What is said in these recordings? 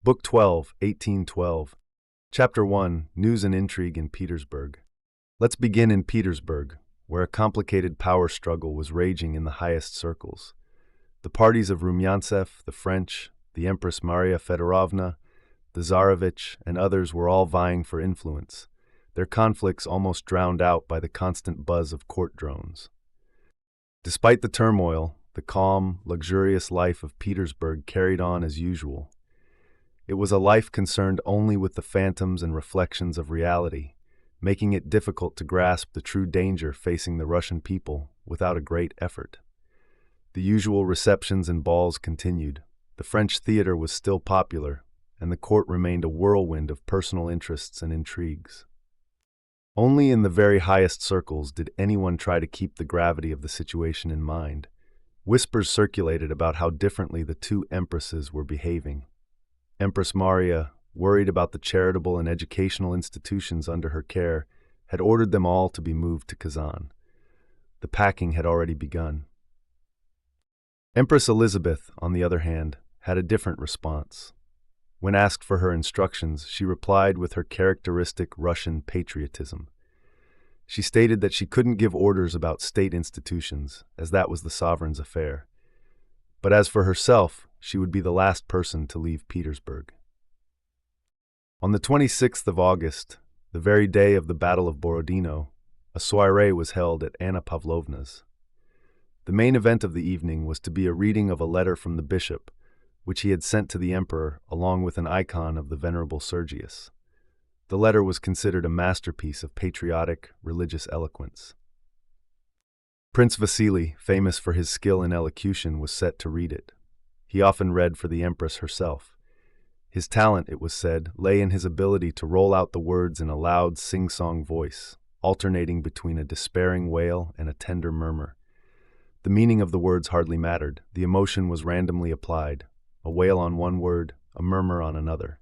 Book 12, 1812. Chapter 1, News and Intrigue in Petersburg. Let's begin in Petersburg, where a complicated power struggle was raging in the highest circles. The parties of Rumyantsev, the French, the Empress Maria Fedorovna, the Tsarevich, and others were all vying for influence, their conflicts almost drowned out by the constant buzz of court drones. Despite the turmoil, the calm, luxurious life of Petersburg carried on as usual. It was a life concerned only with the phantoms and reflections of reality, making it difficult to grasp the true danger facing the Russian people without a great effort. The usual receptions and balls continued. The French theater was still popular, and the court remained a whirlwind of personal interests and intrigues. Only in the very highest circles did anyone try to keep the gravity of the situation in mind. Whispers circulated about how differently the two empresses were behaving. Empress Maria, worried about the charitable and educational institutions under her care, had ordered them all to be moved to Kazan. The packing had already begun. Empress Elizabeth, on the other hand, had a different response. When asked for her instructions, she replied with her characteristic Russian patriotism. She stated that she couldn't give orders about state institutions, as that was the sovereign's affair. But as for herself, she would be the last person to leave Petersburg. On the 26th of August, the very day of the Battle of Borodino, a soirée was held at Anna Pavlovna's. The main event of the evening was to be a reading of a letter from the bishop, which he had sent to the emperor along with an icon of the venerable Sergius. The letter was considered a masterpiece of patriotic, religious eloquence. Prince Vasily, famous for his skill in elocution, was set to read it. He often read for the empress herself. His talent, it was said, lay in his ability to roll out the words in a loud, sing-song voice, alternating between a despairing wail and a tender murmur. The meaning of the words hardly mattered. The emotion was randomly applied, a wail on one word, a murmur on another.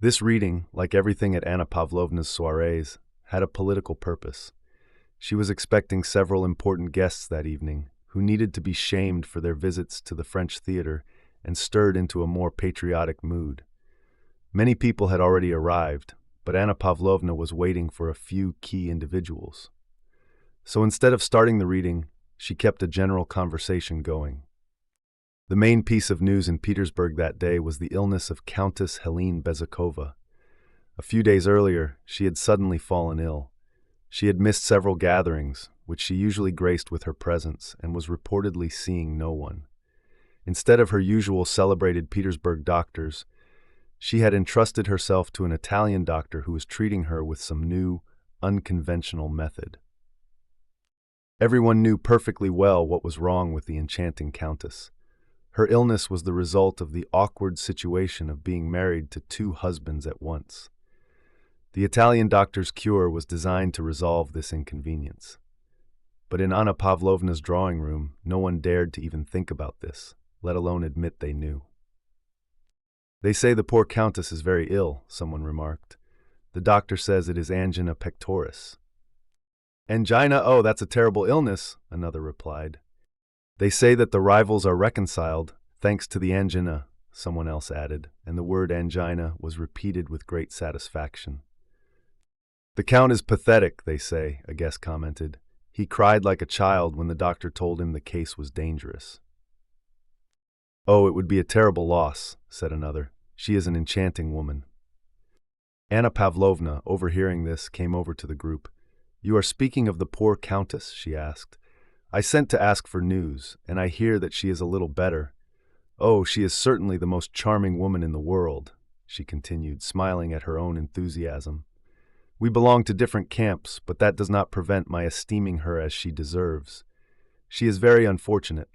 This reading, like everything at Anna Pavlovna's soirees, had a political purpose. She was expecting several important guests that evening, who needed to be shamed for their visits to the French theater and stirred into a more patriotic mood. Many people had already arrived, but Anna Pavlovna was waiting for a few key individuals. So instead of starting the reading, she kept a general conversation going. The main piece of news in Petersburg that day was the illness of Countess Helene Bezakova. A few days earlier, she had suddenly fallen ill. She had missed several gatherings, which she usually graced with her presence, and was reportedly seeing no one. Instead of her usual celebrated Petersburg doctors, she had entrusted herself to an Italian doctor who was treating her with some new, unconventional method. Everyone knew perfectly well what was wrong with the enchanting countess. Her illness was the result of the awkward situation of being married to two husbands at once. The Italian doctor's cure was designed to resolve this inconvenience. But in Anna Pavlovna's drawing room, no one dared to even think about this, let alone admit they knew. "They say the poor countess is very ill," someone remarked. "The doctor says it is angina pectoris." "Angina? Oh, that's a terrible illness," another replied. "They say that the rivals are reconciled, thanks to the angina," someone else added, and the word angina was repeated with great satisfaction. "The count is pathetic, they say," a guest commented. "He cried like a child when the doctor told him the case was dangerous." "Oh, it would be a terrible loss," said another. "She is an enchanting woman." Anna Pavlovna, overhearing this, came over to the group. "You are speaking of the poor countess?" she asked. "I sent to ask for news, and I hear that she is a little better. Oh, she is certainly the most charming woman in the world," she continued, smiling at her own enthusiasm. "We belong to different camps, but that does not prevent my esteeming her as she deserves. She is very unfortunate."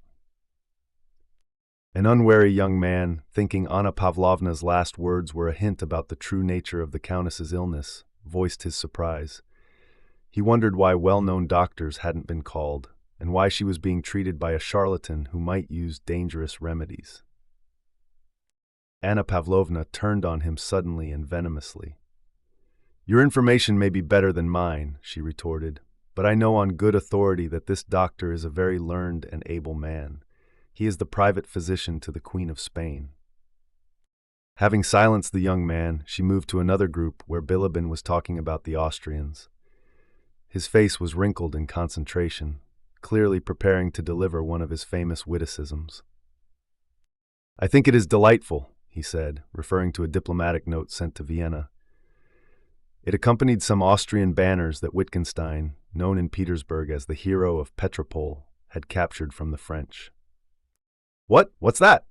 An unwary young man, thinking Anna Pavlovna's last words were a hint about the true nature of the countess's illness, voiced his surprise. He wondered why well-known doctors hadn't been called, and why she was being treated by a charlatan who might use dangerous remedies. Anna Pavlovna turned on him suddenly and venomously. "Your information may be better than mine," she retorted, "but I know on good authority that this doctor is a very learned and able man. He is the private physician to the Queen of Spain." Having silenced the young man, she moved to another group where Bilibin was talking about the Austrians. His face was wrinkled in concentration, clearly preparing to deliver one of his famous witticisms. "I think it is delightful," he said, referring to a diplomatic note sent to Vienna. It accompanied some Austrian banners that Wittgenstein, known in Petersburg as the hero of Petropol, had captured from the French. What's that?"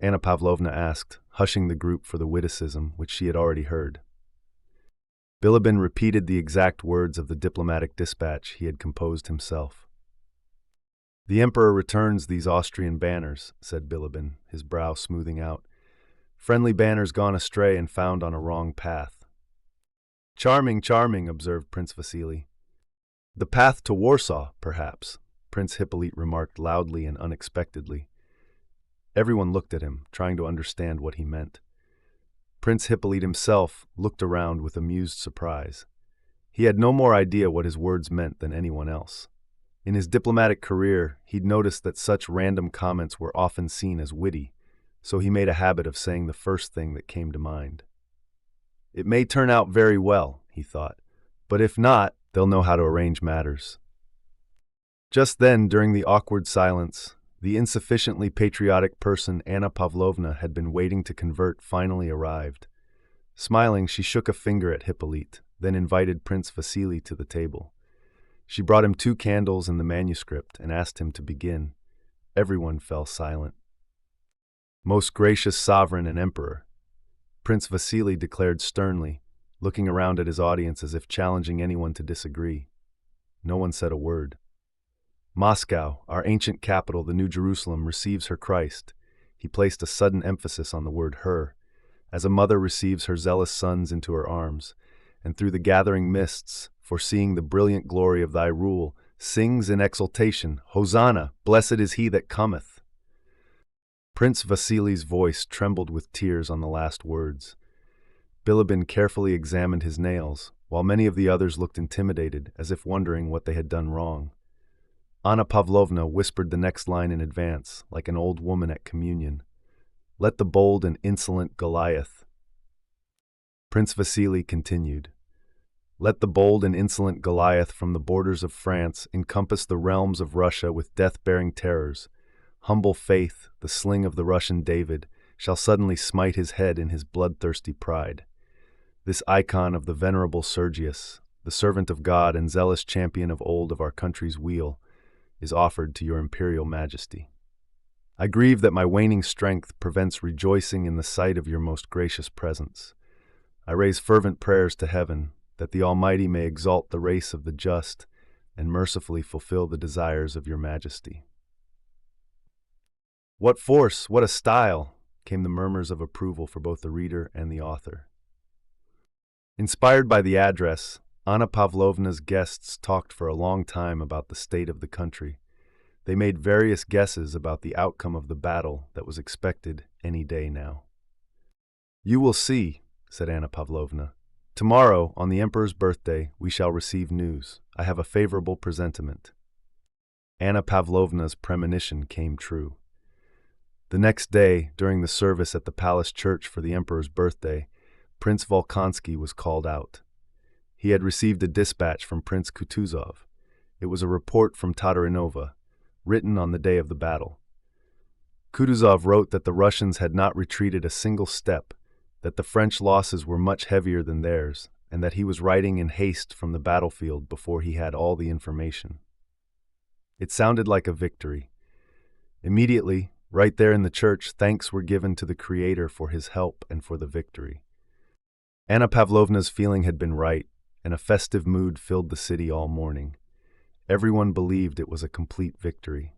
Anna Pavlovna asked, hushing the group for the witticism which she had already heard. Bilibin repeated the exact words of the diplomatic dispatch he had composed himself. "The Emperor returns these Austrian banners," said Bilibin, his brow smoothing out. "Friendly banners gone astray and found on a wrong path." "Charming, charming," observed Prince Vasily. "The path to Warsaw, perhaps," Prince Hippolyte remarked loudly and unexpectedly. Everyone looked at him, trying to understand what he meant. Prince Hippolyte himself looked around with amused surprise. He had no more idea what his words meant than anyone else. In his diplomatic career, he'd noticed that such random comments were often seen as witty, so he made a habit of saying the first thing that came to mind. "It may turn out very well," he thought, "but if not, they'll know how to arrange matters." Just then, during the awkward silence, the insufficiently patriotic person Anna Pavlovna had been waiting to convert finally arrived. Smiling, she shook a finger at Hippolyte, then invited Prince Vasily to the table. She brought him 2 candles and the manuscript and asked him to begin. Everyone fell silent. "Most gracious sovereign and emperor," Prince Vasily declared sternly, looking around at his audience as if challenging anyone to disagree. No one said a word. "Moscow, our ancient capital, the New Jerusalem, receives her Christ." He placed a sudden emphasis on the word her, "as a mother receives her zealous sons into her arms, and through the gathering mists, foreseeing the brilliant glory of thy rule, sings in exultation, Hosanna, blessed is he that cometh." Prince Vasily's voice trembled with tears on the last words. Bilibin carefully examined his nails, while many of the others looked intimidated, as if wondering what they had done wrong. Anna Pavlovna whispered the next line in advance, like an old woman at communion. "Let the bold and insolent Goliath." Prince Vasily continued. "Let the bold and insolent Goliath from the borders of France encompass the realms of Russia with death-bearing terrors. Humble faith, the sling of the Russian David, shall suddenly smite his head in his bloodthirsty pride. This icon of the venerable Sergius, the servant of God and zealous champion of old of our country's weal, is offered to your imperial majesty. I grieve that my waning strength prevents rejoicing in the sight of your most gracious presence. I raise fervent prayers to heaven, that the Almighty may exalt the race of the just and mercifully fulfill the desires of your majesty." "What force, what a style!" came the murmurs of approval for both the reader and the author. Inspired by the address, Anna Pavlovna's guests talked for a long time about the state of the country. They made various guesses about the outcome of the battle that was expected any day now. "You will see," said Anna Pavlovna. "Tomorrow, on the Emperor's birthday, we shall receive news. I have a favorable presentiment." Anna Pavlovna's premonition came true. The next day, during the service at the palace church for the Emperor's birthday, Prince Volkonsky was called out. He had received a dispatch from Prince Kutuzov. It was a report from Tatarinova, written on the day of the battle. Kutuzov wrote that the Russians had not retreated a single step, that the French losses were much heavier than theirs, and that he was writing in haste from the battlefield before he had all the information. It sounded like a victory. Immediately, right there in the church, thanks were given to the Creator for his help and for the victory. Anna Pavlovna's feeling had been right, and a festive mood filled the city all morning. Everyone believed it was a complete victory.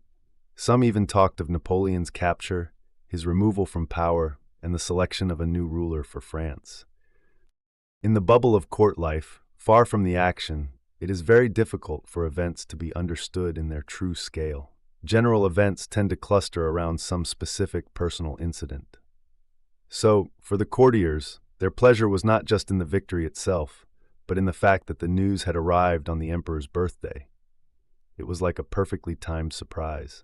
Some even talked of Napoleon's capture, his removal from power, and the selection of a new ruler for France. In the bubble of court life, far from the action, it is very difficult for events to be understood in their true scale. General events tend to cluster around some specific personal incident. So, for the courtiers, their pleasure was not just in the victory itself, but in the fact that the news had arrived on the emperor's birthday. It was like a perfectly timed surprise.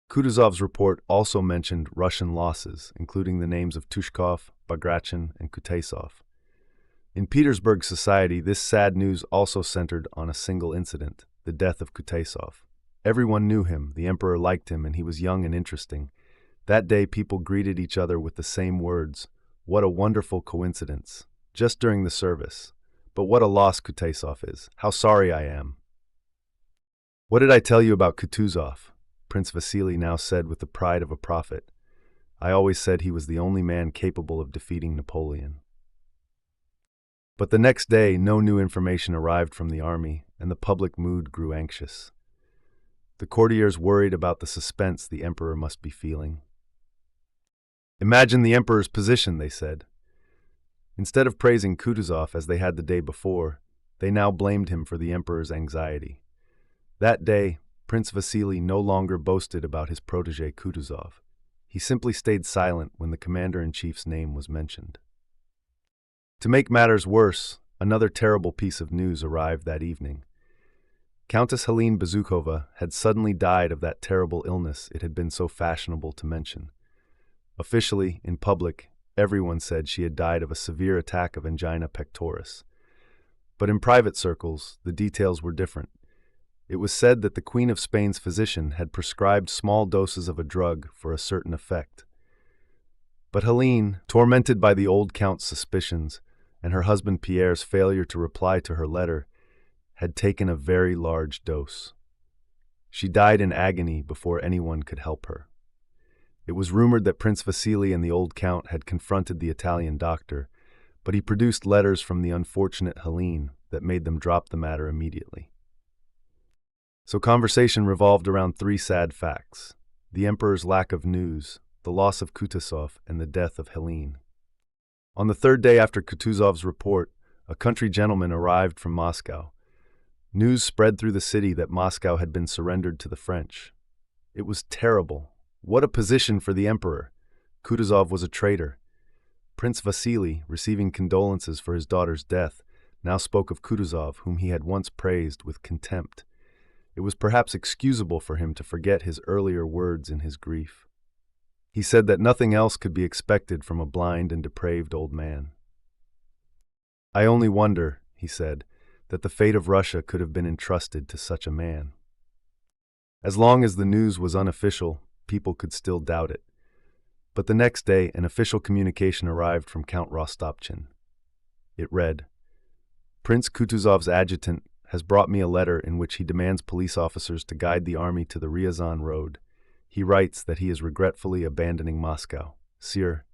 Kutuzov's report also mentioned Russian losses, including the names of Tushkov, Bagration, and Kutaisov. In Petersburg society, this sad news also centered on a single incident, the death of Kutaisov. Everyone knew him, the emperor liked him, and he was young and interesting. That day, people greeted each other with the same words, "What a wonderful coincidence," just during the service. "But what a loss Kutaisov is. How sorry I am." "What did I tell you about Kutuzov?" Prince Vasily now said with the pride of a prophet. "I always said he was the only man capable of defeating Napoleon." But the next day, no new information arrived from the army, and the public mood grew anxious. The courtiers worried about the suspense the emperor must be feeling. "Imagine the emperor's position," they said. Instead of praising Kutuzov as they had the day before, they now blamed him for the emperor's anxiety. That day, Prince Vasily no longer boasted about his protege Kutuzov. He simply stayed silent when the commander-in-chief's name was mentioned. To make matters worse, another terrible piece of news arrived that evening. Countess Helene Bezukhova had suddenly died of that terrible illness it had been so fashionable to mention. Officially, in public, everyone said she had died of a severe attack of angina pectoris. But in private circles, the details were different. It was said that the Queen of Spain's physician had prescribed small doses of a drug for a certain effect. But Helene, tormented by the old count's suspicions and her husband Pierre's failure to reply to her letter, had taken a very large dose. She died in agony before anyone could help her. It was rumored that Prince Vasily and the old count had confronted the Italian doctor, but he produced letters from the unfortunate Helene that made them drop the matter immediately. So conversation revolved around three sad facts: the emperor's lack of news, the loss of Kutuzov, and the death of Helene. On the third day after Kutuzov's report, a country gentleman arrived from Moscow. News spread through the city that Moscow had been surrendered to the French. It was terrible. What a position for the emperor! Kutuzov was a traitor. Prince Vasily, receiving condolences for his daughter's death, now spoke of Kutuzov, whom he had once praised, with contempt. It was perhaps excusable for him to forget his earlier words in his grief. He said that nothing else could be expected from a blind and depraved old man. "I only wonder," he said, "that the fate of Russia could have been entrusted to such a man." As long as the news was unofficial, people could still doubt it. But the next day, an official communication arrived from Count Rostopchin. It read, "Prince Kutuzov's adjutant has brought me a letter in which he demands police officers to guide the army to the Ryazan road. He writes that he is regretfully abandoning Moscow. Sire,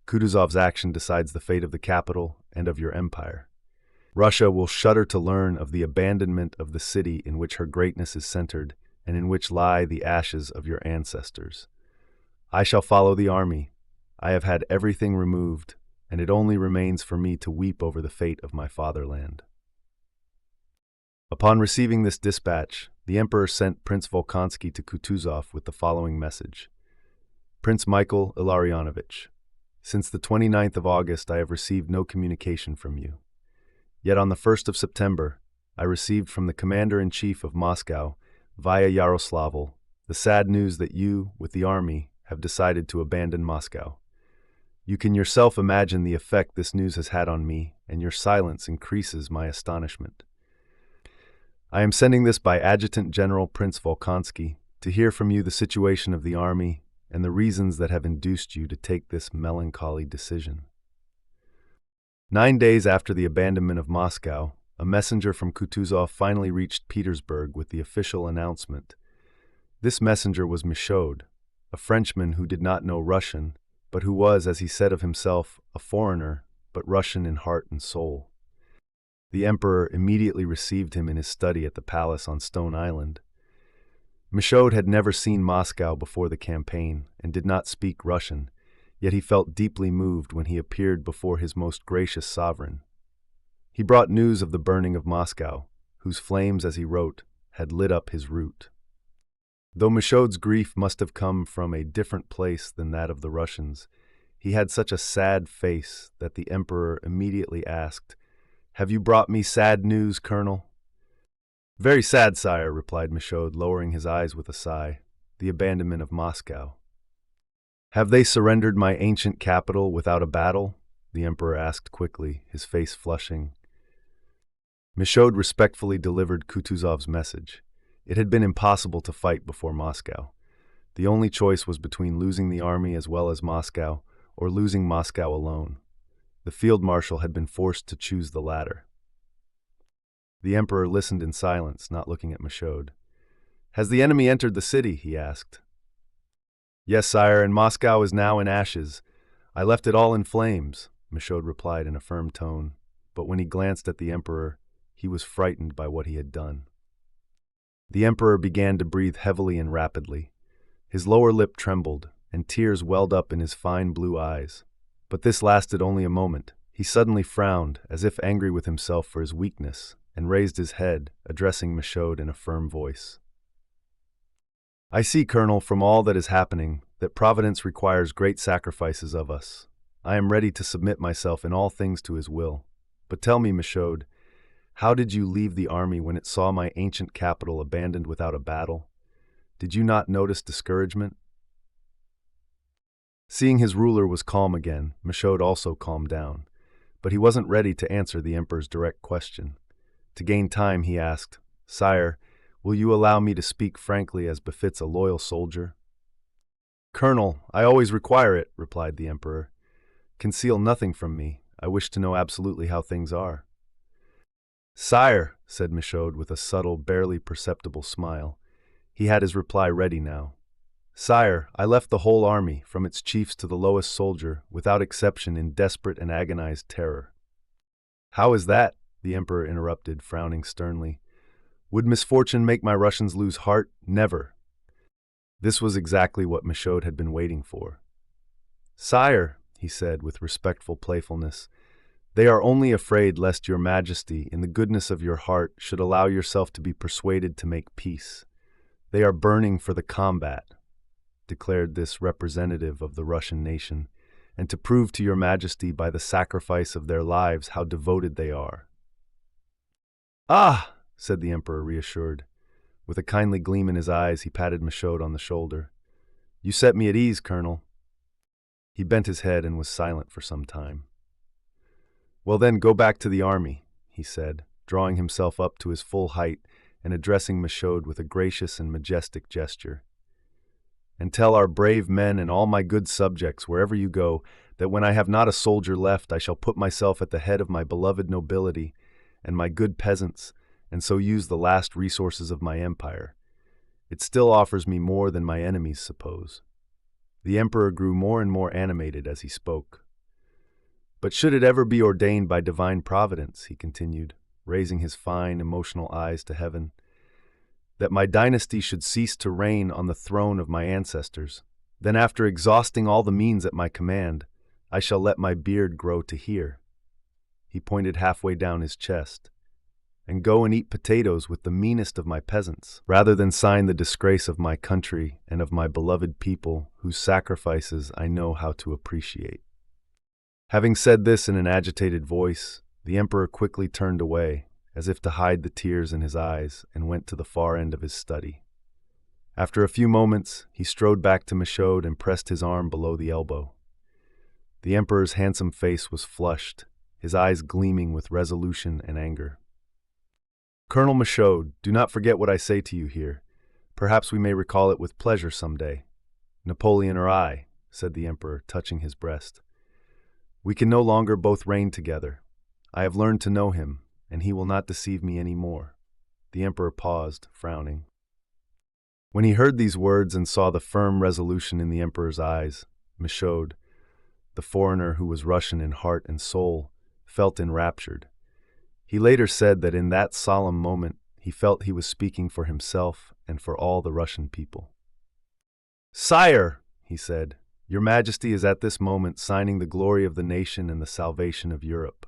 Kutuzov's action decides the fate of the capital and of your empire. Russia will shudder to learn of the abandonment of the city in which her greatness is centered and in which lie the ashes of your ancestors. I shall follow the army. I have had everything removed, and it only remains for me to weep over the fate of my fatherland." Upon receiving this dispatch, the emperor sent Prince Volkonsky to Kutuzov with the following message: "Prince Michael Illarionovich, since the 29th of August I have received no communication from you. Yet on the 1st of September, I received from the commander-in-chief of Moscow, via Yaroslavl, the sad news that you, with the army, have decided to abandon Moscow. You can yourself imagine the effect this news has had on me, and your silence increases my astonishment. I am sending this by Adjutant General Prince Volkonsky to hear from you the situation of the army and the reasons that have induced you to take this melancholy decision." 9 days after the abandonment of Moscow, a messenger from Kutuzov finally reached Petersburg with the official announcement. This messenger was Michaud, a Frenchman who did not know Russian, but who was, as he said of himself, a foreigner, but Russian in heart and soul. The emperor immediately received him in his study at the palace on Stone Island. Michaud had never seen Moscow before the campaign and did not speak Russian, yet he felt deeply moved when he appeared before his most gracious sovereign. He brought news of the burning of Moscow, whose flames, as he wrote, had lit up his route. Though Michaud's grief must have come from a different place than that of the Russians, he had such a sad face that the emperor immediately asked, "Have you brought me sad news, Colonel?" "Very sad, sire," replied Michaud, lowering his eyes with a sigh. the abandonment of Moscow. Have they surrendered my ancient capital without a battle? The emperor asked quickly, his face flushing. Michaud respectfully delivered Kutuzov's message. It had been impossible to fight before Moscow. The only choice was between losing the army as well as Moscow, or losing Moscow alone. The field marshal had been forced to choose the latter. The emperor listened in silence, not looking at Michaud. Has the enemy entered the city? He asked. Yes, sire, and Moscow is now in ashes. I left it all in flames, Michaud replied in a firm tone, but when he glanced at the emperor, he was frightened by what he had done. The emperor began to breathe heavily and rapidly. His lower lip trembled, and tears welled up in his fine blue eyes. But this lasted only a moment. He suddenly frowned, as if angry with himself for his weakness, and raised his head, addressing Michaud in a firm voice. I see, Colonel, from all that is happening, that Providence requires great sacrifices of us. I am ready to submit myself in all things to his will. But tell me, Michaud, how did you leave the army when it saw my ancient capital abandoned without a battle? Did you not notice discouragement? Seeing his ruler was calm again, Michaud also calmed down. But he wasn't ready to answer the emperor's direct question. To gain time, he asked, Sire, will you allow me to speak frankly as befits a loyal soldier? Colonel, I always require it, replied the emperor. Conceal nothing from me. I wish to know absolutely how things are. Sire, said Michaud with a subtle, barely perceptible smile. He had his reply ready now. Sire, I left the whole army, from its chiefs to the lowest soldier, without exception in desperate and agonized terror. How is that? The emperor interrupted, frowning sternly. Would misfortune make my Russians lose heart? Never. This was exactly what Michaud had been waiting for. Sire, he said with respectful playfulness, they are only afraid lest your majesty, in the goodness of your heart, should allow yourself to be persuaded to make peace. They are burning for the combat, declared this representative of the Russian nation, and to prove to your majesty by the sacrifice of their lives how devoted they are. Ah, said the emperor, reassured. With a kindly gleam in his eyes, he patted Michaud on the shoulder. You set me at ease, Colonel. He bent his head and was silent for some time. Well then, go back to the army, he said, drawing himself up to his full height and addressing Michaud with a gracious and majestic gesture. And tell our brave men and all my good subjects, wherever you go, that when I have not a soldier left, I shall put myself at the head of my beloved nobility and my good peasants, and so use the last resources of my empire. It still offers me more than my enemies suppose. The emperor grew more and more animated as he spoke. But should it ever be ordained by divine providence, he continued, raising his fine, emotional eyes to heaven, that my dynasty should cease to reign on the throne of my ancestors, then after exhausting all the means at my command, I shall let my beard grow to here. He pointed halfway down his chest, and go and eat potatoes with the meanest of my peasants, rather than sign the disgrace of my country and of my beloved people, whose sacrifices I know how to appreciate. Having said this in an agitated voice, the emperor quickly turned away, as if to hide the tears in his eyes, and went to the far end of his study. After a few moments, he strode back to Michaud and pressed his arm below the elbow. The emperor's handsome face was flushed, his eyes gleaming with resolution and anger. Colonel Michaud, do not forget what I say to you here. Perhaps we may recall it with pleasure some day. Napoleon or I, said the emperor, touching his breast. We can no longer both reign together. I have learned to know him, and he will not deceive me any more. The emperor paused, frowning. When he heard these words and saw the firm resolution in the emperor's eyes, Michaud, the foreigner who was Russian in heart and soul, felt enraptured. He later said that in that solemn moment he felt he was speaking for himself and for all the Russian people. Sire, he said, your Majesty is at this moment signing the glory of the nation and the salvation of Europe.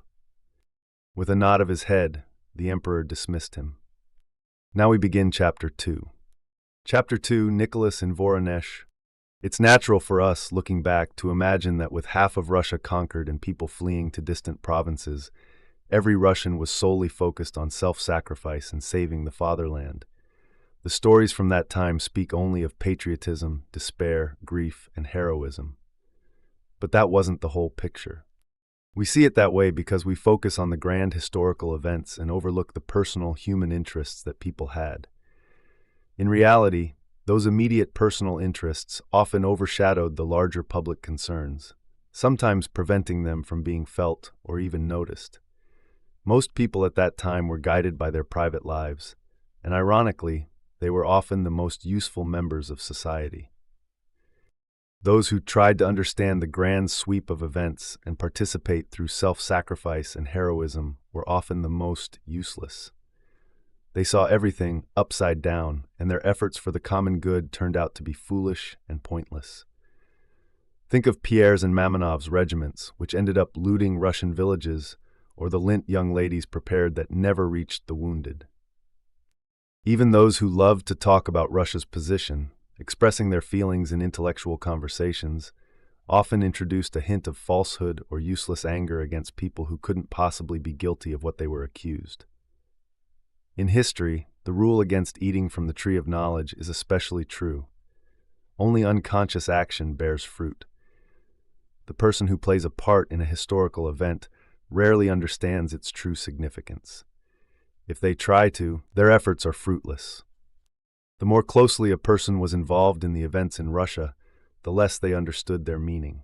With a nod of his head, the emperor dismissed him. Now we begin Chapter 2. Chapter 2, Nicholas in Voronezh. It's natural for us, looking back, to imagine that with half of Russia conquered and people fleeing to distant provinces, every Russian was solely focused on self-sacrifice and saving the fatherland. The stories from that time speak only of patriotism, despair, grief, and heroism. But that wasn't the whole picture. We see it that way because we focus on the grand historical events and overlook the personal human interests that people had. In reality, those immediate personal interests often overshadowed the larger public concerns, sometimes preventing them from being felt or even noticed. Most people at that time were guided by their private lives, and ironically, they were often the most useful members of society. Those who tried to understand the grand sweep of events and participate through self-sacrifice and heroism were often the most useless. They saw everything upside down, and their efforts for the common good turned out to be foolish and pointless. Think of Pierre's and Mamonov's regiments, which ended up looting Russian villages, or the lint young ladies prepared that never reached the wounded. Even those who loved to talk about Russia's position, expressing their feelings in intellectual conversations, often introduced a hint of falsehood or useless anger against people who couldn't possibly be guilty of what they were accused. In history, the rule against eating from the tree of knowledge is especially true. Only unconscious action bears fruit. The person who plays a part in a historical event rarely understands its true significance. If they try to, their efforts are fruitless. The more closely a person was involved in the events in Russia, the less they understood their meaning.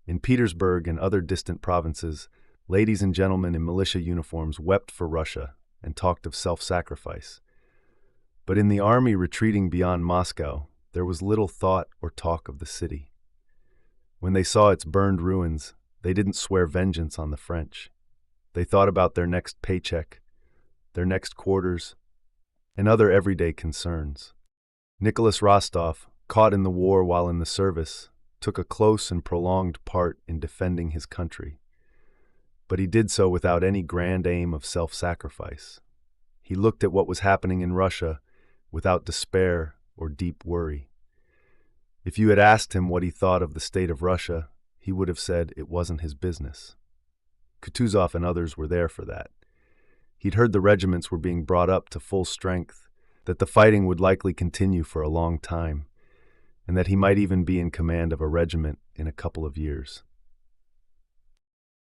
In Petersburg and other distant provinces, ladies and gentlemen in militia uniforms wept for Russia and talked of self-sacrifice. But in the army retreating beyond Moscow, there was little thought or talk of the city. When they saw its burned ruins, they didn't swear vengeance on the French. They thought about their next paycheck, their next quarters, and other everyday concerns. Nicholas Rostov, caught in the war while in the service, took a close and prolonged part in defending his country. But he did so without any grand aim of self-sacrifice. He looked at what was happening in Russia without despair or deep worry. If you had asked him what he thought of the state of Russia, he would have said it wasn't his business. Kutuzov and others were there for that. He'd heard the regiments were being brought up to full strength, that the fighting would likely continue for a long time, and that he might even be in command of a regiment in a couple of years.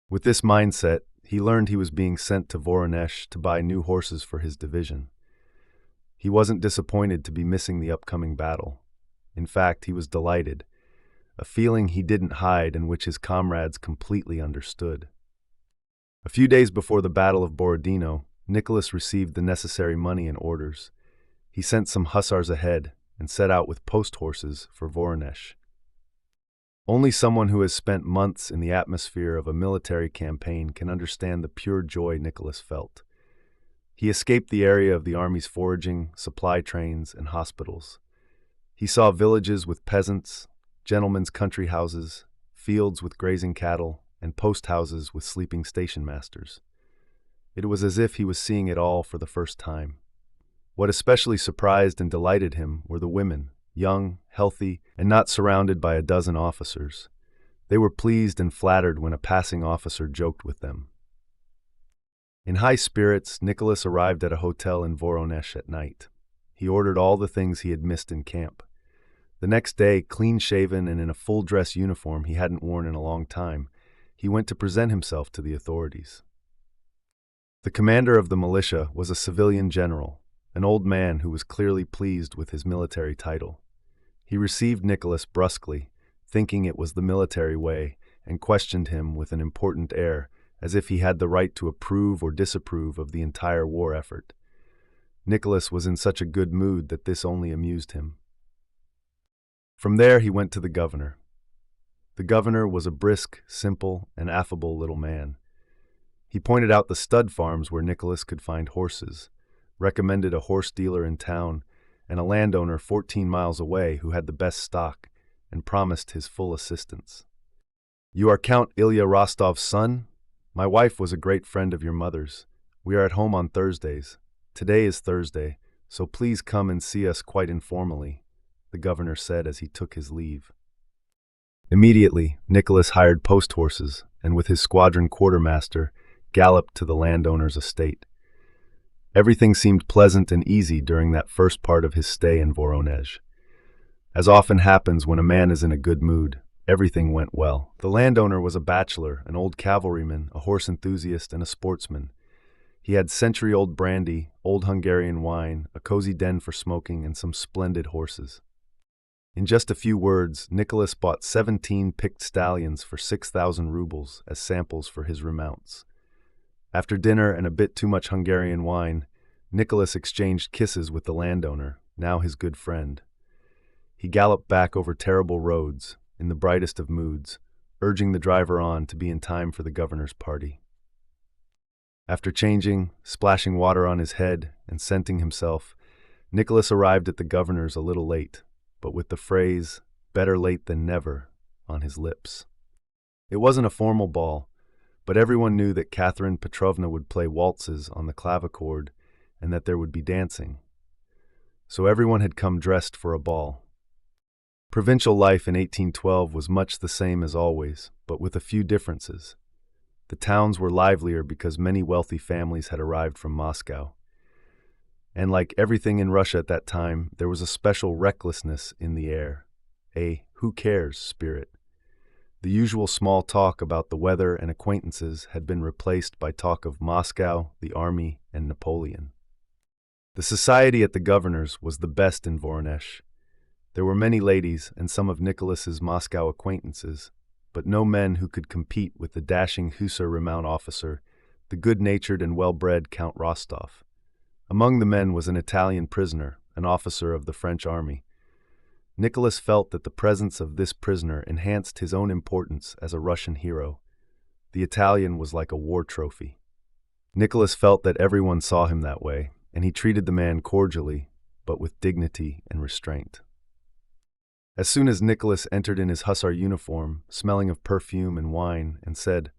With this mindset, he learned he was being sent to Voronezh to buy new horses for his division. He wasn't disappointed to be missing the upcoming battle. In fact, he was delighted, a feeling he didn't hide and which his comrades completely understood. A few days before the Battle of Borodino, Nicholas received the necessary money and orders. He sent some hussars ahead and set out with post horses for Voronezh. Only someone who has spent months in the atmosphere of a military campaign can understand the pure joy Nicholas felt. He escaped the area of the army's foraging, supply trains, and hospitals. He saw villages with peasants, gentlemen's country houses, fields with grazing cattle, and post houses with sleeping station masters. It was as if he was seeing it all for the first time. What especially surprised and delighted him were the women, young, healthy, and not surrounded by a dozen officers. They were pleased and flattered when a passing officer joked with them. In high spirits, Nicholas arrived at a hotel in Voronezh at night. He ordered all the things he had missed in camp. The next day, clean-shaven and in a full-dress uniform he hadn't worn in a long time, he went to present himself to the authorities. The commander of the militia was a civilian general, an old man who was clearly pleased with his military title. He received Nicholas brusquely, thinking it was the military way, and questioned him with an important air, as if he had the right to approve or disapprove of the entire war effort. Nicholas was in such a good mood that this only amused him. From there he went to the governor. The governor was a brisk, simple, and affable little man. He pointed out the stud farms where Nicholas could find horses, recommended a horse dealer in town, and a landowner 14 miles away who had the best stock, and promised his full assistance. "You are Count Ilya Rostov's son? My wife was a great friend of your mother's. We are at home on Thursdays. Today is Thursday, so please come and see us quite informally," the governor said as he took his leave. Immediately, Nicholas hired post horses and with his squadron quartermaster galloped to the landowner's estate. Everything seemed pleasant and easy during that first part of his stay in Voronezh. As often happens when a man is in a good mood, everything went well. The landowner was a bachelor, an old cavalryman, a horse enthusiast, and a sportsman. He had century-old brandy, old Hungarian wine, a cozy den for smoking, and some splendid horses. In just a few words, Nicholas bought 17 picked stallions for 6,000 rubles as samples for his remounts. After dinner and a bit too much Hungarian wine, Nicholas exchanged kisses with the landowner, now his good friend. He galloped back over terrible roads, in the brightest of moods, urging the driver on to be in time for the governor's party. After changing, splashing water on his head, and scenting himself, Nicholas arrived at the governor's a little late, but with the phrase, "better late than never," on his lips. It wasn't a formal ball, but everyone knew that Catherine Petrovna would play waltzes on the clavichord and that there would be dancing. So everyone had come dressed for a ball. Provincial life in 1812 was much the same as always, but with a few differences. The towns were livelier because many wealthy families had arrived from Moscow. And like everything in Russia at that time, there was a special recklessness in the air, a "who cares" spirit. The usual small talk about the weather and acquaintances had been replaced by talk of Moscow, the army, and Napoleon. The society at the governor's was the best in Voronezh. There were many ladies and some of Nicholas's Moscow acquaintances, but no men who could compete with the dashing hussar remount officer, the good-natured and well-bred Count Rostov. Among the men was an Italian prisoner, an officer of the French army. Nicholas felt that the presence of this prisoner enhanced his own importance as a Russian hero. The Italian was like a war trophy. Nicholas felt that everyone saw him that way, and he treated the man cordially, but with dignity and restraint. As soon as Nicholas entered in his hussar uniform, smelling of perfume and wine, and said,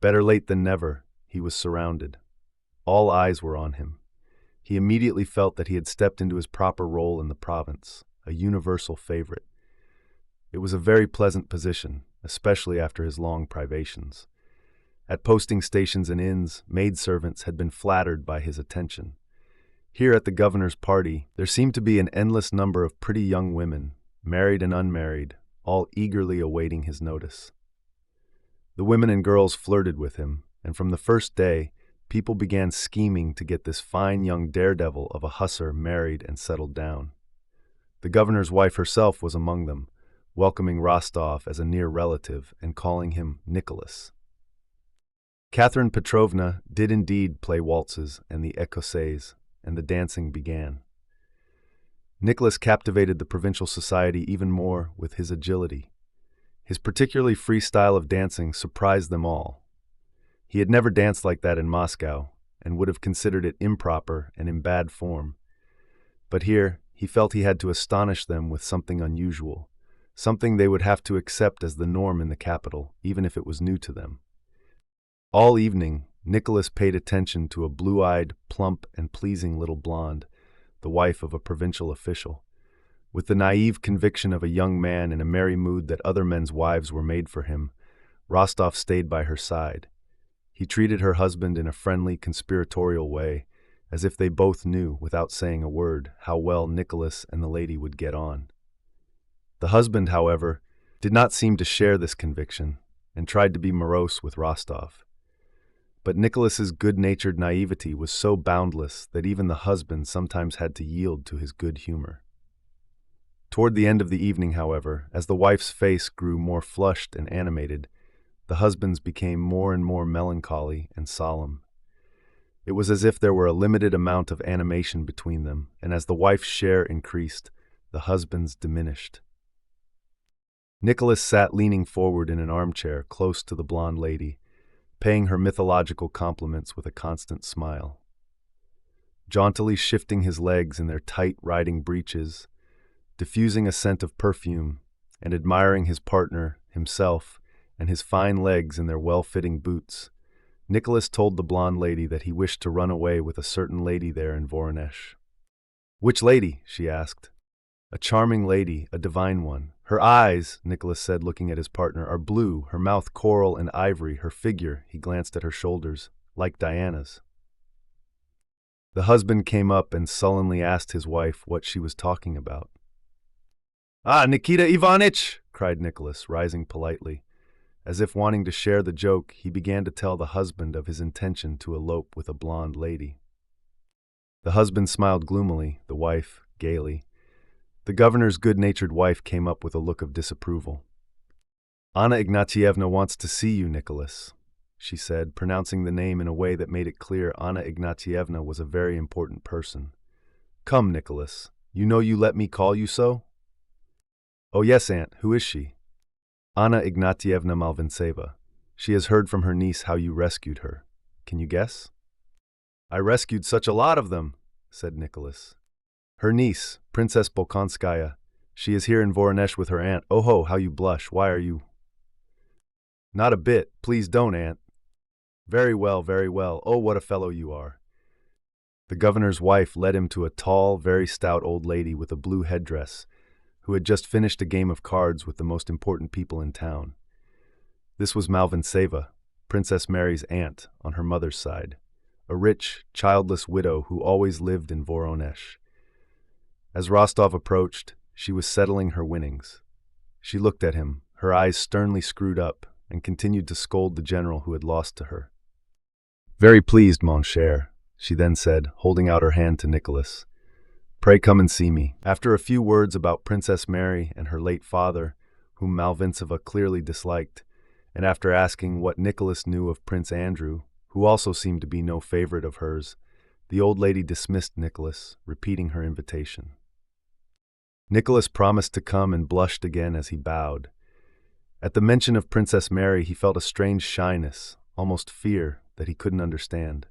"Better late than never," he was surrounded. All eyes were on him. He immediately felt that he had stepped into his proper role in the province, a universal favorite. It was a very pleasant position, especially after his long privations. At posting stations and inns, maidservants had been flattered by his attention. Here at the governor's party, there seemed to be an endless number of pretty young women, married and unmarried, all eagerly awaiting his notice. The women and girls flirted with him, and from the first day, people began scheming to get this fine young daredevil of a hussar married and settled down. The governor's wife herself was among them, welcoming Rostov as a near relative and calling him Nicholas. Catherine Petrovna did indeed play waltzes and the écossaise, and the dancing began. Nicholas captivated the provincial society even more with his agility. His particularly free style of dancing surprised them all. He had never danced like that in Moscow, and would have considered it improper and in bad form. But here, he felt he had to astonish them with something unusual, something they would have to accept as the norm in the capital, even if it was new to them. All evening, Nicholas paid attention to a blue-eyed, plump, and pleasing little blonde, the wife of a provincial official. With the naive conviction of a young man in a merry mood that other men's wives were made for him, Rostov stayed by her side. He treated her husband in a friendly, conspiratorial way, as if they both knew, without saying a word, how well Nicholas and the lady would get on. The husband, however, did not seem to share this conviction, and tried to be morose with Rostov. But Nicholas's good-natured naivety was so boundless that even the husband sometimes had to yield to his good humor. Toward the end of the evening, however, as the wife's face grew more flushed and animated, the husband's became more and more melancholy and solemn. It was as if there were a limited amount of animation between them, and as the wife's share increased, the husband's diminished. Nicholas sat leaning forward in an armchair close to the blonde lady, paying her mythological compliments with a constant smile. Jauntily shifting his legs in their tight riding breeches, diffusing a scent of perfume, and admiring his partner, himself, and his fine legs in their well-fitting boots, Nicholas told the blonde lady that he wished to run away with a certain lady there in Voronezh. "Which lady?" she asked. "A charming lady, a divine one. Her eyes," Nicholas said, looking at his partner, "are blue, her mouth coral and ivory, her figure," he glanced at her shoulders, "like Diana's." The husband came up and sullenly asked his wife what she was talking about. "Ah, Nikita Ivanitch!" cried Nicholas, rising politely. As if wanting to share the joke, he began to tell the husband of his intention to elope with a blonde lady. The husband smiled gloomily, the wife gaily. The governor's good-natured wife came up with a look of disapproval. "Anna Ignatyevna wants to see you, Nicholas," she said, pronouncing the name in a way that made it clear Anna Ignatyevna was a very important person. "Come, Nicholas, you know you let me call you so?" "Oh yes, aunt, who is she?" "Anna Ignatyevna Malvintseva. She has heard from her niece how you rescued her. Can you guess?" "I rescued such a lot of them," said Nicholas. "Her niece, Princess Bolkonskaya. She is here in Voronezh with her aunt. Oh ho, how you blush. Why are you—" "Not a bit. Please don't, aunt." Very well, very well. Oh, what a fellow you are." The governor's wife led him to a tall, very stout old lady with a blue headdress, who had just finished a game of cards with the most important people in town. This was Malvintseva, Princess Mary's aunt on her mother's side, a rich, childless widow who always lived in Voronezh. As Rostov approached, she was settling her winnings. She looked at him, her eyes sternly screwed up, and continued to scold the general who had lost to her. "Very pleased, mon cher," she then said, holding out her hand to Nicholas. "Pray come and see me." After a few words about Princess Mary and her late father, whom Malvintseva clearly disliked, and after asking what Nicholas knew of Prince Andrew, who also seemed to be no favorite of hers, the old lady dismissed Nicholas, repeating her invitation. Nicholas promised to come and blushed again as he bowed. At the mention of Princess Mary, he felt a strange shyness, almost fear, that he couldn't understand.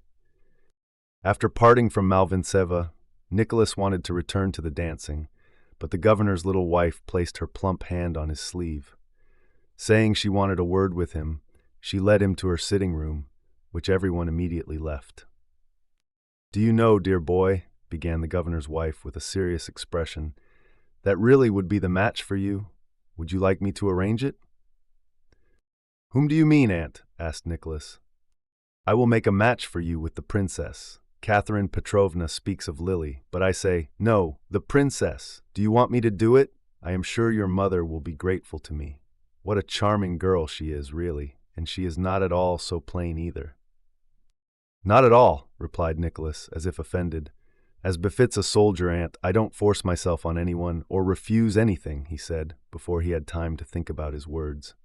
After parting from Malvintseva, Nicholas wanted to return to the dancing, but the governor's little wife placed her plump hand on his sleeve. Saying she wanted a word with him, she led him to her sitting room, which everyone immediately left. "Do you know, dear boy," began the governor's wife with a serious expression, "that really would be the match for you? Would you like me to arrange it?" "Whom do you mean, aunt?" asked Nicholas. "I will make a match for you with the princess. Catherine Petrovna speaks of Lily, but I say, no, the princess. Do you want me to do it? I am sure your mother will be grateful to me. What a charming girl she is, really, and she is not at all so plain either." "Not at all," replied Nicholas, as if offended. "As befits a soldier, aunt, I don't force myself on anyone or refuse anything," he said, before he had time to think about his words.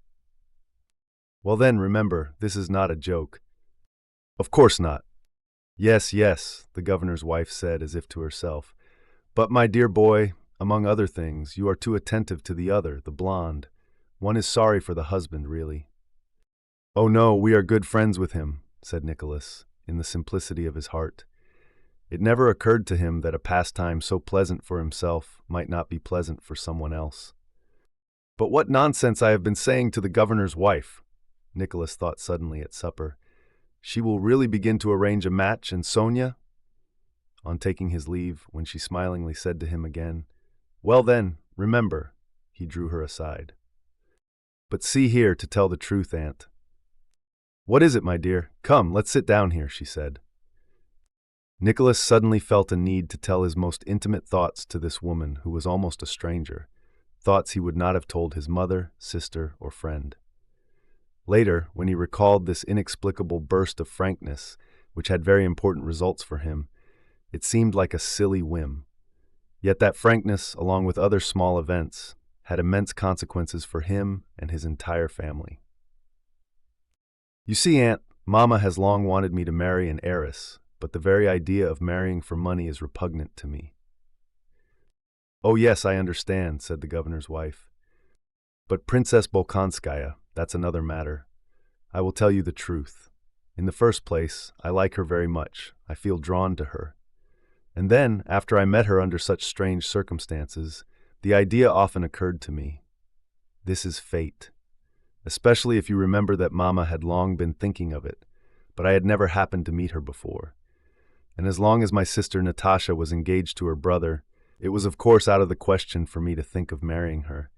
"Well then, remember, this is not a joke." "Of course not." "Yes, yes," the governor's wife said as if to herself. "But, my dear boy, among other things, you are too attentive to the other, the blonde. One is sorry for the husband, really." "Oh no, we are good friends with him," said Nicholas, in the simplicity of his heart. It never occurred to him that a pastime so pleasant for himself might not be pleasant for someone else. "But what nonsense I have been saying to the governor's wife," Nicholas thought suddenly at supper. "She will really begin to arrange a match, and Sonia?" On taking his leave, when she smilingly said to him again, "Well then, remember," he drew her aside. "But see here, to tell the truth, aunt." "What is it, my dear? Come, let's sit down here," she said. Nicholas suddenly felt a need to tell his most intimate thoughts to this woman who was almost a stranger, thoughts he would not have told his mother, sister, or friend. Later, when he recalled this inexplicable burst of frankness, which had very important results for him, it seemed like a silly whim. Yet that frankness, along with other small events, had immense consequences for him and his entire family. "You see, aunt, Mama has long wanted me to marry an heiress, but the very idea of marrying for money is repugnant to me." "Oh yes, I understand," said the governor's wife. "But Princess Bolkonskaya, that's another matter. I will tell you the truth. In the first place, I like her very much. I feel drawn to her. And then, after I met her under such strange circumstances, the idea often occurred to me. This is fate. Especially if you remember that Mama had long been thinking of it, but I had never happened to meet her before. And as long as my sister Natasha was engaged to her brother, it was of course out of the question for me to think of marrying her.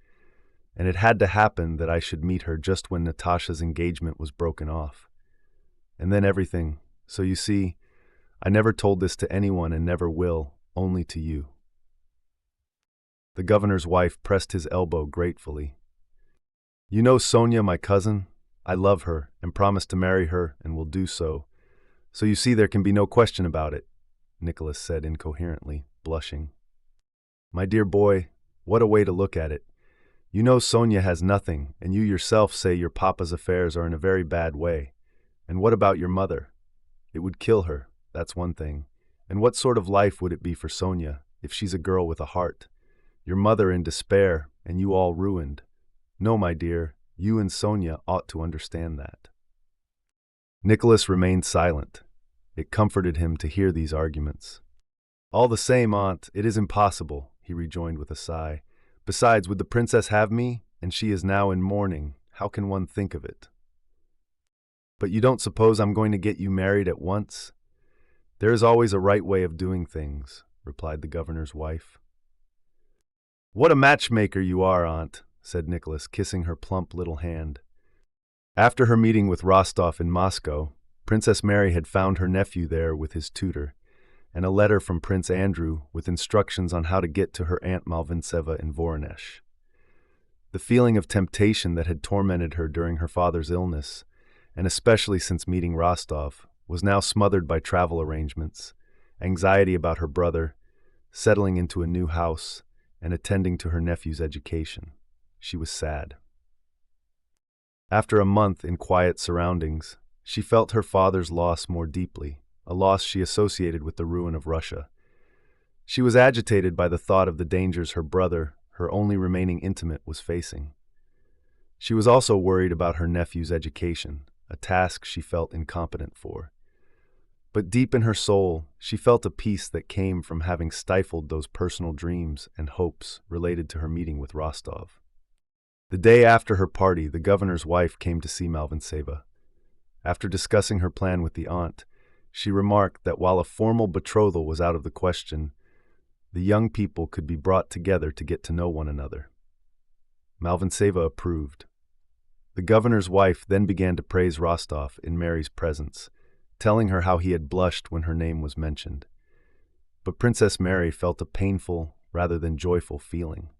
And it had to happen that I should meet her just when Natasha's engagement was broken off. And then everything. So you see, I never told this to anyone and never will, only to you." The governor's wife pressed his elbow gratefully. "You know Sonia, my cousin? I love her and promised to marry her and will do so. So you see there can be no question about it," Nicholas said incoherently, blushing. "My dear boy, what a way to look at it. You know Sonia has nothing, and you yourself say your papa's affairs are in a very bad way. And what about your mother? It would kill her, that's one thing. And what sort of life would it be for Sonia, if she's a girl with a heart? Your mother in despair, and you all ruined. No, my dear, you and Sonia ought to understand that." Nicholas remained silent. It comforted him to hear these arguments. "All the same, aunt, it is impossible," he rejoined with a sigh. "Besides, would the princess have me? And she is now in mourning. How can one think of it?" "But you don't suppose I'm going to get you married at once?" "There is always a right way of doing things," replied the governor's wife. "What a matchmaker you are, aunt," said Nicholas, kissing her plump little hand. After her meeting with Rostov in Moscow, Princess Mary had found her nephew there with his tutor, and a letter from Prince Andrew with instructions on how to get to her Aunt Malvintseva in Voronezh. The feeling of temptation that had tormented her during her father's illness, and especially since meeting Rostov, was now smothered by travel arrangements, anxiety about her brother, settling into a new house, and attending to her nephew's education. She was sad. After a month in quiet surroundings, she felt her father's loss more deeply, a loss she associated with the ruin of Russia. She was agitated by the thought of the dangers her brother, her only remaining intimate, was facing. She was also worried about her nephew's education, a task she felt incompetent for. But deep in her soul, she felt a peace that came from having stifled those personal dreams and hopes related to her meeting with Rostov. The day after her party, the governor's wife came to see Malvintseva. After discussing her plan with the aunt, she remarked that while a formal betrothal was out of the question, the young people could be brought together to get to know one another. Malvintseva approved. The governor's wife then began to praise Rostov in Mary's presence, telling her how he had blushed when her name was mentioned. But Princess Mary felt a painful rather than joyful feeling.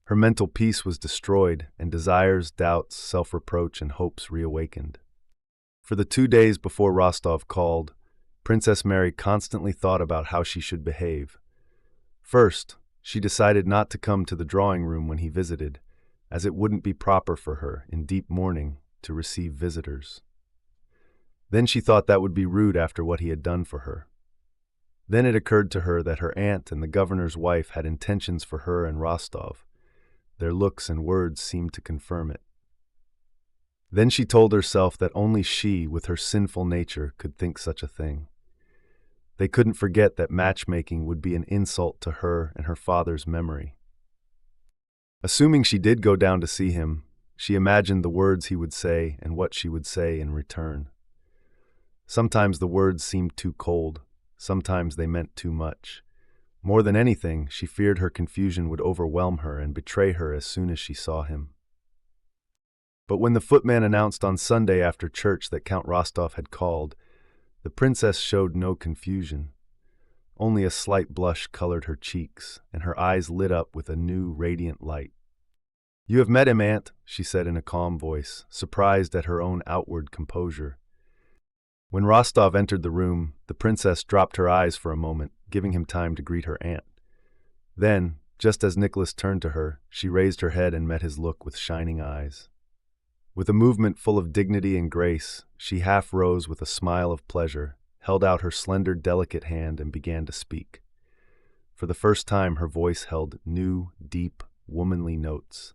Her mental peace was destroyed, and desires, doubts, self-reproach, and hopes reawakened. For the 2 days before Rostov called, Princess Mary constantly thought about how she should behave. First, she decided not to come to the drawing room when he visited, as it wouldn't be proper for her, in deep mourning, to receive visitors. Then she thought that would be rude after what he had done for her. Then it occurred to her that her aunt and the governor's wife had intentions for her and Rostov. Their looks and words seemed to confirm it. Then she told herself that only she, with her sinful nature, could think such a thing. They couldn't forget that matchmaking would be an insult to her and her father's memory. Assuming she did go down to see him, she imagined the words he would say and what she would say in return. Sometimes the words seemed too cold, sometimes they meant too much. More than anything, she feared her confusion would overwhelm her and betray her as soon as she saw him. But when the footman announced on Sunday after church that Count Rostov had called, the princess showed no confusion. Only a slight blush colored her cheeks, and her eyes lit up with a new, radiant light. "You have met him, Aunt," she said in a calm voice, surprised at her own outward composure. When Rostov entered the room, the princess dropped her eyes for a moment, giving him time to greet her aunt. Then, just as Nicholas turned to her, she raised her head and met his look with shining eyes. With a movement full of dignity and grace, she half rose with a smile of pleasure, held out her slender, delicate hand, and began to speak. For the first time, her voice held new, deep, womanly notes.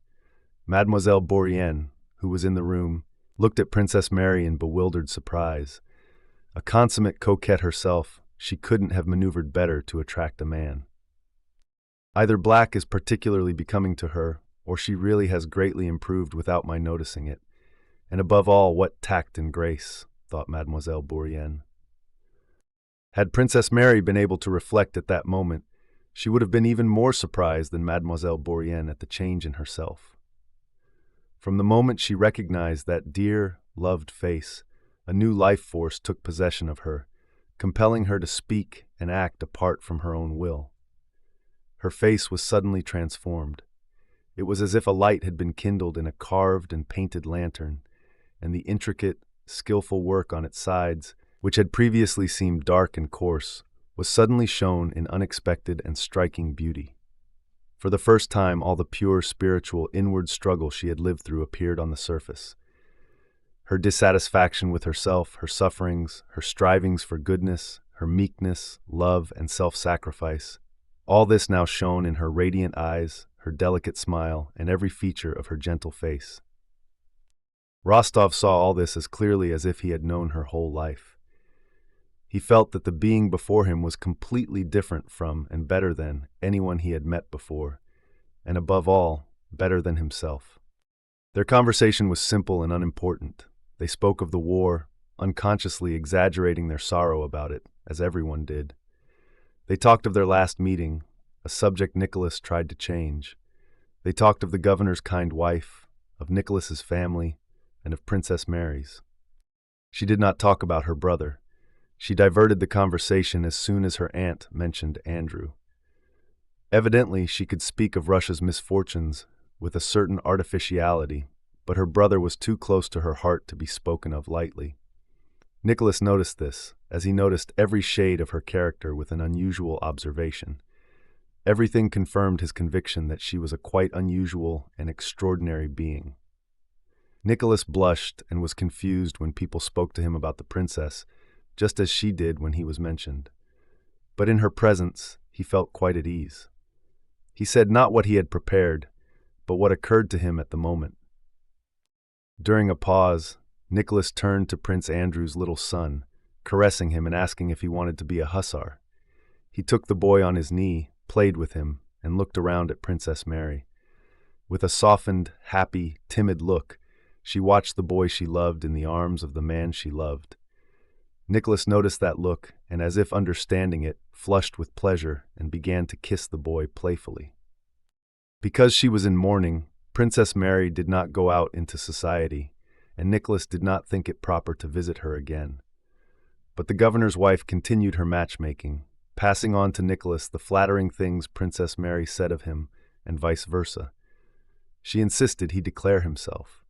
Mademoiselle Bourienne, who was in the room, looked at Princess Mary in bewildered surprise. A consummate coquette herself, she couldn't have maneuvered better to attract a man. Either black is particularly becoming to her, or she really has greatly improved without my noticing it. And above all, what tact and grace, thought Mademoiselle Bourienne. Had Princess Mary been able to reflect at that moment, she would have been even more surprised than Mademoiselle Bourienne at the change in herself. From the moment she recognized that dear, loved face, a new life force took possession of her, compelling her to speak and act apart from her own will. Her face was suddenly transformed. It was as if a light had been kindled in a carved and painted lantern, and the intricate, skillful work on its sides, which had previously seemed dark and coarse, was suddenly shown in unexpected and striking beauty. For the first time, all the pure, spiritual, inward struggle she had lived through appeared on the surface. Her dissatisfaction with herself, her sufferings, her strivings for goodness, her meekness, love, and self-sacrifice, all this now shone in her radiant eyes, her delicate smile, and every feature of her gentle face. Rostov saw all this as clearly as if he had known her whole life. He felt that the being before him was completely different from and better than anyone he had met before, and above all, better than himself. Their conversation was simple and unimportant. They spoke of the war, unconsciously exaggerating their sorrow about it, as everyone did. They talked of their last meeting, a subject Nicholas tried to change. They talked of the governor's kind wife, of Nicholas's family, and of Princess Mary's. She did not talk about her brother. She diverted the conversation as soon as her aunt mentioned Andrew. Evidently, she could speak of Russia's misfortunes with a certain artificiality, but her brother was too close to her heart to be spoken of lightly. Nicholas noticed this, as he noticed every shade of her character with an unusual observation. Everything confirmed his conviction that she was a quite unusual and extraordinary being. Nicholas blushed and was confused when people spoke to him about the princess, just as she did when he was mentioned. But in her presence, he felt quite at ease. He said not what he had prepared, but what occurred to him at the moment. During a pause, Nicholas turned to Prince Andrew's little son, caressing him and asking if he wanted to be a hussar. He took the boy on his knee, played with him, and looked around at Princess Mary. With a softened, happy, timid look, she watched the boy she loved in the arms of the man she loved. Nicholas noticed that look, and as if understanding it, flushed with pleasure and began to kiss the boy playfully. Because she was in mourning, Princess Mary did not go out into society, and Nicholas did not think it proper to visit her again. But the governor's wife continued her matchmaking, passing on to Nicholas the flattering things Princess Mary said of him, and vice versa. She insisted he declare himself.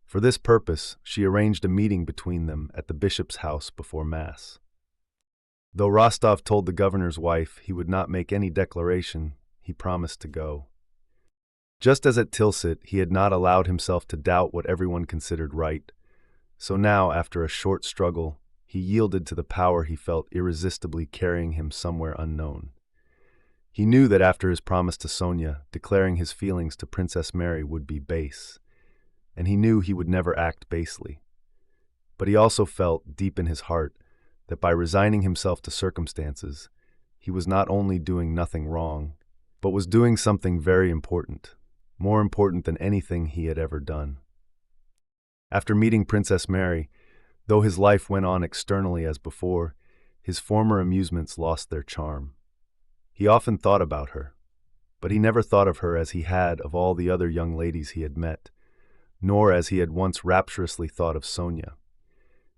For this purpose, she arranged a meeting between them at the bishop's house before Mass. Though Rostov told the governor's wife he would not make any declaration, he promised to go. Just as at Tilsit, he had not allowed himself to doubt what everyone considered right, so now, after a short struggle, he yielded to the power he felt irresistibly carrying him somewhere unknown. He knew that after his promise to Sonia, declaring his feelings to Princess Mary would be base, and he knew he would never act basely. But he also felt, deep in his heart, that by resigning himself to circumstances, he was not only doing nothing wrong, but was doing something very important, more important than anything he had ever done. After meeting Princess Mary, though his life went on externally as before, his former amusements lost their charm. He often thought about her, but he never thought of her as he had of all the other young ladies he had met, nor as he had once rapturously thought of Sonia.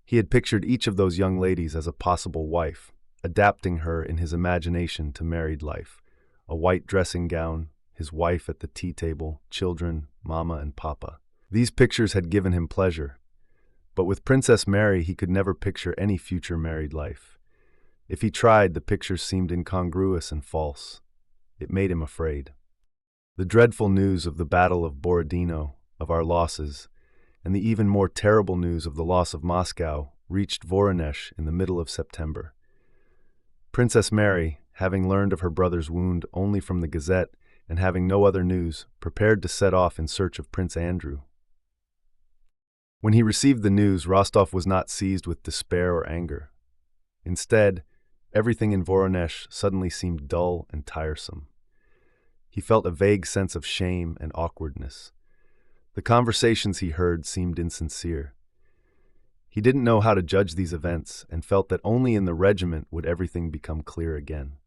He had pictured each of those young ladies as a possible wife, adapting her in his imagination to married life, a white dressing gown, his wife at the tea table, children, mama and papa. These pictures had given him pleasure, but with Princess Mary he could never picture any future married life. If he tried, the pictures seemed incongruous and false. It made him afraid. The dreadful news of the Battle of Borodino, of our losses, and the even more terrible news of the loss of Moscow reached Voronezh in the middle of September. Princess Mary, having learned of her brother's wound only from the Gazette and having no other news, prepared to set off in search of Prince Andrew. When he received the news, Rostov was not seized with despair or anger. Instead, everything in Voronezh suddenly seemed dull and tiresome. He felt a vague sense of shame and awkwardness. The conversations he heard seemed insincere. He didn't know how to judge these events and felt that only in the regiment would everything become clear again.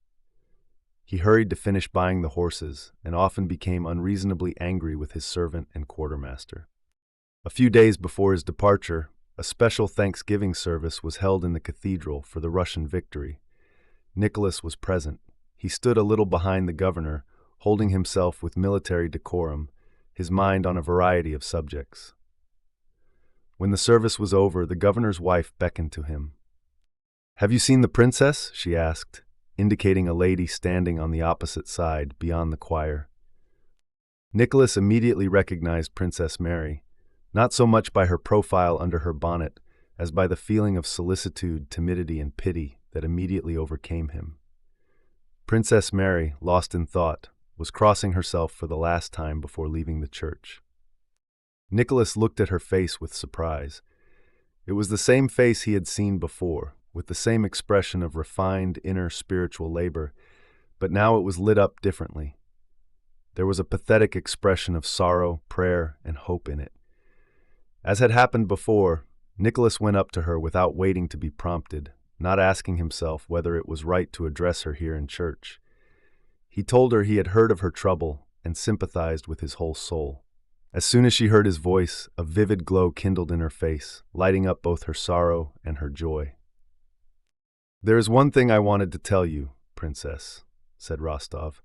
He hurried to finish buying the horses and often became unreasonably angry with his servant and quartermaster. A few days before his departure, A special Thanksgiving service was held in the cathedral for the Russian victory. Nicholas was present. He stood a little behind the governor, holding himself with military decorum, his mind on a variety of subjects. When the service was over, the governor's wife beckoned to him. "Have you seen the princess?" she asked, indicating a lady standing on the opposite side, beyond the choir. Nicholas immediately recognized Princess Mary, not so much by her profile under her bonnet, as by the feeling of solicitude, timidity, and pity that immediately overcame him. Princess Mary, lost in thought, was crossing herself for the last time before leaving the church. Nicholas looked at her face with surprise. It was the same face he had seen before, with the same expression of refined inner spiritual labor, but now it was lit up differently. There was a pathetic expression of sorrow, prayer, and hope in it. As had happened before, Nicholas went up to her without waiting to be prompted, not asking himself whether it was right to address her here in church. He told her he had heard of her trouble and sympathized with his whole soul. As soon as she heard his voice, a vivid glow kindled in her face, lighting up both her sorrow and her joy. "There is one thing I wanted to tell you, Princess," said Rostov.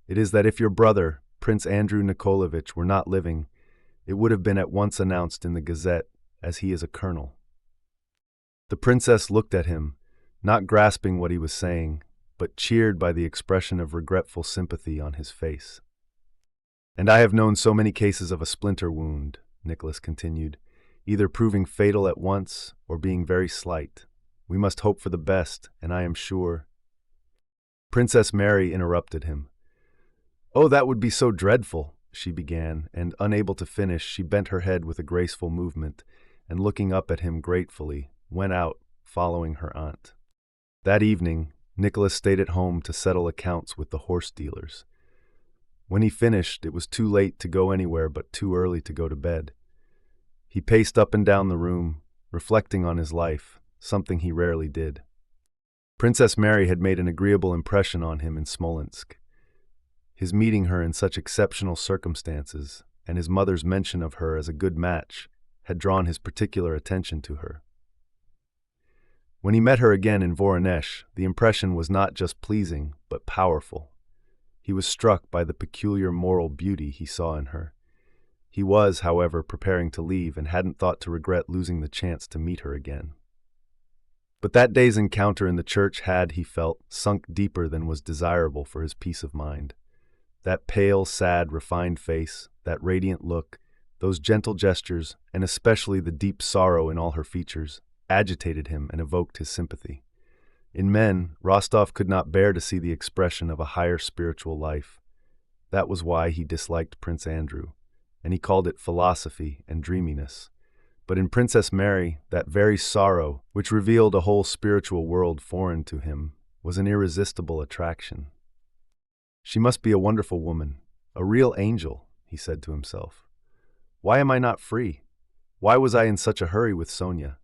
"It is that if your brother, Prince Andrew Nikolaevich, were not living, it would have been at once announced in the Gazette, as he is a colonel." The princess looked at him, not grasping what he was saying, but cheered by the expression of regretful sympathy on his face. "And I have known so many cases of a splinter wound," Nicholas continued, "either proving fatal at once or being very slight. We must hope for the best, and I am sure—" Princess Mary interrupted him. "Oh, that would be so dreadful," she began, and, unable to finish, she bent her head with a graceful movement, and looking up at him gratefully, went out, following her aunt. That evening, Nicholas stayed at home to settle accounts with the horse dealers. When he finished, it was too late to go anywhere but too early to go to bed. He paced up and down the room, reflecting on his life, something he rarely did. Princess Mary had made an agreeable impression on him in Smolensk. His meeting her in such exceptional circumstances, and his mother's mention of her as a good match, had drawn his particular attention to her. When he met her again in Voronezh, the impression was not just pleasing, but powerful. He was struck by the peculiar moral beauty he saw in her. He was, however, preparing to leave and hadn't thought to regret losing the chance to meet her again. But that day's encounter in the church had, he felt, sunk deeper than was desirable for his peace of mind. That pale, sad, refined face, that radiant look, those gentle gestures, and especially the deep sorrow in all her features, agitated him and evoked his sympathy. In men, Rostov could not bear to see the expression of a higher spiritual life. That was why he disliked Prince Andrew, and he called it philosophy and dreaminess. But in Princess Mary, that very sorrow, which revealed a whole spiritual world foreign to him, was an irresistible attraction. "She must be a wonderful woman, a real angel," he said to himself. "Why am I not free? Why was I in such a hurry with Sonia?"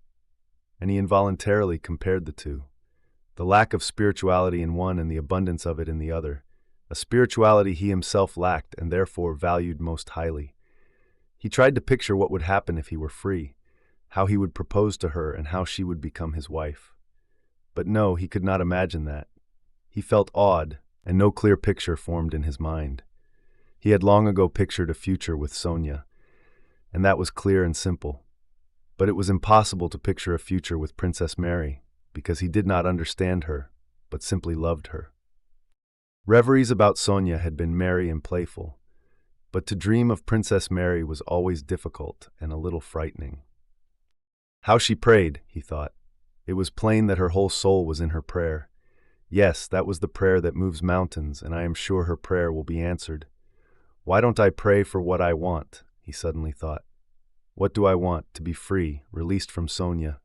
And he involuntarily compared the two. The lack of spirituality in one and the abundance of it in the other, a spirituality he himself lacked and therefore valued most highly. He tried to picture what would happen if he were free, how he would propose to her and how she would become his wife. But no, he could not imagine that. He felt awed, and no clear picture formed in his mind. He had long ago pictured a future with Sonia, and that was clear and simple. But it was impossible to picture a future with Princess Mary, because he did not understand her, but simply loved her. Reveries about Sonia had been merry and playful, but to dream of Princess Mary was always difficult and a little frightening. How she prayed, he thought. It was plain that her whole soul was in her prayer. Yes, that was the prayer that moves mountains, and I am sure her prayer will be answered. Why don't I pray for what I want? He suddenly thought. What do I want? To be free, released from Sonia.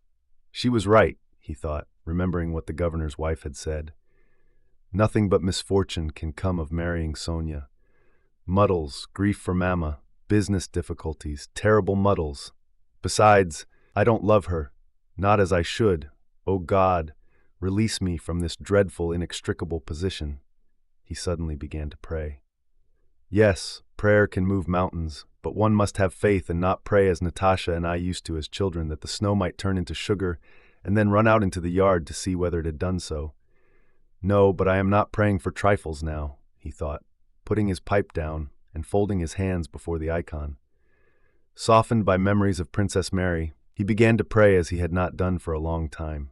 She was right, he thought, remembering what the governor's wife had said. Nothing but misfortune can come of marrying Sonia. Muddles, grief for Mama, business difficulties, terrible muddles. Besides, I don't love her, not as I should. Oh God, release me from this dreadful, inextricable position. He suddenly began to pray. Yes, prayer can move mountains, but one must have faith and not pray as Natasha and I used to as children that the snow might turn into sugar and then run out into the yard to see whether it had done so. No, but I am not praying for trifles now, he thought, putting his pipe down and folding his hands before the icon. Softened by memories of Princess Mary, he began to pray as he had not done for a long time.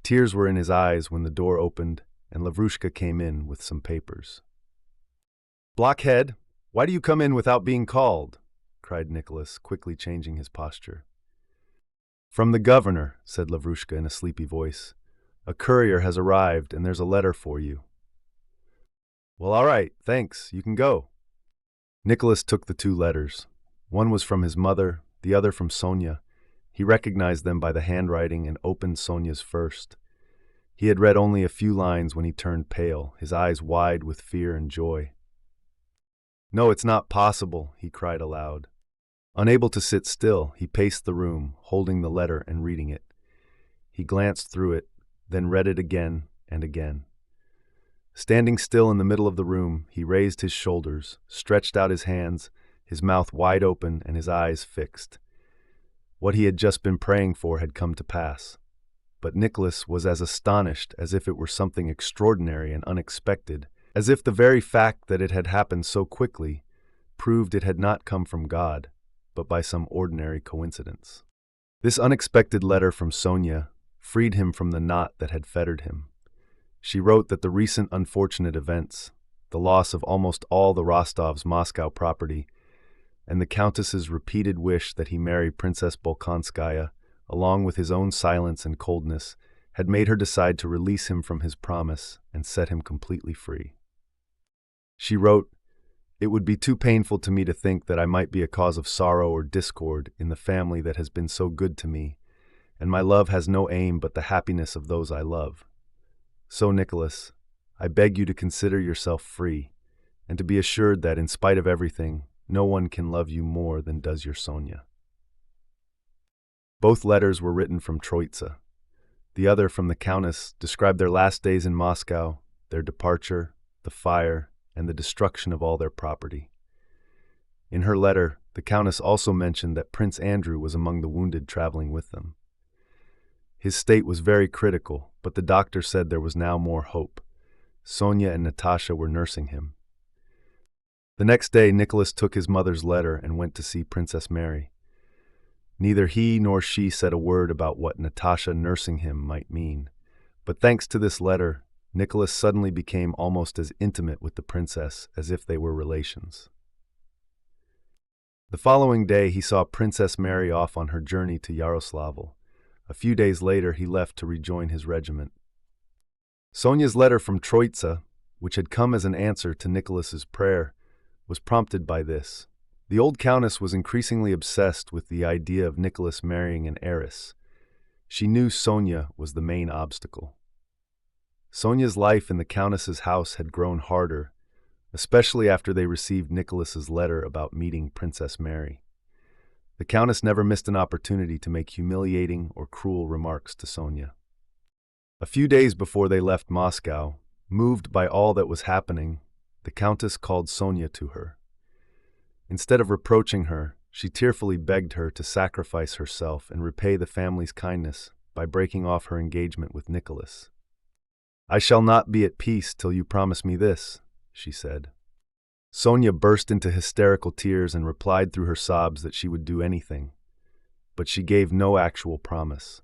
Tears were in his eyes when the door opened and Lavrushka came in with some papers. "Blockhead, why do you come in without being called?" cried Nicholas, quickly changing his posture. "From the governor," said Lavrushka in a sleepy voice. "A courier has arrived and there's a letter for you." "Well, all right, thanks, you can go." Nicholas took the two letters. One was from his mother, the other from Sonia. He recognized them by the handwriting and opened Sonia's first. He had read only a few lines when he turned pale, his eyes wide with fear and joy. "No, it's not possible," he cried aloud. Unable to sit still, he paced the room, holding the letter and reading it. He glanced through it, then read it again and again. Standing still in the middle of the room, he raised his shoulders, stretched out his hands, his mouth wide open and his eyes fixed. What he had just been praying for had come to pass. But Nicholas was as astonished as if it were something extraordinary and unexpected, as if the very fact that it had happened so quickly proved it had not come from God, but by some ordinary coincidence. This unexpected letter from Sonia freed him from the knot that had fettered him. She wrote that the recent unfortunate events, the loss of almost all the Rostovs' Moscow property, and the Countess's repeated wish that he marry Princess Bolkonskaya, along with his own silence and coldness, had made her decide to release him from his promise and set him completely free. She wrote, "It would be too painful to me to think that I might be a cause of sorrow or discord in the family that has been so good to me, and my love has no aim but the happiness of those I love. So, Nicholas, I beg you to consider yourself free, and to be assured that, in spite of everything, no one can love you more than does your Sonia." Both letters were written from Troitsa. The other, from the Countess, described their last days in Moscow, their departure, the fire, and the destruction of all their property. In her letter, the Countess also mentioned that Prince Andrew was among the wounded traveling with them. His state was very critical, but the doctor said there was now more hope. Sonia and Natasha were nursing him. The next day, Nicholas took his mother's letter and went to see Princess Mary. Neither he nor she said a word about what Natasha nursing him might mean, but thanks to this letter, Nicholas suddenly became almost as intimate with the princess as if they were relations. The following day, he saw Princess Mary off on her journey to Yaroslavl. A few days later, he left to rejoin his regiment. Sonia's letter from Troitsa, which had come as an answer to Nicholas's prayer, was prompted by this. The old countess was increasingly obsessed with the idea of Nicholas marrying an heiress. She knew Sonia was the main obstacle. Sonia's life in the countess's house had grown harder, especially after they received Nicholas's letter about meeting Princess Mary. The countess never missed an opportunity to make humiliating or cruel remarks to Sonia. A few days before they left Moscow, moved by all that was happening, the countess called Sonia to her. Instead of reproaching her, she tearfully begged her to sacrifice herself and repay the family's kindness by breaking off her engagement with Nicholas. "I shall not be at peace till you promise me this," she said. Sonia burst into hysterical tears and replied through her sobs that she would do anything. But she gave no actual promise.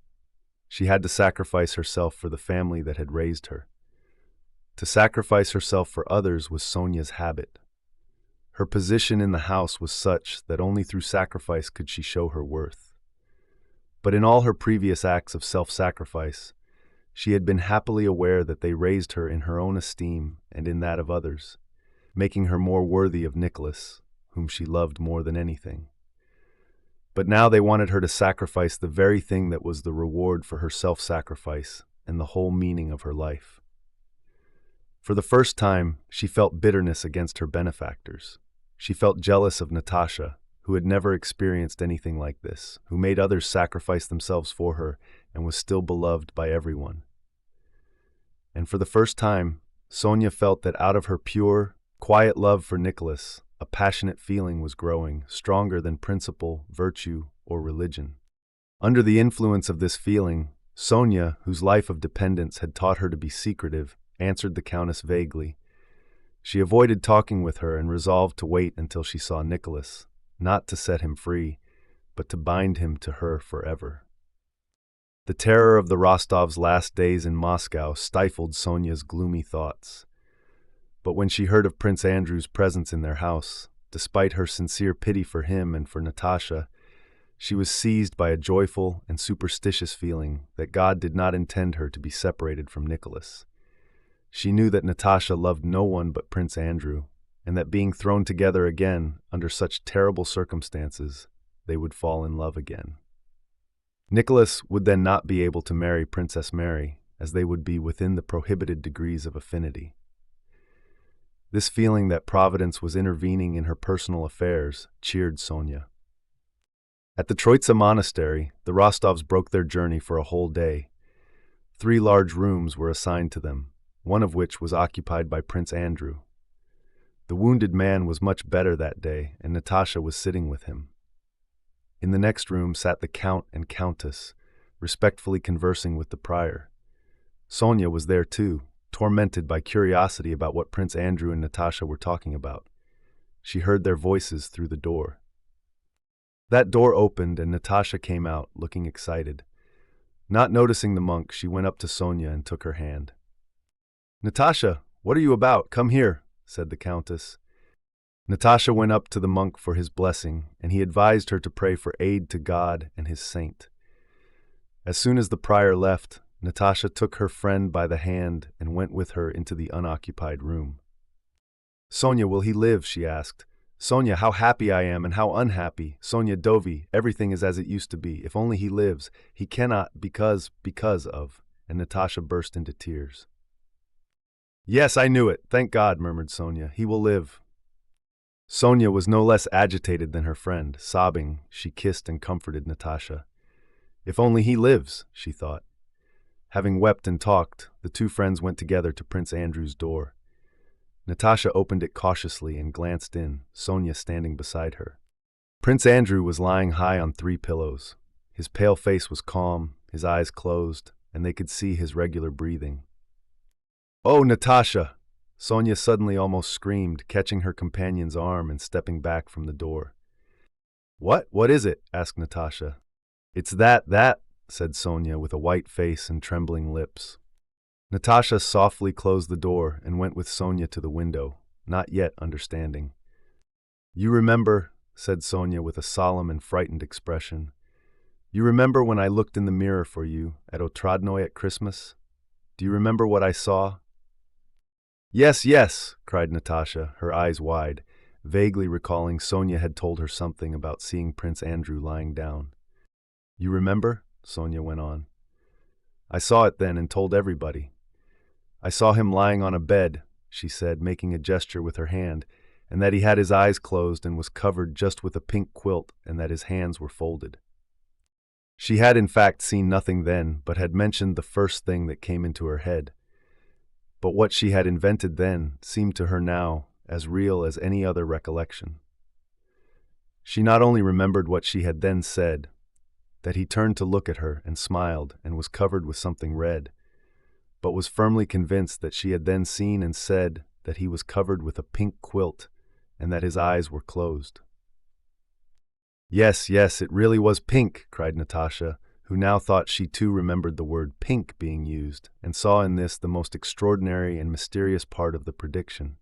She had to sacrifice herself for the family that had raised her. To sacrifice herself for others was Sonia's habit. Her position in the house was such that only through sacrifice could she show her worth. But in all her previous acts of self-sacrifice, she had been happily aware that they raised her in her own esteem and in that of others, making her more worthy of Nicholas, whom she loved more than anything. But now they wanted her to sacrifice the very thing that was the reward for her self-sacrifice and the whole meaning of her life. For the first time, she felt bitterness against her benefactors. She felt jealous of Natasha, who had never experienced anything like this, who made others sacrifice themselves for her and was still beloved by everyone. And for the first time, Sonia felt that out of her pure, quiet love for Nicholas, a passionate feeling was growing, stronger than principle, virtue, or religion. Under the influence of this feeling, Sonia, whose life of dependence had taught her to be secretive, answered the Countess vaguely. She avoided talking with her and resolved to wait until she saw Nicholas, not to set him free, but to bind him to her forever. The terror of the Rostovs' last days in Moscow stifled Sonia's gloomy thoughts. But when she heard of Prince Andrew's presence in their house, despite her sincere pity for him and for Natasha, she was seized by a joyful and superstitious feeling that God did not intend her to be separated from Nicholas. She knew that Natasha loved no one but Prince Andrew, and that being thrown together again under such terrible circumstances, they would fall in love again. Nicholas would then not be able to marry Princess Mary, as they would be within the prohibited degrees of affinity. This feeling that Providence was intervening in her personal affairs cheered Sonia. At the Troitsa Monastery, the Rostovs broke their journey for a whole day. 3 large rooms were assigned to them, one of which was occupied by Prince Andrew. The wounded man was much better that day, and Natasha was sitting with him. In the next room sat the Count and Countess, respectfully conversing with the prior. Sonia was there too, tormented by curiosity about what Prince Andrew and Natasha were talking about. She heard their voices through the door. That door opened and Natasha came out, looking excited. Not noticing the monk, she went up to Sonia and took her hand. "Natasha, what are you about? Come here," said the Countess. Natasha went up to the monk for his blessing, and he advised her to pray for aid to God and his saint. As soon as the prior left, Natasha took her friend by the hand and went with her into the unoccupied room. "Sonia, will he live?" she asked. "Sonia, how happy I am and how unhappy. Sonia Dovi, everything is as it used to be. If only he lives. He cannot because of." And Natasha burst into tears. "Yes, I knew it. Thank God," murmured Sonia. "He will live." Sonia was no less agitated than her friend. Sobbing, she kissed and comforted Natasha. "If only he lives," she thought. Having wept and talked, the 2 friends went together to Prince Andrew's door. Natasha opened it cautiously and glanced in, Sonia standing beside her. Prince Andrew was lying high on 3 pillows. His pale face was calm, his eyes closed, and they could see his regular breathing. "Oh, Natasha!" Sonia suddenly almost screamed, catching her companion's arm and stepping back from the door. What is it?" asked Natasha. "It's that," said Sonia with a white face and trembling lips. Natasha softly closed the door and went with Sonia to the window, not yet understanding. "You remember," said Sonia with a solemn and frightened expression, "you remember when I looked in the mirror for you at Otradnoy at Christmas? Do you remember what I saw?" Yes, cried Natasha, her eyes wide, vaguely recalling Sonia had told her something about seeing Prince Andrew lying down. "You remember?" Sonia went on. "I saw it then and told everybody. I saw him lying on a bed," she said, making a gesture with her hand, "and that he had his eyes closed and was covered just with a pink quilt and that his hands were folded." She had in fact seen nothing then, but had mentioned the first thing that came into her head. But what she had invented then seemed to her now as real as any other recollection. She not only remembered what she had then said, that he turned to look at her and smiled and was covered with something red, but was firmly convinced that she had then seen and said that he was covered with a pink quilt and that his eyes were closed. Yes, it really was pink," cried Natasha, who now thought she too remembered the word pink being used, and saw in this the most extraordinary and mysterious part of the prediction.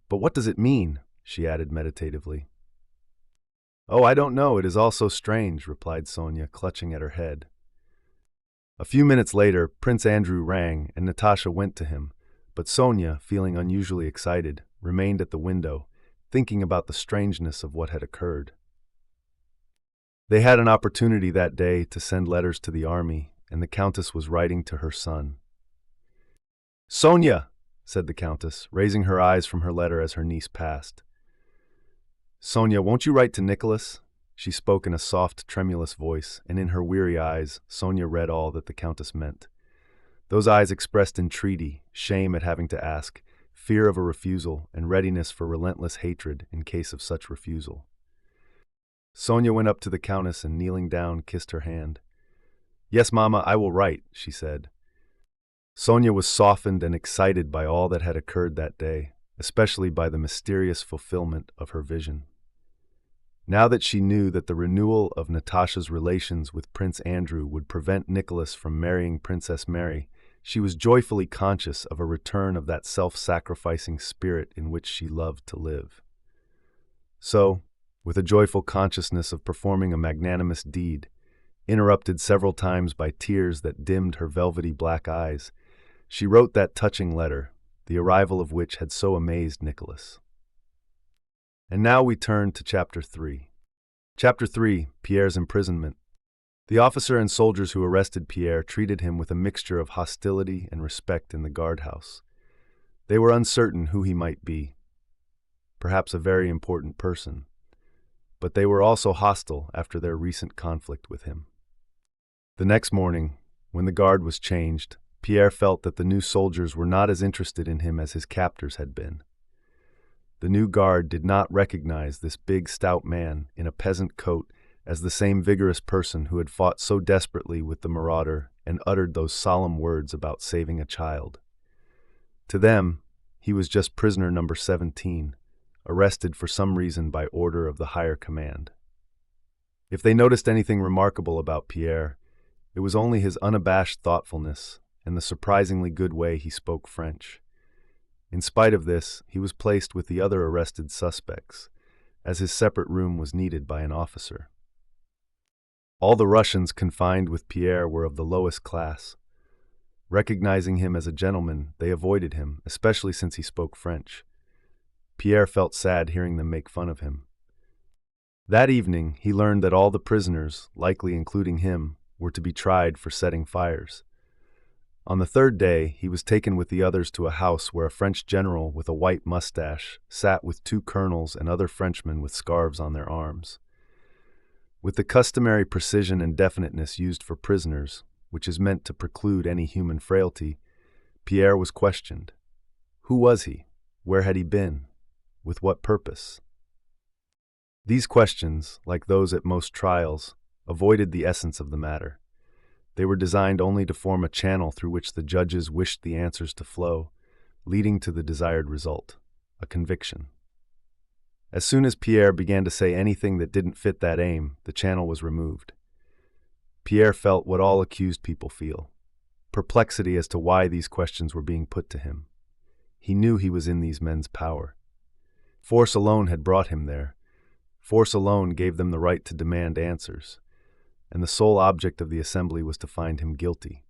"But what does it mean?" she added meditatively. "Oh, I don't know, it is all so strange," replied Sonia, clutching at her head. A few minutes later, Prince Andrew rang, and Natasha went to him, but Sonia, feeling unusually excited, remained at the window, thinking about the strangeness of what had occurred. They had an opportunity that day to send letters to the army, and the Countess was writing to her son. "Sonia," said the Countess, raising her eyes from her letter as her niece passed. "Sonia, won't you write to Nicholas?" She spoke in a soft, tremulous voice, and in her weary eyes, Sonia read all that the Countess meant. Those eyes expressed entreaty, shame at having to ask, fear of a refusal, and readiness for relentless hatred in case of such refusal. Sonia went up to the countess and, kneeling down, kissed her hand. "Yes, Mama, I will write," she said. Sonia was softened and excited by all that had occurred that day, especially by the mysterious fulfillment of her vision. Now that she knew that the renewal of Natasha's relations with Prince Andrew would prevent Nicholas from marrying Princess Mary, she was joyfully conscious of a return of that self-sacrificing spirit in which she loved to live. So, with a joyful consciousness of performing a magnanimous deed, interrupted several times by tears that dimmed her velvety black eyes, she wrote that touching letter, the arrival of which had so amazed Nicholas. And now we turn to Chapter 3. Chapter 3, Pierre's imprisonment. The officer and soldiers who arrested Pierre treated him with a mixture of hostility and respect in the guardhouse. They were uncertain who he might be, perhaps a very important person, but they were also hostile after their recent conflict with him. The next morning, when the guard was changed, Pierre felt that the new soldiers were not as interested in him as his captors had been. The new guard did not recognize this big, stout man in a peasant coat as the same vigorous person who had fought so desperately with the marauder and uttered those solemn words about saving a child. To them, he was just prisoner number 17, arrested for some reason by order of the higher command. If they noticed anything remarkable about Pierre, it was only his unabashed thoughtfulness and the surprisingly good way he spoke French. In spite of this, he was placed with the other arrested suspects, as his separate room was needed by an officer. All the Russians confined with Pierre were of the lowest class. Recognizing him as a gentleman, they avoided him, especially since he spoke French. Pierre felt sad hearing them make fun of him. That evening, he learned that all the prisoners, likely including him, were to be tried for setting fires. On the third day, he was taken with the others to a house where a French general with a white mustache sat with 2 colonels and other Frenchmen with scarves on their arms. With the customary precision and definiteness used for prisoners, which is meant to preclude any human frailty, Pierre was questioned. Who was he? Where had he been? With what purpose? These questions, like those at most trials, avoided the essence of the matter. They were designed only to form a channel through which the judges wished the answers to flow, leading to the desired result, a conviction. As soon as Pierre began to say anything that didn't fit that aim, the channel was removed. Pierre felt what all accused people feel, perplexity as to why these questions were being put to him. He knew he was in these men's power. Force alone had brought him there. Force alone gave them the right to demand answers, and the sole object of the assembly was to find him guilty.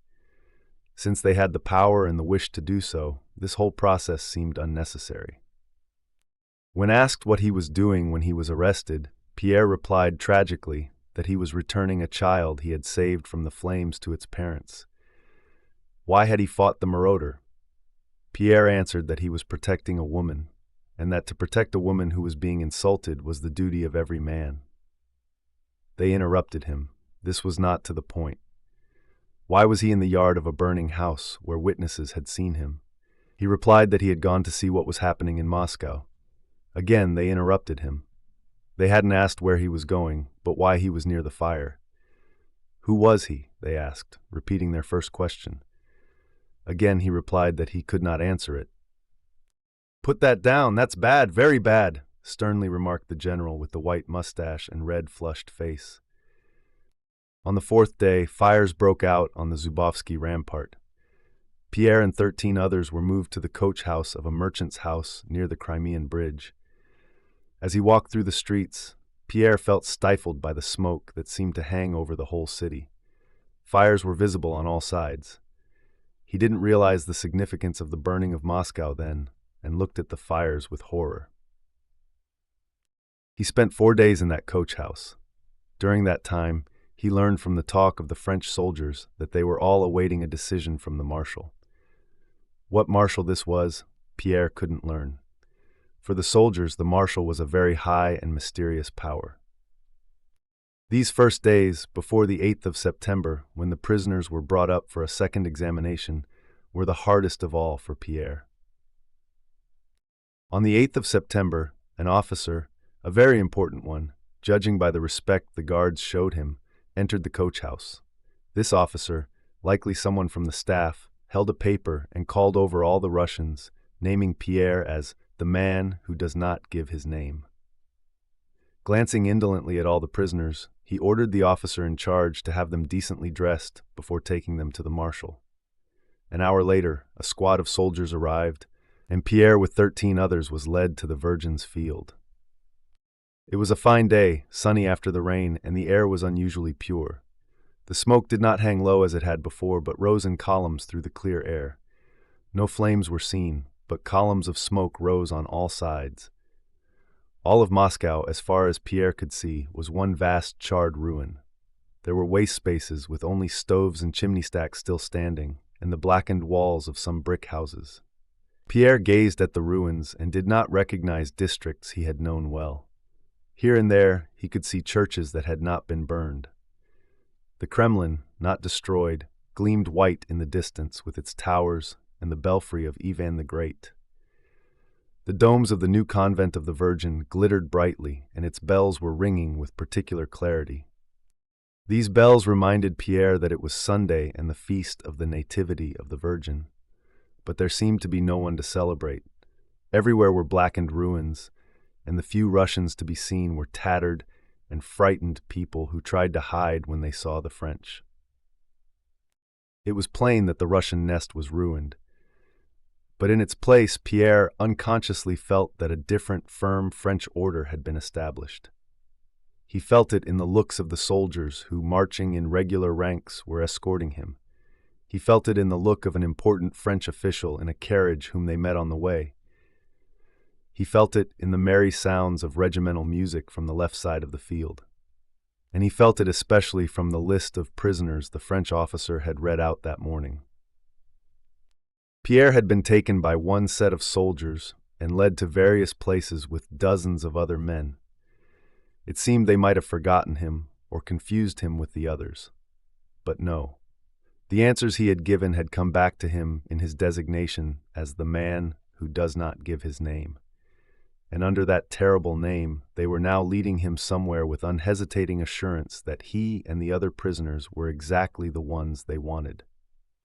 Since they had the power and the wish to do so, this whole process seemed unnecessary. When asked what he was doing when he was arrested, Pierre replied tragically that he was returning a child he had saved from the flames to its parents. Why had he fought the marauder? Pierre answered that he was protecting a woman, and that to protect a woman who was being insulted was the duty of every man. They interrupted him. This was not to the point. Why was he in the yard of a burning house where witnesses had seen him? He replied that he had gone to see what was happening in Moscow. Again, they interrupted him. They hadn't asked where he was going, but why he was near the fire. Who was he? They asked, repeating their first question. Again, he replied that he could not answer it. "Put that down, that's bad, very bad," sternly remarked the general with the white mustache and red flushed face. On the 4th day, fires broke out on the Zubovsky rampart. Pierre and 13 others were moved to the coach house of a merchant's house near the Crimean Bridge. As he walked through the streets, Pierre felt stifled by the smoke that seemed to hang over the whole city. Fires were visible on all sides. He didn't realize the significance of the burning of Moscow then, and looked at the fires with horror. He spent 4 days in that coach house. During that time, he learned from the talk of the French soldiers that they were all awaiting a decision from the marshal. What marshal this was, Pierre couldn't learn. For the soldiers, the marshal was a very high and mysterious power. These first days, before the 8th of September, when the prisoners were brought up for a second examination, were the hardest of all for Pierre. On the 8th of September, an officer, a very important one, judging by the respect the guards showed him, entered the coach house. This officer, likely someone from the staff, held a paper and called over all the Russians, naming Pierre as the man who does not give his name. Glancing indolently at all the prisoners, he ordered the officer in charge to have them decently dressed before taking them to the marshal. An hour later, a squad of soldiers arrived, and Pierre with 13 others was led to the Virgin's field. It was a fine day, sunny after the rain, and the air was unusually pure. The smoke did not hang low as it had before, but rose in columns through the clear air. No flames were seen, but columns of smoke rose on all sides. All of Moscow, as far as Pierre could see, was one vast charred ruin. There were waste spaces with only stoves and chimney stacks still standing, and the blackened walls of some brick houses. Pierre gazed at the ruins and did not recognize districts he had known well. Here and there, he could see churches that had not been burned. The Kremlin, not destroyed, gleamed white in the distance with its towers and the belfry of Ivan the Great. The domes of the new convent of the Virgin glittered brightly, and its bells were ringing with particular clarity. These bells reminded Pierre that it was Sunday and the feast of the Nativity of the Virgin. But there seemed to be no one to celebrate. Everywhere were blackened ruins, and the few Russians to be seen were tattered and frightened people who tried to hide when they saw the French. It was plain that the Russian nest was ruined. But in its place, Pierre unconsciously felt that a different, firm French order had been established. He felt it in the looks of the soldiers who, marching in regular ranks, were escorting him. He felt it in the look of an important French official in a carriage whom they met on the way. He felt it in the merry sounds of regimental music from the left side of the field. And he felt it especially from the list of prisoners the French officer had read out that morning. Pierre had been taken by one set of soldiers and led to various places with dozens of other men. It seemed they might have forgotten him or confused him with the others. But no. The answers he had given had come back to him in his designation as the man who does not give his name. And under that terrible name, they were now leading him somewhere with unhesitating assurance that he and the other prisoners were exactly the ones they wanted.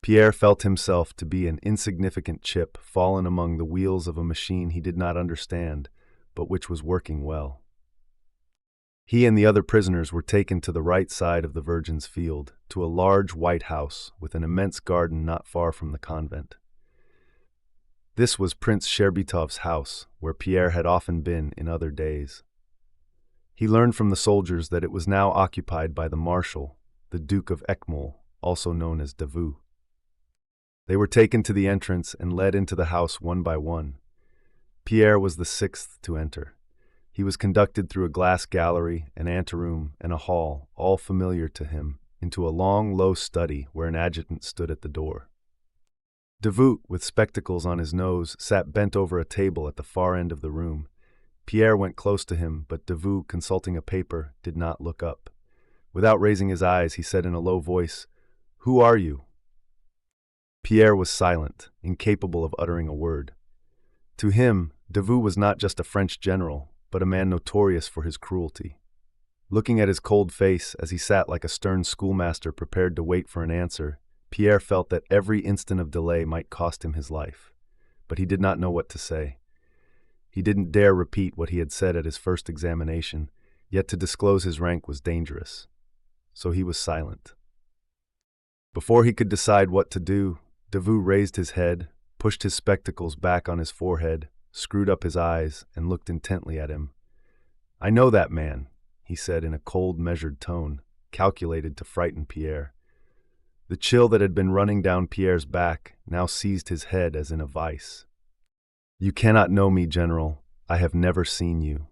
Pierre felt himself to be an insignificant chip fallen among the wheels of a machine he did not understand, but which was working well. He and the other prisoners were taken to the right side of the Virgin's field, to a large white house with an immense garden not far from the convent. This was Prince Sherbitov's house, where Pierre had often been in other days. He learned from the soldiers that it was now occupied by the Marshal, the Duke of Ekmol, also known as Davout. They were taken to the entrance and led into the house one by one. Pierre was the sixth to enter. He was conducted through a glass gallery, an anteroom, and a hall, all familiar to him, into a long, low study where an adjutant stood at the door. Davout, with spectacles on his nose, sat bent over a table at the far end of the room. Pierre went close to him, but Davout, consulting a paper, did not look up. Without raising his eyes, he said in a low voice, "Who are you?" Pierre was silent, incapable of uttering a word. To him, Davout was not just a French general, but a man notorious for his cruelty. Looking at his cold face as he sat like a stern schoolmaster prepared to wait for an answer, Pierre felt that every instant of delay might cost him his life. But he did not know what to say. He didn't dare repeat what he had said at his first examination, yet to disclose his rank was dangerous. So he was silent. Before he could decide what to do, Davout raised his head, pushed his spectacles back on his forehead, screwed up his eyes, and looked intently at him. "I know that man," he said in a cold, measured tone, calculated to frighten Pierre. The chill that had been running down Pierre's back now seized his head as in a vice. "You cannot know me, General. I have never seen you."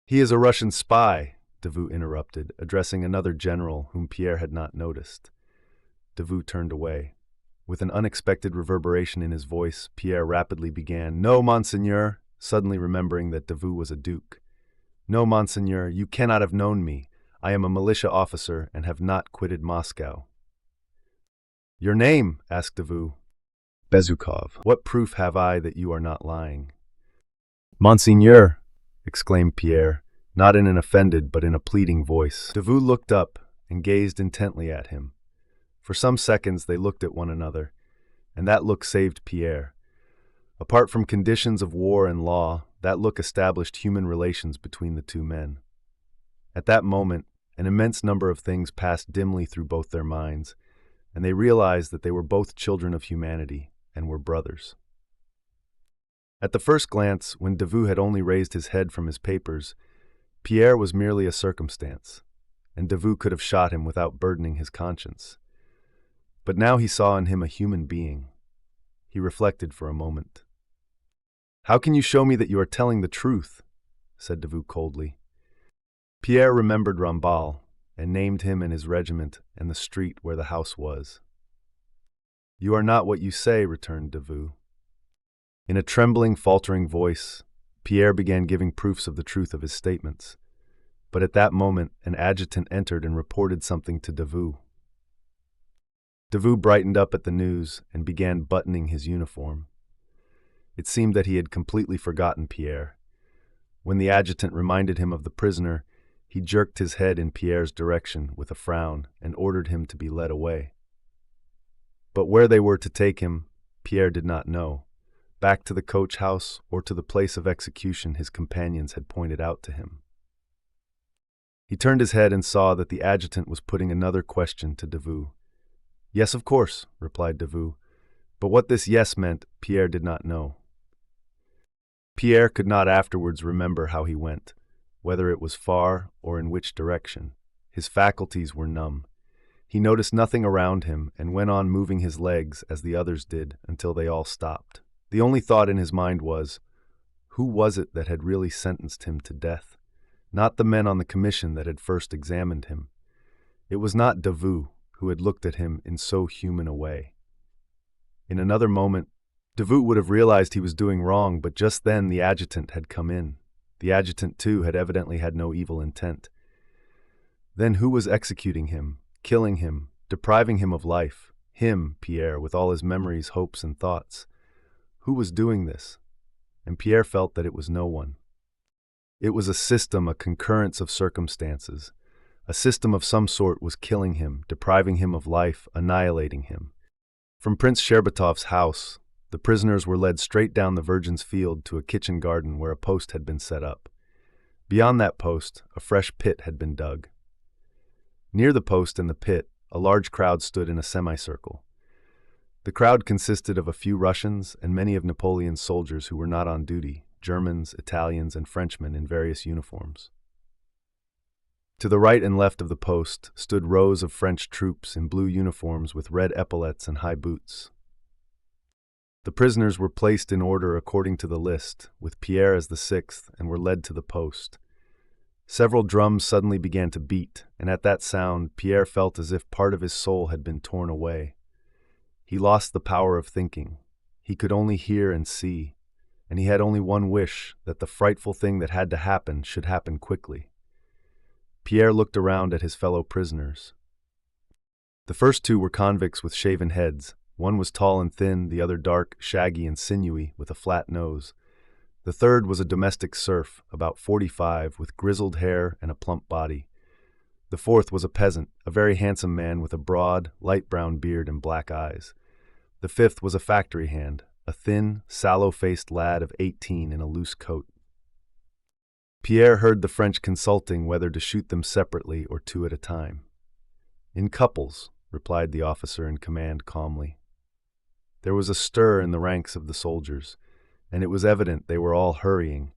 "He is a Russian spy," Davout interrupted, addressing another general whom Pierre had not noticed. Davout turned away. With an unexpected reverberation in his voice, Pierre rapidly began, "No, Monseigneur," suddenly remembering that Davout was a duke. "No, Monseigneur, you cannot have known me. I am a militia officer and have not quitted Moscow." "Your name?" asked Davout. "Bezukov. What proof have I that you are not lying?" Monseigneur, exclaimed Pierre, not in an offended but in a pleading voice. Davout looked up and gazed intently at him. For some seconds they looked at one another, and that look saved Pierre. Apart from conditions of war and law, that look established human relations between the two men. At that moment, an immense number of things passed dimly through both their minds, and they realized that they were both children of humanity and were brothers. At the first glance, when Davout had only raised his head from his papers, Pierre was merely a circumstance, and Davout could have shot him without burdening his conscience. But now he saw in him a human being. He reflected for a moment. "How can you show me that you are telling the truth?" said Davout coldly. Pierre remembered Rambal, and named him and his regiment and the street where the house was. "You are not what you say," returned Davout. In a trembling, faltering voice, Pierre began giving proofs of the truth of his statements. But at that moment, an adjutant entered and reported something to Davout. Davout brightened up at the news and began buttoning his uniform. It seemed that he had completely forgotten Pierre. When the adjutant reminded him of the prisoner, he jerked his head in Pierre's direction with a frown and ordered him to be led away. But where they were to take him, Pierre did not know. Back to the coach house or to the place of execution his companions had pointed out to him. He turned his head and saw that the adjutant was putting another question to Davout. "Yes, of course," replied Davout, but what this yes meant, Pierre did not know. Pierre could not afterwards remember how he went, whether it was far or in which direction. His faculties were numb. He noticed nothing around him and went on moving his legs as the others did until they all stopped. The only thought in his mind was, who was it that had really sentenced him to death? Not the men on the commission that had first examined him. It was not Davout who had looked at him in so human a way. In another moment, Davout would have realized he was doing wrong, but just then the adjutant had come in. The adjutant, too, had evidently had no evil intent. Then who was executing him, killing him, depriving him of life? Him, Pierre, with all his memories, hopes, and thoughts. Who was doing this? And Pierre felt that it was no one. It was a system, a concurrence of circumstances. A system of some sort was killing him, depriving him of life, annihilating him. From Prince Sherbatov's house, the prisoners were led straight down the Virgin's Field to a kitchen garden where a post had been set up. Beyond that post, a fresh pit had been dug. Near the post and the pit, a large crowd stood in a semicircle. The crowd consisted of a few Russians and many of Napoleon's soldiers who were not on duty, Germans, Italians, and Frenchmen in various uniforms. To the right and left of the post stood rows of French troops in blue uniforms with red epaulets and high boots. The prisoners were placed in order according to the list, with Pierre as the sixth, and were led to the post. Several drums suddenly began to beat, and at that sound Pierre felt as if part of his soul had been torn away. He lost the power of thinking. He could only hear and see, and he had only one wish, that the frightful thing that had to happen should happen quickly. Pierre looked around at his fellow prisoners. The first two were convicts with shaven heads. One was tall and thin, the other dark, shaggy, and sinewy, with a flat nose. The third was a domestic serf, about 45, with grizzled hair and a plump body. The fourth was a peasant, a very handsome man with a broad, light brown beard and black eyes. The fifth was a factory hand, a thin, sallow-faced lad of 18 in a loose coat. Pierre heard the French consulting whether to shoot them separately or two at a time. "In couples," replied the officer in command calmly. There was a stir in the ranks of the soldiers, and it was evident they were all hurrying,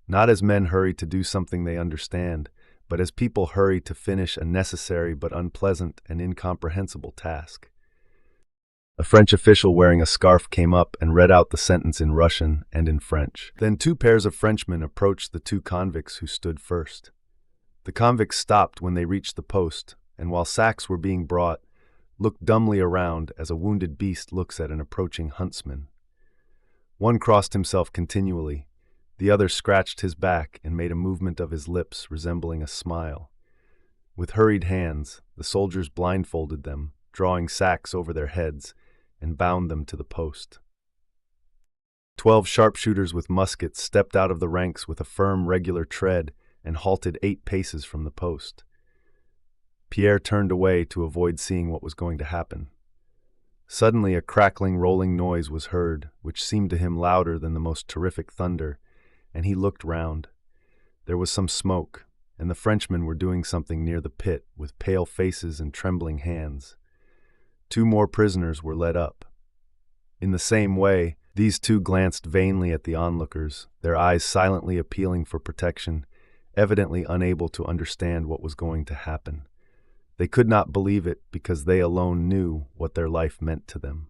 not as men hurry to do something they understand, but as people hurry to finish a necessary but unpleasant and incomprehensible task. A French official wearing a scarf came up and read out the sentence in Russian and in French. Then two pairs of Frenchmen approached the two convicts who stood first. The convicts stopped when they reached the post, and while sacks were being brought, looked dumbly around as a wounded beast looks at an approaching huntsman. One crossed himself continually. The other scratched his back and made a movement of his lips resembling a smile. With hurried hands, the soldiers blindfolded them, drawing sacks over their heads, and bound them to the post. 12 sharpshooters with muskets stepped out of the ranks with a firm, regular tread and halted 8 paces from the post. Pierre turned away to avoid seeing what was going to happen. Suddenly a crackling, rolling noise was heard, which seemed to him louder than the most terrific thunder, and he looked round. There was some smoke, and the Frenchmen were doing something near the pit with pale faces and trembling hands. 2 more prisoners were led up. In the same way, these 2 glanced vainly at the onlookers, their eyes silently appealing for protection, evidently unable to understand what was going to happen. They could not believe it because they alone knew what their life meant to them.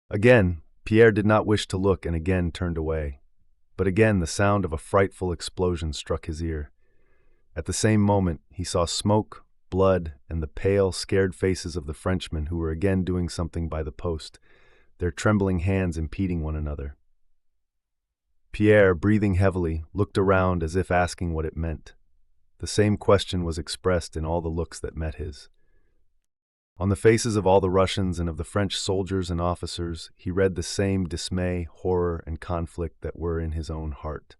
Again, Pierre did not wish to look and again turned away. But again the sound of a frightful explosion struck his ear. At the same moment, he saw smoke, blood, and the pale, scared faces of the Frenchmen who were again doing something by the post, their trembling hands impeding one another. Pierre, breathing heavily, looked around as if asking what it meant. The same question was expressed in all the looks that met his. On the faces of all the Russians and of the French soldiers and officers, he read the same dismay, horror, and conflict that were in his own heart.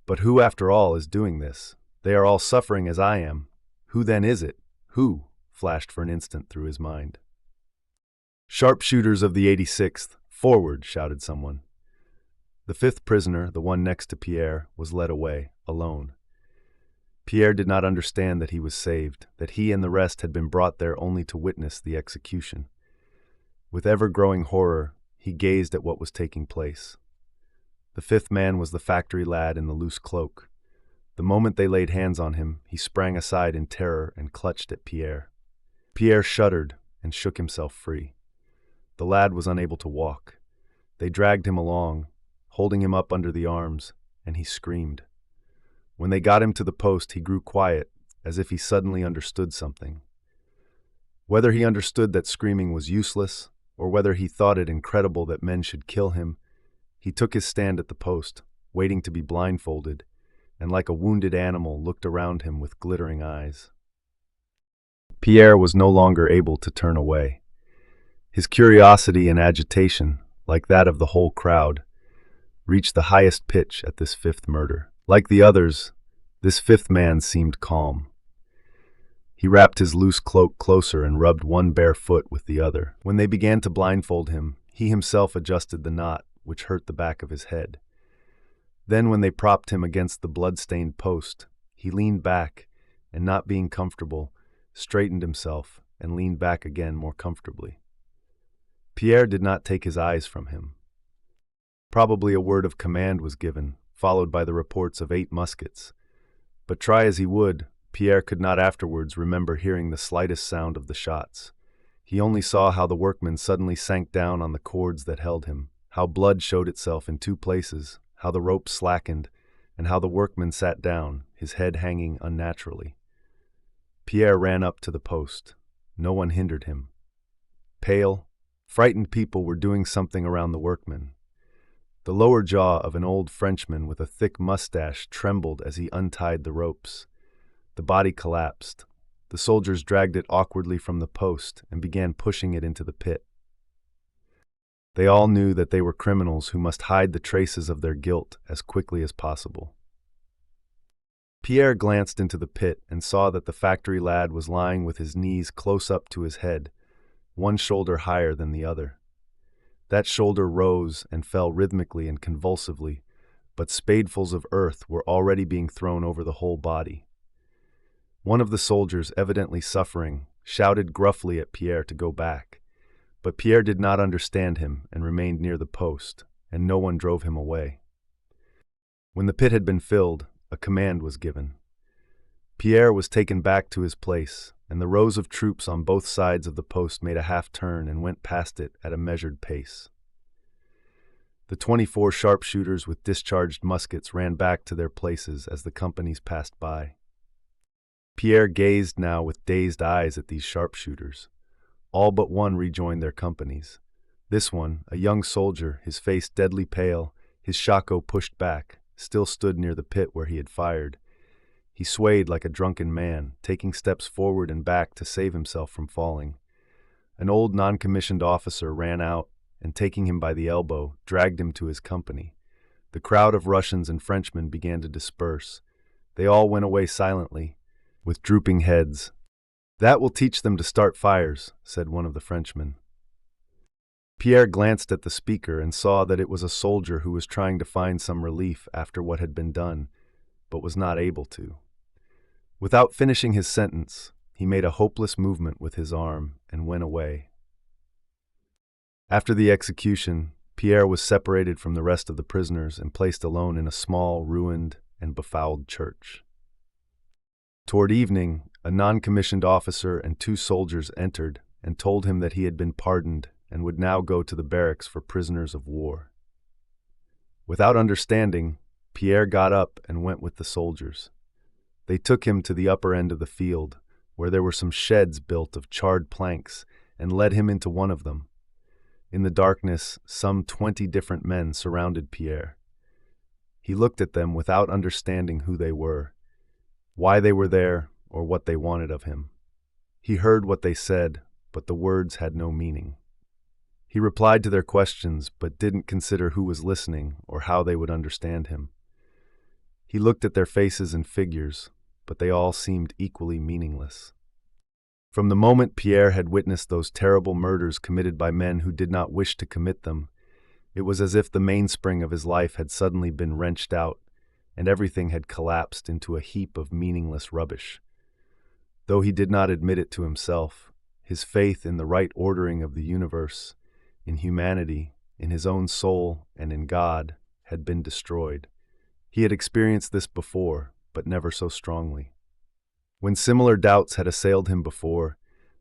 But who, after all, is doing this? They are all suffering as I am. Who then is it? Who? Flashed for an instant through his mind. Sharpshooters of the 86th, forward, shouted someone. The 5th prisoner, the one next to Pierre, was led away, alone. Pierre did not understand that he was saved, that he and the rest had been brought there only to witness the execution. With ever-growing horror, he gazed at what was taking place. The 5th man was the factory lad in the loose cloak. The moment they laid hands on him, he sprang aside in terror and clutched at Pierre. Pierre shuddered and shook himself free. The lad was unable to walk. They dragged him along, holding him up under the arms, and he screamed. When they got him to the post, he grew quiet, as if he suddenly understood something. Whether he understood that screaming was useless, or whether he thought it incredible that men should kill him, he took his stand at the post, waiting to be blindfolded, and like a wounded animal looked around him with glittering eyes. Pierre was no longer able to turn away. His curiosity and agitation, like that of the whole crowd, reached the highest pitch at this 5th murder. Like the others, this 5th man seemed calm. He wrapped his loose cloak closer and rubbed one bare foot with the other. When they began to blindfold him, he himself adjusted the knot, which hurt the back of his head. Then when they propped him against the blood-stained post, he leaned back, and not being comfortable, straightened himself and leaned back again more comfortably. Pierre did not take his eyes from him. Probably a word of command was given, followed by the reports of 8 muskets. But try as he would, Pierre could not afterwards remember hearing the slightest sound of the shots. He only saw how the workman suddenly sank down on the cords that held him, how blood showed itself in 2 places, how the rope slackened, and how the workman sat down, his head hanging unnaturally. Pierre ran up to the post. No one hindered him. Pale, frightened people were doing something around the workman. The lower jaw of an old Frenchman with a thick mustache trembled as he untied the ropes. The body collapsed. The soldiers dragged it awkwardly from the post and began pushing it into the pit. They all knew that they were criminals who must hide the traces of their guilt as quickly as possible. Pierre glanced into the pit and saw that the factory lad was lying with his knees close up to his head, one shoulder higher than the other. That shoulder rose and fell rhythmically and convulsively, but spadefuls of earth were already being thrown over the whole body. One of the soldiers, evidently suffering, shouted gruffly at Pierre to go back, but Pierre did not understand him and remained near the post, and no one drove him away. When the pit had been filled, a command was given. Pierre was taken back to his place, and the rows of troops on both sides of the post made a half-turn and went past it at a measured pace. The 24 sharpshooters with discharged muskets ran back to their places as the companies passed by. Pierre gazed now with dazed eyes at these sharpshooters. All but one rejoined their companies. This one, a young soldier, his face deadly pale, his shako pushed back, still stood near the pit where he had fired. He swayed like a drunken man, taking steps forward and back to save himself from falling. An old non-commissioned officer ran out, and taking him by the elbow, dragged him to his company. The crowd of Russians and Frenchmen began to disperse. They all went away silently, with drooping heads. "That will teach them to start fires," said one of the Frenchmen. Pierre glanced at the speaker and saw that it was a soldier who was trying to find some relief after what had been done, but was not able to. Without finishing his sentence, he made a hopeless movement with his arm and went away. After the execution, Pierre was separated from the rest of the prisoners and placed alone in a small, ruined, and befouled church. Toward evening, a non-commissioned officer and 2 soldiers entered and told him that he had been pardoned and would now go to the barracks for prisoners of war. Without understanding, Pierre got up and went with the soldiers. They took him to the upper end of the field, where there were some sheds built of charred planks, and led him into one of them. In the darkness, some 20 different men surrounded Pierre. He looked at them without understanding who they were, why they were there, or what they wanted of him. He heard what they said, but the words had no meaning. He replied to their questions, but didn't consider who was listening or how they would understand him. He looked at their faces and figures, but they all seemed equally meaningless. From the moment Pierre had witnessed those terrible murders committed by men who did not wish to commit them, it was as if the mainspring of his life had suddenly been wrenched out, and everything had collapsed into a heap of meaningless rubbish. Though he did not admit it to himself, his faith in the right ordering of the universe, in humanity, in his own soul, and in God, had been destroyed. He had experienced this before, but never so strongly. When similar doubts had assailed him before,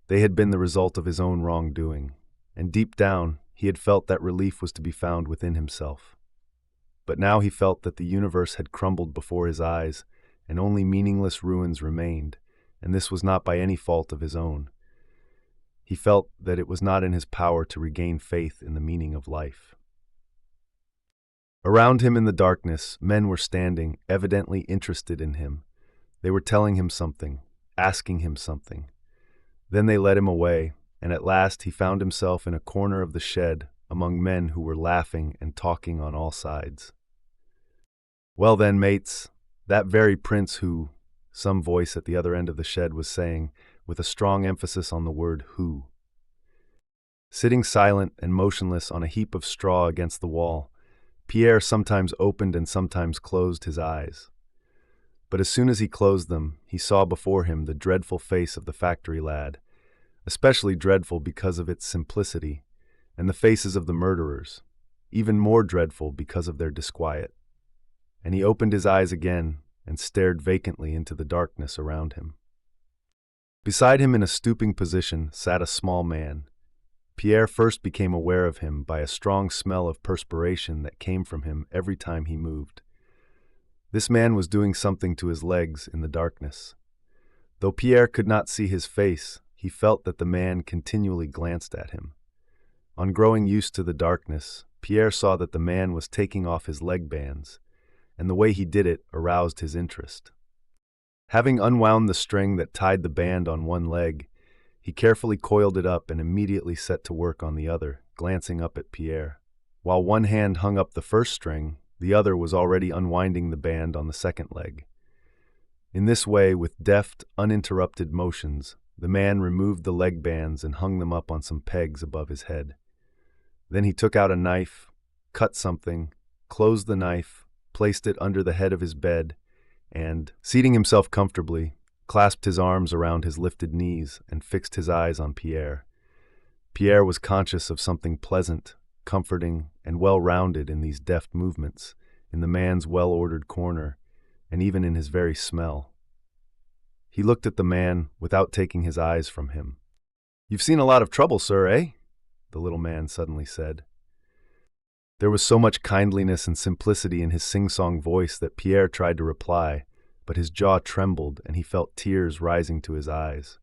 they had been the result of his own wrongdoing, and deep down he had felt that relief was to be found within himself. But now he felt that the universe had crumbled before his eyes, and only meaningless ruins remained, and this was not by any fault of his own. He felt that it was not in his power to regain faith in the meaning of life. Around him in the darkness, men were standing, evidently interested in him. They were telling him something, asking him something. Then they led him away, and at last he found himself in a corner of the shed among men who were laughing and talking on all sides. "Well then, mates, that very prince who," some voice at the other end of the shed was saying, with a strong emphasis on the word who. Sitting silent and motionless on a heap of straw against the wall, Pierre sometimes opened and sometimes closed his eyes. But as soon as he closed them, he saw before him the dreadful face of the factory lad, especially dreadful because of its simplicity, and the faces of the murderers, even more dreadful because of their disquiet. And he opened his eyes again and stared vacantly into the darkness around him. Beside him in a stooping position sat a small man. Pierre first became aware of him by a strong smell of perspiration that came from him every time he moved. This man was doing something to his legs in the darkness. Though Pierre could not see his face, he felt that the man continually glanced at him. On growing used to the darkness, Pierre saw that the man was taking off his leg bands, and the way he did it aroused his interest. Having unwound the string that tied the band on one leg, he carefully coiled it up and immediately set to work on the other, glancing up at Pierre. While one hand hung up the first string, the other was already unwinding the band on the second leg. In this way, with deft, uninterrupted motions, the man removed the leg bands and hung them up on some pegs above his head. Then he took out a knife, cut something, closed the knife, placed it under the head of his bed, and, seating himself comfortably, clasped his arms around his lifted knees and fixed his eyes on Pierre. Pierre was conscious of something pleasant, comforting, and well-rounded in these deft movements, in the man's well-ordered corner, and even in his very smell. He looked at the man without taking his eyes from him. "You've seen a lot of trouble, sir, eh?" the little man suddenly said. There was so much kindliness and simplicity in his sing-song voice that Pierre tried to reply, but his jaw trembled and he felt tears rising to his eyes.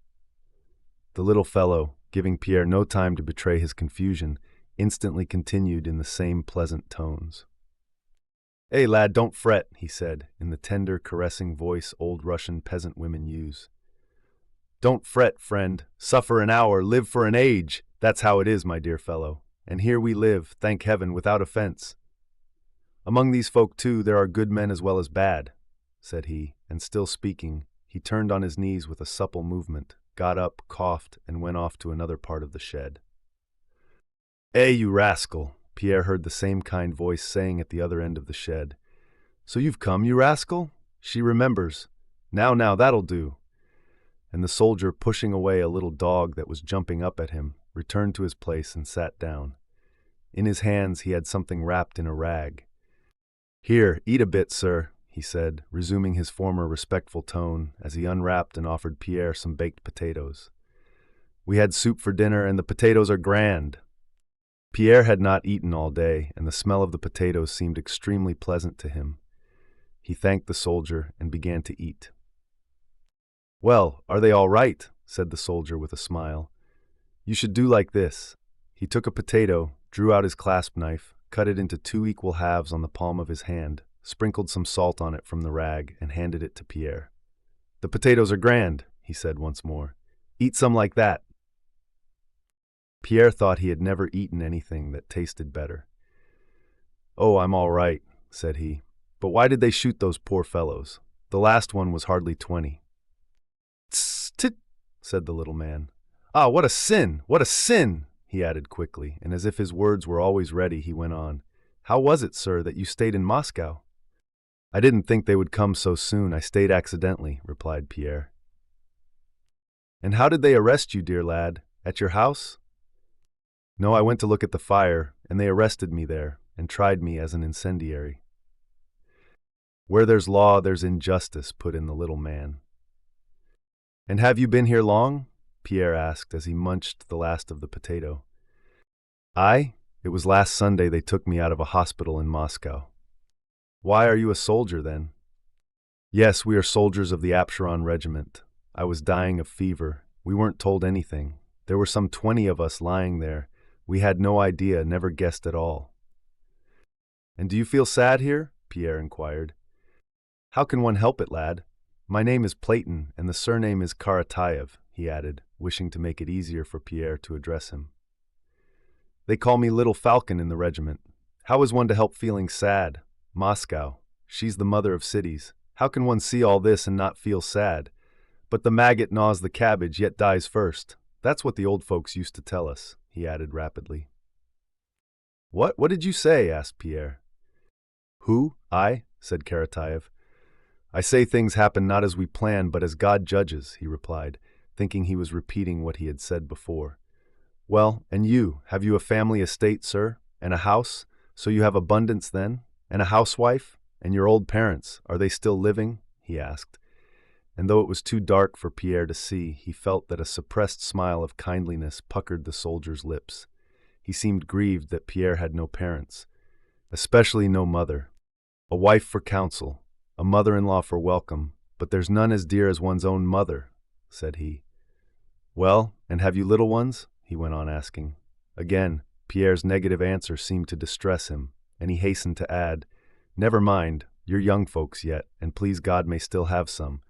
The little fellow, giving Pierre no time to betray his confusion, instantly continued in the same pleasant tones. "Hey, lad, don't fret," he said, in the tender, caressing voice old Russian peasant women use. "Don't fret, friend. Suffer an hour, live for an age. That's how it is, my dear fellow. and here we live, thank heaven, without offense. Among these folk, too, there are good men as well as bad, said he, and still speaking, he turned on his knees with a supple movement, got up, coughed, and went off to another part of the shed. "Eh, you rascal," Pierre heard the same kind voice saying at the other end of the shed. "So you've come, you rascal? She remembers. Now, that'll do." And the soldier, pushing away a little dog that was jumping up at him, returned to his place and sat down. In his hands he had something wrapped in a rag. "Here, eat a bit, sir," he said, resuming his former respectful tone as he unwrapped and offered Pierre some baked potatoes. "We had soup for dinner, and the potatoes are grand." Pierre had not eaten all day, and the smell of the potatoes seemed extremely pleasant to him. He thanked the soldier and began to eat. "Well, are they all right?" said the soldier with a smile. "You should do like this." He took a potato, drew out his clasp knife, cut it into 2 equal halves on the palm of his hand, sprinkled some salt on it from the rag, and handed it to Pierre. "The potatoes are grand," he said once more. "Eat some like that." Pierre thought he had never eaten anything that tasted better. "Oh, I'm all right," said he. "But why did they shoot those poor fellows? The last one was hardly 20. "Tst, said the little man. "Ah, what a sin! What a sin!" he added quickly, and as if his words were always ready, he went on. "How was it, sir, that you stayed in Moscow?" "I didn't think they would come so soon. I stayed accidentally," replied Pierre. "And how did they arrest you, dear lad? At your house?" "No, I went to look at the fire, and they arrested me there, and tried me as an incendiary." "Where there's law, there's injustice," put in the little man. "And have you been here long?" Pierre asked as he munched the last of the potato. "I? It was last Sunday they took me out of a hospital in Moscow." "Why, are you a soldier, then?" "Yes, we are soldiers of the Apsheron regiment. I was dying of fever. We weren't told anything. There were some 20 of us lying there. We had no idea, never guessed at all." "And do you feel sad here?" Pierre inquired. "How can one help it, lad? My name is Platon, and the surname is Karatayev," he added, wishing to make it easier for Pierre to address him. "They call me Little Falcon in the regiment. How is one to help feeling sad? Moscow, she's the mother of cities. How can one see all this and not feel sad? But the maggot gnaws the cabbage, yet dies first. That's what the old folks used to tell us," he added rapidly. What did you say?" asked Pierre. "Who? I?" said Karatayev. "I say things happen not as we plan, but as God judges," he replied, thinking he was repeating what he had said before. "Well, and you, have you a family estate, sir? And a house? So you have abundance then? And a housewife? And your old parents, are they still living?" he asked. And though it was too dark for Pierre to see, he felt that a suppressed smile of kindliness puckered the soldier's lips. He seemed grieved that Pierre had no parents, especially no mother. "A wife for counsel, a mother-in-law for welcome, but there's none as dear as one's own mother," said he. "Well, and have you little ones?" he went on asking. Again, Pierre's negative answer seemed to distress him, and he hastened to add, "Never mind, you're young folks yet, and please God may still have some.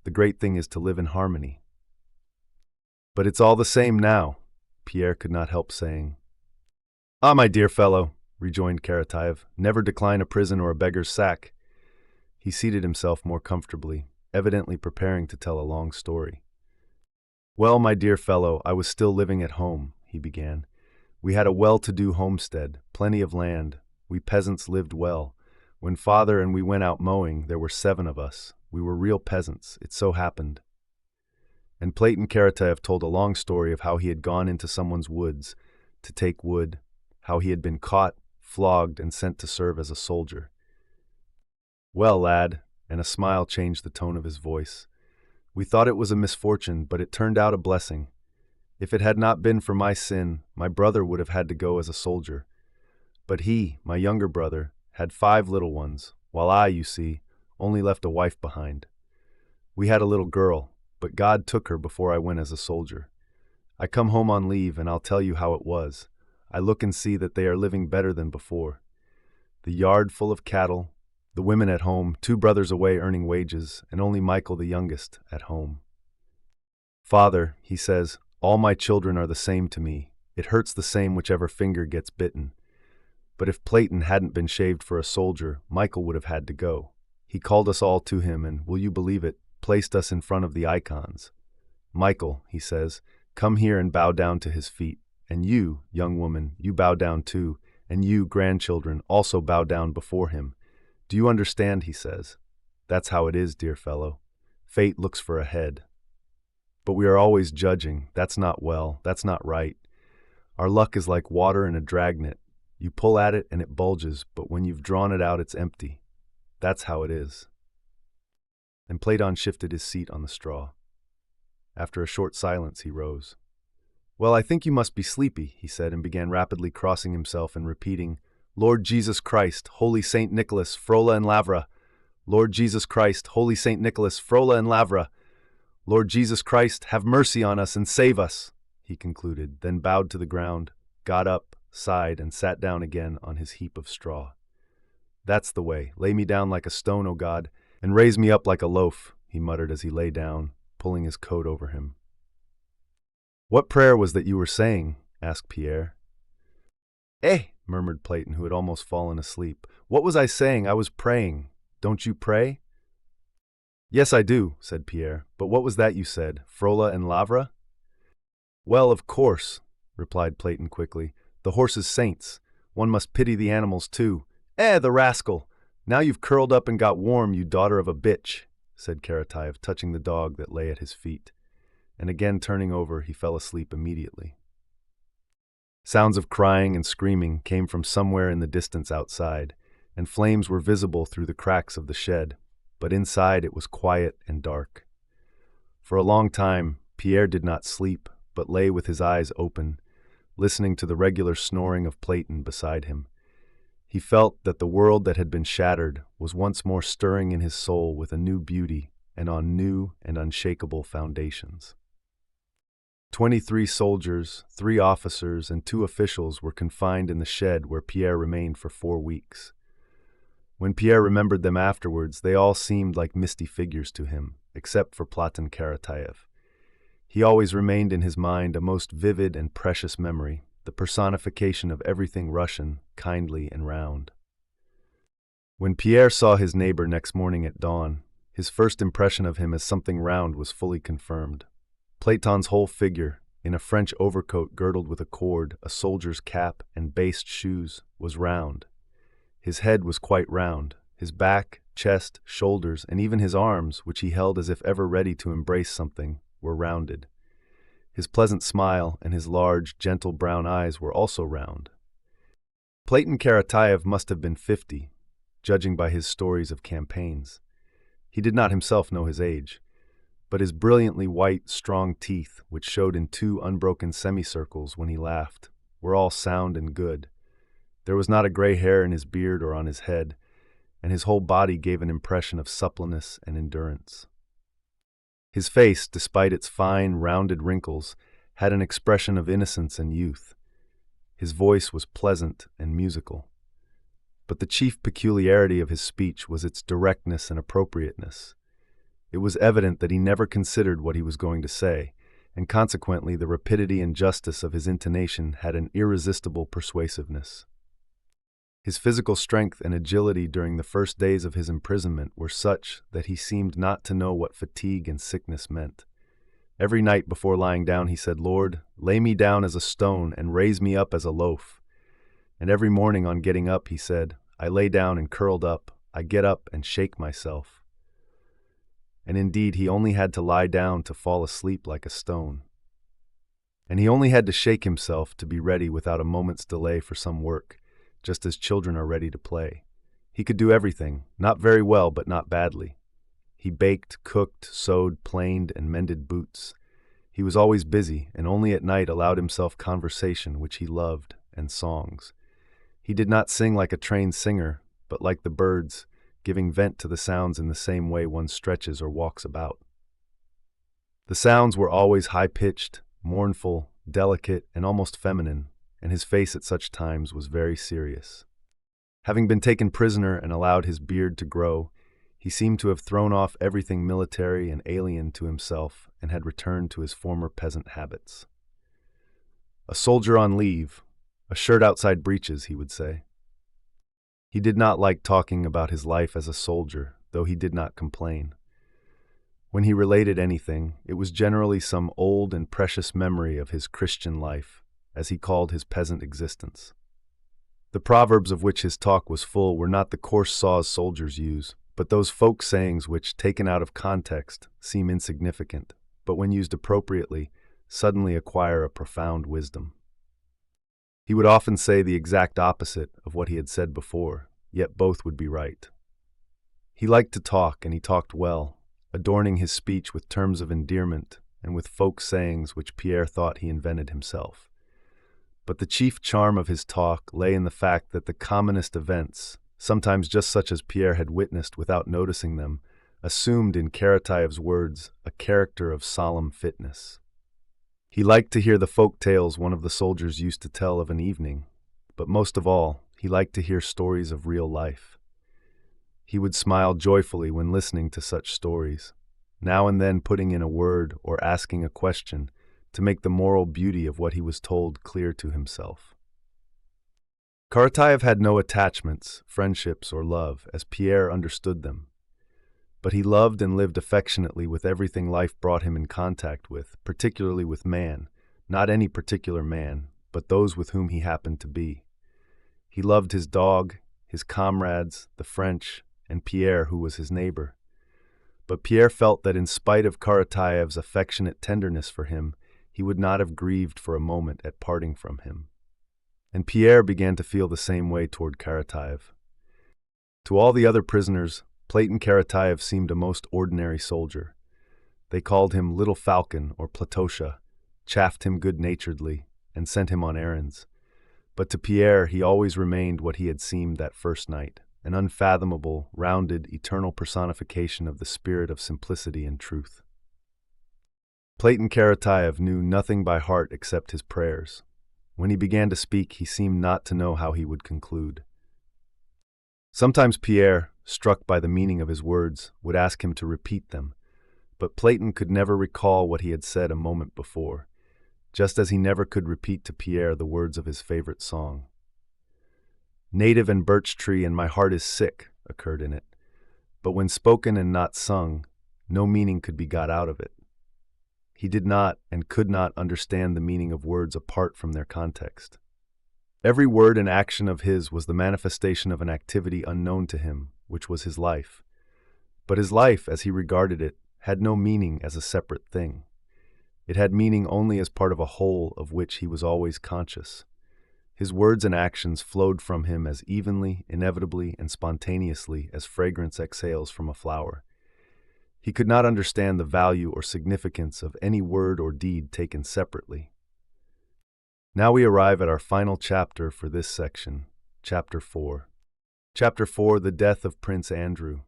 The great thing is to live in harmony." "But it's all the same now," Pierre could not help saying. "Ah, my dear fellow," rejoined Karatayev, "never decline a prison or a beggar's sack." He seated himself more comfortably, evidently preparing to tell a long story. "Well, my dear fellow, I was still living at home," he began. "We had a well-to-do homestead, plenty of land. We peasants lived well. When father and we went out mowing, there were 7 of us. We were real peasants, it so happened." And Platon Karatayev told a long story of how he had gone into someone's woods to take wood, how he had been caught, flogged, and sent to serve as a soldier. "Well, lad," and a smile changed the tone of his voice, "we thought it was a misfortune, but it turned out a blessing. If it had not been for my sin, my brother would have had to go as a soldier. But he, my younger brother, had 5 little ones, while I, you see, only left a wife behind. We had a little girl, but God took her before I went as a soldier. I come home on leave, and I'll tell you how it was. I look and see that they are living better than before. The yard full of cattle, the women at home, 2 brothers away earning wages, and only Michael the youngest at home. 'Father,' he says, 'all my children are the same to me. It hurts the same whichever finger gets bitten. But if Platon hadn't been shaved for a soldier, Michael would have had to go. He called us all to him and, will you believe it, placed us in front of the icons. Michael, he says, come here and bow down to his feet. And you, young woman, you bow down too. And you, grandchildren, also bow down before him. Do you understand, he says? That's how it is, dear fellow. Fate looks for a head. But we are always judging. That's not well. That's not right. Our luck is like water in a dragnet. You pull at it and it bulges, but when you've drawn it out, it's empty. That's how it is. And Platon shifted his seat on the straw. After a short silence, he rose. Well, I think you must be sleepy, he said, and began rapidly crossing himself and repeating, Lord Jesus Christ, Holy Saint Nicholas, Frola and Lavra. Lord Jesus Christ, Holy Saint Nicholas, Frola and Lavra. Lord Jesus Christ, have mercy on us and save us, he concluded, then bowed to the ground, got up, sighed, and sat down again on his heap of straw. That's the way. Lay me down like a stone, O God, and raise me up like a loaf, he muttered as he lay down, pulling his coat over him. What prayer was that you were saying? Asked Pierre. Murmured Platon, who had almost fallen asleep. What was I saying? I was praying. Don't you pray? Yes, I do, said Pierre. But what was that you said? Frola and Lavra? Well, of course, replied Platon quickly. The horses' saints. One must pity the animals, too. The rascal! Now you've curled up and got warm, you daughter of a bitch, said Karatayev, touching the dog that lay at his feet. And again turning over, he fell asleep immediately. Sounds of crying and screaming came from somewhere in the distance outside, and flames were visible through the cracks of the shed, but inside it was quiet and dark. For a long time, Pierre did not sleep, but lay with his eyes open, listening to the regular snoring of Platon beside him. He felt that the world that had been shattered was once more stirring in his soul with a new beauty and on new and unshakable foundations. 23 soldiers, 3 officers, and 2 officials were confined in the shed where Pierre remained for 4 weeks. When Pierre remembered them afterwards, they all seemed like misty figures to him, except for Platon Karatayev. He always remained in his mind a most vivid and precious memory, the personification of everything Russian, kindly and round. When Pierre saw his neighbor next morning at dawn, his first impression of him as something round was fully confirmed. Platon's whole figure, in a French overcoat girdled with a cord, a soldier's cap, and based shoes, was round. His head was quite round. His back, chest, shoulders, and even his arms, which he held as if ever ready to embrace something, were rounded. His pleasant smile and his large, gentle brown eyes were also round. Platon Karatayev must have been 50, judging by his stories of campaigns. He did not himself know his age, but his brilliantly white, strong teeth, which showed in 2 unbroken semicircles when he laughed, were all sound and good. There was not a gray hair in his beard or on his head, and his whole body gave an impression of suppleness and endurance. His face, despite its fine, rounded wrinkles, had an expression of innocence and youth. His voice was pleasant and musical. But the chief peculiarity of his speech was its directness and appropriateness. It was evident that he never considered what he was going to say, and consequently the rapidity and justice of his intonation had an irresistible persuasiveness. His physical strength and agility during the first days of his imprisonment were such that he seemed not to know what fatigue and sickness meant. Every night before lying down he said, Lord, lay me down as a stone and raise me up as a loaf. And every morning on getting up he said, I lay down and curled up, I get up and shake myself. And indeed he only had to lie down to fall asleep like a stone. And he only had to shake himself to be ready without a moment's delay for some work, just as children are ready to play. He could do everything, not very well, but not badly. He baked, cooked, sewed, planed, and mended boots. He was always busy, and only at night allowed himself conversation, which he loved, and songs. He did not sing like a trained singer, but like the birds, giving vent to the sounds in the same way one stretches or walks about. The sounds were always high-pitched, mournful, delicate, and almost feminine, and his face at such times was very serious. Having been taken prisoner and allowed his beard to grow, he seemed to have thrown off everything military and alien to himself and had returned to his former peasant habits. A soldier on leave, a shirt outside breeches, he would say. He did not like talking about his life as a soldier, though he did not complain. When he related anything, it was generally some old and precious memory of his Christian life, as he called his peasant existence. The proverbs of which his talk was full were not the coarse saws soldiers use, but those folk sayings which, taken out of context, seem insignificant, but when used appropriately, suddenly acquire a profound wisdom. He would often say the exact opposite of what he had said before, yet both would be right. He liked to talk, and he talked well, adorning his speech with terms of endearment and with folk sayings which Pierre thought he invented himself. But the chief charm of his talk lay in the fact that the commonest events, sometimes just such as Pierre had witnessed without noticing them, assumed in Karataev's words a character of solemn fitness. He liked to hear the folk tales one of the soldiers used to tell of an evening, but most of all, he liked to hear stories of real life. He would smile joyfully when listening to such stories, now and then putting in a word or asking a question to make the moral beauty of what he was told clear to himself. Karataev had no attachments, friendships, or love, as Pierre understood them. But he loved and lived affectionately with everything life brought him in contact with, particularly with man, not any particular man, but those with whom he happened to be. He loved his dog, his comrades, the French, and Pierre, who was his neighbor. But Pierre felt that in spite of Karataev's affectionate tenderness for him, he would not have grieved for a moment at parting from him. And Pierre began to feel the same way toward Karataev. To all the other prisoners, Platon Karataev seemed a most ordinary soldier. They called him Little Falcon or Platosha, chaffed him good-naturedly, and sent him on errands. But to Pierre he always remained what he had seemed that first night, an unfathomable, rounded, eternal personification of the spirit of simplicity and truth. Platon Karataev knew nothing by heart except his prayers. When he began to speak, he seemed not to know how he would conclude. Sometimes Pierre, struck by the meaning of his words, would ask him to repeat them, but Platon could never recall what he had said a moment before, just as he never could repeat to Pierre the words of his favorite song. Native and birch tree and my heart is sick occurred in it, but when spoken and not sung, no meaning could be got out of it. He did not and could not understand the meaning of words apart from their context. Every word and action of his was the manifestation of an activity unknown to him, which was his life. But his life, as he regarded it, had no meaning as a separate thing. It had meaning only as part of a whole of which he was always conscious. His words and actions flowed from him as evenly, inevitably, and spontaneously as fragrance exhales from a flower. He could not understand the value or significance of any word or deed taken separately. Now we arrive at our final chapter for this section, Chapter 4. Chapter 4, The Death of Prince Andrew.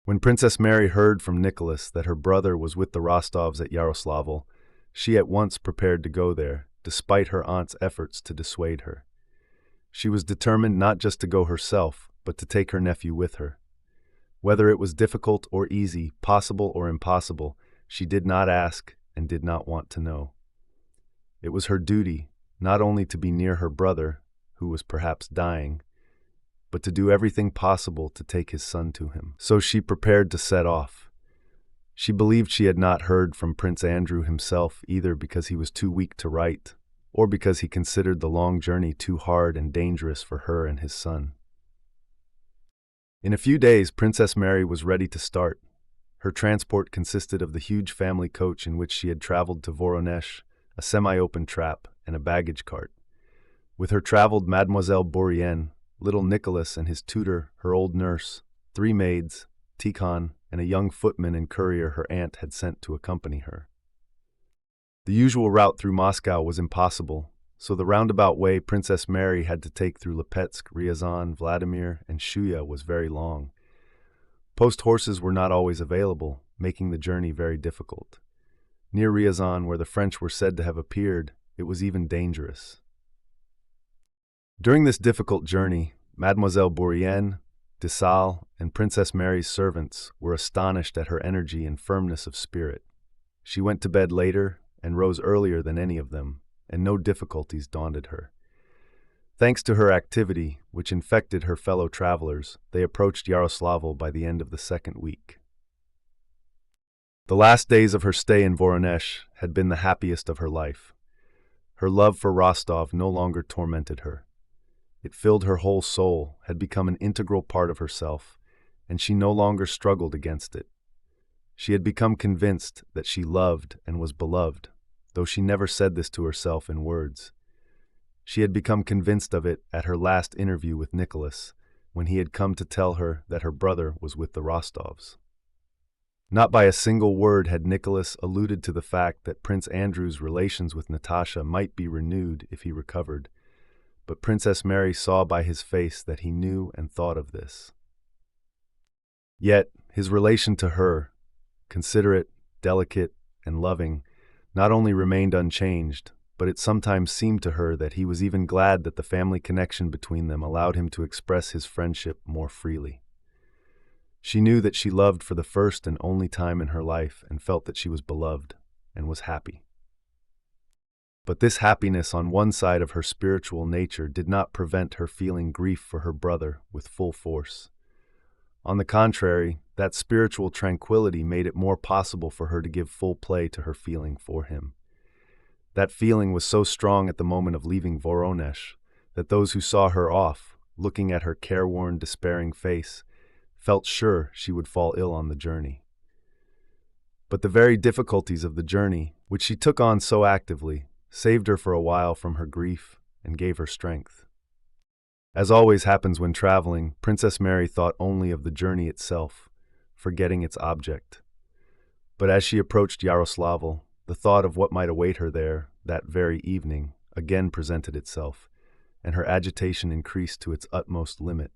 When Princess Mary heard from Nicholas that her brother was with the Rostovs at Yaroslavl, she at once prepared to go there, despite her aunt's efforts to dissuade her. She was determined not just to go herself, but to take her nephew with her. Whether it was difficult or easy, possible or impossible, she did not ask and did not want to know. It was her duty, not only to be near her brother, who was perhaps dying, but to do everything possible to take his son to him. So she prepared to set off. She believed she had not heard from Prince Andrew himself, either because he was too weak to write, or because he considered the long journey too hard and dangerous for her and his son. In a few days, Princess Mary was ready to start. Her transport consisted of the huge family coach in which she had traveled to Voronezh, a semi-open trap, and a baggage cart. With her traveled Mademoiselle Bourrienne, little Nicholas and his tutor, her old nurse, 3 maids, Tikhon, and a young footman and courier her aunt had sent to accompany her. The usual route through Moscow was impossible, so the roundabout way Princess Mary had to take through Lipetsk, Ryazan, Vladimir, and Shuya was very long. Post horses were not always available, making the journey very difficult. Near Ryazan, where the French were said to have appeared, it was even dangerous. During this difficult journey, Mademoiselle Bourrienne, de Salle, and Princess Mary's servants were astonished at her energy and firmness of spirit. She went to bed later and rose earlier than any of them, and no difficulties daunted her. Thanks to her activity, which infected her fellow travelers, they approached Yaroslavl by the end of the second week. The last days of her stay in Voronezh had been the happiest of her life. Her love for Rostov no longer tormented her. It filled her whole soul, had become an integral part of herself, and she no longer struggled against it. She had become convinced that she loved and was beloved, though she never said this to herself in words. She had become convinced of it at her last interview with Nicholas, when he had come to tell her that her brother was with the Rostovs. Not by a single word had Nicholas alluded to the fact that Prince Andrew's relations with Natasha might be renewed if he recovered, but Princess Mary saw by his face that he knew and thought of this. Yet, his relation to her, considerate, delicate, and loving, not only remained unchanged, but it sometimes seemed to her that he was even glad that the family connection between them allowed him to express his friendship more freely. She knew that she loved for the first and only time in her life and felt that she was beloved and was happy. But this happiness on one side of her spiritual nature did not prevent her feeling grief for her brother with full force. On the contrary, that spiritual tranquility made it more possible for her to give full play to her feeling for him. That feeling was so strong at the moment of leaving Voronezh that those who saw her off, looking at her careworn, despairing face, felt sure she would fall ill on the journey. But the very difficulties of the journey, which she took on so actively, saved her for a while from her grief and gave her strength. As always happens when traveling, Princess Mary thought only of the journey itself, forgetting its object. But as she approached Yaroslavl, the thought of what might await her there that very evening again presented itself, and her agitation increased to its utmost limit.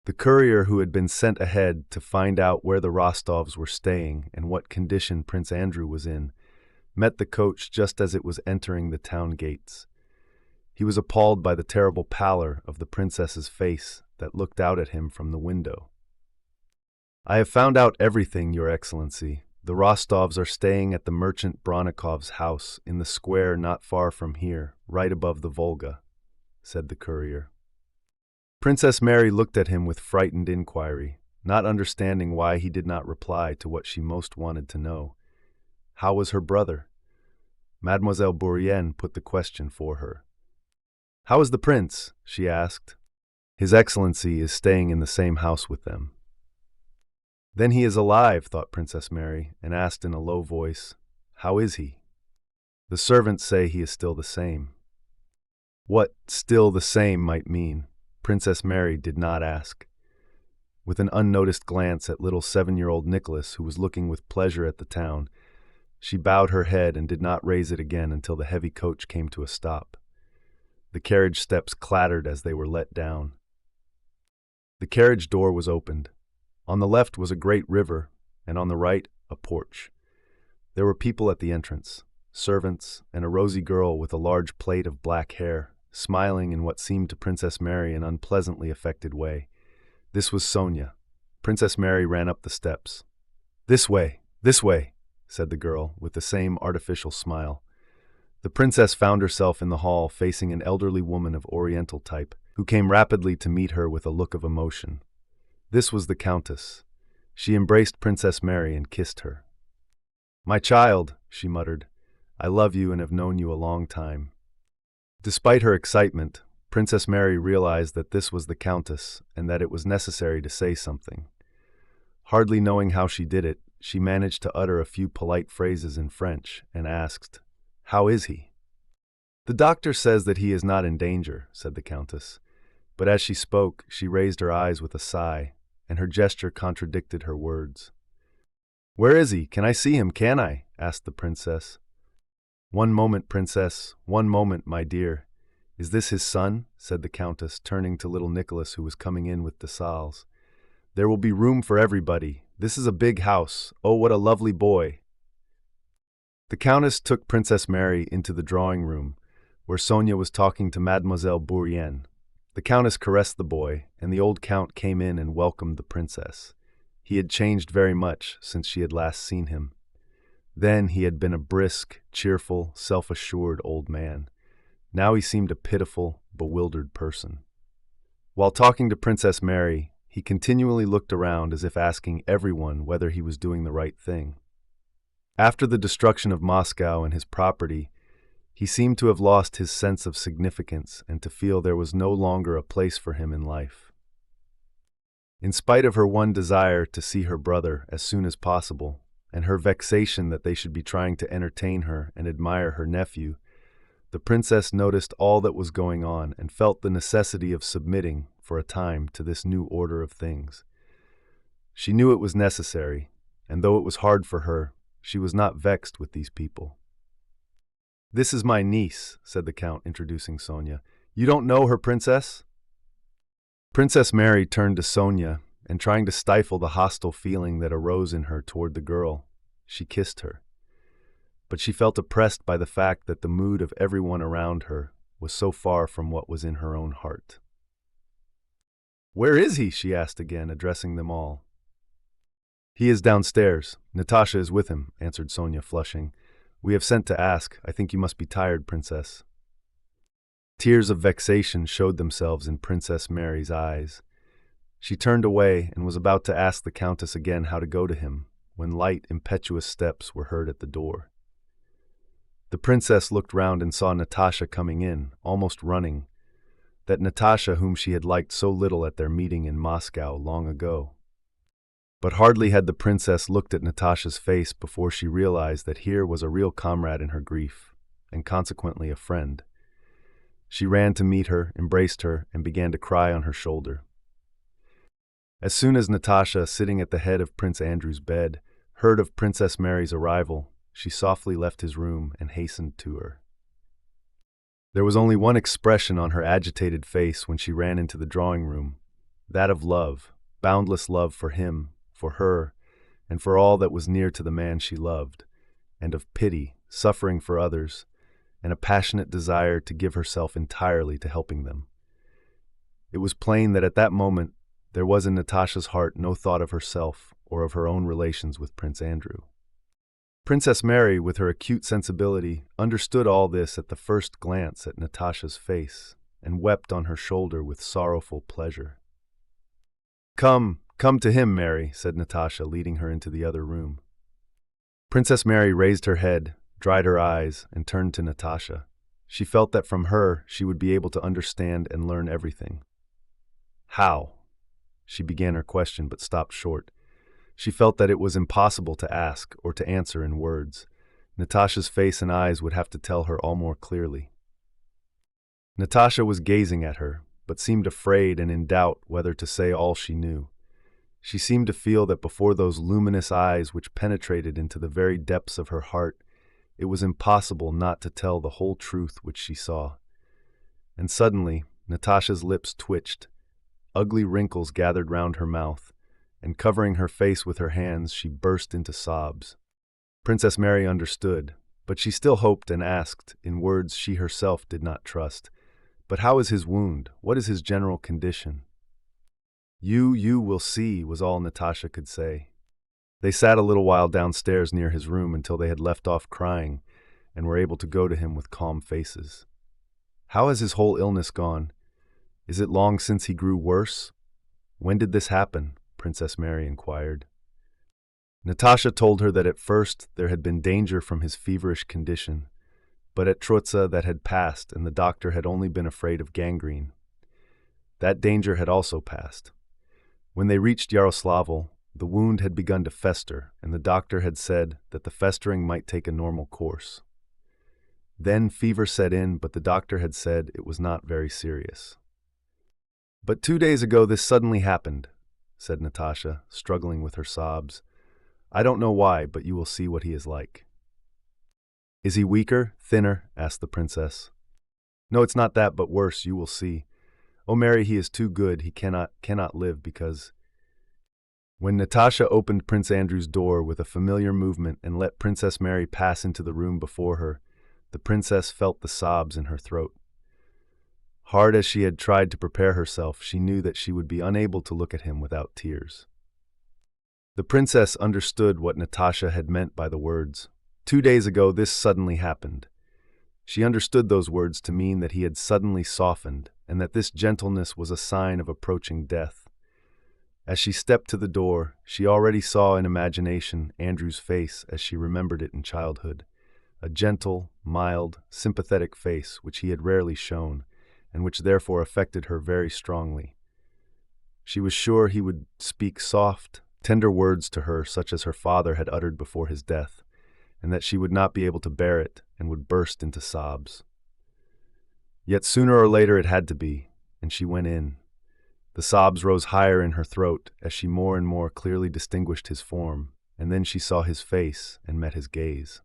The courier who had been sent ahead to find out where the Rostovs were staying and what condition Prince Andrew was in, met the coach just as it was entering the town gates. He was appalled by the terrible pallor of the princess's face that looked out at him from the window. "I have found out everything, Your Excellency. The Rostovs are staying at the merchant Bronikov's house in the square not far from here, right above the Volga," said the courier. Princess Mary looked at him with frightened inquiry, not understanding why he did not reply to what she most wanted to know. How was her brother? Mademoiselle Bourienne put the question for her. "How is the prince?" she asked. "His Excellency is staying in the same house with them." "Then he is alive," thought Princess Mary, and asked in a low voice, "How is he?" "The servants say he is still the same." What "still the same" might mean, Princess Mary did not ask. With an unnoticed glance at little 7-year-old Nicholas, who was looking with pleasure at the town, she bowed her head and did not raise it again until the heavy coach came to a stop. The carriage steps clattered as they were let down. The carriage door was opened. On the left was a great river, and on the right, a porch. There were people at the entrance, servants, and a rosy girl with a large plait of black hair, smiling in what seemed to Princess Mary an unpleasantly affected way. This was Sonia. Princess Mary ran up the steps. This way," said the girl, with the same artificial smile. The princess found herself in the hall facing an elderly woman of Oriental type, who came rapidly to meet her with a look of emotion. This was the Countess. She embraced Princess Mary and kissed her. "My child," she muttered, "I love you and have known you a long time." Despite her excitement, Princess Mary realized that this was the Countess and that it was necessary to say something. Hardly knowing how she did it, she managed to utter a few polite phrases in French and asked, "How is he?" "The doctor says that he is not in danger," said the Countess. But as she spoke, she raised her eyes with a sigh, and her gesture contradicted her words. "Where is he? Can I see him, can I?" asked the princess. "One moment, princess, one moment, my dear. Is this his son?" said the Countess, turning to little Nicholas, who was coming in with Dessalles. "There will be room for everybody. This is a big house. Oh, what a lovely boy." The Countess took Princess Mary into the drawing room, where Sonia was talking to Mademoiselle Bourienne. The Countess caressed the boy, and the old Count came in and welcomed the princess. He had changed very much since she had last seen him. Then he had been a brisk, cheerful, self-assured old man. Now he seemed a pitiful, bewildered person. While talking to Princess Mary, he continually looked around as if asking everyone whether he was doing the right thing. After the destruction of Moscow and his property, he seemed to have lost his sense of significance and to feel there was no longer a place for him in life. In spite of her one desire to see her brother as soon as possible, and her vexation that they should be trying to entertain her and admire her nephew, the princess noticed all that was going on and felt the necessity of submitting, for a time, to this new order of things. She knew it was necessary, and though it was hard for her, she was not vexed with these people. "This is my niece," said the count, introducing Sonia. "You don't know her, princess?" Princess Mary turned to Sonia, and trying to stifle the hostile feeling that arose in her toward the girl, she kissed her. But she felt oppressed by the fact that the mood of everyone around her was so far from what was in her own heart. "Where is he?" she asked again, addressing them all. "He is downstairs. Natasha is with him," answered Sonia, flushing. "We have sent to ask. I think you must be tired, princess." Tears of vexation showed themselves in Princess Mary's eyes. She turned away and was about to ask the countess again how to go to him, when light, impetuous steps were heard at the door. The princess looked round and saw Natasha coming in, almost running, that Natasha whom she had liked so little at their meeting in Moscow long ago. But hardly had the princess looked at Natasha's face before she realized that here was a real comrade in her grief, and consequently a friend. She ran to meet her, embraced her, and began to cry on her shoulder. As soon as Natasha, sitting at the head of Prince Andrew's bed, heard of Princess Mary's arrival, she softly left his room and hastened to her. There was only one expression on her agitated face when she ran into the drawing room, that of love, boundless love for him, for her, and for all that was near to the man she loved, and of pity, suffering for others, and a passionate desire to give herself entirely to helping them. It was plain that at that moment there was in Natasha's heart no thought of herself or of her own relations with Prince Andrew. Princess Mary, with her acute sensibility, understood all this at the first glance at Natasha's face, and wept on her shoulder with sorrowful pleasure. Come to him, Mary," said Natasha, leading her into the other room. Princess Mary raised her head, dried her eyes, and turned to Natasha. She felt that from her she would be able to understand and learn everything. "How?" She began her question, but stopped short. She felt that it was impossible to ask or to answer in words. Natasha's face and eyes would have to tell her all more clearly. Natasha was gazing at her, but seemed afraid and in doubt whether to say all she knew. She seemed to feel that before those luminous eyes which penetrated into the very depths of her heart, it was impossible not to tell the whole truth which she saw. And suddenly, Natasha's lips twitched, ugly wrinkles gathered round her mouth, and covering her face with her hands, she burst into sobs. Princess Mary understood, but she still hoped and asked, in words she herself did not trust, "But how is his wound? What is his general condition?" You will see," was all Natasha could say. They sat a little while downstairs near his room until they had left off crying and were able to go to him with calm faces. "How has his whole illness gone? Is it long since he grew worse? When did this happen?" Princess Mary inquired. Natasha told her that at first there had been danger from his feverish condition, but at Trotza that had passed and the doctor had only been afraid of gangrene. That danger had also passed. When they reached Yaroslavl, the wound had begun to fester, and the doctor had said that the festering might take a normal course. Then fever set in, but the doctor had said it was not very serious. "But 2 days ago this suddenly happened," said Natasha, struggling with her sobs. "I don't know why, but you will see what he is like." "Is he weaker, thinner?" asked the princess. "No, it's not that, but worse, you will see. Oh, Mary, he is too good, he cannot live because—" When Natasha opened Prince Andrew's door with a familiar movement and let Princess Mary pass into the room before her, the princess felt the sobs in her throat. Hard as she had tried to prepare herself, she knew that she would be unable to look at him without tears. The princess understood what Natasha had meant by the words. 2 days ago, this suddenly happened. She understood those words to mean that he had suddenly softened, and that this gentleness was a sign of approaching death. As she stepped to the door, she already saw in imagination Andrew's face as she remembered it in childhood. A gentle, mild, sympathetic face which he had rarely shown, and which therefore affected her very strongly. She was sure he would speak soft, tender words to her such as her father had uttered before his death, and that she would not be able to bear it and would burst into sobs. Yet sooner or later it had to be, and she went in. The sobs rose higher in her throat as she more and more clearly distinguished his form, and then she saw his face and met his gaze.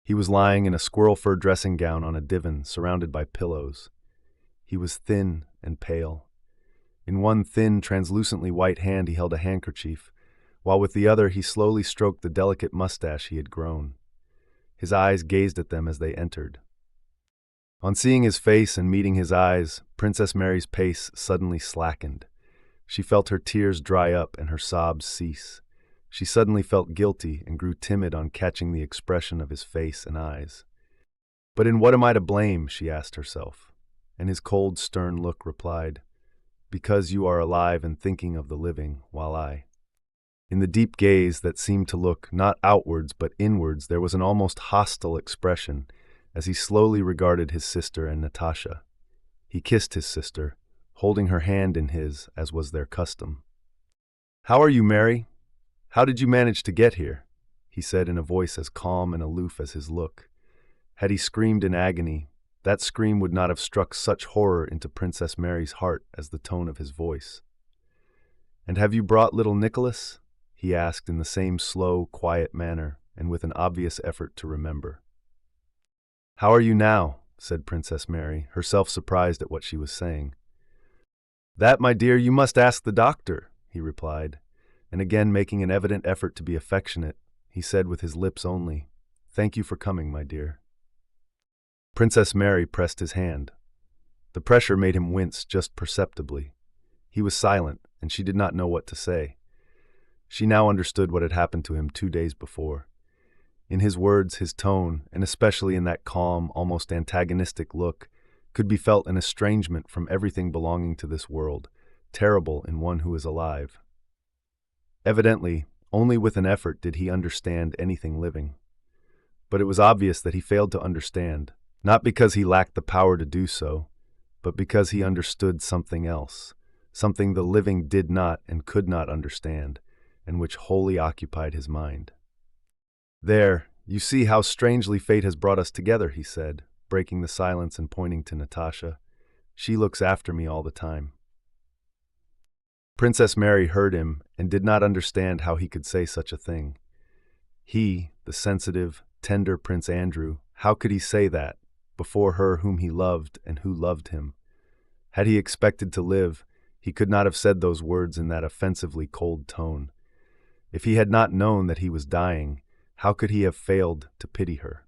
He was lying in a squirrel fur dressing gown on a divan surrounded by pillows. He was thin and pale. In one thin, translucently white hand he held a handkerchief, while with the other he slowly stroked the delicate mustache he had grown. His eyes gazed at them as they entered. On seeing his face and meeting his eyes, Princess Mary's pace suddenly slackened. She felt her tears dry up and her sobs cease. She suddenly felt guilty and grew timid on catching the expression of his face and eyes. "But in what am I to blame?" she asked herself. And his cold, stern look replied, "Because you are alive and thinking of the living, while I—" In the deep gaze that seemed to look not outwards but inwards, there was an almost hostile expression as he slowly regarded his sister and Natasha. He kissed his sister, holding her hand in his, as was their custom. "How are you, Mary? How did you manage to get here?" he said in a voice as calm and aloof as his look. Had he screamed in agony, that scream would not have struck such horror into Princess Mary's heart as the tone of his voice. "And have you brought little Nicholas?" he asked in the same slow, quiet manner, and with an obvious effort to remember. "How are you now?" said Princess Mary, herself surprised at what she was saying. "That, my dear, you must ask the doctor," he replied, and again making an evident effort to be affectionate, he said with his lips only, "Thank you for coming, my dear." Princess Mary pressed his hand. The pressure made him wince just perceptibly. He was silent, and she did not know what to say. She now understood what had happened to him 2 days before. In his words, his tone, and especially in that calm, almost antagonistic look, could be felt an estrangement from everything belonging to this world, terrible in one who is alive. Evidently, only with an effort did he understand anything living. But it was obvious that he failed to understand, not because he lacked the power to do so, but because he understood something else, something the living did not and could not understand, and which wholly occupied his mind. "There, you see how strangely fate has brought us together," he said, breaking the silence and pointing to Natasha. "She looks after me all the time." Princess Mary heard him and did not understand how he could say such a thing. He, the sensitive, tender Prince Andrew, how could he say that, before her whom he loved and who loved him? Had he expected to live, he could not have said those words in that offensively cold tone. If he had not known that he was dying, how could he have failed to pity her?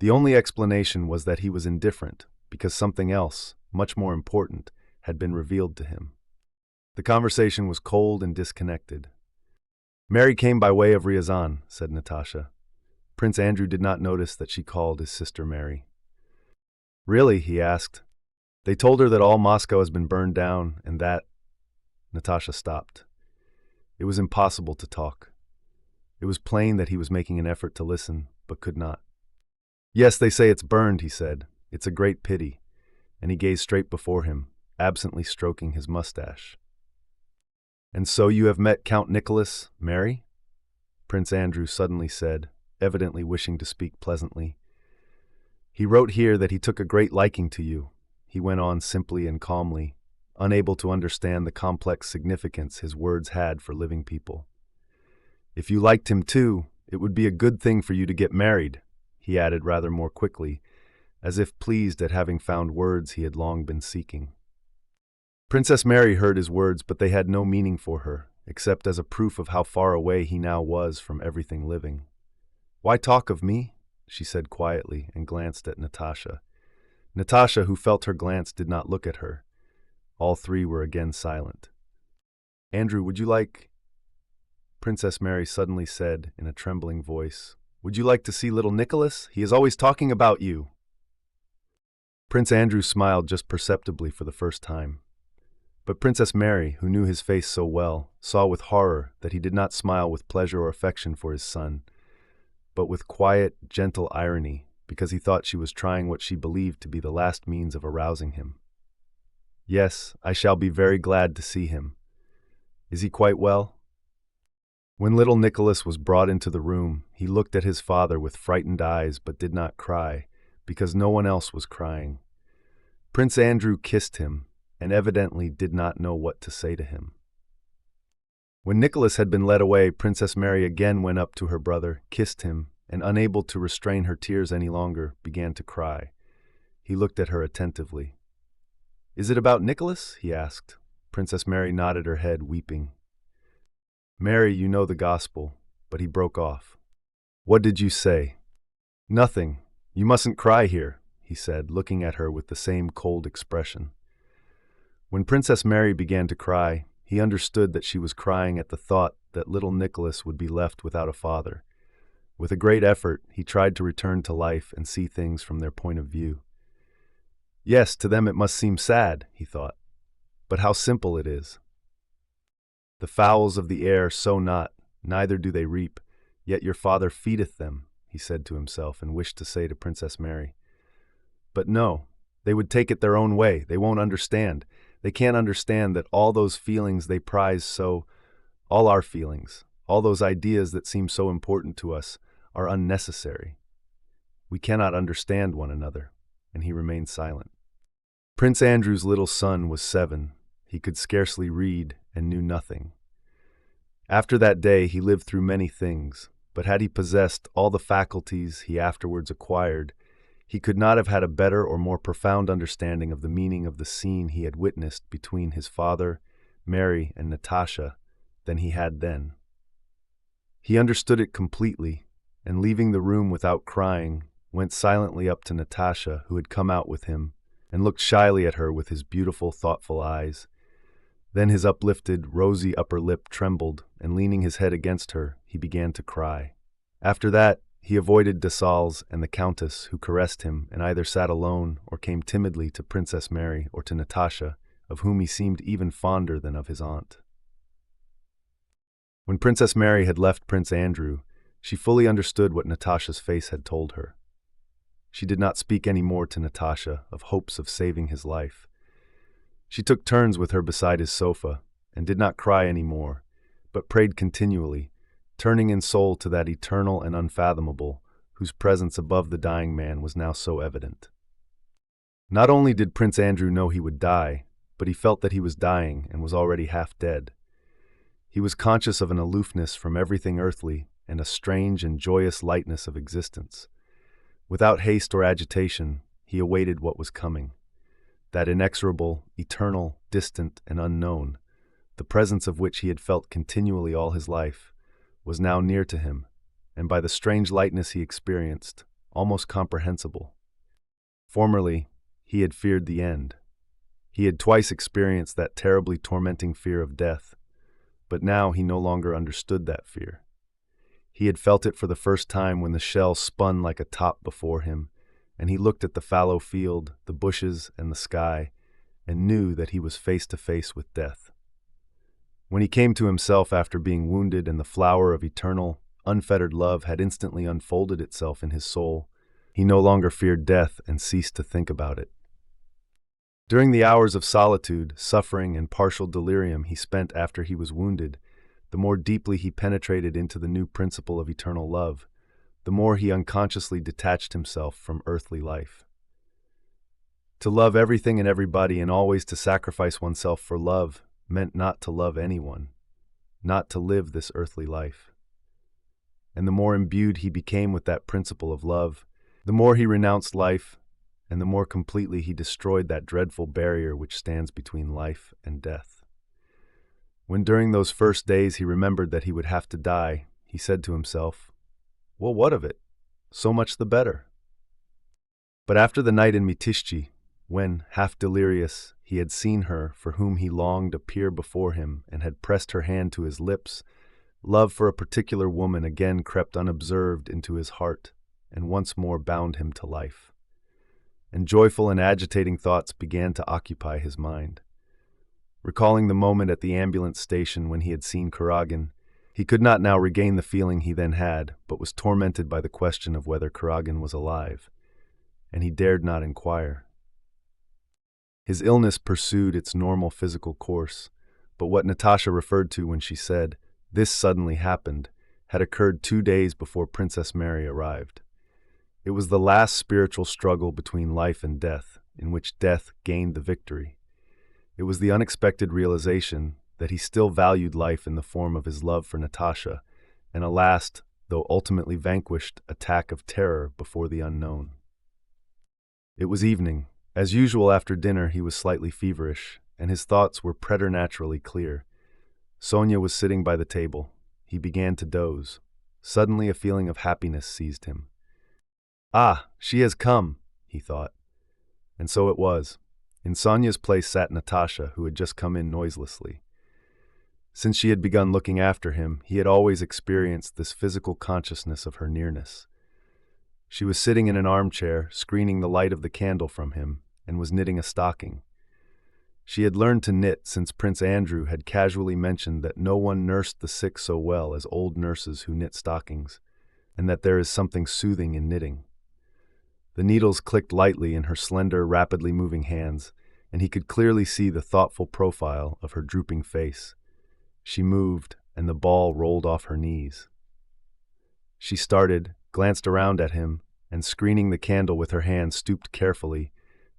The only explanation was that he was indifferent, because something else, much more important, had been revealed to him. The conversation was cold and disconnected. "Mary came by way of Ryazan," said Natasha. Prince Andrew did not notice that she called his sister Mary. "Really?" he asked. "They told her that all Moscow has been burned down and that—" Natasha stopped. It was impossible to talk. It was plain that he was making an effort to listen, but could not. "Yes, they say it's burned," he said. "It's a great pity." And he gazed straight before him, absently stroking his mustache. "And so you have met Count Nicholas, Mary?" Prince Andrew suddenly said, evidently wishing to speak pleasantly. "He wrote here that he took a great liking to you," he went on simply and calmly, unable to understand the complex significance his words had for living people. "If you liked him too, it would be a good thing for you to get married," he added rather more quickly, as if pleased at having found words he had long been seeking. Princess Mary heard his words, but they had no meaning for her, except as a proof of how far away he now was from everything living. "Why talk of me?" she said quietly and glanced at Natasha. Natasha, who felt her glance, did not look at her. All three were again silent. "Andrew, would you like—" Princess Mary suddenly said in a trembling voice. "Would you like to see little Nicholas? He is always talking about you." Prince Andrew smiled just perceptibly for the first time. But Princess Mary, who knew his face so well, saw with horror that he did not smile with pleasure or affection for his son, but with quiet, gentle irony, because he thought she was trying what she believed to be the last means of arousing him. "Yes, I shall be very glad to see him. Is he quite well?" When little Nicholas was brought into the room, he looked at his father with frightened eyes but did not cry, because no one else was crying. Prince Andrew kissed him, and evidently did not know what to say to him. When Nicholas had been led away, Princess Mary again went up to her brother, kissed him, and unable to restrain her tears any longer, began to cry. He looked at her attentively. "Is it about Nicholas?" he asked. Princess Mary nodded her head, weeping. "Mary, you know the gospel," but he broke off. "What did you say?" "Nothing. You mustn't cry here," he said, looking at her with the same cold expression. When Princess Mary began to cry, he understood that she was crying at the thought that little Nicholas would be left without a father. With a great effort, he tried to return to life and see things from their point of view. "Yes, to them it must seem sad," he thought, "but how simple it is. The fowls of the air sow not, neither do they reap, yet your Father feedeth them," he said to himself and wished to say to Princess Mary. But no, they would take it their own way. They won't understand. They can't understand that all those feelings they prize so, all our feelings, all those ideas that seem so important to us, are unnecessary. We cannot understand one another, and he remained silent. Prince Andrew's little son was 7. He could scarcely read and knew nothing. After that day he lived through many things, but had he possessed all the faculties he afterwards acquired, he could not have had a better or more profound understanding of the meaning of the scene he had witnessed between his father, Mary, and Natasha than he had then. He understood it completely, and leaving the room without crying, went silently up to Natasha, who had come out with him, and looked shyly at her with his beautiful, thoughtful eyes. Then his uplifted, rosy upper lip trembled, and leaning his head against her, he began to cry. After that, he avoided Dessalles and the Countess, who caressed him, and either sat alone or came timidly to Princess Mary or to Natasha, of whom he seemed even fonder than of his aunt. When Princess Mary had left Prince Andrew, she fully understood what Natasha's face had told her. She did not speak any more to Natasha of hopes of saving his life. She took turns with her beside his sofa, and did not cry any more, but prayed continually, turning in soul to that eternal and unfathomable, whose presence above the dying man was now so evident. Not only did Prince Andrew know he would die, but he felt that he was dying and was already half dead. He was conscious of an aloofness from everything earthly and a strange and joyous lightness of existence. Without haste or agitation, he awaited what was coming. That inexorable, eternal, distant, and unknown, the presence of which he had felt continually all his life, was now near to him, and by the strange lightness he experienced, almost comprehensible. Formerly, he had feared the end. He had twice experienced that terribly tormenting fear of death, but now he no longer understood that fear. He had felt it for the first time when the shell spun like a top before him, and he looked at the fallow field, the bushes, and the sky, and knew that he was face to face with death. When he came to himself after being wounded and the flower of eternal, unfettered love had instantly unfolded itself in his soul, he no longer feared death and ceased to think about it. During the hours of solitude, suffering, and partial delirium he spent after he was wounded, the more deeply he penetrated into the new principle of eternal love, the more he unconsciously detached himself from earthly life. To love everything and everybody and always to sacrifice oneself for love meant not to love anyone, not to live this earthly life. And the more imbued he became with that principle of love, the more he renounced life, and the more completely he destroyed that dreadful barrier which stands between life and death. When during those first days he remembered that he would have to die, he said to himself, "Well, what of it? So much the better." But after the night in Mitishchi, when, half delirious, he had seen her for whom he longed appear before him and had pressed her hand to his lips, Love for a particular woman again crept unobserved into his heart and once more bound him to life. And joyful and agitating thoughts began to occupy his mind. Recalling the moment at the ambulance station when he had seen Kuragin, he could not now regain the feeling he then had, but was tormented by the question of whether Kuragin was alive, and he dared not inquire. His illness pursued its normal physical course, but what Natasha referred to when she said, "This suddenly happened," had occurred 2 days before Princess Mary arrived. It was the last spiritual struggle between life and death, in which death gained the victory. It was the unexpected realization that he still valued life in the form of his love for Natasha, and a last, though ultimately vanquished, attack of terror before the unknown. It was evening. As usual after dinner he was slightly feverish, and his thoughts were preternaturally clear. Sonia was sitting by the table. He began to doze. Suddenly a feeling of happiness seized him. "Ah, she has come," he thought. And so it was. In Sonia's place sat Natasha, who had just come in noiselessly. Since she had begun looking after him, he had always experienced this physical consciousness of her nearness. She was sitting in an armchair, screening the light of the candle from him, and was knitting a stocking. She had learned to knit since Prince Andrew had casually mentioned that no one nursed the sick so well as old nurses who knit stockings, and that there is something soothing in knitting. The needles clicked lightly in her slender, rapidly moving hands, and he could clearly see the thoughtful profile of her drooping face. She moved, and the ball rolled off her knees. She started, glanced around at him, and screening the candle with her hand stooped carefully,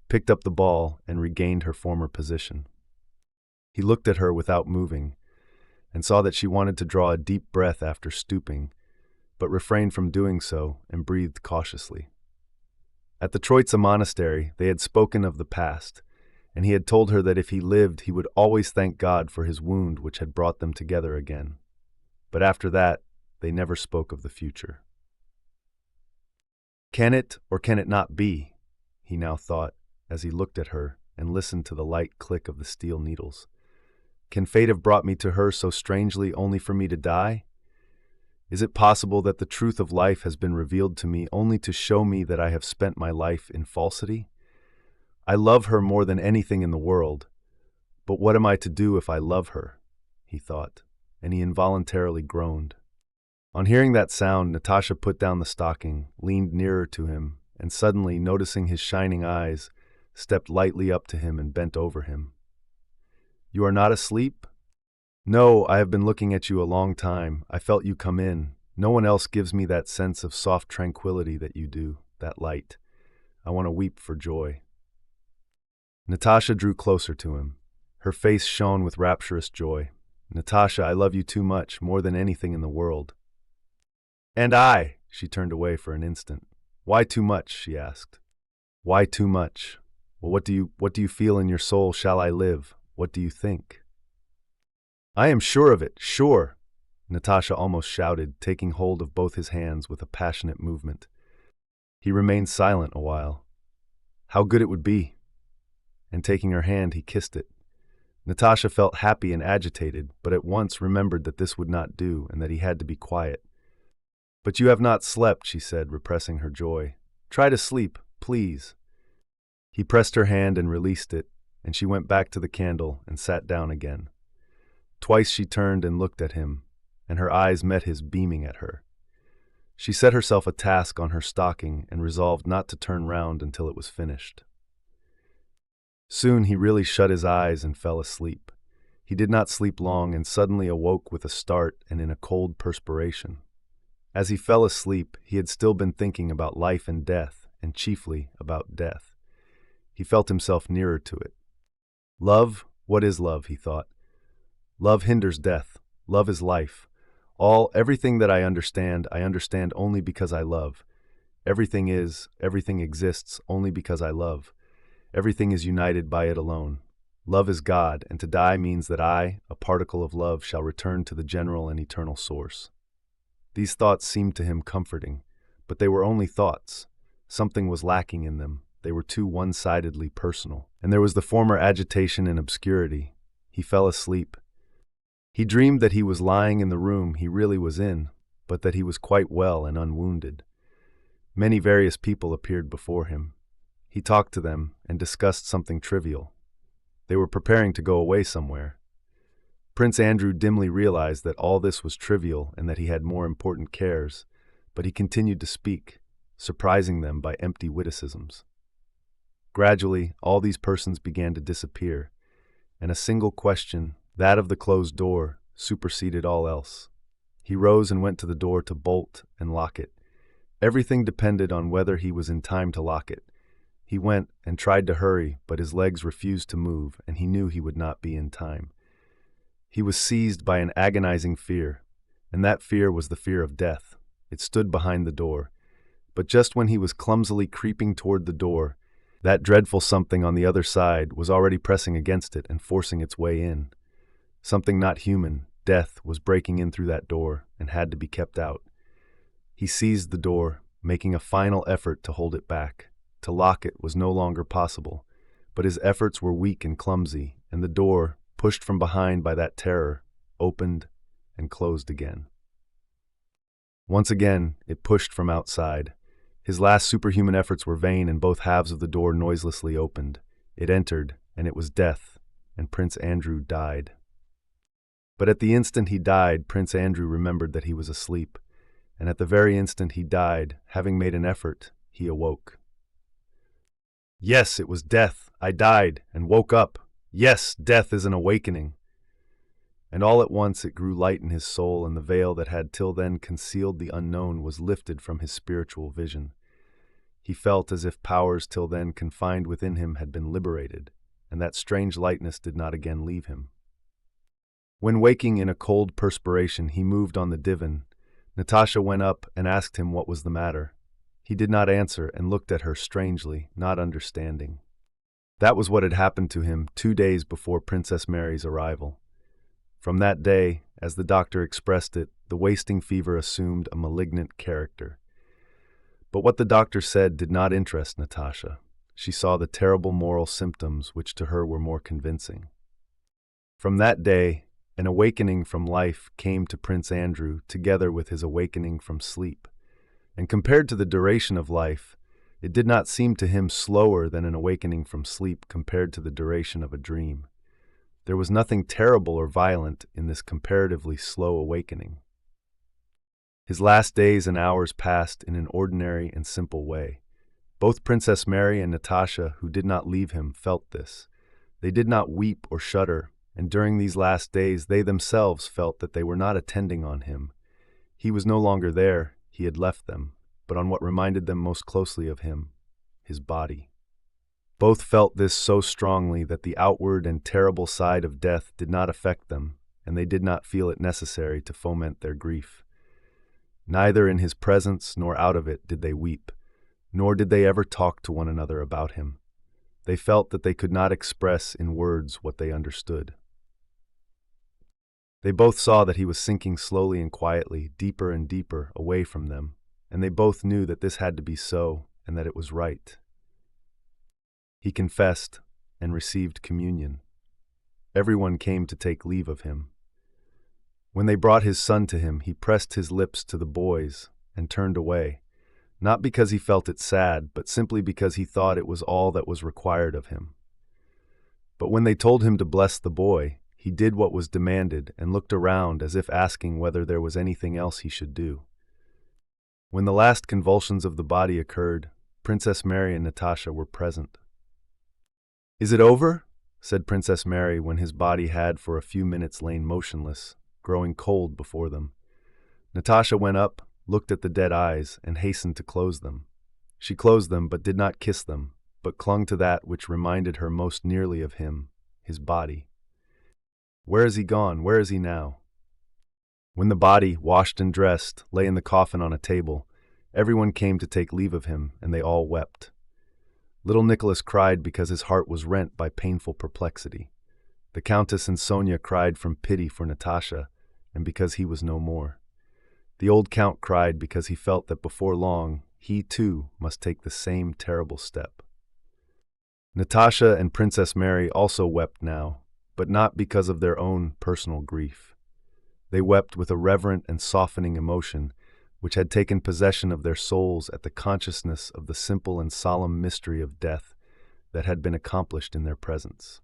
picked up the ball, and regained her former position. He looked at her without moving, and saw that she wanted to draw a deep breath after stooping, but refrained from doing so and breathed cautiously. At the Troitsa monastery, they had spoken of the past, and he had told her that if he lived, he would always thank God for his wound which had brought them together again. But after that, they never spoke of the future. Can it or can it not be? He now thought, as he looked at her and listened to the light click of the steel needles. Can fate have brought me to her so strangely only for me to die? Is it possible that the truth of life has been revealed to me only to show me that I have spent my life in falsity? I love her more than anything in the world, but what am I to do if I love her? He thought, and he involuntarily groaned. On hearing that sound, Natasha put down the stocking, leaned nearer to him, and suddenly, noticing his shining eyes, stepped lightly up to him and bent over him. "You are not asleep?" "No, I have been looking at you a long time. I felt you come in. No one else gives me that sense of soft tranquility that you do, that light. I want to weep for joy." Natasha drew closer to him. Her face shone with rapturous joy. "Natasha, I love you too much, more than anything in the world." "And I," she turned away for an instant. "Why too much?" she asked. "Why too much? Well, what do you feel in your soul? Shall I live? What do you think?" "I am sure of it, sure," Natasha almost shouted, taking hold of both his hands with a passionate movement. He remained silent a while. How good it would be! And taking her hand, he kissed it. Natasha felt happy and agitated, but at once remembered that this would not do and that he had to be quiet. "But you have not slept," she said, repressing her joy. "Try to sleep, please." He pressed her hand and released it, and she went back to the candle and sat down again. Twice she turned and looked at him, and her eyes met his beaming at her. She set herself a task on her stocking and resolved not to turn round until it was finished. Soon he really shut his eyes and fell asleep. He did not sleep long and suddenly awoke with a start and in a cold perspiration. As he fell asleep, he had still been thinking about life and death, and chiefly about death. He felt himself nearer to it. Love? What is love? He thought. Love hinders death. Love is life. Everything that I understand only because I love. Everything exists only because I love. Everything is united by it alone. Love is God, and to die means that I, a particle of love, shall return to the general and eternal source. These thoughts seemed to him comforting, but they were only thoughts. Something was lacking in them. They were too one-sidedly personal. And there was the former agitation and obscurity. He fell asleep. He dreamed that he was lying in the room he really was in, but that he was quite well and unwounded. Many various people appeared before him. He talked to them and discussed something trivial. They were preparing to go away somewhere. Prince Andrew dimly realized that all this was trivial and that he had more important cares, but he continued to speak, surprising them by empty witticisms. Gradually, all these persons began to disappear, and a single question, that of the closed door, superseded all else. He rose and went to the door to bolt and lock it. Everything depended on whether he was in time to lock it. He went and tried to hurry, but his legs refused to move, and he knew he would not be in time. He was seized by an agonizing fear, and that fear was the fear of death. It stood behind the door. But just when he was clumsily creeping toward the door, that dreadful something on the other side was already pressing against it and forcing its way in. Something not human, death, was breaking in through that door and had to be kept out. He seized the door, making a final effort to hold it back. To lock it was no longer possible, but his efforts were weak and clumsy, and the door, pushed from behind by that terror, opened and closed again. Once again, it pushed from outside. His last superhuman efforts were vain, and both halves of the door noiselessly opened. It entered, and it was death, and Prince Andrew died. But at the instant he died, Prince Andrew remembered that he was asleep, and at the very instant he died, having made an effort, he awoke. Yes, it was death. I died, and woke up. Yes, death is an awakening. And all at once it grew light in his soul, and the veil that had till then concealed the unknown was lifted from his spiritual vision. He felt as if powers till then confined within him had been liberated, and that strange lightness did not again leave him. When waking in a cold perspiration, he moved on the divan. Natasha went up and asked him what was the matter. He did not answer and looked at her strangely, not understanding. That was what had happened to him 2 days before Princess Mary's arrival. From that day, as the doctor expressed it, the wasting fever assumed a malignant character. But what the doctor said did not interest Natasha. She saw the terrible moral symptoms which to her were more convincing. From that day, an awakening from life came to Prince Andrew together with his awakening from sleep. And compared to the duration of life, it did not seem to him slower than an awakening from sleep compared to the duration of a dream. There was nothing terrible or violent in this comparatively slow awakening. His last days and hours passed in an ordinary and simple way. Both Princess Mary and Natasha, who did not leave him, felt this. They did not weep or shudder, and during these last days they themselves felt that they were not attending on him. He was no longer there, he had left them, but on what reminded them most closely of him, his body. Both felt this so strongly that the outward and terrible side of death did not affect them, and they did not feel it necessary to foment their grief. Neither in his presence nor out of it did they weep, nor did they ever talk to one another about him. They felt that they could not express in words what they understood. They both saw that he was sinking slowly and quietly, deeper and deeper, away from them, and they both knew that this had to be so, and that it was right. He confessed and received communion. Everyone came to take leave of him. When they brought his son to him, he pressed his lips to the boy's and turned away, not because he felt it sad, but simply because he thought it was all that was required of him. But when they told him to bless the boy, he did what was demanded and looked around as if asking whether there was anything else he should do. When the last convulsions of the body occurred, Princess Mary and Natasha were present. "Is it over?" said Princess Mary when his body had for a few minutes lain motionless, growing cold before them. Natasha went up, looked at the dead eyes, and hastened to close them. She closed them but did not kiss them, but clung to that which reminded her most nearly of him, his body. "Where is he gone? Where is he now?" When the body, washed and dressed, lay in the coffin on a table, everyone came to take leave of him, and they all wept. Little Nicholas cried because his heart was rent by painful perplexity. The Countess and Sonia cried from pity for Natasha, and because he was no more. The old Count cried because he felt that before long he too must take the same terrible step. Natasha and Princess Mary also wept now, but not because of their own personal grief. They wept with a reverent and softening emotion, which had taken possession of their souls at the consciousness of the simple and solemn mystery of death that had been accomplished in their presence.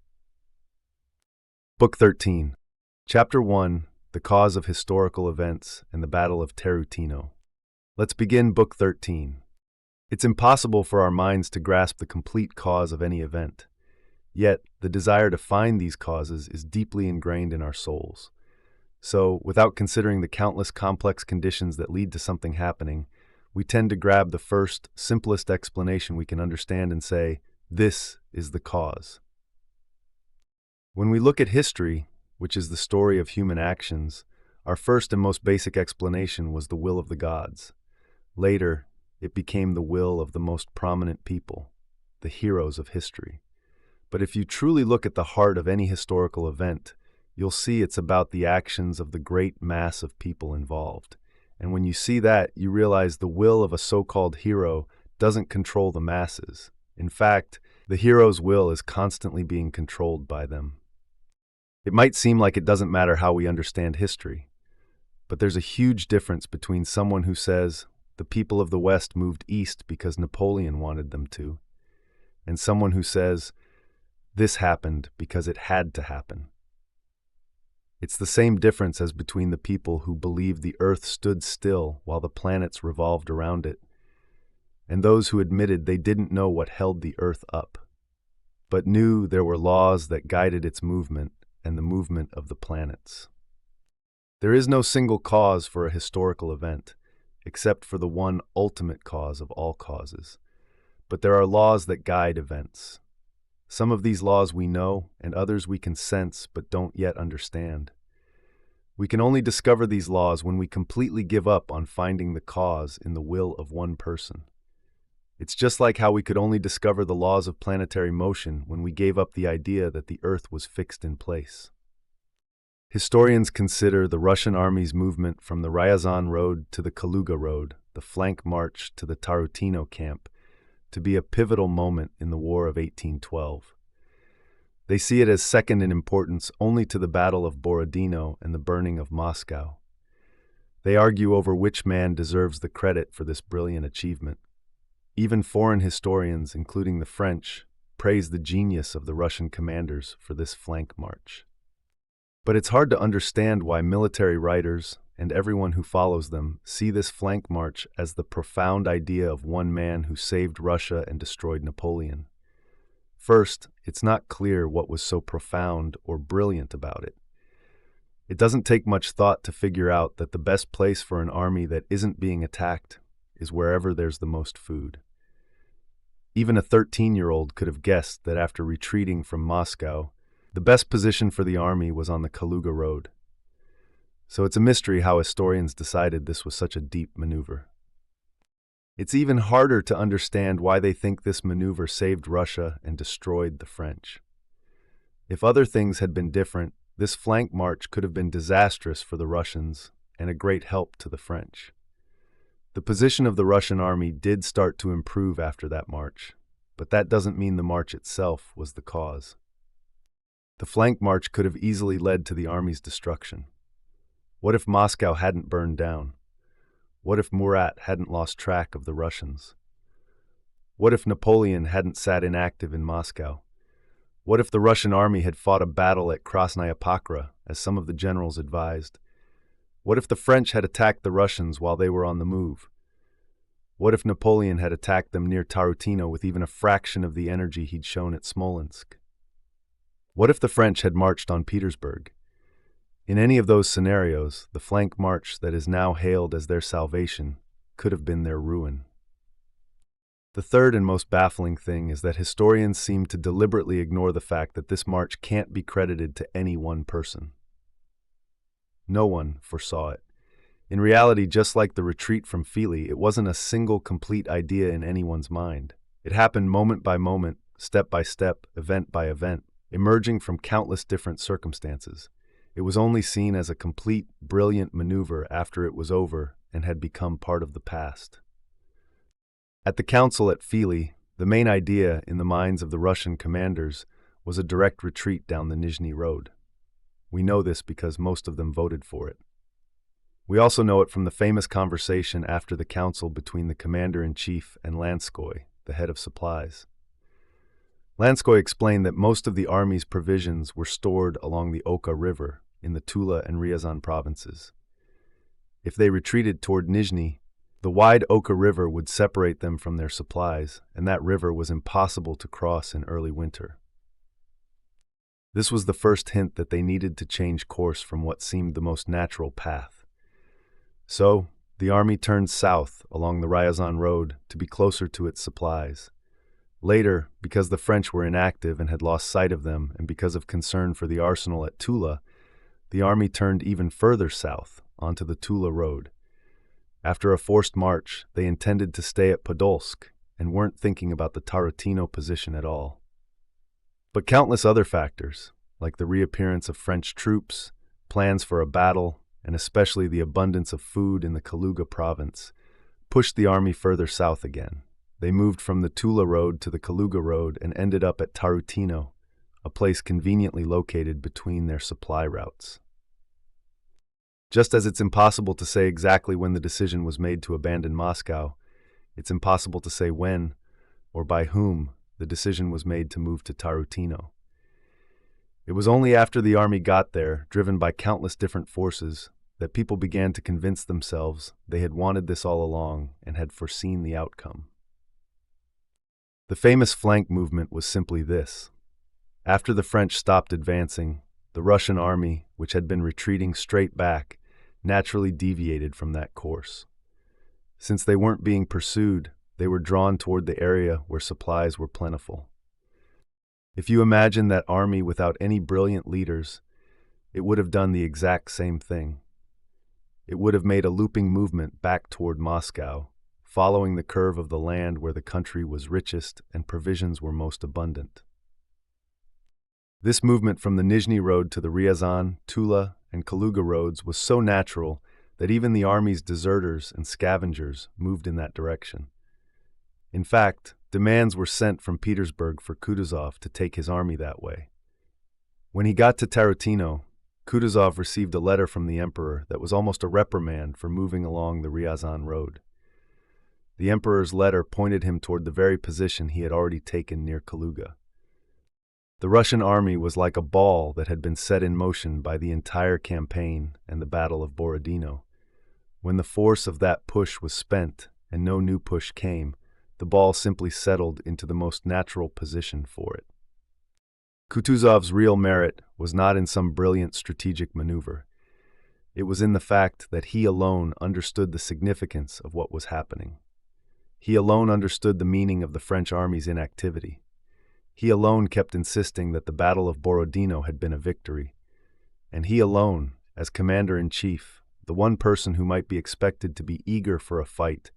Book 13. Chapter 1. The Cause of Historical Events and the Battle of Terutino. Let's begin Book 13. It's impossible for our minds to grasp the complete cause of any event. Yet, the desire to find these causes is deeply ingrained in our souls. So, without considering the countless complex conditions that lead to something happening, we tend to grab the first, simplest explanation we can understand and say, this is the cause. When we look at history, which is the story of human actions, our first and most basic explanation was the will of the gods. Later, it became the will of the most prominent people, the heroes of history. But if you truly look at the heart of any historical event, you'll see it's about the actions of the great mass of people involved. And when you see that, you realize the will of a so-called hero doesn't control the masses. In fact, the hero's will is constantly being controlled by them. It might seem like it doesn't matter how we understand history, but there's a huge difference between someone who says the people of the West moved east because Napoleon wanted them to, and someone who says this happened because it had to happen. It's the same difference as between the people who believed the earth stood still while the planets revolved around it, and those who admitted they didn't know what held the earth up, but knew there were laws that guided its movement and the movement of the planets. There is no single cause for a historical event, except for the one ultimate cause of all causes. But there are laws that guide events. Some of these laws we know, and others we can sense but don't yet understand. We can only discover these laws when we completely give up on finding the cause in the will of one person. It's just like how we could only discover the laws of planetary motion when we gave up the idea that the Earth was fixed in place. Historians consider the Russian army's movement from the Ryazan Road to the Kaluga Road, the flank march to the Tarutino camp, to be a pivotal moment in the War of 1812. They see it as second in importance only to the Battle of Borodino and the burning of Moscow. They argue over which man deserves the credit for this brilliant achievement. Even foreign historians, including the French, praise the genius of the Russian commanders for this flank march. But it's hard to understand why military writers, and everyone who follows them, see this flank march as the profound idea of one man who saved Russia and destroyed Napoleon. First, it's not clear what was so profound or brilliant about it. It doesn't take much thought to figure out that the best place for an army that isn't being attacked is wherever there's the most food. Even a 13-year-old could have guessed that after retreating from Moscow, the best position for the army was on the Kaluga Road. So it's a mystery how historians decided this was such a deep maneuver. It's even harder to understand why they think this maneuver saved Russia and destroyed the French. If other things had been different, this flank march could have been disastrous for the Russians and a great help to the French. The position of the Russian army did start to improve after that march, but that doesn't mean the march itself was the cause. The flank march could have easily led to the army's destruction. What if Moscow hadn't burned down? What if Murat hadn't lost track of the Russians? What if Napoleon hadn't sat inactive in Moscow? What if the Russian army had fought a battle at Krasnaya Pakra, as some of the generals advised? What if the French had attacked the Russians while they were on the move? What if Napoleon had attacked them near Tarutino with even a fraction of the energy he'd shown at Smolensk? What if the French had marched on Petersburg? In any of those scenarios, the flank march that is now hailed as their salvation could have been their ruin. The third and most baffling thing is that historians seem to deliberately ignore the fact that this march can't be credited to any one person. No one foresaw it. In reality, just like the retreat from Philly, it wasn't a single complete idea in anyone's mind. It happened moment by moment, step by step, event by event, emerging from countless different circumstances. It was only seen as a complete, brilliant maneuver after it was over and had become part of the past. At the council at Philly, the main idea in the minds of the Russian commanders was a direct retreat down the Nizhny Road. We know this because most of them voted for it. We also know it from the famous conversation after the council between the commander-in-chief and Lanskoy, the head of supplies. Lanskoy explained that most of the army's provisions were stored along the Oka River in the Tula and Ryazan provinces. If they retreated toward Nizhny, the wide Oka River would separate them from their supplies, and that river was impossible to cross in early winter. This was the first hint that they needed to change course from what seemed the most natural path. So, the army turned south along the Ryazan road to be closer to its supplies. Later, because the French were inactive and had lost sight of them, and because of concern for the arsenal at Tula, the army turned even further south onto the Tula road. After a forced march, they intended to stay at Podolsk and weren't thinking about the Tarutino position at all. But countless other factors, like the reappearance of French troops, plans for a battle, and especially the abundance of food in the Kaluga province, pushed the army further south again. They moved from the Tula road to the Kaluga road and ended up at Tarutino, a place conveniently located between their supply routes. Just as it's impossible to say exactly when the decision was made to abandon Moscow, it's impossible to say when, or by whom, the decision was made to move to Tarutino. It was only after the army got there, driven by countless different forces, that people began to convince themselves they had wanted this all along and had foreseen the outcome. The famous flank movement was simply this. After the French stopped advancing, the Russian army, which had been retreating straight back, naturally deviated from that course. Since they weren't being pursued, they were drawn toward the area where supplies were plentiful. If you imagine that army without any brilliant leaders, it would have done the exact same thing. It would have made a looping movement back toward Moscow, following the curve of the land where the country was richest and provisions were most abundant. This movement from the Nizhny road to the Ryazan, Tula, and Kaluga roads was so natural that even the army's deserters and scavengers moved in that direction. In fact, demands were sent from Petersburg for Kutuzov to take his army that way. When he got to Tarutino, Kutuzov received a letter from the emperor that was almost a reprimand for moving along the Ryazan road. The emperor's letter pointed him toward the very position he had already taken near Kaluga. The Russian army was like a ball that had been set in motion by the entire campaign and the Battle of Borodino. When the force of that push was spent and no new push came, the ball simply settled into the most natural position for it. Kutuzov's real merit was not in some brilliant strategic maneuver. It was in the fact that he alone understood the significance of what was happening. He alone understood the meaning of the French army's inactivity. He alone kept insisting that the Battle of Borodino had been a victory. And he alone, as commander-in-chief, the one person who might be expected to be eager for a fight,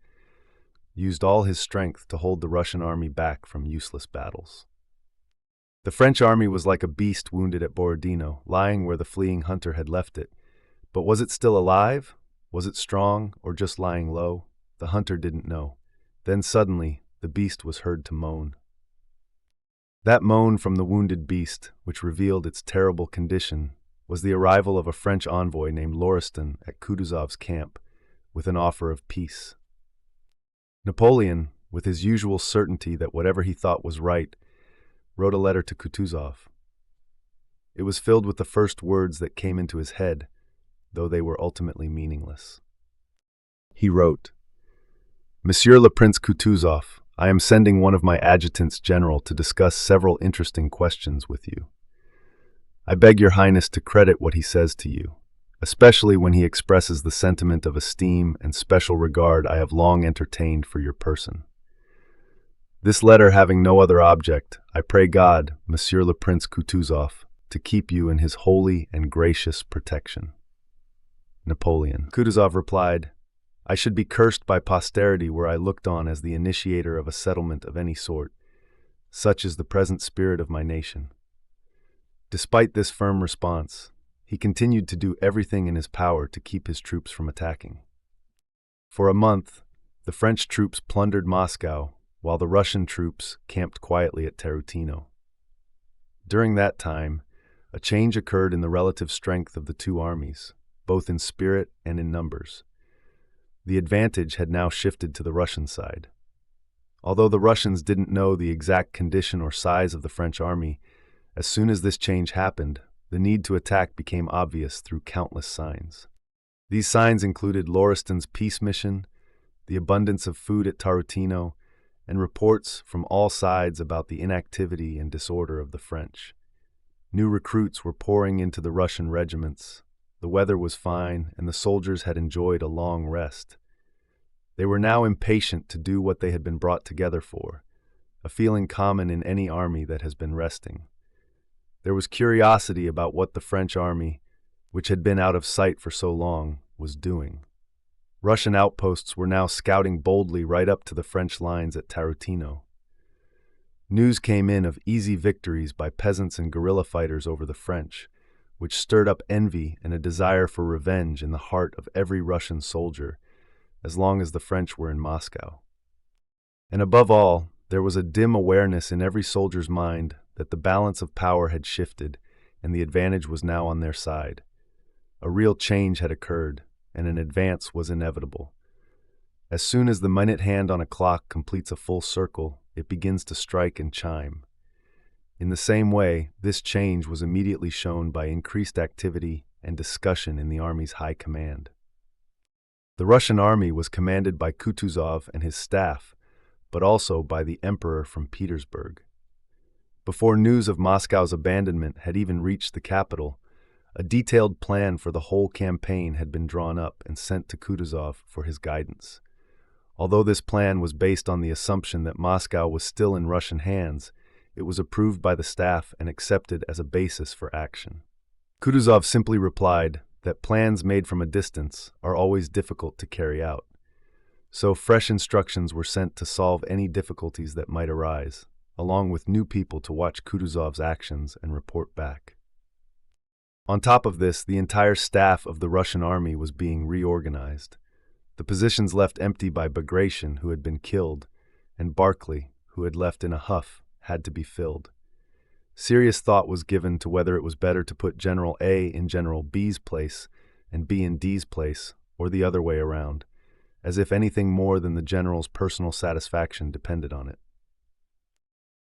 used all his strength to hold the Russian army back from useless battles. The French army was like a beast wounded at Borodino, lying where the fleeing hunter had left it. But was it still alive? Was it strong, or just lying low? The hunter didn't know. Then suddenly, the beast was heard to moan. That moan from the wounded beast, which revealed its terrible condition, was the arrival of a French envoy named Lauriston at Kutuzov's camp, with an offer of peace. Napoleon, with his usual certainty that whatever he thought was right, wrote a letter to Kutuzov. It was filled with the first words that came into his head, though they were ultimately meaningless. He wrote, "Monsieur le Prince Kutuzov, I am sending one of my adjutants general to discuss several interesting questions with you. I beg your highness to credit what he says to you, especially when he expresses the sentiment of esteem and special regard I have long entertained for your person. This letter having no other object, I pray God, Monsieur le Prince Kutuzov, to keep you in his holy and gracious protection." Napoleon. Kutuzov replied, "I should be cursed by posterity were I looked on as the initiator of a settlement of any sort. Such is the present spirit of my nation." Despite this firm response, he continued to do everything in his power to keep his troops from attacking. For a month, the French troops plundered Moscow, while the Russian troops camped quietly at Tarutino. During that time, a change occurred in the relative strength of the two armies. both in spirit and in numbers. The advantage had now shifted to the Russian side. Although the Russians didn't know the exact condition or size of the French army, as soon as this change happened, the need to attack became obvious through countless signs. These signs included Lauriston's peace mission, the abundance of food at Tarutino, and reports from all sides about the inactivity and disorder of the French. New recruits were pouring into the Russian regiments. The weather was fine, and the soldiers had enjoyed a long rest. They were now impatient to do what they had been brought together for, a feeling common in any army that has been resting. There was curiosity about what the French army, which had been out of sight for so long, was doing. Russian outposts were now scouting boldly right up to the French lines at Tarutino. News came in of easy victories by peasants and guerrilla fighters over the French, which stirred up envy and a desire for revenge in the heart of every Russian soldier, as long as the French were in Moscow. And above all, there was a dim awareness in every soldier's mind that the balance of power had shifted and the advantage was now on their side. A real change had occurred, and an advance was inevitable. As soon as the minute hand on a clock completes a full circle, it begins to strike and chime. In the same way, this change was immediately shown by increased activity and discussion in the army's high command. The Russian army was commanded by Kutuzov and his staff, but also by the emperor from Petersburg. Before news of Moscow's abandonment had even reached the capital, a detailed plan for the whole campaign had been drawn up and sent to Kutuzov for his guidance. Although this plan was based on the assumption that Moscow was still in Russian hands, it was approved by the staff and accepted as a basis for action. Kutuzov simply replied that plans made from a distance are always difficult to carry out. So fresh instructions were sent to solve any difficulties that might arise, along with new people to watch Kutuzov's actions and report back. On top of this, the entire staff of the Russian army was being reorganized. The positions left empty by Bagration, who had been killed, and Barclay, who had left in a huff, had to be filled. Serious thought was given to whether it was better to put General A in General B's place and B in D's place, or the other way around, as if anything more than the general's personal satisfaction depended on it.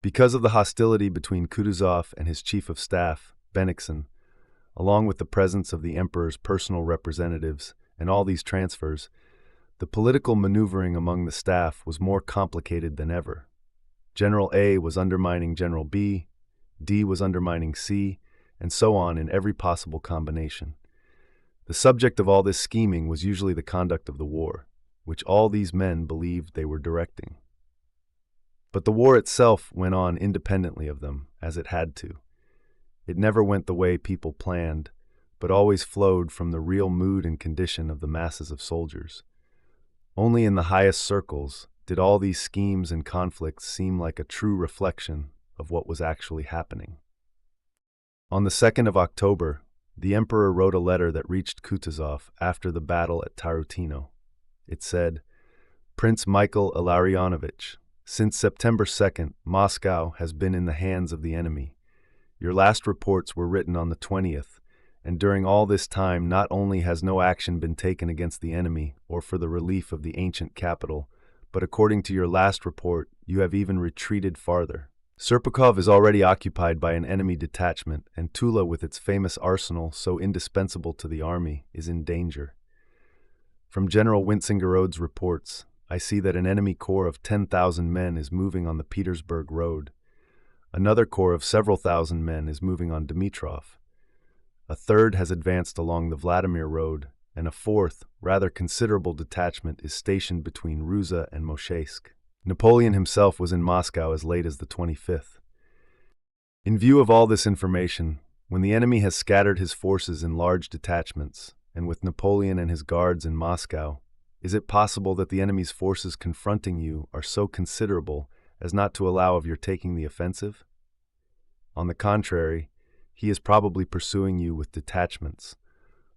Because of the hostility between Kutuzov and his chief of staff, Bennigsen, along with the presence of the emperor's personal representatives and all these transfers, the political maneuvering among the staff was more complicated than ever. General A was undermining General B, D was undermining C, and so on in every possible combination. The subject of all this scheming was usually the conduct of the war, which all these men believed they were directing. But the war itself went on independently of them, as it had to. It never went the way people planned, but always flowed from the real mood and condition of the masses of soldiers. Only in the highest circles did all these schemes and conflicts seem like a true reflection of what was actually happening. On the 2nd of October, the emperor wrote a letter that reached Kutuzov after the battle at Tarutino. It said, "Prince Michael Illarionovich, since September 2nd, Moscow has been in the hands of the enemy. Your last reports were written on the 20th, and during all this time not only has no action been taken against the enemy or for the relief of the ancient capital, but according to your last report, you have even retreated farther. Serpukhov is already occupied by an enemy detachment, and Tula, with its famous arsenal so indispensable to the army, is in danger. From General Wintzingerode's reports, I see that an enemy corps of 10,000 men is moving on the Petersburg road. Another corps of several thousand men is moving on Dmitrov. A third has advanced along the Vladimir road, and a fourth, rather considerable detachment is stationed between Ruza and Mosheysk. Napoleon himself was in Moscow as late as the 25th. In view of all this information, when the enemy has scattered his forces in large detachments, and with Napoleon and his guards in Moscow, is it possible that the enemy's forces confronting you are so considerable as not to allow of your taking the offensive? On the contrary, he is probably pursuing you with detachments,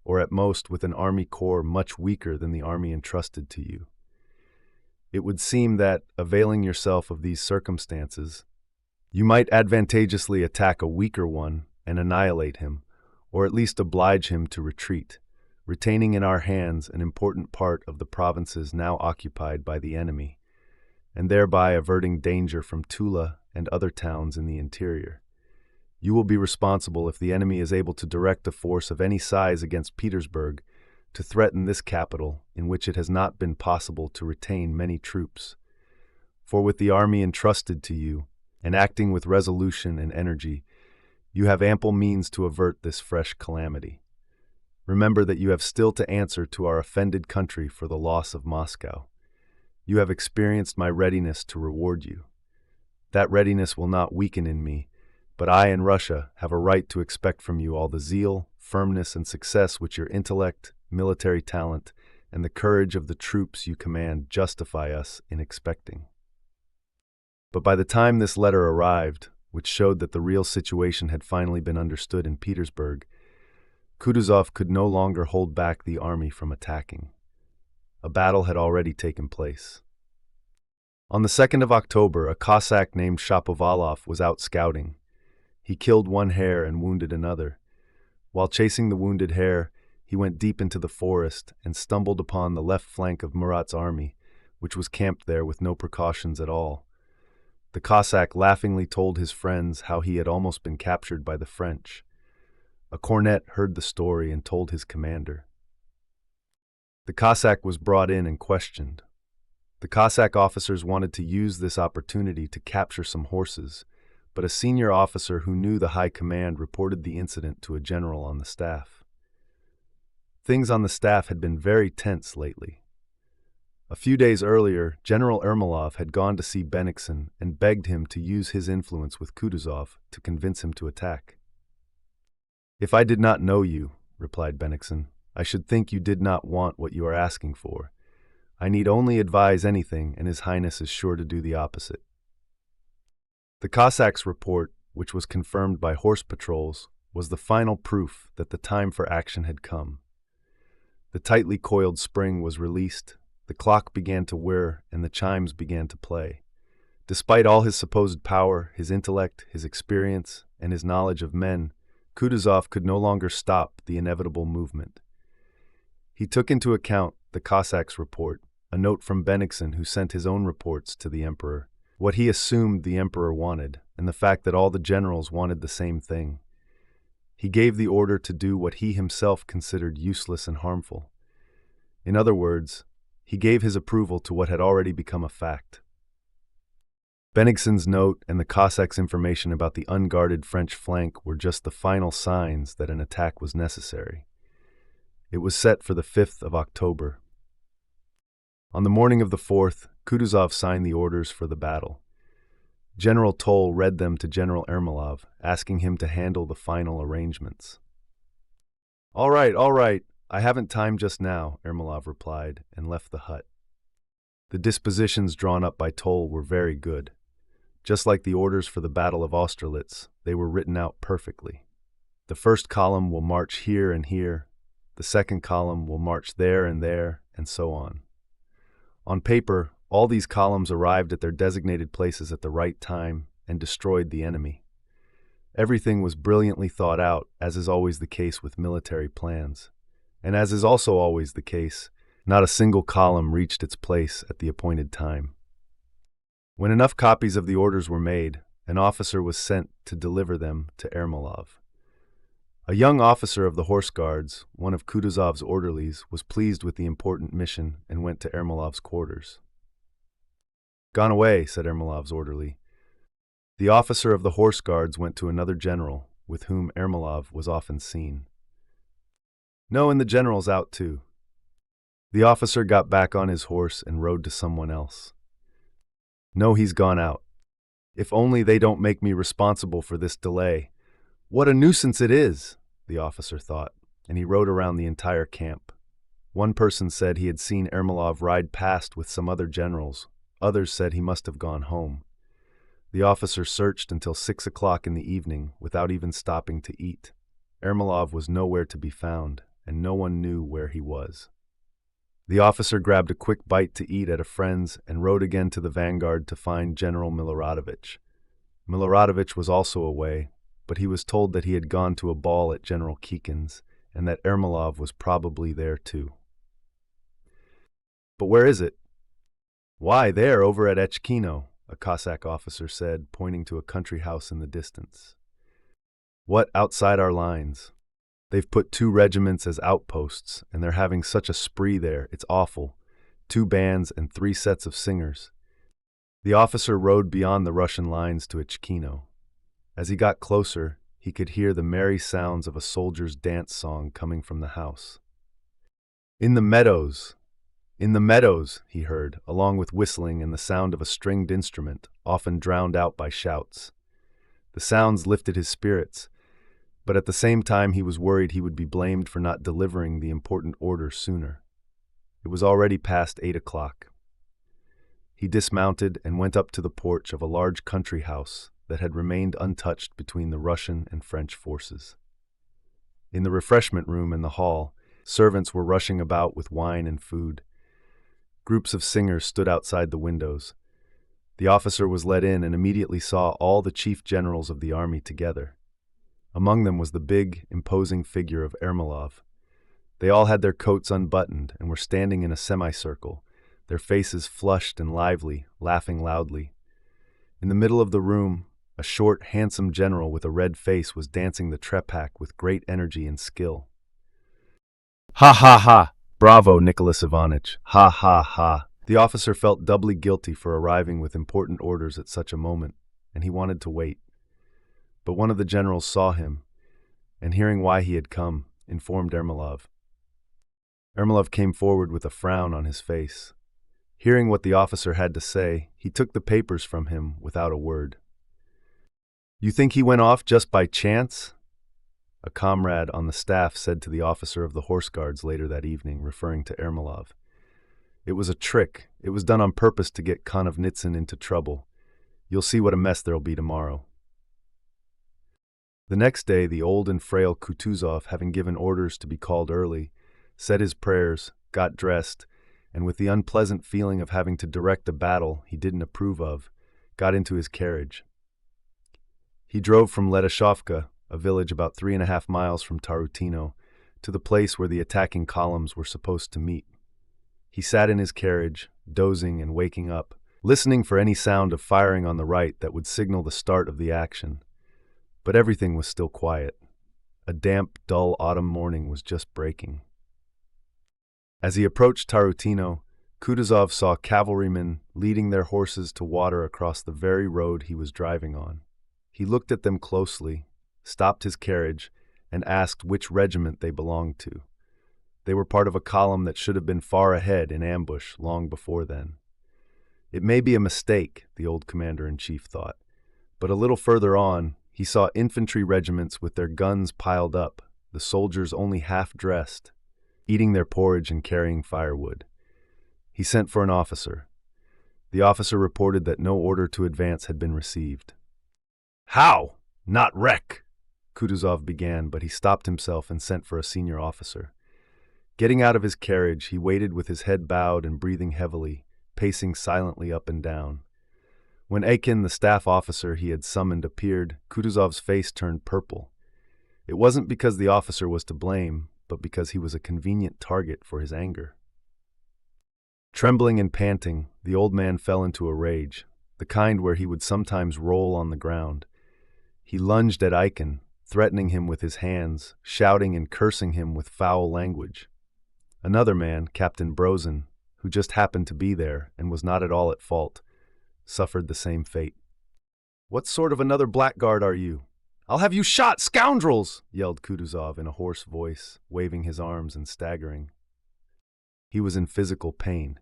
or at most with an army corps much weaker than the army entrusted to you. It would seem that, availing yourself of these circumstances, you might advantageously attack a weaker one and annihilate him, or at least oblige him to retreat, retaining in our hands an important part of the provinces now occupied by the enemy, and thereby averting danger from Tula and other towns in the interior. You will be responsible if the enemy is able to direct a force of any size against Petersburg to threaten this capital, in which it has not been possible to retain many troops. For with the army entrusted to you, and acting with resolution and energy, you have ample means to avert this fresh calamity. Remember that you have still to answer to our offended country for the loss of Moscow. You have experienced my readiness to reward you. That readiness will not weaken in me, but I and Russia have a right to expect from you all the zeal, firmness, and success which your intellect, military talent, and the courage of the troops you command justify us in expecting. But by the time this letter arrived, which showed that the real situation had finally been understood in Petersburg, Kutuzov could no longer hold back the army from attacking. A battle had already taken place. On the 2nd of October, a Cossack named Shapovalov was out scouting. He killed one hare and wounded another. While chasing the wounded hare, he went deep into the forest and stumbled upon the left flank of Murat's army, which was camped there with no precautions at all. The Cossack laughingly told his friends how he had almost been captured by the French. A cornet heard the story and told his commander. The Cossack was brought in and questioned. The Cossack officers wanted to use this opportunity to capture some horses, but a senior officer who knew the high command reported the incident to a general on the staff. Things on the staff had been very tense lately. A few days earlier, General Ermolov had gone to see Bennigsen and begged him to use his influence with Kutuzov to convince him to attack. "If I did not know you," replied Bennigsen, "I should think you did not want what you are asking for. I need only advise anything, and His Highness is sure to do the opposite." The Cossacks' report, which was confirmed by horse patrols, was the final proof that the time for action had come. The tightly coiled spring was released, the clock began to whir, and the chimes began to play. Despite all his supposed power, his intellect, his experience, and his knowledge of men, Kutuzov could no longer stop the inevitable movement. He took into account the Cossacks' report, a note from Bennigsen who sent his own reports to the Emperor, what he assumed the Emperor wanted, and the fact that all the generals wanted the same thing. He gave the order to do what he himself considered useless and harmful. In other words, he gave his approval to what had already become a fact. Bennigsen's note and the Cossacks' information about the unguarded French flank were just the final signs that an attack was necessary. It was set for the 5th of October. On the morning of the 4th, Kutuzov signed the orders for the battle. General Toll read them to General Ermolov, asking him to handle the final arrangements. All right, I haven't time just now," Ermolov replied, and left the hut. The dispositions drawn up by Toll were very good. Just like the orders for the Battle of Austerlitz, they were written out perfectly. The first column will march here and here, the second column will march there, and so on. On paper, all these columns arrived at their designated places at the right time and destroyed the enemy. Everything was brilliantly thought out, as is always the case with military plans. And as is also always the case, not a single column reached its place at the appointed time. When enough copies of the orders were made, an officer was sent to deliver them to Ermolov. A young officer of the Horse Guards, one of Kutuzov's orderlies, was pleased with the important mission and went to Ermolov's quarters. "Gone away," said Ermolov's orderly. The officer of the Horse Guards went to another general, with whom Ermolov was often seen. "No, and the general's out too." The officer got back on his horse and rode to someone else. "No, he's gone out. If only they don't make me responsible for this delay. What a nuisance it is," the officer thought, and he rode around the entire camp. One person said he had seen Ermolov ride past with some other generals. Others said he must have gone home. The officer searched until 6 o'clock in the evening without even stopping to eat. Ermolov was nowhere to be found, and no one knew where he was. The officer grabbed a quick bite to eat at a friend's and rode again to the vanguard to find General Miloradovich. Miloradovich was also away, but he was told that he had gone to a ball at General Kikin's, and that Ermolov was probably there too. "But where is it?" "Why, there, over at Echkino," a Cossack officer said, pointing to a country house in the distance. "What, outside our lines? They've put 2 regiments as outposts, and they're having such a spree there, it's awful. 2 bands and 3 sets of singers." The officer rode beyond the Russian lines to Echkino. As he got closer, he could hear the merry sounds of a soldier's dance song coming from the house. "In the meadows! In the meadows!" he heard, along with whistling and the sound of a stringed instrument, often drowned out by shouts. The sounds lifted his spirits, but at the same time he was worried he would be blamed for not delivering the important order sooner. It was already past 8 o'clock. He dismounted and went up to the porch of a large country house that had remained untouched between the Russian and French forces. In the refreshment room in the hall, servants were rushing about with wine and food. Groups of singers stood outside the windows. The officer was let in and immediately saw all the chief generals of the army together. Among them was the big, imposing figure of Ermolov. They all had their coats unbuttoned and were standing in a semicircle, their faces flushed and lively, laughing loudly. In the middle of the room, a short, handsome general with a red face was dancing the trepak with great energy and skill. "Ha ha ha! Bravo, Nicholas Ivanitch! Ha ha ha!" The officer felt doubly guilty for arriving with important orders at such a moment, and he wanted to wait. But one of the generals saw him, and hearing why he had come, informed Ermolov. Ermolov came forward with a frown on his face. Hearing what the officer had to say, he took the papers from him without a word. "You think he went off just by chance?" a comrade on the staff said to the officer of the Horse Guards later that evening, referring to Ermolov. "It was a trick. It was done on purpose to get Konovnitsyn into trouble. You'll see what a mess there'll be tomorrow." The next day, the old and frail Kutuzov, having given orders to be called early, said his prayers, got dressed, and with the unpleasant feeling of having to direct a battle he didn't approve of, got into his carriage. He drove from Letashovka, a village about 3.5 miles from Tarutino, to the place where the attacking columns were supposed to meet. He sat in his carriage, dozing and waking up, listening for any sound of firing on the right that would signal the start of the action. But everything was still quiet. A damp, dull autumn morning was just breaking. As he approached Tarutino, Kutuzov saw cavalrymen leading their horses to water across the very road he was driving on. He looked at them closely, stopped his carriage, and asked which regiment they belonged to. They were part of a column that should have been far ahead in ambush long before then. It may be a mistake, the old commander-in-chief thought, but a little further on, he saw infantry regiments with their guns piled up, the soldiers only half-dressed, eating their porridge and carrying firewood. He sent for an officer. The officer reported that no order to advance had been received. "How? Not wreck?" Kutuzov began, but he stopped himself and sent for a senior officer. Getting out of his carriage, he waited with his head bowed and breathing heavily, pacing silently up and down. When Aikin, the staff officer he had summoned, appeared, Kutuzov's face turned purple. It wasn't because the officer was to blame, but because he was a convenient target for his anger. Trembling and panting, the old man fell into a rage, the kind where he would sometimes roll on the ground. He lunged at Aikin, threatening him with his hands, shouting and cursing him with foul language. Another man, Captain Brozin, who just happened to be there and was not at all at fault, suffered the same fate. "What sort of another blackguard are you? I'll have you shot, scoundrels!" yelled Kutuzov in a hoarse voice, waving his arms and staggering. He was in physical pain.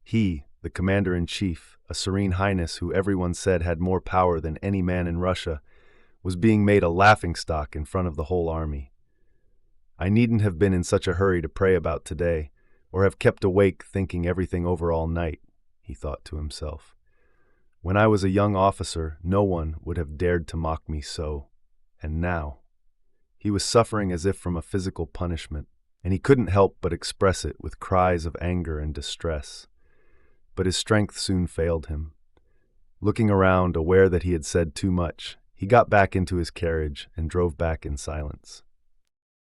He, the commander-in-chief, a serene highness who everyone said had more power than any man in Russia, was being made a laughingstock in front of the whole army. "I needn't have been in such a hurry to pray about today, or have kept awake thinking everything over all night," he thought to himself. "When I was a young officer, no one would have dared to mock me so. And now—" He was suffering as if from a physical punishment, and he couldn't help but express it with cries of anger and distress. But his strength soon failed him. Looking around, aware that he had said too much, he got back into his carriage and drove back in silence.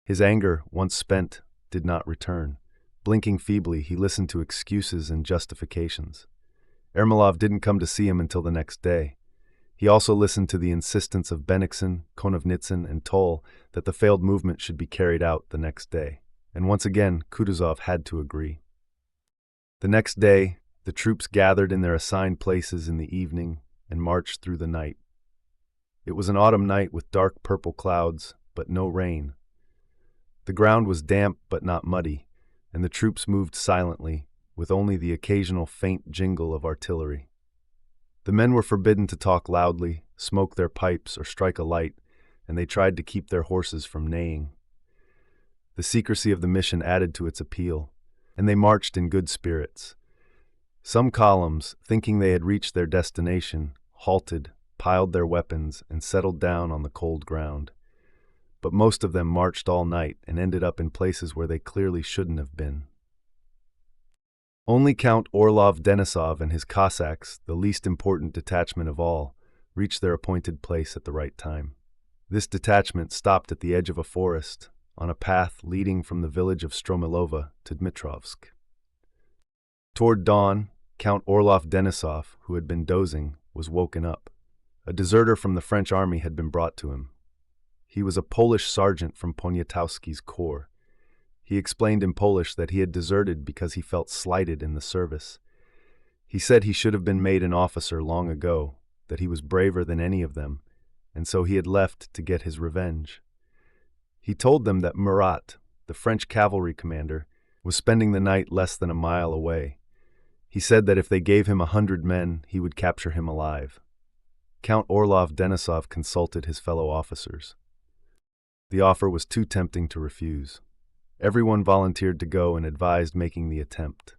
His anger, once spent, did not return. Blinking feebly, he listened to excuses and justifications. Ermolov didn't come to see him until the next day. He also listened to the insistence of Bennigsen, Konovnitsin, and Toll that the failed movement should be carried out the next day. And once again, Kutuzov had to agree. The next day, the troops gathered in their assigned places in the evening and marched through the night. It was an autumn night with dark purple clouds, but no rain. The ground was damp but not muddy, and the troops moved silently, with only the occasional faint jingle of artillery. The men were forbidden to talk loudly, smoke their pipes, or strike a light, and they tried to keep their horses from neighing. The secrecy of the mission added to its appeal, and they marched in good spirits. Some columns, thinking they had reached their destination, halted, piled their weapons, and settled down on the cold ground. But most of them marched all night and ended up in places where they clearly shouldn't have been. Only Count Orlov Denisov and his Cossacks, the least important detachment of all, reached their appointed place at the right time. This detachment stopped at the edge of a forest, on a path leading from the village of Stromilova to Dmitrovsk. Toward dawn, Count Orlov Denisov, who had been dozing, was woken up. A deserter from the French army had been brought to him. He was a Polish sergeant from Poniatowski's corps. He explained in Polish that he had deserted because he felt slighted in the service. He said he should have been made an officer long ago, that he was braver than any of them, and so he had left to get his revenge. He told them that Murat, the French cavalry commander, was spending the night less than a mile away. He said that if they gave him 100 men, he would capture him alive. Count Orlov Denisov consulted his fellow officers. The offer was too tempting to refuse. Everyone volunteered to go and advised making the attempt.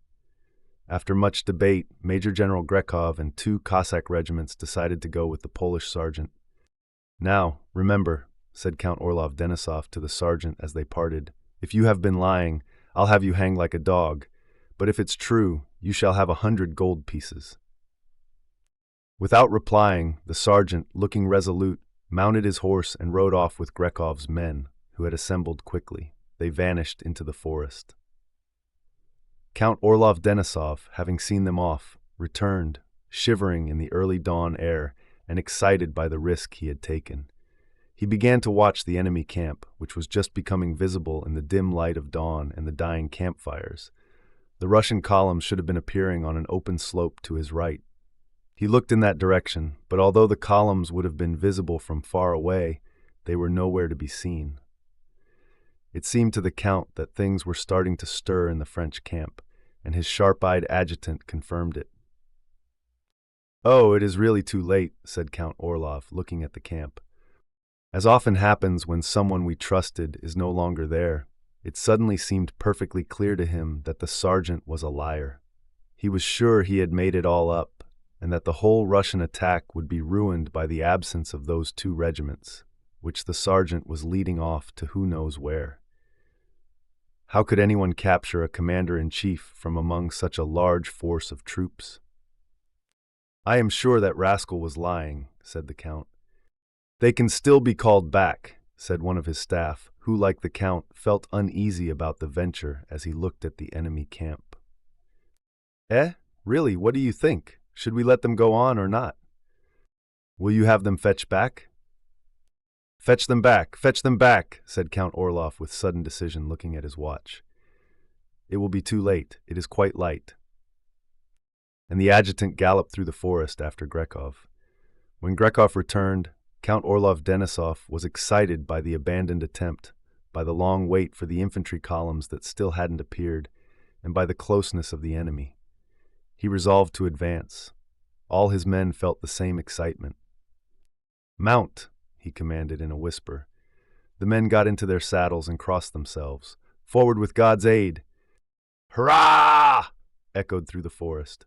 After much debate, Major General Grekov and 2 Cossack regiments decided to go with the Polish sergeant. "Now, remember," said Count Orlov Denisov to the sergeant as they parted, "if you have been lying, I'll have you hanged like a dog, but if it's true, you shall have 100 gold pieces." Without replying, the sergeant, looking resolute, mounted his horse and rode off with Grekov's men, who had assembled quickly. They vanished into the forest. Count Orlov Denisov, having seen them off, returned, shivering in the early dawn air and excited by the risk he had taken. He began to watch the enemy camp, which was just becoming visible in the dim light of dawn and the dying campfires. The Russian columns should have been appearing on an open slope to his right. He looked in that direction, but although the columns would have been visible from far away, they were nowhere to be seen. It seemed to the Count that things were starting to stir in the French camp, and his sharp-eyed adjutant confirmed it. "Oh, it is really too late," said Count Orlov, looking at the camp. As often happens when someone we trusted is no longer there, it suddenly seemed perfectly clear to him that the sergeant was a liar. He was sure he had made it all up, and that the whole Russian attack would be ruined by the absence of those 2 regiments, which the sergeant was leading off to who knows where. How could anyone capture a commander-in-chief from among such a large force of troops? "I am sure that rascal was lying," said the Count. "They can still be called back," said one of his staff, who, like the Count, felt uneasy about the venture as he looked at the enemy camp. Really, what do you think? Should we let them go on or not? Will you have them fetched back?" Fetch them back," said Count Orlov with sudden decision, looking at his watch. "It will be too late. It is quite light." And the adjutant galloped through the forest after Grekov. When Grekov returned, Count Orlov Denisov was excited by the abandoned attempt, by the long wait for the infantry columns that still hadn't appeared, and by the closeness of the enemy. He resolved to advance. All his men felt the same excitement. "Mount!" he commanded in a whisper. The men got into their saddles and crossed themselves. "Forward with God's aid!" "Hurrah!" echoed through the forest.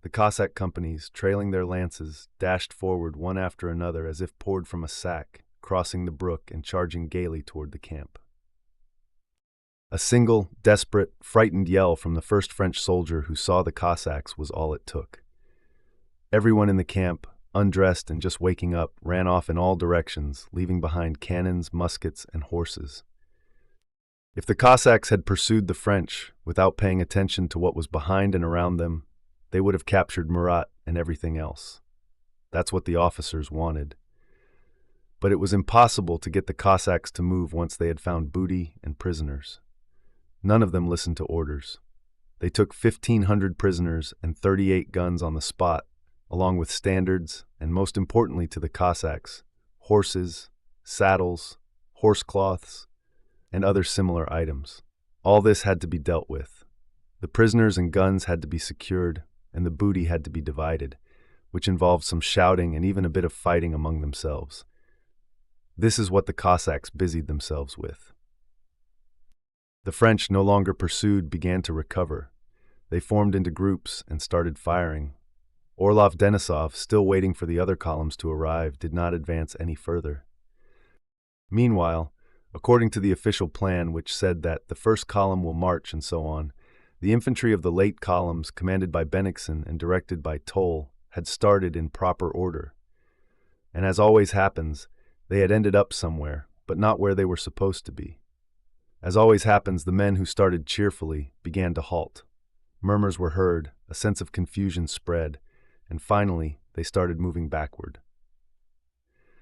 The Cossack companies, trailing their lances, dashed forward one after another as if poured from a sack, crossing the brook and charging gaily toward the camp. A single, desperate, frightened yell from the first French soldier who saw the Cossacks was all it took. Everyone in the camp, undressed and just waking up, ran off in all directions, leaving behind cannons, muskets, and horses. If the Cossacks had pursued the French without paying attention to what was behind and around them, they would have captured Murat and everything else. That's what the officers wanted. But it was impossible to get the Cossacks to move once they had found booty and prisoners. None of them listened to orders. They took 1,500 prisoners and 38 guns on the spot, along with standards, and most importantly to the Cossacks, horses, saddles, horse cloths, and other similar items. All this had to be dealt with. The prisoners and guns had to be secured, and the booty had to be divided, which involved some shouting and even a bit of fighting among themselves. This is what the Cossacks busied themselves with. The French, no longer pursued, began to recover. They formed into groups and started firing. Orlov Denisov, still waiting for the other columns to arrive, did not advance any further. Meanwhile, according to the official plan, which said that the first column will march and so on, the infantry of the late columns, commanded by Bennigsen and directed by Toll, had started in proper order. And as always happens, they had ended up somewhere, but not where they were supposed to be. As always happens, the men who started cheerfully began to halt. Murmurs were heard, a sense of confusion spread, and finally they started moving backward.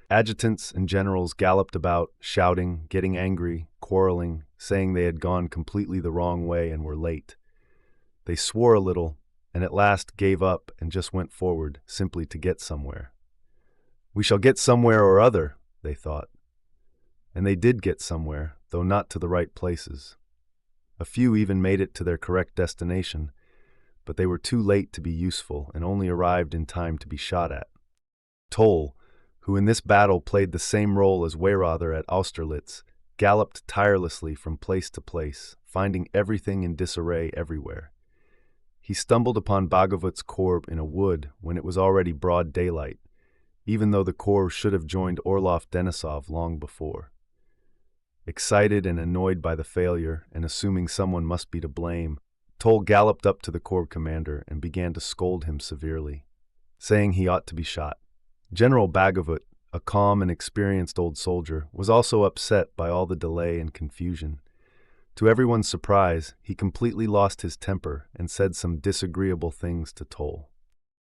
Adjutants and generals galloped about, shouting, getting angry, quarreling, saying they had gone completely the wrong way and were late. They swore a little, and at last gave up and just went forward, simply to get somewhere. We shall get somewhere or other, they thought. And they did get somewhere, though not to the right places. A few even made it to their correct destination, but they were too late to be useful and only arrived in time to be shot at. Toll, who in this battle played the same role as Weyerother at Austerlitz, galloped tirelessly from place to place, finding everything in disarray everywhere. He stumbled upon Bagovut's corps in a wood when it was already broad daylight, even though the corps should have joined Orlov Denisov long before. Excited and annoyed by the failure, and assuming someone must be to blame, Toll galloped up to the corps commander and began to scold him severely, saying he ought to be shot. General Bagovut, a calm and experienced old soldier, was also upset by all the delay and confusion. To everyone's surprise, he completely lost his temper and said some disagreeable things to Toll.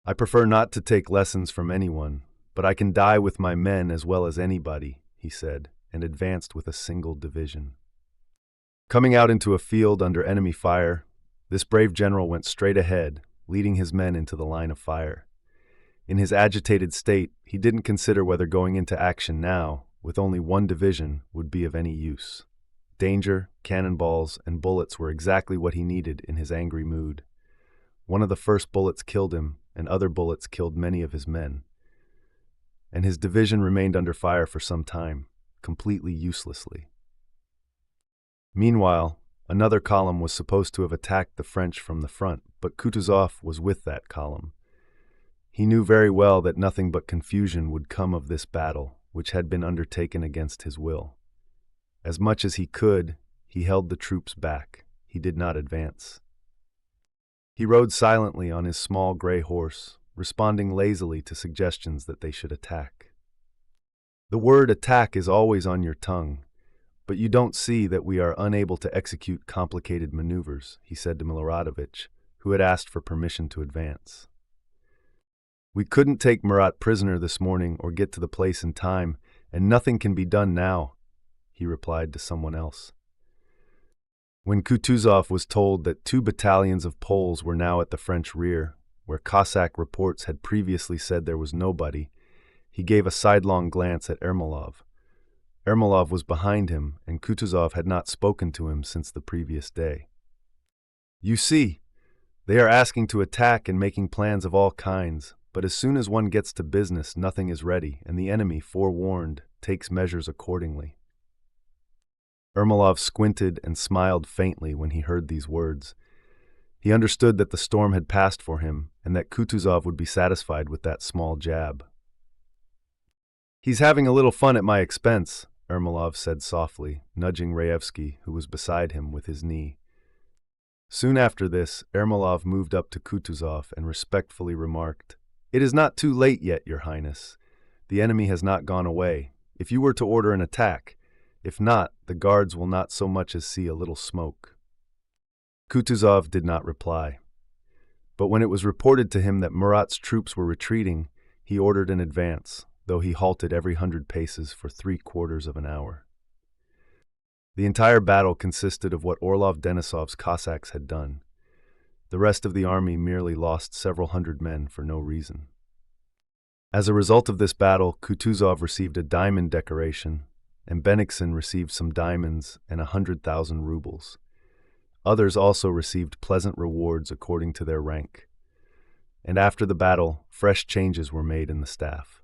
"I prefer not to take lessons from anyone, but I can die with my men as well as anybody," he said, and advanced with a single division. Coming out into a field under enemy fire, this brave general went straight ahead, leading his men into the line of fire. In his agitated state, he didn't consider whether going into action now, with only one division, would be of any use. Danger, cannonballs, and bullets were exactly what he needed in his angry mood. One of the first bullets killed him, and other bullets killed many of his men. And his division remained under fire for some time, completely uselessly. Meanwhile, another column was supposed to have attacked the French from the front, but Kutuzov was with that column. He knew very well that nothing but confusion would come of this battle, which had been undertaken against his will. As much as he could, he held the troops back. He did not advance. He rode silently on his small gray horse, responding lazily to suggestions that they should attack. The word attack is always on your tongue, but you don't see that we are unable to execute complicated maneuvers, he said to Miloradovich, who had asked for permission to advance. We couldn't take Murat prisoner this morning or get to the place in time, and nothing can be done now, he replied to someone else. When Kutuzov was told that 2 battalions of Poles were now at the French rear, where Cossack reports had previously said there was nobody, he gave a sidelong glance at Ermolov. Ermolov was behind him, and Kutuzov had not spoken to him since the previous day. You see, they are asking to attack and making plans of all kinds, but as soon as one gets to business, nothing is ready, and the enemy, forewarned, takes measures accordingly. Ermolov squinted and smiled faintly when he heard these words. He understood that the storm had passed for him, and that Kutuzov would be satisfied with that small jab. He's having a little fun at my expense, Ermolov said softly, nudging Raevsky, who was beside him, with his knee. Soon after this, Ermolov moved up to Kutuzov and respectfully remarked, "It is not too late yet, Your Highness. The enemy has not gone away. If you were to order an attack, If not, the guards will not so much as see a little smoke." Kutuzov did not reply. But when it was reported to him that Murat's troops were retreating, he ordered an advance, though he halted every 100 paces for 3/4 of an hour. The entire battle consisted of what Orlov Denisov's Cossacks had done. The rest of the army merely lost several hundred men for no reason. As a result of this battle, Kutuzov received a diamond decoration, and Bennigsen received some diamonds and 100,000 rubles. Others also received pleasant rewards according to their rank. And after the battle, fresh changes were made in the staff.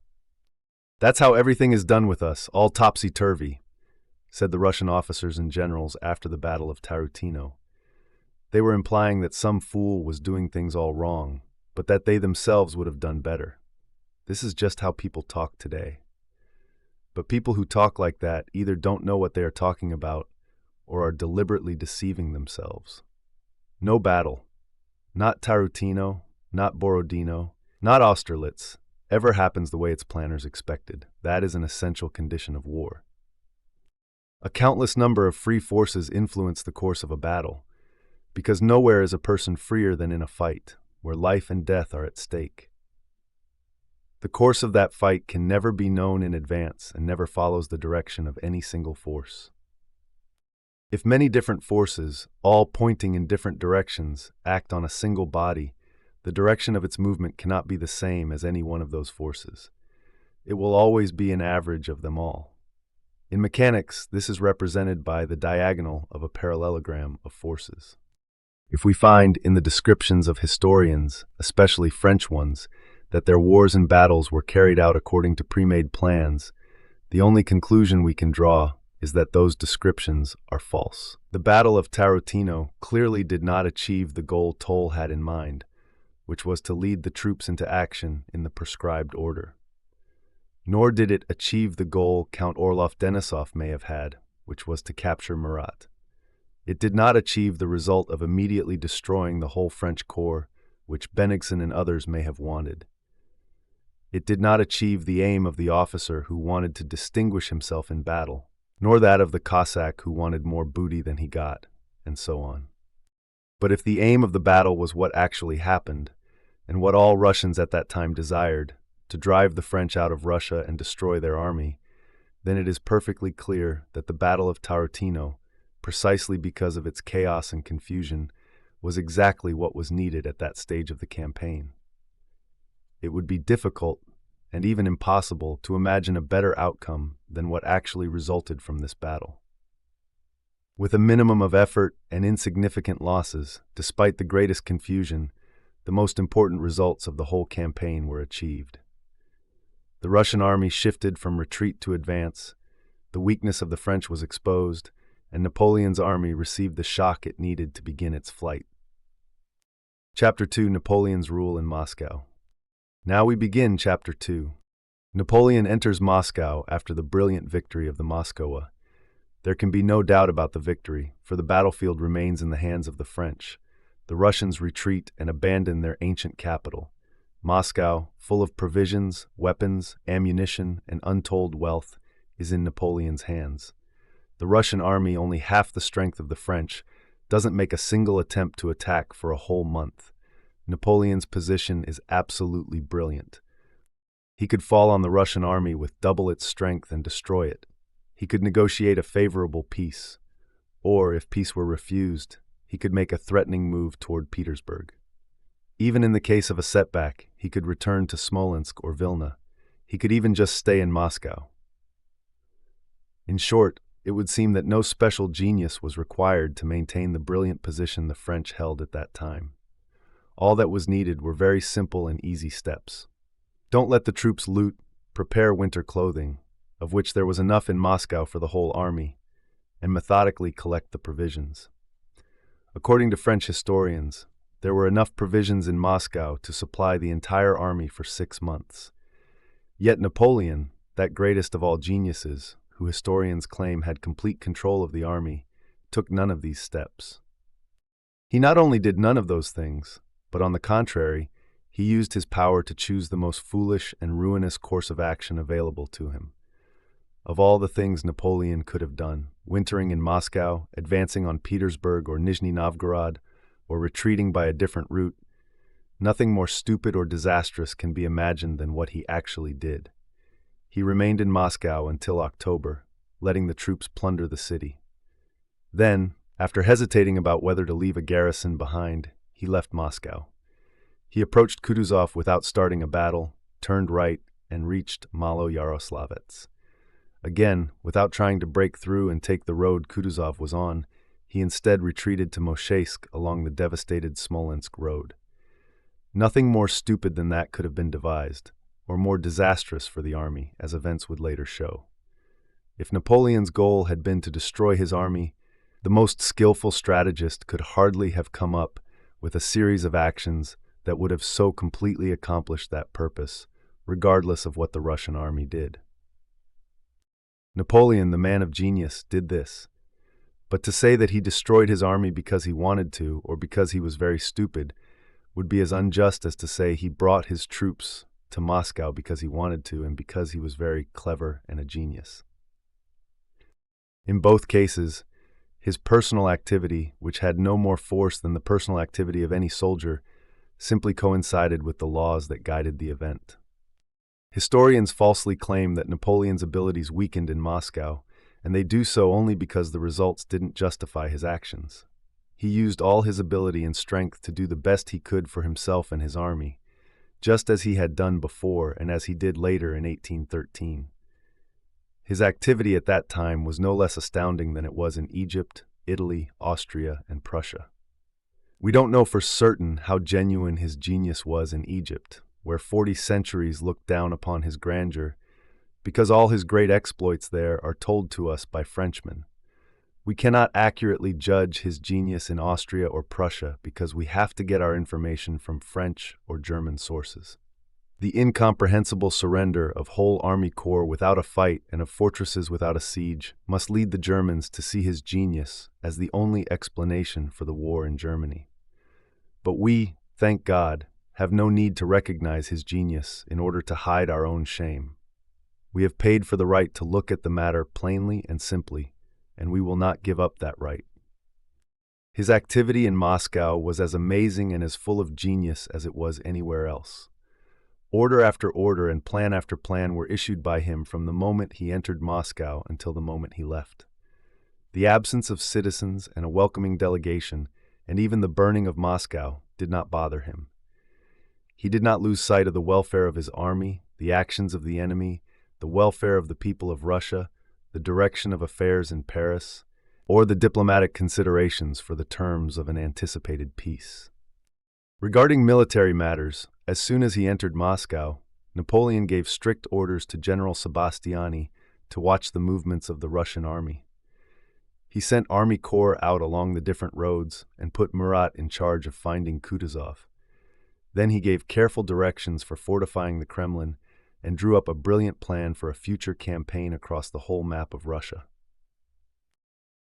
"That's how everything is done with us, all topsy-turvy," said the Russian officers and generals after the Battle of Tarutino. They were implying that some fool was doing things all wrong, but that they themselves would have done better. This is just how people talk today. But people who talk like that either don't know what they are talking about or are deliberately deceiving themselves. No battle, not Tarutino, not Borodino, not Austerlitz, ever happens the way its planners expected. That is an essential condition of war. A countless number of free forces influence the course of a battle, because nowhere is a person freer than in a fight, where life and death are at stake. The course of that fight can never be known in advance and never follows the direction of any single force. If many different forces, all pointing in different directions, act on a single body, the direction of its movement cannot be the same as any one of those forces. It will always be an average of them all. In mechanics, this is represented by the diagonal of a parallelogram of forces. If we find in the descriptions of historians, especially French ones, that their wars and battles were carried out according to pre-made plans, the only conclusion we can draw is that those descriptions are false. The Battle of Tarutino clearly did not achieve the goal Toll had in mind, which was to lead the troops into action in the prescribed order. Nor did it achieve the goal Count Orlov Denisov may have had, which was to capture Murat. It did not achieve the result of immediately destroying the whole French corps, which Bennigsen and others may have wanted. It did not achieve the aim of the officer who wanted to distinguish himself in battle, nor that of the Cossack who wanted more booty than he got, and so on. But if the aim of the battle was what actually happened, and what all Russians at that time desired, to drive the French out of Russia and destroy their army, then it is perfectly clear that the Battle of Tarutino, precisely because of its chaos and confusion, was exactly what was needed at that stage of the campaign. It would be difficult, and even impossible, to imagine a better outcome than what actually resulted from this battle. With a minimum of effort and insignificant losses, despite the greatest confusion, the most important results of the whole campaign were achieved. The Russian army shifted from retreat to advance, the weakness of the French was exposed, and Napoleon's army received the shock it needed to begin its flight. Chapter 2: Napoleon's Rule in Moscow. Now we begin Chapter 2. Napoleon enters Moscow after the brilliant victory of the Moskowa. There can be no doubt about the victory, for the battlefield remains in the hands of the French. The Russians retreat and abandon their ancient capital. Moscow, full of provisions, weapons, ammunition, and untold wealth, is in Napoleon's hands. The Russian army, only half the strength of the French, doesn't make a single attempt to attack for a whole month. Napoleon's position is absolutely brilliant. He could fall on the Russian army with double its strength and destroy it. He could negotiate a favorable peace, or, if peace were refused, he could make a threatening move toward Petersburg. Even in the case of a setback, he could return to Smolensk or Vilna. He could even just stay in Moscow. In short, it would seem that no special genius was required to maintain the brilliant position the French held at that time. All that was needed were very simple and easy steps. Don't let the troops loot, prepare winter clothing, of which there was enough in Moscow for the whole army, and methodically collect the provisions. According to French historians, there were enough provisions in Moscow to supply the entire army for 6 months. Yet Napoleon, that greatest of all geniuses, who historians claim had complete control of the army, took none of these steps. He not only did none of those things, but on the contrary, he used his power to choose the most foolish and ruinous course of action available to him. Of all the things Napoleon could have done, wintering in Moscow, advancing on Petersburg or Nizhny Novgorod, or retreating by a different route, nothing more stupid or disastrous can be imagined than what he actually did. He remained in Moscow until October, letting the troops plunder the city. Then, after hesitating about whether to leave a garrison behind, he left Moscow. He approached Kutuzov without starting a battle, turned right, and reached Malo-Yaroslavets. Again, without trying to break through and take the road Kutuzov was on, he instead retreated to Moshesk along the devastated Smolensk road. Nothing more stupid than that could have been devised, or more disastrous for the army, as events would later show. If Napoleon's goal had been to destroy his army, the most skillful strategist could hardly have come up with a series of actions that would have so completely accomplished that purpose, regardless of what the Russian army did. Napoleon, the man of genius, did this. But to say that he destroyed his army because he wanted to, or because he was very stupid, would be as unjust as to say he brought his troops to Moscow because he wanted to and because he was very clever and a genius. In both cases, his personal activity, which had no more force than the personal activity of any soldier, simply coincided with the laws that guided the event. Historians falsely claim that Napoleon's abilities weakened in Moscow, and they do so only because the results didn't justify his actions. He used all his ability and strength to do the best he could for himself and his army, just as he had done before and as he did later in 1813. His activity at that time was no less astounding than it was in Egypt, Italy, Austria, and Prussia. We don't know for certain how genuine his genius was in Egypt, where 40 centuries looked down upon his grandeur, because all his great exploits there are told to us by Frenchmen. We cannot accurately judge his genius in Austria or Prussia because we have to get our information from French or German sources. The incomprehensible surrender of whole army corps without a fight and of fortresses without a siege must lead the Germans to see his genius as the only explanation for the war in Germany. But we, thank God, have no need to recognize his genius in order to hide our own shame. We have paid for the right to look at the matter plainly and simply, and we will not give up that right. His activity in Moscow was as amazing and as full of genius as it was anywhere else. Order after order and plan after plan were issued by him from the moment he entered Moscow until the moment he left. The absence of citizens and a welcoming delegation, and even the burning of Moscow, did not bother him. He did not lose sight of the welfare of his army, the actions of the enemy, the welfare of the people of Russia, the direction of affairs in Paris, or the diplomatic considerations for the terms of an anticipated peace. Regarding military matters, as soon as he entered Moscow, Napoleon gave strict orders to General Sebastiani to watch the movements of the Russian army. He sent army corps out along the different roads and put Murat in charge of finding Kutuzov. Then he gave careful directions for fortifying the Kremlin and drew up a brilliant plan for a future campaign across the whole map of Russia.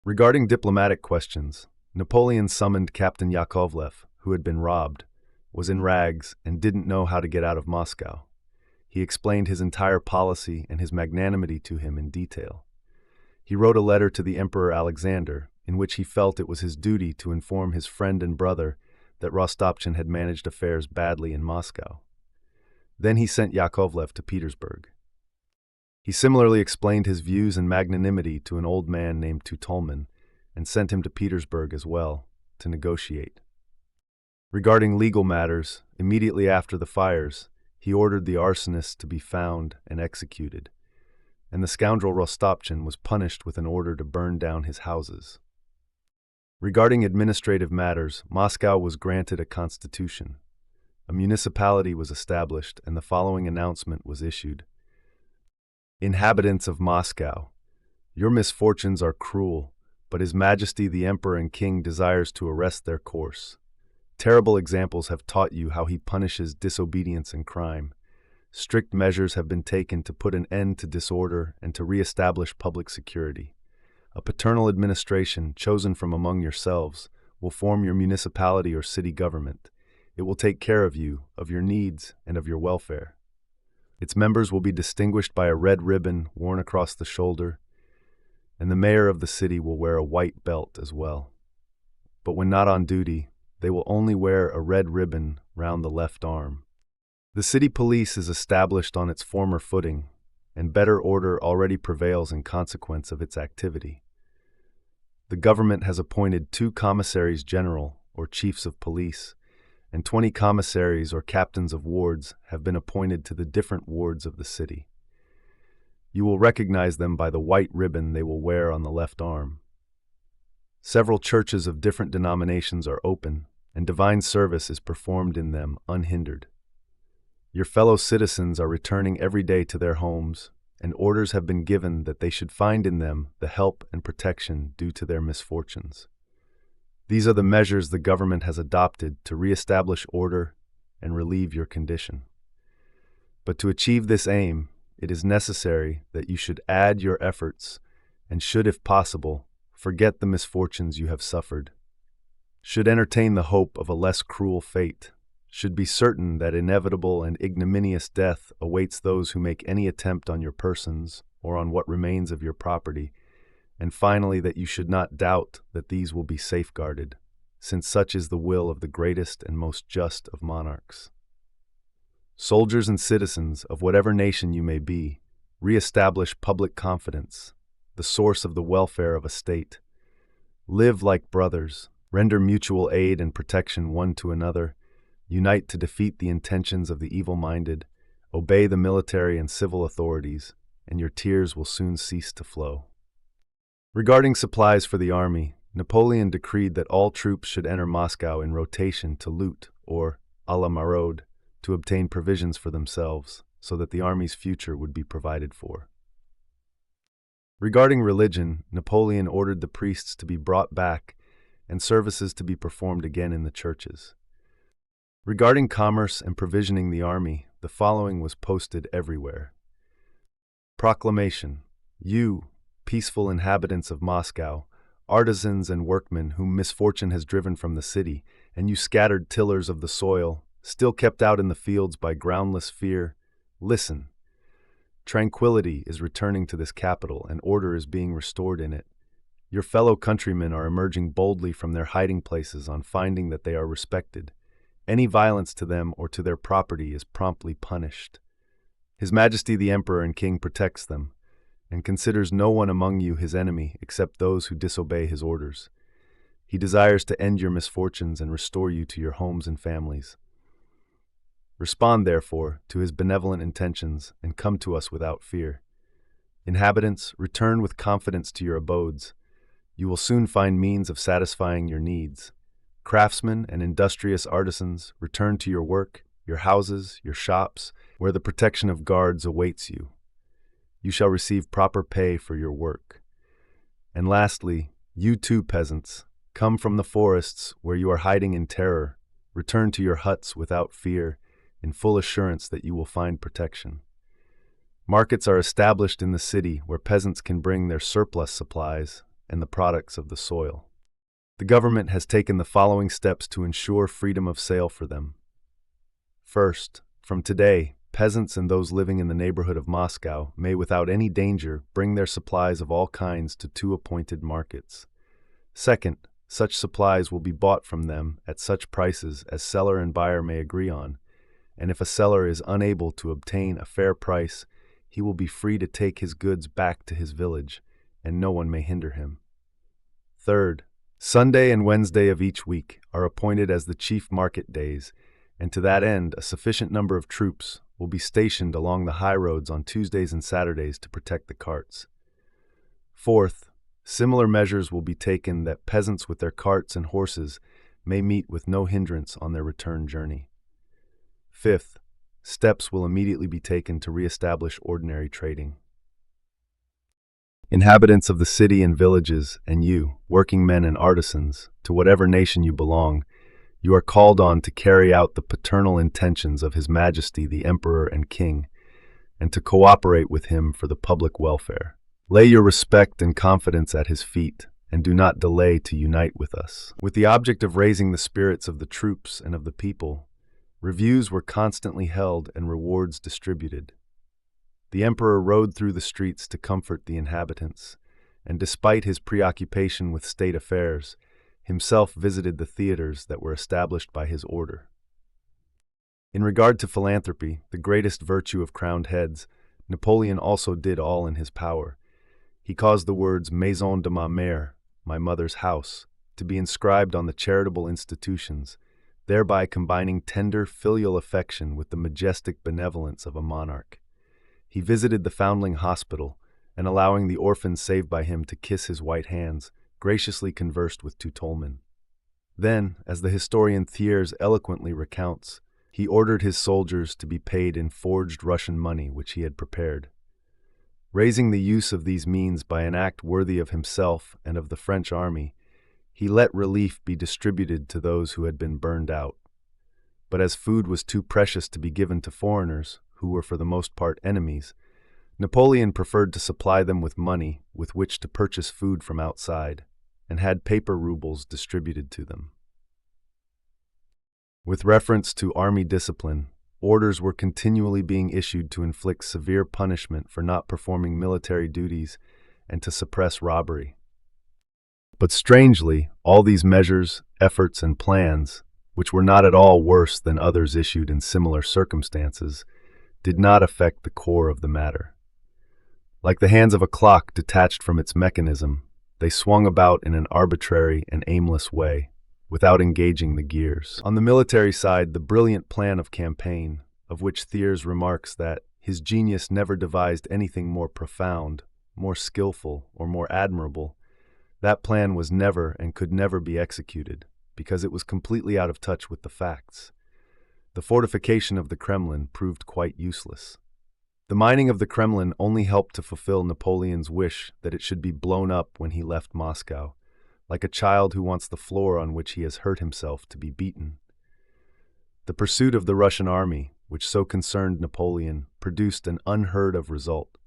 Regarding diplomatic questions, Napoleon summoned Captain Yakovlev, who had been robbed, was in rags, and didn't know how to get out of Moscow. He explained his entire policy and his magnanimity to him in detail. He wrote a letter to the Emperor Alexander, in which he felt it was his duty to inform his friend and brother that Rostopchin had managed affairs badly in Moscow. Then he sent Yakovlev to Petersburg. He similarly explained his views and magnanimity to an old man named Tutolmin, and sent him to Petersburg as well, to negotiate. Regarding legal matters, immediately after the fires, he ordered the arsonists to be found and executed, and the scoundrel Rostopchin was punished with an order to burn down his houses. Regarding administrative matters, Moscow was granted a constitution. A municipality was established, and the following announcement was issued. Inhabitants of Moscow, your misfortunes are cruel, but His Majesty the Emperor and King desires to arrest their course. Terrible examples have taught you how he punishes disobedience and crime. Strict measures have been taken to put an end to disorder and to re-establish public security. A paternal administration, chosen from among yourselves, will form your municipality or city government. It will take care of you, of your needs, and of your welfare. Its members will be distinguished by a red ribbon worn across the shoulder, and the mayor of the city will wear a white belt as well. But when not on duty, they will only wear a red ribbon round the left arm. The city police is established on its former footing, and better order already prevails in consequence of its activity. The government has appointed 2 commissaries general, or chiefs of police, and 20 commissaries or captains of wards have been appointed to the different wards of the city. You will recognize them by the white ribbon they will wear on the left arm. Several churches of different denominations are open, and divine service is performed in them unhindered. Your fellow citizens are returning every day to their homes, and orders have been given that they should find in them the help and protection due to their misfortunes. These are the measures the government has adopted to re-establish order and relieve your condition. But to achieve this aim, it is necessary that you should add your efforts and should, if possible, forget the misfortunes you have suffered, should entertain the hope of a less cruel fate, should be certain that inevitable and ignominious death awaits those who make any attempt on your persons or on what remains of your property, and finally that you should not doubt that these will be safeguarded, since such is the will of the greatest and most just of monarchs. Soldiers and citizens of whatever nation you may be, re-establish public confidence, the source of the welfare of a state. Live like brothers, render mutual aid and protection one to another, unite to defeat the intentions of the evil-minded, obey the military and civil authorities, and your tears will soon cease to flow. Regarding supplies for the army, Napoleon decreed that all troops should enter Moscow in rotation to loot, or à la maraude, to obtain provisions for themselves, so that the army's future would be provided for. Regarding religion, Napoleon ordered the priests to be brought back and services to be performed again in the churches. Regarding commerce and provisioning the army, the following was posted everywhere. Proclamation: You, peaceful inhabitants of Moscow, artisans and workmen whom misfortune has driven from the city, and you scattered tillers of the soil, still kept out in the fields by groundless fear, listen. Tranquility is returning to this capital, and order is being restored in it. Your fellow countrymen are emerging boldly from their hiding places on finding that they are respected. Any violence to them or to their property is promptly punished. His Majesty the Emperor and King protects them, and considers no one among you his enemy except those who disobey his orders. He desires to end your misfortunes and restore you to your homes and families. Respond, therefore, to his benevolent intentions and come to us without fear. Inhabitants, return with confidence to your abodes. You will soon find means of satisfying your needs. Craftsmen and industrious artisans, return to your work, your houses, your shops, where the protection of guards awaits you. You shall receive proper pay for your work. And lastly, you too, peasants, come from the forests where you are hiding in terror. Return to your huts without fear, in full assurance that you will find protection. Markets are established in the city where peasants can bring their surplus supplies and the products of the soil. The government has taken the following steps to ensure freedom of sale for them. First, from today, peasants and those living in the neighborhood of Moscow may without any danger bring their supplies of all kinds to 2 appointed markets. Second, such supplies will be bought from them at such prices as seller and buyer may agree on, and if a seller is unable to obtain a fair price, he will be free to take his goods back to his village, and no one may hinder him. Third, Sunday and Wednesday of each week are appointed as the chief market days, and to that end a sufficient number of troops will be stationed along the high roads on Tuesdays and Saturdays to protect the carts. Fourth, similar measures will be taken that peasants with their carts and horses may meet with no hindrance on their return journey. Fifth, steps will immediately be taken to re-establish ordinary trading. Inhabitants of the city and villages, and you, working men and artisans, to whatever nation you belong, you are called on to carry out the paternal intentions of His Majesty the Emperor and King, and to cooperate with him for the public welfare. Lay your respect and confidence at his feet, and do not delay to unite with us. With the object of raising the spirits of the troops and of the people, reviews were constantly held and rewards distributed. The emperor rode through the streets to comfort the inhabitants, and despite his preoccupation with state affairs, himself visited the theaters that were established by his order. In regard to philanthropy, the greatest virtue of crowned heads, Napoleon also did all in his power. He caused the words Maison de ma mère, my mother's house, to be inscribed on the charitable institutions, thereby combining tender filial affection with the majestic benevolence of a monarch. He visited the foundling hospital, and allowing the orphans saved by him to kiss his white hands, graciously conversed with Tutolmin. Then, as the historian Thiers eloquently recounts, he ordered his soldiers to be paid in forged Russian money which he had prepared. Raising the use of these means by an act worthy of himself and of the French army, he let relief be distributed to those who had been burned out. But as food was too precious to be given to foreigners, who were for the most part enemies, Napoleon preferred to supply them with money with which to purchase food from outside, and had paper rubles distributed to them. With reference to army discipline, orders were continually being issued to inflict severe punishment for not performing military duties and to suppress robbery. But strangely, all these measures, efforts, and plans, which were not at all worse than others issued in similar circumstances, did not affect the core of the matter. Like the hands of a clock detached from its mechanism, they swung about in an arbitrary and aimless way, without engaging the gears. On the military side, the brilliant plan of campaign, of which Thiers remarks that his genius never devised anything more profound, more skillful, or more admirable, that plan was never and could never be executed, because it was completely out of touch with the facts. The fortification of the Kremlin proved quite useless. The mining of the Kremlin only helped to fulfill Napoleon's wish that it should be blown up when he left Moscow, like a child who wants the floor on which he has hurt himself to be beaten. The pursuit of the Russian army, which so concerned Napoleon, produced an unheard-of result.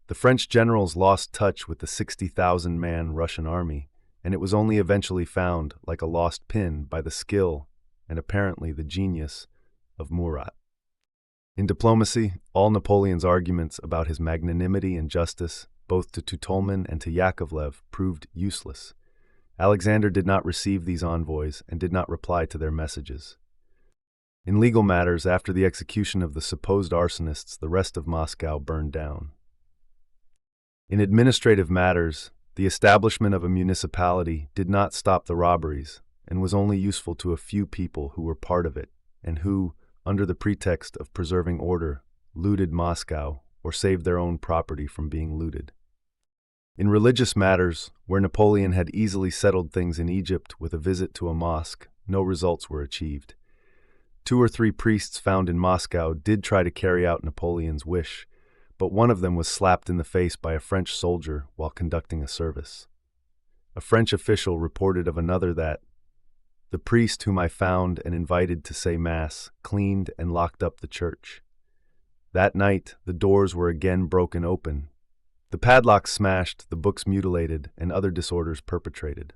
The French generals lost touch with the 60,000-man Russian army, and it was only eventually found, like a lost pin, by the skill, and apparently the genius, of Murat. In diplomacy, all Napoleon's arguments about his magnanimity and justice, both to Tutolmin and to Yakovlev, proved useless. Alexander did not receive these envoys and did not reply to their messages. In legal matters, after the execution of the supposed arsonists, the rest of Moscow burned down. In administrative matters, the establishment of a municipality did not stop the robberies and was only useful to a few people who were part of it and who, under the pretext of preserving order, looted Moscow or saved their own property from being looted. In religious matters, where Napoleon had easily settled things in Egypt with a visit to a mosque, no results were achieved. 2 or 3 priests found in Moscow did try to carry out Napoleon's wish, but one of them was slapped in the face by a French soldier while conducting a service. A French official reported of another that the priest whom I found and invited to say Mass cleaned and locked up the church. That night, the doors were again broken open, the padlocks smashed, the books mutilated, and other disorders perpetrated.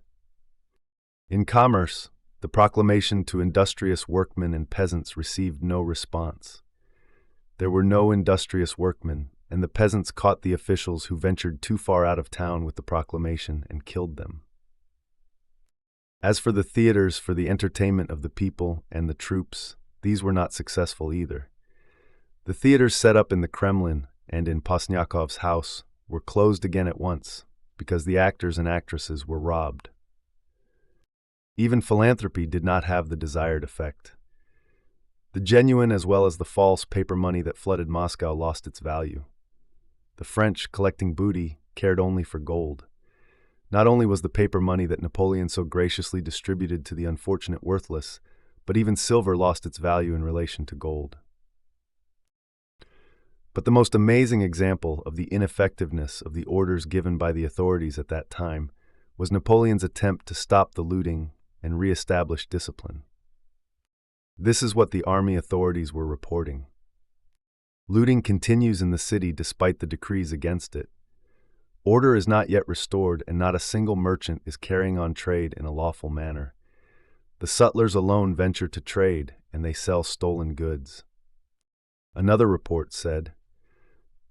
In commerce, the proclamation to industrious workmen and peasants received no response. There were no industrious workmen, and the peasants caught the officials who ventured too far out of town with the proclamation and killed them. As for the theaters for the entertainment of the people and the troops, these were not successful either. The theaters set up in the Kremlin and in Posnyakov's house were closed again at once because the actors and actresses were robbed. Even philanthropy did not have the desired effect. The genuine as well as the false paper money that flooded Moscow lost its value. The French, collecting booty, cared only for gold. Not only was the paper money that Napoleon so graciously distributed to the unfortunate worthless, but even silver lost its value in relation to gold. But the most amazing example of the ineffectiveness of the orders given by the authorities at that time was Napoleon's attempt to stop the looting and re-establish discipline. This is what the army authorities were reporting. Looting continues in the city despite the decrees against it. Order is not yet restored, and not a single merchant is carrying on trade in a lawful manner. The sutlers alone venture to trade, and they sell stolen goods. Another report said,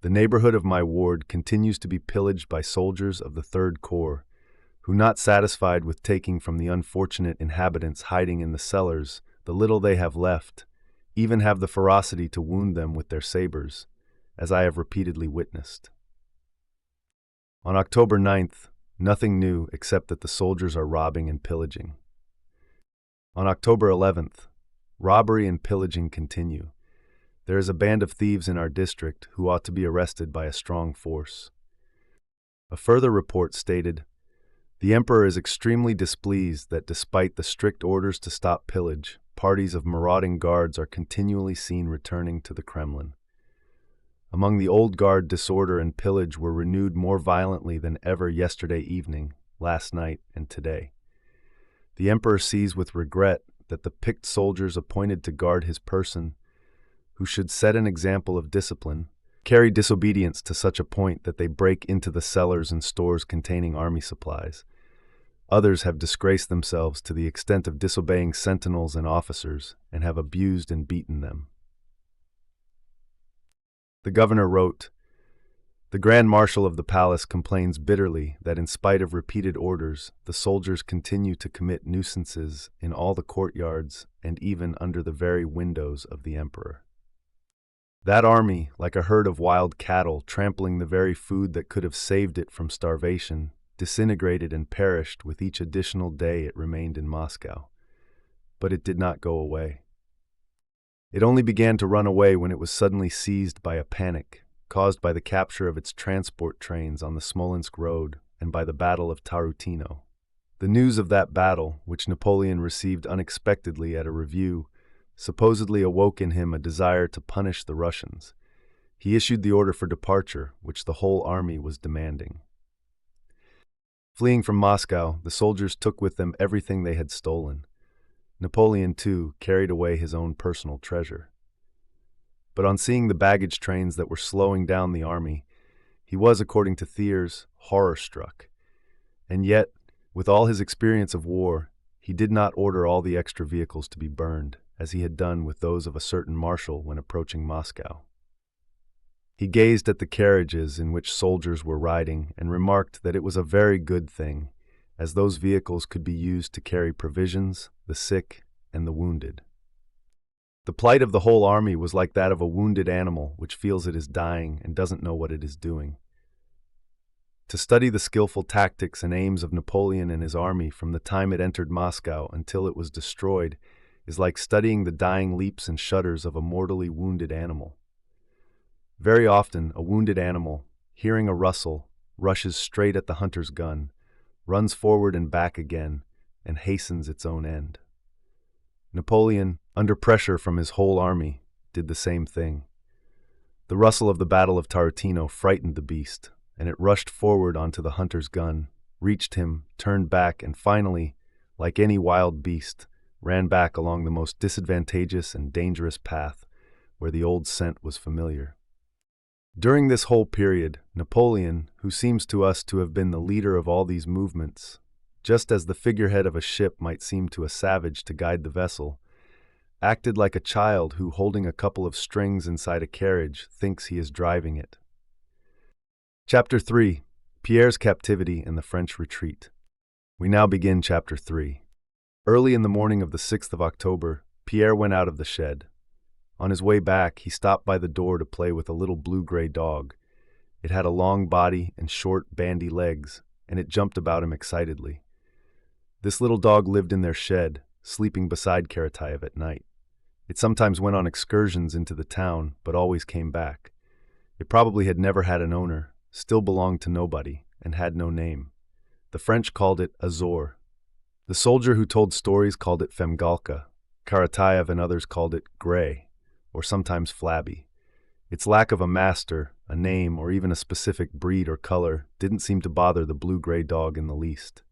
The neighborhood of my ward continues to be pillaged by soldiers of the Third Corps, who, not satisfied with taking from the unfortunate inhabitants hiding in the cellars the little they have left, even have the ferocity to wound them with their sabers, as I have repeatedly witnessed. On October 9th, nothing new except that the soldiers are robbing and pillaging. On October 11th, robbery and pillaging continue. There is a band of thieves in our district who ought to be arrested by a strong force. A further report stated, "The Emperor is extremely displeased that despite the strict orders to stop pillage, parties of marauding guards are continually seen returning to the Kremlin. Among the old guard, disorder and pillage were renewed more violently than ever yesterday evening, last night, and today. The Emperor sees with regret that the picked soldiers appointed to guard his person, who should set an example of discipline, carry disobedience to such a point that they break into the cellars and stores containing army supplies. Others have disgraced themselves to the extent of disobeying sentinels and officers, and have abused and beaten them." The governor wrote, "The Grand Marshal of the palace complains bitterly that in spite of repeated orders, the soldiers continue to commit nuisances in all the courtyards and even under the very windows of the Emperor. That army, like a herd of wild cattle trampling the very food that could have saved it from starvation, disintegrated and perished with each additional day it remained in Moscow. But it did not go away. It only began to run away when it was suddenly seized by a panic, caused by the capture of its transport trains on the Smolensk road and by the Battle of Tarutino. The news of that battle, which Napoleon received unexpectedly at a review, supposedly awoke in him a desire to punish the Russians. He issued the order for departure, which the whole army was demanding. Fleeing from Moscow, the soldiers took with them everything they had stolen. Napoleon, too, carried away his own personal treasure. But on seeing the baggage trains that were slowing down the army, he was, according to Thiers, horror-struck. And yet, with all his experience of war, he did not order all the extra vehicles to be burned, as he had done with those of a certain marshal when approaching Moscow. He gazed at the carriages in which soldiers were riding and remarked that it was a very good thing, as those vehicles could be used to carry provisions, the sick, and the wounded. The plight of the whole army was like that of a wounded animal which feels it is dying and doesn't know what it is doing. To study the skillful tactics and aims of Napoleon and his army from the time it entered Moscow until it was destroyed is like studying the dying leaps and shudders of a mortally wounded animal. Very often, a wounded animal, hearing a rustle, rushes straight at the hunter's gun, runs forward and back again, and hastens its own end. Napoleon, under pressure from his whole army, did the same thing. The rustle of the Battle of Tarutino frightened the beast, and it rushed forward onto the hunter's gun, reached him, turned back, and finally, like any wild beast, ran back along the most disadvantageous and dangerous path, where the old scent was familiar. During this whole period, Napoleon, who seems to us to have been the leader of all these movements, just as the figurehead of a ship might seem to a savage to guide the vessel, acted like a child who, holding a couple of strings inside a carriage, thinks he is driving it. Chapter 3. Pierre's Captivity and the French Retreat. We now begin Chapter 3. Early in the morning of the 6th of October, Pierre went out of the shed. On his way back, he stopped by the door to play with a little blue-gray dog. It had a long body and short, bandy legs, and it jumped about him excitedly. This little dog lived in their shed, sleeping beside Karatayev at night. It sometimes went on excursions into the town, but always came back. It probably had never had an owner, still belonged to nobody, and had no name. The French called it Azor. The soldier who told stories called it Femgalka. Karatayev and others called it Gray, or sometimes Flabby. Its lack of a master, a name, or even a specific breed or color didn't seem to bother the blue-gray dog in the least.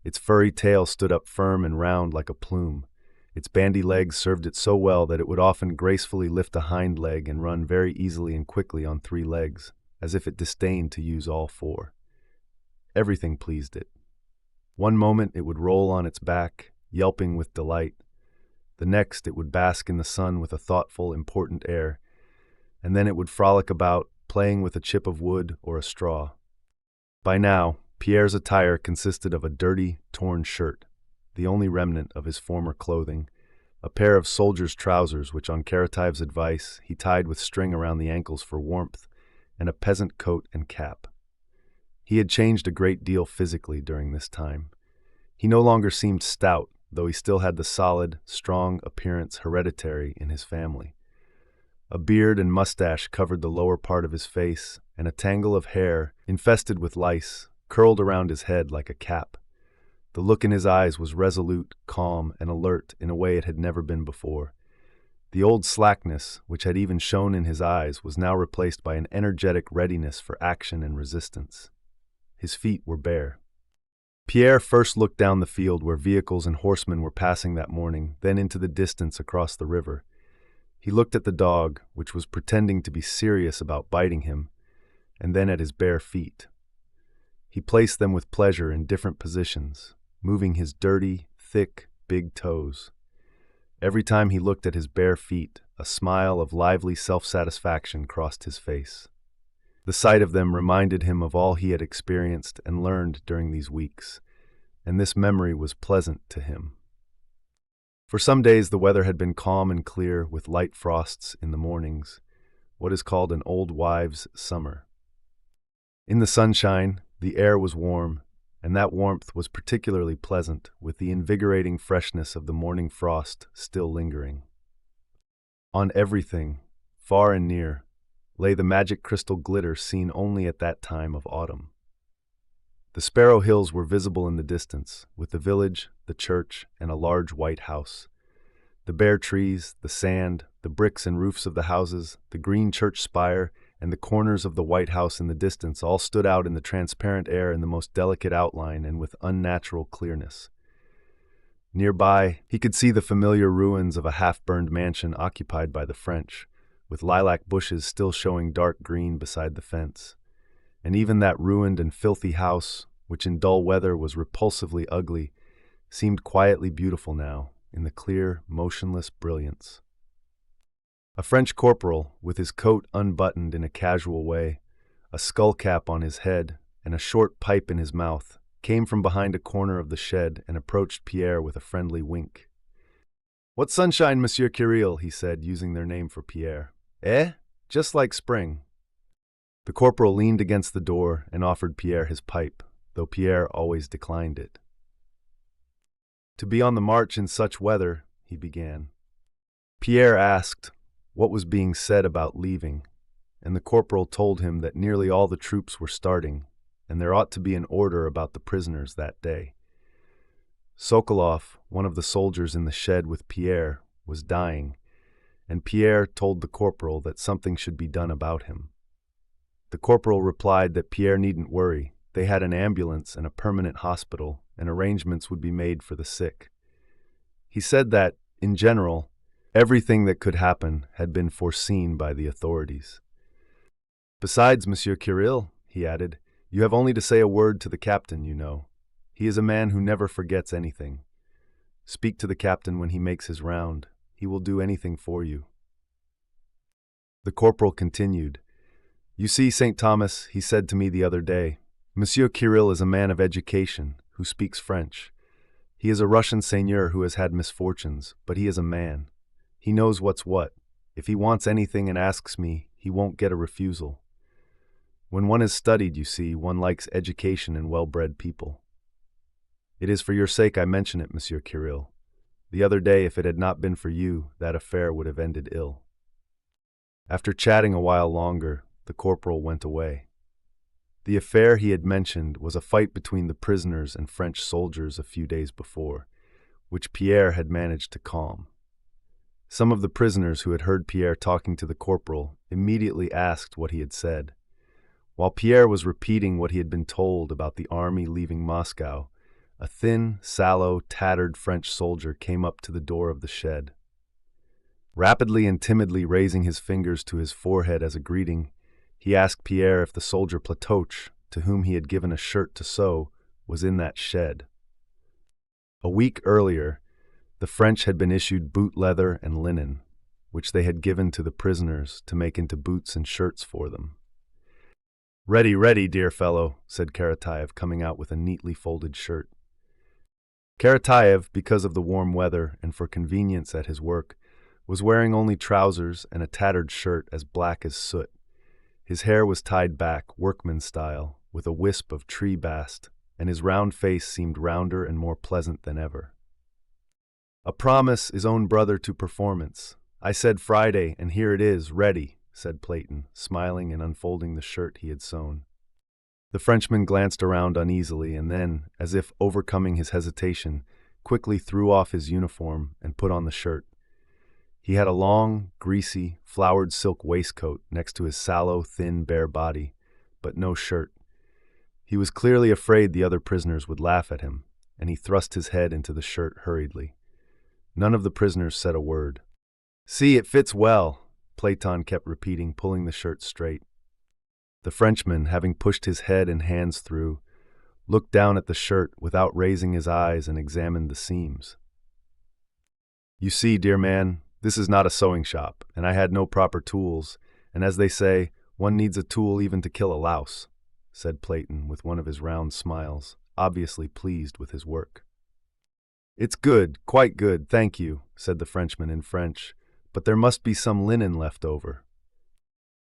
Its furry tail stood up firm and round like a plume. Its bandy legs served it so well that it would often gracefully lift a hind leg and run very easily and quickly on 3 legs, as if it disdained to use all 4. Everything pleased it. One moment it would roll on its back, yelping with delight. The next it would bask in the sun with a thoughtful, important air, and then it would frolic about, playing with a chip of wood or a straw. By now, Pierre's attire consisted of a dirty, torn shirt, the only remnant of his former clothing, a pair of soldier's trousers which, on Karative's advice, he tied with string around the ankles for warmth, and a peasant coat and cap. He had changed a great deal physically during this time. He no longer seemed stout, though he still had the solid, strong appearance hereditary in his family. A beard and mustache covered the lower part of his face, and a tangle of hair, infested with lice, curled around his head like a cap. The look in his eyes was resolute, calm, and alert in a way it had never been before. The old slackness, which had even shone in his eyes, was now replaced by an energetic readiness for action and resistance. His feet were bare. Pierre first looked down the field where vehicles and horsemen were passing that morning, then into the distance across the river. He looked at the dog, which was pretending to be serious about biting him, and then at his bare feet. He placed them with pleasure in different positions, moving his dirty, thick, big toes. Every time he looked at his bare feet, a smile of lively self-satisfaction crossed his face. The sight of them reminded him of all he had experienced and learned during these weeks, and this memory was pleasant to him. For some days the weather had been calm and clear, with light frosts in the mornings, what is called an old wives' summer. In the sunshine, the air was warm, and that warmth was particularly pleasant, with the invigorating freshness of the morning frost still lingering. On everything, far and near, lay the magic crystal glitter seen only at that time of autumn. The Sparrow Hills were visible in the distance, with the village, the church, and a large white house. The bare trees, the sand, the bricks and roofs of the houses, the green church spire, and the corners of the White House in the distance all stood out in the transparent air in the most delicate outline and with unnatural clearness. Nearby, he could see the familiar ruins of a half-burned mansion occupied by the French, with lilac bushes still showing dark green beside the fence. And even that ruined and filthy house, which in dull weather was repulsively ugly, seemed quietly beautiful now, in the clear, motionless brilliance. A French corporal, with his coat unbuttoned in a casual way, a skull-cap on his head, and a short pipe in his mouth, came from behind a corner of the shed and approached Pierre with a friendly wink. "What sunshine, Monsieur Kirill," he said, using their name for Pierre. "Eh? Just like spring." The corporal leaned against the door and offered Pierre his pipe, though Pierre always declined it. "To be on the march in such weather," he began. Pierre asked what was being said about leaving, and the corporal told him that nearly all the troops were starting, and there ought to be an order about the prisoners that day. Sokolov, one of the soldiers in the shed with Pierre, was dying, and Pierre told the corporal that something should be done about him. The corporal replied that Pierre needn't worry, they had an ambulance and a permanent hospital, and arrangements would be made for the sick. He said that, in general, everything that could happen had been foreseen by the authorities. "Besides, Monsieur Kirill," he added, "you have only to say a word to the captain, you know. He is a man who never forgets anything. Speak to the captain when he makes his round. He will do anything for you." The corporal continued, "You see, St. Thomas, he said to me the other day, Monsieur Kirill is a man of education, who speaks French. He is a Russian seigneur who has had misfortunes, but he is a man. He knows what's what. If he wants anything and asks me, he won't get a refusal. When one has studied, you see, one likes education and well-bred people. It is for your sake I mention it, Monsieur Kirill. The other day, if it had not been for you, that affair would have ended ill." After chatting a while longer, the corporal went away. The affair he had mentioned was a fight between the prisoners and French soldiers a few days before, which Pierre had managed to calm. Some of the prisoners who had heard Pierre talking to the corporal immediately asked what he had said. While Pierre was repeating what he had been told about the army leaving Moscow, a thin, sallow, tattered French soldier came up to the door of the shed. Rapidly and timidly raising his fingers to his forehead as a greeting, he asked Pierre if the soldier Platoche, to whom he had given a shirt to sew, was in that shed. A week earlier, the French had been issued boot leather and linen, which they had given to the prisoners to make into boots and shirts for them. Ready, ready, dear fellow, said Karatayev, coming out with a neatly folded shirt. Karatayev, because of the warm weather and for convenience at his work, was wearing only trousers and a tattered shirt as black as soot. His hair was tied back, workman style, with a wisp of tree bast, and his round face seemed rounder and more pleasant than ever. A promise is own brother to performance. I said Friday, and here it is, ready, said Platon, smiling and unfolding the shirt he had sewn. The Frenchman glanced around uneasily and then, as if overcoming his hesitation, quickly threw off his uniform and put on the shirt. He had a long, greasy, flowered silk waistcoat next to his sallow, thin, bare body, but no shirt. He was clearly afraid the other prisoners would laugh at him, and he thrust his head into the shirt hurriedly. None of the prisoners said a word. See, it fits well, Platon kept repeating, pulling the shirt straight. The Frenchman, having pushed his head and hands through, looked down at the shirt without raising his eyes and examined the seams. You see, dear man, this is not a sewing shop, and I had no proper tools, and as they say, one needs a tool even to kill a louse, said Platon with one of his round smiles, obviously pleased with his work. It's good, quite good, thank you, said the Frenchman in French, but there must be some linen left over.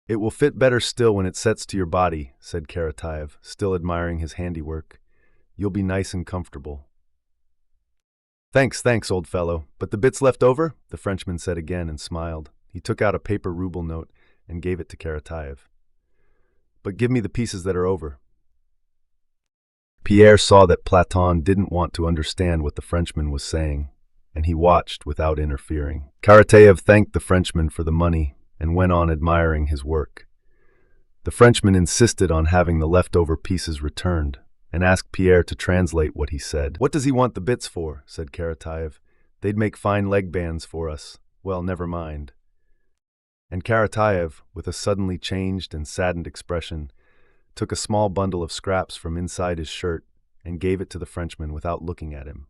It will fit better still when it sets to your body, said Karatayev, still admiring his handiwork. You'll be nice and comfortable. Thanks, old fellow. But the bits left over? The Frenchman said again and smiled. He took out a paper ruble note and gave it to Karatayev. But give me the pieces that are over. Pierre saw that Platon didn't want to understand what the Frenchman was saying, and he watched without interfering. Karatayev thanked the Frenchman for the money and went on admiring his work. The Frenchman insisted on having the leftover pieces returned and asked Pierre to translate what he said. What does he want the bits for? Said Karatayev. They'd make fine leg bands for us. Well, never mind. And Karatayev, with a suddenly changed and saddened expression, took a small bundle of scraps from inside his shirt and gave it to the Frenchman without looking at him.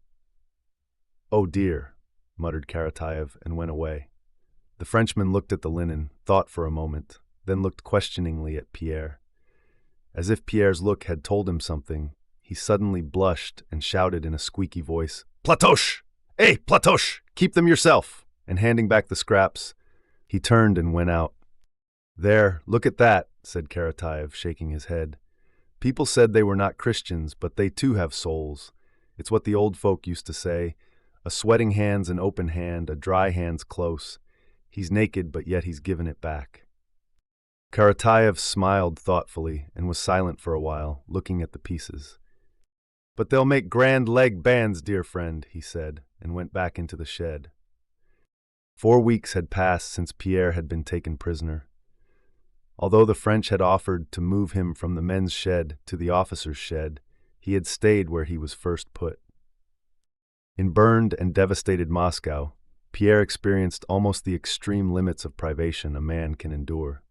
Oh dear, muttered Karatayev and went away. The Frenchman looked at the linen, thought for a moment, then looked questioningly at Pierre. As if Pierre's look had told him something, he suddenly blushed and shouted in a squeaky voice, Platoche! Hey, Platoche! Keep them yourself! And handing back the scraps, he turned and went out. There, look at that, said Karatayev, shaking his head. People said they were not Christians, but they too have souls. It's what the old folk used to say, a sweating hand's an open hand, a dry hand's close. He's naked, but yet he's given it back. Karatayev smiled thoughtfully and was silent for a while, looking at the pieces. But they'll make grand leg bands, dear friend, he said, and went back into the shed. 4 weeks had passed since Pierre had been taken prisoner. Although the French had offered to move him from the men's shed to the officers' shed, he had stayed where he was first put. In burned and devastated Moscow, Pierre experienced almost the extreme limits of privation a man can endure.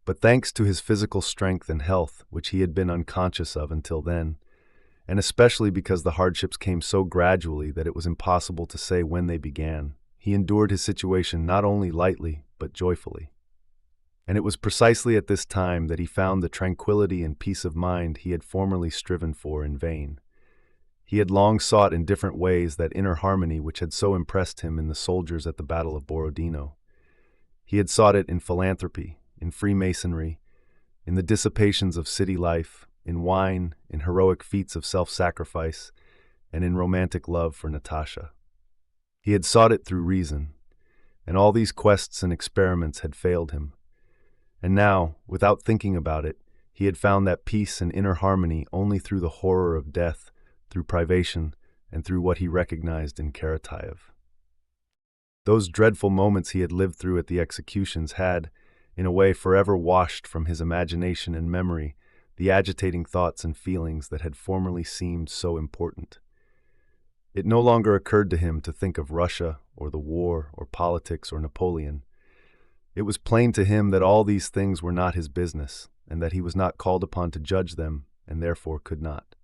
But thanks to his physical strength and health, which he had been unconscious of until then, and especially because the hardships came so gradually that it was impossible to say when they began, he endured his situation not only lightly, but joyfully. And it was precisely at this time that he found the tranquility and peace of mind he had formerly striven for in vain. He had long sought in different ways that inner harmony which had so impressed him in the soldiers at the Battle of Borodino. He had sought it in philanthropy, in Freemasonry, in the dissipations of city life, in wine, in heroic feats of self-sacrifice, and in romantic love for Natasha. He had sought it through reason, and all these quests and experiments had failed him. And now, without thinking about it, he had found that peace and inner harmony only through the horror of death, through privation, and through what he recognized in Karatayev. Those dreadful moments he had lived through at the executions had, in a way, forever washed from his imagination and memory the agitating thoughts and feelings that had formerly seemed so important. It no longer occurred to him to think of Russia, or the war, or politics, or Napoleon. It was plain to him that all these things were not his business, and that he was not called upon to judge them, and therefore could not.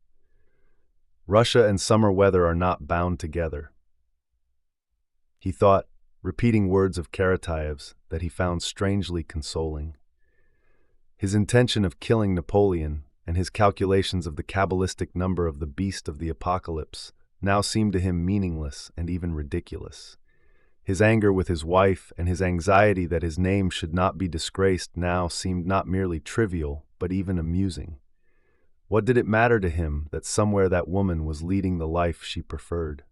Russia and summer weather are not bound together. He thought, repeating words of Karatayev's that he found strangely consoling. His intention of killing Napoleon and his calculations of the cabalistic number of the beast of the apocalypse now seemed to him meaningless and even ridiculous. His anger with his wife and his anxiety that his name should not be disgraced now seemed not merely trivial, but even amusing. What did it matter to him that somewhere that woman was leading the life she preferred?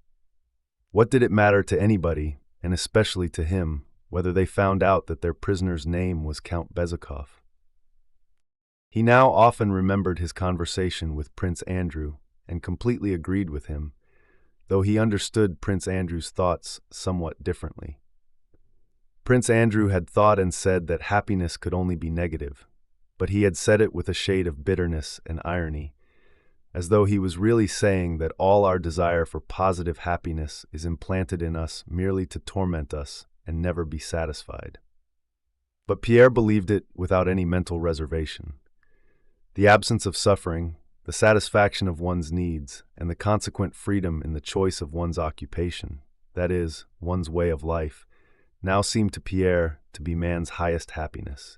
What did it matter to anybody, and especially to him, whether they found out that their prisoner's name was Count Bezukov? He now often remembered his conversation with Prince Andrew and completely agreed with him, though he understood Prince Andrew's thoughts somewhat differently. Prince Andrew had thought and said that happiness could only be negative, but he had said it with a shade of bitterness and irony, as though he was really saying that all our desire for positive happiness is implanted in us merely to torment us and never be satisfied. But Pierre believed it without any mental reservation. The absence of suffering, the satisfaction of one's needs, and the consequent freedom in the choice of one's occupation, that is, one's way of life, now seemed to Pierre to be man's highest happiness.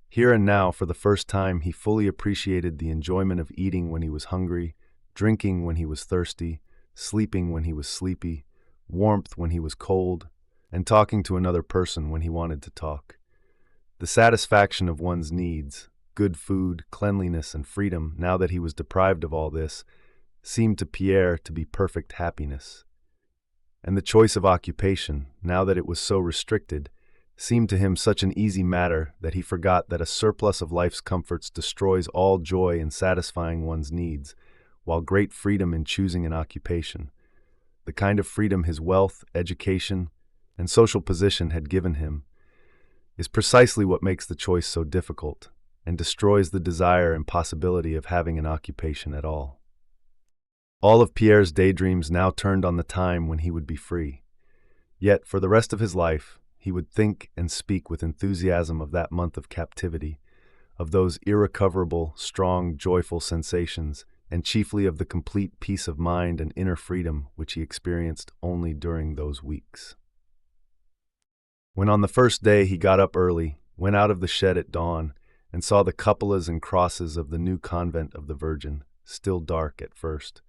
Here and now, for the first time, he fully appreciated the enjoyment of eating when he was hungry, drinking when he was thirsty, sleeping when he was sleepy, warmth when he was cold, and talking to another person when he wanted to talk. The satisfaction of one's needs, good food, cleanliness, and freedom, now that he was deprived of all this, seemed to Pierre to be perfect happiness. And the choice of occupation, now that it was so restricted, seemed to him such an easy matter that he forgot that a surplus of life's comforts destroys all joy in satisfying one's needs, while great freedom in choosing an occupation, the kind of freedom his wealth, education, and social position had given him, is precisely what makes the choice so difficult and destroys the desire and possibility of having an occupation at all. All of Pierre's daydreams now turned on the time when he would be free. Yet, for the rest of his life, he would think and speak with enthusiasm of that month of captivity, of those irrecoverable, strong, joyful sensations, and chiefly of the complete peace of mind and inner freedom which he experienced only during those weeks. When on the first day he got up early, went out of the shed at dawn, and saw the cupolas and crosses of the new convent of the Virgin, still dark at first.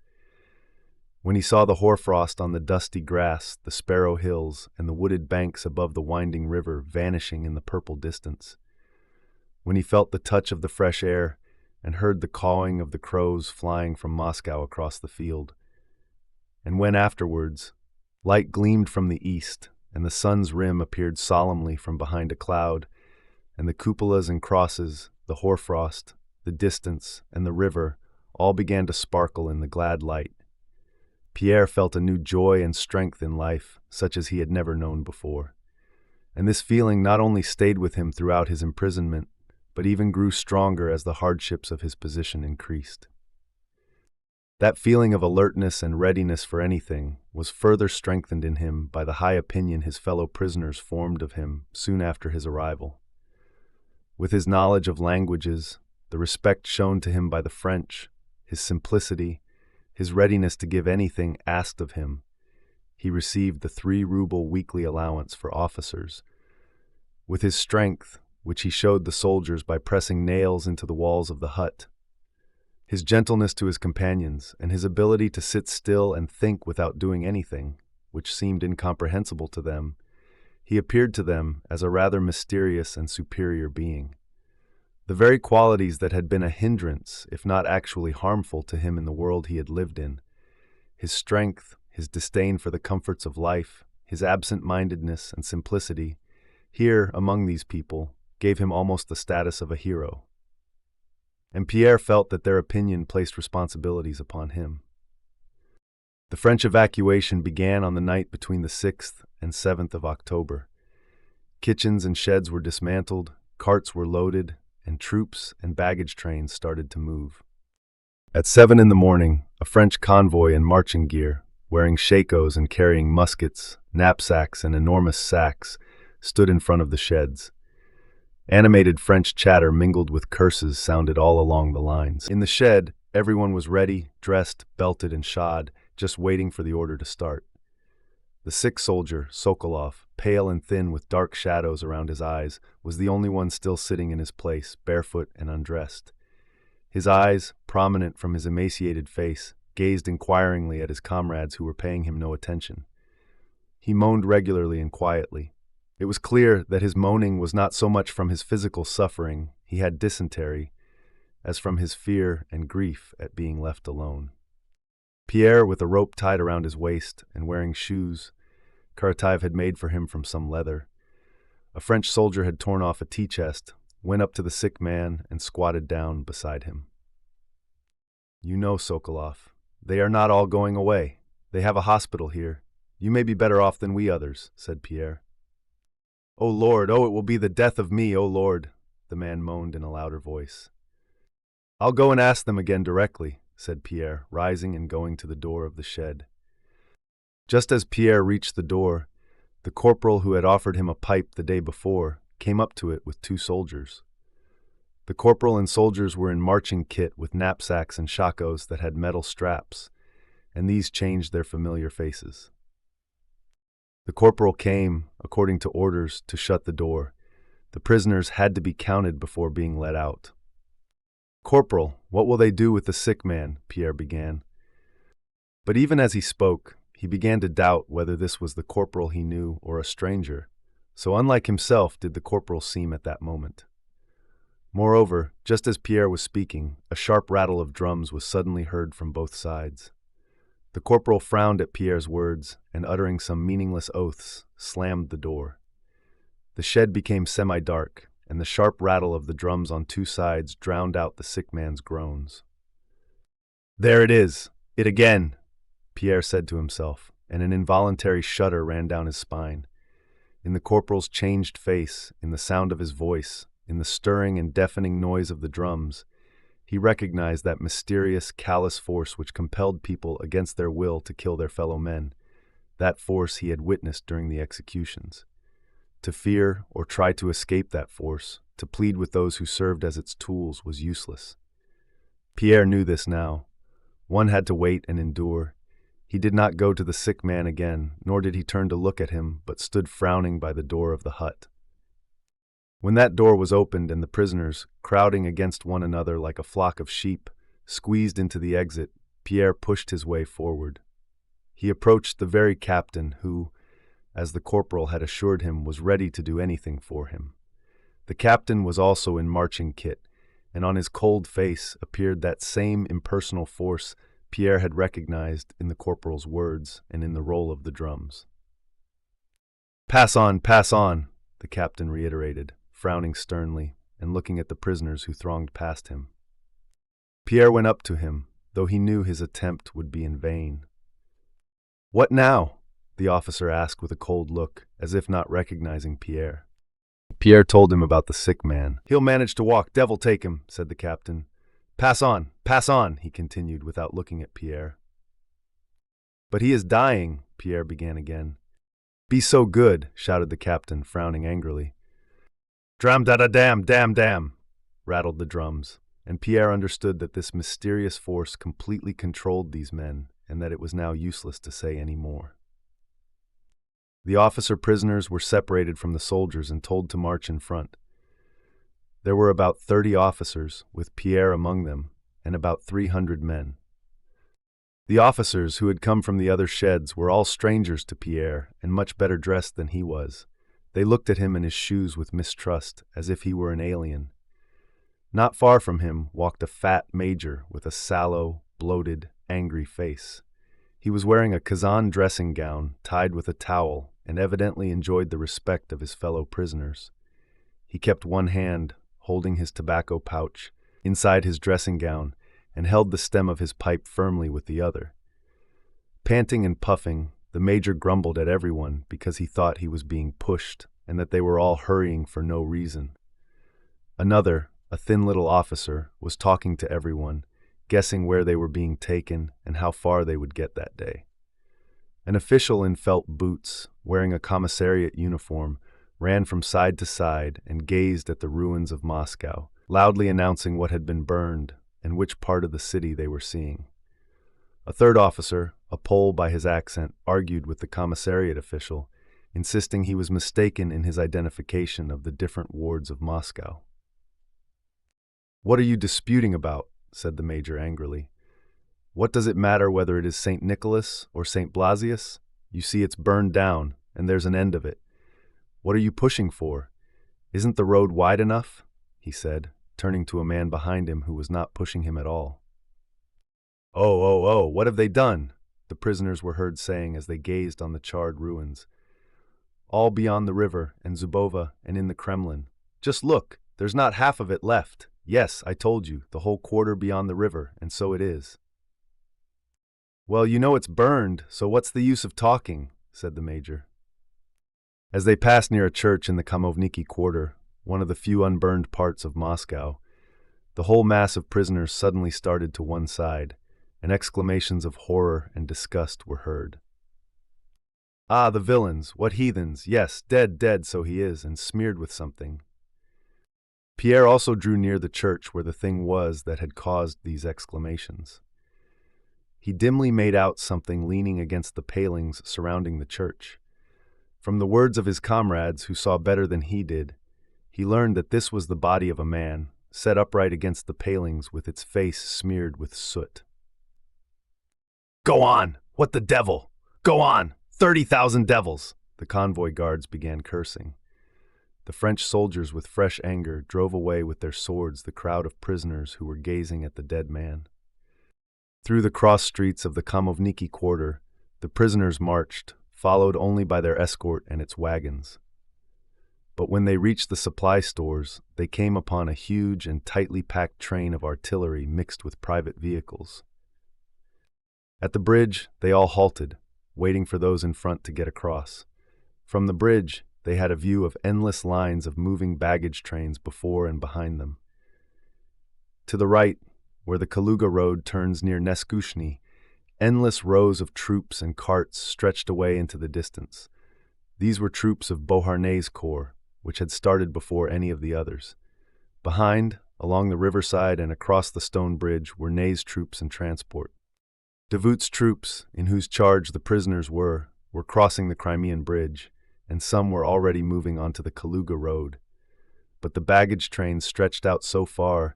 When he saw the hoarfrost on the dusty grass, the sparrow hills, and the wooded banks above the winding river vanishing in the purple distance. When he felt the touch of the fresh air and heard the cawing of the crows flying from Moscow across the field. And when afterwards, light gleamed from the east, and the sun's rim appeared solemnly from behind a cloud, and the cupolas and crosses, the hoarfrost, the distance, and the river all began to sparkle in the glad light. Pierre felt a new joy and strength in life, such as he had never known before. And this feeling not only stayed with him throughout his imprisonment, but even grew stronger as the hardships of his position increased. That feeling of alertness and readiness for anything was further strengthened in him by the high opinion his fellow prisoners formed of him soon after his arrival. With his knowledge of languages, the respect shown to him by the French, his simplicity, his readiness to give anything asked of him, he received the 3-ruble weekly allowance for officers. With his strength, which he showed the soldiers by pressing nails into the walls of the hut, his gentleness to his companions, and his ability to sit still and think without doing anything, which seemed incomprehensible to them, he appeared to them as a rather mysterious and superior being. The very qualities that had been a hindrance, if not actually harmful to him in the world he had lived in, his strength, his disdain for the comforts of life, his absent-mindedness and simplicity, here, among these people, gave him almost the status of a hero. And Pierre felt that their opinion placed responsibilities upon him. The French evacuation began on the night between the 6th and 7th of October. Kitchens and sheds were dismantled, carts were loaded, and troops and baggage trains started to move. At 7 in the morning, a French convoy in marching gear, wearing shakos and carrying muskets, knapsacks, and enormous sacks, stood in front of the sheds. Animated French chatter mingled with curses sounded all along the lines. In the shed, everyone was ready, dressed, belted, and shod, just waiting for the order to start. The sick soldier, Sokolov, pale and thin with dark shadows around his eyes, was the only one still sitting in his place, barefoot and undressed. His eyes, prominent from his emaciated face, gazed inquiringly at his comrades who were paying him no attention. He moaned regularly and quietly. It was clear that his moaning was not so much from his physical suffering, he had dysentery, as from his fear and grief at being left alone. Pierre, with a rope tied around his waist and wearing shoes Karataev had made for him from some leather. A French soldier had torn off a tea chest, went up to the sick man, and squatted down beside him. "You know, Sokolov, they are not all going away. They have a hospital here. You may be better off than we others," said Pierre. "O Lord, oh, it will be the death of me, O Lord," the man moaned in a louder voice. "I'll go and ask them again directly," said Pierre, rising and going to the door of the shed. Just as Pierre reached the door, the corporal who had offered him a pipe the day before came up to it with two soldiers. The corporal and soldiers were in marching kit with knapsacks and shakos that had metal straps, and these changed their familiar faces. The corporal came, according to orders, to shut the door. The prisoners had to be counted before being let out. "Corporal, what will they do with the sick man?" Pierre began. But even as he spoke, he began to doubt whether this was the corporal he knew or a stranger, so unlike himself did the corporal seem at that moment. Moreover, just as Pierre was speaking, a sharp rattle of drums was suddenly heard from both sides. The corporal frowned at Pierre's words, and uttering some meaningless oaths, slammed the door. The shed became semi-dark, and the sharp rattle of the drums on two sides drowned out the sick man's groans. "There it is! It again!" Pierre said to himself, and an involuntary shudder ran down his spine. In the corporal's changed face, in the sound of his voice, in the stirring and deafening noise of the drums, he recognized that mysterious, callous force which compelled people against their will to kill their fellow men, that force he had witnessed during the executions. To fear or try to escape that force, to plead with those who served as its tools, was useless. Pierre knew this now. One had to wait and endure. He did not go to the sick man again, nor did he turn to look at him, but stood frowning by the door of the hut. When that door was opened and the prisoners, crowding against one another like a flock of sheep, squeezed into the exit, Pierre pushed his way forward. He approached the very captain who, as the corporal had assured him, was ready to do anything for him. The captain was also in marching kit, and on his cold face appeared that same impersonal force Pierre had recognized in the corporal's words and in the roll of the drums. Pass on, the captain reiterated, frowning sternly and looking at the prisoners who thronged past him. Pierre went up to him, though he knew his attempt would be in vain. "What now?" the officer asked with a cold look, as if not recognizing Pierre. Pierre told him about the sick man. "He'll manage to walk, devil take him," said the captain. Pass on, he continued without looking at Pierre. "But he is dying," Pierre began again. "Be so good," shouted the captain, frowning angrily. "Dram-da-da-dam, rattled the drums, and Pierre understood that this mysterious force completely controlled these men, and that it was now useless to say any more. The officer prisoners were separated from the soldiers and told to march in front. There were about 30 officers, with Pierre among them, and about 300 men. The officers, who had come from the other sheds, were all strangers to Pierre and much better dressed than he was. They looked at him and his shoes with mistrust, as if he were an alien. Not far from him walked a fat major with a sallow, bloated, angry face. He was wearing a Kazan dressing gown tied with a towel and evidently enjoyed the respect of his fellow prisoners. He kept one hand, holding his tobacco pouch, inside his dressing gown and held the stem of his pipe firmly with the other. Panting and puffing, the major grumbled at everyone because he thought he was being pushed and that they were all hurrying for no reason. Another, a thin little officer, was talking to everyone, guessing where they were being taken and how far they would get that day. An official in felt boots, wearing a commissariat uniform, ran from side to side and gazed at the ruins of Moscow, loudly announcing what had been burned and which part of the city they were seeing. A third officer, a Pole by his accent, argued with the commissariat official, insisting he was mistaken in his identification of the different wards of Moscow. "What are you disputing about?" said the major angrily. "What does it matter whether it is St. Nicholas or St. Blasius? You see it's burned down, and there's an end of it. What are you pushing for? Isn't the road wide enough?" he said, turning to a man behind him who was not pushing him at all. Oh, what have they done?" the prisoners were heard saying as they gazed on the charred ruins. "All beyond the river, and Zubova, and in the Kremlin. Just look, there's not half of it left. Yes, I told you, the whole quarter beyond the river, and so it is." "Well, you know it's burned, so what's the use of talking?" said the major. As they passed near a church in the Kamovniki quarter, one of the few unburned parts of Moscow, the whole mass of prisoners suddenly started to one side, and exclamations of horror and disgust were heard. "Ah, the villains! What heathens! Yes, dead, so he is, and smeared with something." Pierre also drew near the church where the thing was that had caused these exclamations. He dimly made out something leaning against the palings surrounding the church. From the words of his comrades, who saw better than he did, he learned that this was the body of a man, set upright against the palings with its face smeared with soot. "Go on! What the devil! Go on! 30,000 devils!" The convoy guards began cursing. The French soldiers, with fresh anger, drove away with their swords the crowd of prisoners who were gazing at the dead man. Through the cross streets of the Kamovniki quarter, the prisoners marched, followed only by their escort and its wagons. But when they reached the supply stores, they came upon a huge and tightly packed train of artillery mixed with private vehicles. At the bridge, they all halted, waiting for those in front to get across. From the bridge, they had a view of endless lines of moving baggage trains before and behind them. To the right, where the Kaluga road turns near Neskushny, endless rows of troops and carts stretched away into the distance. These were troops of Beauharnais' corps, which had started before any of the others. Behind, along the riverside and across the stone bridge, were Ney's troops and transport. Davut's troops, in whose charge the prisoners were crossing the Crimean bridge, and some were already moving onto the Kaluga road. But the baggage trains stretched out so far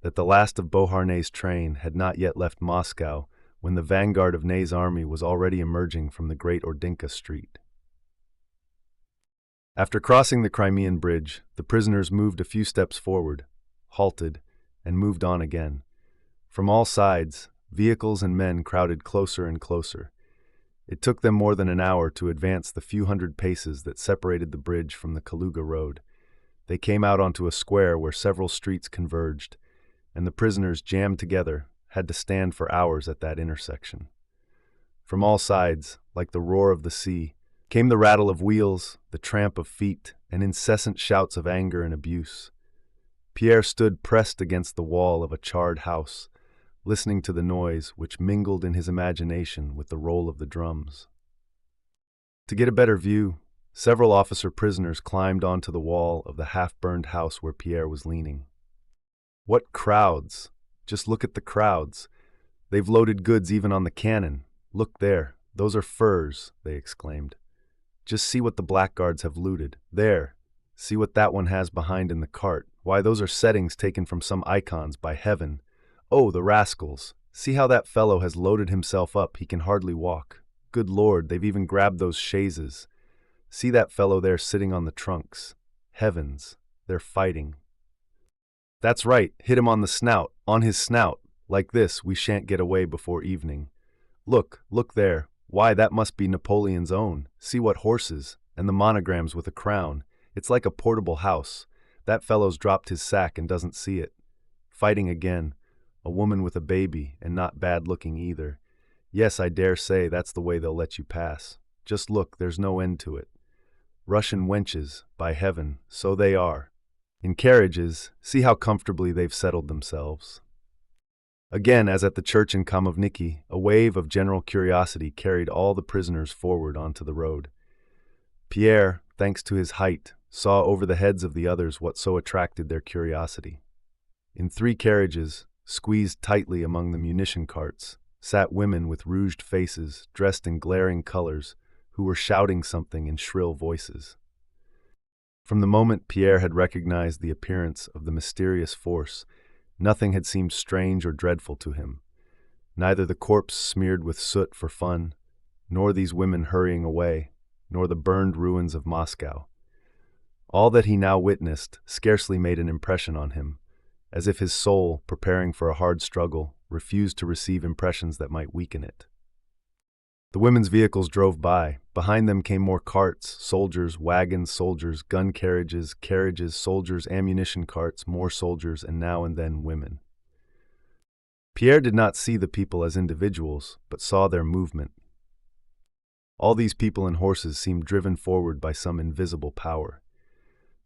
that the last of Beauharnais' train had not yet left Moscow when the vanguard of Ney's army was already emerging from the great Ordinka street. After crossing the Crimean bridge, the prisoners moved a few steps forward, halted, and moved on again. From all sides, vehicles and men crowded closer and closer. It took them more than an hour to advance the few hundred paces that separated the bridge from the Kaluga road. They came out onto a square where several streets converged, and the prisoners, jammed together, had to stand for hours at that intersection. From all sides, like the roar of the sea, came the rattle of wheels, the tramp of feet, and incessant shouts of anger and abuse. Pierre stood pressed against the wall of a charred house, listening to the noise which mingled in his imagination with the roll of the drums. To get a better view, several officer prisoners climbed onto the wall of the half-burned house where Pierre was leaning. "What crowds! Just look at the crowds! They've loaded goods even on the cannon. Look there, those are furs," they exclaimed. "Just see what the blackguards have looted. There, see what that one has behind in the cart. Why, those are settings taken from some icons, by heaven. Oh, the rascals! See how that fellow has loaded himself up, he can hardly walk. Good Lord, they've even grabbed those chaises. See that fellow there sitting on the trunks. Heavens, they're fighting. That's right, hit him on the snout, on his snout. Like this, we shan't get away before evening. Look there. Why, that must be Napoleon's own. See what horses, and the monograms with a crown. It's like a portable house. That fellow's dropped his sack and doesn't see it. Fighting again. A woman with a baby, and not bad-looking either. Yes, I dare say that's the way they'll let you pass. Just look, there's no end to it. Russian wenches, by heaven, so they are. In carriages, see how comfortably they've settled themselves." Again, as at the church in Kamovniki, a wave of general curiosity carried all the prisoners forward onto the road. Pierre, thanks to his height, saw over the heads of the others what so attracted their curiosity. In 3 carriages, squeezed tightly among the munition carts, sat women with rouged faces, dressed in glaring colors, who were shouting something in shrill voices. From the moment Pierre had recognized the appearance of the mysterious force, nothing had seemed strange or dreadful to him. Neither the corpse smeared with soot for fun, nor these women hurrying away, nor the burned ruins of Moscow. All that he now witnessed scarcely made an impression on him, as if his soul, preparing for a hard struggle, refused to receive impressions that might weaken it. The women's vehicles drove by. Behind them came more carts, soldiers, wagons, soldiers, gun carriages, soldiers, ammunition carts, more soldiers, and now and then women. Pierre did not see the people as individuals, but saw their movement. All these people and horses seemed driven forward by some invisible power.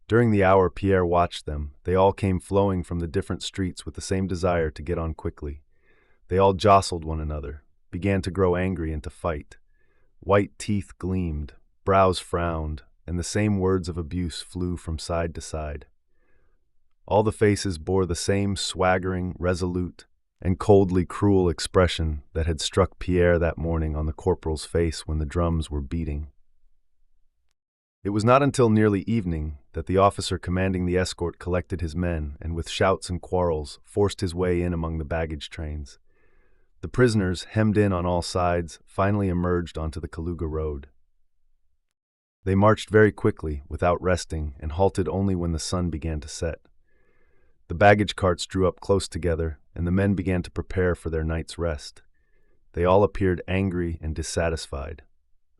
During the hour Pierre watched them, they all came flowing from the different streets with the same desire to get on quickly. They all jostled one another, began to grow angry and to fight. White teeth gleamed, brows frowned, and the same words of abuse flew from side to side. All the faces bore the same swaggering, resolute, and coldly cruel expression that had struck Pierre that morning on the corporal's face when the drums were beating. It was not until nearly evening that the officer commanding the escort collected his men and, with shouts and quarrels, forced his way in among the baggage trains. The prisoners, hemmed in on all sides, finally emerged onto the Kaluga road. They marched very quickly, without resting, and halted only when the sun began to set. The baggage carts drew up close together, and the men began to prepare for their night's rest. They all appeared angry and dissatisfied.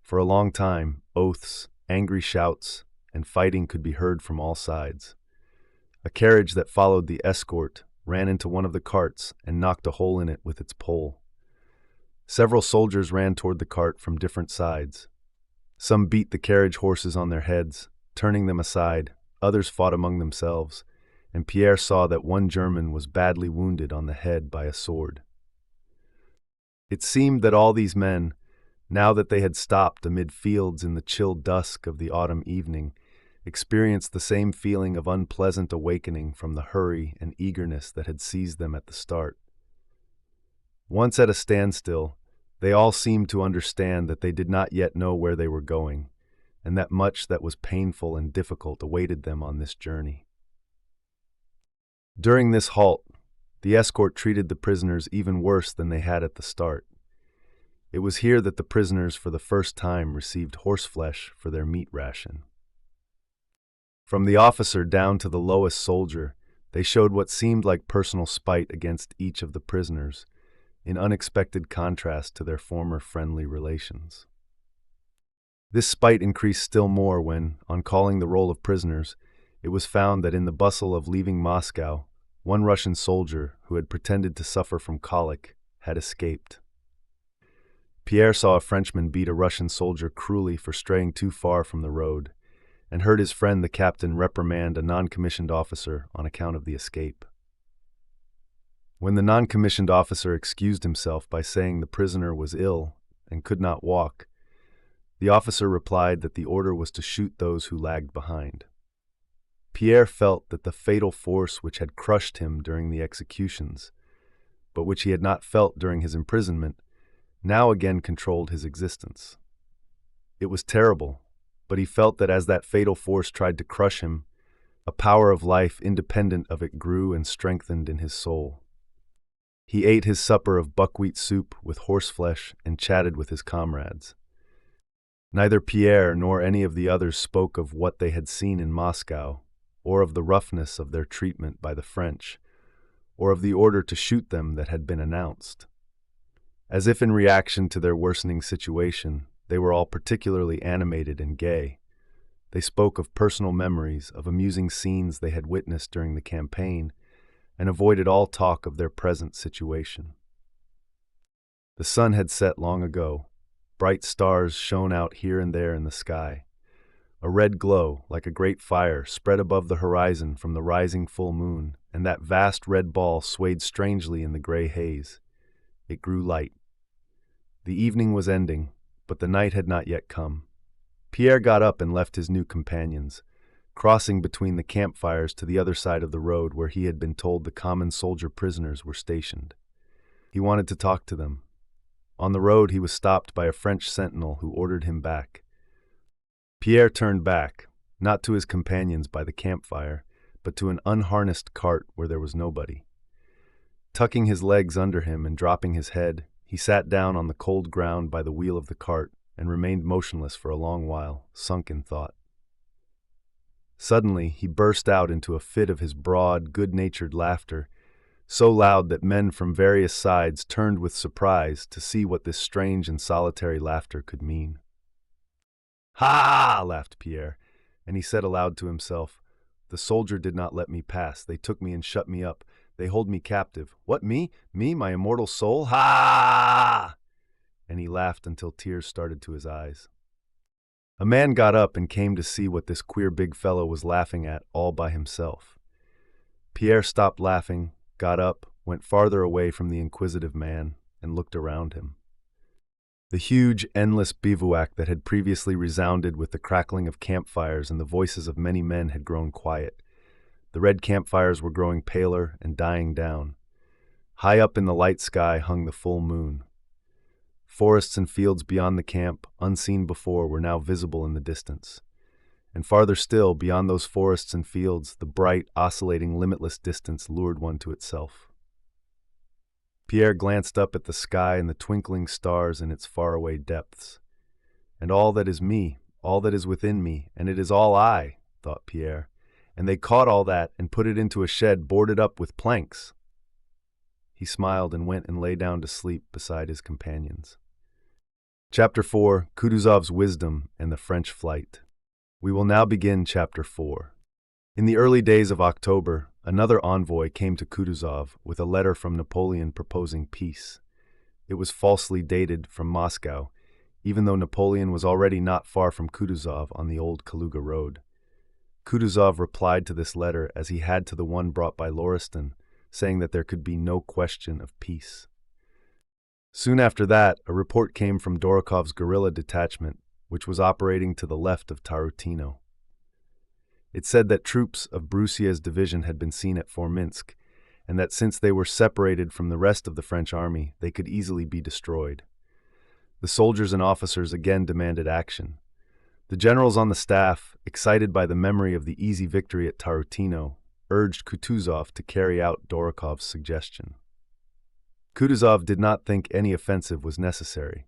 For a long time, oaths, angry shouts, and fighting could be heard from all sides. A carriage that followed the escort ran into one of the carts and knocked a hole in it with its pole. Several soldiers ran toward the cart from different sides. Some beat the carriage horses on their heads, turning them aside, others fought among themselves, and Pierre saw that one German was badly wounded on the head by a sword. It seemed that all these men, now that they had stopped amid fields in the chill dusk of the autumn evening, experienced the same feeling of unpleasant awakening from the hurry and eagerness that had seized them at the start. Once at a standstill, they all seemed to understand that they did not yet know where they were going, and that much that was painful and difficult awaited them on this journey. During this halt, the escort treated the prisoners even worse than they had at the start. It was here that the prisoners for the first time received horseflesh for their meat ration. From the officer down to the lowest soldier, they showed what seemed like personal spite against each of the prisoners, in unexpected contrast to their former friendly relations. This spite increased still more when, on calling the roll of prisoners, it was found that in the bustle of leaving Moscow, one Russian soldier, who had pretended to suffer from colic, had escaped. Pierre saw a Frenchman beat a Russian soldier cruelly for straying too far from the road, and heard his friend the captain reprimand a non-commissioned officer on account of the escape. When the non-commissioned officer excused himself by saying the prisoner was ill and could not walk, the officer replied that the order was to shoot those who lagged behind. Pierre felt that the fatal force which had crushed him during the executions, but which he had not felt during his imprisonment, now again controlled his existence. It was terrible, but he felt that as that fatal force tried to crush him, a power of life independent of it grew and strengthened in his soul. He ate his supper of buckwheat soup with horseflesh and chatted with his comrades. Neither Pierre nor any of the others spoke of what they had seen in Moscow, or of the roughness of their treatment by the French, or of the order to shoot them that had been announced. As if in reaction to their worsening situation, they were all particularly animated and gay. They spoke of personal memories, of amusing scenes they had witnessed during the campaign, and avoided all talk of their present situation. The sun had set long ago. Bright stars shone out here and there in the sky. A red glow, like a great fire, spread above the horizon from the rising full moon, and that vast red ball swayed strangely in the gray haze. It grew light. The evening was ending, but the night had not yet come. Pierre got up and left his new companions, crossing between the campfires to the other side of the road where he had been told the common soldier prisoners were stationed. He wanted to talk to them. On the road, he was stopped by a French sentinel who ordered him back. Pierre turned back, not to his companions by the campfire, but to an unharnessed cart where there was nobody. Tucking his legs under him and dropping his head, he sat down on the cold ground by the wheel of the cart and remained motionless for a long while, sunk in thought. Suddenly, he burst out into a fit of his broad, good-natured laughter, so loud that men from various sides turned with surprise to see what this strange and solitary laughter could mean. "Ha!" laughed Pierre, and he said aloud to himself, "The soldier did not let me pass. They took me and shut me up. They hold me captive. What, me? Me, my immortal soul? Ha!" And he laughed until tears started to his eyes. A man got up and came to see what this queer big fellow was laughing at all by himself. Pierre stopped laughing, got up, went farther away from the inquisitive man, and looked around him. The huge, endless bivouac that had previously resounded with the crackling of campfires and the voices of many men had grown quiet. The red campfires were growing paler and dying down. High up in the light sky hung the full moon. Forests and fields beyond the camp, unseen before, were now visible in the distance. And farther still, beyond those forests and fields, the bright, oscillating, limitless distance lured one to itself. Pierre glanced up at the sky and the twinkling stars in its faraway depths. "And all that is me, all that is within me, and it is all I," thought Pierre. "And they caught all that and put it into a shed boarded up with planks." He smiled and went and lay down to sleep beside his companions. Chapter 4, Kutuzov's Wisdom and the French Flight. We will now begin Chapter 4. In the early days of October, another envoy came to Kutuzov with a letter from Napoleon proposing peace. It was falsely dated from Moscow, even though Napoleon was already not far from Kutuzov on the old Kaluga road. Kutuzov replied to this letter as he had to the one brought by Lauriston, saying that there could be no question of peace. Soon after that, a report came from Dorokov's guerrilla detachment, which was operating to the left of Tarutino. It said that troops of Brussier's division had been seen at Forminsk, and that since they were separated from the rest of the French army, they could easily be destroyed. The soldiers and officers again demanded action. The generals on the staff, excited by the memory of the easy victory at Tarutino, urged Kutuzov to carry out Dorokov's suggestion. Kutuzov did not think any offensive was necessary.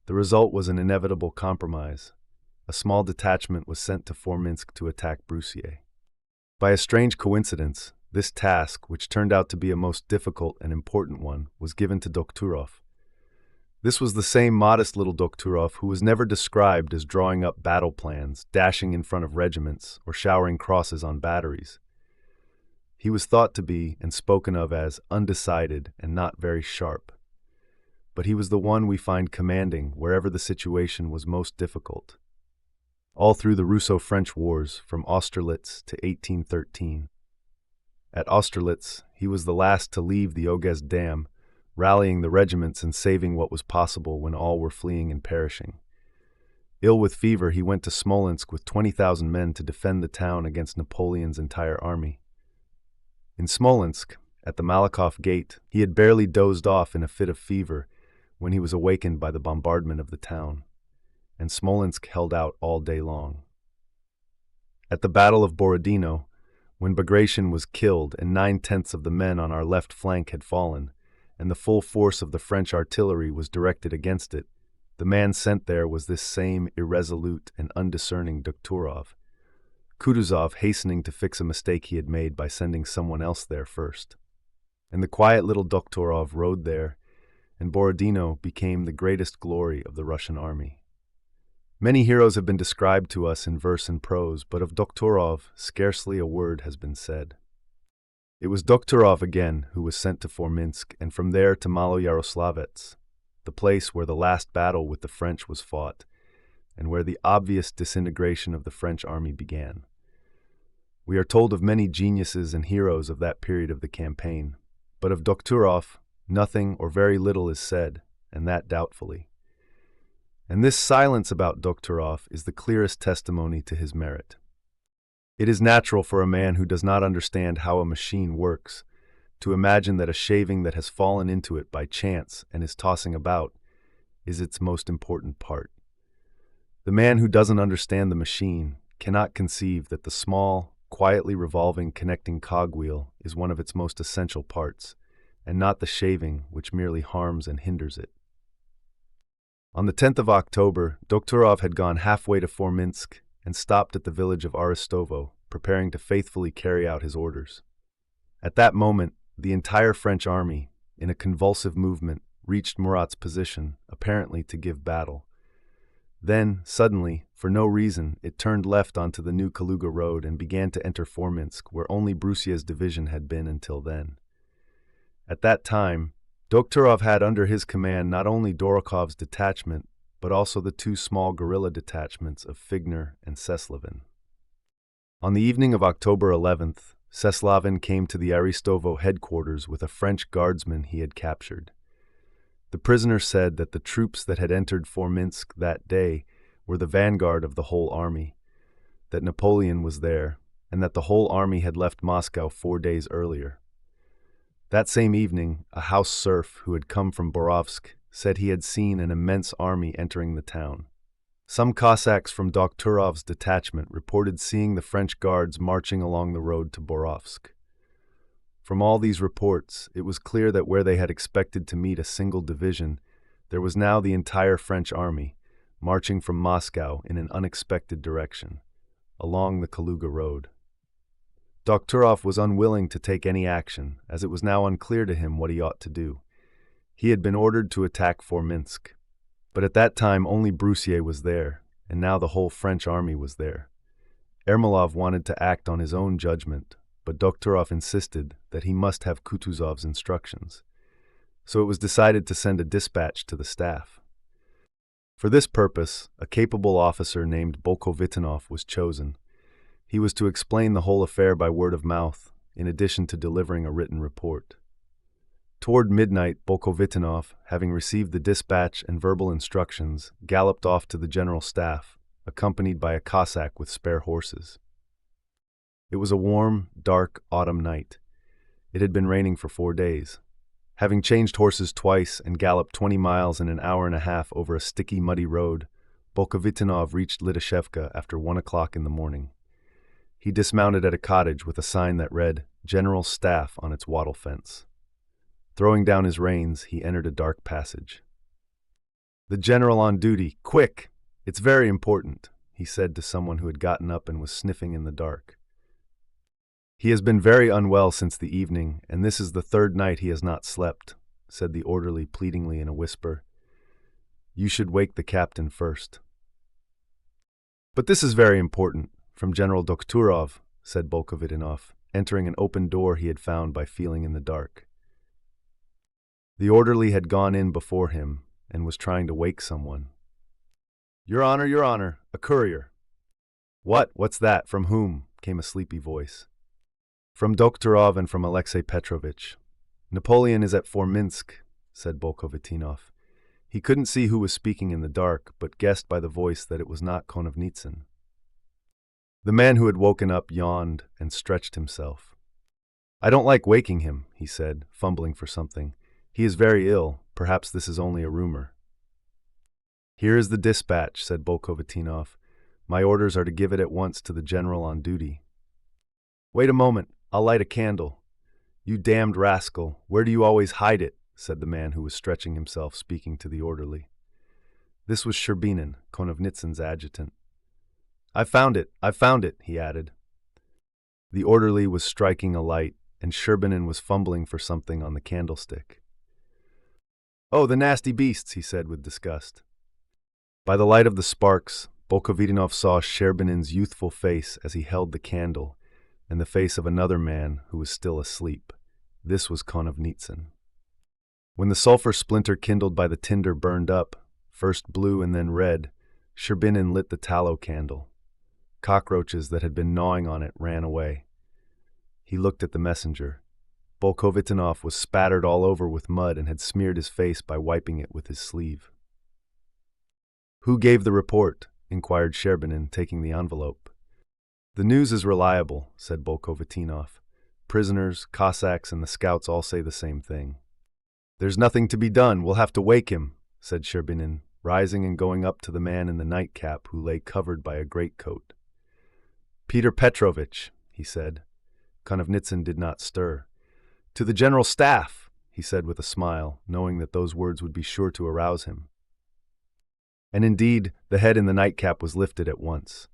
The result was an inevitable compromise. A small detachment was sent to Forminsk to attack Broussier. By a strange coincidence, this task, which turned out to be a most difficult and important one, was given to Dokturov. This was the same modest little Dokturov who was never described as drawing up battle plans, dashing in front of regiments, or showering crosses on batteries. He was thought to be and spoken of as undecided and not very sharp. But he was the one we find commanding wherever the situation was most difficult. All through the Russo-French wars, from Austerlitz to 1813. At Austerlitz, he was the last to leave the Ogez Dam, rallying the regiments and saving what was possible when all were fleeing and perishing. Ill with fever, he went to Smolensk with 20,000 men to defend the town against Napoleon's entire army. In Smolensk, at the Malakoff Gate, he had barely dozed off in a fit of fever when he was awakened by the bombardment of the town, and Smolensk held out all day long. At the Battle of Borodino, when Bagration was killed and 9/10 of the men on our left flank had fallen, and the full force of the French artillery was directed against it, the man sent there was this same irresolute and undiscerning Dokturov, Kutuzov hastening to fix a mistake he had made by sending someone else there first. And the quiet little Dokturov rode there, and Borodino became the greatest glory of the Russian army. Many heroes have been described to us in verse and prose, but of Dokturov scarcely a word has been said. It was Dokturov again who was sent to Forminsk, and from there to Maloyaroslavets, the place where the last battle with the French was fought, and where the obvious disintegration of the French army began. We are told of many geniuses and heroes of that period of the campaign, but of Dokturov nothing or very little is said, and that doubtfully. And this silence about Dokturov is the clearest testimony to his merit. It is natural for a man who does not understand how a machine works to imagine that a shaving that has fallen into it by chance and is tossing about is its most important part. The man who doesn't understand the machine cannot conceive that the small, quietly revolving connecting cogwheel is one of its most essential parts, and not the shaving which merely harms and hinders it. On the 10th of October, Doktorov had gone halfway to Forminsk and stopped at the village of Aristovo, preparing to faithfully carry out his orders. At that moment, the entire French army, in a convulsive movement, reached Murat's position, apparently to give battle. Then, suddenly, for no reason, it turned left onto the new Kaluga road and began to enter Forminsk, where only Brusia's division had been until then. At that time, Doktorov had under his command not only Dorokov's detachment, but also the two small guerrilla detachments of Figner and Seslavin. On the evening of October 11th, Seslavin came to the Aristovo headquarters with a French guardsman he had captured. The prisoner said that the troops that had entered Forminsk that day were the vanguard of the whole army, that Napoleon was there, and that the whole army had left Moscow 4 days earlier. That same evening, a house serf who had come from Borovsk said he had seen an immense army entering the town. Some Cossacks from Doktorov's detachment reported seeing the French guards marching along the road to Borovsk. From all these reports, it was clear that where they had expected to meet a single division, there was now the entire French army, marching from Moscow in an unexpected direction, along the Kaluga road. Doktorov was unwilling to take any action, as it was now unclear to him what he ought to do. He had been ordered to attack Forminsk, but at that time only Brusier was there, and now the whole French army was there. Ermolov wanted to act on his own judgment, but Doktorov insisted that he must have Kutuzov's instructions. So it was decided to send a dispatch to the staff. For this purpose, a capable officer named Bolkovitinov was chosen. He was to explain the whole affair by word of mouth, in addition to delivering a written report. Toward midnight, Bolkovitinov, having received the dispatch and verbal instructions, galloped off to the general staff, accompanied by a Cossack with spare horses. It was a warm, dark autumn night. It had been raining for 4 days. Having changed horses twice and galloped 20 miles in an hour and a half over a sticky, muddy road, Bolkovitinov reached Litashevka after 1 o'clock in the morning. He dismounted at a cottage with a sign that read, General Staff, on its wattle fence. Throwing down his reins, he entered a dark passage. "The general on duty, quick! It's very important," he said to someone who had gotten up and was sniffing in the dark. "He has been very unwell since the evening, and this is the 3rd night he has not slept," said the orderly pleadingly in a whisper. "You should wake the captain first." "But this is very important, from General Doktorov," said Bolkovitinov, entering an open door he had found by feeling in the dark. The orderly had gone in before him and was trying to wake someone. Your Honor, a courier." What's that? From whom?" came a sleepy voice. "From Doktorov and from Alexei Petrovitch. Napoleon is at Forminsk," said Bolkovitinov. He couldn't see who was speaking in the dark, but guessed by the voice that it was not Konovnitsyn. The man who had woken up yawned and stretched himself. "I don't like waking him," he said, fumbling for something. "He is very ill. Perhaps this is only a rumor." "Here is the dispatch," said Bolkovitinov. "My orders are to give it at once to the general on duty." "Wait a moment. I'll light a candle." "You damned rascal. Where do you always hide it?" said the man who was stretching himself, speaking to the orderly. This was Sherbinin, Konovnitsyn's adjutant. I've found it, he added. The orderly was striking a light, and Sherbinin was fumbling for something on the candlestick. "Oh, the nasty beasts," he said with disgust. By the light of the sparks, Bolkovitinov saw Sherbinin's youthful face as he held the candle, and the face of another man who was still asleep. This was Konovnitsyn. When the sulfur splinter kindled by the tinder burned up, first blue and then red, Sherbinin lit the tallow candle. Cockroaches that had been gnawing on it ran away. He looked at the messenger. Bolkovitinov was spattered all over with mud and had smeared his face by wiping it with his sleeve. "Who gave the report?" inquired Sherbinin, taking the envelope. "The news is reliable," said Bolkovitinov. "Prisoners, Cossacks, and the scouts all say the same thing." "There's nothing to be done. We'll have to wake him," said Sherbinin, rising and going up to the man in the nightcap who lay covered by a greatcoat. "Peter Petrovitch," he said. Konovnitsyn did not stir. "To the General Staff," he said with a smile, knowing that those words would be sure to arouse him. And indeed, the head in the nightcap was lifted at once.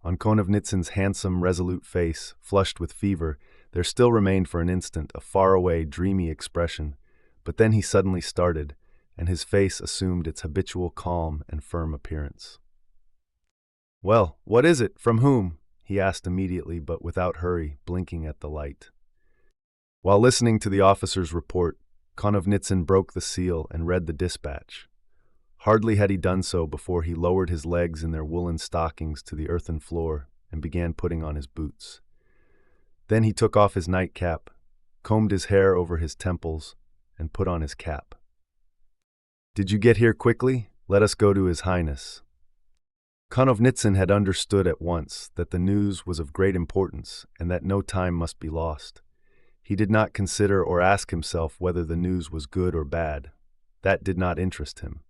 On Konovnitsyn's handsome, resolute face, flushed with fever, there still remained for an instant a faraway, dreamy expression, but then he suddenly started, and his face assumed its habitual calm and firm appearance. "Well, what is it? From whom?" he asked immediately, but without hurry, blinking at the light. While listening to the officer's report, Konovnitsyn broke the seal and read the dispatch. Hardly had he done so before he lowered his legs in their woolen stockings to the earthen floor and began putting on his boots. Then he took off his nightcap, combed his hair over his temples, and put on his cap. "Did you get here quickly? Let us go to His Highness." Konovnitsyn had understood at once that the news was of great importance and that no time must be lost. He did not consider or ask himself whether the news was good or bad. That did not interest him.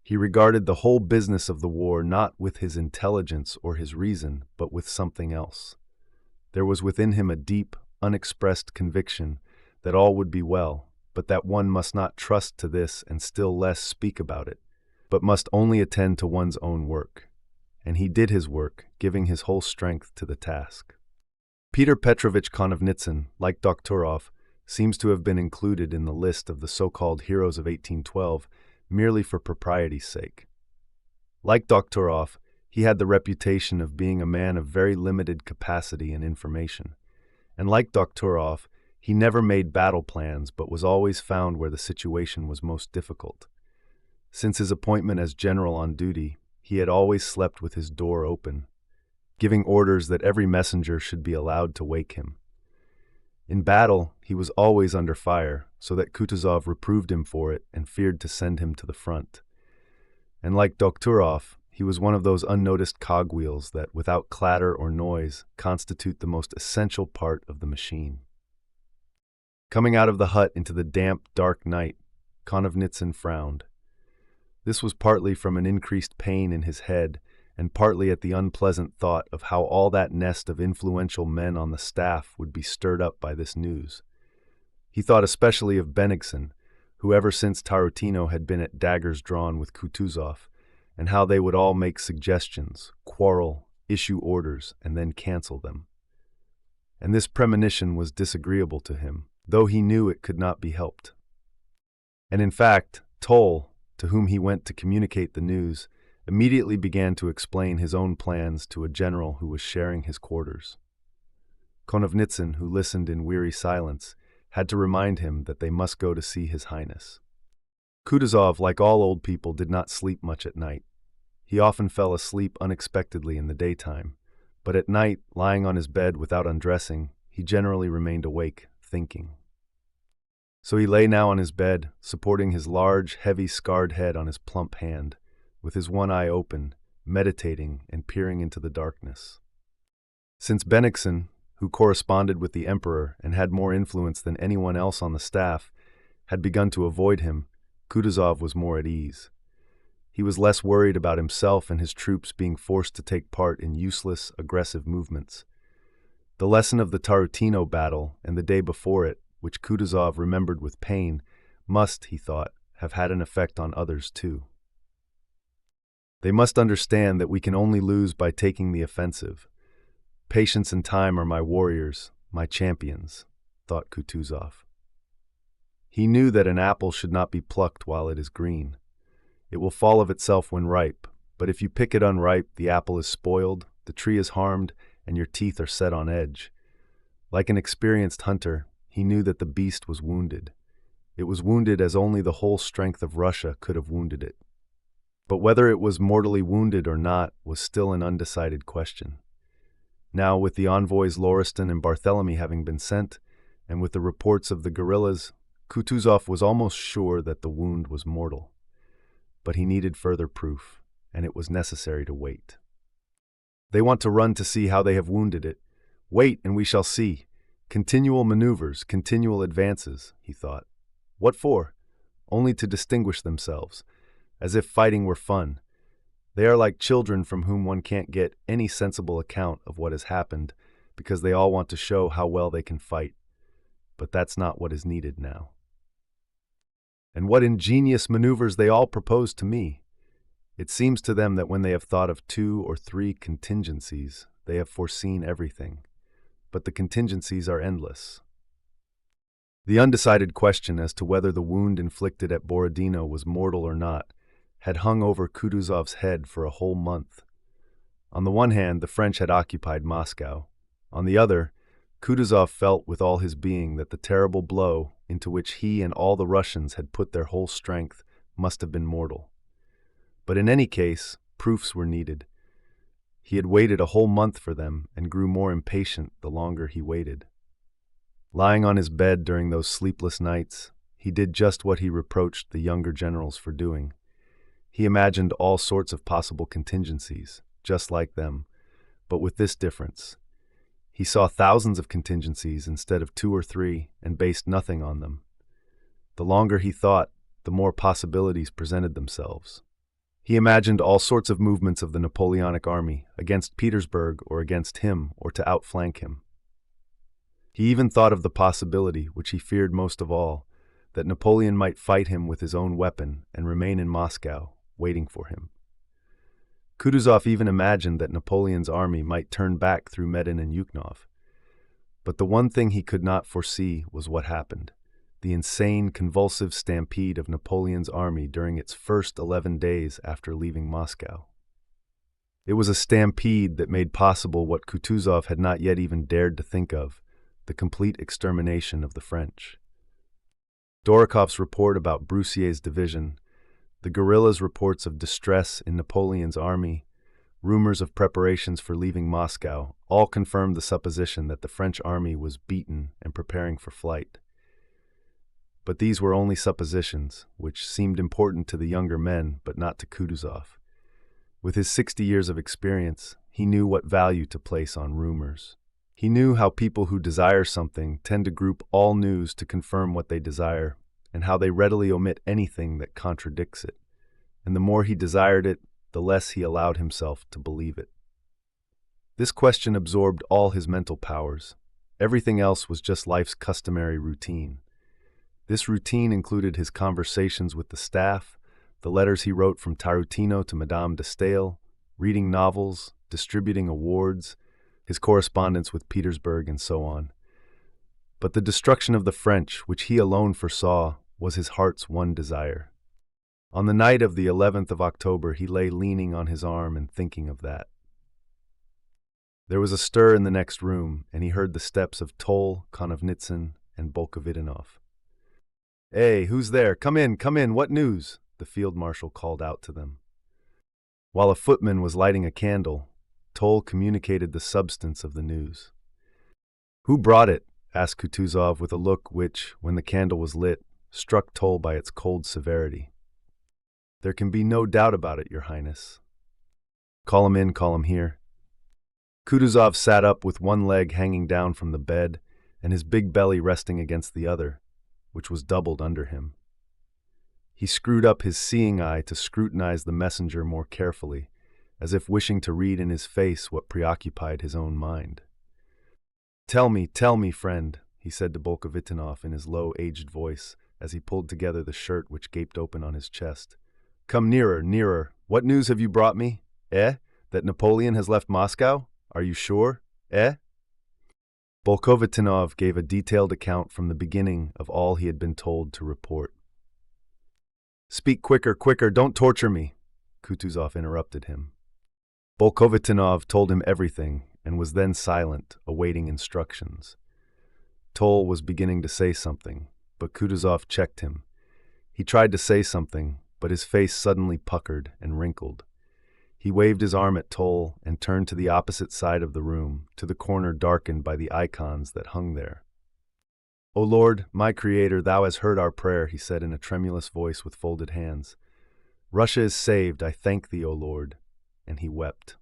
He regarded the whole business of the war not with his intelligence or his reason, but with something else. There was within him a deep, unexpressed conviction that all would be well, but that one must not trust to this and still less speak about it, but must only attend to one's own work. And he did his work, giving his whole strength to the task. Peter Petrovitch Konovnitsyn, like Dokhturov, seems to have been included in the list of the so-called heroes of 1812 merely for propriety's sake. Like Dokhturov, he had the reputation of being a man of very limited capacity and information. And like Dokhturov, he never made battle plans but was always found where the situation was most difficult. Since his appointment as general on duty, he had always slept with his door open, giving orders that every messenger should be allowed to wake him. In battle, he was always under fire, so that Kutuzov reproved him for it and feared to send him to the front. And like Dokhturov, he was one of those unnoticed cogwheels that, without clatter or noise, constitute the most essential part of the machine. Coming out of the hut into the damp, dark night, Konovnitsyn frowned. This was partly from an increased pain in his head, and partly at the unpleasant thought of how all that nest of influential men on the staff would be stirred up by this news. He thought especially of Bennigsen, who ever since Tarutino had been at daggers drawn with Kutuzov, and how they would all make suggestions, quarrel, issue orders, and then cancel them. And this premonition was disagreeable to him, though he knew it could not be helped. And in fact, Toll, to whom he went to communicate the news, immediately began to explain his own plans to a general who was sharing his quarters. Konovnitsyn, who listened in weary silence, had to remind him that they must go to see His Highness. Kutuzov, like all old people, did not sleep much at night. He often fell asleep unexpectedly in the daytime, but at night, lying on his bed without undressing, he generally remained awake, thinking. So he lay now on his bed, supporting his large, heavy, scarred head on his plump hand, with his one eye open, meditating and peering into the darkness. Since Bennigsen, who corresponded with the Emperor and had more influence than anyone else on the staff, had begun to avoid him, Kutuzov was more at ease. He was less worried about himself and his troops being forced to take part in useless, aggressive movements. The lesson of the Tarutino battle and the day before it, which Kutuzov remembered with pain, must, he thought, have had an effect on others too. They must understand that we can only lose by taking the offensive. Patience and time are my warriors, my champions, thought Kutuzov. He knew that an apple should not be plucked while it is green. It will fall of itself when ripe, but if you pick it unripe, the apple is spoiled, the tree is harmed, and your teeth are set on edge. Like an experienced hunter, he knew that the beast was wounded. It was wounded as only the whole strength of Russia could have wounded it. But whether it was mortally wounded or not was still an undecided question. Now, with the envoys Lauriston and Barthélemy having been sent, and with the reports of the guerrillas, Kutuzov was almost sure that the wound was mortal. But he needed further proof, and it was necessary to wait. They want to run to see how they have wounded it. Wait, and we shall see. Continual maneuvers, continual advances, he thought. What for? only to distinguish themselves, as if fighting were fun. They are like children from whom one can't get any sensible account of what has happened because they all want to show how well they can fight. But that's not what is needed now. And what ingenious maneuvers they all propose to me! It seems to them that when they have thought of 2 or 3 contingencies, they have foreseen everything. But the contingencies are endless. The undecided question as to whether the wound inflicted at Borodino was mortal or not had hung over Kutuzov's head for a whole month. On the one hand, the French had occupied Moscow. On the other, Kutuzov felt with all his being that the terrible blow into which he and all the Russians had put their whole strength must have been mortal. But in any case, proofs were needed. He had waited a whole month for them and grew more impatient the longer he waited. Lying on his bed during those sleepless nights, he did just what he reproached the younger generals for doing. He imagined all sorts of possible contingencies, just like them, but with this difference. He saw thousands of contingencies instead of 2 or 3 and based nothing on them. The longer he thought, the more possibilities presented themselves. He imagined all sorts of movements of the Napoleonic army against Petersburg or against him or to outflank him. He even thought of the possibility, which he feared most of all, that Napoleon might fight him with his own weapon and remain in Moscow, waiting for him. Kutuzov even imagined that Napoleon's army might turn back through Medin and Yukhnov. But the one thing he could not foresee was what happened: the insane, convulsive stampede of Napoleon's army during its first 11 days after leaving Moscow. It was a stampede that made possible what Kutuzov had not yet even dared to think of: the complete extermination of the French. Dorokov's report about Broussier's division, the guerrillas' reports of distress in Napoleon's army, rumors of preparations for leaving Moscow, all confirmed the supposition that the French army was beaten and preparing for flight. But these were only suppositions, which seemed important to the younger men, but not to Kutuzov. With his 60 years of experience, he knew what value to place on rumors. He knew how people who desire something tend to group all news to confirm what they desire, and how they readily omit anything that contradicts it. And the more he desired it, the less he allowed himself to believe it. This question absorbed all his mental powers. Everything else was just life's customary routine. This routine included his conversations with the staff, the letters he wrote from Tarutino to Madame de Staël, reading novels, distributing awards, his correspondence with Petersburg, and so on. But the destruction of the French, which he alone foresaw, was his heart's one desire. On the night of the 11th of October, he lay leaning on his arm and thinking of that. There was a stir in the next room, and he heard the steps of Toll, Konovnitsyn, and Bolkovitinov. "Hey, who's there? Come in, what news?" the field marshal called out to them. While a footman was lighting a candle, Toll communicated the substance of the news. "Who brought it?" asked Kutuzov with a look which, when the candle was lit, struck Toll by its cold severity. "There can be no doubt about it, Your Highness." "Call him in, call him here." Kutuzov sat up with one leg hanging down from the bed and his big belly resting against the other, which was doubled under him. He screwed up his seeing eye to scrutinize the messenger more carefully, as if wishing to read in his face what preoccupied his own mind. Tell me, friend," he said to Bolkovitinov in his low, aged voice, as he pulled together the shirt which gaped open on his chest. "Come nearer. What news have you brought me? That Napoleon has left Moscow? Are you sure? Bolkovitinov gave a detailed account from the beginning of all he had been told to report. "Speak quicker, don't torture me," Kutuzov interrupted him. Bolkovitinov told him everything and was then silent, awaiting instructions. Toll was beginning to say something, but Kutuzov checked him. He tried to say something, but his face suddenly puckered and wrinkled. He waved his arm at Toll and turned to the opposite side of the room, to the corner darkened by the icons that hung there. "O Lord, my Creator, Thou hast heard our prayer," he said in a tremulous voice with folded hands. "Russia is saved, I thank Thee, O Lord." And he wept.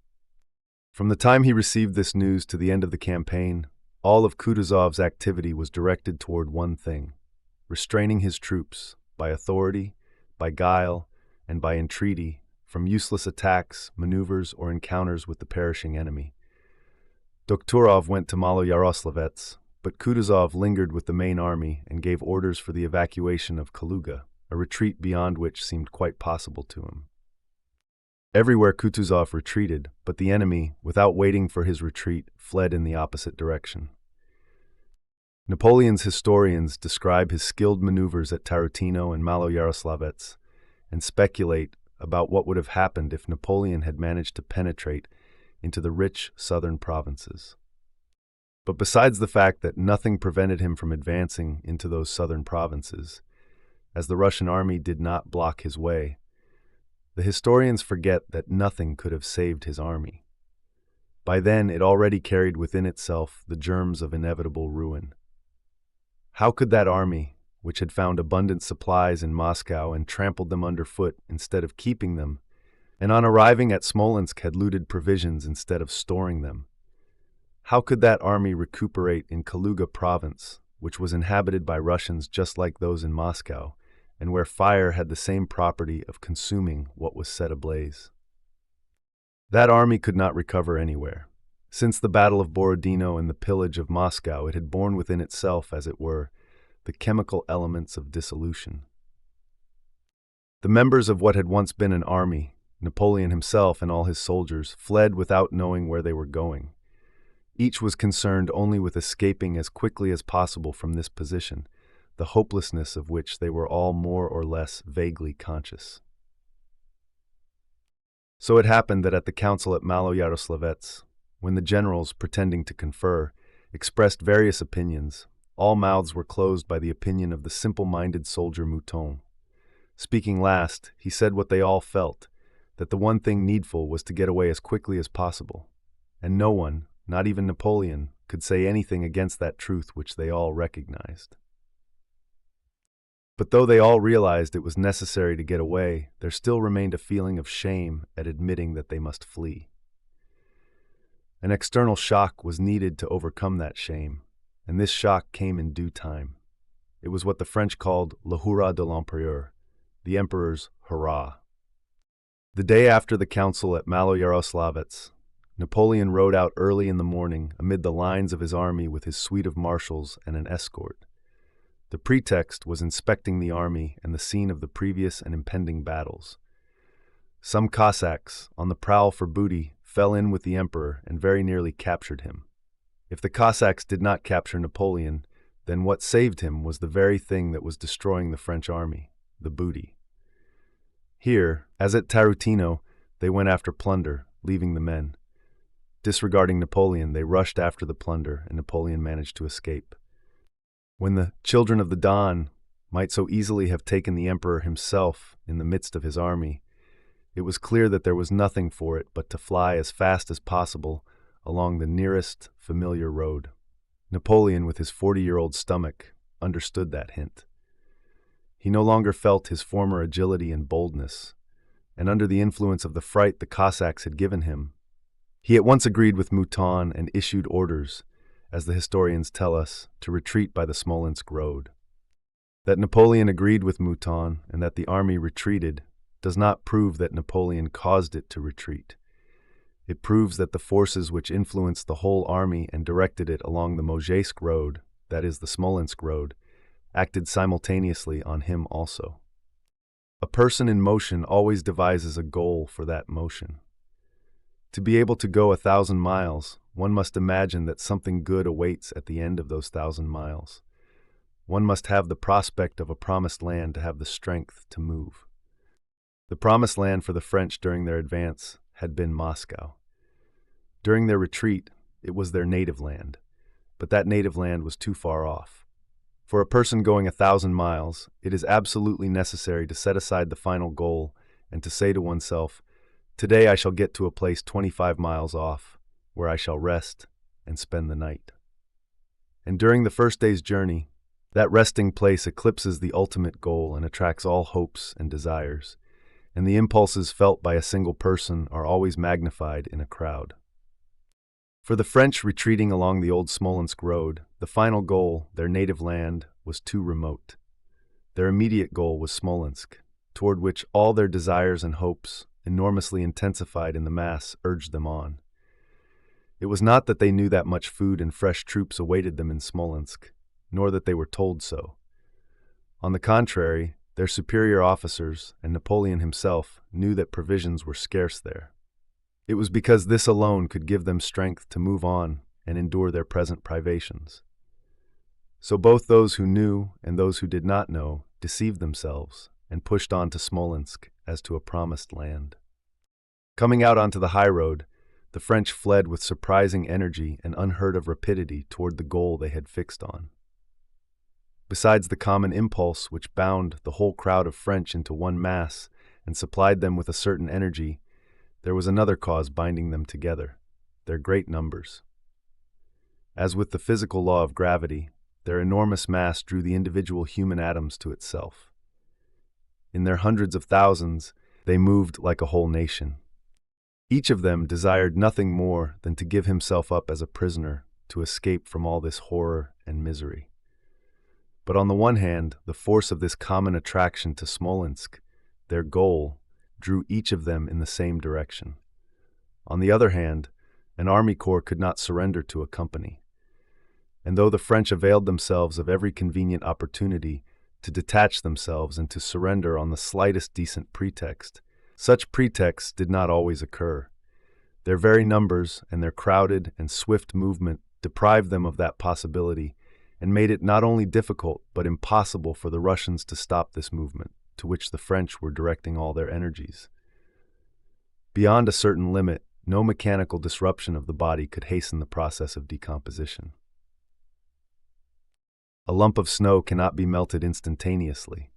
From the time he received this news to the end of the campaign, all of Kutuzov's activity was directed toward one thing: restraining his troops, by authority, by guile, and by entreaty, from useless attacks, maneuvers, or encounters with the perishing enemy. Doktorov went to Maloyaroslavets, but Kutuzov lingered with the main army and gave orders for the evacuation of Kaluga, a retreat beyond which seemed quite possible to him. Everywhere Kutuzov retreated, but the enemy, without waiting for his retreat, fled in the opposite direction. Napoleon's historians describe his skilled maneuvers at Tarutino and Maloyaroslavets and speculate about what would have happened if Napoleon had managed to penetrate into the rich southern provinces. But besides the fact that nothing prevented him from advancing into those southern provinces, as the Russian army did not block his way, the historians forget that nothing could have saved his army. By then, it already carried within itself the germs of inevitable ruin. How could that army, which had found abundant supplies in Moscow and trampled them underfoot instead of keeping them, and on arriving at Smolensk had looted provisions instead of storing them, how could that army recuperate in Kaluga province, which was inhabited by Russians just like those in Moscow, and where fire had the same property of consuming what was set ablaze? That army could not recover anywhere. Since the Battle of Borodino and the pillage of Moscow, it had borne within itself, as it were, the chemical elements of dissolution. The members of what had once been an army, Napoleon himself and all his soldiers, fled without knowing where they were going. Each was concerned only with escaping as quickly as possible from this position, the hopelessness of which they were all more or less vaguely conscious. So it happened that at the council at Maloyaroslavets, when the generals, pretending to confer, expressed various opinions, all mouths were closed by the opinion of the simple-minded soldier Mouton. Speaking last, he said what they all felt, that the one thing needful was to get away as quickly as possible, and no one, not even Napoleon, could say anything against that truth which they all recognized. But though they all realized it was necessary to get away, there still remained a feeling of shame at admitting that they must flee. An external shock was needed to overcome that shame, and this shock came in due time. It was what the French called le hurrah de l'empereur, the emperor's hurrah. The day after the council at Maloyaroslavets, Napoleon rode out early in the morning amid the lines of his army with his suite of marshals and an escort. The pretext was inspecting the army and the scene of the previous and impending battles. Some Cossacks, on the prowl for booty, fell in with the emperor and very nearly captured him. If the Cossacks did not capture Napoleon, then what saved him was the very thing that was destroying the French army, the booty. Here, as at Tarutino, they went after plunder, leaving the men. Disregarding Napoleon, they rushed after the plunder, and Napoleon managed to escape. When the children of the Don might so easily have taken the emperor himself in the midst of his army, it was clear that there was nothing for it but to fly as fast as possible along the nearest familiar road. Napoleon, with his 40-year-old stomach, understood that hint. He no longer felt his former agility and boldness, and under the influence of the fright the Cossacks had given him, he at once agreed with Mouton and issued orders, as the historians tell us, to retreat by the Smolensk road. That Napoleon agreed with Mouton and that the army retreated does not prove that Napoleon caused it to retreat. It proves that the forces which influenced the whole army and directed it along the Mozhaysk road, that is the Smolensk road, acted simultaneously on him also. A person in motion always devises a goal for that motion. To be able to go 1,000 miles, one must imagine that something good awaits at the end of those 1,000 miles. One must have the prospect of a promised land to have the strength to move. The promised land for the French during their advance had been Moscow. During their retreat, it was their native land, but that native land was too far off. For a person going 1,000 miles, it is absolutely necessary to set aside the final goal and to say to oneself, "Today I shall get to a place 25 miles off, where I shall rest and spend the night." And during the first day's journey, that resting place eclipses the ultimate goal and attracts all hopes and desires, and the impulses felt by a single person are always magnified in a crowd. For the French retreating along the old Smolensk road, the final goal, their native land, was too remote. Their immediate goal was Smolensk, toward which all their desires and hopes, enormously intensified in the mass, urged them on. It was not that they knew that much food and fresh troops awaited them in Smolensk, nor that they were told so. On the contrary, their superior officers, and Napoleon himself, knew that provisions were scarce there. It was because this alone could give them strength to move on and endure their present privations. So both those who knew and those who did not know deceived themselves and pushed on to Smolensk as to a promised land. Coming out onto the high road, the French fled with surprising energy and unheard of rapidity toward the goal they had fixed on. Besides the common impulse which bound the whole crowd of French into one mass and supplied them with a certain energy, there was another cause binding them together: their great numbers. As with the physical law of gravity, their enormous mass drew the individual human atoms to itself. In their hundreds of thousands, they moved like a whole nation. Each of them desired nothing more than to give himself up as a prisoner to escape from all this horror and misery. But on the one hand, the force of this common attraction to Smolensk, their goal, drew each of them in the same direction. On the other hand, an army corps could not surrender to a company. And though the French availed themselves of every convenient opportunity to detach themselves and to surrender on the slightest decent pretext, such pretexts did not always occur. Their very numbers and their crowded and swift movement deprived them of that possibility and made it not only difficult but impossible for the Russians to stop this movement, to which the French were directing all their energies. Beyond a certain limit, no mechanical disruption of the body could hasten the process of decomposition. A lump of snow cannot be melted instantaneously.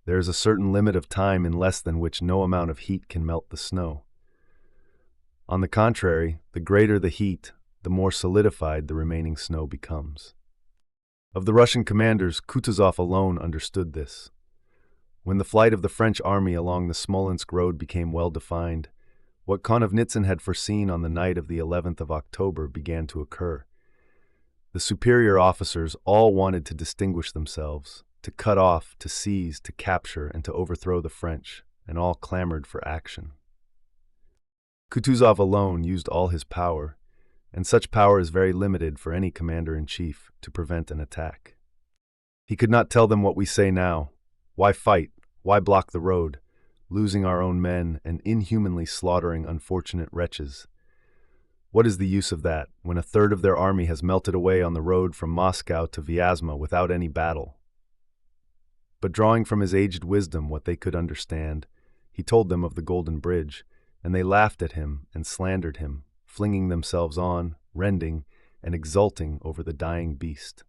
There is a certain limit of time in less than which no amount of heat can melt the snow. On the contrary, the greater the heat, the more solidified the remaining snow becomes. Of the Russian commanders, Kutuzov alone understood this. When the flight of the French army along the Smolensk road became well defined, what Konovnitsyn had foreseen on the night of the 11th of October began to occur. The superior officers all wanted to distinguish themselves, to cut off, to seize, to capture, and to overthrow the French, and all clamored for action. Kutuzov alone used all his power, and such power is very limited for any commander-in-chief, to prevent an attack. He could not tell them what we say now: why fight, why block the road, losing our own men and inhumanly slaughtering unfortunate wretches? What is the use of that, when a third of their army has melted away on the road from Moscow to Vyazma without any battle? But drawing from his aged wisdom what they could understand, he told them of the Golden Bridge, and they laughed at him and slandered him, flinging themselves on, rending, and exulting over the dying beast.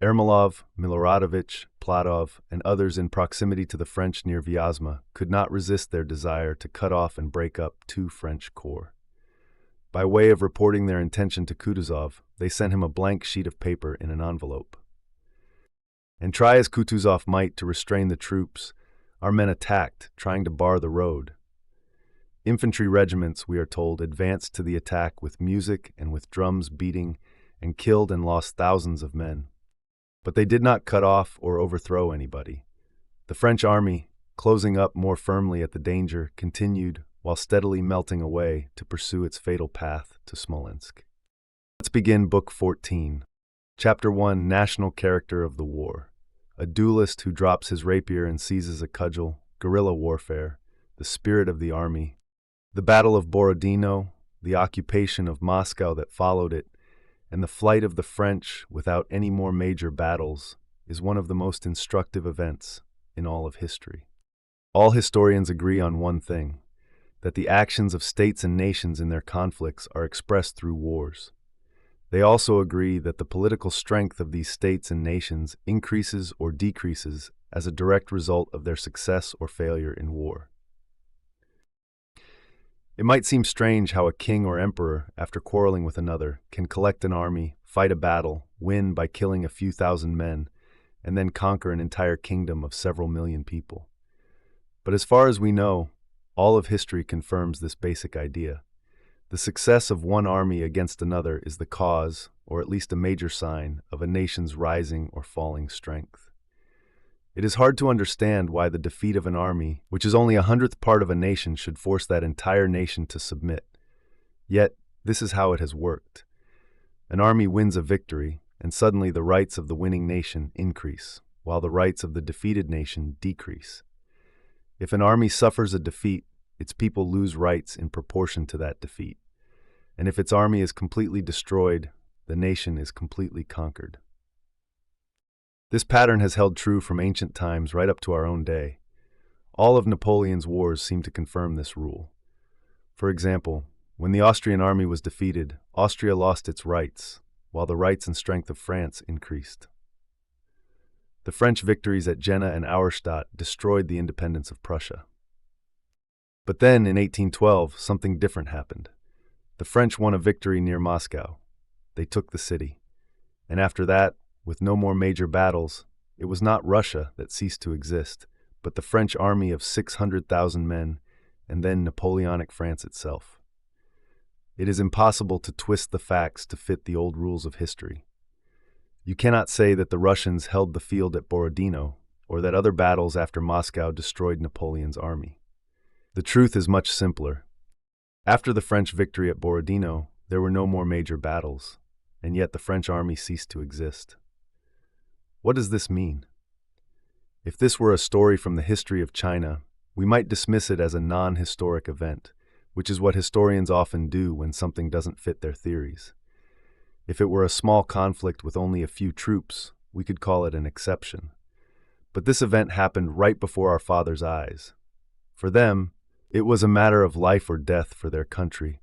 Ermolov, Miloradovich, Platov, and others in proximity to the French near Vyazma could not resist their desire to cut off and break up two French corps. By way of reporting their intention to Kutuzov, they sent him a blank sheet of paper in an envelope. And try as Kutuzov might to restrain the troops, our men attacked, trying to bar the road. Infantry regiments, we are told, advanced to the attack with music and with drums beating, and killed and lost thousands of men. But they did not cut off or overthrow anybody. The French army, closing up more firmly at the danger, continued, while steadily melting away, to pursue its fatal path to Smolensk. Let's begin Book 14. Chapter 1, National Character of the War. A duelist who drops his rapier and seizes a cudgel, guerrilla warfare, the spirit of the army. The Battle of Borodino, the occupation of Moscow that followed it, and the flight of the French without any more major battles is one of the most instructive events in all of history. All historians agree on one thing: that the actions of states and nations in their conflicts are expressed through wars. They also agree that the political strength of these states and nations increases or decreases as a direct result of their success or failure in war. It might seem strange how a king or emperor, after quarreling with another, can collect an army, fight a battle, win by killing a few thousand men, and then conquer an entire kingdom of several million people. But as far as we know, all of history confirms this basic idea. The success of one army against another is the cause, or at least a major sign, of a nation's rising or falling strength. It is hard to understand why the defeat of an army, which is only 100th part of a nation, should force that entire nation to submit. Yet, this is how it has worked. An army wins a victory, and suddenly the rights of the winning nation increase, while the rights of the defeated nation decrease. If an army suffers a defeat, its people lose rights in proportion to that defeat. And if its army is completely destroyed, the nation is completely conquered. This pattern has held true from ancient times right up to our own day. All of Napoleon's wars seem to confirm this rule. For example, when the Austrian army was defeated, Austria lost its rights, while the rights and strength of France increased. The French victories at Jena and Auerstadt destroyed the independence of Prussia. But then, in 1812, something different happened. The French won a victory near Moscow. They took the city. And after that, with no more major battles, it was not Russia that ceased to exist, but the French army of 600,000 men, and then Napoleonic France itself. It is impossible to twist the facts to fit the old rules of history. You cannot say that the Russians held the field at Borodino, or that other battles after Moscow destroyed Napoleon's army. The truth is much simpler. After the French victory at Borodino, there were no more major battles, and yet the French army ceased to exist. What does this mean? If this were a story from the history of China, we might dismiss it as a non-historic event, which is what historians often do when something doesn't fit their theories. If it were a small conflict with only a few troops, we could call it an exception. But this event happened right before our fathers' eyes. For them, it was a matter of life or death for their country,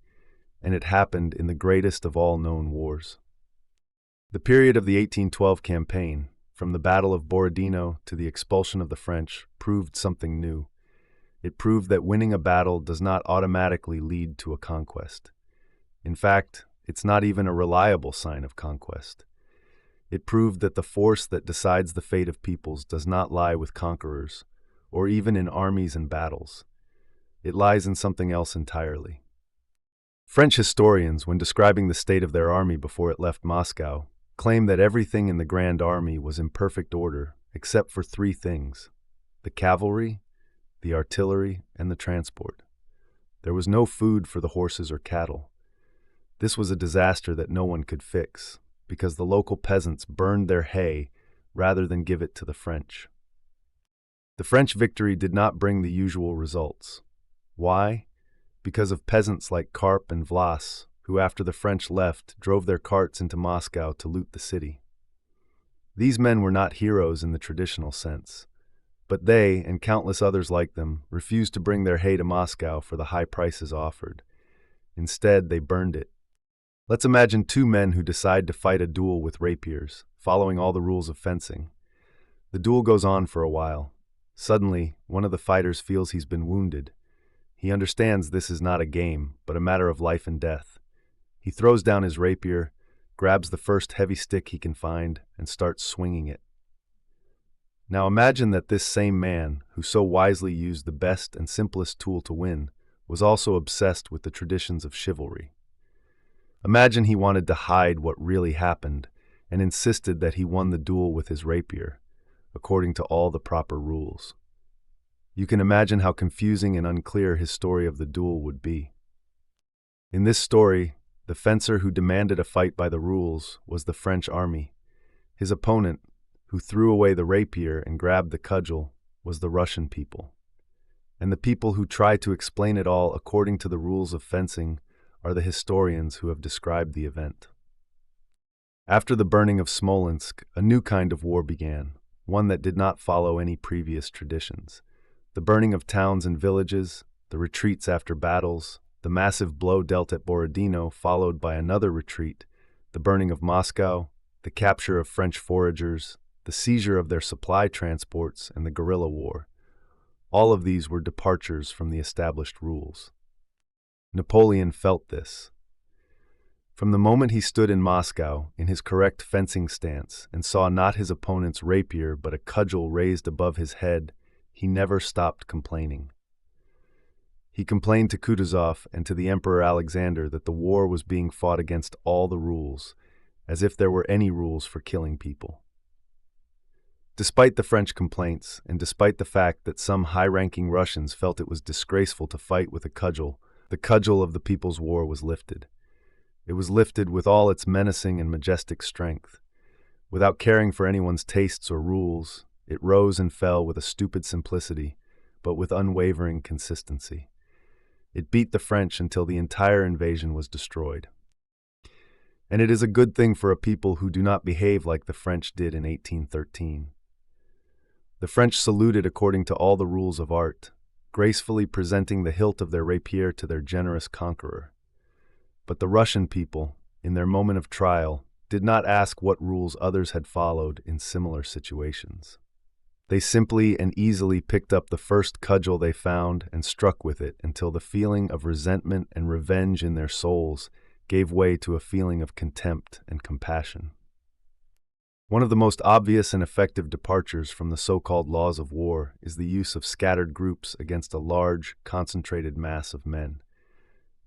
and it happened in the greatest of all known wars. The period of the 1812 campaign, from the Battle of Borodino to the expulsion of the French, proved something new. It proved that winning a battle does not automatically lead to a conquest. In fact, it's not even a reliable sign of conquest. It proved that the force that decides the fate of peoples does not lie with conquerors, or even in armies and battles. It lies in something else entirely. French historians, when describing the state of their army before it left Moscow, claim that everything in the Grand Army was in perfect order except for three things: the cavalry, the artillery, and the transport. There was no food for the horses or cattle. This was a disaster that no one could fix, because the local peasants burned their hay rather than give it to the French. The French victory did not bring the usual results. Why? Because of peasants like Karp and Vlas, who after the French left, drove their carts into Moscow to loot the city. These men were not heroes in the traditional sense, but they, and countless others like them, refused to bring their hay to Moscow for the high prices offered. Instead, they burned it. Let's imagine two men who decide to fight a duel with rapiers, following all the rules of fencing. The duel goes on for a while. Suddenly, one of the fighters feels he's been wounded. He understands this is not a game, but a matter of life and death. He throws down his rapier, grabs the first heavy stick he can find, and starts swinging it. Now imagine that this same man, who so wisely used the best and simplest tool to win, was also obsessed with the traditions of chivalry. Imagine he wanted to hide what really happened and insisted that he won the duel with his rapier, according to all the proper rules. You can imagine how confusing and unclear his story of the duel would be. In this story, the fencer who demanded a fight by the rules was the French army. His opponent, who threw away the rapier and grabbed the cudgel, was the Russian people. And the people who try to explain it all according to the rules of fencing are the historians who have described the event. After the burning of Smolensk, a new kind of war began, one that did not follow any previous traditions. The burning of towns and villages, the retreats after battles, the massive blow dealt at Borodino followed by another retreat, the burning of Moscow, the capture of French foragers, the seizure of their supply transports, and the guerrilla war. All of these were departures from the established rules. Napoleon felt this. From the moment he stood in Moscow, in his correct fencing stance, and saw not his opponent's rapier but a cudgel raised above his head, he never stopped complaining. He complained to Kutuzov and to the Emperor Alexander that the war was being fought against all the rules, as if there were any rules for killing people. Despite the French complaints, and despite the fact that some high-ranking Russians felt it was disgraceful to fight with a cudgel, the cudgel of the People's War was lifted. It was lifted with all its menacing and majestic strength. Without caring for anyone's tastes or rules, it rose and fell with a stupid simplicity, but with unwavering consistency. It beat the French until the entire invasion was destroyed. And it is a good thing for a people who do not behave like the French did in 1813. The French saluted according to all the rules of art, gracefully presenting the hilt of their rapier to their generous conqueror. But the Russian people, in their moment of trial, did not ask what rules others had followed in similar situations. They simply and easily picked up the first cudgel they found and struck with it until the feeling of resentment and revenge in their souls gave way to a feeling of contempt and compassion. One of the most obvious and effective departures from the so-called laws of war is the use of scattered groups against a large, concentrated mass of men.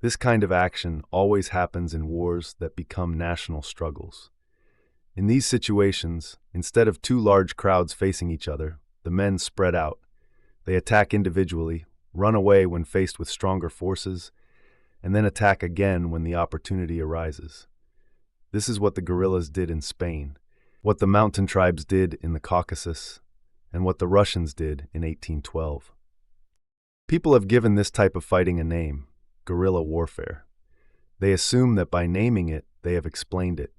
This kind of action always happens in wars that become national struggles. In these situations, instead of two large crowds facing each other, the men spread out. They attack individually, run away when faced with stronger forces, and then attack again when the opportunity arises. This is what the guerrillas did in Spain, what the mountain tribes did in the Caucasus, and what the Russians did in 1812. People have given this type of fighting a name: guerrilla warfare. They assume that by naming it, they have explained it.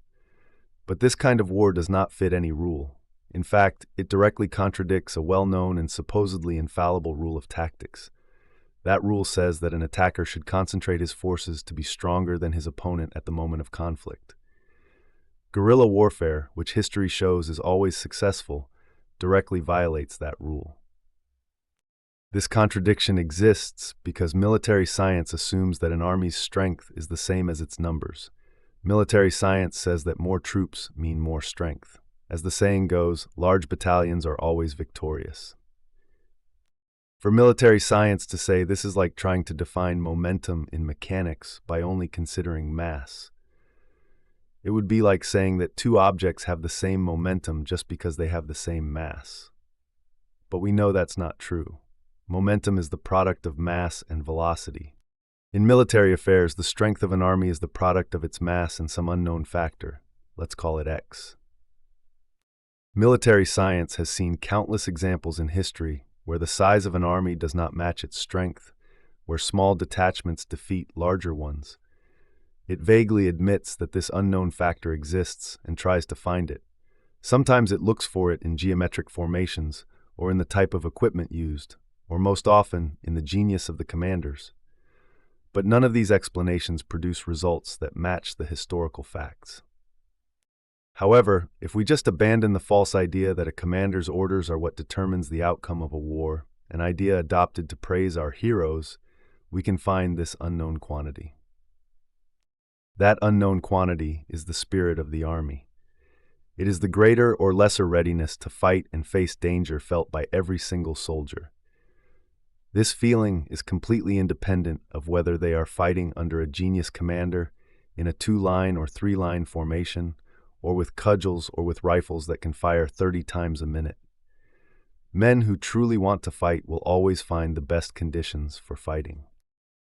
But this kind of war does not fit any rule. In fact, it directly contradicts a well-known and supposedly infallible rule of tactics. That rule says that an attacker should concentrate his forces to be stronger than his opponent at the moment of conflict. Guerrilla warfare, which history shows is always successful, directly violates that rule. This contradiction exists because military science assumes that an army's strength is the same as its numbers. Military science says that more troops mean more strength. As the saying goes, large battalions are always victorious. For military science to say this is like trying to define momentum in mechanics by only considering mass. It would be like saying that two objects have the same momentum just because they have the same mass. But we know that's not true. Momentum is the product of mass and velocity. In military affairs, the strength of an army is the product of its mass and some unknown factor. Let's call it X. Military science has seen countless examples in history where the size of an army does not match its strength, where small detachments defeat larger ones. It vaguely admits that this unknown factor exists and tries to find it. Sometimes it looks for it in geometric formations or in the type of equipment used, or most often in the genius of the commanders. But none of these explanations produce results that match the historical facts. However, if we just abandon the false idea that a commander's orders are what determines the outcome of a war, an idea adopted to praise our heroes, we can find this unknown quantity. That unknown quantity is the spirit of the army. It is the greater or lesser readiness to fight and face danger felt by every single soldier. This feeling is completely independent of whether they are fighting under a genius commander, in a 2-line or 3-line formation, or with cudgels or with rifles that can fire 30 times a minute. Men who truly want to fight will always find the best conditions for fighting.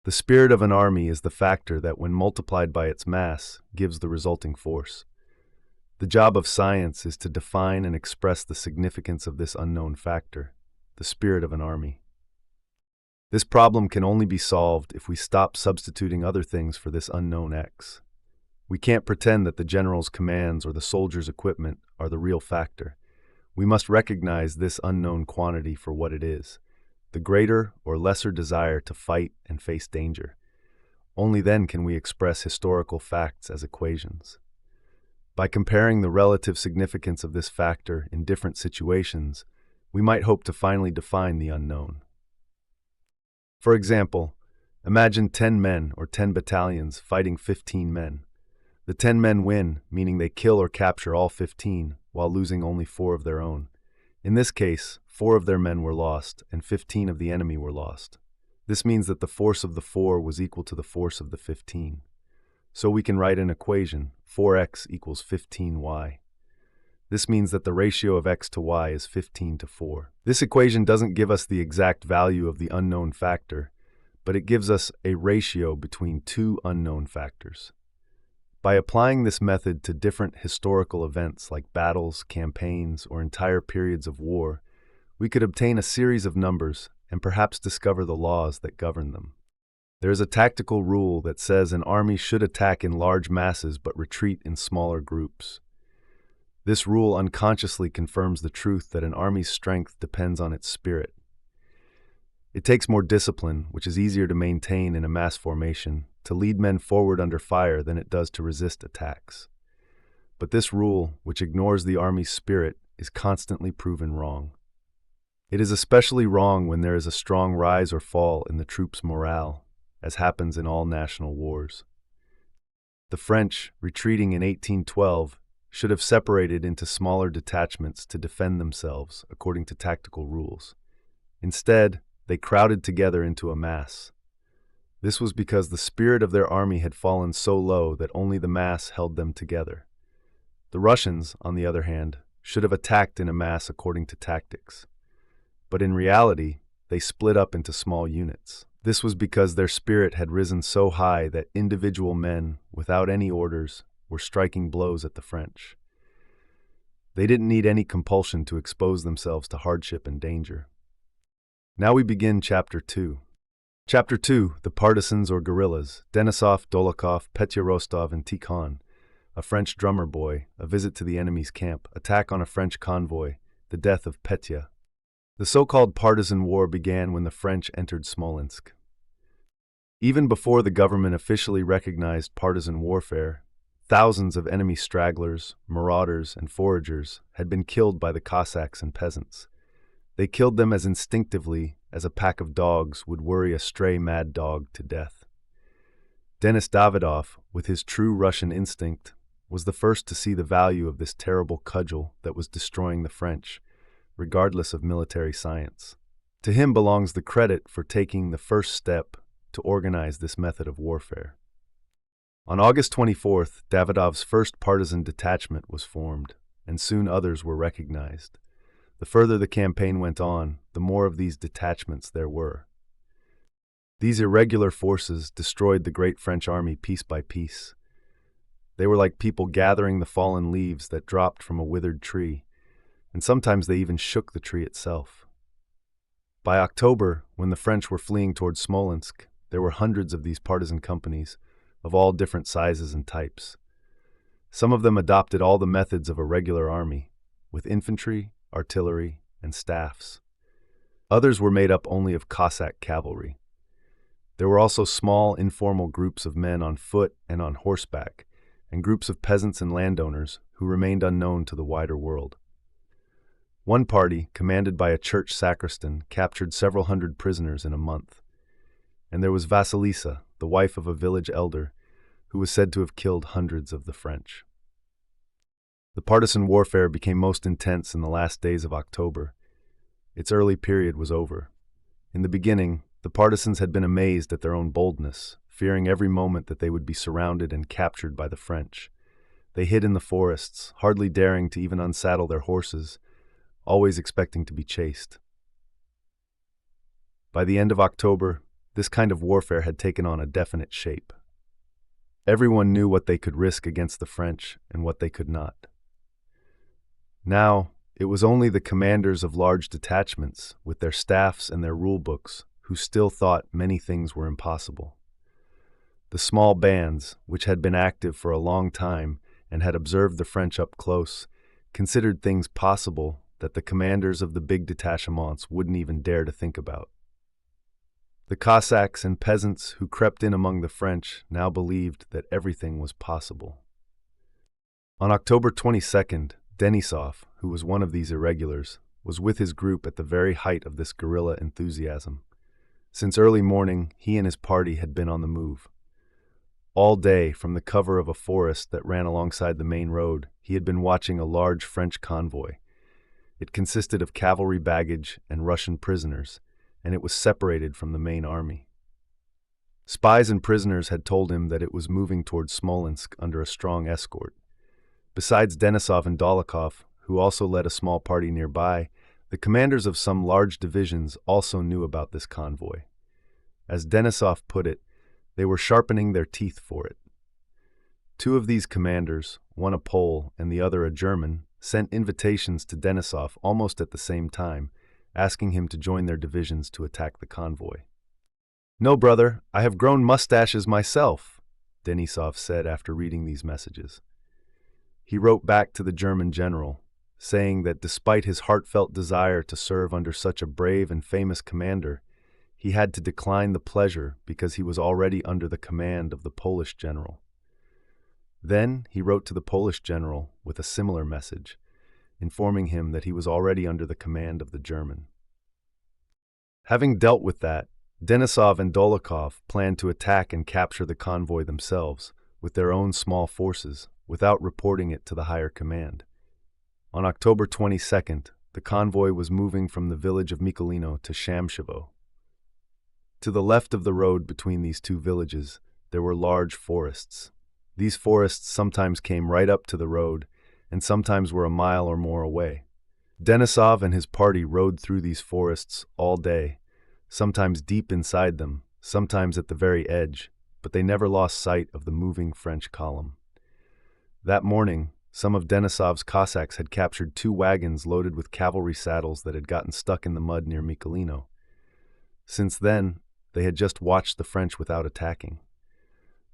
The spirit of an army is the factor that, when multiplied by its mass, gives the resulting force. The job of science is to define and express the significance of this unknown factor, the spirit of an army. This problem can only be solved if we stop substituting other things for this unknown X. We can't pretend that the general's commands or the soldier's equipment are the real factor. We must recognize this unknown quantity for what it is, the greater or lesser desire to fight and face danger. Only then can we express historical facts as equations. By comparing the relative significance of this factor in different situations, we might hope to finally define the unknown. For example, imagine 10 men or 10 battalions fighting 15 men. The 10 men win, meaning they kill or capture all 15, while losing only 4 of their own. In this case, 4 of their men were lost, and 15 of the enemy were lost. This means that the force of the 4 was equal to the force of the 15. So we can write an equation, 4x equals 15y. This means that the ratio of x to y is 15 to 4. This equation doesn't give us the exact value of the unknown factor, but it gives us a ratio between two unknown factors. By applying this method to different historical events like battles, campaigns, or entire periods of war, we could obtain a series of numbers and perhaps discover the laws that govern them. There is a tactical rule that says an army should attack in large masses but retreat in smaller groups. This rule unconsciously confirms the truth that an army's strength depends on its spirit. It takes more discipline, which is easier to maintain in a mass formation, to lead men forward under fire than it does to resist attacks. But this rule, which ignores the army's spirit, is constantly proven wrong. It is especially wrong when there is a strong rise or fall in the troops' morale, as happens in all national wars. The French, retreating in 1812, should have separated into smaller detachments to defend themselves according to tactical rules. Instead, they crowded together into a mass. This was because the spirit of their army had fallen so low that only the mass held them together. The Russians, on the other hand, should have attacked in a mass according to tactics. But in reality, they split up into small units. This was because their spirit had risen so high that individual men, without any orders, were striking blows at the French. They didn't need any compulsion to expose themselves to hardship and danger. Now we begin Chapter 2. Chapter 2, The Partisans or Guerrillas, Denisov, Dolokhov, Petya Rostov, and Tikhon, a French drummer boy, a visit to the enemy's camp, attack on a French convoy, the death of Petya. The so-called partisan war began when the French entered Smolensk. Even before the government officially recognized partisan warfare, thousands of enemy stragglers, marauders, and foragers had been killed by the Cossacks and peasants. They killed them as instinctively as a pack of dogs would worry a stray mad dog to death. Denis Davidov, with his true Russian instinct, was the first to see the value of this terrible cudgel that was destroying the French, regardless of military science. To him belongs the credit for taking the first step to organize this method of warfare. On August 24th, Davidov's first partisan detachment was formed, and soon others were recognized. The further the campaign went on, the more of these detachments there were. These irregular forces destroyed the great French army piece by piece. They were like people gathering the fallen leaves that dropped from a withered tree, and sometimes they even shook the tree itself. By October, when the French were fleeing towards Smolensk, there were hundreds of these partisan companies, of all different sizes and types. Some of them adopted all the methods of a regular army, with infantry, artillery, and staffs. Others were made up only of Cossack cavalry. There were also small, informal groups of men on foot and on horseback, and groups of peasants and landowners who remained unknown to the wider world. One party, commanded by a church sacristan, captured several hundred prisoners in a month. And there was Vasilisa, the wife of a village elder, who was said to have killed hundreds of the French. The partisan warfare became most intense in the last days of October. Its early period was over. In the beginning, the partisans had been amazed at their own boldness, fearing every moment that they would be surrounded and captured by the French. They hid in the forests, hardly daring to even unsaddle their horses, always expecting to be chased. By the end of October, this kind of warfare had taken on a definite shape. Everyone knew what they could risk against the French and what they could not. Now, it was only the commanders of large detachments, with their staffs and their rule books, who still thought many things were impossible. The small bands, which had been active for a long time and had observed the French up close, considered things possible that the commanders of the big detachements wouldn't even dare to think about. The Cossacks and peasants who crept in among the French now believed that everything was possible. On October 22nd, Denisov, who was one of these irregulars, was with his group at the very height of this guerrilla enthusiasm. Since early morning, he and his party had been on the move. All day, from the cover of a forest that ran alongside the main road, he had been watching a large French convoy. It consisted of cavalry baggage and Russian prisoners, and it was separated from the main army. Spies and prisoners had told him that it was moving towards Smolensk under a strong escort. Besides Denisov and Dolokhov, who also led a small party nearby, the commanders of some large divisions also knew about this convoy. As Denisov put it, they were sharpening their teeth for it. Two of these commanders, one a Pole and the other a German, sent invitations to Denisov almost at the same time, asking him to join their divisions to attack the convoy. "No, brother, I have grown mustaches myself," Denisov said after reading these messages. He wrote back to the German general, saying that despite his heartfelt desire to serve under such a brave and famous commander, he had to decline the pleasure because he was already under the command of the Polish general. Then he wrote to the Polish general with a similar message, informing him that he was already under the command of the German. Having dealt with that, Denisov and Dolokhov planned to attack and capture the convoy themselves, with their own small forces, without reporting it to the higher command. On October 22nd, the convoy was moving from the village of Mykolino to Shamshevo. To the left of the road between these two villages, there were large forests. These forests sometimes came right up to the road, and sometimes were a mile or more away. Denisov and his party rode through these forests all day, sometimes deep inside them, sometimes at the very edge, but they never lost sight of the moving French column. That morning, some of Denisov's Cossacks had captured 2 wagons loaded with cavalry saddles that had gotten stuck in the mud near Mykolino. Since then, they had just watched the French without attacking.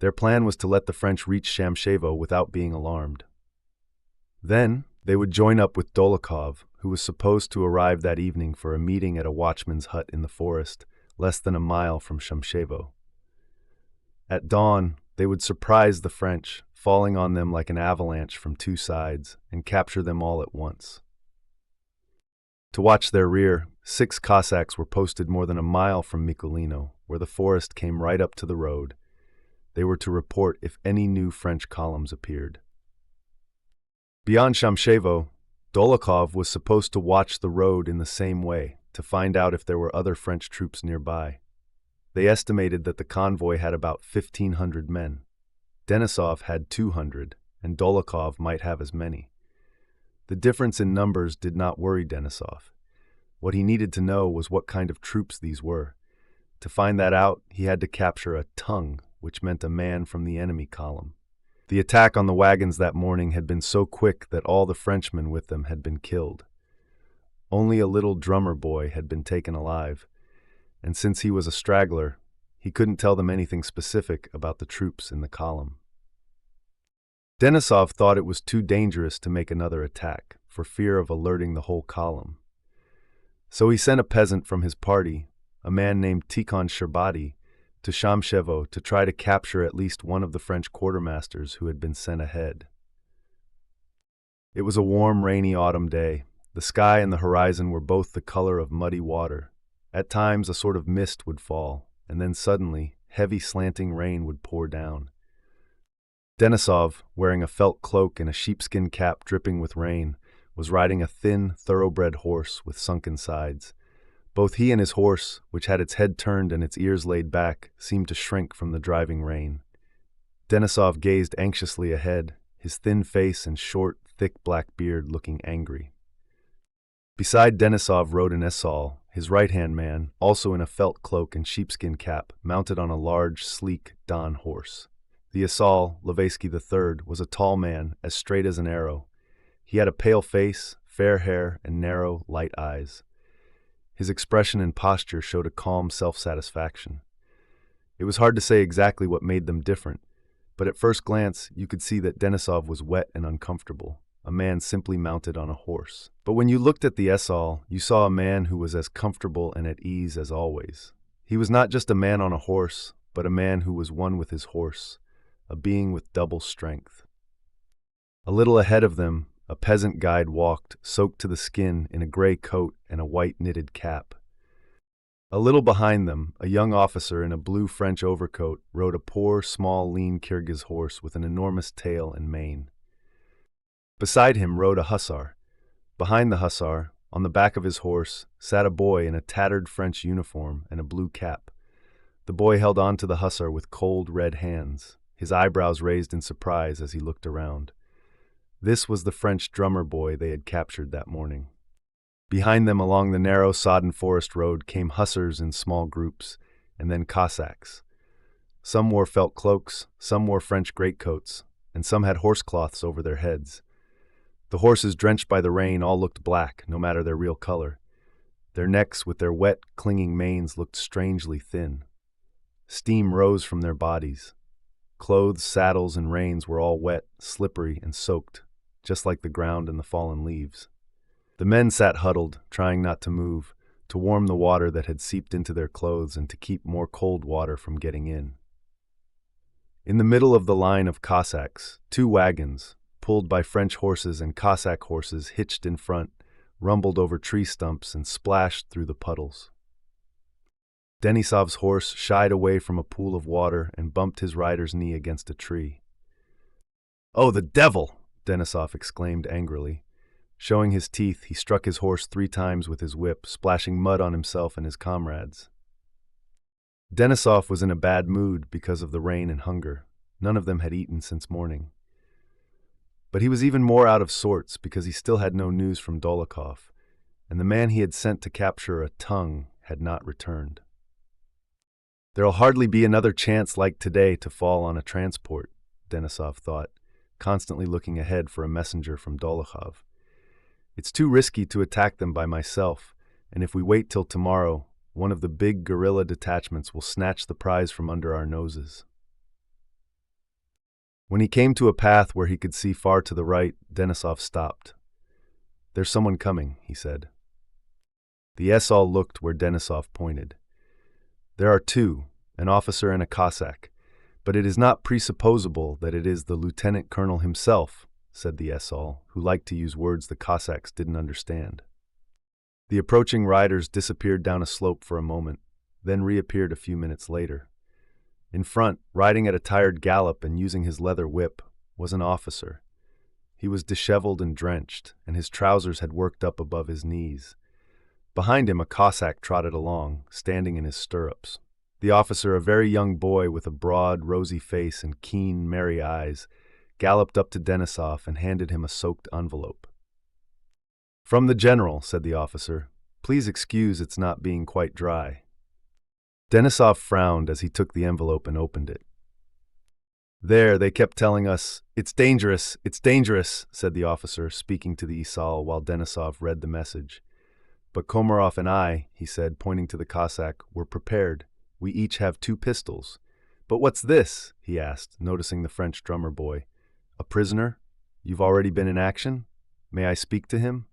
Their plan was to let the French reach Shamshevo without being alarmed. Then, they would join up with Dolokhov, who was supposed to arrive that evening for a meeting at a watchman's hut in the forest, less than a mile from Shamshevo. At dawn, they would surprise the French, falling on them like an avalanche from 2 sides, and capture them all at once. To watch their rear, 6 Cossacks were posted more than a mile from Mykolino, where the forest came right up to the road. They were to report if any new French columns appeared. Beyond Shamshevo, Dolokhov was supposed to watch the road in the same way, to find out if there were other French troops nearby. They estimated that the convoy had about 1,500 men. Denisov had 200, and Dolokhov might have as many. The difference in numbers did not worry Denisov. What he needed to know was what kind of troops these were. To find that out, he had to capture a tongue, which meant a man from the enemy column. The attack on the wagons that morning had been so quick that all the Frenchmen with them had been killed. Only a little drummer boy had been taken alive, and since he was a straggler, he couldn't tell them anything specific about the troops in the column. Denisov thought it was too dangerous to make another attack, for fear of alerting the whole column. So he sent a peasant from his party, a man named Tikhon Sherbati, to Shamshevo to try to capture at least one of the French quartermasters who had been sent ahead. It was a warm, rainy autumn day. The sky and the horizon were both the color of muddy water. At times a sort of mist would fall, and then suddenly heavy slanting rain would pour down. Denisov, wearing a felt cloak and a sheepskin cap dripping with rain, was riding a thin, thoroughbred horse with sunken sides. Both he and his horse, which had its head turned and its ears laid back, seemed to shrink from the driving rain. Denisov gazed anxiously ahead, his thin face and short, thick black beard looking angry. Beside Denisov rode an esaul, his right-hand man, also in a felt cloak and sheepskin cap, mounted on a large, sleek Don horse. The esaul, Levesky III, was a tall man, as straight as an arrow. He had a pale face, fair hair, and narrow, light eyes. His expression and posture showed a calm self-satisfaction. It was hard to say exactly what made them different, but at first glance you could see that Denisov was wet and uncomfortable, a man simply mounted on a horse. But when you looked at the esaul, you saw a man who was as comfortable and at ease as always. He was not just a man on a horse, but a man who was one with his horse, a being with double strength. A little ahead of them, a peasant guide walked, soaked to the skin, in a gray coat and a white knitted cap. A little behind them, a young officer in a blue French overcoat rode a poor, small, lean Kyrgyz horse with an enormous tail and mane. Beside him rode a hussar. Behind the hussar, on the back of his horse, sat a boy in a tattered French uniform and a blue cap. The boy held on to the hussar with cold, red hands, his eyebrows raised in surprise as he looked around. This was the French drummer boy they had captured that morning. Behind them along the narrow, sodden forest road came hussars in small groups, and then Cossacks. Some wore felt cloaks, some wore French greatcoats, and some had horsecloths over their heads. The horses, drenched by the rain, all looked black, no matter their real color. Their necks, with their wet, clinging manes, looked strangely thin. Steam rose from their bodies. Clothes, saddles, and reins were all wet, slippery, and soaked, just like the ground and the fallen leaves. The men sat huddled, trying not to move, to warm the water that had seeped into their clothes and to keep more cold water from getting in. In the middle of the line of Cossacks, 2 wagons, pulled by French horses and Cossack horses hitched in front, rumbled over tree stumps and splashed through the puddles. Denisov's horse shied away from a pool of water and bumped his rider's knee against a tree. "Oh, the devil!" Denisov exclaimed angrily. Showing his teeth, he struck his horse 3 times with his whip, splashing mud on himself and his comrades. Denisov was in a bad mood because of the rain and hunger. None of them had eaten since morning. But he was even more out of sorts because he still had no news from Dolokhov, and the man he had sent to capture a tongue had not returned. "There'll hardly be another chance like today to fall on a transport," Denisov thought, constantly looking ahead for a messenger from Dolokhov. "It's too risky to attack them by myself, and if we wait till tomorrow, one of the big guerrilla detachments will snatch the prize from under our noses." When he came to a path where he could see far to the right, Denisov stopped. "There's someone coming," he said. The Esal looked where Denisov pointed. "There are 2, an officer and a Cossack, but it is not presupposable that it is the lieutenant colonel himself," said the Esal, who liked to use words the Cossacks didn't understand. The approaching riders disappeared down a slope for a moment, then reappeared a few minutes later. In front, riding at a tired gallop and using his leather whip, was an officer. He was disheveled and drenched, and his trousers had worked up above his knees. Behind him a Cossack trotted along, standing in his stirrups. The officer, a very young boy with a broad, rosy face and keen, merry eyes, galloped up to Denisov and handed him a soaked envelope. "From the general," said the officer. "Please excuse its not being quite dry." Denisov frowned as he took the envelope and opened it. "There, they kept telling us, 'It's dangerous, said the officer, speaking to the Esal while Denisov read the message. "But Komarov and I," he said, pointing to the Cossack, "were prepared. We each have 2 pistols. But what's this?" he asked, noticing the French drummer boy. "A prisoner? You've already been in action? May I speak to him?"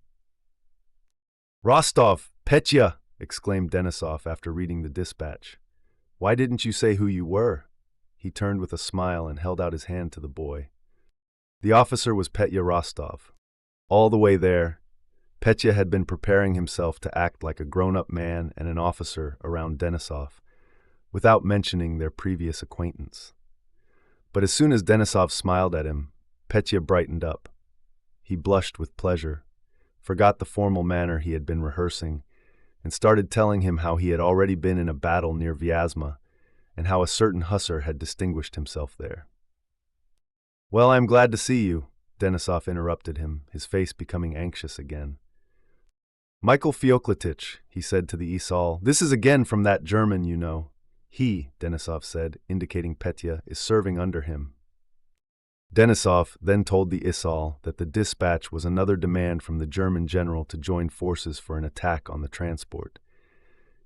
"Rostov! Petya!" exclaimed Denisov after reading the dispatch. "Why didn't you say who you were?" He turned with a smile and held out his hand to the boy. The officer was Petya Rostov. All the way there, Petya had been preparing himself to act like a grown-up man and an officer around Denisov, without mentioning their previous acquaintance. But as soon as Denisov smiled at him, Petya brightened up. He blushed with pleasure, forgot the formal manner he had been rehearsing, and started telling him how he had already been in a battle near Vyazma, and how a certain hussar had distinguished himself there. "Well, I am glad to see you," Denisov interrupted him, his face becoming anxious again. "Michael Fiokletich," he said to the Esal, "this is again from that German, you know. He," Denisov said, indicating Petya, "is serving under him." Denisov then told the Esal that the dispatch was another demand from the German general to join forces for an attack on the transport.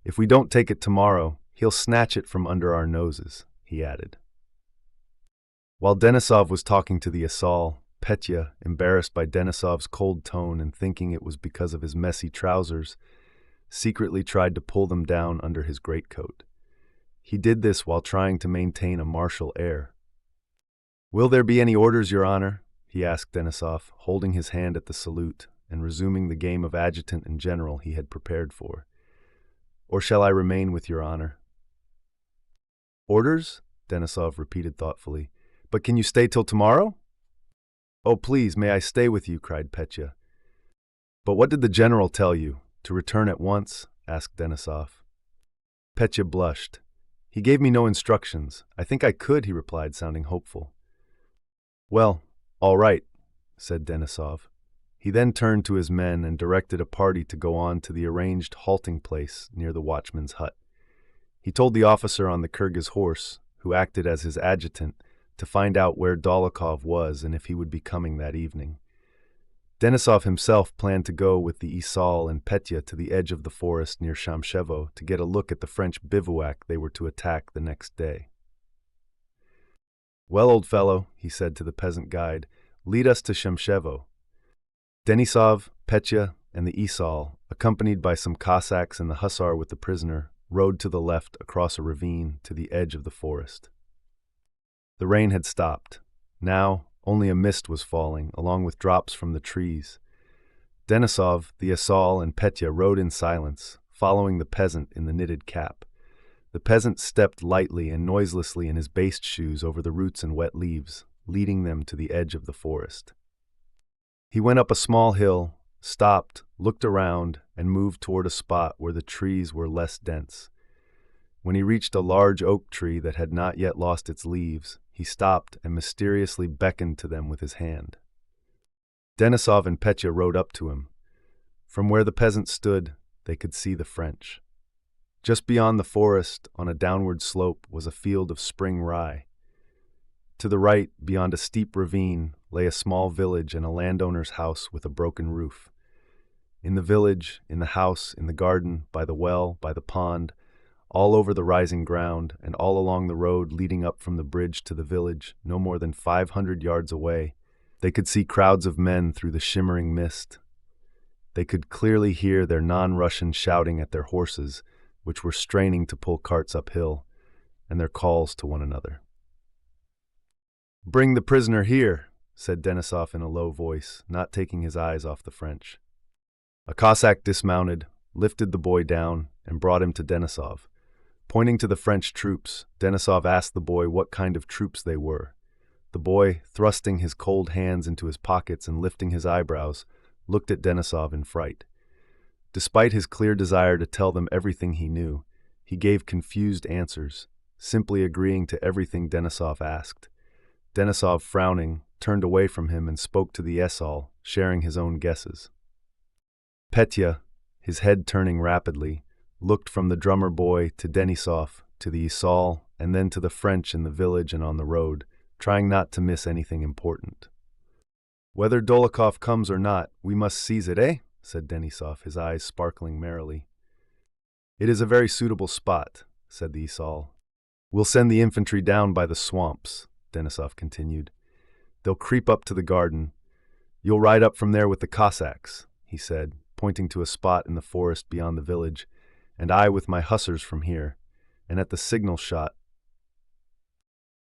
"If we don't take it tomorrow, he'll snatch it from under our noses," he added. While Denisov was talking to the Esal, Petya, embarrassed by Denisov's cold tone and thinking it was because of his messy trousers, secretly tried to pull them down under his greatcoat. He did this while trying to maintain a martial air. "Will there be any orders, Your Honor?" he asked Denisov, holding his hand at the salute and resuming the game of adjutant and general he had prepared for. "Or shall I remain with Your Honor?" "Orders?" Denisov repeated thoughtfully. "But can you stay till tomorrow?" "Oh, please, may I stay with you?" cried Petya. "But what did the general tell you? To return at once?" asked Denisov. Petya blushed. "He gave me no instructions. I think I could," he replied, sounding hopeful. "Well, all right. said Denisov. He then turned to his men and directed a party to go on to the arranged halting place near the watchman's hut. He told the officer on the Kyrgyz horse, who acted as his adjutant, to find out where Dolokhov was and if he would be coming that evening. Denisov himself planned to go with the Isal and Petya to the edge of the forest near Shamshevo to get a look at the French bivouac they were to attack the next day. "Well, old fellow," he said to the peasant guide, "lead us to Shamshevo." Denisov, Petya, and the Isal, accompanied by some Cossacks and the hussar with the prisoner, rode to the left across a ravine to the edge of the forest. The rain had stopped. Now, only a mist was falling, along with drops from the trees. Denisov, the Isal, and Petya rode in silence, following the peasant in the knitted cap. The peasant stepped lightly and noiselessly in his based shoes over the roots and wet leaves, leading them to the edge of the forest. He went up a small hill, stopped, looked around, and moved toward a spot where the trees were less dense. When he reached a large oak tree that had not yet lost its leaves, he stopped and mysteriously beckoned to them with his hand. Denisov and Petya rode up to him. From where the peasant stood, they could see the French. Just beyond the forest, on a downward slope, was a field of spring rye. To the right, beyond a steep ravine, lay a small village and a landowner's house with a broken roof. In the village, in the house, in the garden, by the well, by the pond, all over the rising ground, and all along the road leading up from the bridge to the village, no more than 500 yards away, they could see crowds of men through the shimmering mist. They could clearly hear their non-Russian shouting at their horses, which were straining to pull carts uphill, and their calls to one another. "Bring the prisoner here," said Denisov in a low voice, not taking his eyes off the French. A Cossack dismounted, lifted the boy down, and brought him to Denisov. Pointing to the French troops, Denisov asked the boy what kind of troops they were. The boy, thrusting his cold hands into his pockets and lifting his eyebrows, looked at Denisov in fright. Despite his clear desire to tell them everything he knew, he gave confused answers, simply agreeing to everything Denisov asked. Denisov, frowning, turned away from him and spoke to the Isal, sharing his own guesses. Petya, his head turning rapidly, looked from the drummer boy to Denisov, to the Isal, and then to the French in the village and on the road, trying not to miss anything important. "Whether Dolokhov comes or not, we must seize it, eh?" said Denisov, his eyes sparkling merrily. "It is a very suitable spot," said the Isal. "We'll send the infantry down by the swamps," Denisov continued. "They'll creep up to the garden. You'll ride up from there with the Cossacks," he said, pointing to a spot in the forest beyond the village, "and I with my hussars from here, and at the signal shot—"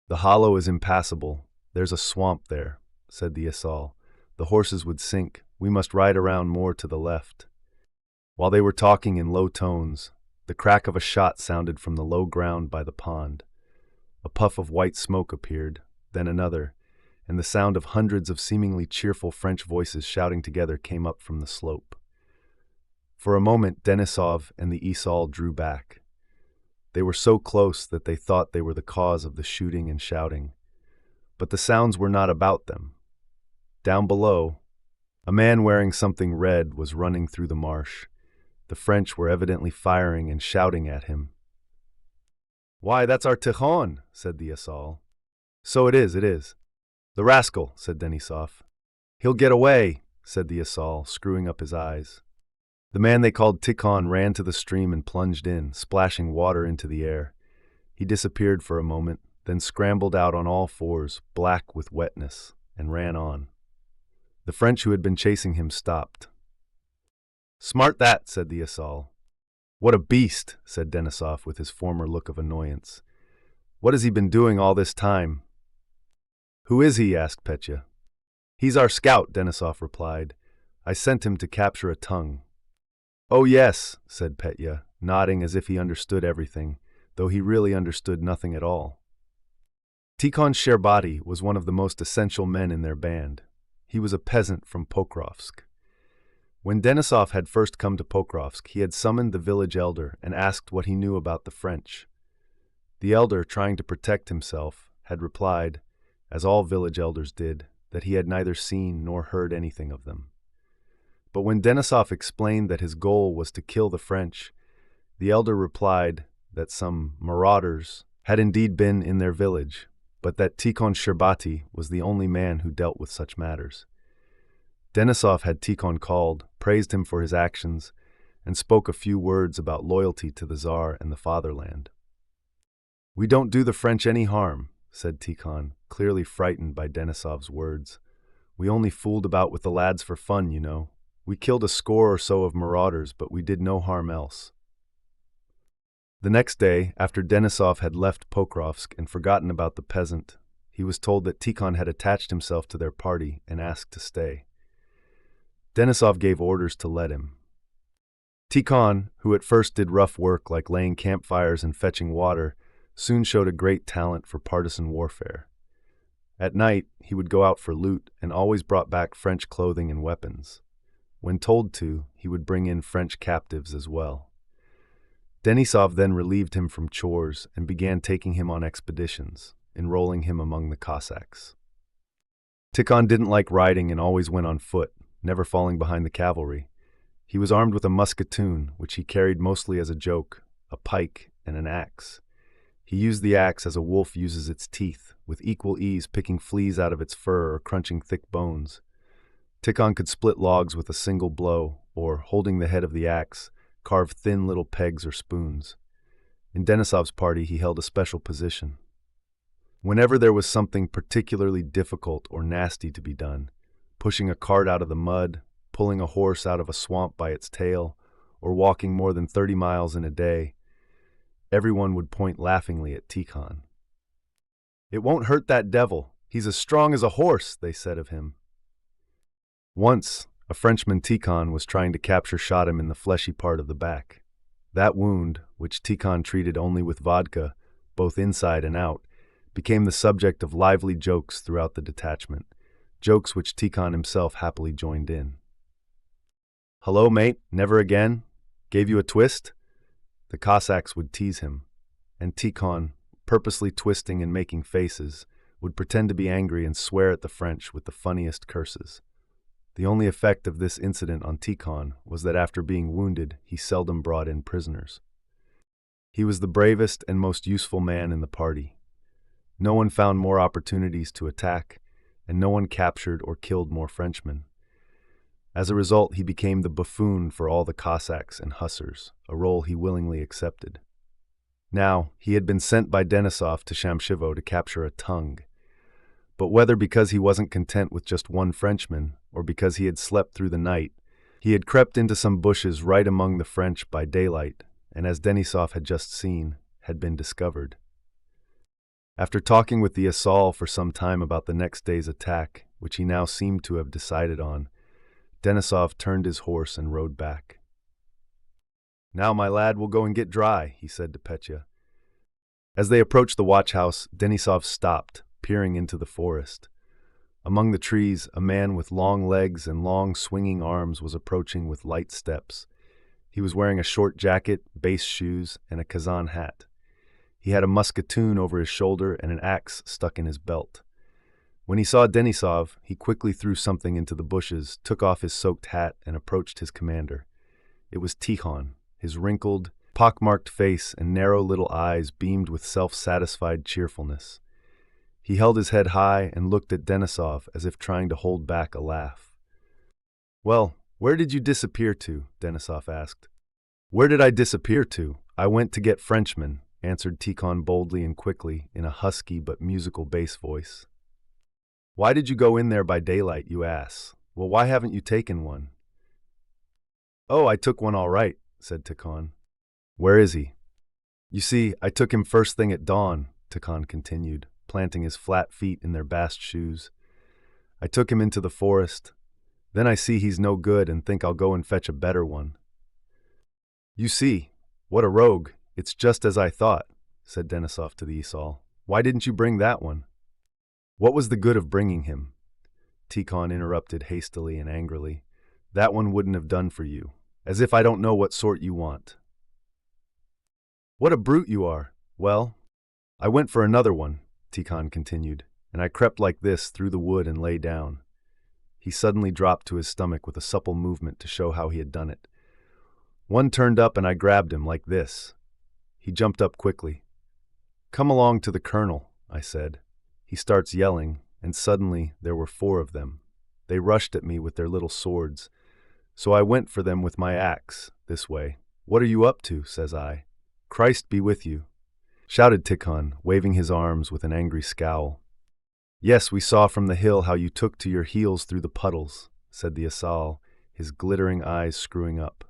"The hollow is impassable. There's a swamp there," said the Isal. "The horses would sink. We must ride around more to the left." While they were talking in low tones, the crack of a shot sounded from the low ground by the pond. A puff of white smoke appeared, then another, and the sound of hundreds of seemingly cheerful French voices shouting together came up from the slope. For a moment, Denisov and the Isal drew back. They were so close that they thought they were the cause of the shooting and shouting. But the sounds were not about them. Down below, a man wearing something red was running through the marsh. The French were evidently firing and shouting at him. "Why, that's our Tikhon," said the Isal. "So it is, it is." "The rascal," said Denisov. "He'll get away," said the Isal, screwing up his eyes. The man they called Tikhon ran to the stream and plunged in, splashing water into the air. He disappeared for a moment, then scrambled out on all fours, black with wetness, and ran on. The French who had been chasing him stopped. "Smart that," said the Isal. "What a beast," said Denisov with his former look of annoyance. "What has he been doing all this time?" "Who is he?" asked Petya. "He's our scout," Denisov replied. "I sent him to capture a tongue." "Oh yes," said Petya, nodding as if he understood everything, though he really understood nothing at all. Tikhon Sherbati was one of the most essential men in their band. He was a peasant from Pokrovsk. When Denisov had first come to Pokrovsk, he had summoned the village elder and asked what he knew about the French. The elder, trying to protect himself, had replied, as all village elders did, that he had neither seen nor heard anything of them. But when Denisov explained that his goal was to kill the French, the elder replied that some marauders had indeed been in their village, but that Tikhon Sherbati was the only man who dealt with such matters. Denisov had Tikhon called, praised him for his actions, and spoke a few words about loyalty to the Tsar and the fatherland. "We don't do the French any harm," said Tikhon, clearly frightened by Denisov's words. "We only fooled about with the lads for fun, you know. We killed a score or so of marauders, but we did no harm else." The next day, after Denisov had left Pokrovsk and forgotten about the peasant, he was told that Tikhon had attached himself to their party and asked to stay. Denisov gave orders to let him. Tikhon, who at first did rough work like laying campfires and fetching water, soon showed a great talent for partisan warfare. At night, he would go out for loot and always brought back French clothing and weapons. When told to, he would bring in French captives as well. Denisov then relieved him from chores and began taking him on expeditions, enrolling him among the Cossacks. Tikhon didn't like riding and always went on foot, never falling behind the cavalry. He was armed with a musketoon, which he carried mostly as a joke, a pike, and an axe. He used the axe as a wolf uses its teeth, with equal ease picking fleas out of its fur or crunching thick bones. Tikhon could split logs with a single blow, or, holding the head of the axe, carve thin little pegs or spoons. In Denisov's party, he held a special position. Whenever there was something particularly difficult or nasty to be done, pushing a cart out of the mud, pulling a horse out of a swamp by its tail, or walking more than 30 miles in a day, everyone would point laughingly at Tikhon. "It won't hurt that devil. He's as strong as a horse," they said of him. Once, a Frenchman Tikhon was trying to capture shot him in the fleshy part of the back. That wound, which Tikhon treated only with vodka, both inside and out, became the subject of lively jokes throughout the detachment, jokes which Tikhon himself happily joined in. "Hello, mate, never again? Gave you a twist?" The Cossacks would tease him, and Tikhon, purposely twisting and making faces, would pretend to be angry and swear at the French with the funniest curses. The only effect of this incident on Tikhon was that after being wounded, he seldom brought in prisoners. He was the bravest and most useful man in the party. No one found more opportunities to attack, and no one captured or killed more Frenchmen. As a result, he became the buffoon for all the Cossacks and hussars, a role he willingly accepted. Now, he had been sent by Denisov to Shamshivo to capture a tongue. But whether because he wasn't content with just one Frenchman, or because he had slept through the night, he had crept into some bushes right among the French by daylight, and as Denisov had just seen, had been discovered. After talking with the Asal for some time about the next day's attack, which he now seemed to have decided on, Denisov turned his horse and rode back. "Now, my lad, we'll go and get dry," he said to Petya. As they approached the watch-house, Denisov stopped, peering into the forest. Among the trees, a man with long legs and long swinging arms was approaching with light steps. He was wearing a short jacket, base shoes, and a Kazan hat. He had a musketoon over his shoulder and an axe stuck in his belt. When he saw Denisov, he quickly threw something into the bushes, took off his soaked hat, and approached his commander. It was Tikhon. His wrinkled, pockmarked face and narrow little eyes beamed with self-satisfied cheerfulness. He held his head high and looked at Denisov as if trying to hold back a laugh. "Well, where did you disappear to?" Denisov asked. "Where did I disappear to? I went to get Frenchmen," answered Tikhon boldly and quickly, in a husky but musical bass voice. "Why did you go in there by daylight, you ass? Well, why haven't you taken one?" "Oh, I took one all right," said Tikhon. "Where is he?" "You see, I took him first thing at dawn," Tikhon continued, planting his flat feet in their bast shoes. "I took him into the forest. Then I see he's no good and think I'll go and fetch a better one." "You see, what a rogue. It's just as I thought," said Denisov to the Isal. "Why didn't you bring that one?" "What was the good of bringing him?" Tikhon interrupted hastily and angrily. "That one wouldn't have done for you. As if I don't know what sort you want." "What a brute you are! Well, I went for another one," Tikhon continued, and I crept like this through the wood and lay down. He suddenly dropped to his stomach with a supple movement to show how he had done it. One turned up and I grabbed him like this. He jumped up quickly. "Come along to the colonel," I said. He starts yelling, and suddenly there were 4 of them. They rushed at me with their little swords. So I went for them with my axe, this way. "What are you up to?" says I. "Christ be with you," shouted Tikhon, waving his arms with an angry scowl. "Yes, we saw from the hill how you took to your heels through the puddles," said the Asal, his glittering eyes screwing up.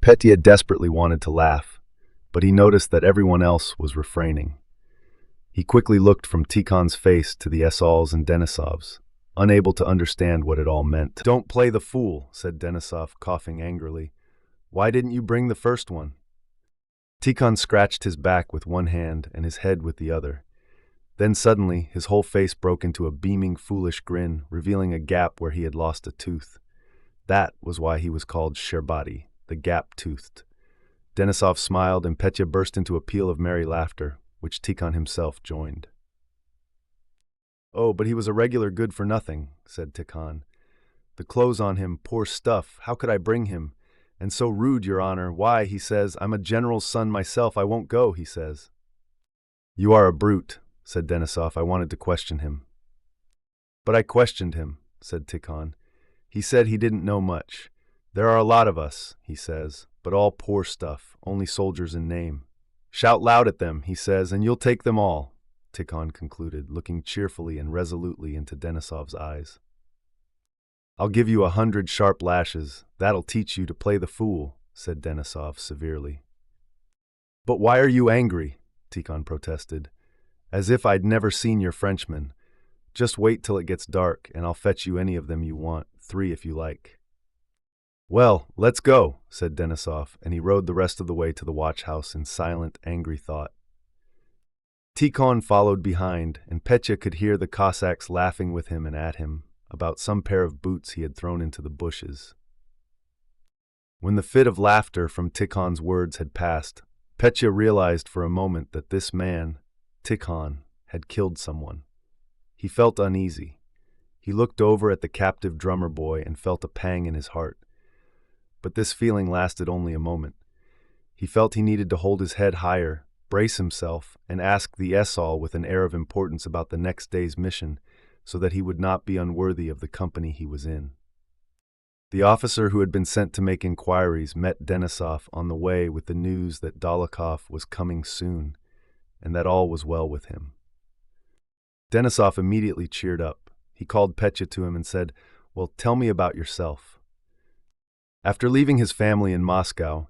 Petya desperately wanted to laugh, but he noticed that everyone else was refraining. He quickly looked from Tikhon's face to the Asal's and Denisov's, unable to understand what it all meant. "Don't play the fool," said Denisov, coughing angrily. "Why didn't you bring the first one?" Tikhon scratched his back with one hand and his head with the other. Then suddenly, his whole face broke into a beaming, foolish grin, revealing a gap where he had lost a tooth. That was why he was called Sherbati, the gap-toothed. Denisov smiled, and Petya burst into a peal of merry laughter, which Tikhon himself joined. "Oh, but he was a regular good-for-nothing," said Tikhon. "The clothes on him, poor stuff, how could I bring him? And so rude, Your Honor. Why, he says, I'm a general's son myself, I won't go, he says." "You are a brute," said Denisov. "I wanted to question him." "But I questioned him," said Tikhon. "He said he didn't know much. There are a lot of us, he says, but all poor stuff, only soldiers in name. Shout loud at them, he says, and you'll take them all," Tikhon concluded, looking cheerfully and resolutely into Denisov's eyes. "I'll give you 100 sharp lashes. That'll teach you to play the fool," said Denisov severely. "But why are you angry?" Tikhon protested. "As if I'd never seen your Frenchmen. Just wait till it gets dark, and I'll fetch you any of them you want, 3 if you like." "Well, let's go," said Denisov, and he rode the rest of the way to the watch-house in silent, angry thought. Tikhon followed behind, and Petya could hear the Cossacks laughing with him and at him about some pair of boots he had thrown into the bushes. When the fit of laughter from Tikhon's words had passed, Petya realized for a moment that this man, Tikhon, had killed someone. He felt uneasy. He looked over at the captive drummer boy and felt a pang in his heart. But this feeling lasted only a moment. He felt he needed to hold his head higher, brace himself, and ask the Esal with an air of importance about the next day's mission, so that he would not be unworthy of the company he was in. The officer who had been sent to make inquiries met Denisov on the way with the news that Dolokhov was coming soon, and that all was well with him. Denisov immediately cheered up. He called Petya to him and said, "Well, tell me about yourself." After leaving his family in Moscow,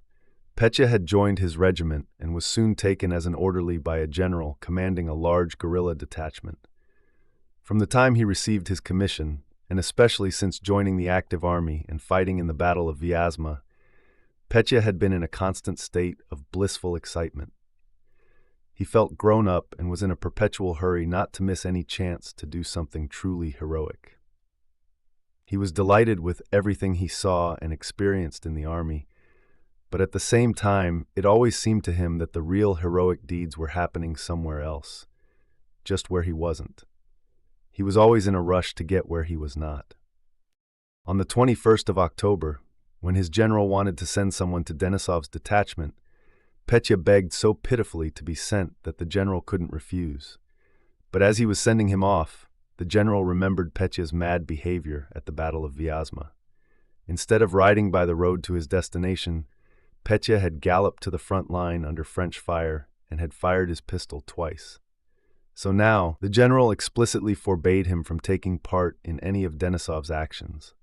Petya had joined his regiment and was soon taken as an orderly by a general commanding a large guerrilla detachment. From the time he received his commission, and especially since joining the active army and fighting in the Battle of Vyazma, Petya had been in a constant state of blissful excitement. He felt grown up and was in a perpetual hurry not to miss any chance to do something truly heroic. He was delighted with everything he saw and experienced in the army, but at the same time, it always seemed to him that the real heroic deeds were happening somewhere else, just where he wasn't. He was always in a rush to get where he was not. On the 21st of October, when his general wanted to send someone to Denisov's detachment, Petya begged so pitifully to be sent that the general couldn't refuse. But as he was sending him off, the general remembered Petya's mad behavior at the Battle of Vyazma. Instead of riding by the road to his destination, Petya had galloped to the front line under French fire and had fired his pistol twice. So now, the general explicitly forbade him from taking part in any of Denisov's actions.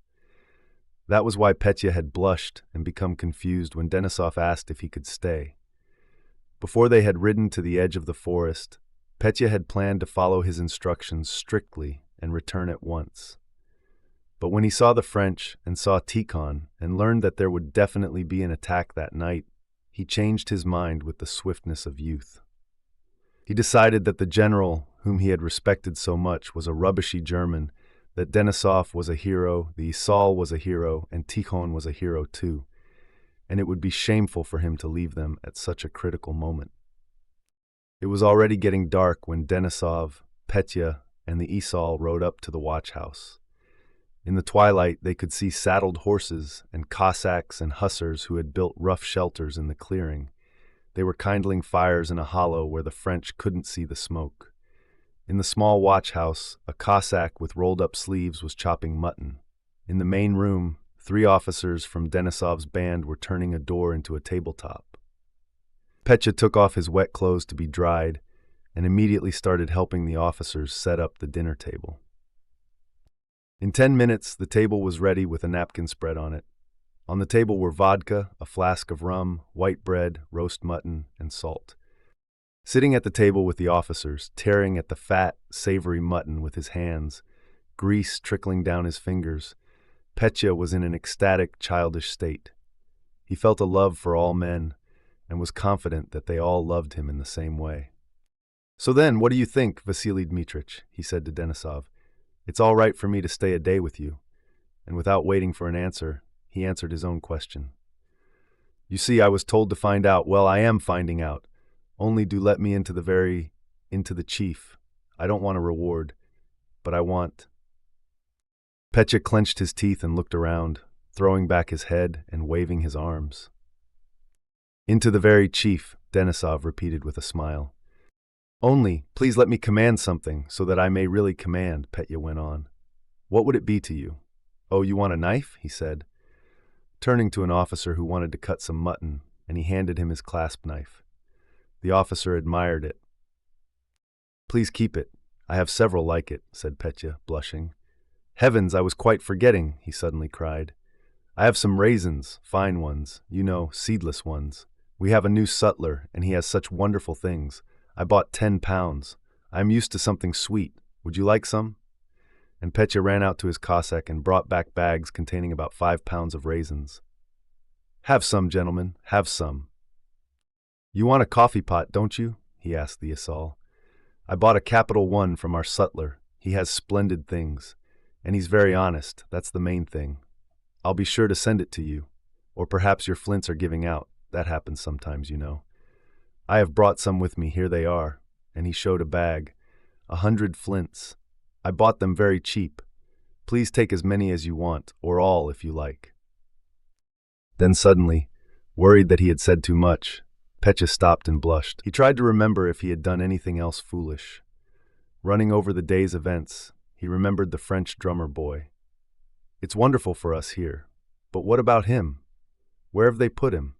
That was why Petya had blushed and become confused when Denisov asked if he could stay. Before they had ridden to the edge of the forest, Petya had planned to follow his instructions strictly and return at once. But when he saw the French and saw Tikhon and learned that there would definitely be an attack that night, he changed his mind with the swiftness of youth. He decided that the general, whom he had respected so much, was a rubbishy German, that Denisov was a hero, the Isal was a hero, and Tikhon was a hero too, and it would be shameful for him to leave them at such a critical moment. It was already getting dark when Denisov, Petya, and the Esau rode up to the watch house. In the twilight, they could see saddled horses and Cossacks and hussars who had built rough shelters in the clearing. They were kindling fires in a hollow where the French couldn't see the smoke. In the small watch house, a Cossack with rolled-up sleeves was chopping mutton. In the main room, 3 officers from Denisov's band were turning a door into a tabletop. Petya took off his wet clothes to be dried and immediately started helping the officers set up the dinner table. In 10 minutes, the table was ready with a napkin spread on it. On the table were vodka, a flask of rum, white bread, roast mutton, and salt. Sitting at the table with the officers, tearing at the fat, savory mutton with his hands, grease trickling down his fingers, Petya was in an ecstatic, childish state. He felt a love for all men and was confident that they all loved him in the same way. "So then, what do you think, Vasily Dmitrich?" he said to Denisov. "It's all right for me to stay a day with you." And without waiting for an answer, he answered his own question. "You see, I was told to find out. Well, I am finding out. Only do let me into the chief. I don't want a reward, but I want—" Petya clenched his teeth and looked around, throwing back his head and waving his arms. "Into the very chief," Denisov repeated with a smile. "Only, please let me command something, so that I may really command," Petya went on. "What would it be to you?" "Oh, you want a knife?" he said, turning to an officer who wanted to cut some mutton, and he handed him his clasp knife. The officer admired it. "Please keep it. I have several like it," said Petya, blushing. "Heavens, I was quite forgetting," he suddenly cried. "I have some raisins, fine ones, seedless ones. We have a new sutler, and he has such wonderful things. I bought 10 pounds. I am used to something sweet. Would you like some?" And Petya ran out to his Cossack and brought back bags containing about 5 pounds of raisins. "Have some, gentlemen, have some." "You want a coffee pot, don't you?" he asked the Asal. "I bought a capital one from our sutler. He has splendid things. And he's very honest, that's the main thing. I'll be sure to send it to you. Or perhaps your flints are giving out. That happens sometimes, I have brought some with me, here they are." And he showed a bag. 100 flints. I bought them very cheap. Please take as many as you want, or all if you like. Then suddenly, worried that he had said too much, Petya stopped and blushed. He tried to remember if he had done anything else foolish. Running over the day's events, he remembered the French drummer boy. "It's wonderful for us here. But what about him? Where have they put him?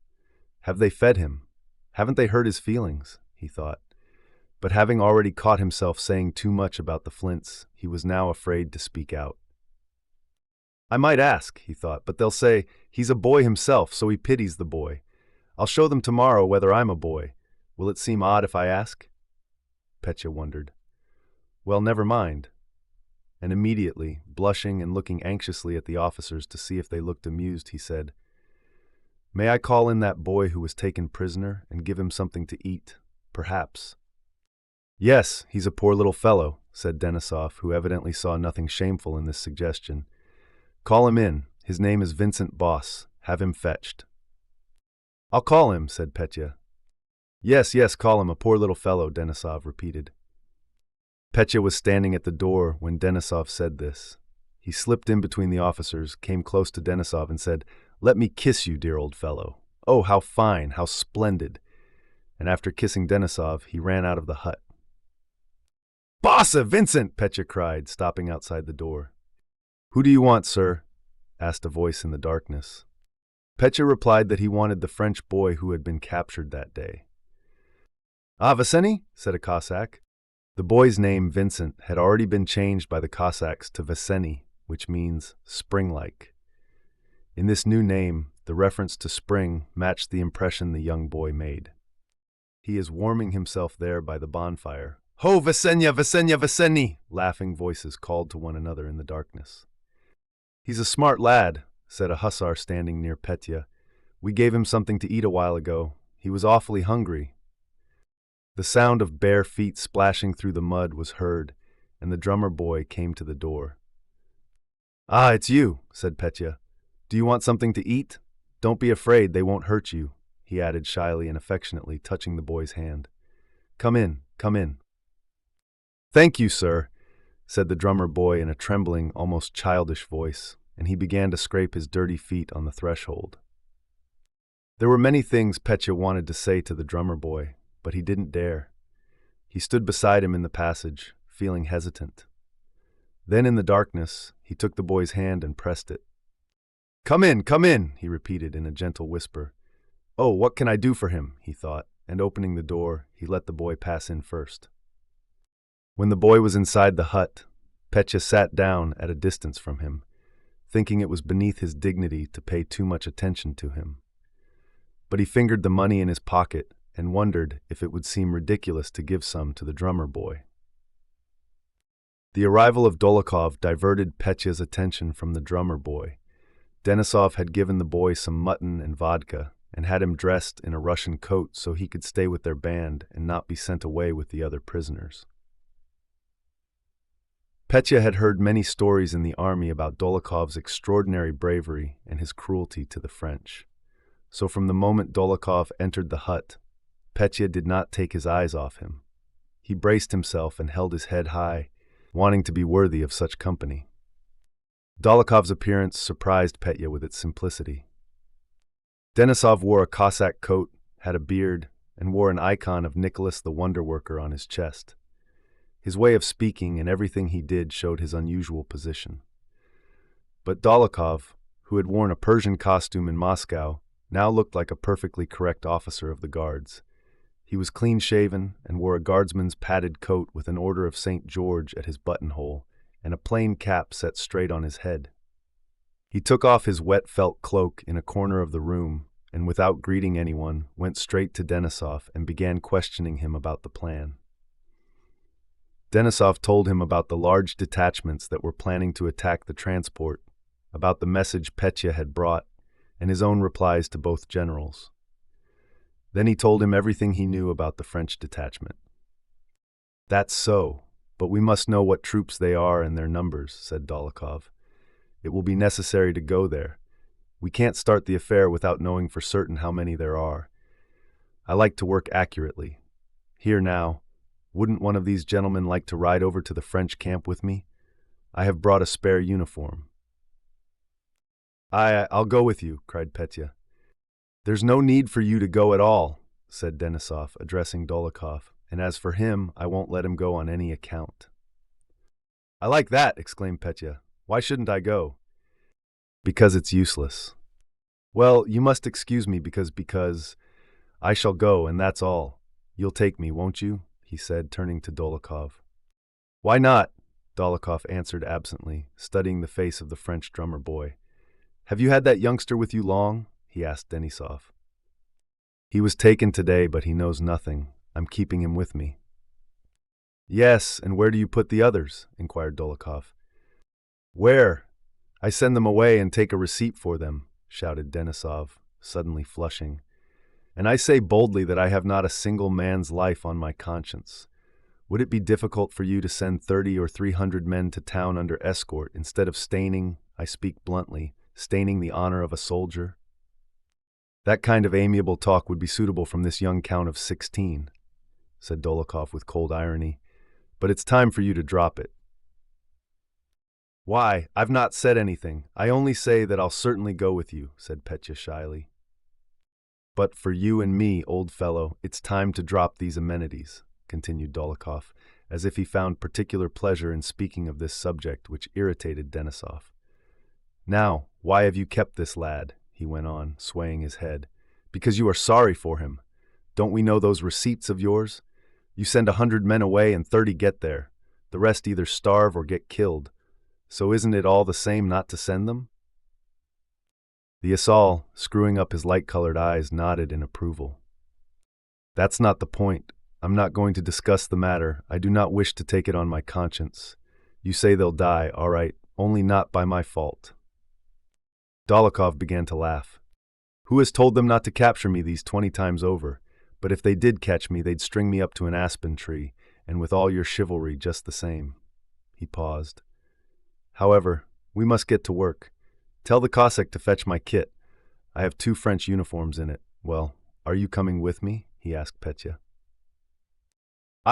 Have they fed him? Haven't they hurt his feelings?" he thought. But having already caught himself saying too much about the flints, he was now afraid to speak out. "I might ask," he thought, "but they'll say, he's a boy himself, so he pities the boy. I'll show them tomorrow whether I'm a boy. Will it seem odd if I ask?" Petya wondered. "Well, never mind." And immediately, blushing and looking anxiously at the officers to see if they looked amused, he said, "May I call in that boy who was taken prisoner and give him something to eat, perhaps?" "Yes, he's a poor little fellow," said Denisov, who evidently saw nothing shameful in this suggestion. "Call him in. His name is Vincent Boss. Have him fetched." "I'll call him," said Petya. Yes, call him, a poor little fellow," Denisov repeated. Petya was standing at the door when Denisov said this. He slipped in between the officers, came close to Denisov and said, "Let me kiss you, dear old fellow. Oh, how fine, how splendid." And after kissing Denisov, he ran out of the hut. "Bossa, Vincent!" Petya cried, stopping outside the door. "Who do you want, sir?" asked a voice in the darkness. Petya replied that he wanted the French boy who had been captured that day. "Ah, Vaseny?" said a Cossack. The boy's name, Vincent, had already been changed by the Cossacks to Vaseny, which means spring-like. In this new name, the reference to spring matched the impression the young boy made. "He is warming himself there by the bonfire." "Ho, Vasenya, Vasenya, Vaseny!" laughing voices called to one another in the darkness. "He's a smart lad," said a hussar standing near Petya. "We gave him something to eat a while ago. He was awfully hungry." The sound of bare feet splashing through the mud was heard, and the drummer boy came to the door. "Ah, it's you," said Petya. "Do you want something to eat? Don't be afraid, they won't hurt you," he added shyly and affectionately, touching the boy's hand. Come in, come in." Thank you, sir, said the drummer boy in a trembling, almost childish voice, and he began to scrape his dirty feet on the threshold. There were many things Petya wanted to say to the drummer boy, but he didn't dare. He stood beside him in the passage, feeling hesitant. Then in the darkness, he took the boy's hand and pressed it. Come in, he repeated in a gentle whisper. Oh, what can I do for him, he thought, and opening the door, he let the boy pass in first. When the boy was inside the hut, Petya sat down at a distance from him, thinking it was beneath his dignity to pay too much attention to him. But he fingered the money in his pocket and wondered if it would seem ridiculous to give some to the drummer boy. The arrival of Dolokhov diverted Petya's attention from the drummer boy. Denisov had given the boy some mutton and vodka and had him dressed in a Russian coat so he could stay with their band and not be sent away with the other prisoners. Petya had heard many stories in the army about Dolokhov's extraordinary bravery and his cruelty to the French. So from the moment Dolokhov entered the hut, Petya did not take his eyes off him. He braced himself and held his head high, wanting to be worthy of such company. Dolokhov's appearance surprised Petya with its simplicity. Denisov wore a Cossack coat, had a beard, and wore an icon of Nicholas the Wonder Worker on his chest. His way of speaking and everything he did showed his unusual position. But Dolokhov, who had worn a Persian costume in Moscow, now looked like a perfectly correct officer of the guards. He was clean-shaven and wore a guardsman's padded coat with an Order of St. George at his buttonhole and a plain cap set straight on his head. He took off his wet felt cloak in a corner of the room and, without greeting anyone, went straight to Denisov and began questioning him about the plan. Denisov told him about the large detachments that were planning to attack the transport, about the message Petya had brought, and his own replies to both generals. Then he told him everything he knew about the French detachment. That's so, but we must know what troops they are and their numbers, said Dolokhov. It will be necessary to go there. We can't start the affair without knowing for certain how many there are. I like to work accurately. Here now, wouldn't one of these gentlemen like to ride over to the French camp with me? I have brought a spare uniform. I'll go with you, cried Petya. There's no need for you to go at all, said Denisov, addressing Dolokhov, and as for him, I won't let him go on any account. I like that, exclaimed Petya. Why shouldn't I go? Because it's useless. Well, you must excuse me because I shall go, and that's all. You'll take me, won't you? He said, turning to Dolokhov. Why not? Dolokhov answered absently, studying the face of the French drummer boy. Have you had that youngster with you long? He asked Denisov. He was taken today, but he knows nothing. I'm keeping him with me. Yes, and where do you put the others? Inquired Dolokhov. Where? I send them away and take a receipt for them, shouted Denisov, suddenly flushing. And I say boldly that I have not a single man's life on my conscience. Would it be difficult for you to send 30 or 300 men to town under escort instead of staining, I speak bluntly, staining the honor of a soldier? That kind of amiable talk would be suitable from this young count of 16, said Dolokhov with cold irony, but it's time for you to drop it. Why, I've not said anything. I only say that I'll certainly go with you, said Petya shyly. But for you and me, old fellow, it's time to drop these amenities, continued Dolokhov, as if he found particular pleasure in speaking of this subject which irritated Denisov. Now, why have you kept this lad? He went on, swaying his head. Because you are sorry for him. Don't we know those receipts of yours? You send 100 men away and 30 get there. The rest either starve or get killed. So isn't it all the same not to send them? The Asal, screwing up his light-colored eyes, nodded in approval. That's not the point. I'm not going to discuss the matter. I do not wish to take it on my conscience. You say they'll die, all right, only not by my fault. Dolokhov began to laugh. Who has told them not to capture me these 20 times over? But if they did catch me, they'd string me up to an aspen tree, and with all your chivalry just the same. He paused. However, we must get to work. Tell the Cossack to fetch my kit. I have 2 French uniforms in it. Well, are you coming with me? He asked Petya.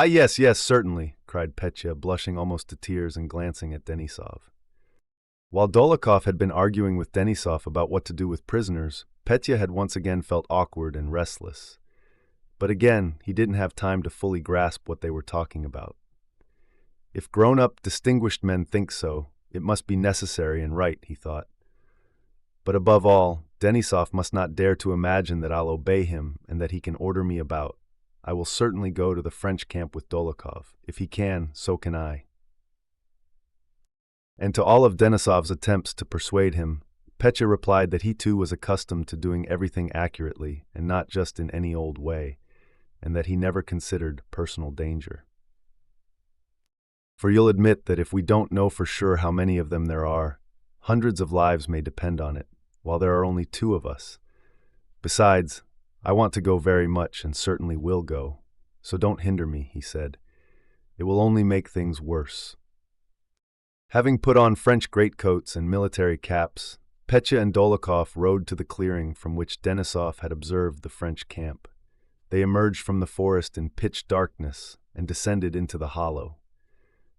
Yes, certainly. cried Petya, blushing almost to tears and glancing at Denisov. While Dolokhov had been arguing with Denisov about what to do with prisoners, Petya had once again felt awkward and restless. But again, he didn't have time to fully grasp what they were talking about. If grown-up, distinguished men think so, it must be necessary and right, he thought. But above all, Denisov must not dare to imagine that I'll obey him and that he can order me about. I will certainly go to the French camp with Dolokhov. If he can, so can I. And to all of Denisov's attempts to persuade him, Petya replied that he too was accustomed to doing everything accurately and not just in any old way, and that he never considered personal danger. For you'll admit that if we don't know for sure how many of them there are, hundreds of lives may depend on it, while there are only 2 of us. Besides, I want to go very much and certainly will go, so don't hinder me, he said. It will only make things worse. Having put on French greatcoats and military caps, Petya and Dolokhov rode to the clearing from which Denisov had observed the French camp. They emerged from the forest in pitch darkness and descended into the hollow.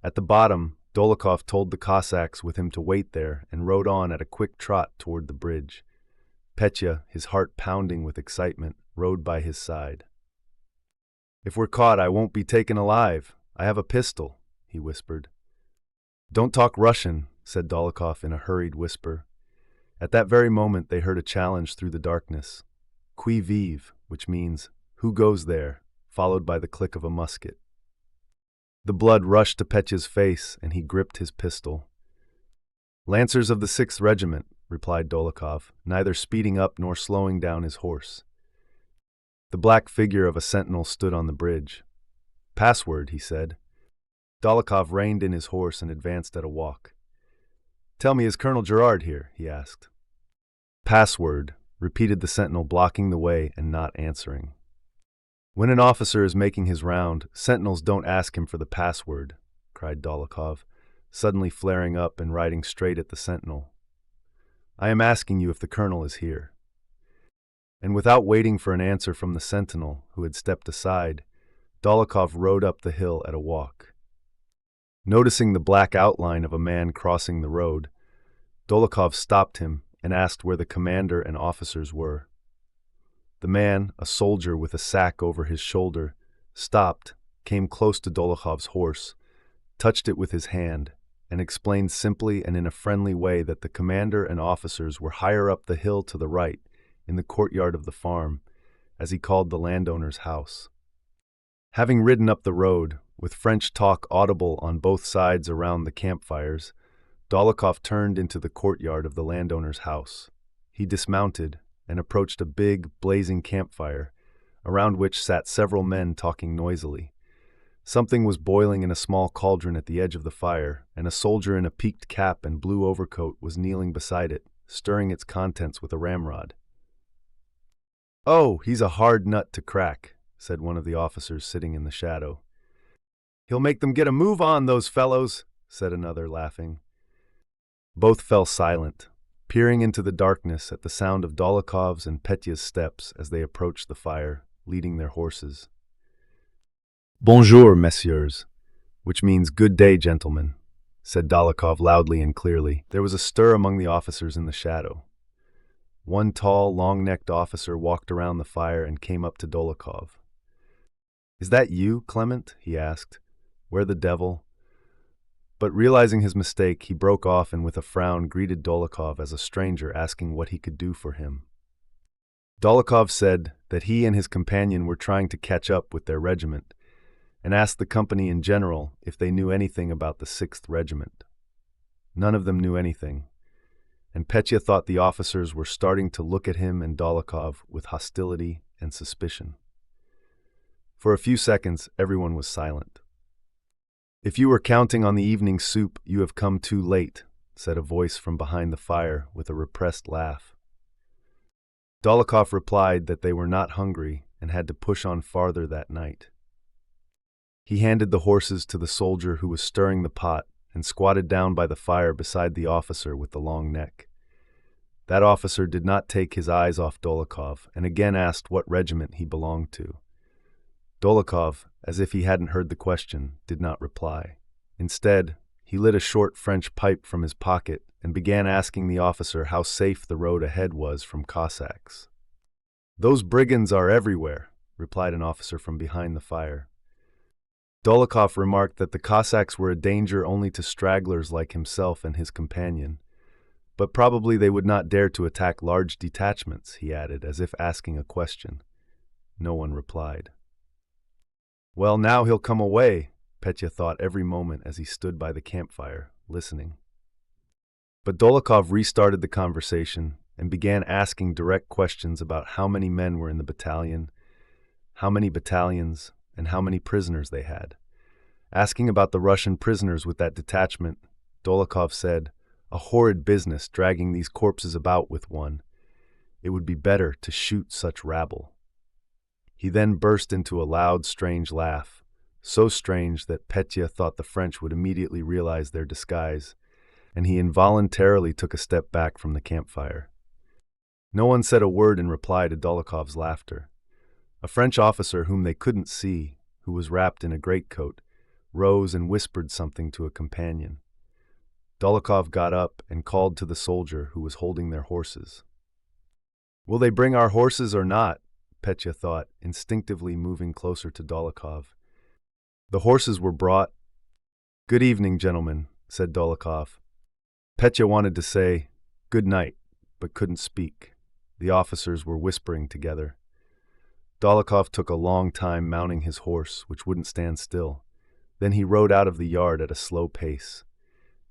At the bottom, Dolokhov told the Cossacks with him to wait there and rode on at a quick trot toward the bridge. Petya, his heart pounding with excitement, rode by his side. "If we're caught, I won't be taken alive. I have a pistol," he whispered. "Don't talk Russian," said Dolokhov in a hurried whisper. At that very moment they heard a challenge through the darkness. "Qui vive," which means, "Who goes there?" followed by the click of a musket. The blood rushed to Petya's face, and he gripped his pistol. "Lancers of the 6th Regiment," replied Dolokhov, neither speeding up nor slowing down his horse. The black figure of a sentinel stood on the bridge. "Password," he said. Dolokhov reined in his horse and advanced at a walk. "Tell me, is Colonel Gerard here?" he asked. "Password," repeated the sentinel, blocking the way and not answering. "When an officer is making his round, sentinels don't ask him for the password," cried Dolokhov, suddenly flaring up and riding straight at the sentinel. "I am asking you if the colonel is here." And without waiting for an answer from the sentinel, who had stepped aside, Dolokhov rode up the hill at a walk. Noticing the black outline of a man crossing the road, Dolokhov stopped him and asked where the commander and officers were. The man, a soldier with a sack over his shoulder, stopped, came close to Dolokhov's horse, touched it with his hand, and explained simply and in a friendly way that the commander and officers were higher up the hill to the right, in the courtyard of the farm, as he called the landowner's house. Having ridden up the road, with French talk audible on both sides around the campfires, Dolokhov turned into the courtyard of the landowner's house. He dismounted and approached a big, blazing campfire, around which sat several men talking noisily. Something was boiling in a small cauldron at the edge of the fire, and a soldier in a peaked cap and blue overcoat was kneeling beside it, stirring its contents with a ramrod. "Oh, he's a hard nut to crack," said one of the officers sitting in the shadow. "He'll make them get a move on, those fellows," said another, laughing. Both fell silent, peering into the darkness at the sound of Dolokhov's and Petya's steps as they approached the fire, leading their horses. "Bonjour, messieurs," which means "good day, gentlemen," said Dolokhov loudly and clearly. There was a stir among the officers in the shadow. One tall, long-necked officer walked around the fire and came up to Dolokhov. "Is that you, Clement?" he asked. "Where the devil—" But realizing his mistake, he broke off and with a frown greeted Dolokhov as a stranger asking what he could do for him. Dolokhov said that he and his companion were trying to catch up with their regiment, and asked the company in general if they knew anything about the 6th Regiment. None of them knew anything, and Petya thought the officers were starting to look at him and Dolokhov with hostility and suspicion. For a few seconds, everyone was silent. "If you were counting on the evening soup, you have come too late," said a voice from behind the fire with a repressed laugh. Dolokhov replied that they were not hungry and had to push on farther that night. He handed the horses to the soldier who was stirring the pot and squatted down by the fire beside the officer with the long neck. That officer did not take his eyes off Dolokhov and again asked what regiment he belonged to. Dolokhov, as if he hadn't heard the question, did not reply. Instead, he lit a short French pipe from his pocket and began asking the officer how safe the road ahead was from Cossacks. "Those brigands are everywhere," replied an officer from behind the fire. Dolokhov remarked that the Cossacks were a danger only to stragglers like himself and his companion, but probably they would not dare to attack large detachments, he added, as if asking a question. No one replied. "Well, now he'll come away," Petya thought every moment as he stood by the campfire, listening. But Dolokhov restarted the conversation and began asking direct questions about how many men were in the battalion, how many battalions, and how many prisoners they had. Asking about the Russian prisoners with that detachment, Dolokhov said, "A horrid business dragging these corpses about with one. It would be better to shoot such rabble." He then burst into a loud, strange laugh, so strange that Petya thought the French would immediately realize their disguise, and he involuntarily took a step back from the campfire. No one said a word in reply to Dolokhov's laughter. A French officer whom they couldn't see, who was wrapped in a greatcoat, rose and whispered something to a companion. Dolokhov got up and called to the soldier who was holding their horses. "Will they bring our horses or not?" Petya thought, instinctively moving closer to Dolokhov. The horses were brought. "Good evening, gentlemen," said Dolokhov. Petya wanted to say, "Good night," but couldn't speak. The officers were whispering together. Dolokhov took a long time mounting his horse, which wouldn't stand still. Then he rode out of the yard at a slow pace.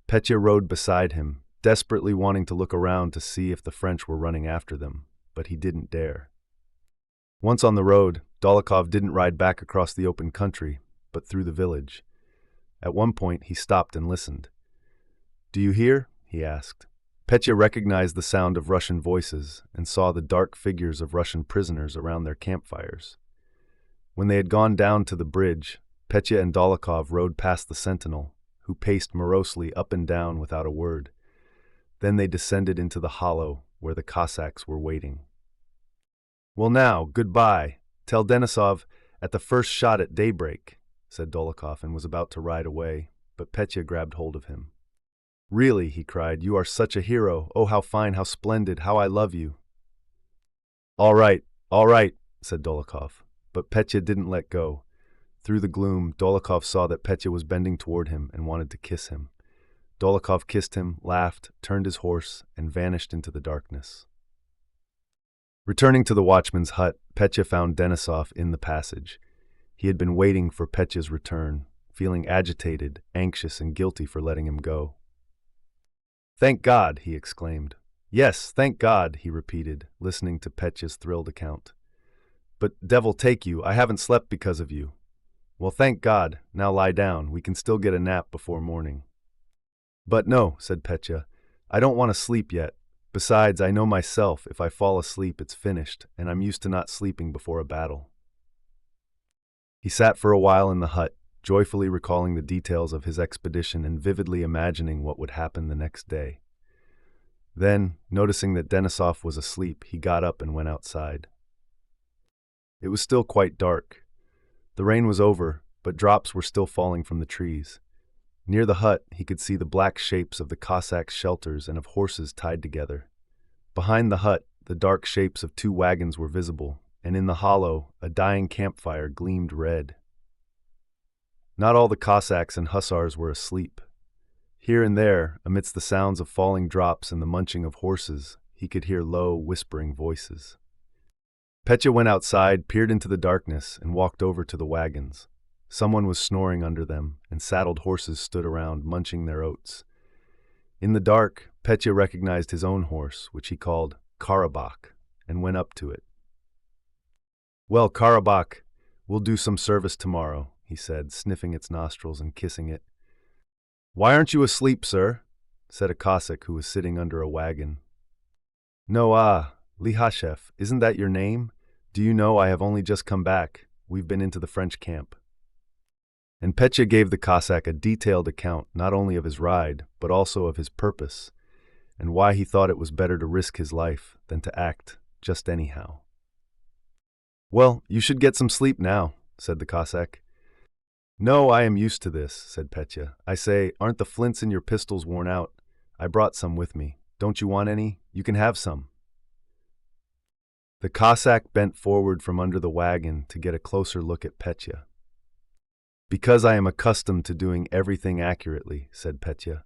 Petya rode beside him, desperately wanting to look around to see if the French were running after them, but he didn't dare. Once on the road, Dolokhov didn't ride back across the open country, but through the village. At one point, he stopped and listened. "Do you hear?" he asked. Petya recognized the sound of Russian voices and saw the dark figures of Russian prisoners around their campfires. When they had gone down to the bridge, Petya and Dolokhov rode past the sentinel, who paced morosely up and down without a word. Then they descended into the hollow where the Cossacks were waiting. "Well now, goodbye. Tell Denisov at the first shot at daybreak," said Dolokhov, and was about to ride away, but Petya grabbed hold of him. "Really," he cried, "you are such a hero. Oh, how fine, how splendid, how I love you." All right," said Dolokhov, but Petya didn't let go. Through the gloom, Dolokhov saw that Petya was bending toward him and wanted to kiss him. Dolokhov kissed him, laughed, turned his horse, and vanished into the darkness. Returning to the watchman's hut, Petya found Denisov in the passage. He had been waiting for Petya's return, feeling agitated, anxious, and guilty for letting him go. "Thank God!" he exclaimed. "Yes, thank God!" he repeated, listening to Petya's thrilled account. "But devil take you, I haven't slept because of you." "Well, thank God. Now lie down. We can still get a nap before morning." "But no," said Petya. "I don't want to sleep yet. Besides, I know myself, if I fall asleep, it's finished, and I'm used to not sleeping before a battle." He sat for a while in the hut, joyfully recalling the details of his expedition and vividly imagining what would happen the next day. Then, noticing that Denisov was asleep, he got up and went outside. It was still quite dark. The rain was over, but drops were still falling from the trees. Near the hut, he could see the black shapes of the Cossacks' shelters and of horses tied together. Behind the hut, the dark shapes of 2 wagons were visible, and in the hollow, a dying campfire gleamed red. Not all the Cossacks and hussars were asleep. Here and there, amidst the sounds of falling drops and the munching of horses, he could hear low, whispering voices. Petya went outside, peered into the darkness, and walked over to the wagons. Someone was snoring under them, and saddled horses stood around, munching their oats. In the dark, Petya recognized his own horse, which he called Karabakh, and went up to it. "Well, Karabakh, we'll do some service tomorrow," he said, sniffing its nostrils and kissing it. "Why aren't you asleep, sir?" said a Cossack who was sitting under a wagon. "No, Lihashev, isn't that your name? Do you know I have only just come back? We've been into the French camp." And Petya gave the Cossack a detailed account not only of his ride, but also of his purpose, and why he thought it was better to risk his life than to act just anyhow. "Well, you should get some sleep now. said the Cossack. No, I am used to this, said Petya. I say, aren't the flints in your pistols worn out? I brought some with me. Don't you want any? You can have some. The Cossack bent forward from under the wagon to get a closer look at Petya. Because I am accustomed to doing everything accurately, said Petya.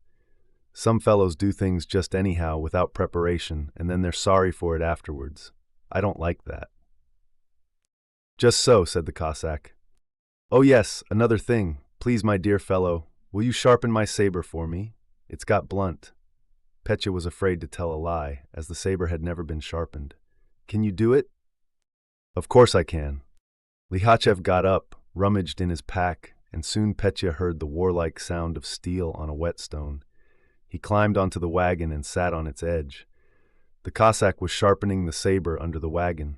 Some fellows do things just anyhow without preparation, and then they're sorry for it afterwards. I don't like that. Just so, said the Cossack. Oh yes, another thing. Please, my dear fellow, will you sharpen my saber for me? It's got blunt. Petya was afraid to tell a lie, as the saber had never been sharpened. Can you do it? Of course I can. Lihachev got up, rummaged in his pack, and soon Petya heard the warlike sound of steel on a whetstone. He climbed onto the wagon and sat on its edge. The Cossack was sharpening the saber under the wagon.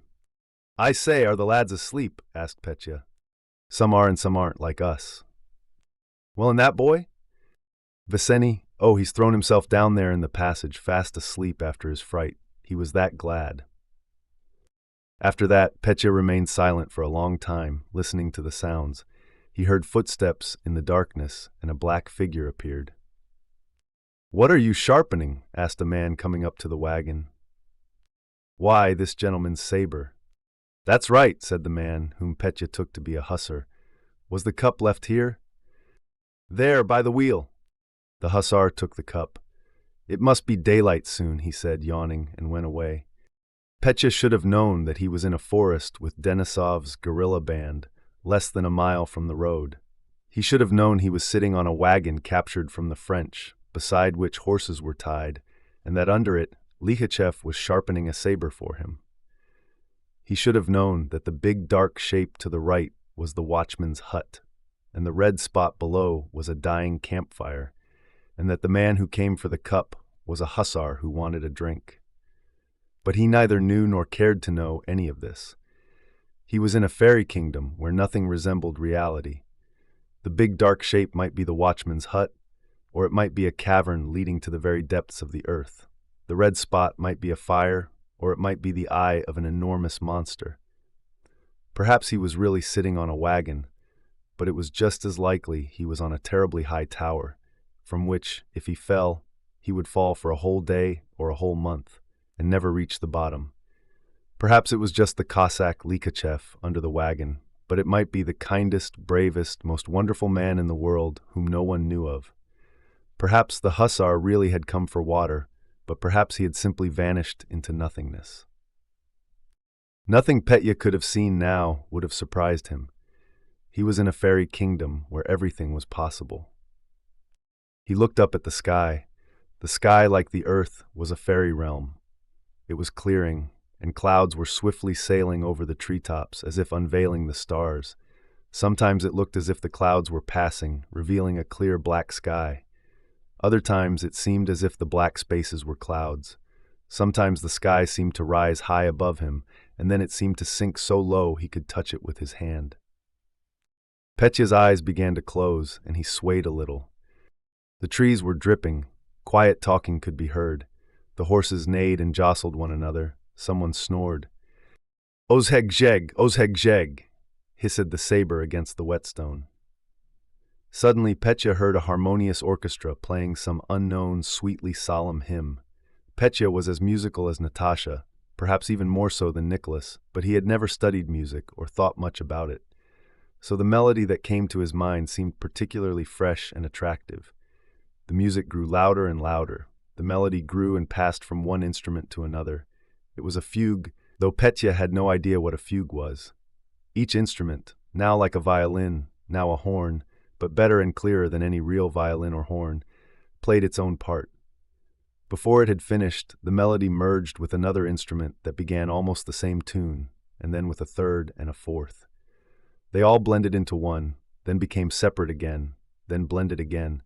I say, are the lads asleep? Asked Petya. Some are and some aren't, like us. Well, and that boy? Viseny, oh, he's thrown himself down there in the passage, fast asleep after his fright. He was that glad. After that, Petya remained silent for a long time, listening to the sounds. He heard footsteps in the darkness, and a black figure appeared. What are you sharpening? Asked a man coming up to the wagon. Why, this gentleman's saber. That's right, said the man, whom Petya took to be a hussar. Was the cup left here? There, by the wheel. The hussar took the cup. It must be daylight soon, he said, yawning, and went away. Petya should have known that he was in a forest with Denisov's guerrilla band, less than a mile from the road. He should have known he was sitting on a wagon captured from the French, beside which horses were tied, and that under it Lihachev was sharpening a saber for him. He should have known that the big dark shape to the right was the watchman's hut, and the red spot below was a dying campfire, and that the man who came for the cup was a hussar who wanted a drink. But he neither knew nor cared to know any of this. He was in a fairy kingdom where nothing resembled reality. The big dark shape might be the watchman's hut, or it might be a cavern leading to the very depths of the earth. The red spot might be a fire, or it might be the eye of an enormous monster. Perhaps he was really sitting on a wagon, but it was just as likely he was on a terribly high tower, from which, if he fell, he would fall for a whole day or a whole month, and never reach the bottom. Perhaps it was just the Cossack Lihachev under the wagon, but it might be the kindest, bravest, most wonderful man in the world whom no one knew of. Perhaps the hussar really had come for water, but perhaps he had simply vanished into nothingness. Nothing Petya could have seen now would have surprised him. He was in a fairy kingdom where everything was possible. He looked up at the sky. The sky, like the earth, was a fairy realm. It was clearing, and clouds were swiftly sailing over the treetops as if unveiling the stars. Sometimes it looked as if the clouds were passing, revealing a clear black sky. Other times it seemed as if the black spaces were clouds. Sometimes the sky seemed to rise high above him, and then it seemed to sink so low he could touch it with his hand. Petya's eyes began to close, and he swayed a little. The trees were dripping. Quiet talking could be heard. The horses neighed and jostled one another. Someone snored. Ozheg zeg, hissed the saber against the whetstone. Suddenly Petya heard a harmonious orchestra playing some unknown, sweetly solemn hymn. Petya was as musical as Natasha, perhaps even more so than Nicholas, but he had never studied music or thought much about it. So the melody that came to his mind seemed particularly fresh and attractive. The music grew louder and louder. The melody grew and passed from one instrument to another. It was a fugue, though Petya had no idea what a fugue was. Each instrument, now like a violin, now a horn, but better and clearer than any real violin or horn, played its own part. Before it had finished, the melody merged with another instrument that began almost the same tune, and then with a third and a fourth. They all blended into one, then became separate again, then blended again,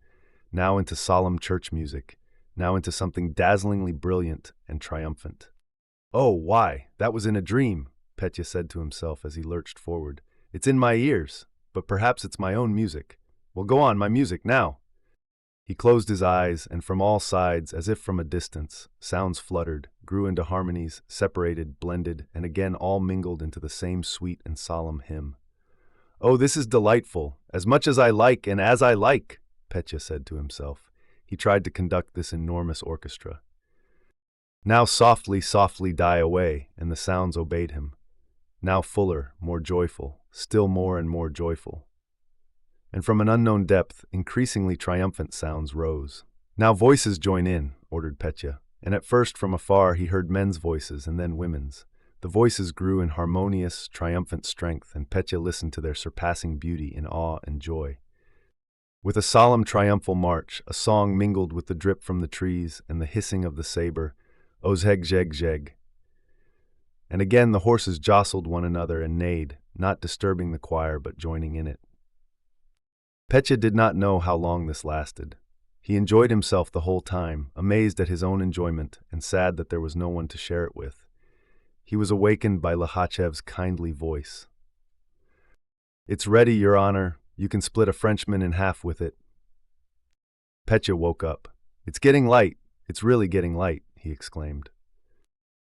now into solemn church music, now into something dazzlingly brilliant and triumphant. Oh, why, that was in a dream, Petya said to himself as he lurched forward. It's in my ears, but perhaps it's my own music. Well, go on, my music, now. He closed his eyes, and from all sides, as if from a distance, sounds fluttered, grew into harmonies, separated, blended, and again all mingled into the same sweet and solemn hymn. "Oh, this is delightful, as much as I like and as I like," Petya said to himself. He tried to conduct this enormous orchestra. Now softly, softly die away, and the sounds obeyed him. Now fuller, more joyful, still more and more joyful. And from an unknown depth, increasingly triumphant sounds rose. "Now voices join in," ordered Petya, and at first from afar he heard men's voices and then women's. The voices grew in harmonious, triumphant strength, and Petya listened to their surpassing beauty in awe and joy. With a solemn triumphal march, a song mingled with the drip from the trees and the hissing of the saber, Ozheg zeg zeg. And again the horses jostled one another and neighed, not disturbing the choir but joining in it. Petya did not know how long this lasted. He enjoyed himself the whole time, amazed at his own enjoyment and sad that there was no one to share it with. He was awakened by Likhachev's kindly voice. "It's ready, Your Honor. You can split a Frenchman in half with it." Petya woke up. "It's getting light. It's really getting light," he exclaimed.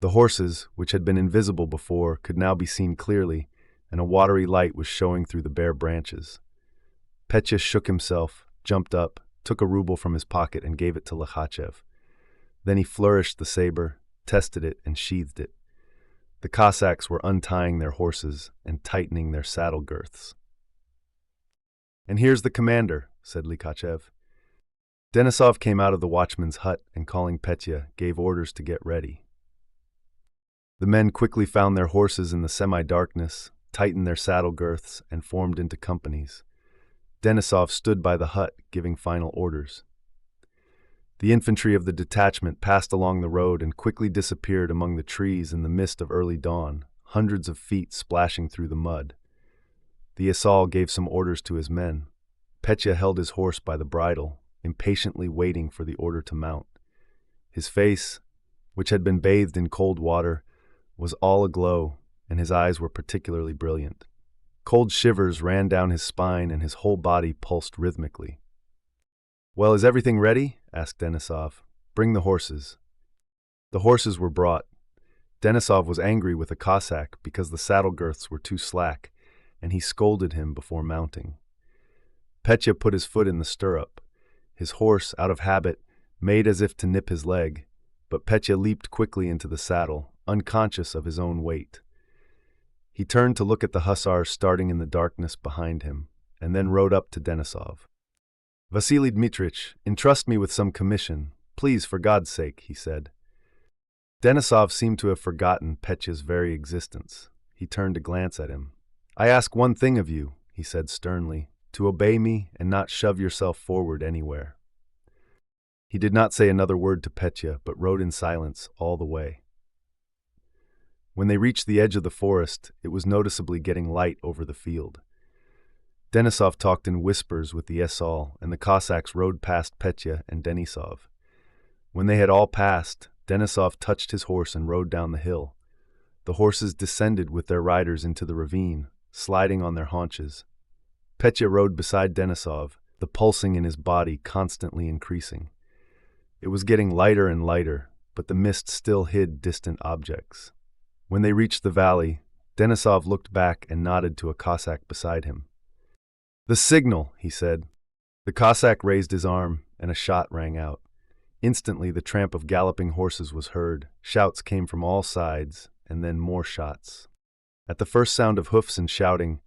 The horses, which had been invisible before, could now be seen clearly, and a watery light was showing through the bare branches. Petya shook himself, jumped up, took a ruble from his pocket and gave it to Likhachev. Then he flourished the saber, tested it, and sheathed it. The Cossacks were untying their horses and tightening their saddle girths. "And here's the commander," said Likhachev. Denisov came out of the watchman's hut and, calling Petya, gave orders to get ready. The men quickly found their horses in the semi-darkness, tightened their saddle girths, and formed into companies. Denisov stood by the hut, giving final orders. The infantry of the detachment passed along the road and quickly disappeared among the trees in the mist of early dawn, hundreds of feet splashing through the mud. The Isal gave some orders to his men. Petya held his horse by the bridle, impatiently waiting for the order to mount. His face, which had been bathed in cold water, was all aglow, and his eyes were particularly brilliant. Cold shivers ran down his spine and his whole body pulsed rhythmically. "Well, is everything ready?" asked Denisov. "Bring the horses." The horses were brought. Denisov was angry with the Cossack because the saddle girths were too slack, and he scolded him before mounting. Petya put his foot in the stirrup. His horse, out of habit, made as if to nip his leg, but Petya leaped quickly into the saddle, unconscious of his own weight. He turned to look at the hussars starting in the darkness behind him, and then rode up to Denisov. "Vasily Dmitrich, entrust me with some commission. Please, for God's sake," he said. Denisov seemed to have forgotten Petya's very existence. He turned to glance at him. "I ask one thing of you," he said sternly, "to obey me and not shove yourself forward anywhere." He did not say another word to Petya, but rode in silence all the way. When they reached the edge of the forest, it was noticeably getting light over the field. Denisov talked in whispers with the Esal, and the Cossacks rode past Petya and Denisov. When they had all passed, Denisov touched his horse and rode down the hill. The horses descended with their riders into the ravine, sliding on their haunches. Petya rode beside Denisov, the pulsing in his body constantly increasing. It was getting lighter and lighter, but the mist still hid distant objects. When they reached the valley, Denisov looked back and nodded to a Cossack beside him. "The signal," he said. The Cossack raised his arm, and a shot rang out. Instantly the tramp of galloping horses was heard, shouts came from all sides, and then more shots. At the first sound of hoofs and shouting,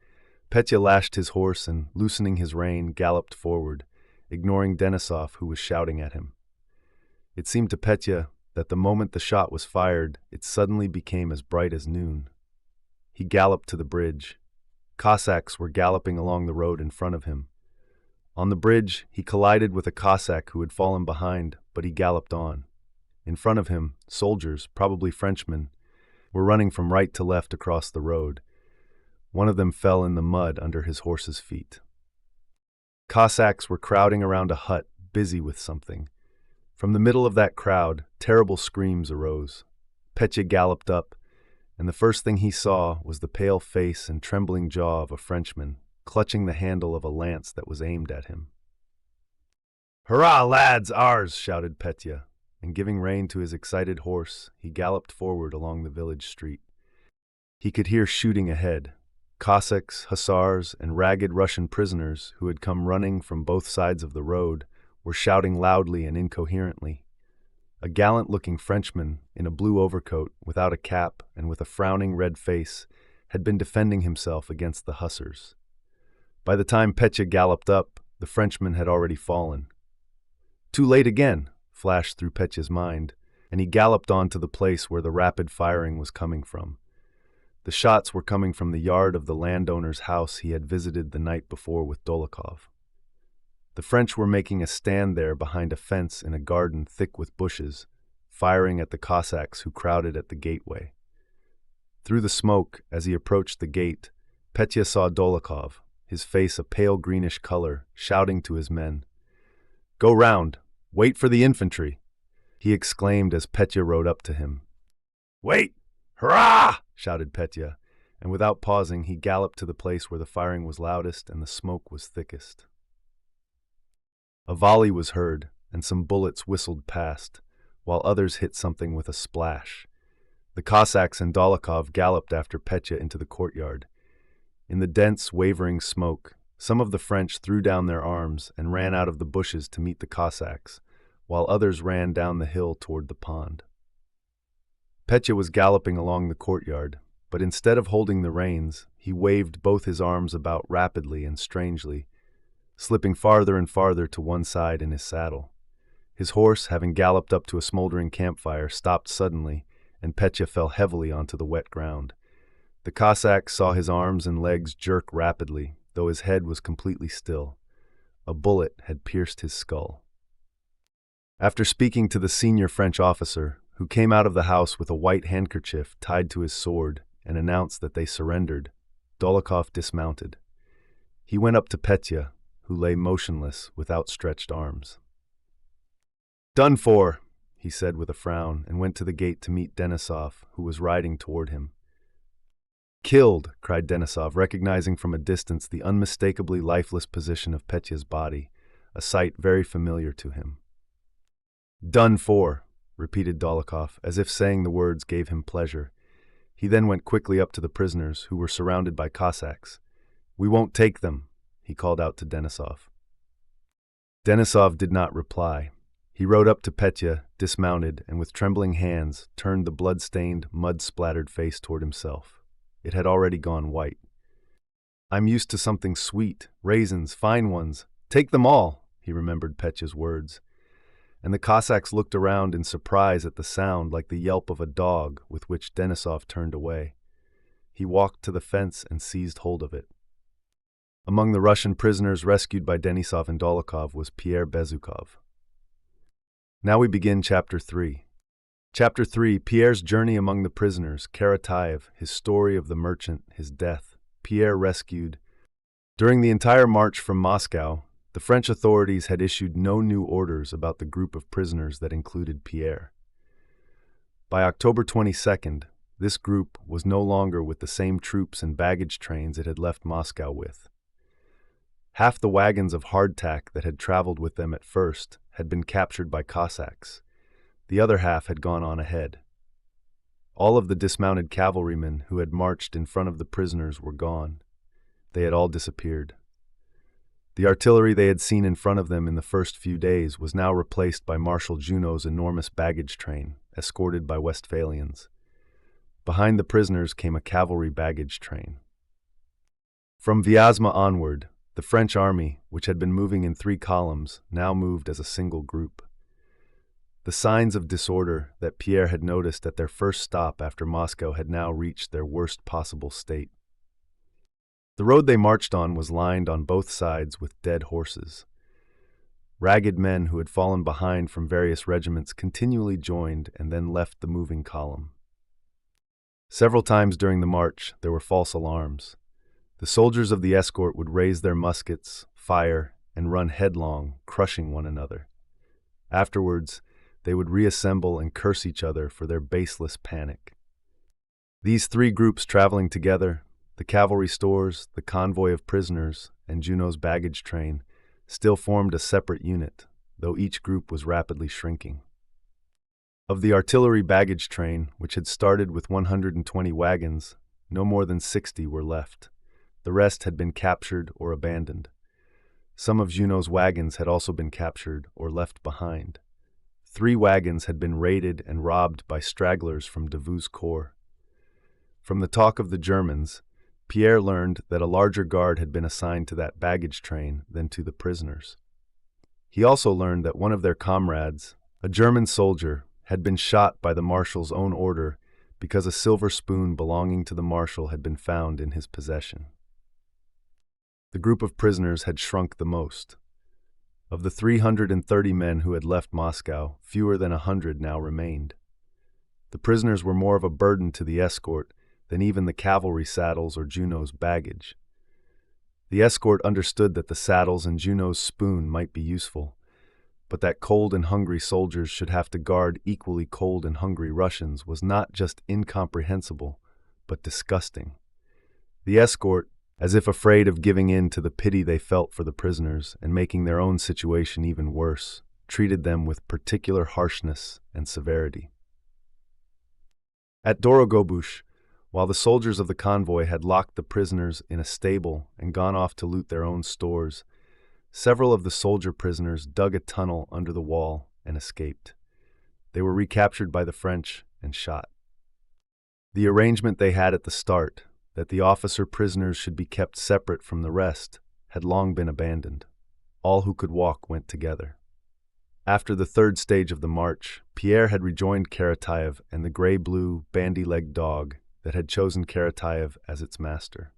Petya lashed his horse and, loosening his rein, galloped forward, ignoring Denisov, who was shouting at him. It seemed to Petya that the moment the shot was fired, it suddenly became as bright as noon. He galloped to the bridge. Cossacks were galloping along the road in front of him. On the bridge, he collided with a Cossack who had fallen behind, but he galloped on. In front of him, soldiers, probably Frenchmen, were running from right to left across the road. One of them fell in the mud under his horse's feet. Cossacks were crowding around a hut, busy with something. From the middle of that crowd, terrible screams arose. Petya galloped up, and the first thing he saw was the pale face and trembling jaw of a Frenchman, clutching the handle of a lance that was aimed at him. "Hurrah, lads, ours!" shouted Petya, and giving rein to his excited horse, he galloped forward along the village street. He could hear shooting ahead. Cossacks, hussars, and ragged Russian prisoners who had come running from both sides of the road were shouting loudly and incoherently. A gallant-looking Frenchman, in a blue overcoat, without a cap and with a frowning red face, had been defending himself against the hussars. By the time Petya galloped up, the Frenchman had already fallen. "Too late again," flashed through Petya's mind, and he galloped on to the place where the rapid firing was coming from. The shots were coming from the yard of the landowner's house he had visited the night before with Dolokhov. The French were making a stand there behind a fence in a garden thick with bushes, firing at the Cossacks who crowded at the gateway. Through the smoke, as he approached the gate, Petya saw Dolokhov, his face a pale greenish color, shouting to his men. "Go round! Wait for the infantry!" he exclaimed as Petya rode up to him. "Wait! Hurrah!" shouted Petya, and without pausing he galloped to the place where the firing was loudest and the smoke was thickest. A volley was heard, and some bullets whistled past, while others hit something with a splash. The Cossacks and Dolokhov galloped after Petya into the courtyard. In the dense, wavering smoke, some of the French threw down their arms and ran out of the bushes to meet the Cossacks, while others ran down the hill toward the pond. Petya was galloping along the courtyard, but instead of holding the reins, he waved both his arms about rapidly and strangely, slipping farther and farther to one side in his saddle. His horse, having galloped up to a smoldering campfire, stopped suddenly, and Petya fell heavily onto the wet ground. The Cossack saw his arms and legs jerk rapidly, though his head was completely still. A bullet had pierced his skull. After speaking to the senior French officer, who came out of the house with a white handkerchief tied to his sword and announced that they surrendered, Dolokhov dismounted. He went up to Petya, who lay motionless with outstretched arms. "Done for," he said with a frown, and went to the gate to meet Denisov, who was riding toward him. "Killed!" cried Denisov, recognizing from a distance the unmistakably lifeless position of Petya's body, a sight very familiar to him. "Done for," repeated Dolokhov, as if saying the words gave him pleasure. He then went quickly up to the prisoners, who were surrounded by Cossacks. "We won't take them," he called out to Denisov. Denisov did not reply. He rode up to Petya, dismounted, and with trembling hands turned the blood-stained, mud-splattered face toward himself. It had already gone white. "I'm used to something sweet, raisins, fine ones. Take them all," he remembered Petya's words. And the Cossacks looked around in surprise at the sound like the yelp of a dog with which Denisov turned away. He walked to the fence and seized hold of it. Among the Russian prisoners rescued by Denisov and Dolokhov was Pierre Bezukhov. Now we begin Chapter 3. Chapter 3, Pierre's journey among the prisoners, Karatayev, his story of the merchant, his death, Pierre rescued. During the entire march from Moscow, the French authorities had issued no new orders about the group of prisoners that included Pierre. By October 22nd, this group was no longer with the same troops and baggage trains it had left Moscow with. Half the wagons of hardtack that had traveled with them at first had been captured by Cossacks. The other half had gone on ahead. All of the dismounted cavalrymen who had marched in front of the prisoners were gone. They had all disappeared. The artillery they had seen in front of them in the first few days was now replaced by Marshal Junot's enormous baggage train, escorted by Westphalians. Behind the prisoners came a cavalry baggage train. From Vyazma onward, the French army, which had been moving in 3 columns, now moved as a single group. The signs of disorder that Pierre had noticed at their first stop after Moscow had now reached their worst possible state. The road they marched on was lined on both sides with dead horses. Ragged men who had fallen behind from various regiments continually joined and then left the moving column. Several times during the march, there were false alarms. The soldiers of the escort would raise their muskets, fire, and run headlong, crushing one another. Afterwards, they would reassemble and curse each other for their baseless panic. These 3 groups traveling together, the cavalry stores, the convoy of prisoners, and Junot's baggage train, still formed a separate unit, though each group was rapidly shrinking. Of the artillery baggage train, which had started with 120 wagons, no more than 60 were left. The rest had been captured or abandoned. Some of Junot's wagons had also been captured or left behind. 3 wagons had been raided and robbed by stragglers from Davout's corps. From the talk of the Germans, Pierre learned that a larger guard had been assigned to that baggage train than to the prisoners. He also learned that one of their comrades, a German soldier, had been shot by the marshal's own order because a silver spoon belonging to the marshal had been found in his possession. The group of prisoners had shrunk the most. Of the 330 men who had left Moscow, fewer than 100 now remained. The prisoners were more of a burden to the escort than even the cavalry saddles or Junot's baggage. The escort understood that the saddles and Junot's spoon might be useful, but that cold and hungry soldiers should have to guard equally cold and hungry Russians was not just incomprehensible, but disgusting. The escort, as if afraid of giving in to the pity they felt for the prisoners and making their own situation even worse, treated them with particular harshness and severity. At Dorogobush, while the soldiers of the convoy had locked the prisoners in a stable and gone off to loot their own stores, several of the soldier prisoners dug a tunnel under the wall and escaped. They were recaptured by the French and shot. The arrangement they had at the start, that the officer prisoners should be kept separate from the rest, had long been abandoned. All who could walk went together. After the 3rd stage of the march, Pierre had rejoined Karatayev and the gray-blue, bandy-legged dog that had chosen Karatayev as its master.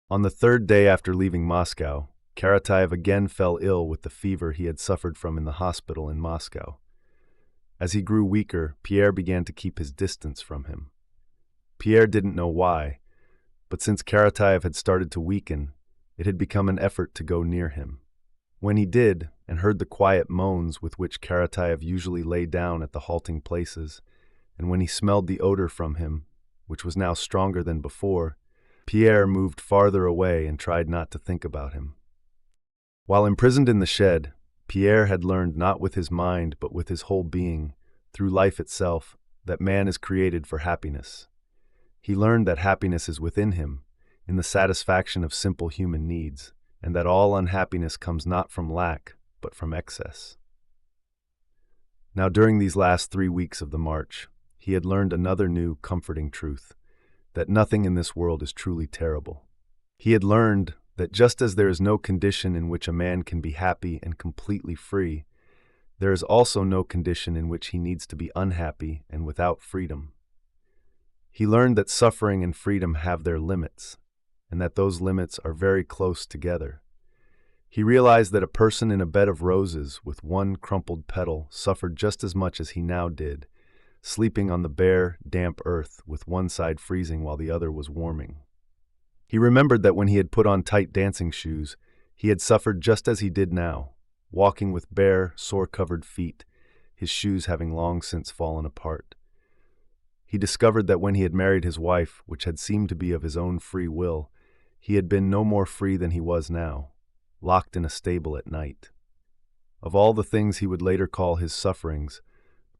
On the 3rd day after leaving Moscow, Karatayev again fell ill with the fever he had suffered from in the hospital in Moscow. As he grew weaker, Pierre began to keep his distance from him. Pierre didn't know why, but since Karatayev had started to weaken, it had become an effort to go near him. When he did, and heard the quiet moans with which Karatayev usually lay down at the halting places, and when he smelled the odor from him, which was now stronger than before, Pierre moved farther away and tried not to think about him. While imprisoned in the shed, Pierre had learned not with his mind but with his whole being, through life itself, that man is created for happiness. He learned that happiness is within him, in the satisfaction of simple human needs, and that all unhappiness comes not from lack, but from excess. Now during these last 3 weeks of the march, he had learned another new, comforting truth, that nothing in this world is truly terrible. He had learned that just as there is no condition in which a man can be happy and completely free, there is also no condition in which he needs to be unhappy and without freedom. He learned that suffering and freedom have their limits, and that those limits are very close together. He realized that a person in a bed of roses with one crumpled petal suffered just as much as he now did, sleeping on the bare, damp earth with one side freezing while the other was warming. He remembered that when he had put on tight dancing shoes, he had suffered just as he did now, walking with bare, sore-covered feet, his shoes having long since fallen apart. He discovered that when he had married his wife, which had seemed to be of his own free will, he had been no more free than he was now, locked in a stable at night. Of all the things he would later call his sufferings,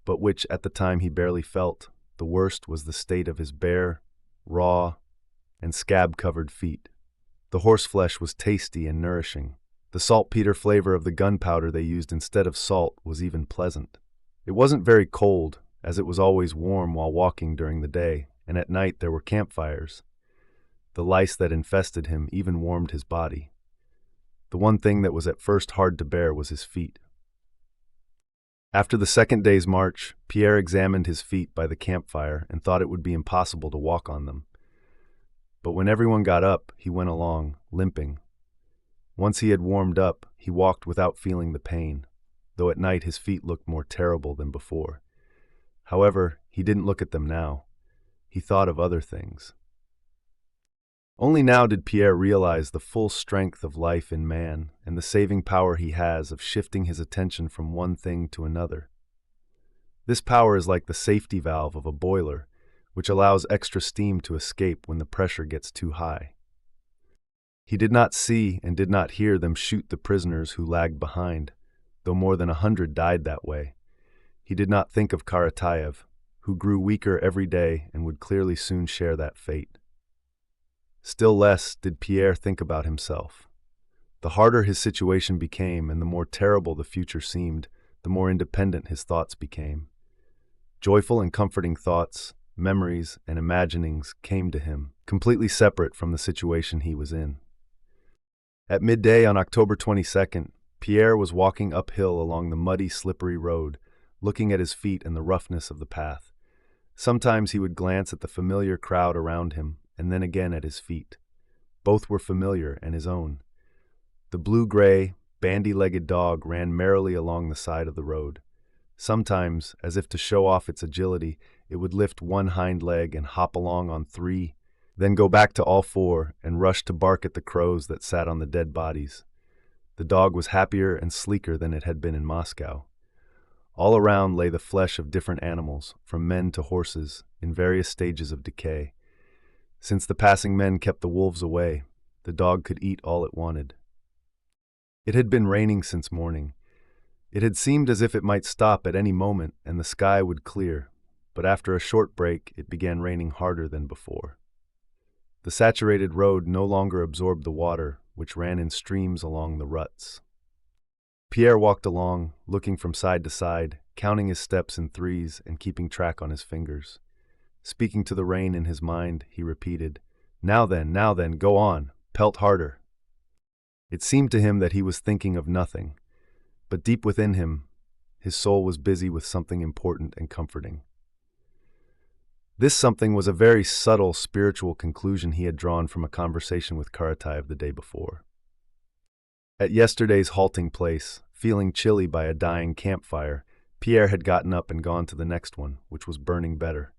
but which at the time he barely felt, the worst was the state of his bare, raw, and scab-covered feet. The horseflesh was tasty and nourishing. The saltpeter flavor of the gunpowder they used instead of salt was even pleasant. It wasn't very cold, as it was always warm while walking during the day, and at night there were campfires. The lice that infested him even warmed his body. The one thing that was at first hard to bear was his feet. After the 2nd day's march, Pierre examined his feet by the campfire and thought it would be impossible to walk on them. But when everyone got up, he went along, limping. Once he had warmed up, he walked without feeling the pain, though at night his feet looked more terrible than before. However, he didn't look at them now. He thought of other things. Only now did Pierre realize the full strength of life in man and the saving power he has of shifting his attention from one thing to another. This power is like the safety valve of a boiler, which allows extra steam to escape when the pressure gets too high. He did not see and did not hear them shoot the prisoners who lagged behind, though more than 100 died that way. He did not think of Karatayev, who grew weaker every day and would clearly soon share that fate. Still less did Pierre think about himself. The harder his situation became and the more terrible the future seemed, the more independent his thoughts became. Joyful and comforting thoughts, memories, and imaginings came to him, completely separate from the situation he was in. At midday on October 22nd, Pierre was walking uphill along the muddy, slippery road, looking at his feet and the roughness of the path. Sometimes he would glance at the familiar crowd around him, and then again at his feet. Both were familiar and his own. The blue-gray, bandy-legged dog ran merrily along the side of the road. Sometimes, as if to show off its agility, it would lift one hind leg and hop along on three, then go back to all four and rush to bark at the crows that sat on the dead bodies. The dog was happier and sleeker than it had been in Moscow. All around lay the flesh of different animals, from men to horses, in various stages of decay. Since the passing men kept the wolves away, the dog could eat all it wanted. It had been raining since morning. It had seemed as if it might stop at any moment and the sky would clear, but after a short break it began raining harder than before. The saturated road no longer absorbed the water, which ran in streams along the ruts. Pierre walked along, looking from side to side, counting his steps in threes and keeping track on his fingers. Speaking to the rain in his mind, he repeated, now then, go on, pelt harder." It seemed to him that he was thinking of nothing, but deep within him, his soul was busy with something important and comforting. This something was a very subtle spiritual conclusion he had drawn from a conversation with Karatayev the day before. At yesterday's halting place, feeling chilly by a dying campfire, Pierre had gotten up and gone to the next one, which was burning better.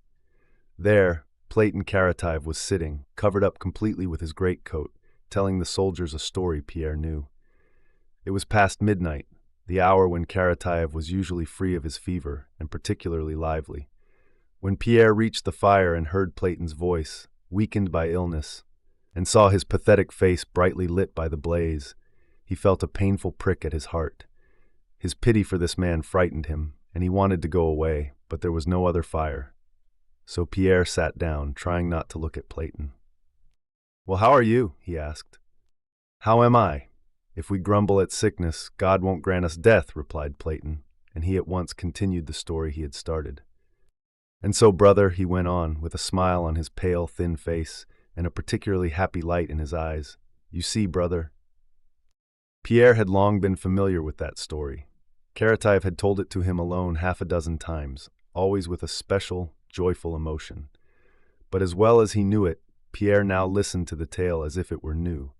There, Platon Karatayev was sitting, covered up completely with his greatcoat, telling the soldiers a story Pierre knew. It was past midnight, the hour when Karatayev was usually free of his fever, and particularly lively. When Pierre reached the fire and heard Platon's voice, weakened by illness, and saw his pathetic face brightly lit by the blaze, he felt a painful prick at his heart. His pity for this man frightened him, and he wanted to go away, but there was no other fire. So Pierre sat down, trying not to look at Platon. "Well, how are you?" he asked. "How am I? If we grumble at sickness, God won't grant us death," replied Platon, and he at once continued the story he had started. "And so, brother," he went on, with a smile on his pale, thin face, and a particularly happy light in his eyes, "you see, brother." Pierre had long been familiar with that story. Karatayev had told it to him alone half a dozen times, always with a special, joyful emotion. But as well as he knew it, Pierre now listened to the tale as if it were new.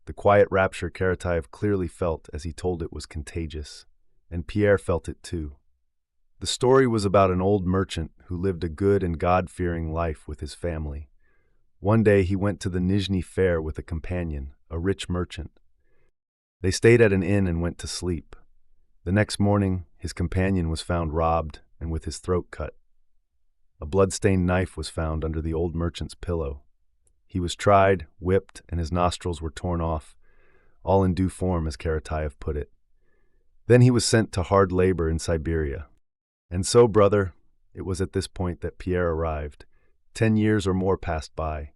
The quiet rapture Karatayev clearly felt as he told it was contagious, and Pierre felt it too. The story was about an old merchant who lived a good and God-fearing life with his family. One day he went to the Nizhny Fair with a companion, a rich merchant. They stayed at an inn and went to sleep. The next morning, his companion was found robbed and with his throat cut. A blood-stained knife was found under the old merchant's pillow. He was tried, whipped, and his nostrils were torn off, all in due form, as Karatayev put it. Then he was sent to hard labor in Siberia. And so, brother, it was at this point that Pierre arrived. 10 years or more passed by.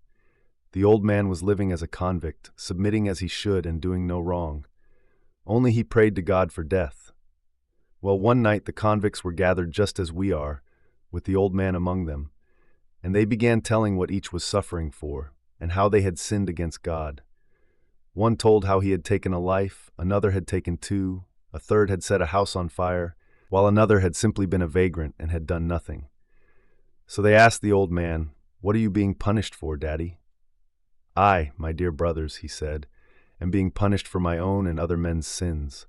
The old man was living as a convict, submitting as he should and doing no wrong. Only he prayed to God for death. Well, one night the convicts were gathered just as we are, with the old man among them, and they began telling what each was suffering for, and how they had sinned against God. One told how he had taken a life, another had taken 2, a third had set a house on fire, while another had simply been a vagrant and had done nothing. So they asked the old man, "What are you being punished for, Daddy?" "I, my dear brothers," he said, "am being punished for my own and other men's sins.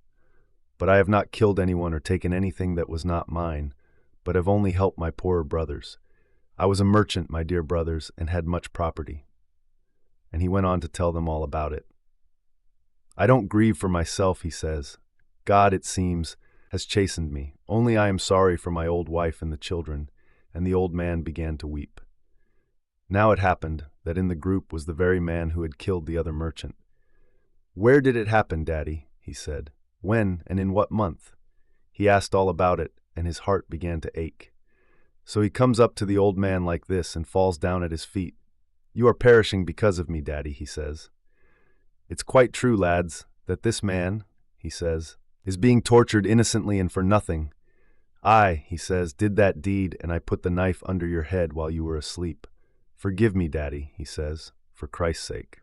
But I have not killed anyone or taken anything that was not mine, but have only helped my poorer brothers. I was a merchant, my dear brothers, and had much property." And he went on to tell them all about it. "I don't grieve for myself," he says. "God, it seems, has chastened me. Only I am sorry for my old wife and the children." And the old man began to weep. Now it happened that in the group was the very man who had killed the other merchant. "Where did it happen, Daddy?" he said. "When and in what month?" He asked all about it, and his heart began to ache. So he comes up to the old man like this and falls down at his feet. "You are perishing because of me, Daddy," he says. "It's quite true, lads, that this man," he says, "is being tortured innocently and for nothing. I," he says, "did that deed, and I put the knife under your head while you were asleep. Forgive me, Daddy," he says, "for Christ's sake."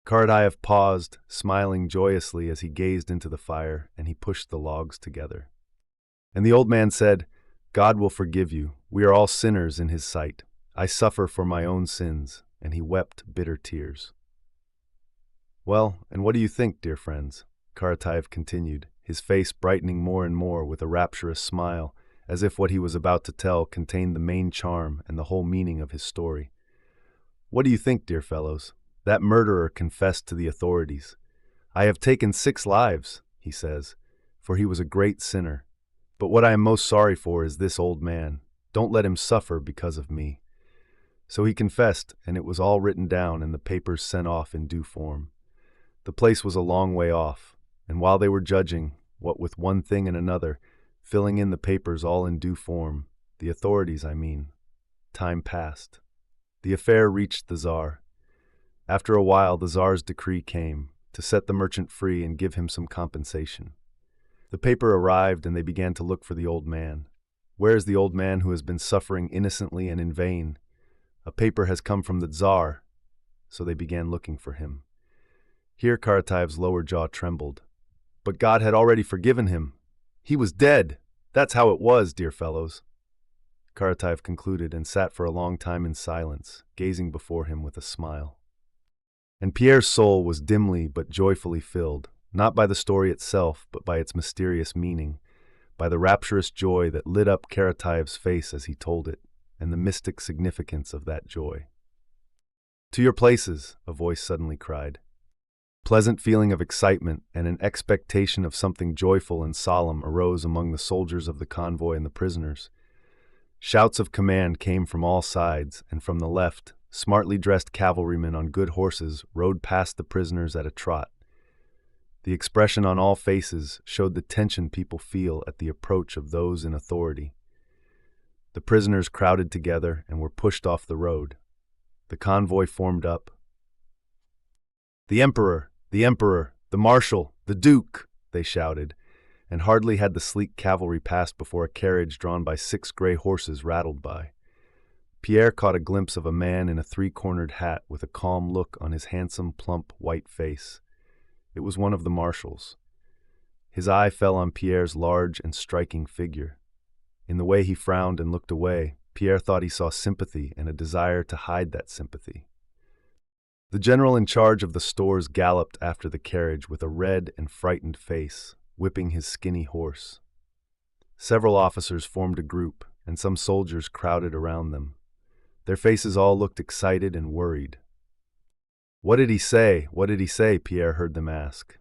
Karatayev paused, smiling joyously as he gazed into the fire, and he pushed the logs together. And the old man said, "God will forgive you. We are all sinners in his sight. I suffer for my own sins," and he wept bitter tears. "Well, and what do you think, dear friends?" Karatayev continued, his face brightening more and more with a rapturous smile, as if what he was about to tell contained the main charm and the whole meaning of his story. "What do you think, dear fellows? That murderer confessed to the authorities. 'I have taken 6 lives,' he says, 'for he was a great sinner. But what I am most sorry for is this old man. Don't let him suffer because of me.' So he confessed, and it was all written down and the papers sent off in due form. The place was a long way off, and while they were judging, what with one thing and another, filling in the papers all in due form, the authorities, I mean, time passed. The affair reached the Tsar. After a while, the Tsar's decree came, to set the merchant free and give him some compensation. The paper arrived, and they began to look for the old man. Where is the old man who has been suffering innocently and in vain? A paper has come from the Tsar. So they began looking for him. Here Karatayev's lower jaw trembled. But God had already forgiven him. He was dead. That's how it was, dear fellows. Karatayev concluded and sat for a long time in silence, gazing before him with a smile. And Pierre's soul was dimly but joyfully filled, not by the story itself, but by its mysterious meaning, by the rapturous joy that lit up Karatayev's face as he told it, and the mystic significance of that joy. "To your places," a voice suddenly cried. Pleasant feeling of excitement and an expectation of something joyful and solemn arose among the soldiers of the convoy and the prisoners. Shouts of command came from all sides, and from the left, smartly dressed cavalrymen on good horses rode past the prisoners at a trot. The expression on all faces showed the tension people feel at the approach of those in authority. The prisoners crowded together and were pushed off the road. The convoy formed up. "The Emperor! The Emperor! The Marshal! The Duke!" they shouted, and hardly had the sleek cavalry passed before a carriage drawn by 6 gray horses rattled by. Pierre caught a glimpse of a man in a 3-cornered hat with a calm look on his handsome, plump, white face. It was one of the marshals. His eye fell on Pierre's large and striking figure. In the way he frowned and looked away, Pierre thought he saw sympathy and a desire to hide that sympathy. The general in charge of the stores galloped after the carriage with a red and frightened face, whipping his skinny horse. Several officers formed a group, and some soldiers crowded around them. Their faces all looked excited and worried. "What did he say? What did he say?" Pierre heard them ask.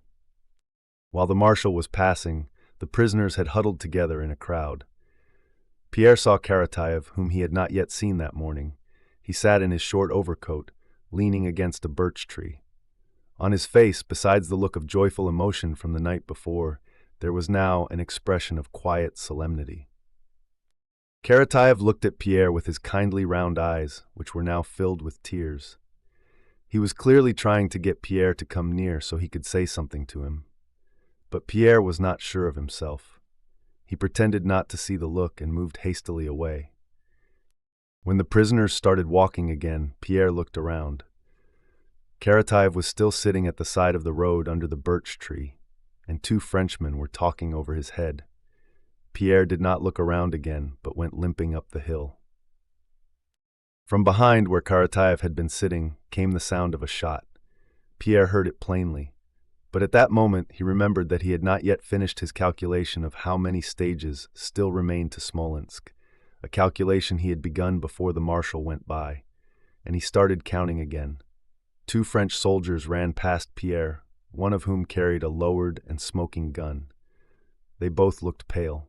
While the marshal was passing, the prisoners had huddled together in a crowd. Pierre saw Karatayev, whom he had not yet seen that morning. He sat in his short overcoat, leaning against a birch tree. On his face, besides the look of joyful emotion from the night before, there was now an expression of quiet solemnity. Karatayev looked at Pierre with his kindly round eyes, which were now filled with tears. He was clearly trying to get Pierre to come near so he could say something to him. But Pierre was not sure of himself. He pretended not to see the look and moved hastily away. When the prisoners started walking again, Pierre looked around. Karatayev was still sitting at the side of the road under the birch tree, and 2 Frenchmen were talking over his head. Pierre did not look around again, but went limping up the hill. From behind where Karatayev had been sitting came the sound of a shot. Pierre heard it plainly, but at that moment he remembered that he had not yet finished his calculation of how many stages still remained to Smolensk, a calculation he had begun before the marshal went by, and he started counting again. 2 French soldiers ran past Pierre, one of whom carried a lowered and smoking gun. They both looked pale.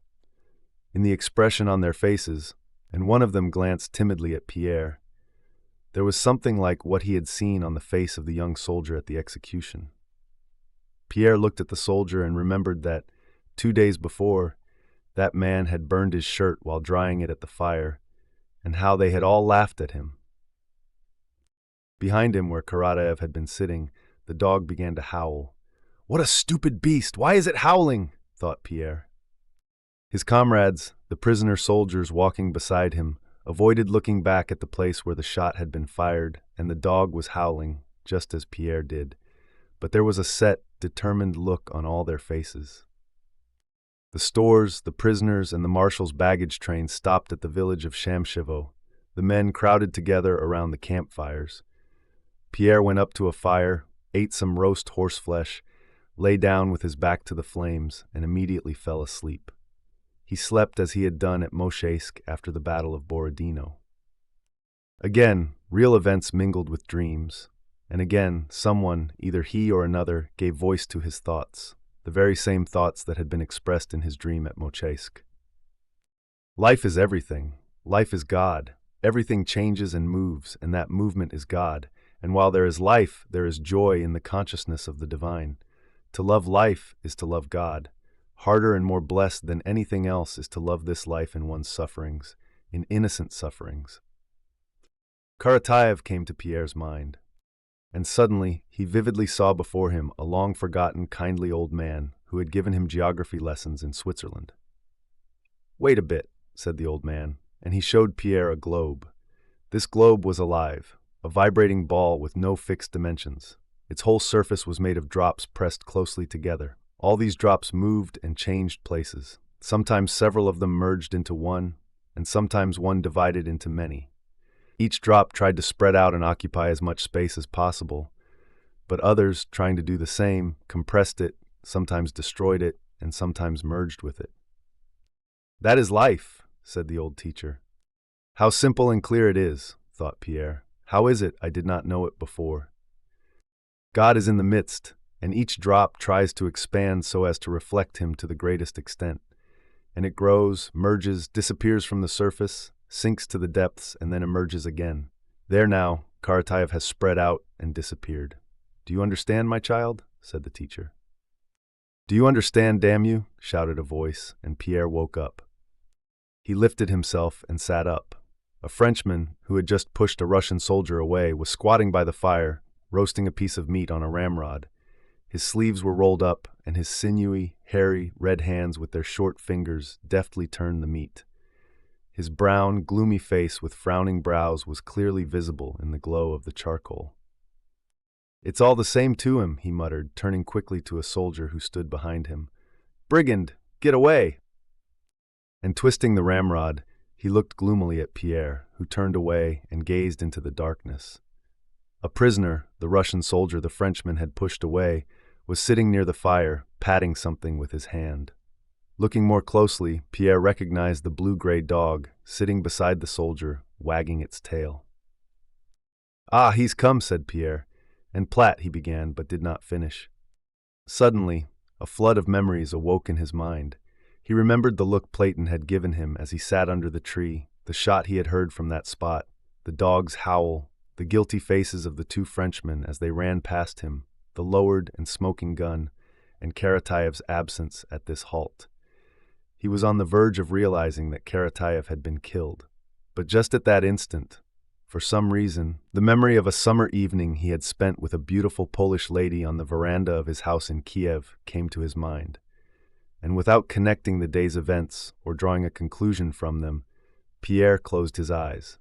In the expression on their faces, and one of them glanced timidly at Pierre, there was something like what he had seen on the face of the young soldier at the execution. Pierre looked at the soldier and remembered that, 2 days before, that man had burned his shirt while drying it at the fire, and how they had all laughed at him. Behind him, where Karatev had been sitting, the dog began to howl. "What a stupid beast! Why is it howling?" thought Pierre. His comrades, the prisoner soldiers walking beside him, avoided looking back at the place where the shot had been fired, and the dog was howling, just as Pierre did. But there was a set, determined look on all their faces. The stores, the prisoners, and the marshal's baggage train stopped at the village of Shamshivo. The men crowded together around the campfires. Pierre went up to a fire, ate some roast horseflesh, lay down with his back to the flames, and immediately fell asleep. He slept as he had done at Moshesk after the Battle of Borodino. Again, real events mingled with dreams, and again, someone, either he or another, gave voice to his thoughts, the very same thoughts that had been expressed in his dream at Moshesk. Life is everything. Life is God. Everything changes and moves, and that movement is God. And while there is life, there is joy in the consciousness of the divine. To love life is to love God. Harder and more blessed than anything else is to love this life in one's sufferings, in innocent sufferings. Karatayev came to Pierre's mind, and suddenly he vividly saw before him a long-forgotten, kindly old man who had given him geography lessons in Switzerland. "Wait a bit," said the old man, and he showed Pierre a globe. This globe was alive, a vibrating ball with no fixed dimensions. Its whole surface was made of drops pressed closely together. All these drops moved and changed places. Sometimes several of them merged into one, and sometimes one divided into many. Each drop tried to spread out and occupy as much space as possible, but others, trying to do the same, compressed it, sometimes destroyed it, and sometimes merged with it. "That is life," said the old teacher. "How simple and clear it is," thought Pierre. "How is it I did not know it before?" God is in the midst, and each drop tries to expand so as to reflect him to the greatest extent. And it grows, merges, disappears from the surface, sinks to the depths, and then emerges again. There now, Karatayev has spread out and disappeared. "Do you understand, my child?" said the teacher. "Do you understand, damn you?" shouted a voice, and Pierre woke up. He lifted himself and sat up. A Frenchman, who had just pushed a Russian soldier away, was squatting by the fire, roasting a piece of meat on a ramrod. His sleeves were rolled up, and his sinewy, hairy, red hands with their short fingers deftly turned the meat. His brown, gloomy face with frowning brows was clearly visible in the glow of the charcoal. "It's all the same to him," he muttered, turning quickly to a soldier who stood behind him. "Brigand, get away!" And twisting the ramrod, he looked gloomily at Pierre, who turned away and gazed into the darkness. A prisoner, the Russian soldier the Frenchman had pushed away, was sitting near the fire, patting something with his hand. Looking more closely, Pierre recognized the blue-gray dog, sitting beside the soldier, wagging its tail. "Ah, he's come," said Pierre, and Platt he began, but did not finish. Suddenly, a flood of memories awoke in his mind. He remembered the look Platon had given him as he sat under the tree, the shot he had heard from that spot, the dog's howl, the guilty faces of the two Frenchmen as they ran past him, the lowered and smoking gun, and Karatayev's absence at this halt. He was on the verge of realizing that Karatayev had been killed. But just at that instant, for some reason, the memory of a summer evening he had spent with a beautiful Polish lady on the veranda of his house in Kiev came to his mind. And without connecting the day's events or drawing a conclusion from them, Pierre closed his eyes.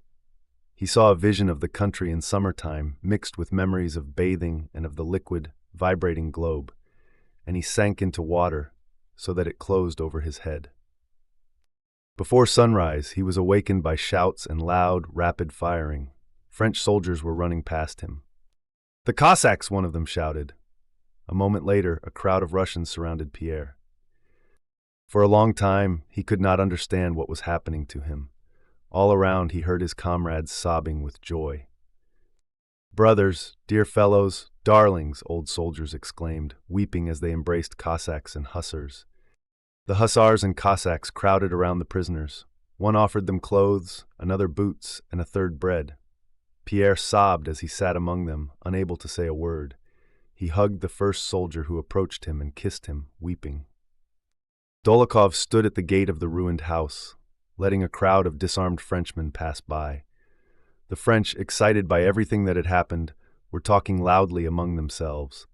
He saw a vision of the country in summertime mixed with memories of bathing and of the liquid, vibrating globe, and he sank into water so that it closed over his head. Before sunrise, he was awakened by shouts and loud, rapid firing. French soldiers were running past him. "The Cossacks!" one of them shouted. A moment later, a crowd of Russians surrounded Pierre. For a long time, he could not understand what was happening to him. All around, he heard his comrades sobbing with joy. "Brothers, dear fellows, darlings," old soldiers exclaimed, weeping as they embraced Cossacks and hussars. The hussars and Cossacks crowded around the prisoners. One offered them clothes, another boots, and a third bread. Pierre sobbed as he sat among them, unable to say a word. He hugged the first soldier who approached him and kissed him, weeping. Dolokhov stood at the gate of the ruined house, letting a crowd of disarmed Frenchmen pass by. The French, excited by everything that had happened, were talking loudly among themselves.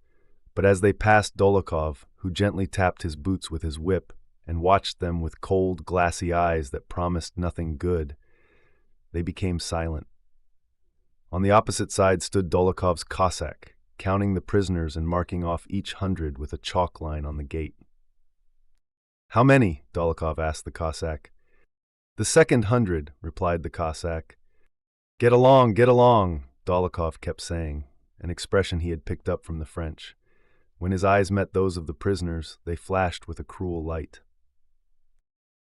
But as they passed Dolokhov, who gently tapped his boots with his whip and watched them with cold, glassy eyes that promised nothing good, they became silent. On the opposite side stood Dolokhov's Cossack, counting the prisoners and marking off each 100 with a chalk line on the gate. "How many?" Dolokhov asked the Cossack. "The second 100, replied the Cossack. Get along, Dolokhov kept saying, an expression he had picked up from the French. When his eyes met those of the prisoners, they flashed with a cruel light.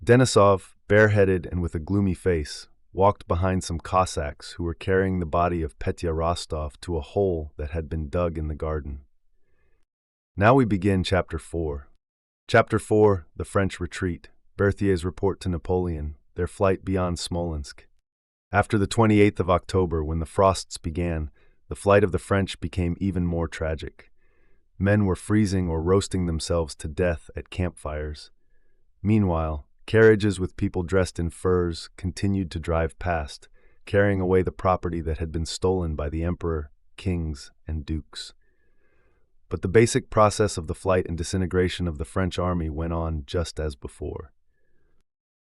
Denisov, bareheaded and with a gloomy face, walked behind some Cossacks who were carrying the body of Petya Rostov to a hole that had been dug in the garden. Now we begin Chapter 4. Chapter 4, The French Retreat, Berthier's report to Napoleon, their flight beyond Smolensk. After the 28th of October, when the frosts began, the flight of the French became even more tragic. Men were freezing or roasting themselves to death at campfires. Meanwhile, carriages with people dressed in furs continued to drive past, carrying away the property that had been stolen by the emperor, kings, and dukes. But the basic process of the flight and disintegration of the French army went on just as before.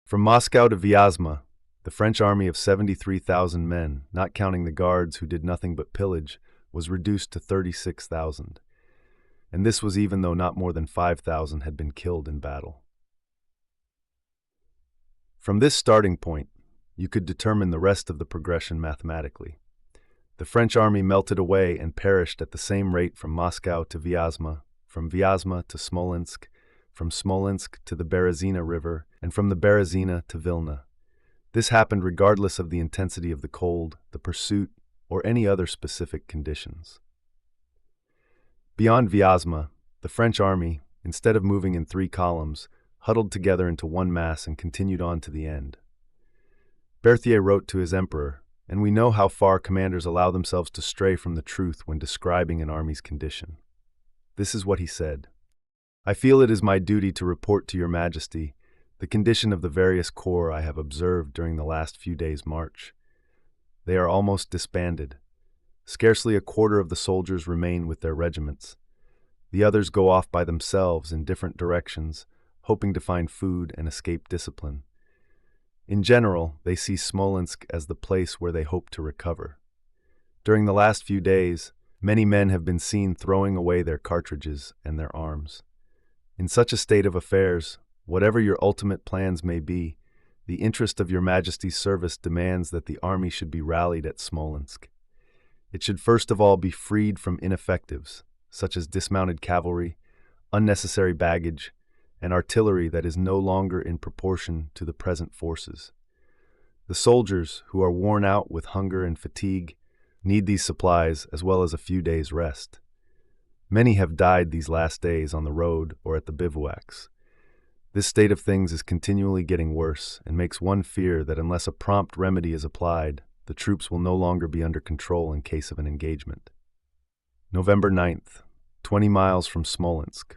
From Moscow to Vyazma, the French army of 73,000 men, not counting the guards who did nothing but pillage, was reduced to 36,000. And this was even though not more than 5,000 had been killed in battle. From this starting point, you could determine the rest of the progression mathematically. The French army melted away and perished at the same rate from Moscow to Vyazma, from Vyazma to Smolensk, from Smolensk to the Berezina River, and from the Berezina to Vilna. This happened regardless of the intensity of the cold, the pursuit, or any other specific conditions. Beyond Vyazma, the French army, instead of moving in 3 columns, huddled together into one mass and continued on to the end. Berthier wrote to his emperor, and we know how far commanders allow themselves to stray from the truth when describing an army's condition. This is what he said: "I feel it is my duty to report to your Majesty the condition of the various corps I have observed during the last few days' march. They are almost disbanded. Scarcely a quarter of the soldiers remain with their regiments. The others go off by themselves in different directions, hoping to find food and escape discipline. In general, they see Smolensk as the place where they hope to recover. During the last few days, many men have been seen throwing away their cartridges and their arms. In such a state of affairs, whatever your ultimate plans may be, the interest of your Majesty's service demands that the army should be rallied at Smolensk. It should first of all be freed from ineffectives, such as dismounted cavalry, unnecessary baggage, and artillery that is no longer in proportion to the present forces. The soldiers, who are worn out with hunger and fatigue, need these supplies as well as a few days' rest. Many have died these last days on the road or at the bivouacs. This state of things is continually getting worse and makes one fear that unless a prompt remedy is applied, the troops will no longer be under control in case of an engagement." November 9th, 20 miles from Smolensk.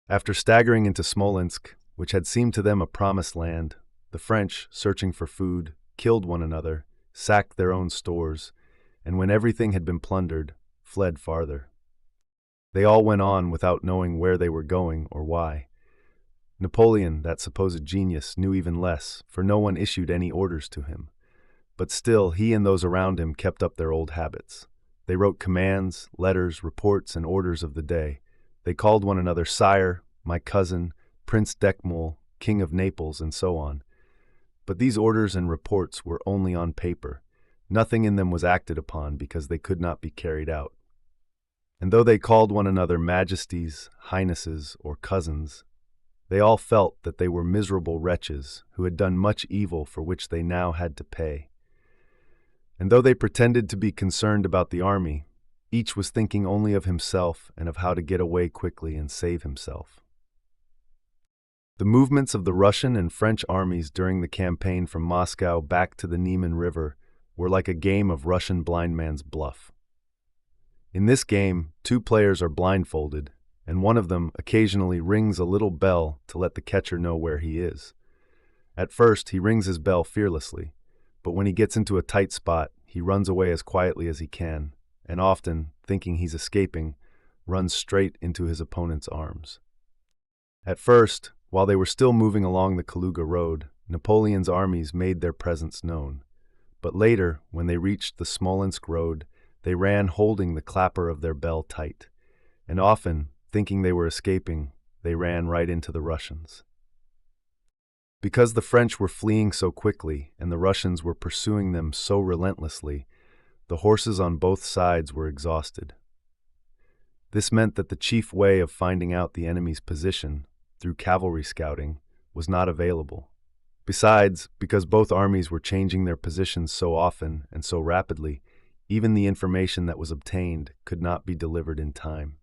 After staggering into Smolensk, which had seemed to them a promised land, the French, searching for food, killed one another, sacked their own stores, and when everything had been plundered, fled farther. They all went on without knowing where they were going or why. Napoleon, that supposed genius, knew even less, for no one issued any orders to him. But still, he and those around him kept up their old habits. They wrote commands, letters, reports, and orders of the day. They called one another sire, my cousin, Prince Dekmul, King of Naples, and so on. But these orders and reports were only on paper. Nothing in them was acted upon because they could not be carried out. And though they called one another majesties, highnesses, or cousins, they all felt that they were miserable wretches who had done much evil for which they now had to pay. And though they pretended to be concerned about the army, each was thinking only of himself and of how to get away quickly and save himself. The movements of the Russian and French armies during the campaign from Moscow back to the Niemen River were like a game of Russian blindman's bluff. In this game, 2 players are blindfolded, and one of them occasionally rings a little bell to let the catcher know where he is. At first, he rings his bell fearlessly, but when he gets into a tight spot, he runs away as quietly as he can, and often, thinking he's escaping, runs straight into his opponent's arms. At first, while they were still moving along the Kaluga road, Napoleon's armies made their presence known. But later, when they reached the Smolensk road, they ran holding the clapper of their bell tight, and often, thinking they were escaping, they ran right into the Russians. Because the French were fleeing so quickly and the Russians were pursuing them so relentlessly, the horses on both sides were exhausted. This meant that the chief way of finding out the enemy's position, through cavalry scouting, was not available. Besides, because both armies were changing their positions so often and so rapidly, even the information that was obtained could not be delivered in time.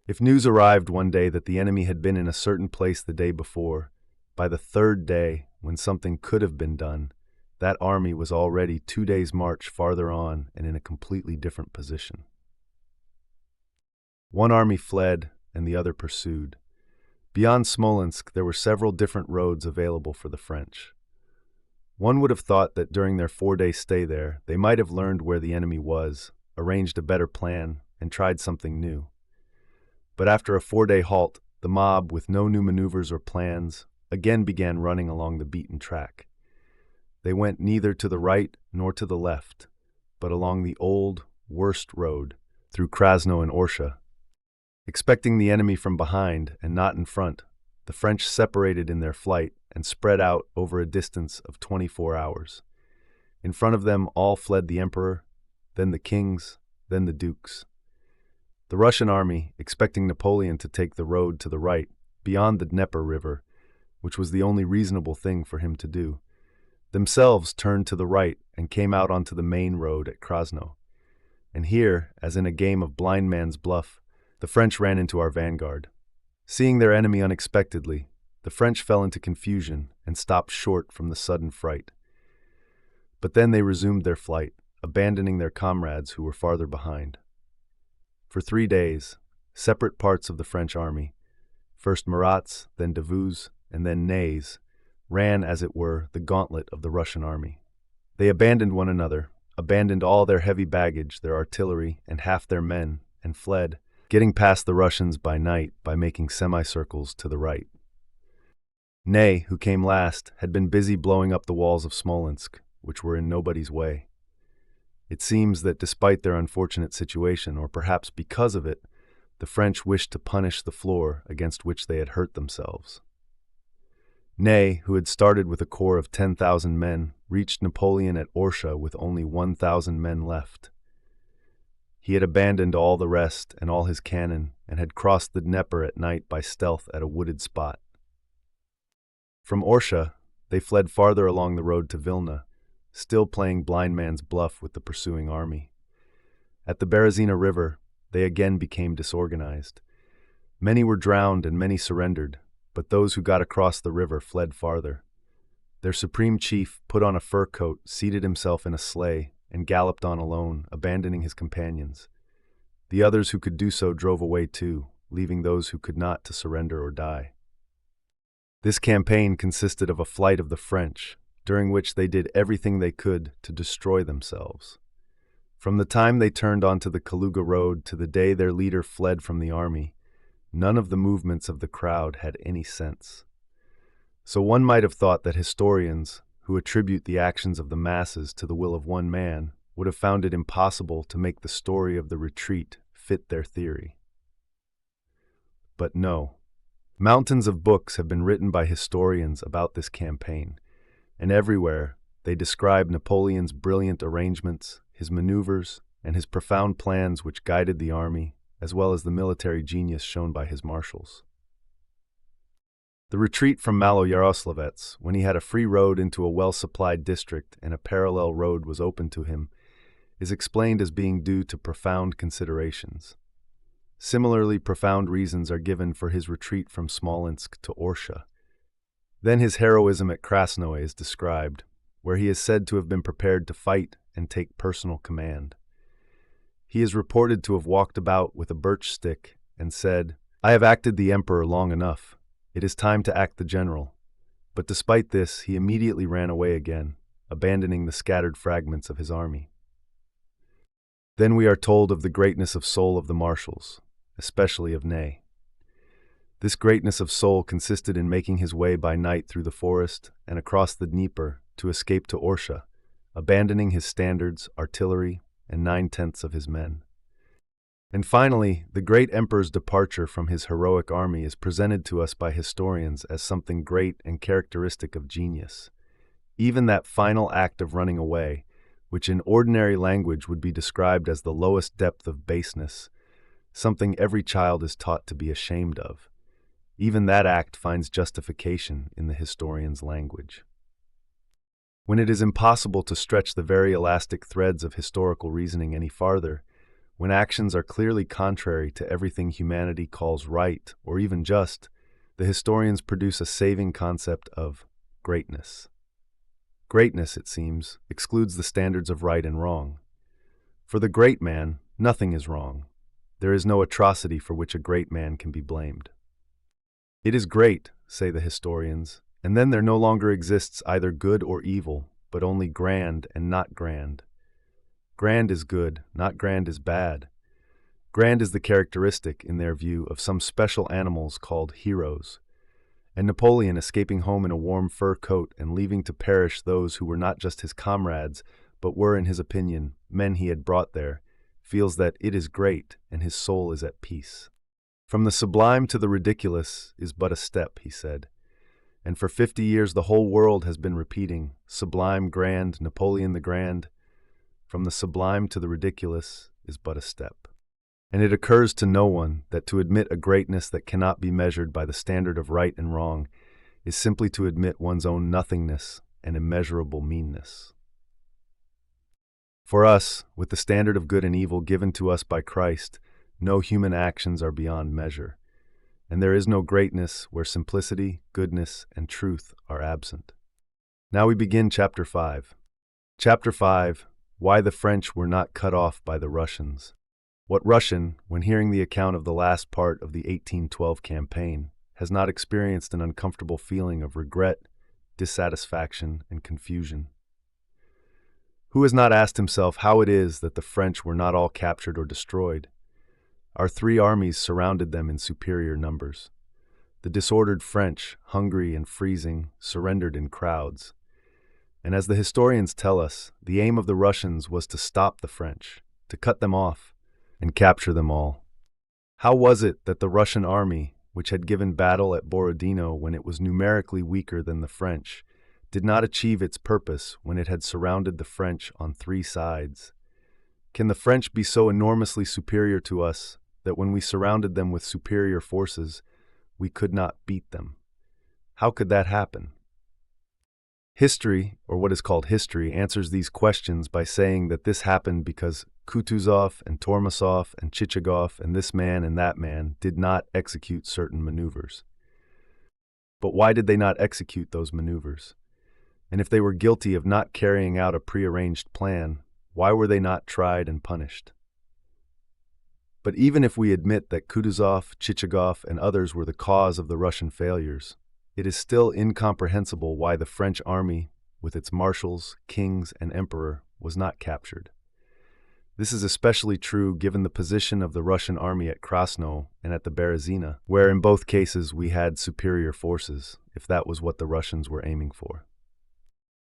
If news arrived one day that the enemy had been in a certain place the day before, by the third day, when something could have been done, that army was already 2 days' march farther on and in a completely different position. One army fled and the other pursued. Beyond Smolensk, there were several different roads available for the French. One would have thought that during their 4-day stay there, they might have learned where the enemy was, arranged a better plan, and tried something new. But after a 4-day halt, the mob, with no new maneuvers or plans, again began running along the beaten track. They went neither to the right nor to the left, but along the old, worst road, through Krasno and Orsha. Expecting the enemy from behind and not in front, the French separated in their flight and spread out over a distance of 24 hours. In front of them all fled the emperor, then the kings, then the dukes. The Russian army, expecting Napoleon to take the road to the right, beyond the Dnieper River, which was the only reasonable thing for him to do, themselves turned to the right and came out onto the main road at Krasno. And here, as in a game of blind man's bluff, the French ran into our vanguard. Seeing their enemy unexpectedly, the French fell into confusion and stopped short from the sudden fright. But then they resumed their flight, abandoning their comrades who were farther behind. For 3 days, separate parts of the French army, first Marats, then Davout's, and then Ney's, ran, as it were, the gauntlet of the Russian army. They abandoned one another, abandoned all their heavy baggage, their artillery, and half their men, and fled, getting past the Russians by night by making semicircles to the right. Ney, who came last, had been busy blowing up the walls of Smolensk, which were in nobody's way. It seems that despite their unfortunate situation, or perhaps because of it, the French wished to punish the floor against which they had hurt themselves. Ney, who had started with a corps of 10,000 men, reached Napoleon at Orsha with only 1,000 men left. He had abandoned all the rest and all his cannon and had crossed the Dnieper at night by stealth at a wooded spot. From Orsha, they fled farther along the road to Vilna, still playing blind man's bluff with the pursuing army. At the Berezina River, they again became disorganized. Many were drowned and many surrendered, but those who got across the river fled farther. Their supreme chief put on a fur coat, seated himself in a sleigh, and galloped on alone, abandoning his companions. The others who could do so drove away too, leaving those who could not to surrender or die. This campaign consisted of a flight of the French, during which they did everything they could to destroy themselves. From the time they turned onto the Kaluga road to the day their leader fled from the army, none of the movements of the crowd had any sense. So one might have thought that historians, who attribute the actions of the masses to the will of one man, would have found it impossible to make the story of the retreat fit their theory. But no. Mountains of books have been written by historians about this campaign, and everywhere they describe Napoleon's brilliant arrangements, his maneuvers, and his profound plans which guided the army, as well as the military genius shown by his marshals. The retreat from Malo-Yaroslavets, when he had a free road into a well-supplied district and a parallel road was open to him, is explained as being due to profound considerations. Similarly profound reasons are given for his retreat from Smolensk to Orsha. Then his heroism at Krasnoe is described, where he is said to have been prepared to fight and take personal command. He is reported to have walked about with a birch stick and said, "I have acted the emperor long enough. It is time to act the general." But despite this, he immediately ran away again, abandoning the scattered fragments of his army. Then we are told of the greatness of soul of the marshals, especially of Ney. This greatness of soul consisted in making his way by night through the forest and across the Dnieper to escape to Orsha, abandoning his standards, artillery, and 9/10 of his men. And finally, the great emperor's departure from his heroic army is presented to us by historians as something great and characteristic of genius. Even that final act of running away, which in ordinary language would be described as the lowest depth of baseness, something every child is taught to be ashamed of, even that act finds justification in the historian's language. When it is impossible to stretch the very elastic threads of historical reasoning any farther, when actions are clearly contrary to everything humanity calls right or even just, the historians produce a saving concept of greatness. Greatness, it seems, excludes the standards of right and wrong. For the great man, nothing is wrong. There is no atrocity for which a great man can be blamed. It is great, say the historians, and then there no longer exists either good or evil, but only grand and not grand. Grand is good, not grand is bad. Grand is the characteristic, in their view, of some special animals called heroes. And Napoleon, escaping home in a warm fur coat and leaving to perish those who were not just his comrades, but were, in his opinion, men he had brought there, feels that it is great and his soul is at peace. From the sublime to the ridiculous is but a step, he said. And for 50 years the whole world has been repeating, sublime, grand, Napoleon the Grand. From the sublime to the ridiculous is but a step. And it occurs to no one that to admit a greatness that cannot be measured by the standard of right and wrong is simply to admit one's own nothingness and immeasurable meanness. For us, with the standard of good and evil given to us by Christ, no human actions are beyond measure, and there is no greatness where simplicity, goodness, and truth are absent. Now we begin Chapter 5. Chapter 5, Why the French Were Not Cut Off by the Russians. What Russian, when hearing the account of the last part of the 1812 campaign, has not experienced an uncomfortable feeling of regret, dissatisfaction, and confusion? Who has not asked himself how it is that the French were not all captured or destroyed? Our three armies surrounded them in superior numbers. The disordered French, hungry and freezing, surrendered in crowds. And as the historians tell us, the aim of the Russians was to stop the French, to cut them off, and capture them all. How was it that the Russian army, which had given battle at Borodino when it was numerically weaker than the French, did not achieve its purpose when it had surrounded the French on three sides? Can the French be so enormously superior to us that when we surrounded them with superior forces, we could not beat them? How could that happen? History, or what is called history, answers these questions by saying that this happened because Kutuzov and Tormasov and Chichagov and this man and that man did not execute certain maneuvers. But why did they not execute those maneuvers? And if they were guilty of not carrying out a prearranged plan, why were they not tried and punished? But even if we admit that Kutuzov, Chichagov, and others were the cause of the Russian failures, it is still incomprehensible why the French army, with its marshals, kings, and emperor, was not captured. This is especially true given the position of the Russian army at Krasno and at the Berezina, where in both cases we had superior forces, if that was what the Russians were aiming for.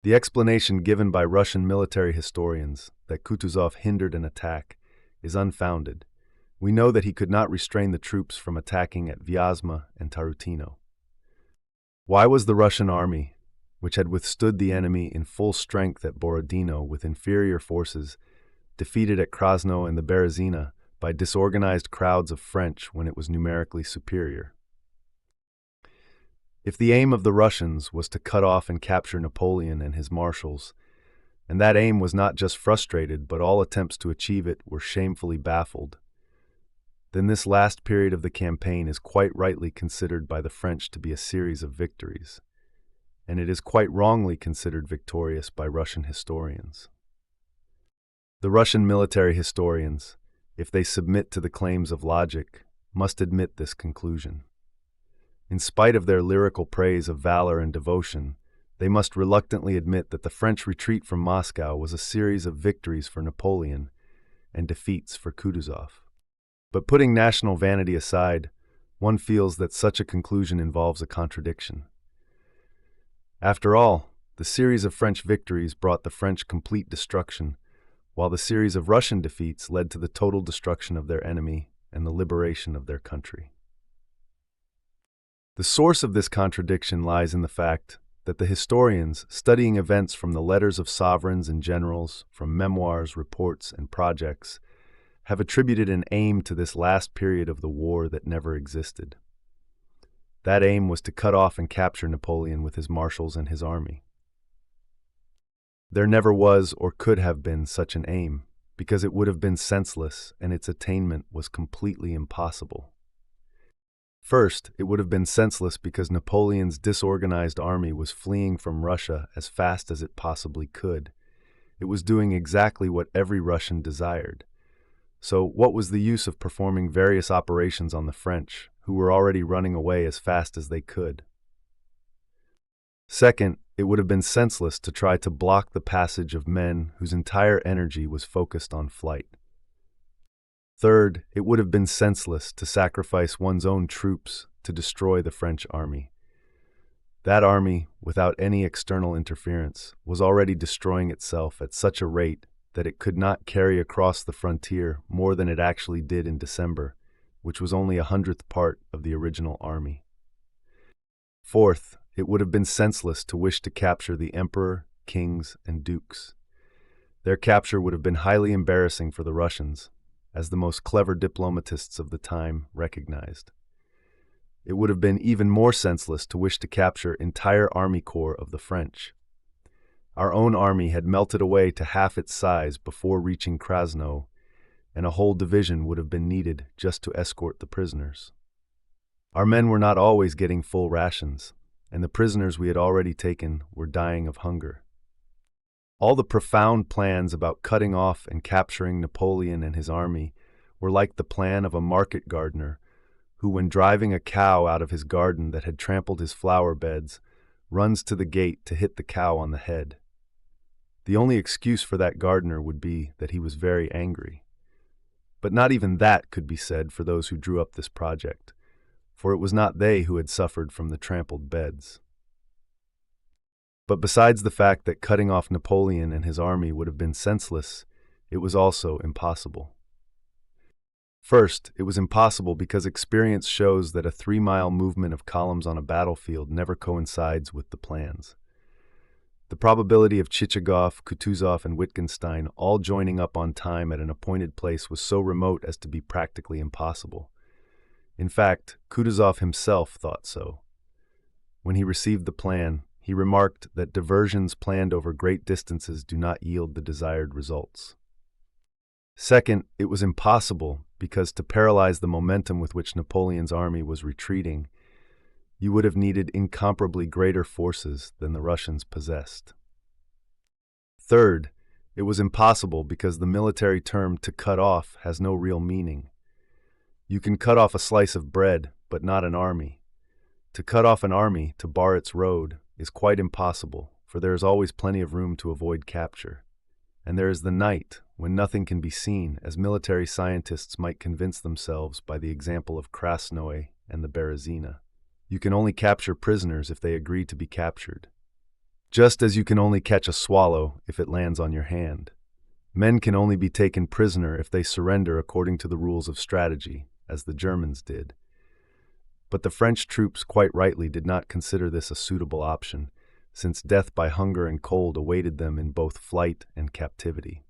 The explanation given by Russian military historians that Kutuzov hindered an attack is unfounded. We know that he could not restrain the troops from attacking at Vyazma and Tarutino. Why was the Russian army, which had withstood the enemy in full strength at Borodino with inferior forces, defeated at Krasno and the Berezina by disorganized crowds of French when it was numerically superior? If the aim of the Russians was to cut off and capture Napoleon and his marshals, and that aim was not just frustrated but all attempts to achieve it were shamefully baffled, then this last period of the campaign is quite rightly considered by the French to be a series of victories, and it is quite wrongly considered victorious by Russian historians. The Russian military historians, if they submit to the claims of logic, must admit this conclusion. In spite of their lyrical praise of valor and devotion, they must reluctantly admit that the French retreat from Moscow was a series of victories for Napoleon and defeats for Kutuzov. But putting national vanity aside, one feels that such a conclusion involves a contradiction. After all, the series of French victories brought the French complete destruction, while the series of Russian defeats led to the total destruction of their enemy and the liberation of their country. The source of this contradiction lies in the fact that the historians, studying events from the letters of sovereigns and generals, from memoirs, reports, and projects, have attributed an aim to this last period of the war that never existed. That aim was to cut off and capture Napoleon with his marshals and his army. There never was or could have been such an aim, because it would have been senseless and its attainment was completely impossible. First, it would have been senseless because Napoleon's disorganized army was fleeing from Russia as fast as it possibly could. It was doing exactly what every Russian desired. So what was the use of performing various operations on the French, who were already running away as fast as they could? Second, it would have been senseless to try to block the passage of men whose entire energy was focused on flight. Third, it would have been senseless to sacrifice one's own troops to destroy the French army. That army, without any external interference, was already destroying itself at such a rate that it could not carry across the frontier more than it actually did in December, which was only 100th part of the original army. Fourth, it would have been senseless to wish to capture the emperor, kings, and dukes. Their capture would have been highly embarrassing for the Russians, as the most clever diplomatists of the time recognized. It would have been even more senseless to wish to capture entire army corps of the French. Our own army had melted away to half its size before reaching Krasno, and a whole division would have been needed just to escort the prisoners. Our men were not always getting full rations, and the prisoners we had already taken were dying of hunger. All the profound plans about cutting off and capturing Napoleon and his army were like the plan of a market gardener who, when driving a cow out of his garden that had trampled his flower beds, runs to the gate to hit the cow on the head. The only excuse for that gardener would be that he was very angry. But not even that could be said for those who drew up this project, for it was not they who had suffered from the trampled beds. But besides the fact that cutting off Napoleon and his army would have been senseless, it was also impossible. First, it was impossible because experience shows that a 3-mile movement of columns on a battlefield never coincides with the plans. The probability of Chichagov, Kutuzov, and Wittgenstein all joining up on time at an appointed place was so remote as to be practically impossible. In fact, Kutuzov himself thought so. When he received the plan, he remarked that diversions planned over great distances do not yield the desired results. Second, it was impossible because to paralyze the momentum with which Napoleon's army was retreating, you would have needed incomparably greater forces than the Russians possessed. Third, it was impossible because the military term "to cut off" has no real meaning. You can cut off a slice of bread, but not an army. To cut off an army, to bar its road, is quite impossible, for there is always plenty of room to avoid capture. And there is the night, when nothing can be seen, as military scientists might convince themselves by the example of Krasnoye and the Berezina. You can only capture prisoners if they agree to be captured. Just as you can only catch a swallow if it lands on your hand. Men can only be taken prisoner if they surrender according to the rules of strategy, as the Germans did. But the French troops quite rightly did not consider this a suitable option, since death by hunger and cold awaited them in both flight and captivity.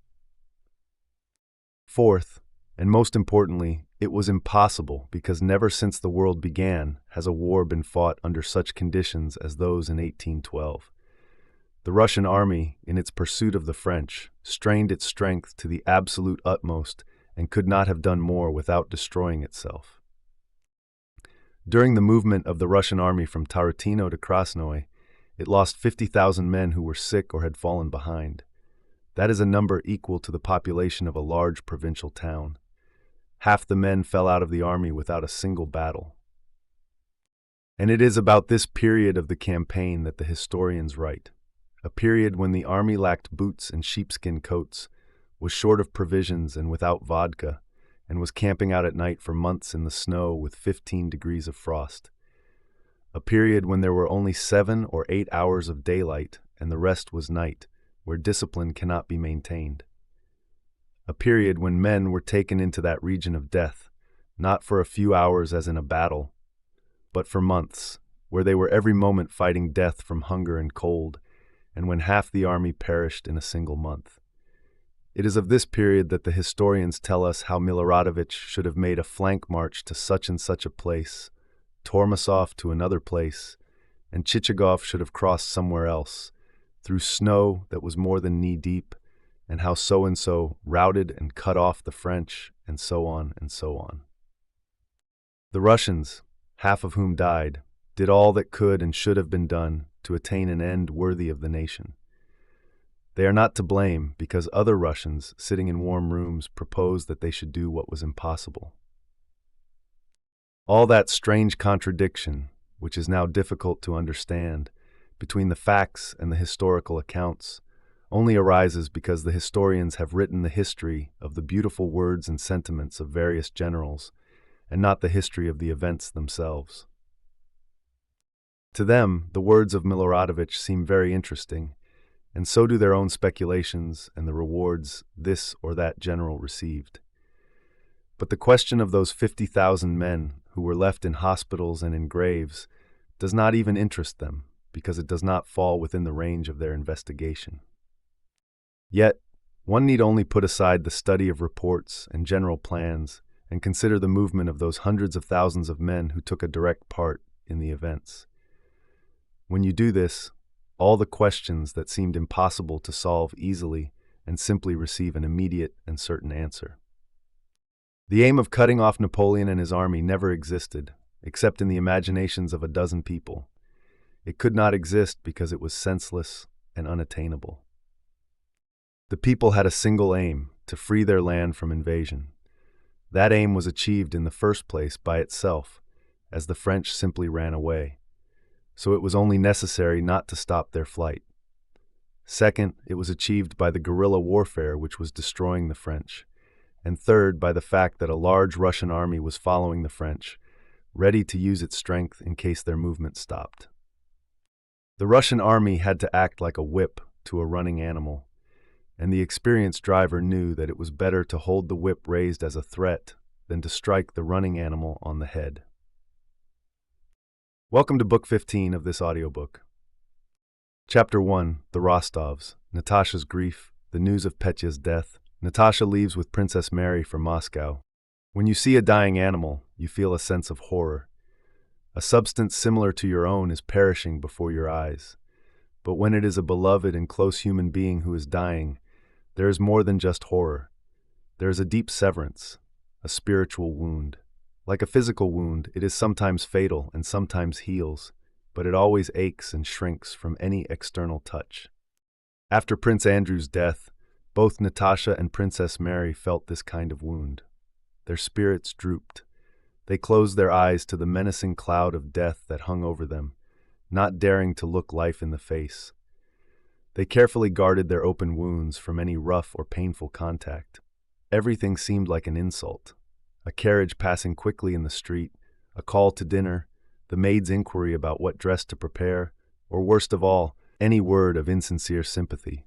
Fourth, and most importantly, it was impossible because never since the world began has a war been fought under such conditions as those in 1812. The Russian army, in its pursuit of the French, strained its strength to the absolute utmost and could not have done more without destroying itself. During the movement of the Russian army from Tarutino to Krasnoye, it lost 50,000 men who were sick or had fallen behind. That is a number equal to the population of a large provincial town. Half the men fell out of the army without a single battle. And it is about this period of the campaign that the historians write, a period when the army lacked boots and sheepskin coats, was short of provisions and without vodka, and was camping out at night for months in the snow with 15 degrees of frost. A period when there were only 7 or 8 hours of daylight and the rest was night, where discipline cannot be maintained. A period when men were taken into that region of death, not for a few hours as in a battle, but for months, where they were every moment fighting death from hunger and cold, and when half the army perished in a single month. It is of this period that the historians tell us how Miloradovich should have made a flank march to such and such a place, Tormasov to another place, and Chichagov should have crossed somewhere else, through snow that was more than knee-deep, and how so-and-so routed and cut off the French, and so on and so on. The Russians, half of whom died, did all that could and should have been done to attain an end worthy of the nation. They are not to blame because other Russians, sitting in warm rooms, proposed that they should do what was impossible. All that strange contradiction, which is now difficult to understand, between the facts and the historical accounts, only arises because the historians have written the history of the beautiful words and sentiments of various generals, and not the history of the events themselves. To them, the words of Miloradovich seem very interesting, and so do their own speculations and the rewards this or that general received. But the question of those 50,000 men who were left in hospitals and in graves does not even interest them, because it does not fall within the range of their investigation. Yet, one need only put aside the study of reports and general plans and consider the movement of those hundreds of thousands of men who took a direct part in the events. When you do this, all the questions that seemed impossible to solve easily and simply receive an immediate and certain answer. The aim of cutting off Napoleon and his army never existed, except in the imaginations of a dozen people. It could not exist because it was senseless and unattainable. The people had a single aim, to free their land from invasion. That aim was achieved in the first place by itself, as the French simply ran away. So it was only necessary not to stop their flight. Second, it was achieved by the guerrilla warfare which was destroying the French. And third, by the fact that a large Russian army was following the French, ready to use its strength in case their movement stopped. The Russian army had to act like a whip to a running animal, and the experienced driver knew that it was better to hold the whip raised as a threat than to strike the running animal on the head. Welcome to Book 15 of this audiobook. Chapter 1, The Rostovs, Natasha's Grief, the News of Petya's Death. Natasha leaves with Princess Mary for Moscow. When you see a dying animal, you feel a sense of horror. A substance similar to your own is perishing before your eyes. But when it is a beloved and close human being who is dying, there is more than just horror. There is a deep severance, a spiritual wound. Like a physical wound, it is sometimes fatal and sometimes heals, but it always aches and shrinks from any external touch. After Prince Andrew's death, both Natasha and Princess Mary felt this kind of wound. Their spirits drooped. They closed their eyes to the menacing cloud of death that hung over them, not daring to look life in the face. They carefully guarded their open wounds from any rough or painful contact. Everything seemed like an insult. A carriage passing quickly in the street, a call to dinner, the maid's inquiry about what dress to prepare, or worst of all, any word of insincere sympathy.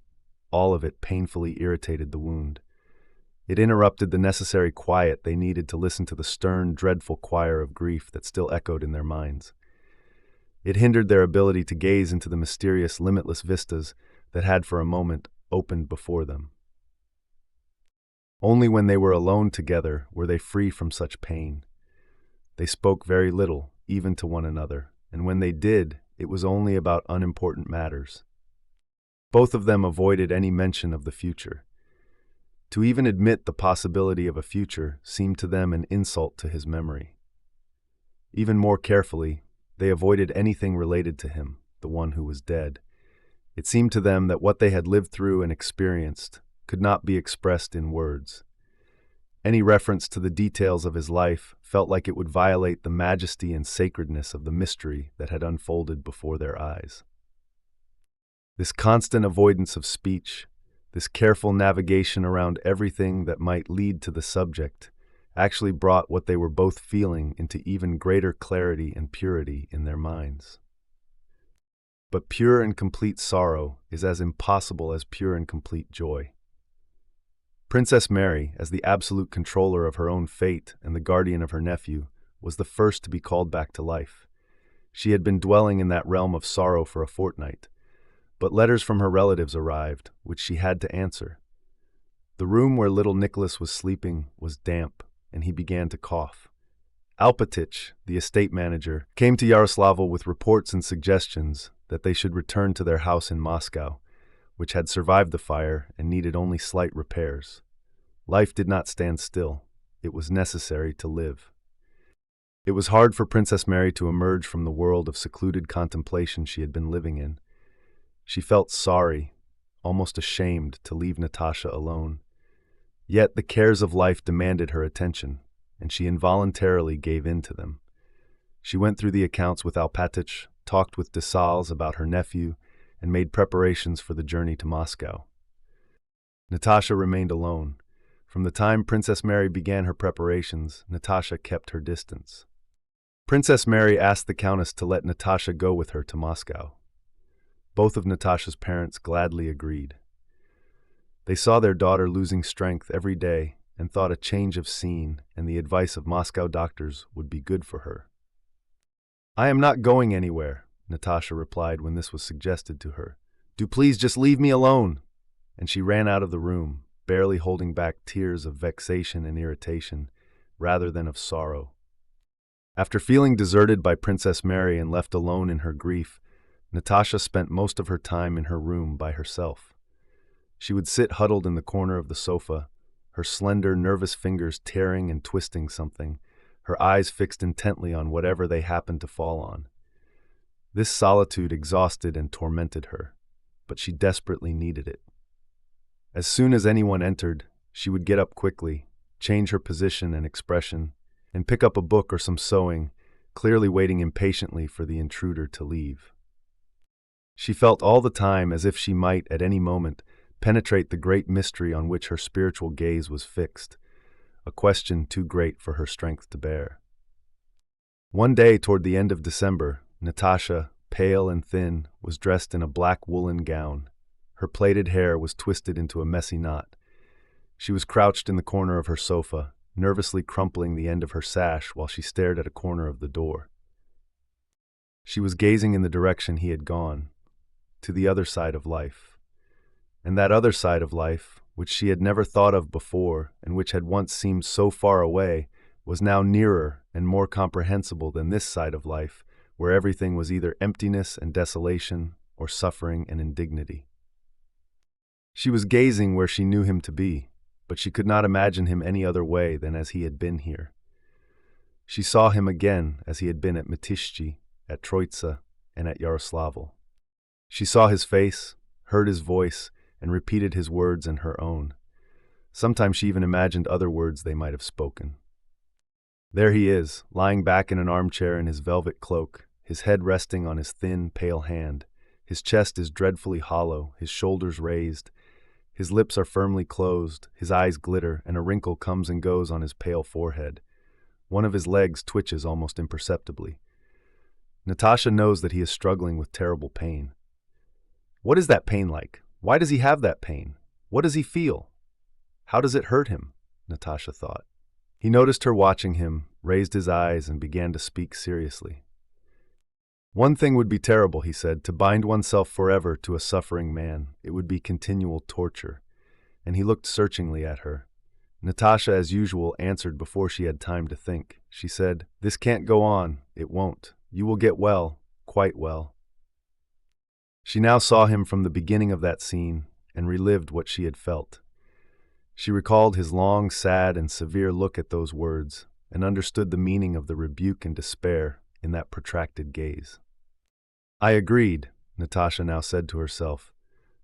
All of it painfully irritated the wound. It interrupted the necessary quiet they needed to listen to the stern, dreadful choir of grief that still echoed in their minds. It hindered their ability to gaze into the mysterious, limitless vistas that had for a moment opened before them. Only when they were alone together were they free from such pain. They spoke very little, even to one another, and when they did, it was only about unimportant matters. Both of them avoided any mention of the future. To even admit the possibility of a future seemed to them an insult to his memory. Even more carefully, they avoided anything related to him, the one who was dead. It seemed to them that what they had lived through and experienced could not be expressed in words. Any reference to the details of his life felt like it would violate the majesty and sacredness of the mystery that had unfolded before their eyes. This constant avoidance of speech, this careful navigation around everything that might lead to the subject, actually brought what they were both feeling into even greater clarity and purity in their minds. But pure and complete sorrow is as impossible as pure and complete joy. Princess Mary, as the absolute controller of her own fate and the guardian of her nephew, was the first to be called back to life. She had been dwelling in that realm of sorrow for a fortnight, but letters from her relatives arrived, which she had to answer. The room where little Nicholas was sleeping was damp, and he began to cough. Alpatich, the estate manager, came to Yaroslavl with reports and suggestions that they should return to their house in Moscow, which had survived the fire and needed only slight repairs. Life did not stand still. It was necessary to live. It was hard for Princess Mary to emerge from the world of secluded contemplation she had been living in. She felt sorry, almost ashamed, to leave Natasha alone. Yet the cares of life demanded her attention, and she involuntarily gave in to them. She went through the accounts with Alpatich, talked with Dessalles about her nephew, and made preparations for the journey to Moscow. Natasha remained alone. From the time Princess Mary began her preparations, Natasha kept her distance. Princess Mary asked the Countess to let Natasha go with her to Moscow. Both of Natasha's parents gladly agreed. They saw their daughter losing strength every day and thought a change of scene and the advice of Moscow doctors would be good for her. "I am not going anywhere," Natasha replied when this was suggested to her. "Do please just leave me alone." And she ran out of the room, barely holding back tears of vexation and irritation, rather than of sorrow. After feeling deserted by Princess Mary and left alone in her grief, Natasha spent most of her time in her room by herself. She would sit huddled in the corner of the sofa, her slender, nervous fingers tearing and twisting something, her eyes fixed intently on whatever they happened to fall on. This solitude exhausted and tormented her, but she desperately needed it. As soon as anyone entered, she would get up quickly, change her position and expression, and pick up a book or some sewing, clearly waiting impatiently for the intruder to leave. She felt all the time as if she might, at any moment, penetrate the great mystery on which her spiritual gaze was fixed, a question too great for her strength to bear. One day toward the end of December, Natasha, pale and thin, was dressed in a black woolen gown. Her plaited hair was twisted into a messy knot. She was crouched in the corner of her sofa, nervously crumpling the end of her sash while she stared at a corner of the door. She was gazing in the direction he had gone, to the other side of life. And that other side of life, which she had never thought of before and which had once seemed so far away, was now nearer and more comprehensible than this side of life, where everything was either emptiness and desolation or suffering and indignity. She was gazing where she knew him to be, but she could not imagine him any other way than as he had been here. She saw him again as he had been at Mytishchi, at Troitsa, and at Yaroslavl. She saw his face, heard his voice, and repeated his words and her own. Sometimes she even imagined other words they might have spoken. There he is, lying back in an armchair in his velvet cloak, his head resting on his thin, pale hand. His chest is dreadfully hollow, his shoulders raised. His lips are firmly closed, his eyes glitter, and a wrinkle comes and goes on his pale forehead. One of his legs twitches almost imperceptibly. Natasha knows that he is struggling with terrible pain. What is that pain like? Why does he have that pain? What does he feel? How does it hurt him? Natasha thought. He noticed her watching him, raised his eyes, and began to speak seriously. One thing would be terrible, he said, to bind oneself forever to a suffering man. It would be continual torture. And he looked searchingly at her. Natasha, as usual, answered before she had time to think. She said, "This can't go on. It won't. You will get well, quite well." She now saw him from the beginning of that scene and relived what she had felt. She recalled his long, sad, and severe look at those words and understood the meaning of the rebuke and despair in that protracted gaze. I agreed, Natasha now said to herself,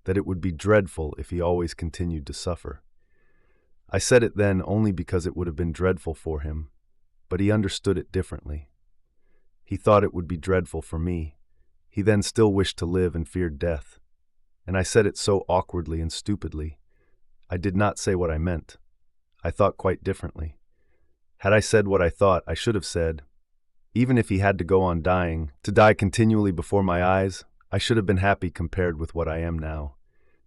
that it would be dreadful if he always continued to suffer. I said it then only because it would have been dreadful for him, but he understood it differently. He thought it would be dreadful for me. He then still wished to live and feared death. And I said it so awkwardly and stupidly. I did not say what I meant. I thought quite differently. Had I said what I thought, I should have said, even if he had to go on dying, to die continually before my eyes, I should have been happy compared with what I am now.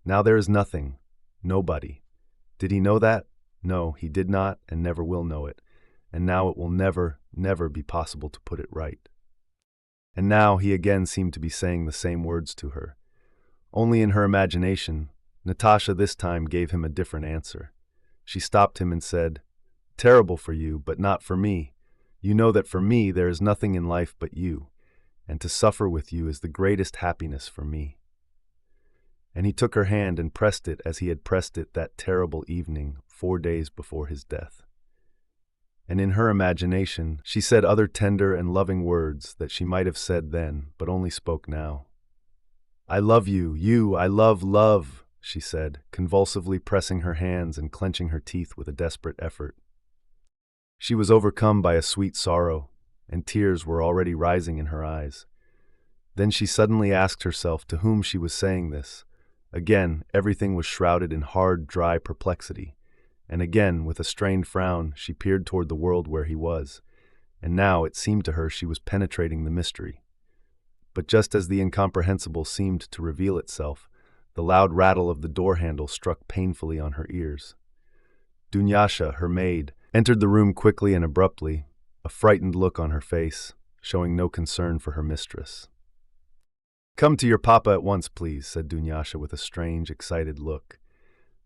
Now there is nothing, nobody. Did he know that? No, he did not and never will know it. And now it will never, never be possible to put it right. And now he again seemed to be saying the same words to her. Only in her imagination, Natasha this time gave him a different answer. She stopped him and said, "Terrible for you, but not for me. You know that for me there is nothing in life but you, and to suffer with you is the greatest happiness for me." And he took her hand and pressed it as he had pressed it that terrible evening 4 days before his death. And in her imagination, she said other tender and loving words that she might have said then, but only spoke now. "I love you, I love," she said, convulsively pressing her hands and clenching her teeth with a desperate effort. She was overcome by a sweet sorrow, and tears were already rising in her eyes. Then she suddenly asked herself to whom she was saying this. Again, everything was shrouded in hard, dry perplexity, and again, with a strained frown, she peered toward the world where he was, and now it seemed to her she was penetrating the mystery. But just as the incomprehensible seemed to reveal itself, the loud rattle of the door handle struck painfully on her ears. Dunyasha, her maid, entered the room quickly and abruptly, a frightened look on her face, showing no concern for her mistress. "Come to your papa at once, please," said Dunyasha with a strange, excited look.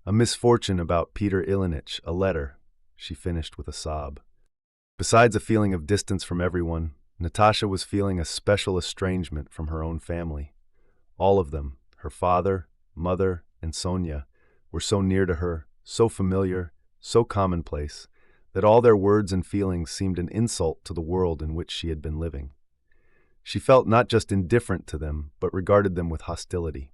"A misfortune about Peter Ilinitch, a letter," she finished with a sob. Besides a feeling of distance from everyone, Natasha was feeling a special estrangement from her own family. All of them, her father, mother, and Sonia, were so near to her, so familiar, so commonplace, that all their words and feelings seemed an insult to the world in which she had been living. She felt not just indifferent to them, but regarded them with hostility.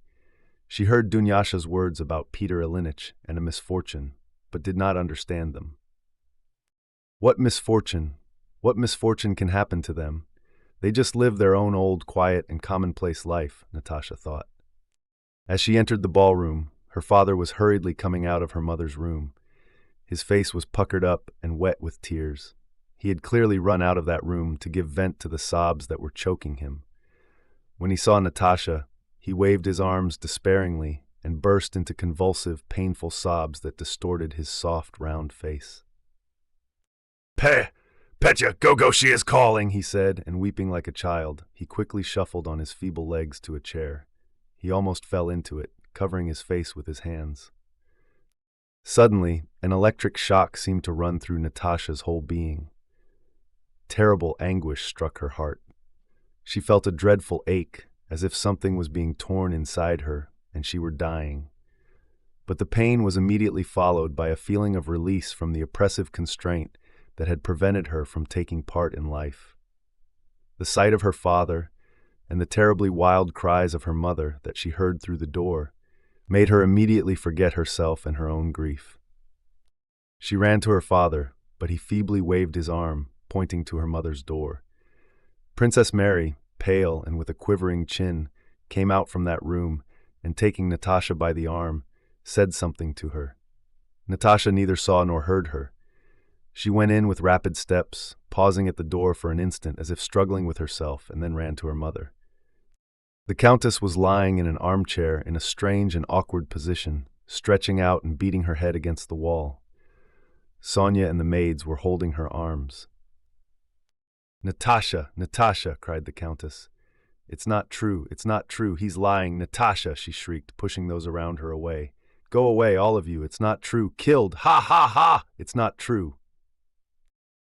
She heard Dunyasha's words about Peter Ilinitch and a misfortune, but did not understand them. What misfortune? What misfortune can happen to them? They just live their own old, quiet, and commonplace life, Natasha thought. As she entered the ballroom, her father was hurriedly coming out of her mother's room. His face was puckered up and wet with tears. He had clearly run out of that room to give vent to the sobs that were choking him. When he saw Natasha, he waved his arms despairingly and burst into convulsive, painful sobs that distorted his soft, round face. Petya, go, she is calling," he said, and weeping like a child, he quickly shuffled on his feeble legs to a chair. He almost fell into it, covering his face with his hands. Suddenly, an electric shock seemed to run through Natasha's whole being. Terrible anguish struck her heart. She felt a dreadful ache, as if something was being torn inside her, and she were dying. But the pain was immediately followed by a feeling of release from the oppressive constraint that had prevented her from taking part in life. The sight of her father, and the terribly wild cries of her mother that she heard through the door, made her immediately forget herself and her own grief. She ran to her father, but he feebly waved his arm, pointing to her mother's door. Princess Mary, pale and with a quivering chin, came out from that room, and taking Natasha by the arm, said something to her. Natasha neither saw nor heard her. She went in with rapid steps, pausing at the door for an instant as if struggling with herself, and then ran to her mother. The Countess was lying in an armchair in a strange and awkward position, stretching out and beating her head against the wall. Sonia and the maids were holding her arms. "Natasha, Natasha," cried the Countess. It's not true, he's lying, Natasha," she shrieked, pushing those around her away. "Go away, all of you, it's not true, killed, ha ha ha, it's not true."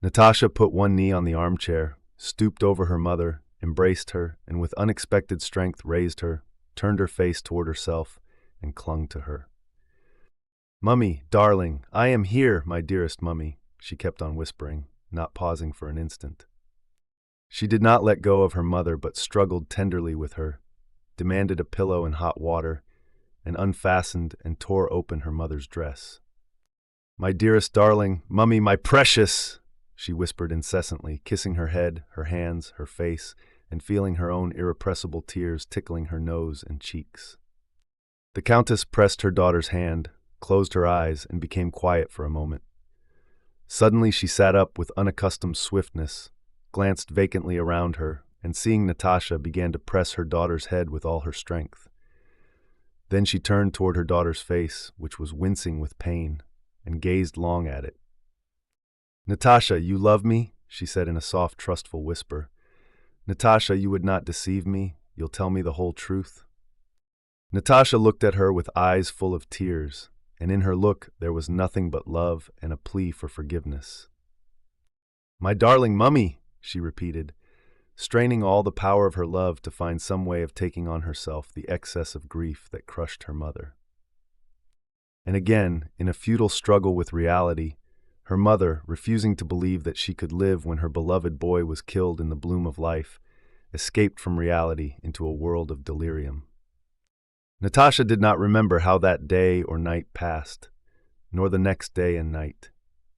Natasha put one knee on the armchair, stooped over her mother, embraced her, and with unexpected strength raised her, turned her face toward herself, and clung to her. "Mummy, darling, I am here, my dearest mummy," she kept on whispering, not pausing for an instant. She did not let go of her mother, but struggled tenderly with her, demanded a pillow and hot water, and unfastened and tore open her mother's dress. My dearest darling, Mummy, my precious, she whispered incessantly, kissing her head, her hands, her face, and feeling her own irrepressible tears tickling her nose and cheeks. The Countess pressed her daughter's hand, closed her eyes, and became quiet for a moment. Suddenly she sat up with unaccustomed swiftness, glanced vacantly around her, and seeing Natasha began to press her daughter's head with all her strength. Then she turned toward her daughter's face, which was wincing with pain, and gazed long at it. "Natasha, you love me?" she said in a soft, trustful whisper. "Natasha, you would not deceive me? You'll tell me the whole truth?" Natasha looked at her with eyes full of tears, and in her look there was nothing but love and a plea for forgiveness. "My darling Mummy," she repeated, straining all the power of her love to find some way of taking on herself the excess of grief that crushed her mother. And again, in a futile struggle with reality, her mother, refusing to believe that she could live when her beloved boy was killed in the bloom of life, escaped from reality into a world of delirium. Natasha did not remember how that day or night passed, nor the next day and night.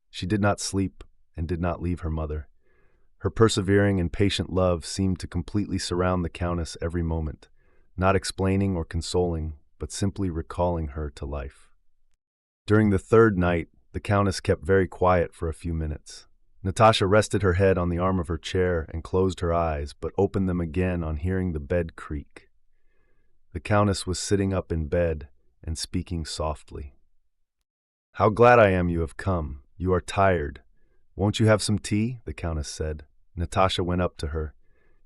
She did not sleep and did not leave her mother. Her persevering and patient love seemed to completely surround the Countess every moment, not explaining or consoling, but simply recalling her to life. During the third night, the Countess kept very quiet for a few minutes. Natasha rested her head on the arm of her chair and closed her eyes, but opened them again on hearing the bed creak. The Countess was sitting up in bed and speaking softly. "How glad I am you have come. You are tired. Won't you have some tea?" the Countess said. Natasha went up to her.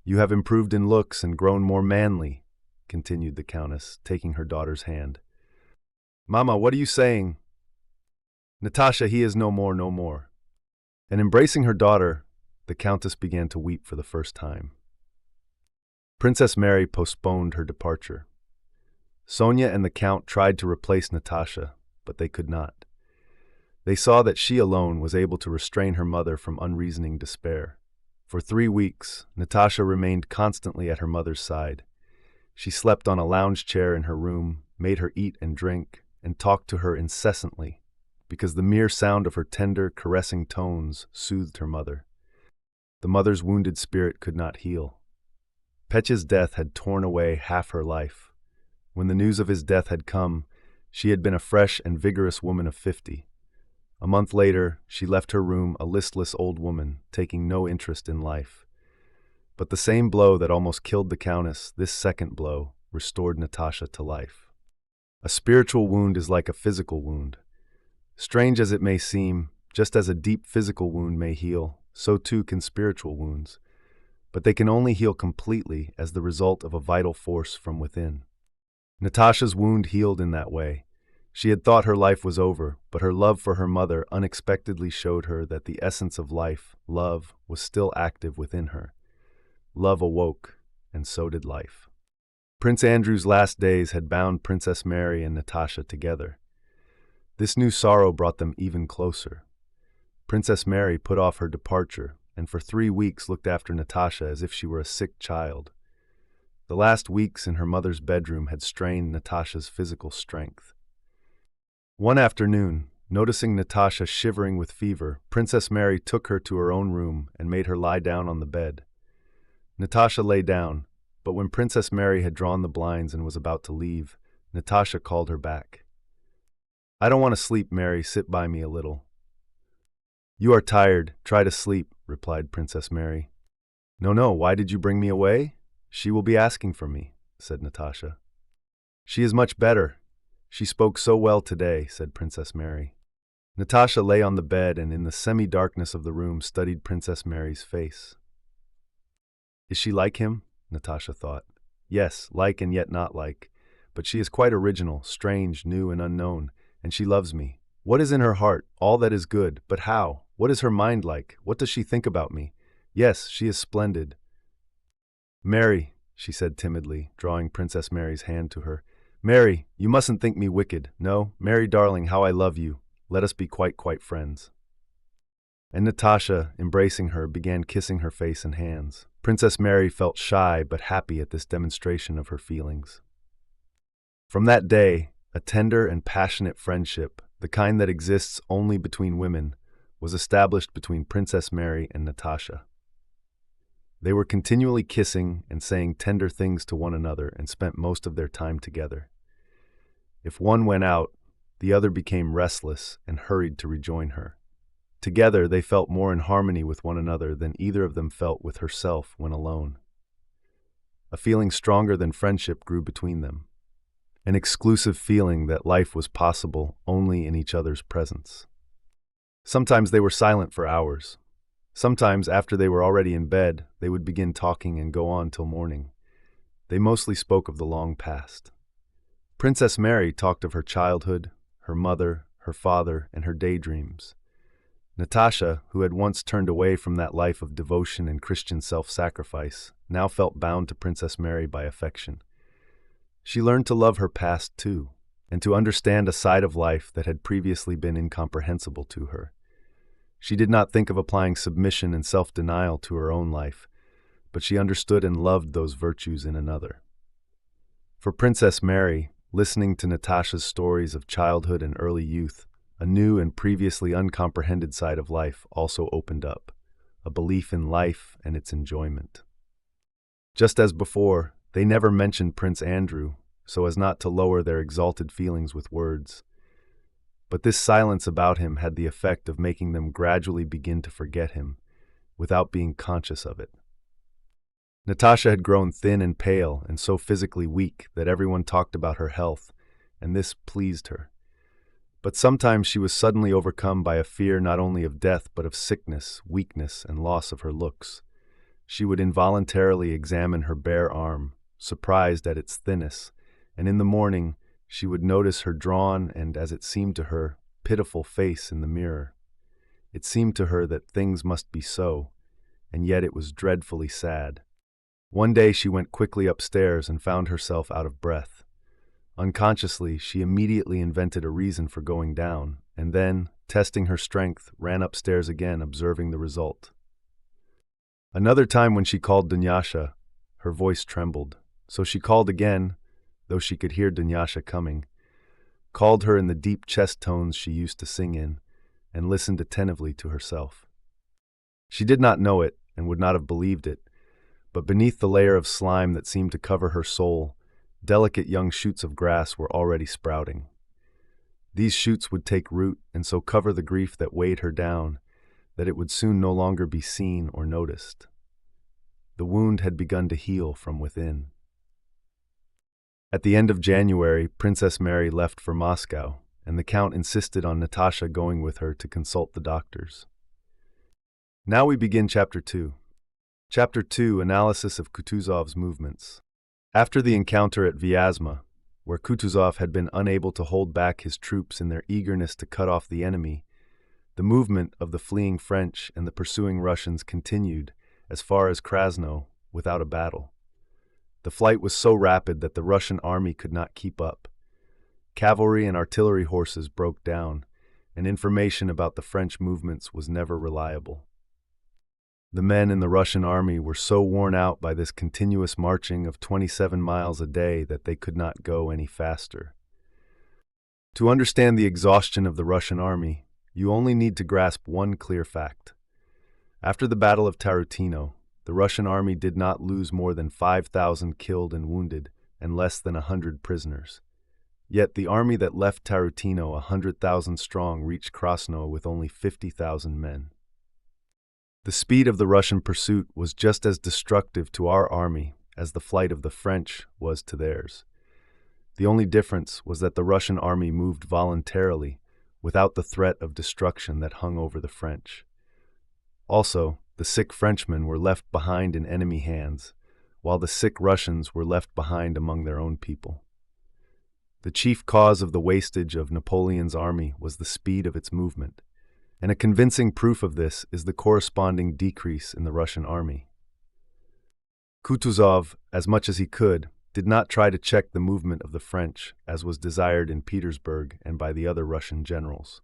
"You have improved in looks and grown more manly," continued the Countess, taking her daughter's hand. "Mama, what are you saying?" "Natasha, he is no more, no more." And embracing her daughter, the Countess began to weep for the first time. Princess Mary postponed her departure. Sonia and the Count tried to replace Natasha, but they could not. They saw that she alone was able to restrain her mother from unreasoning despair. For 3 weeks, Natasha remained constantly at her mother's side. She slept on a lounge chair in her room, made her eat and drink, and talked to her incessantly, because the mere sound of her tender, caressing tones soothed her mother. The mother's wounded spirit could not heal. Petya's death had torn away half her life. When the news of his death had come, she had been a fresh and vigorous woman of 50. A month later, she left her room a listless old woman, taking no interest in life. But the same blow that almost killed the Countess, this second blow, restored Natasha to life. A spiritual wound is like a physical wound. Strange as it may seem, just as a deep physical wound may heal, so too can spiritual wounds. But they can only heal completely as the result of a vital force from within. Natasha's wound healed in that way. She had thought her life was over, but her love for her mother unexpectedly showed her that the essence of life, love, was still active within her. Love awoke, and so did life. Prince Andrew's last days had bound Princess Mary and Natasha together. This new sorrow brought them even closer. Princess Mary put off her departure, and for 3 weeks looked after Natasha as if she were a sick child. The last weeks in her mother's bedroom had strained Natasha's physical strength. One afternoon, noticing Natasha shivering with fever, Princess Mary took her to her own room and made her lie down on the bed. Natasha lay down, but when Princess Mary had drawn the blinds and was about to leave, Natasha called her back. "I don't want to sleep, Mary. Sit by me a little." "You are tired. Try to sleep," replied Princess Mary. No, why did you bring me away?" "She will be asking for me," said Natasha. "She is much better. She spoke so well today," said Princess Mary. Natasha lay on the bed and in the semi-darkness of the room studied Princess Mary's face. Is she like him? Natasha thought. Yes, like and yet not like. But she is quite original, strange, new and unknown, and she loves me. What is in her heart? All that is good. But how? What is her mind like? What does she think about me? Yes, she is splendid. "Mary," she said timidly, drawing Princess Mary's hand to her. "Mary, you mustn't think me wicked. No, Mary darling, how I love you. Let us be quite friends." And Natasha, embracing her, began kissing her face and hands. Princess Mary felt shy but happy at this demonstration of her feelings. From that day, a tender and passionate friendship, the kind that exists only between women, was established between Princess Mary and Natasha. They were continually kissing and saying tender things to one another and spent most of their time together. If one went out, the other became restless and hurried to rejoin her. Together, they felt more in harmony with one another than either of them felt with herself when alone. A feeling stronger than friendship grew between them, an exclusive feeling that life was possible only in each other's presence. Sometimes they were silent for hours. Sometimes, after they were already in bed, they would begin talking and go on till morning. They mostly spoke of the long past. Princess Mary talked of her childhood, her mother, her father, and her daydreams. Natasha, who had once turned away from that life of devotion and Christian self-sacrifice, now felt bound to Princess Mary by affection. She learned to love her past too, and to understand a side of life that had previously been incomprehensible to her. She did not think of applying submission and self-denial to her own life, but she understood and loved those virtues in another. For Princess Mary, listening to Natasha's stories of childhood and early youth, a new and previously uncomprehended side of life also opened up, a belief in life and its enjoyment. Just as before, they never mentioned Prince Andrew, so as not to lower their exalted feelings with words. But this silence about him had the effect of making them gradually begin to forget him, without being conscious of it. Natasha had grown thin and pale and so physically weak that everyone talked about her health, and this pleased her. But sometimes she was suddenly overcome by a fear not only of death but of sickness, weakness, and loss of her looks. She would involuntarily examine her bare arm, surprised at its thinness, and in the morning she would notice her drawn and, as it seemed to her, pitiful face in the mirror. It seemed to her that things must be so, and yet it was dreadfully sad. One day she went quickly upstairs and found herself out of breath. Unconsciously, she immediately invented a reason for going down, and then, testing her strength, ran upstairs again, observing the result. Another time when she called Dunyasha, her voice trembled, so she called again, though she could hear Dunyasha coming, called her in the deep chest tones she used to sing in, and listened attentively to herself. She did not know it, and would not have believed it, but beneath the layer of slime that seemed to cover her soul, delicate young shoots of grass were already sprouting. These shoots would take root and so cover the grief that weighed her down, that it would soon no longer be seen or noticed. The wound had begun to heal from within. At the end of January, Princess Mary left for Moscow, and the Count insisted on Natasha going with her to consult the doctors. Now we begin Chapter 2. Chapter 2, Analysis of Kutuzov's Movements. After the encounter at Vyazma, where Kutuzov had been unable to hold back his troops in their eagerness to cut off the enemy, the movement of the fleeing French and the pursuing Russians continued as far as Krasno without a battle. The flight was so rapid that the Russian army could not keep up. Cavalry and artillery horses broke down, and information about the French movements was never reliable. The men in the Russian army were so worn out by this continuous marching of 27 miles a day that they could not go any faster. To understand the exhaustion of the Russian army, you only need to grasp one clear fact. After the Battle of Tarutino, the Russian army did not lose more than 5,000 killed and wounded and less than 100 prisoners. Yet the army that left Tarutino 100,000 strong reached Krasno with only 50,000 men. The speed of the Russian pursuit was just as destructive to our army as the flight of the French was to theirs. The only difference was that the Russian army moved voluntarily, without the threat of destruction that hung over the French. Also, the sick Frenchmen were left behind in enemy hands, while the sick Russians were left behind among their own people. The chief cause of the wastage of Napoleon's army was the speed of its movement, and a convincing proof of this is the corresponding decrease in the Russian army. Kutuzov, as much as he could, did not try to check the movement of the French, as was desired in Petersburg and by the other Russian generals.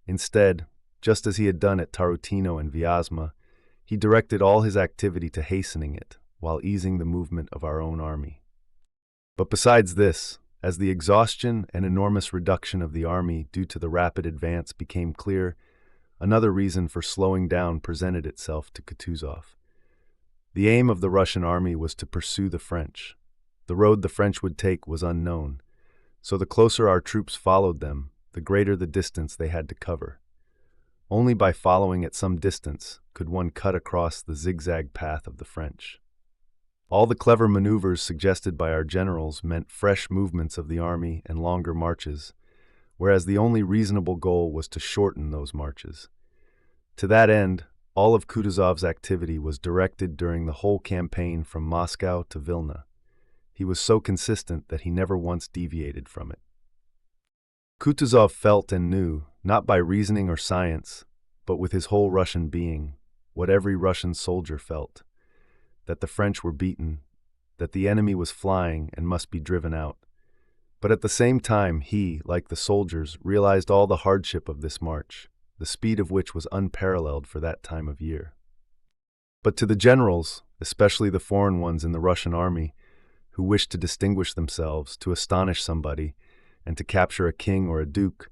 Instead, just as he had done at Tarutino and Vyazma, he directed all his activity to hastening it, while easing the movement of our own army. But besides this, As the exhaustion and enormous reduction of the army due to the rapid advance became clear, another reason for slowing down presented itself to Kutuzov. The aim of the Russian army was to pursue the French. The road the French would take was unknown, so the closer our troops followed them, the greater the distance they had to cover. Only by following at some distance could one cut across the zigzag path of the French. All the clever maneuvers suggested by our generals meant fresh movements of the army and longer marches, whereas the only reasonable goal was to shorten those marches. To that end, all of Kutuzov's activity was directed during the whole campaign from Moscow to Vilna. He was so consistent that he never once deviated from it. Kutuzov felt and knew, not by reasoning or science, but with his whole Russian being, what every Russian soldier felt, that the French were beaten, that the enemy was flying and must be driven out. But at the same time, he, like the soldiers, realized all the hardship of this march, the speed of which was unparalleled for that time of year. But to the generals, especially the foreign ones in the Russian army, who wished to distinguish themselves, to astonish somebody, and to capture a king or a duke,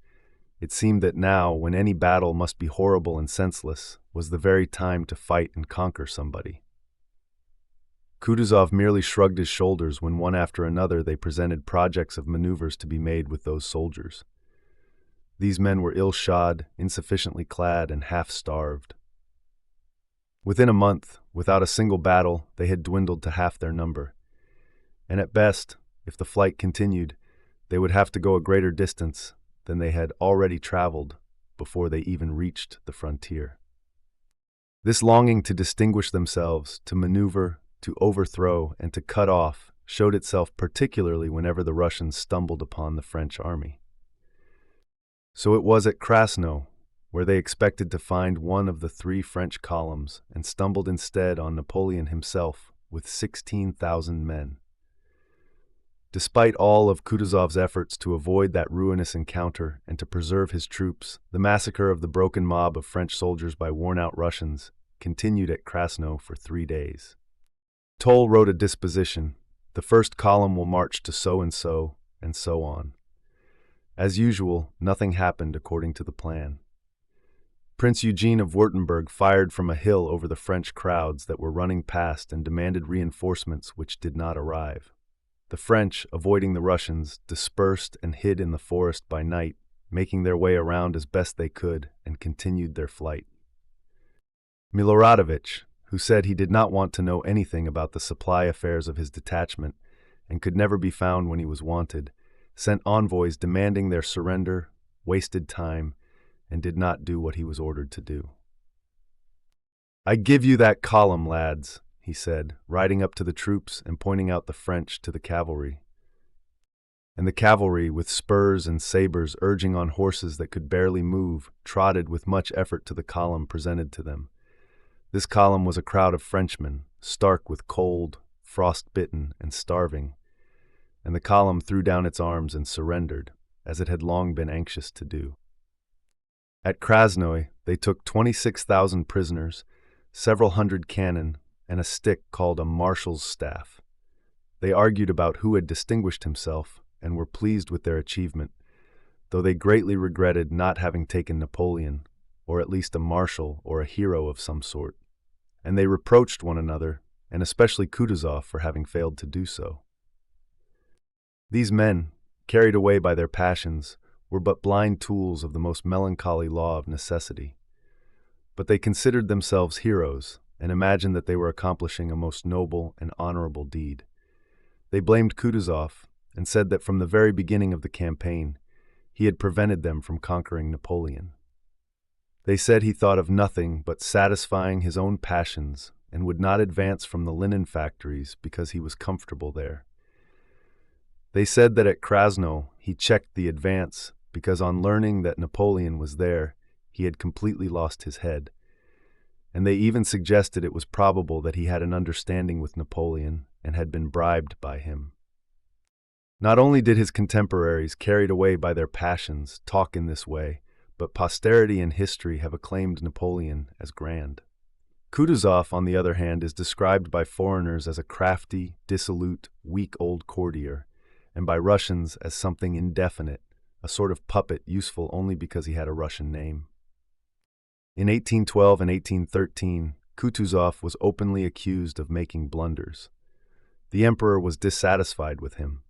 it seemed that now, when any battle must be horrible and senseless, was the very time to fight and conquer somebody. Kutuzov merely shrugged his shoulders when one after another they presented projects of maneuvers to be made with those soldiers. These men were ill-shod, insufficiently clad, and half-starved. Within a month, without a single battle, they had dwindled to half their number. And at best, if the flight continued, they would have to go a greater distance than they had already traveled before they even reached the frontier. This longing to distinguish themselves, to maneuver, to overthrow, and to cut off showed itself particularly whenever the Russians stumbled upon the French army. So it was at Krasno, where they expected to find one of the 3 French columns and stumbled instead on Napoleon himself with 16,000 men. Despite all of Kutuzov's efforts to avoid that ruinous encounter and to preserve his troops, the massacre of the broken mob of French soldiers by worn-out Russians continued at Krasno for 3 days. Toll wrote a disposition. The first column will march to so-and-so, and so on. As usual, nothing happened according to the plan. Prince Eugene of Württemberg fired from a hill over the French crowds that were running past and demanded reinforcements which did not arrive. The French, avoiding the Russians, dispersed and hid in the forest by night, making their way around as best they could, and continued their flight. Miloradovich, who said he did not want to know anything about the supply affairs of his detachment and could never be found when he was wanted, sent envoys demanding their surrender, wasted time, and did not do what he was ordered to do. "I give you that column, lads," he said, riding up to the troops and pointing out the French to the cavalry. And the cavalry, with spurs and sabers urging on horses that could barely move, trotted with much effort to the column presented to them. This column was a crowd of Frenchmen, stark with cold, frost-bitten, and starving, and the column threw down its arms and surrendered, as it had long been anxious to do. At Krasnoy, they took 26,000 prisoners, several hundred cannon, and a stick called a marshal's staff. They argued about who had distinguished himself and were pleased with their achievement, though they greatly regretted not having taken Napoleon, or at least a marshal or a hero of some sort. And they reproached one another, and especially Kutuzov for having failed to do so. These men, carried away by their passions, were but blind tools of the most melancholy law of necessity. But they considered themselves heroes, and imagined that they were accomplishing a most noble and honorable deed. They blamed Kutuzov, and said that from the very beginning of the campaign, he had prevented them from conquering Napoleon. They said he thought of nothing but satisfying his own passions and would not advance from the linen factories because he was comfortable there. They said that at Krasno he checked the advance because on learning that Napoleon was there, he had completely lost his head. And they even suggested it was probable that he had an understanding with Napoleon and had been bribed by him. Not only did his contemporaries, carried away by their passions, talk in this way, but posterity and history have acclaimed Napoleon as grand. Kutuzov, on the other hand, is described by foreigners as a crafty, dissolute, weak old courtier, and by Russians as something indefinite, a sort of puppet useful only because he had a Russian name. In 1812 and 1813, Kutuzov was openly accused of making blunders. The emperor was dissatisfied with him,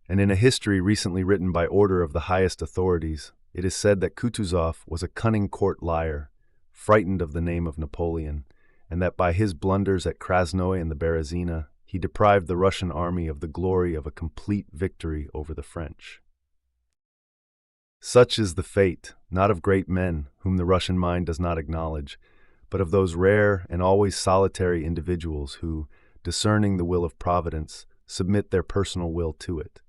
and in a history recently written by order of the highest authorities, it is said that Kutuzov was a cunning court liar, frightened of the name of Napoleon, and that by his blunders at Krasnoye and the Berezina, he deprived the Russian army of the glory of a complete victory over the French. Such is the fate, not of great men, whom the Russian mind does not acknowledge, but of those rare and always solitary individuals who, discerning the will of Providence, submit their personal will to it.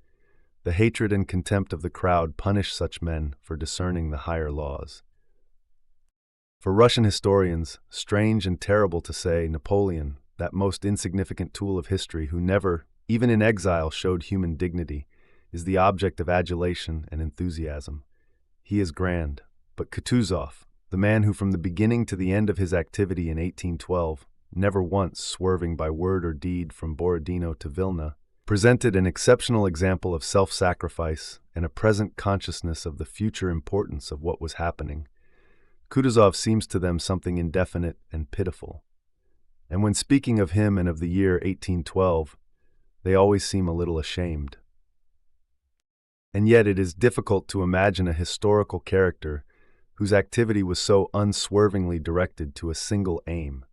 The hatred and contempt of the crowd punish such men for discerning the higher laws. For Russian historians, strange and terrible to say, Napoleon, that most insignificant tool of history who never, even in exile, showed human dignity, is the object of adulation and enthusiasm. He is grand, but Kutuzov, the man who from the beginning to the end of his activity in 1812, never once swerving by word or deed from Borodino to Vilna, presented an exceptional example of self-sacrifice and a present consciousness of the future importance of what was happening. Kutuzov seems to them something indefinite and pitiful. And when speaking of him and of the year 1812, they always seem a little ashamed. And yet it is difficult to imagine a historical character whose activity was so unswervingly directed to a single aim.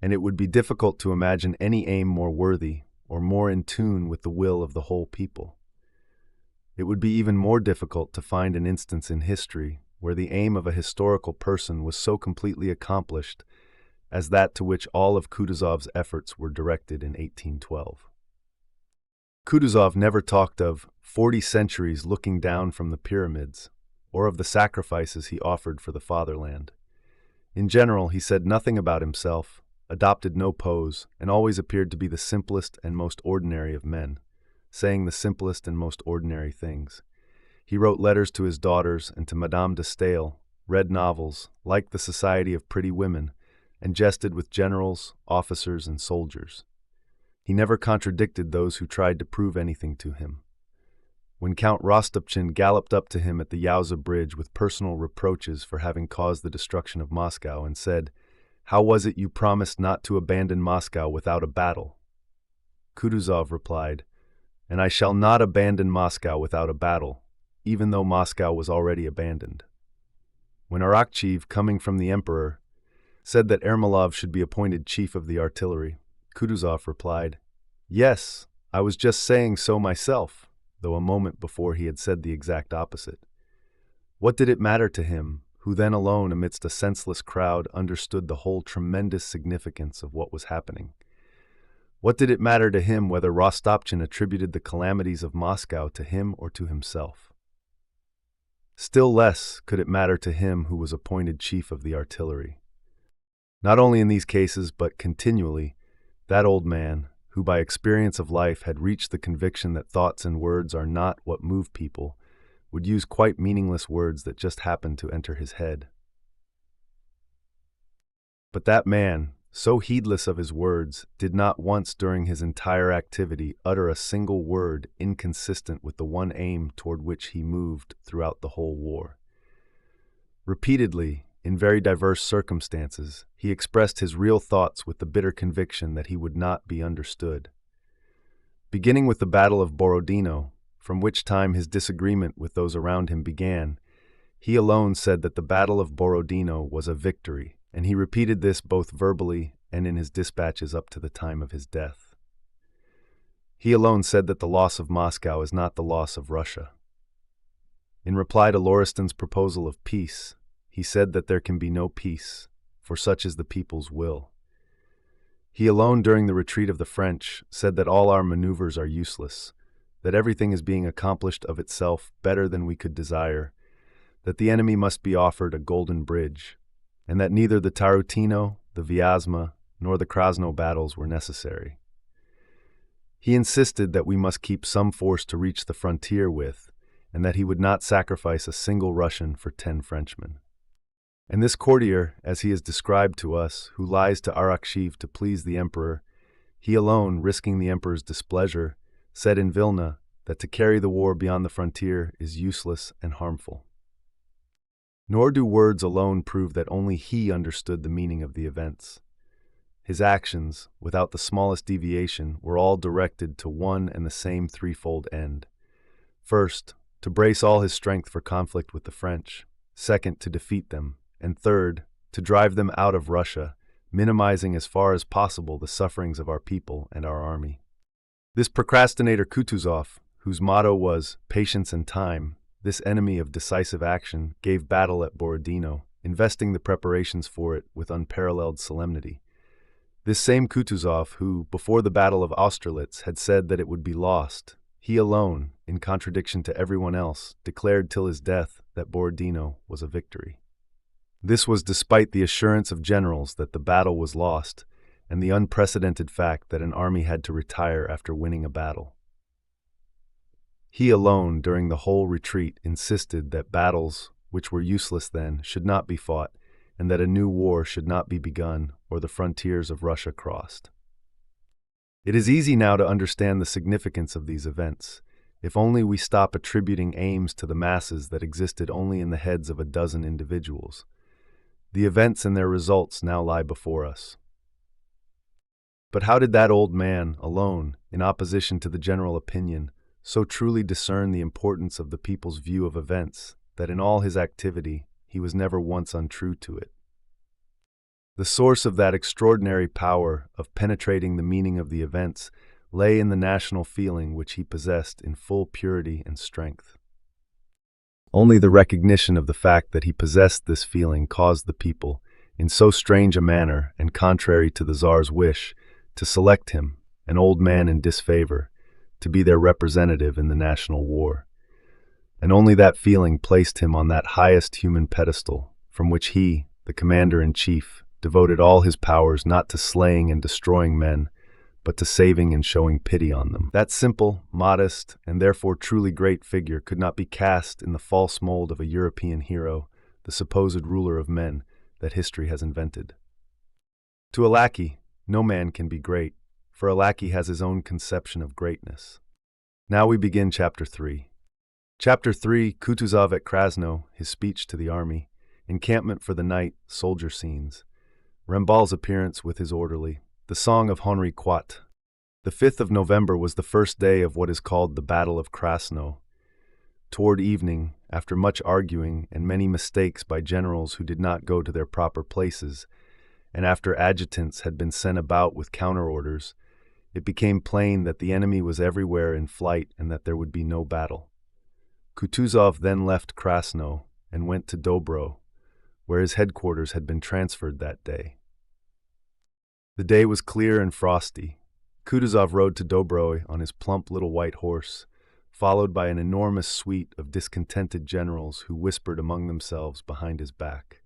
And it would be difficult to imagine any aim more worthy or more in tune with the will of the whole people. It would be even more difficult to find an instance in history where the aim of a historical person was so completely accomplished as that to which all of Kutuzov's efforts were directed in 1812. Kutuzov never talked of 40 centuries looking down from the pyramids, or of the sacrifices he offered for the fatherland. In general, he said nothing about himself, adopted no pose, and always appeared to be the simplest and most ordinary of men, saying the simplest and most ordinary things. He wrote letters to his daughters and to Madame de Staël, read novels, liked the society of pretty women, and jested with generals, officers, and soldiers. He never contradicted those who tried to prove anything to him. When Count Rostopchin galloped up to him at the Yauza Bridge with personal reproaches for having caused the destruction of Moscow and said, "How was it you promised not to abandon Moscow without a battle?" Kutuzov replied, "And I shall not abandon Moscow without a battle, even though Moscow was already abandoned." When Arakcheev, coming from the emperor, said that Ermolov should be appointed chief of the artillery, Kutuzov replied, "Yes, I was just saying so myself," though a moment before he had said the exact opposite. What did it matter to him, who then alone amidst a senseless crowd understood the whole tremendous significance of what was happening? What did it matter to him whether Rostopchin attributed the calamities of Moscow to him or to himself? Still less could it matter to him who was appointed chief of the artillery. Not only in these cases, but continually, that old man, who by experience of life had reached the conviction that thoughts and words are not what move people, would use quite meaningless words that just happened to enter his head. But that man, so heedless of his words, did not once during his entire activity utter a single word inconsistent with the one aim toward which he moved throughout the whole war. Repeatedly, in very diverse circumstances, he expressed his real thoughts with the bitter conviction that he would not be understood. Beginning with the Battle of Borodino, from which time his disagreement with those around him began, he alone said that the Battle of Borodino was a victory, and he repeated this both verbally and in his dispatches up to the time of his death. He alone said that the loss of Moscow is not the loss of Russia. In reply to Lauriston's proposal of peace, he said that there can be no peace, for such is the people's will. He alone, during the retreat of the French, said that all our maneuvers are useless, that everything is being accomplished of itself better than we could desire, that the enemy must be offered a golden bridge, and that neither the Tarutino, the Vyazma, nor the Krasno battles were necessary. He insisted that we must keep some force to reach the frontier with, and that he would not sacrifice a single Russian for 10 Frenchmen. And this courtier, as he is described to us, who lies to Arakcheev to please the emperor, he alone, risking the emperor's displeasure, said in Vilna, that to carry the war beyond the frontier is useless and harmful. Nor do words alone prove that only he understood the meaning of the events. His actions, without the smallest deviation, were all directed to one and the same threefold end. First, to brace all his strength for conflict with the French. Second, to defeat them. And third, to drive them out of Russia, minimizing as far as possible the sufferings of our people and our army. This procrastinator Kutuzov, whose motto was patience and time, this enemy of decisive action, gave battle at Borodino, investing the preparations for it with unparalleled solemnity. This same Kutuzov who, before the Battle of Austerlitz, had said that it would be lost, he alone, in contradiction to everyone else, declared till his death that Borodino was a victory. This was despite the assurance of generals that the battle was lost, and the unprecedented fact that an army had to retire after winning a battle. He alone, during the whole retreat, insisted that battles, which were useless then, should not be fought, and that a new war should not be begun or the frontiers of Russia crossed. It is easy now to understand the significance of these events, if only we stop attributing aims to the masses that existed only in the heads of a dozen individuals. The events and their results now lie before us. But how did that old man, alone, in opposition to the general opinion, so truly discern the importance of the people's view of events that in all his activity he was never once untrue to it? The source of that extraordinary power of penetrating the meaning of the events lay in the national feeling which he possessed in full purity and strength. Only the recognition of the fact that he possessed this feeling caused the people, in so strange a manner and contrary to the Tsar's wish, to select him, an old man in disfavor, to be their representative in the national war. And only that feeling placed him on that highest human pedestal, from which he, the commander-in-chief, devoted all his powers not to slaying and destroying men, but to saving and showing pity on them. That simple, modest, and therefore truly great figure could not be cast in the false mold of a European hero, the supposed ruler of men that history has invented. To a lackey, no man can be great, for a lackey has his own conception of greatness. Now we begin Chapter 3. Chapter 3, Kutuzov at Krasno, his speech to the army, encampment for the night, soldier scenes, Rembal's appearance with his orderly, the song of Henri Quat. The 5th of November was the first day of what is called the Battle of Krasno. Toward evening, after much arguing and many mistakes by generals who did not go to their proper places, and after adjutants had been sent about with counter-orders, it became plain that the enemy was everywhere in flight and that there would be no battle. Kutuzov then left Krasno and went to Dobro, where his headquarters had been transferred that day. The day was clear and frosty. Kutuzov rode to Dobro on his plump little white horse, followed by an enormous suite of discontented generals who whispered among themselves behind his back.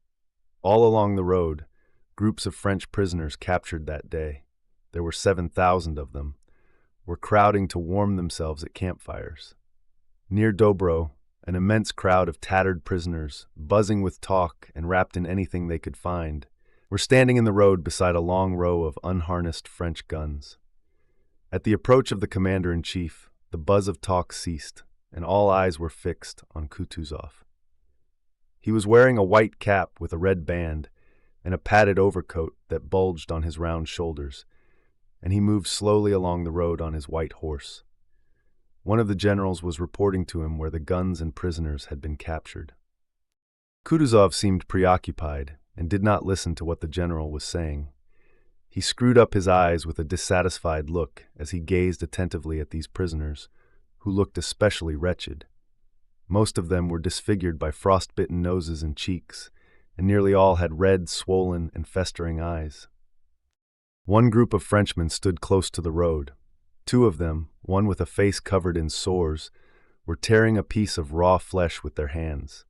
All along the road, groups of French prisoners captured that day, there were 7,000 of them, were crowding to warm themselves at campfires. Near Dobro, an immense crowd of tattered prisoners, buzzing with talk and wrapped in anything they could find, were standing in the road beside a long row of unharnessed French guns. At the approach of the commander-in-chief, the buzz of talk ceased, and all eyes were fixed on Kutuzov. He was wearing a white cap with a red band and a padded overcoat that bulged on his round shoulders, and he moved slowly along the road on his white horse. One of the generals was reporting to him where the guns and prisoners had been captured. Kutuzov seemed preoccupied and did not listen to what the general was saying. He screwed up his eyes with a dissatisfied look as he gazed attentively at these prisoners, who looked especially wretched. Most of them were disfigured by frost-bitten noses and cheeks, and nearly all had red, swollen, and festering eyes. One group of Frenchmen stood close to the road. Two of them, one with a face covered in sores, were tearing a piece of raw flesh with their hands.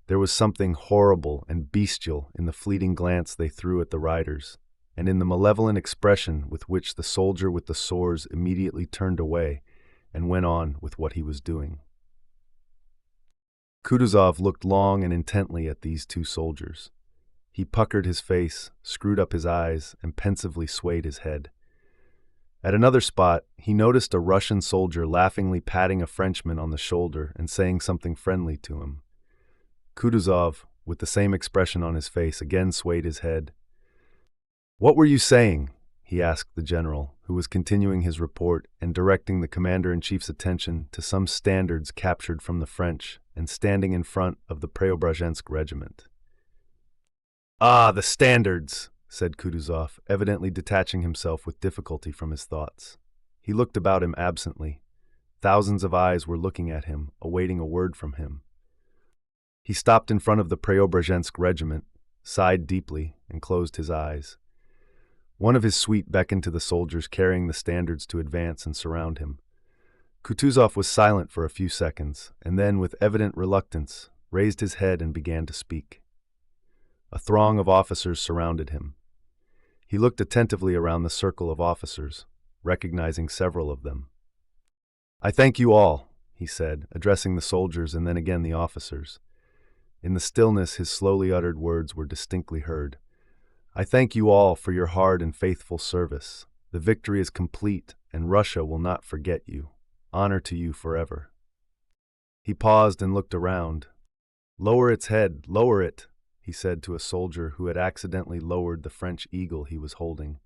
There was something horrible and bestial in the fleeting glance they threw at the riders, and in the malevolent expression with which the soldier with the sores immediately turned away and went on with what he was doing. Kutuzov looked long and intently at these two soldiers. He puckered his face, screwed up his eyes, and pensively swayed his head. At another spot, he noticed a Russian soldier laughingly patting a Frenchman on the shoulder and saying something friendly to him. Kutuzov, with the same expression on his face, again swayed his head. "What were you saying?" he asked the general, who was continuing his report and directing the commander-in-chief's attention to some standards captured from the French and standing in front of the Preobrazhensk regiment. "Ah, the standards," said Kutuzov, evidently detaching himself with difficulty from his thoughts. He looked about him absently. Thousands of eyes were looking at him, awaiting a word from him. He stopped in front of the Preobrazhensk regiment, sighed deeply, and closed his eyes. One of his suite beckoned to the soldiers carrying the standards to advance and surround him. Kutuzov was silent for a few seconds, and then, with evident reluctance, raised his head and began to speak. A throng of officers surrounded him. He looked attentively around the circle of officers, recognizing several of them. "I thank you all," he said, addressing the soldiers and then again the officers. In the stillness, his slowly uttered words were distinctly heard. "I thank you all for your hard and faithful service. The victory is complete, and Russia will not forget you. Honor to you forever." He paused and looked around. "Lower its head, lower it," he said to a soldier who had accidentally lowered the French eagle he was holding.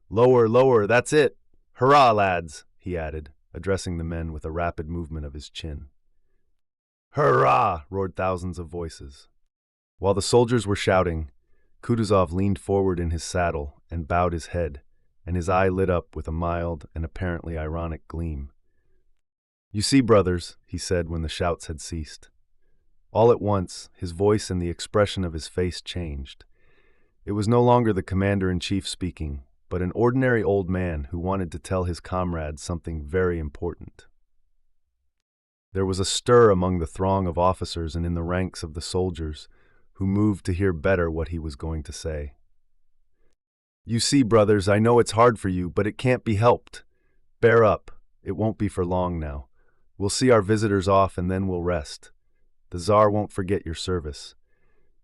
"Lower, lower, that's it! Hurrah, lads!" he added, addressing the men with a rapid movement of his chin. "Hurrah!" roared thousands of voices. While the soldiers were shouting, Kutuzov leaned forward in his saddle and bowed his head, and his eye lit up with a mild and apparently ironic gleam. "You see, brothers," he said when the shouts had ceased. All at once, his voice and the expression of his face changed. It was no longer the commander-in-chief speaking, but an ordinary old man who wanted to tell his comrades something very important. There was a stir among the throng of officers and in the ranks of the soldiers, who moved to hear better what he was going to say. "You see, brothers, I know it's hard for you, but it can't be helped. Bear up. It won't be for long now. We'll see our visitors off and then we'll rest. The Tsar won't forget your service.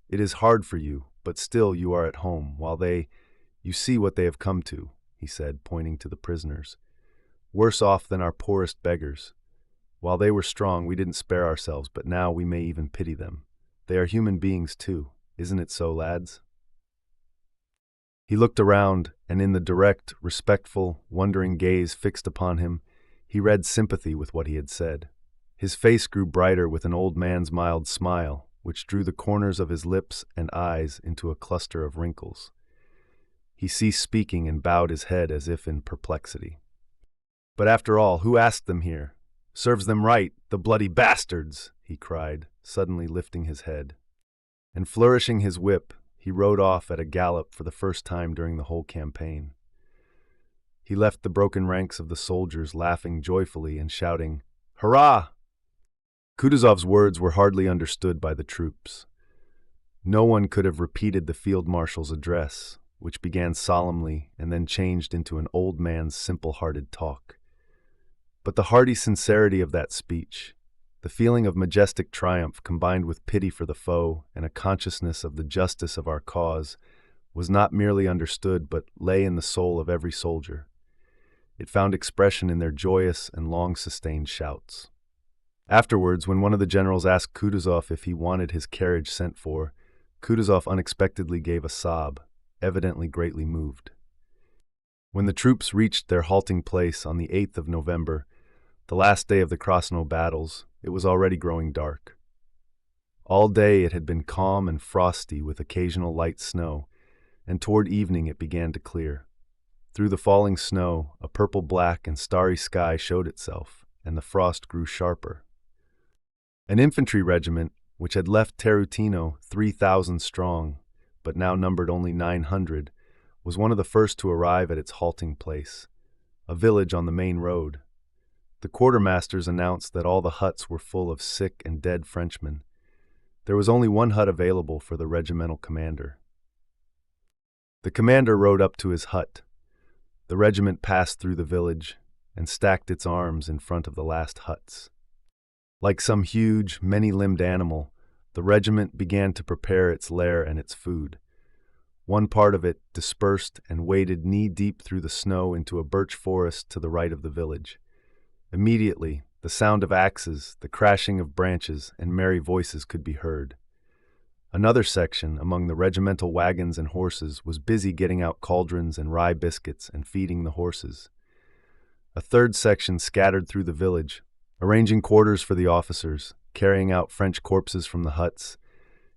It is hard for you, but still you are at home, while you see what they have come to," he said, pointing to the prisoners. "Worse off than our poorest beggars. While they were strong, we didn't spare ourselves, but now we may even pity them. They are human beings too, isn't it so, lads?" He looked around, and in the direct, respectful, wondering gaze fixed upon him, he read sympathy with what he had said. His face grew brighter with an old man's mild smile, which drew the corners of his lips and eyes into a cluster of wrinkles. He ceased speaking and bowed his head as if in perplexity. "But after all, who asked them here? Serves them right, the bloody bastards!" he cried, suddenly lifting his head. And flourishing his whip, he rode off at a gallop for the first time during the whole campaign. He left the broken ranks of the soldiers laughing joyfully and shouting, "Hurrah!" Kutuzov's words were hardly understood by the troops. No one could have repeated the field marshal's address, which began solemnly and then changed into an old man's simple-hearted talk. But the hearty sincerity of that speech, the feeling of majestic triumph combined with pity for the foe and a consciousness of the justice of our cause, was not merely understood but lay in the soul of every soldier. It found expression in their joyous and long-sustained shouts. Afterwards, when one of the generals asked Kutuzov if he wanted his carriage sent for, Kutuzov unexpectedly gave a sob, evidently greatly moved. When the troops reached their halting place on the 8th of November, the last day of the Krasno battles, it was already growing dark. All day it had been calm and frosty with occasional light snow, and toward evening it began to clear. Through the falling snow, a purple-black and starry sky showed itself, and the frost grew sharper. An infantry regiment, which had left Tarutino 3,000 strong, but now numbered only 900, was one of the first to arrive at its halting place, a village on the main road. The quartermasters announced that all the huts were full of sick and dead Frenchmen. There was only one hut available for the regimental commander. The commander rode up to his hut. The regiment passed through the village and stacked its arms in front of the last huts. Like some huge, many-limbed animal, the regiment began to prepare its lair and its food. One part of it dispersed and waded knee-deep through the snow into a birch forest to the right of the village. Immediately, the sound of axes, the crashing of branches, and merry voices could be heard. Another section, among the regimental wagons and horses, was busy getting out cauldrons and rye biscuits and feeding the horses. A third section scattered through the village, arranging quarters for the officers, carrying out French corpses from the huts,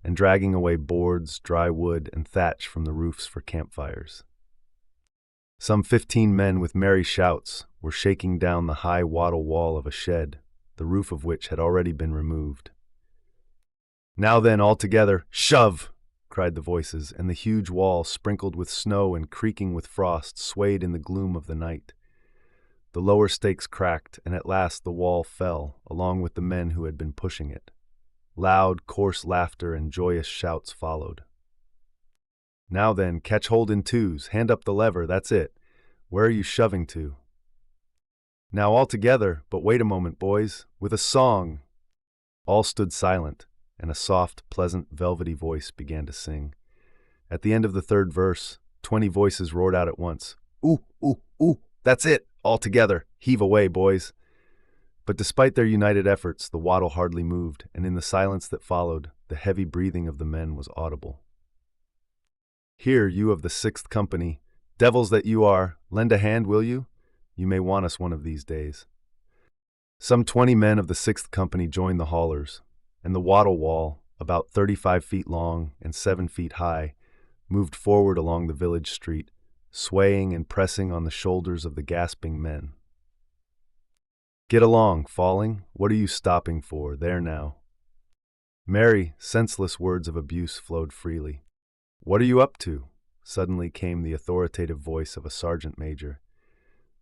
and dragging away boards, dry wood, and thatch from the roofs for campfires. Some 15 men with merry shouts were shaking down the high wattle wall of a shed, the roof of which had already been removed. "Now then, all together, shove!" cried the voices, and the huge wall, sprinkled with snow and creaking with frost, swayed in the gloom of the night. The lower stakes cracked, and at last the wall fell, along with the men who had been pushing it. Loud, coarse laughter and joyous shouts followed. "Now then, catch hold in twos, hand up the lever, that's it. Where are you shoving to?" "Now all together, but wait a moment, boys, with a song." All stood silent, and a soft, pleasant, velvety voice began to sing. At the end of the third verse, 20 voices roared out at once. "Ooh, ooh, ooh, that's it, all together, heave away, boys." But despite their united efforts, the wattle hardly moved, and in the silence that followed, the heavy breathing of the men was audible. "Here, you of the 6th Company, devils that you are, lend a hand, will you? You may want us one of these days." Some 20 men of the 6th Company joined the haulers, and the wattle wall, about 35 feet long and 7 feet high, moved forward along the village street, swaying and pressing on the shoulders of the gasping men. "Get along, Falling. What are you stopping for? There now." Merry, senseless words of abuse flowed freely. "What are you up to?" Suddenly came the authoritative voice of a sergeant major.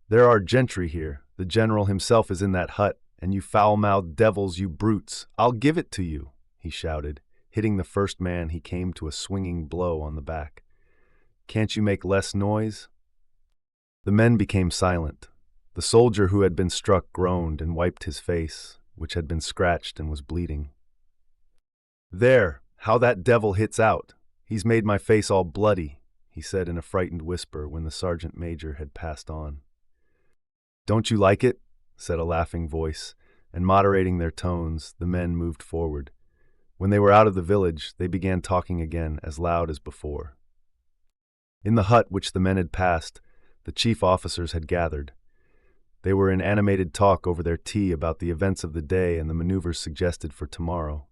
"There are gentry here. The general himself is in that hut, and you foul-mouthed devils, you brutes, I'll give it to you," he shouted, hitting the first man he came to a swinging blow on the back. "Can't you make less noise?" The men became silent. The soldier who had been struck groaned and wiped his face, which had been scratched and was bleeding. "There, how that devil hits out! He's made my face all bloody," he said in a frightened whisper when the sergeant major had passed on. "Don't you like it?" said a laughing voice, and moderating their tones, the men moved forward. When they were out of the village, they began talking again as loud as before. In the hut which the men had passed, the chief officers had gathered. They were in animated talk over their tea about the events of the day and the maneuvers suggested for tomorrow.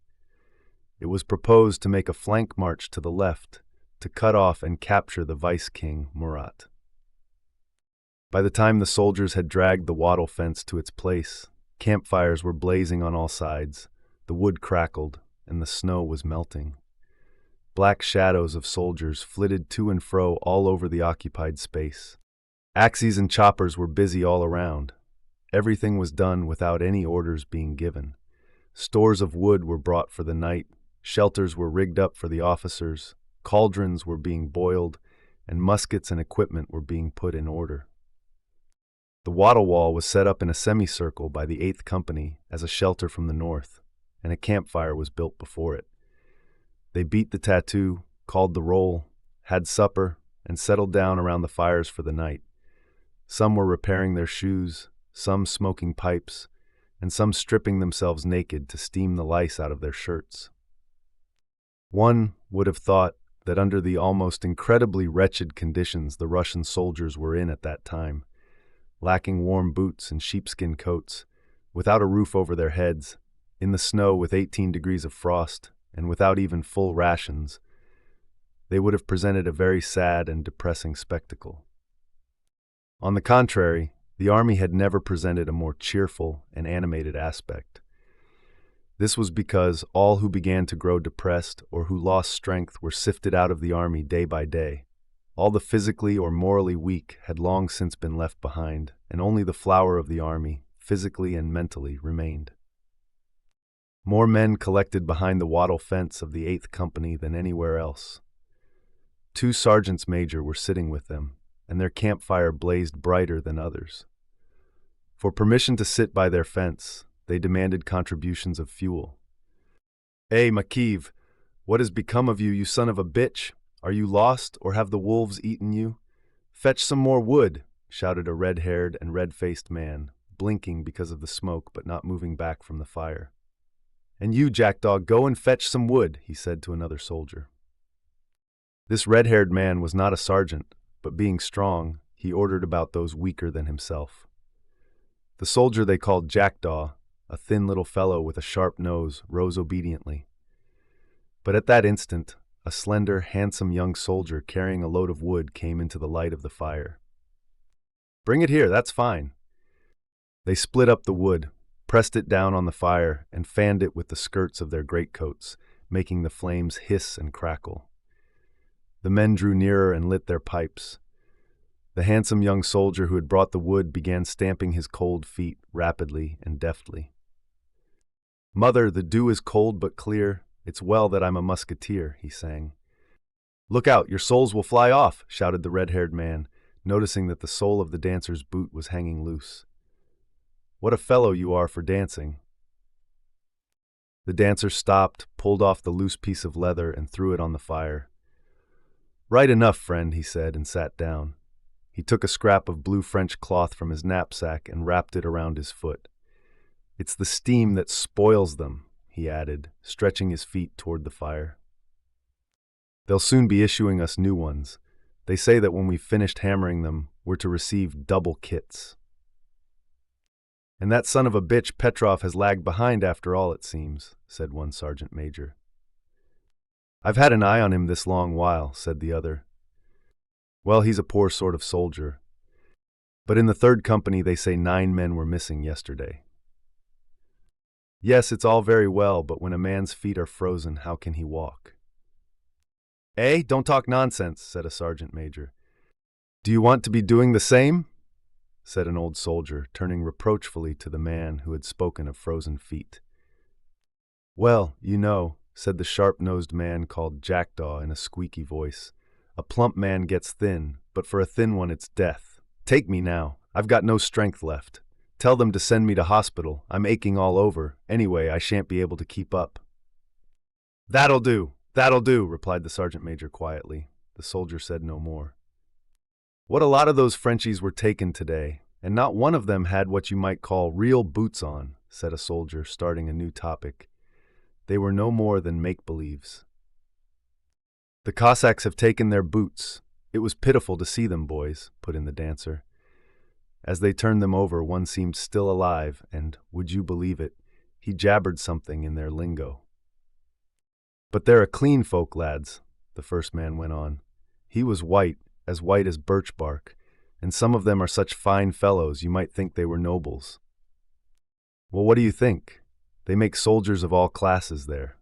It was proposed to make a flank march to the left, to cut off and capture the vice-king, Murat. By the time the soldiers had dragged the wattle fence to its place, campfires were blazing on all sides, the wood crackled, and the snow was melting. Black shadows of soldiers flitted to and fro all over the occupied space. Axes and choppers were busy all around. Everything was done without any orders being given. Stores of wood were brought for the night, shelters were rigged up for the officers, cauldrons were being boiled, and muskets and equipment were being put in order. The wattle wall was set up in a semicircle by the 8th Company as a shelter from the north, and a campfire was built before it. They beat the tattoo, called the roll, had supper, and settled down around the fires for the night. Some were repairing their shoes, some smoking pipes, and some stripping themselves naked to steam the lice out of their shirts. One would have thought that under the almost incredibly wretched conditions the Russian soldiers were in at that time, lacking warm boots and sheepskin coats, without a roof over their heads, in the snow with 18 degrees of frost, and without even full rations, they would have presented a very sad and depressing spectacle. On the contrary, the army had never presented a more cheerful and animated aspect. This was because all who began to grow depressed or who lost strength were sifted out of the army day by day. All the physically or morally weak had long since been left behind, and only the flower of the army, physically and mentally, remained. More men collected behind the wattle fence of the 8th Company than anywhere else. 2 sergeants major were sitting with them, and their campfire blazed brighter than others. For permission to sit by their fence, they demanded contributions of fuel. "Hey, Makiv, what has become of you, you son of a bitch?" Are you lost, or have the wolves eaten you? Fetch some more wood, shouted a red-haired and red-faced man, blinking because of the smoke but not moving back from the fire. And you, jackdaw, go and fetch some wood, he said to another soldier. This red-haired man was not a sergeant, but being strong, he ordered about those weaker than himself. The soldier they called Jackdaw, a thin little fellow with a sharp nose, rose obediently. But at that instant, a slender, handsome young soldier carrying a load of wood came into the light of the fire. Bring it here, that's fine. They split up the wood, pressed it down on the fire, and fanned it with the skirts of their greatcoats, making the flames hiss and crackle. The men drew nearer and lit their pipes. The handsome young soldier who had brought the wood began stamping his cold feet rapidly and deftly. Mother, the dew is cold but clear. It's well that I'm a musketeer, he sang. Look out, your soles will fly off, shouted the red-haired man, noticing that the sole of the dancer's boot was hanging loose. What a fellow you are for dancing. The dancer stopped, pulled off the loose piece of leather, and threw it on the fire. Right enough, friend, he said, and sat down. He took a scrap of blue French cloth from his knapsack and wrapped it around his foot. It's the steam that spoils them, he added, stretching his feet toward the fire. They'll soon be issuing us new ones. They say that when we've finished hammering them, we're to receive double kits. And that son of a bitch Petrov has lagged behind after all, it seems, said one sergeant major. I've had an eye on him this long while, said the other. Well, he's a poor sort of soldier. But in the 3rd Company they say 9 men were missing yesterday. Yes, it's all very well, but when a man's feet are frozen, how can he walk? Eh? Don't talk nonsense, said a sergeant major. Do you want to be doing the same? Said an old soldier, turning reproachfully to the man who had spoken of frozen feet. Well, you know, said the sharp-nosed man called Jackdaw in a squeaky voice. A plump man gets thin, but for a thin one it's death. Take me now. I've got no strength left. Tell them to send me to hospital. I'm aching all over. Anyway, I shan't be able to keep up. That'll do, replied the sergeant major quietly. The soldier said no more. What a lot of those Frenchies were taken today, and not one of them had what you might call real boots on, said a soldier, starting a new topic. They were no more than make-believes. The Cossacks have taken their boots. It was pitiful to see them, boys, put in the dancer. As they turned them over, one seemed still alive, and, would you believe it, he jabbered something in their lingo. But they're a clean folk, lads, the first man went on. He was white as birch bark, and some of them are such fine fellows you might think they were nobles. Well, what do you think? They make soldiers of all classes there.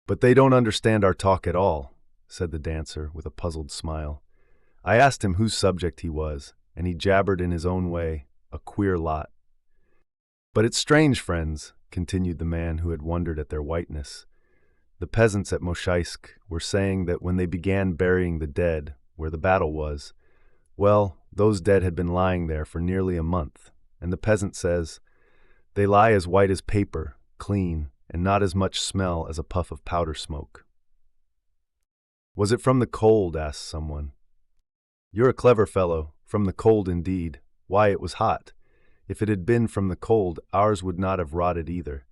But they don't understand our talk at all, said the dancer with a puzzled smile. I asked him whose subject he was, and he jabbered in his own way, a queer lot. But it's strange, friends, continued the man who had wondered at their whiteness. The peasants at Moshaïsk were saying that when they began burying the dead, where the battle was, well, those dead had been lying there for nearly a month, and the peasant says, they lie as white as paper, clean, and not as much smell as a puff of powder smoke. Was it from the cold? Asked someone. You're a clever fellow. From the cold indeed. Why, it was hot. If it had been from the cold, ours would not have rotted either.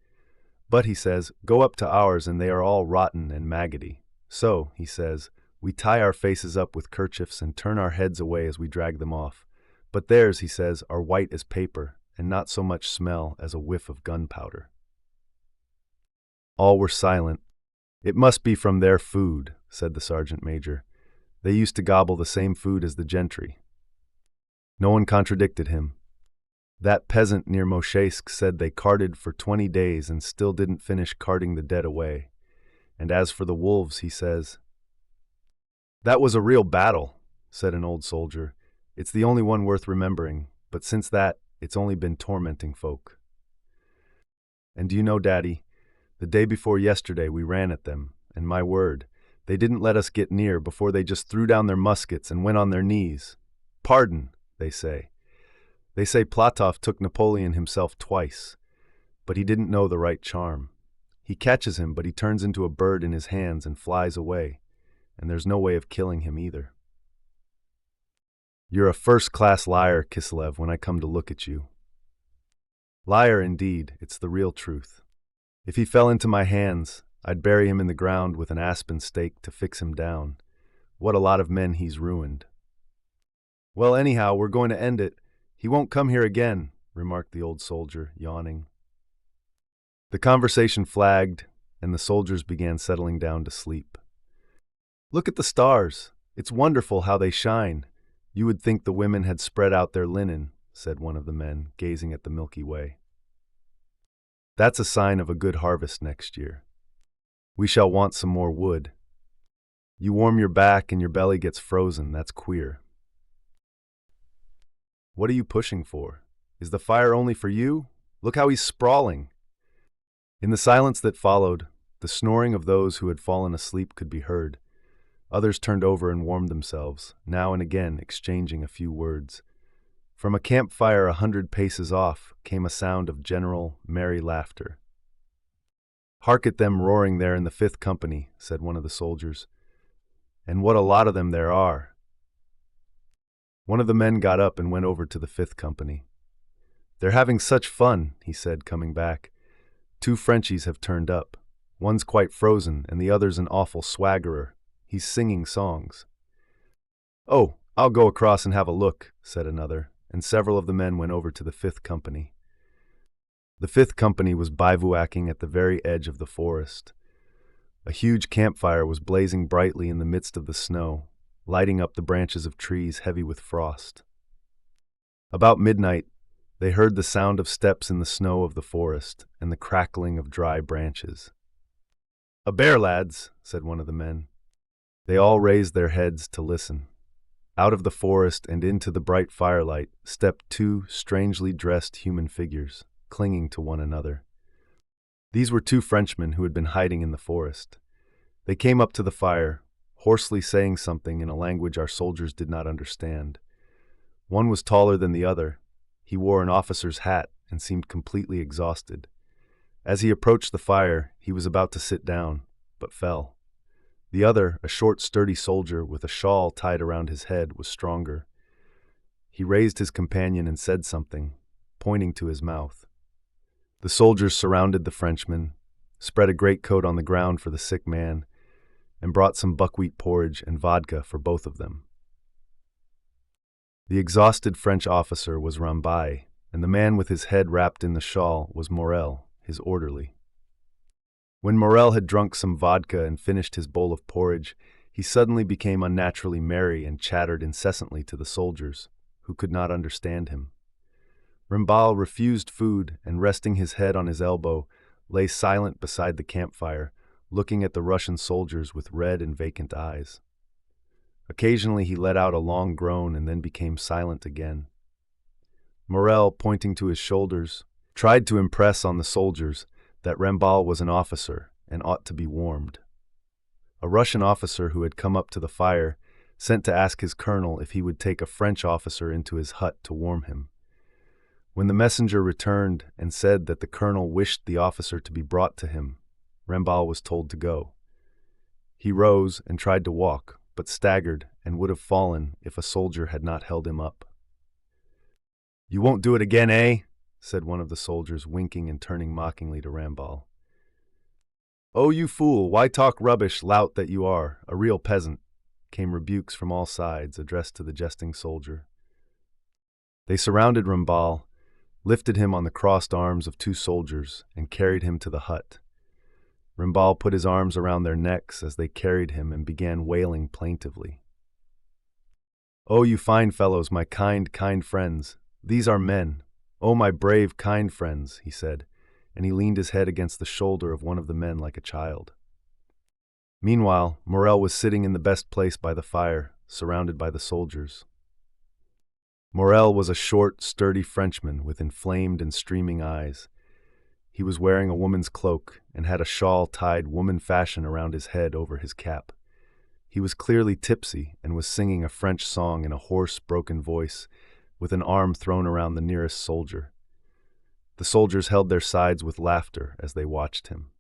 But, he says, go up to ours and they are all rotten and maggoty. So, he says, we tie our faces up with kerchiefs and turn our heads away as we drag them off. But theirs, he says, are white as paper, and not so much smell as a whiff of gunpowder. All were silent. It must be from their food, said the sergeant major. They used to gobble the same food as the gentry. No one contradicted him. That peasant near Moshaïsk said they carted for 20 days and still didn't finish carting the dead away. And as for the wolves, he says, that was a real battle, said an old soldier. It's the only one worth remembering, but since that, it's only been tormenting folk. And do you know, Daddy, the day before yesterday we ran at them, and my word, they didn't let us get near before they just threw down their muskets and went on their knees. Pardon, they say. They say Platov took Napoleon himself twice, but he didn't know the right charm. He catches him, but he turns into a bird in his hands and flies away. and there's no way of killing him either. You're a first-class liar, Kislev, when I come to look at you. Liar indeed, it's the real truth. If he fell into my hands, I'd bury him in the ground with an aspen stake to fix him down. What a lot of men he's ruined. Well, anyhow, we're going to end it. He won't come here again, remarked the old soldier, yawning. The conversation flagged, and the soldiers began settling down to sleep. Look at the stars. It's wonderful how they shine. You would think the women had spread out their linen, said one of the men, gazing at the Milky Way. That's a sign of a good harvest next year. We shall want some more wood. You warm your back and your belly gets frozen, that's queer. What are you pushing for? Is the fire only for you? Look how he's sprawling. In the silence that followed, the snoring of those who had fallen asleep could be heard. Others turned over and warmed themselves, now and again exchanging a few words. From a campfire 100 paces off came a sound of general, merry laughter. Hark at them roaring there in the 5th Company, said one of the soldiers. And what a lot of them there are. One of the men got up and went over to the 5th Company. They're having such fun, he said, coming back. 2 Frenchies have turned up. One's quite frozen, and the other's an awful swaggerer. He's singing songs. Oh, I'll go across and have a look, said another, and several of the men went over to the 5th Company. The 5th Company was bivouacking at the very edge of the forest. A huge campfire was blazing brightly in the midst of the snow, lighting up the branches of trees heavy with frost. About midnight, they heard the sound of steps in the snow of the forest and the crackling of dry branches. A bear, lads, said one of the men. They all raised their heads to listen. Out of the forest and into the bright firelight stepped 2 strangely dressed human figures, clinging to one another. These were 2 Frenchmen who had been hiding in the forest. They came up to the fire, hoarsely saying something in a language our soldiers did not understand. One was taller than the other. He wore an officer's hat and seemed completely exhausted. As he approached the fire, he was about to sit down, but fell. The other, a short, sturdy soldier with a shawl tied around his head, was stronger. He raised his companion and said something, pointing to his mouth. The soldiers surrounded the Frenchman, spread a greatcoat on the ground for the sick man, and brought some buckwheat porridge and vodka for both of them. The exhausted French officer was Ramballe, and the man with his head wrapped in the shawl was Morel, his orderly. When Morel had drunk some vodka and finished his bowl of porridge, he suddenly became unnaturally merry and chattered incessantly to the soldiers, who could not understand him. Ramballe refused food and, resting his head on his elbow, lay silent beside the campfire, looking at the Russian soldiers with red and vacant eyes. Occasionally he let out a long groan and then became silent again. Morel, pointing to his shoulders, tried to impress on the soldiers that Ramballe was an officer and ought to be warmed. A Russian officer who had come up to the fire sent to ask his colonel if he would take a French officer into his hut to warm him. When the messenger returned and said that the colonel wished the officer to be brought to him, Ramballe was told to go. He rose and tried to walk, but staggered and would have fallen if a soldier had not held him up. "You won't do it again, eh?" said one of the soldiers, winking and turning mockingly to Ramballe. "Oh, you fool, why talk rubbish, lout that you are, a real peasant," came rebukes from all sides, addressed to the jesting soldier. They surrounded Ramballe, lifted him on the crossed arms of 2 soldiers, and carried him to the hut. Ramballe put his arms around their necks as they carried him and began wailing plaintively. "Oh, you fine fellows, my kind, kind friends, these are men. Oh, my brave, kind friends," he said, and he leaned his head against the shoulder of one of the men like a child. Meanwhile, Morel was sitting in the best place by the fire, surrounded by the soldiers. Morel was a short, sturdy Frenchman with inflamed and streaming eyes. He was wearing a woman's cloak and had a shawl tied woman fashion around his head over his cap. He was clearly tipsy and was singing a French song in a hoarse, broken voice, with an arm thrown around the nearest soldier. The soldiers held their sides with laughter as they watched him.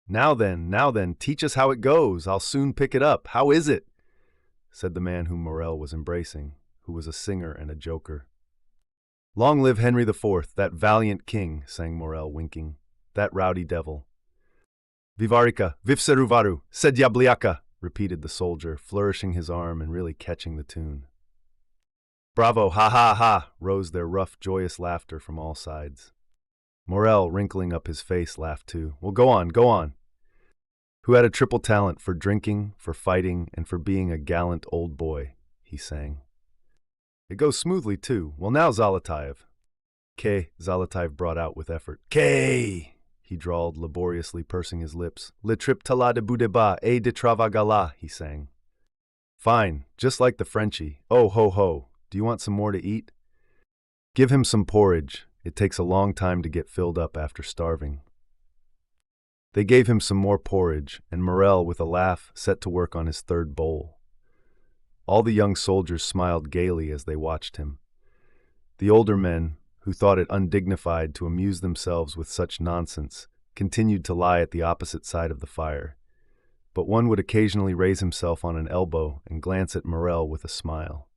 Now then, teach us how it goes. I'll soon pick it up. How is it?" said the man whom Morel was embracing, who was a singer and a joker. "Long live Henry IV, that valiant king," sang Morel, winking. "That rowdy devil." "Vivarica, vivseruvaru, sedyabliaka," repeated the soldier, flourishing his arm and really catching the tune. "Bravo, ha ha ha," rose their rough, joyous laughter from all sides. Morel, wrinkling up his face, laughed too. "Well, go on, go on." "Who had a triple talent for drinking, for fighting, and for being a gallant old boy," he sang. "It goes smoothly too. Well now, Zalatayev." "K," Zalatayev brought out with effort. "K," he drawled, laboriously pursing his lips. "Le trip tala de boudeba et de travagala," he sang. "Fine, just like the Frenchie. Oh, ho, ho. Do you want some more to eat?" "Give him some porridge. It takes a long time to get filled up after starving." They gave him some more porridge, and Morel, with a laugh, set to work on his third bowl. All the young soldiers smiled gaily as they watched him. The older men, who thought it undignified to amuse themselves with such nonsense, continued to lie at the opposite side of the fire, but one would occasionally raise himself on an elbow and glance at Morel with a smile.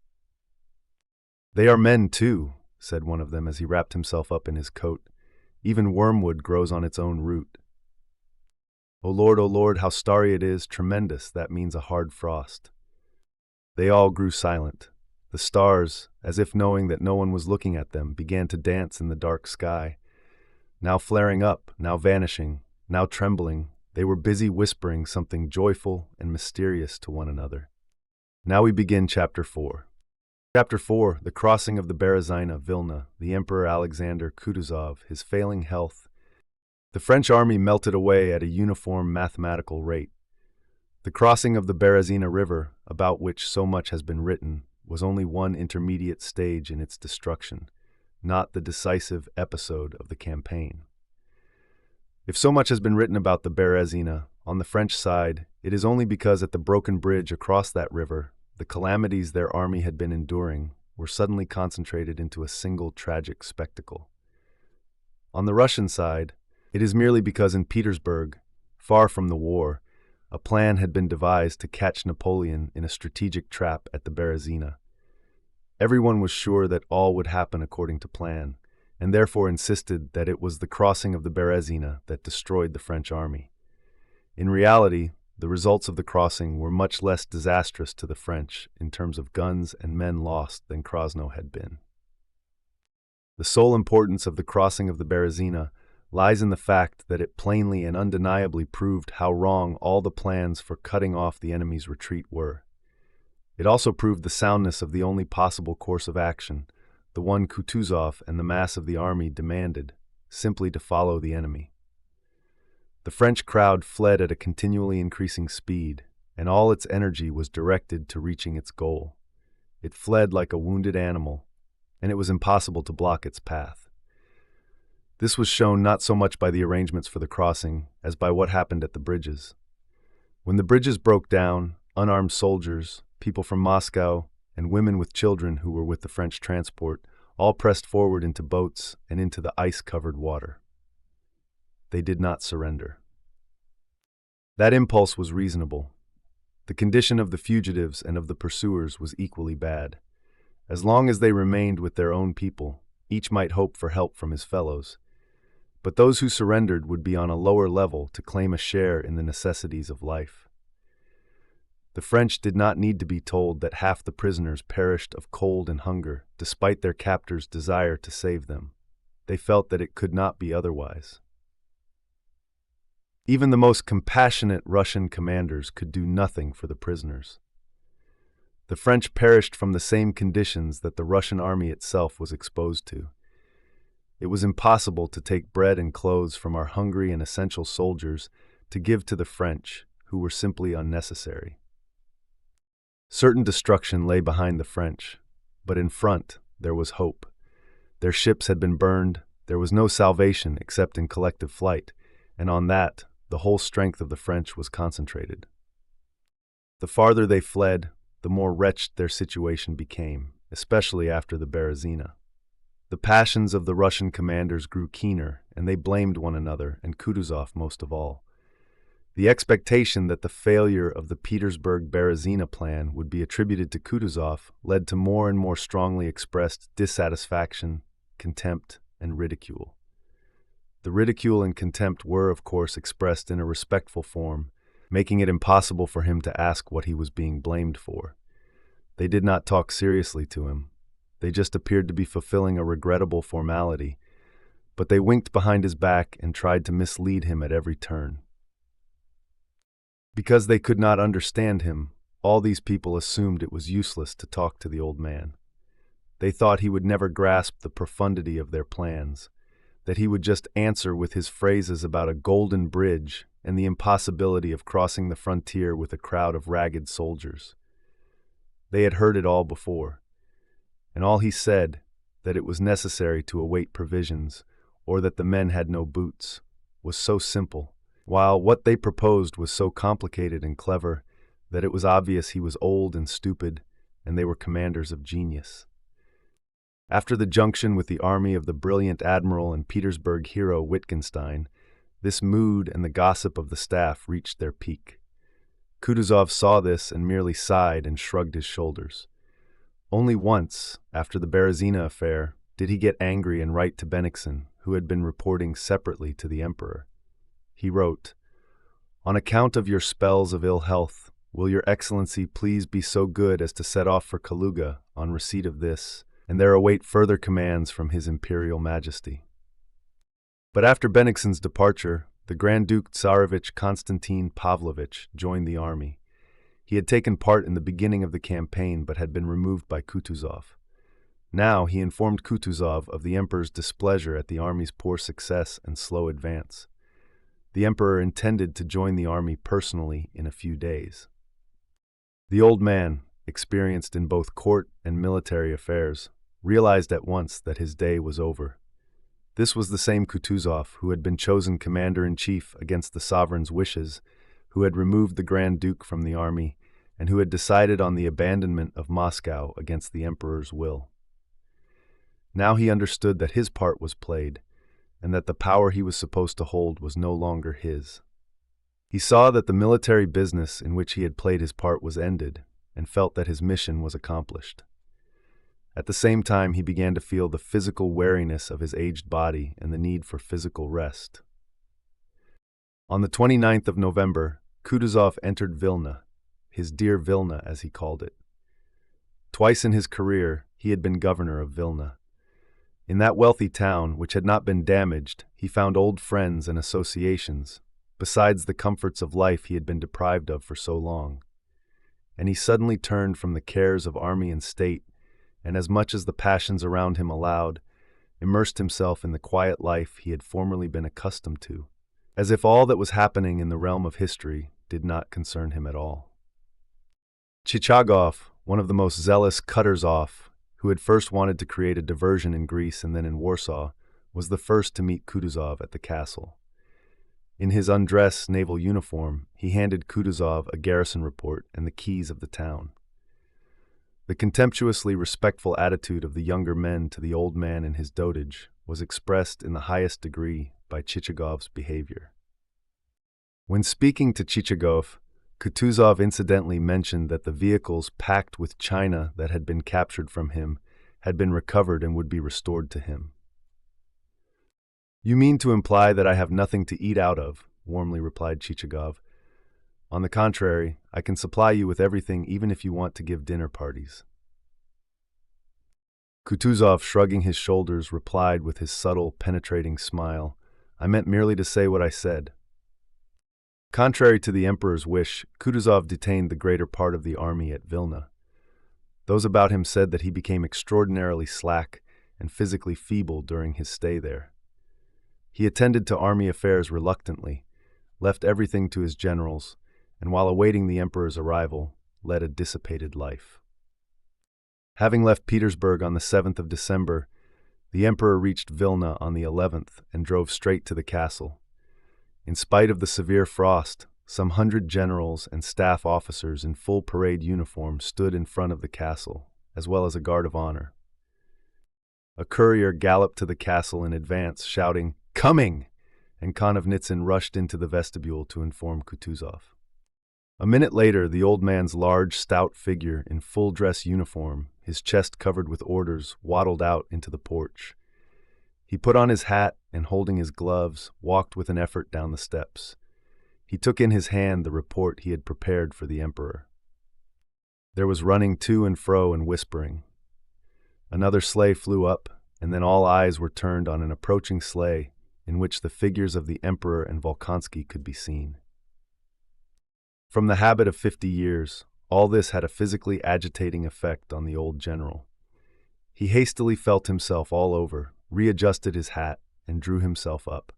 "They are men too," said one of them as he wrapped himself up in his coat. "Even wormwood grows on its own root." O Lord, how starry it is, tremendous, that means a hard frost." They all grew silent. The stars, as if knowing that no one was looking at them, began to dance in the dark sky. Now flaring up, now vanishing, now trembling, they were busy whispering something joyful and mysterious to one another. Now we begin Chapter 4. Chapter 4, the crossing of the Berezina, Vilna, the Emperor Alexander Kutuzov, his failing health. The French army melted away at a uniform mathematical rate. The crossing of the Berezina River, about which so much has been written, was only one intermediate stage in its destruction, not the decisive episode of the campaign. If so much has been written about the Berezina, on the French side, it is only because at the broken bridge across that river, the calamities their army had been enduring were suddenly concentrated into a single tragic spectacle. On the Russian side, it is merely because in Petersburg, far from the war, a plan had been devised to catch Napoleon in a strategic trap at the Berezina. Everyone was sure that all would happen according to plan, and therefore insisted that it was the crossing of the Berezina that destroyed the French army. In reality, the results of the crossing were much less disastrous to the French in terms of guns and men lost than Krasno had been. The sole importance of the crossing of the Berezina lies in the fact that it plainly and undeniably proved how wrong all the plans for cutting off the enemy's retreat were. It also proved the soundness of the only possible course of action, the one Kutuzov and the mass of the army demanded, simply to follow the enemy. The French crowd fled at a continually increasing speed, and all its energy was directed to reaching its goal. It fled like a wounded animal, and it was impossible to block its path. This was shown not so much by the arrangements for the crossing as by what happened at the bridges. When the bridges broke down, unarmed soldiers, people from Moscow, and women with children who were with the French transport all pressed forward into boats and into the ice-covered water. They did not surrender. That impulse was reasonable. The condition of the fugitives and of the pursuers was equally bad. As long as they remained with their own people, each might hope for help from his fellows. But those who surrendered would be on a lower level to claim a share in the necessities of life. The French did not need to be told that half the prisoners perished of cold and hunger, despite their captors' desire to save them. They felt that it could not be otherwise. Even the most compassionate Russian commanders could do nothing for the prisoners. The French perished from the same conditions that the Russian army itself was exposed to. It was impossible to take bread and clothes from our hungry and essential soldiers to give to the French, who were simply unnecessary. Certain destruction lay behind the French, but in front there was hope. Their ships had been burned, there was no salvation except in collective flight, and on that the whole strength of the French was concentrated. The farther they fled, the more wretched their situation became, especially after the Berezina. The passions of the Russian commanders grew keener, and they blamed one another, and Kutuzov most of all. The expectation that the failure of the Petersburg-Berezina plan would be attributed to Kutuzov led to more and more strongly expressed dissatisfaction, contempt, and ridicule. The ridicule and contempt were, of course, expressed in a respectful form, making it impossible for him to ask what he was being blamed for. They did not talk seriously to him. They just appeared to be fulfilling a regrettable formality, but they winked behind his back and tried to mislead him at every turn. Because they could not understand him, all these people assumed it was useless to talk to the old man. They thought he would never grasp the profundity of their plans, that he would just answer with his phrases about a golden bridge and the impossibility of crossing the frontier with a crowd of ragged soldiers. They had heard it all before, and all he said, that it was necessary to await provisions, or that the men had no boots, was so simple, while what they proposed was so complicated and clever that it was obvious he was old and stupid, and they were commanders of genius. After the junction with the army of the brilliant admiral and Petersburg hero Wittgenstein, this mood and the gossip of the staff reached their peak. Kutuzov saw this and merely sighed and shrugged his shoulders. Only once, after the Berezina affair, did he get angry and write to Bennigsen, who had been reporting separately to the emperor. He wrote, "On account of your spells of ill health, will your excellency please be so good as to set off for Kaluga on receipt of this, and there await further commands from his imperial majesty." But after Bennigsen's departure, the Grand Duke Tsarevich Konstantin Pavlovich joined the army. He had taken part in the beginning of the campaign but had been removed by Kutuzov. Now he informed Kutuzov of the emperor's displeasure at the army's poor success and slow advance. The emperor intended to join the army personally in a few days. The old man, experienced in both court and military affairs, realized at once that his day was over. This was the same Kutuzov who had been chosen commander-in-chief against the sovereign's wishes, who had removed the Grand Duke from the army, and who had decided on the abandonment of Moscow against the emperor's will. Now he understood that his part was played, and that the power he was supposed to hold was no longer his. He saw that the military business in which he had played his part was ended, and felt that his mission was accomplished. At the same time, he began to feel the physical weariness of his aged body and the need for physical rest. On the 29th of November, Kutuzov entered Vilna, his dear Vilna as he called it. Twice in his career, he had been governor of Vilna. In that wealthy town, which had not been damaged, he found old friends and associations, besides the comforts of life he had been deprived of for so long. And he suddenly turned from the cares of army and state, and as much as the passions around him allowed, immersed himself in the quiet life he had formerly been accustomed to, as if all that was happening in the realm of history did not concern him at all. Chichagov, one of the most zealous cutters-off, who had first wanted to create a diversion in Greece and then in Warsaw, was the first to meet Kutuzov at the castle. In his undress naval uniform, he handed Kutuzov a garrison report and the keys of the town. The contemptuously respectful attitude of the younger men to the old man in his dotage was expressed in the highest degree by Chichagov's behavior. When speaking to Chichagov, Kutuzov incidentally mentioned that the vehicles packed with china that had been captured from him had been recovered and would be restored to him. "You mean to imply that I have nothing to eat out of," warmly replied Chichagov. "On the contrary, I can supply you with everything even if you want to give dinner parties." Kutuzov, shrugging his shoulders, replied with his subtle, penetrating smile, "I meant merely to say what I said." Contrary to the emperor's wish, Kutuzov detained the greater part of the army at Vilna. Those about him said that he became extraordinarily slack and physically feeble during his stay there. He attended to army affairs reluctantly, left everything to his generals, and while awaiting the emperor's arrival, led a dissipated life. Having left Petersburg on the 7th of December, the emperor reached Vilna on the 11th and drove straight to the castle. In spite of the severe frost, some 100 generals and staff officers in full parade uniform stood in front of the castle, as well as a guard of honor. A courier galloped to the castle in advance, shouting, "Coming!" and Konovnitsyn rushed into the vestibule to inform Kutuzov. A minute later, the old man's large, stout figure in full-dress uniform, his chest covered with orders, waddled out into the porch. He put on his hat and, holding his gloves, walked with an effort down the steps. He took in his hand the report he had prepared for the Emperor. There was running to and fro and whispering. Another sleigh flew up, and then all eyes were turned on an approaching sleigh in which the figures of the Emperor and Volkonsky could be seen. From the habit of 50 years, all this had a physically agitating effect on the old general. He hastily felt himself all over, readjusted his hat, and drew himself up.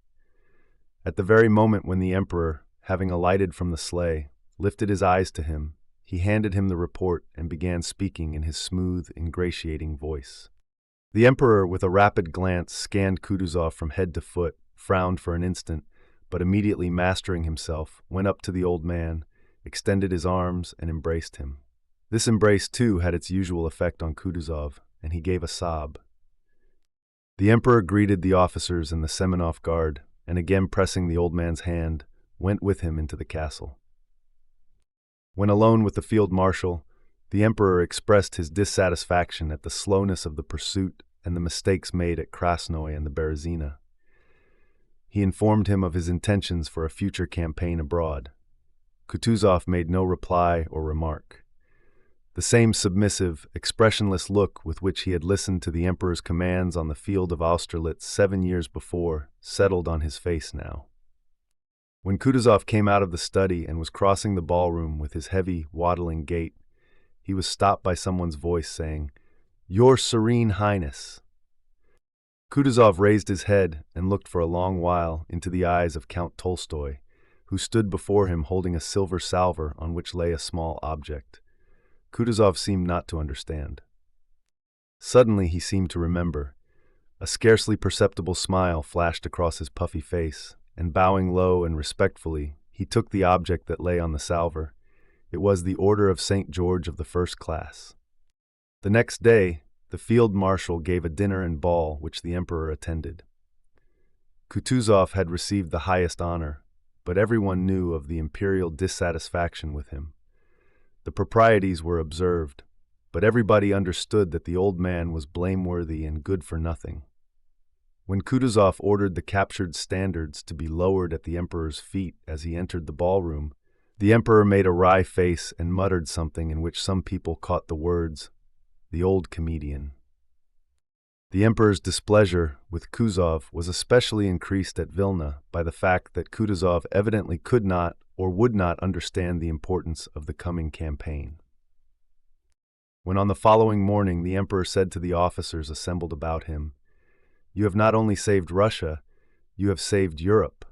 At the very moment when the Emperor, having alighted from the sleigh, lifted his eyes to him, he handed him the report and began speaking in his smooth, ingratiating voice. The Emperor, with a rapid glance, scanned Kutuzov from head to foot, frowned for an instant, but immediately mastering himself, went up to the old man, extended his arms, and embraced him. This embrace, too, had its usual effect on Kutuzov, and he gave a sob. The Emperor greeted the officers and the Semenov guard, and again pressing the old man's hand, went with him into the castle. When alone with the field marshal, the Emperor expressed his dissatisfaction at the slowness of the pursuit and the mistakes made at Krasnoye and the Berezina. He informed him of his intentions for a future campaign abroad. Kutuzov made no reply or remark. The same submissive, expressionless look with which he had listened to the Emperor's commands on the field of Austerlitz 7 years before settled on his face now. When Kutuzov came out of the study and was crossing the ballroom with his heavy, waddling gait, he was stopped by someone's voice saying, "Your Serene Highness." Kutuzov raised his head and looked for a long while into the eyes of Count Tolstoy, who stood before him holding a silver salver on which lay a small object. Kutuzov seemed not to understand. Suddenly he seemed to remember. A scarcely perceptible smile flashed across his puffy face, and bowing low and respectfully, he took the object that lay on the salver. It was the Order of St. George of the First Class. The next day, the field marshal gave a dinner and ball which the Emperor attended. Kutuzov had received the highest honor, but everyone knew of the imperial dissatisfaction with him. The proprieties were observed, but everybody understood that the old man was blameworthy and good for nothing. When Kutuzov ordered the captured standards to be lowered at the Emperor's feet as he entered the ballroom, the Emperor made a wry face and muttered something in which some people caught the words, "The old comedian." The Emperor's displeasure with Kutuzov was especially increased at Vilna by the fact that Kutuzov evidently could not or would not understand the importance of the coming campaign. When on the following morning the Emperor said to the officers assembled about him, "You have not only saved Russia, you have saved Europe,"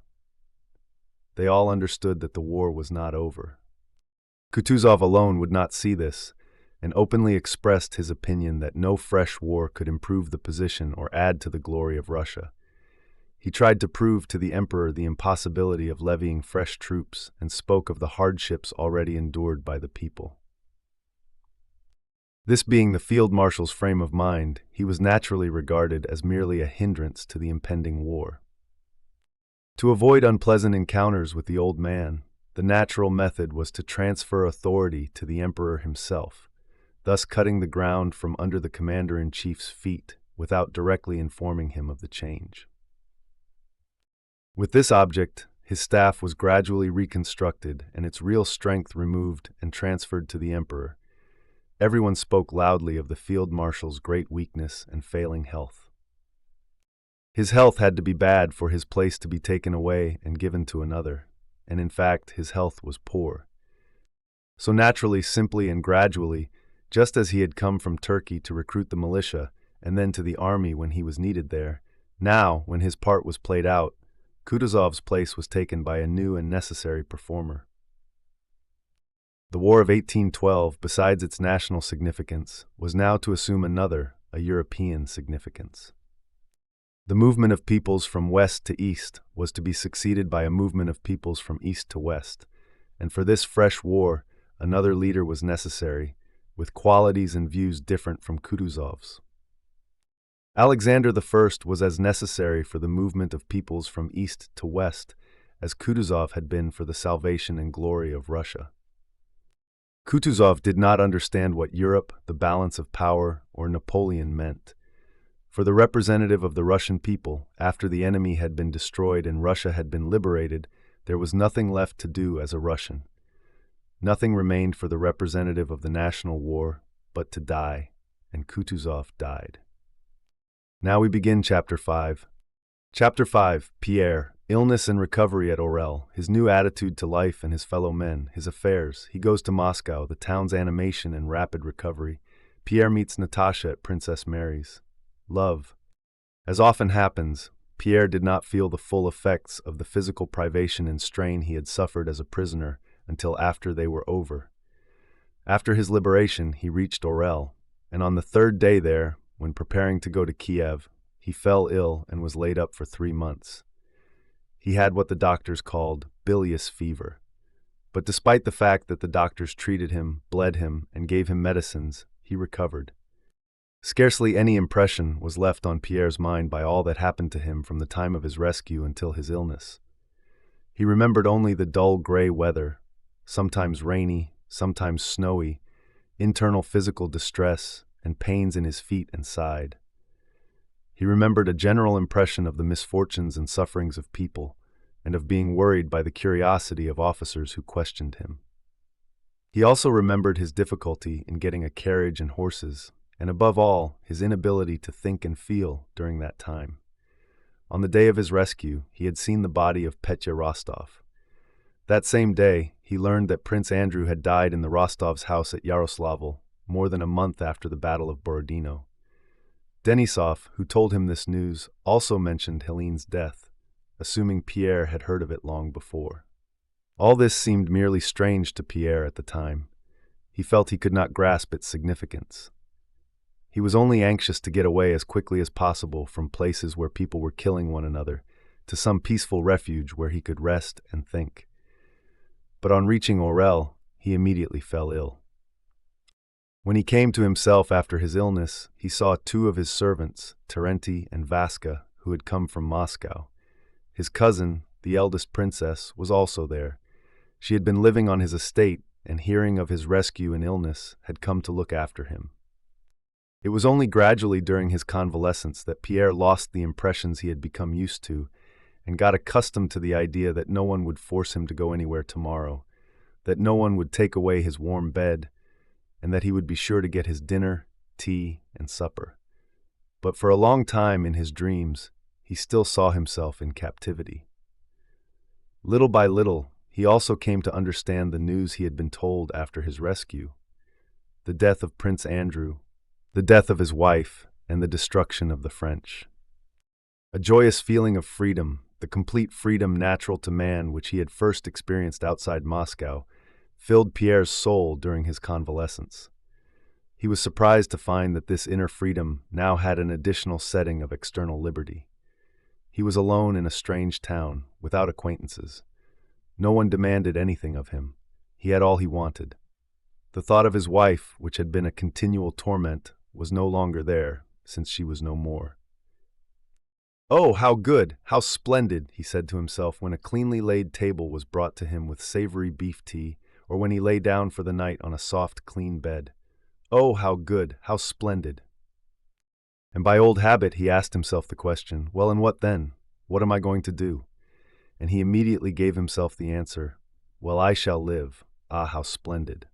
they all understood that the war was not over. Kutuzov alone would not see this, and openly expressed his opinion that no fresh war could improve the position or add to the glory of Russia. He tried to prove to the Emperor the impossibility of levying fresh troops and spoke of the hardships already endured by the people. This being the field marshal's frame of mind, he was naturally regarded as merely a hindrance to the impending war. To avoid unpleasant encounters with the old man, the natural method was to transfer authority to the Emperor himself, thus cutting the ground from under the commander-in-chief's feet without directly informing him of the change. With this object, his staff was gradually reconstructed and its real strength removed and transferred to the Emperor. Everyone spoke loudly of the field marshal's great weakness and failing health. His health had to be bad for his place to be taken away and given to another, and in fact his health was poor. So naturally, simply and gradually, just as he had come from Turkey to recruit the militia and then to the army when he was needed there, now, when his part was played out, Kutuzov's place was taken by a new and necessary performer. The War of 1812, besides its national significance, was now to assume another, a European significance. The movement of peoples from west to east was to be succeeded by a movement of peoples from east to west, and for this fresh war, another leader was necessary, with qualities and views different from Kutuzov's. Alexander I was as necessary for the movement of peoples from east to west as Kutuzov had been for the salvation and glory of Russia. Kutuzov did not understand what Europe, the balance of power, or Napoleon meant. For the representative of the Russian people, after the enemy had been destroyed and Russia had been liberated, there was nothing left to do as a Russian. Nothing remained for the representative of the national war but to die, and Kutuzov died. Now we begin Chapter 5. Chapter 5, Pierre, illness and recovery at Orel, his new attitude to life and his fellow men, his affairs. He goes to Moscow, the town's animation and rapid recovery. Pierre meets Natasha at Princess Mary's. Love. As often happens, Pierre did not feel the full effects of the physical privation and strain he had suffered as a prisoner until after they were over. After his liberation, he reached Orel, and on the third day there, when preparing to go to Kiev, he fell ill and was laid up for 3 months. He had what the doctors called bilious fever. But despite the fact that the doctors treated him, bled him, and gave him medicines, he recovered. Scarcely any impression was left on Pierre's mind by all that happened to him from the time of his rescue until his illness. He remembered only the dull gray weather, sometimes rainy, sometimes snowy, internal physical distress, and pains in his feet and side. He remembered a general impression of the misfortunes and sufferings of people, and of being worried by the curiosity of officers who questioned him. He also remembered his difficulty in getting a carriage and horses, and above all, his inability to think and feel during that time. On the day of his rescue, he had seen the body of Petya Rostov. That same day, he learned that Prince Andrew had died in the Rostovs' house at Yaroslavl, more than a month after the Battle of Borodino. Denisov, who told him this news, also mentioned Helene's death, assuming Pierre had heard of it long before. All this seemed merely strange to Pierre at the time. He felt he could not grasp its significance. He was only anxious to get away as quickly as possible from places where people were killing one another, to some peaceful refuge where he could rest and think. But on reaching Orel, he immediately fell ill. When he came to himself after his illness, he saw 2 of his servants, Terenti and Vaska, who had come from Moscow. His cousin, the eldest princess, was also there. She had been living on his estate, and hearing of his rescue and illness, had come to look after him. It was only gradually during his convalescence that Pierre lost the impressions he had become used to, and got accustomed to the idea that no one would force him to go anywhere tomorrow, that no one would take away his warm bed, and that he would be sure to get his dinner, tea, and supper. But for a long time in his dreams, he still saw himself in captivity. Little by little, he also came to understand the news he had been told after his rescue: the death of Prince Andrew, the death of his wife, and the destruction of the French. A joyous feeling of freedom, the complete freedom natural to man which he had first experienced outside Moscow, filled Pierre's soul during his convalescence. He was surprised to find that this inner freedom now had an additional setting of external liberty. He was alone in a strange town, without acquaintances. No one demanded anything of him. He had all he wanted. The thought of his wife, which had been a continual torment, was no longer there, since she was no more. "Oh, how good, how splendid," he said to himself when a cleanly laid table was brought to him with savory beef tea, or when he lay down for the night on a soft, clean bed. "Oh, how good, how splendid." And by old habit he asked himself the question, well, and what then? What am I going to do? And he immediately gave himself the answer, well, I shall live. Ah, how splendid.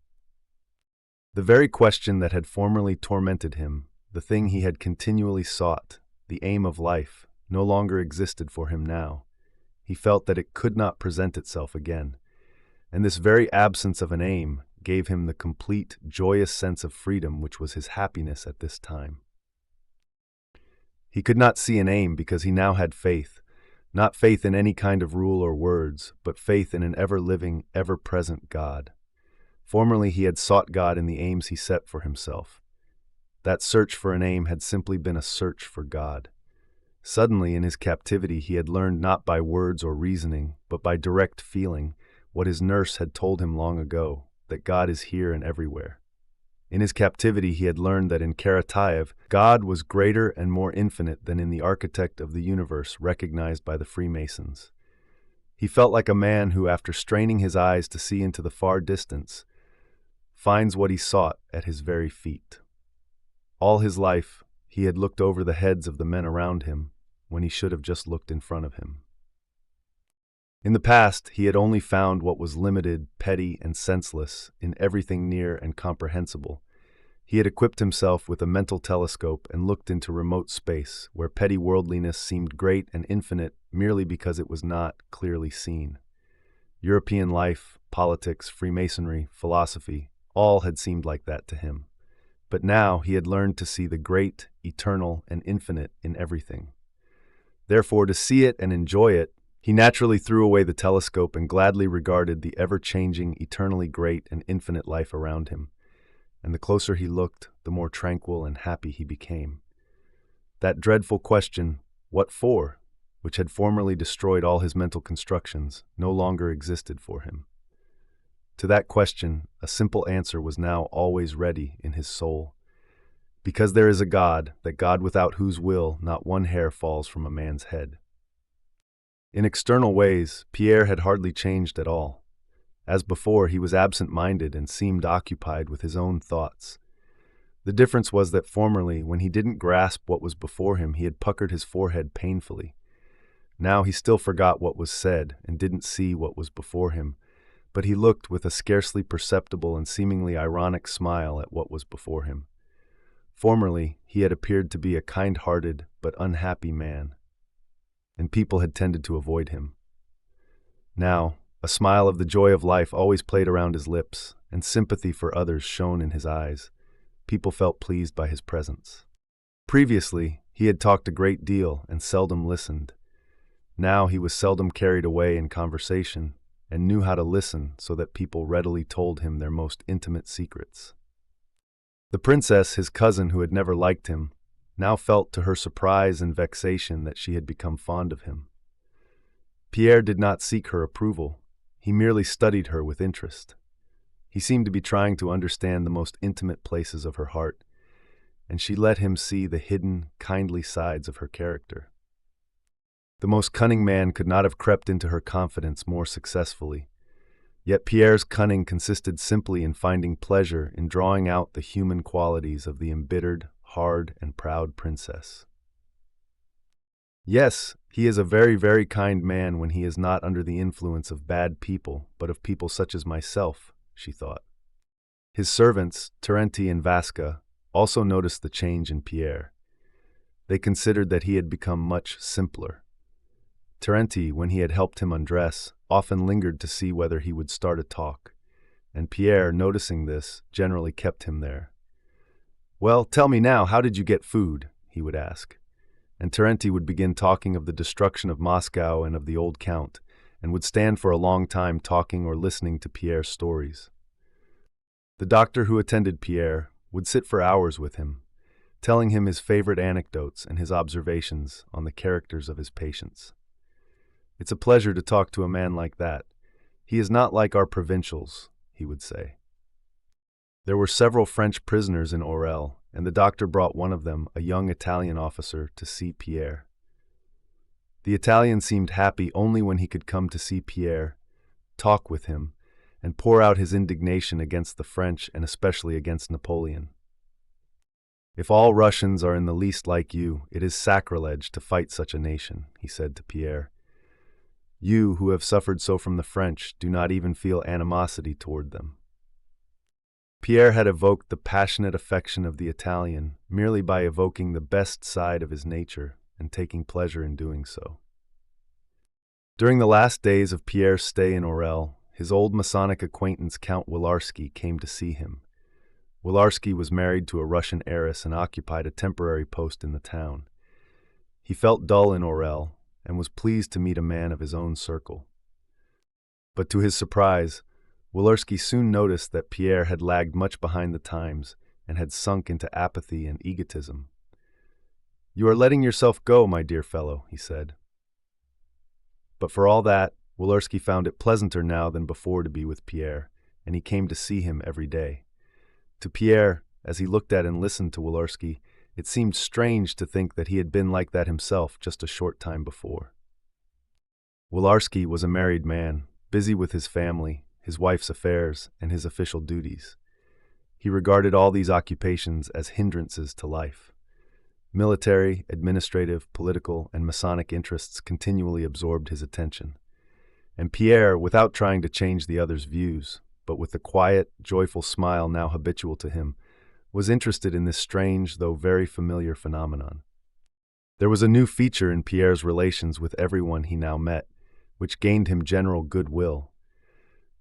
The very question that had formerly tormented him, the thing he had continually sought, the aim of life, no longer existed for him now. He felt that it could not present itself again. And this very absence of an aim gave him the complete, joyous sense of freedom which was his happiness at this time. He could not see an aim because he now had faith, not faith in any kind of rule or words, but faith in an ever-living, ever-present God. Formerly he had sought God in the aims he set for himself. That search for an aim had simply been a search for God. Suddenly, in his captivity, he had learned not by words or reasoning, but by direct feeling, what his nurse had told him long ago, that God is here and everywhere. In his captivity, he had learned that in Karatayev, God was greater and more infinite than in the architect of the universe recognized by the Freemasons. He felt like a man who, after straining his eyes to see into the far distance, finds what he sought at his very feet. All his life, he had looked over the heads of the men around him when he should have just looked in front of him. In the past, he had only found what was limited, petty, and senseless in everything near and comprehensible. He had equipped himself with a mental telescope and looked into remote space, where petty worldliness seemed great and infinite merely because it was not clearly seen. European life, politics, Freemasonry, philosophy, all had seemed like that to him. But now he had learned to see the great, eternal, and infinite in everything. Therefore, to see it and enjoy it, he naturally threw away the telescope and gladly regarded the ever-changing, eternally great and infinite life around him. And the closer he looked, the more tranquil and happy he became. That dreadful question, "What for?" which had formerly destroyed all his mental constructions, no longer existed for him. To that question, a simple answer was now always ready in his soul. Because there is a God, that God without whose will not one hair falls from a man's head. In external ways, Pierre had hardly changed at all. As before, he was absent-minded and seemed occupied with his own thoughts. The difference was that formerly, when he didn't grasp what was before him, he had puckered his forehead painfully. Now he still forgot what was said and didn't see what was before him, but he looked with a scarcely perceptible and seemingly ironic smile at what was before him. Formerly, he had appeared to be a kind-hearted but unhappy man, and people had tended to avoid him. Now, a smile of the joy of life always played around his lips, and sympathy for others shone in his eyes. People felt pleased by his presence. Previously, he had talked a great deal and seldom listened. Now he was seldom carried away in conversation and knew how to listen so that people readily told him their most intimate secrets. The princess, his cousin who had never liked him, now felt to her surprise and vexation that she had become fond of him. Pierre did not seek her approval. He merely studied her with interest. He seemed to be trying to understand the most intimate places of her heart, and she let him see the hidden, kindly sides of her character. The most cunning man could not have crept into her confidence more successfully. Yet Pierre's cunning consisted simply in finding pleasure in drawing out the human qualities of the embittered, hard, and proud princess. Yes, he is a very, very kind man when he is not under the influence of bad people, but of people such as myself, she thought. His servants, Terenti and Vasca, also noticed the change in Pierre. They considered that he had become much simpler. Terenti, when he had helped him undress, often lingered to see whether he would start a talk, and Pierre, noticing this, generally kept him there. "Well, tell me now, how did you get food?" he would ask. And Terenti would begin talking of the destruction of Moscow and of the old count, and would stand for a long time talking or listening to Pierre's stories. The doctor who attended Pierre would sit for hours with him, telling him his favorite anecdotes and his observations on the characters of his patients. "It's a pleasure to talk to a man like that. He is not like our provincials," he would say. There were several French prisoners in Orel, and the doctor brought one of them, a young Italian officer, to see Pierre. The Italian seemed happy only when he could come to see Pierre, talk with him, and pour out his indignation against the French and especially against Napoleon. "If all Russians are in the least like you, it is sacrilege to fight such a nation," he said to Pierre. "You, who have suffered so from the French, do not even feel animosity toward them." Pierre had evoked the passionate affection of the Italian merely by evoking the best side of his nature and taking pleasure in doing so. During the last days of Pierre's stay in Orel, his old Masonic acquaintance Count Wilarski came to see him. Wilarski was married to a Russian heiress and occupied a temporary post in the town. He felt dull in Orel and was pleased to meet a man of his own circle. But to his surprise, Wilarski soon noticed that Pierre had lagged much behind the times and had sunk into apathy and egotism. "You are letting yourself go, my dear fellow," he said. But for all that, Wilarski found it pleasanter now than before to be with Pierre, and he came to see him every day. To Pierre, as he looked at and listened to Wolarski, it seemed strange to think that he had been like that himself just a short time before. Wolarski was a married man, busy with his family, his wife's affairs, and his official duties. He regarded all these occupations as hindrances to life. Military, administrative, political, and Masonic interests continually absorbed his attention. And Pierre, without trying to change the other's views, but with the quiet, joyful smile now habitual to him, was interested in this strange, though very familiar phenomenon. There was a new feature in Pierre's relations with everyone he now met, which gained him general goodwill.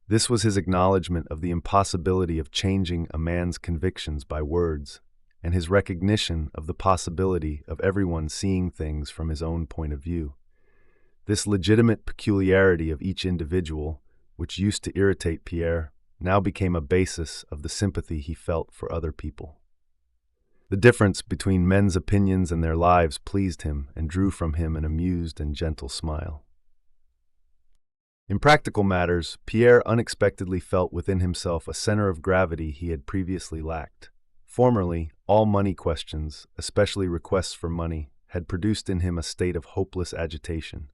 This was his acknowledgement of the impossibility of changing a man's convictions by words, and his recognition of the possibility of everyone seeing things from his own point of view. This legitimate peculiarity of each individual, which used to irritate Pierre, now became a basis of the sympathy he felt for other people. The difference between men's opinions and their lives pleased him and drew from him an amused and gentle smile. In practical matters, Pierre unexpectedly felt within himself a center of gravity he had previously lacked. Formerly, all money questions, especially requests for money, had produced in him a state of hopeless agitation.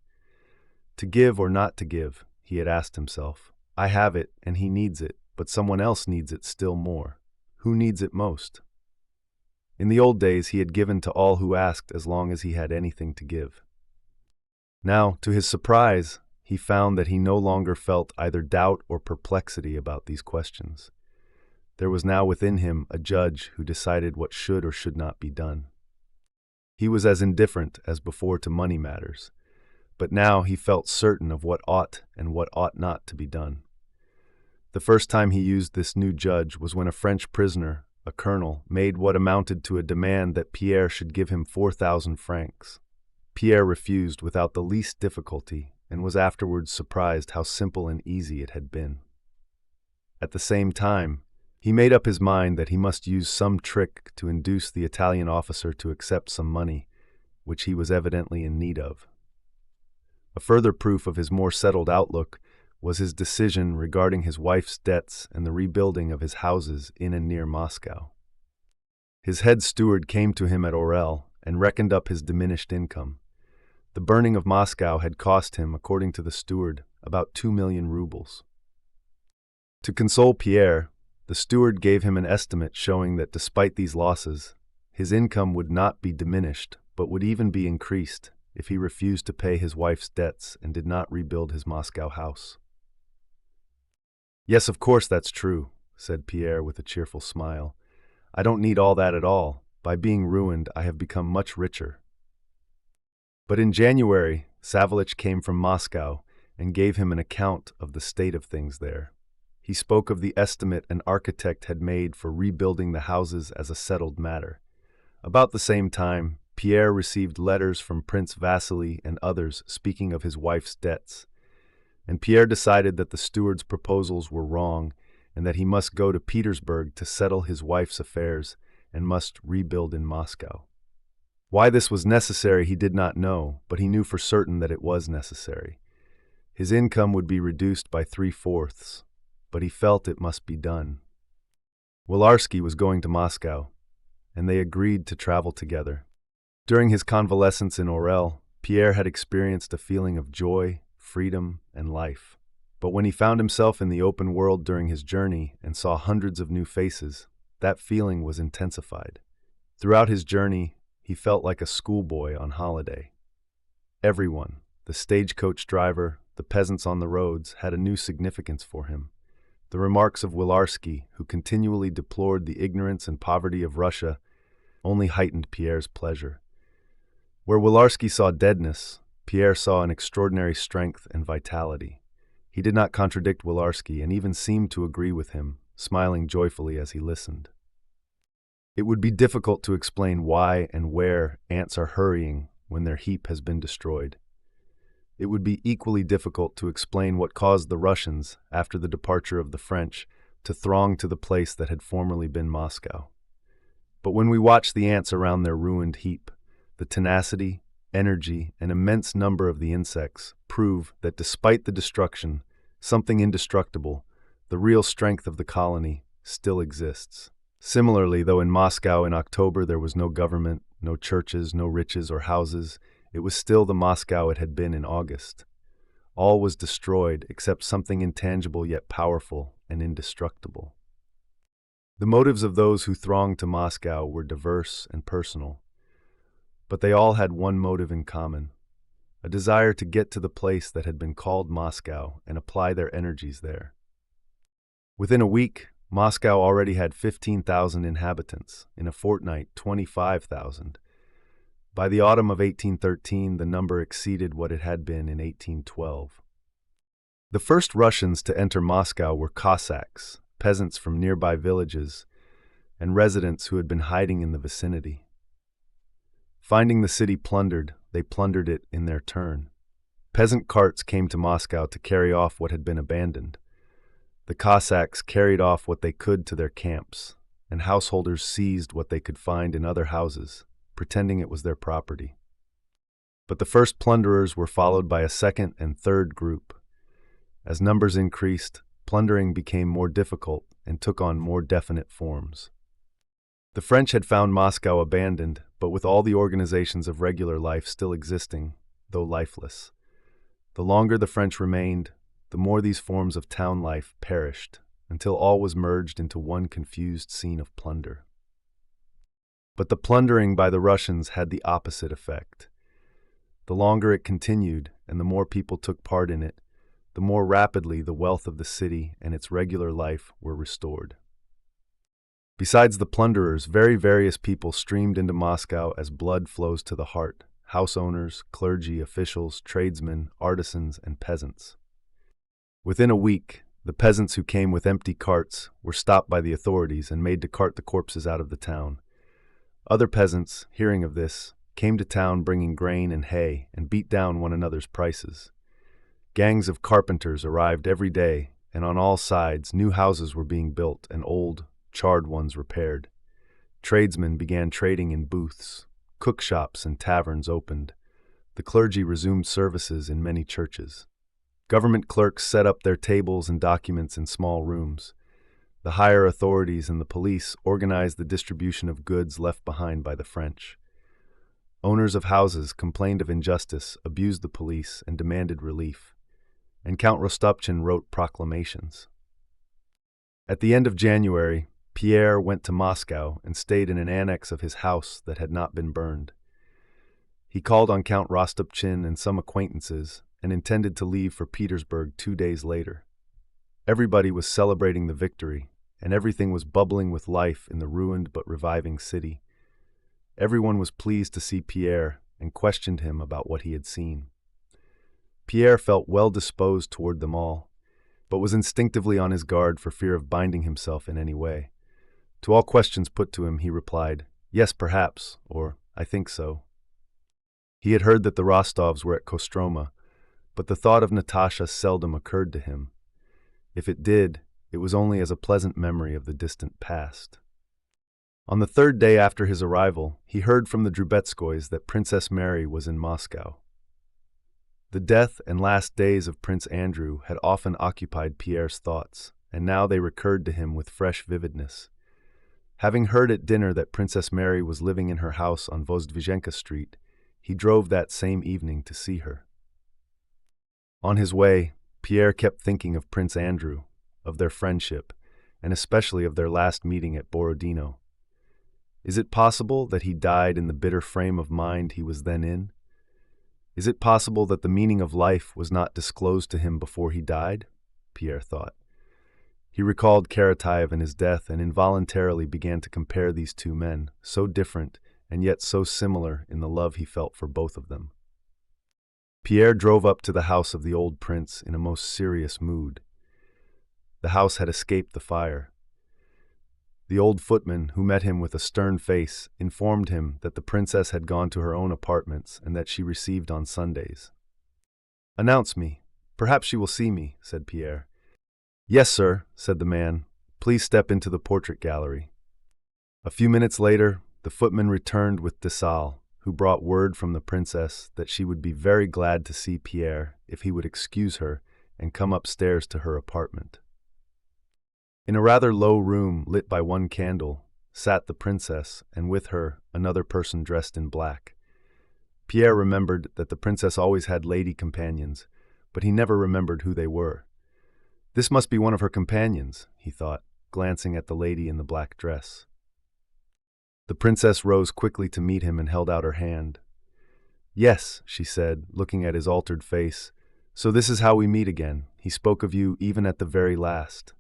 To give or not to give, he had asked himself. I have it, and he needs it, but someone else needs it still more. Who needs it most? In the old days, he had given to all who asked as long as he had anything to give. Now, to his surprise, he found that he no longer felt either doubt or perplexity about these questions. There was now within him a judge who decided what should or should not be done. He was as indifferent as before to money matters, but now he felt certain of what ought and what ought not to be done. The first time he used this new judge was when a French prisoner, a colonel, made what amounted to a demand that Pierre should give him 4,000 francs. Pierre refused without the least difficulty and was afterwards surprised how simple and easy it had been. At the same time, he made up his mind that he must use some trick to induce the Italian officer to accept some money, which he was evidently in need of. A further proof of his more settled outlook was his decision regarding his wife's debts and the rebuilding of his houses in and near Moscow. His head steward came to him at Orel and reckoned up his diminished income. The burning of Moscow had cost him, according to the steward, about 2 million rubles. To console Pierre, the steward gave him an estimate showing that despite these losses, his income would not be diminished, but would even be increased if he refused to pay his wife's debts and did not rebuild his Moscow house. Yes, of course that's true, said Pierre with a cheerful smile. I don't need all that at all. By being ruined, I have become much richer. But in January, Savelich came from Moscow and gave him an account of the state of things there. He spoke of the estimate an architect had made for rebuilding the houses as a settled matter. About the same time, Pierre received letters from Prince Vasily and others speaking of his wife's debts, and Pierre decided that the steward's proposals were wrong and that he must go to Petersburg to settle his wife's affairs and must rebuild in Moscow. Why this was necessary he did not know, but he knew for certain that it was necessary. His income would be reduced by 3/4, but he felt it must be done. Wolarski was going to Moscow, and they agreed to travel together. During his convalescence in Orel, Pierre had experienced a feeling of joy, freedom, and life. But when he found himself in the open world during his journey and saw hundreds of new faces, that feeling was intensified. Throughout his journey, he felt like a schoolboy on holiday. Everyone, the stagecoach driver, the peasants on the roads, had a new significance for him. The remarks of Wolarski, who continually deplored the ignorance and poverty of Russia, only heightened Pierre's pleasure. Where Wolarski saw deadness, Pierre saw an extraordinary strength and vitality. He did not contradict Wolarski and even seemed to agree with him, smiling joyfully as he listened. It would be difficult to explain why and where ants are hurrying when their heap has been destroyed. It would be equally difficult to explain what caused the Russians, after the departure of the French, to throng to the place that had formerly been Moscow. But when we watch the ants around their ruined heap, the tenacity, energy, and immense number of the insects prove that despite the destruction, something indestructible, the real strength of the colony, still exists. Similarly, though in Moscow in October there was no government, no churches, no riches or houses, it was still the Moscow it had been in August. All was destroyed except something intangible yet powerful and indestructible. The motives of those who thronged to Moscow were diverse and personal, but they all had one motive in common: a desire to get to the place that had been called Moscow and apply their energies there. Within a week, Moscow already had 15,000 inhabitants, in a fortnight 25,000. By the autumn of 1813, the number exceeded what it had been in 1812. The first Russians to enter Moscow were Cossacks, peasants from nearby villages, and residents who had been hiding in the vicinity. Finding the city plundered, they plundered it in their turn. Peasant carts came to Moscow to carry off what had been abandoned. The Cossacks carried off what they could to their camps, and householders seized what they could find in other houses, pretending it was their property. But the first plunderers were followed by a second and third group. As numbers increased, plundering became more difficult and took on more definite forms. The French had found Moscow abandoned, but with all the organizations of regular life still existing, though lifeless. The longer the French remained, the more these forms of town life perished, until all was merged into one confused scene of plunder. But the plundering by the Russians had the opposite effect. The longer it continued, and the more people took part in it, the more rapidly the wealth of the city and its regular life were restored. Besides the plunderers, very various people streamed into Moscow as blood flows to the heart: house owners, clergy, officials, tradesmen, artisans, and peasants. Within a week, the peasants who came with empty carts were stopped by the authorities and made to cart the corpses out of the town. Other peasants, hearing of this, came to town bringing grain and hay and beat down one another's prices. Gangs of carpenters arrived every day, and on all sides new houses were being built and old, charred ones repaired. Tradesmen began trading in booths. Cookshops and taverns opened. The clergy resumed services in many churches. Government clerks set up their tables and documents in small rooms. The higher authorities and the police organized the distribution of goods left behind by the French. Owners of houses complained of injustice, abused the police, and demanded relief. And Count Rostopchin wrote proclamations. At the end of January, Pierre went to Moscow and stayed in an annex of his house that had not been burned. He called on Count Rostopchin and some acquaintances and intended to leave for Petersburg 2 days later. Everybody was celebrating the victory, and everything was bubbling with life in the ruined but reviving city. Everyone was pleased to see Pierre and questioned him about what he had seen. Pierre felt well disposed toward them all, but was instinctively on his guard for fear of binding himself in any way. To all questions put to him, he replied, "Yes, perhaps," or "I think so." He had heard that the Rostovs were at Kostroma, but the thought of Natasha seldom occurred to him. If it did, it was only as a pleasant memory of the distant past. On the third day after his arrival, he heard from the Drubetskoys that Princess Mary was in Moscow. The death and last days of Prince Andrew had often occupied Pierre's thoughts, and now they recurred to him with fresh vividness. Having heard at dinner that Princess Mary was living in her house on Vozdvizhenka Street, he drove that same evening to see her. On his way, Pierre kept thinking of Prince Andrew, of their friendship, and especially of their last meeting at Borodino. Is it possible that he died in the bitter frame of mind he was then in? Is it possible that the meaning of life was not disclosed to him before he died? Pierre thought. He recalled Karatayev and his death and involuntarily began to compare these two men, so different and yet so similar in the love he felt for both of them. Pierre drove up to the house of the old prince in a most serious mood. The house had escaped the fire. The old footman, who met him with a stern face, informed him that the princess had gone to her own apartments and that she received on Sundays. "Announce me. Perhaps she will see me," said Pierre. "Yes, sir," said the man. "Please step into the portrait gallery." A few minutes later, the footman returned with Dessalles, who brought word from the princess that she would be very glad to see Pierre if he would excuse her and come upstairs to her apartment. In a rather low room lit by one candle, sat the princess, and with her, another person dressed in black. Pierre remembered that the princess always had lady companions, but he never remembered who they were. This must be one of her companions, he thought, glancing at the lady in the black dress. The princess rose quickly to meet him and held out her hand. "Yes," she said, looking at his altered face. "So this is how we meet again. He spoke of you even at the very last."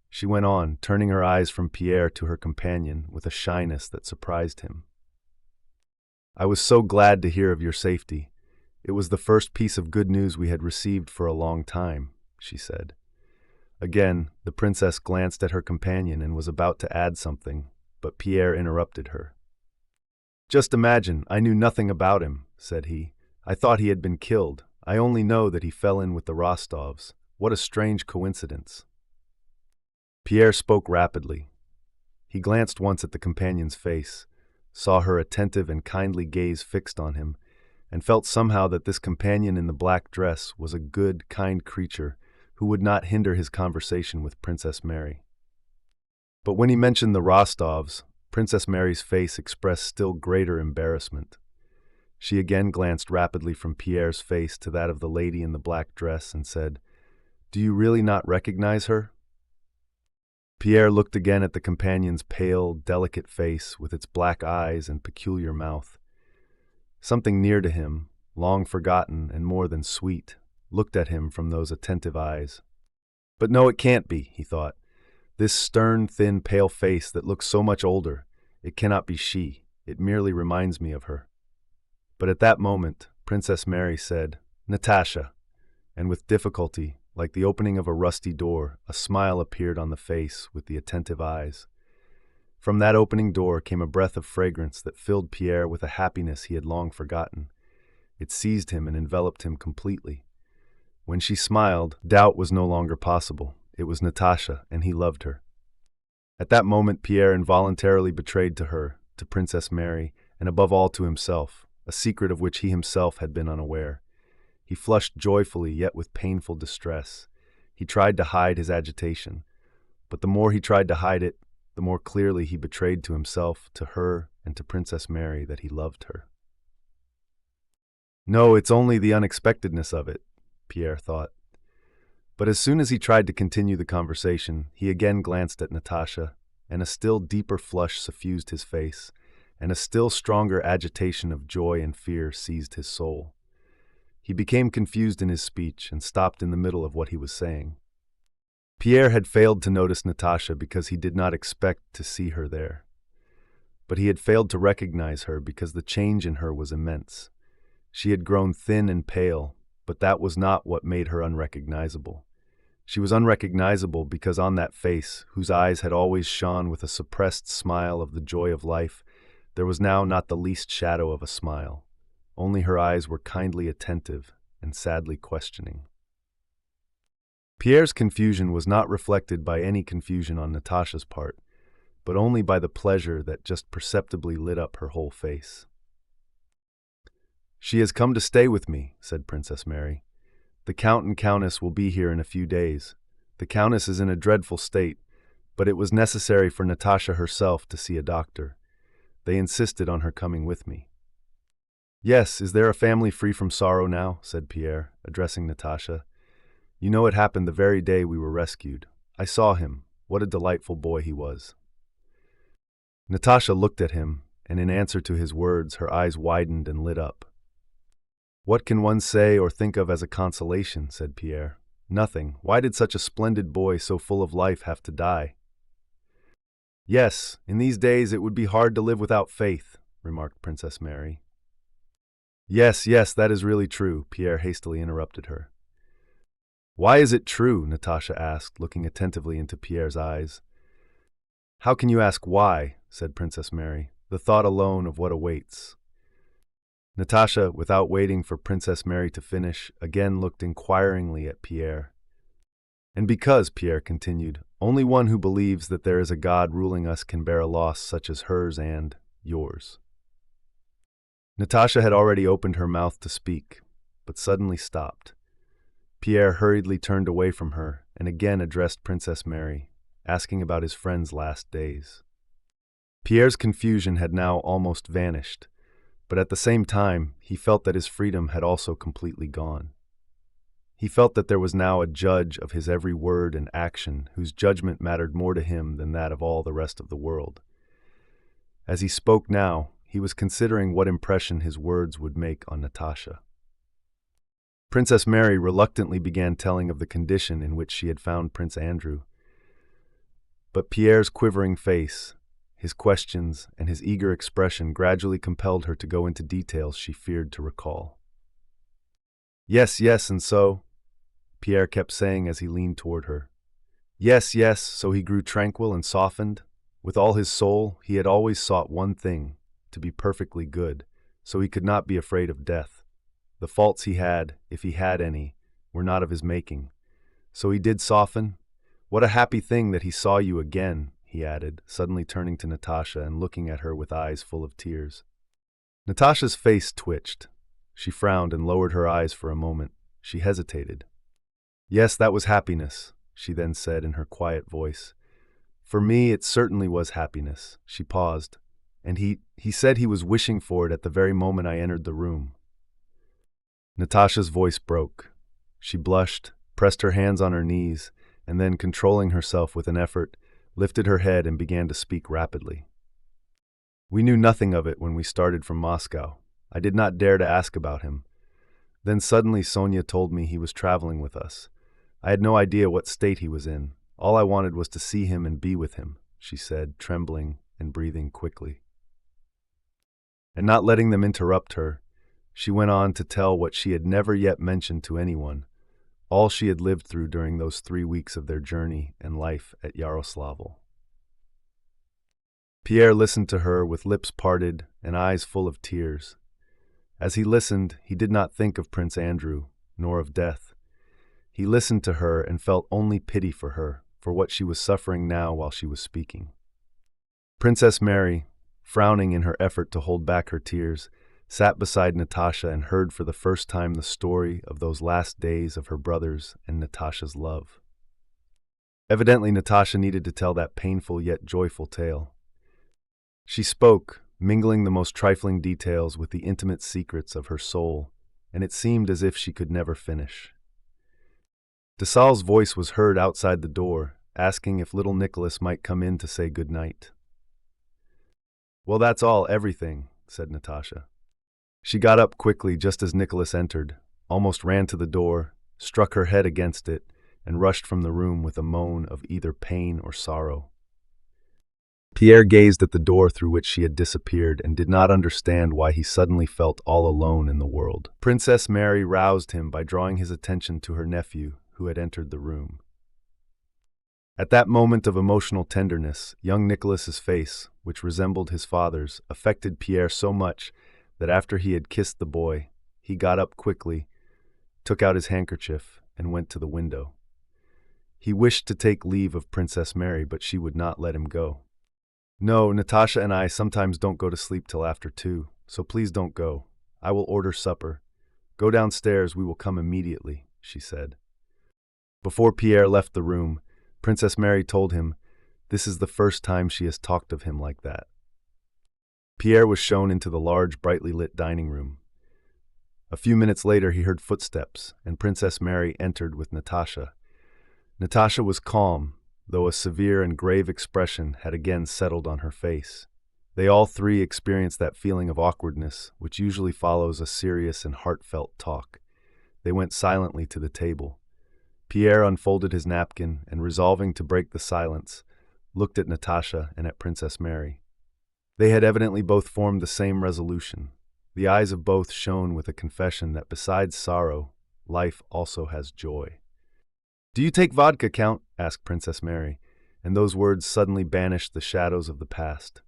She went on, turning her eyes from Pierre to her companion with a shyness that surprised him. "I was so glad to hear of your safety. It was the first piece of good news we had received for a long time," she said. Again, the princess glanced at her companion and was about to add something, but Pierre interrupted her. "Just imagine, I knew nothing about him," said he. "I thought he had been killed. I only know that he fell in with the Rostovs. What a strange coincidence." Pierre spoke rapidly. He glanced once at the companion's face, saw her attentive and kindly gaze fixed on him, and felt somehow that this companion in the black dress was a good, kind creature who would not hinder his conversation with Princess Mary. But when he mentioned the Rostovs, Princess Mary's face expressed still greater embarrassment. She again glanced rapidly from Pierre's face to that of the lady in the black dress and said, "Do you really not recognize her?" Pierre looked again at the companion's pale, delicate face with its black eyes and peculiar mouth. Something near to him, long forgotten and more than sweet, looked at him from those attentive eyes. "But no, it can't be," he thought. "This stern, thin, pale face that looks so much older, it cannot be she. It merely reminds me of her." But at that moment, Princess Mary said, "Natasha," and with difficulty, like the opening of a rusty door, a smile appeared on the face with the attentive eyes. From that opening door came a breath of fragrance that filled Pierre with a happiness he had long forgotten. It seized him and enveloped him completely. When she smiled, doubt was no longer possible. It was Natasha, and he loved her. At that moment, Pierre involuntarily betrayed to her, to Princess Mary, and above all to himself, a secret of which he himself had been unaware. He flushed joyfully, yet with painful distress. He tried to hide his agitation, but the more he tried to hide it, the more clearly he betrayed to himself, to her, and to Princess Mary that he loved her. "No, it's only the unexpectedness of it," Pierre thought. But as soon as he tried to continue the conversation, he again glanced at Natasha, and a still deeper flush suffused his face, and a still stronger agitation of joy and fear seized his soul. He became confused in his speech and stopped in the middle of what he was saying. Pierre had failed to notice Natasha because he did not expect to see her there. But he had failed to recognize her because the change in her was immense. She had grown thin and pale, but that was not what made her unrecognizable. She was unrecognizable because on that face, whose eyes had always shone with a suppressed smile of the joy of life, there was now not the least shadow of a smile. Only her eyes were kindly attentive and sadly questioning. Pierre's confusion was not reflected by any confusion on Natasha's part, but only by the pleasure that just perceptibly lit up her whole face. "She has come to stay with me," said Princess Mary. "The Count and Countess will be here in a few days. The Countess is in a dreadful state, but it was necessary for Natasha herself to see a doctor. They insisted on her coming with me." "Yes, is there a family free from sorrow now?" said Pierre, addressing Natasha. "You know it happened the very day we were rescued. I saw him. What a delightful boy he was." Natasha looked at him, and in answer to his words, her eyes widened and lit up. "What can one say or think of as a consolation?" said Pierre. "Nothing. Why did such a splendid boy so full of life have to die?" "Yes, in these days it would be hard to live without faith," remarked Princess Mary. Yes, that is really true," Pierre hastily interrupted her. "Why is it true?" Natasha asked, looking attentively into Pierre's eyes. "How can you ask why?" said Princess Mary. "The thought alone of what awaits." Natasha, without waiting for Princess Mary to finish, again looked inquiringly at Pierre. "And because," Pierre continued, "only one who believes that there is a God ruling us can bear a loss such as hers and yours." Natasha had already opened her mouth to speak, but suddenly stopped. Pierre hurriedly turned away from her and again addressed Princess Mary, asking about his friend's last days. Pierre's confusion had now almost vanished, but at the same time, he felt that his freedom had also completely gone. He felt that there was now a judge of his every word and action whose judgment mattered more to him than that of all the rest of the world. As he spoke now, he was considering what impression his words would make on Natasha. Princess Mary reluctantly began telling of the condition in which she had found Prince Andrew. But Pierre's quivering face, his questions, and his eager expression gradually compelled her to go into details she feared to recall. "Yes, yes, and so," Pierre kept saying as he leaned toward her. "Yes, yes," so he grew tranquil and softened. With all his soul, he had always sought one thing, to be perfectly good, so he could not be afraid of death. The faults he had, if he had any, were not of his making. So he did soften. "What a happy thing that he saw you again," he added, suddenly turning to Natasha and looking at her with eyes full of tears. Natasha's face twitched. She frowned and lowered her eyes for a moment. She hesitated. "Yes, that was happiness," she then said in her quiet voice. "For me, it certainly was happiness." She paused, and he said he was wishing for it at the very moment I entered the room. Natasha's voice broke. She blushed, pressed her hands on her knees, and then, controlling herself with an effort, lifted her head and began to speak rapidly. "We knew nothing of it when we started from Moscow. I did not dare to ask about him. Then suddenly Sonia told me he was traveling with us. I had no idea what state he was in. All I wanted was to see him and be with him," she said, trembling and breathing quickly. And not letting them interrupt her, she went on to tell what she had never yet mentioned to anyone, all she had lived through during those 3 weeks of their journey and life at Yaroslavl. Pierre listened to her with lips parted and eyes full of tears. As he listened, he did not think of Prince Andrew, nor of death. He listened to her and felt only pity for her, for what she was suffering now while she was speaking. Princess Mary, frowning in her effort to hold back her tears, sat beside Natasha and heard for the first time the story of those last days of her brothers and Natasha's love. Evidently, Natasha needed to tell that painful yet joyful tale. She spoke, mingling the most trifling details with the intimate secrets of her soul, and it seemed as if she could never finish. Desaulles' voice was heard outside the door, asking if little Nicholas might come in to say good night. "Well, that's all, everything," said Natasha. She got up quickly just as Nicholas entered, almost ran to the door, struck her head against it, and rushed from the room with a moan of either pain or sorrow. Pierre gazed at the door through which she had disappeared and did not understand why he suddenly felt all alone in the world. Princess Mary roused him by drawing his attention to her nephew, who had entered the room. At that moment of emotional tenderness, young Nicholas's face, which resembled his father's, affected Pierre so much that after he had kissed the boy, he got up quickly, took out his handkerchief, and went to the window. He wished to take leave of Princess Mary, but she would not let him go. "No, Natasha and I sometimes don't go to sleep till after 2, so please don't go. I will order supper. Go downstairs, we will come immediately," she said. Before Pierre left the room, Princess Mary told him, "This is the first time she has talked of him like that." Pierre was shown into the large, brightly lit dining room. A few minutes later he heard footsteps, and Princess Mary entered with Natasha. Natasha was calm, though a severe and grave expression had again settled on her face. They all three experienced that feeling of awkwardness which usually follows a serious and heartfelt talk. They went silently to the table. Pierre unfolded his napkin and, resolving to break the silence, looked at Natasha and at Princess Mary. They had evidently both formed the same resolution. The eyes of both shone with a confession that besides sorrow, life also has joy. "Do you take vodka, Count?" asked Princess Mary, and those words suddenly banished the shadows of the past.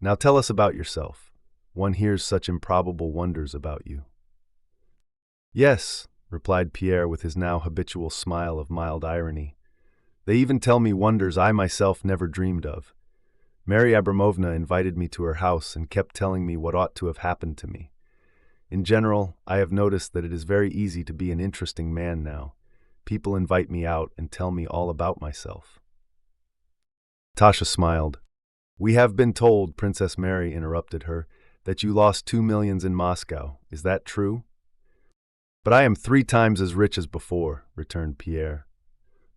"Now tell us about yourself. One hears such improbable wonders about you." "Yes," replied Pierre with his now habitual smile of mild irony. "They even tell me wonders I myself never dreamed of. Mary Abramovna invited me to her house and kept telling me what ought to have happened to me. In general, I have noticed that it is very easy to be an interesting man now. People invite me out and tell me all about myself." Tasha smiled. We have been told, Princess Mary interrupted her, that you lost 2 millions in Moscow. Is that true? But I am 3 times as rich as before, returned Pierre.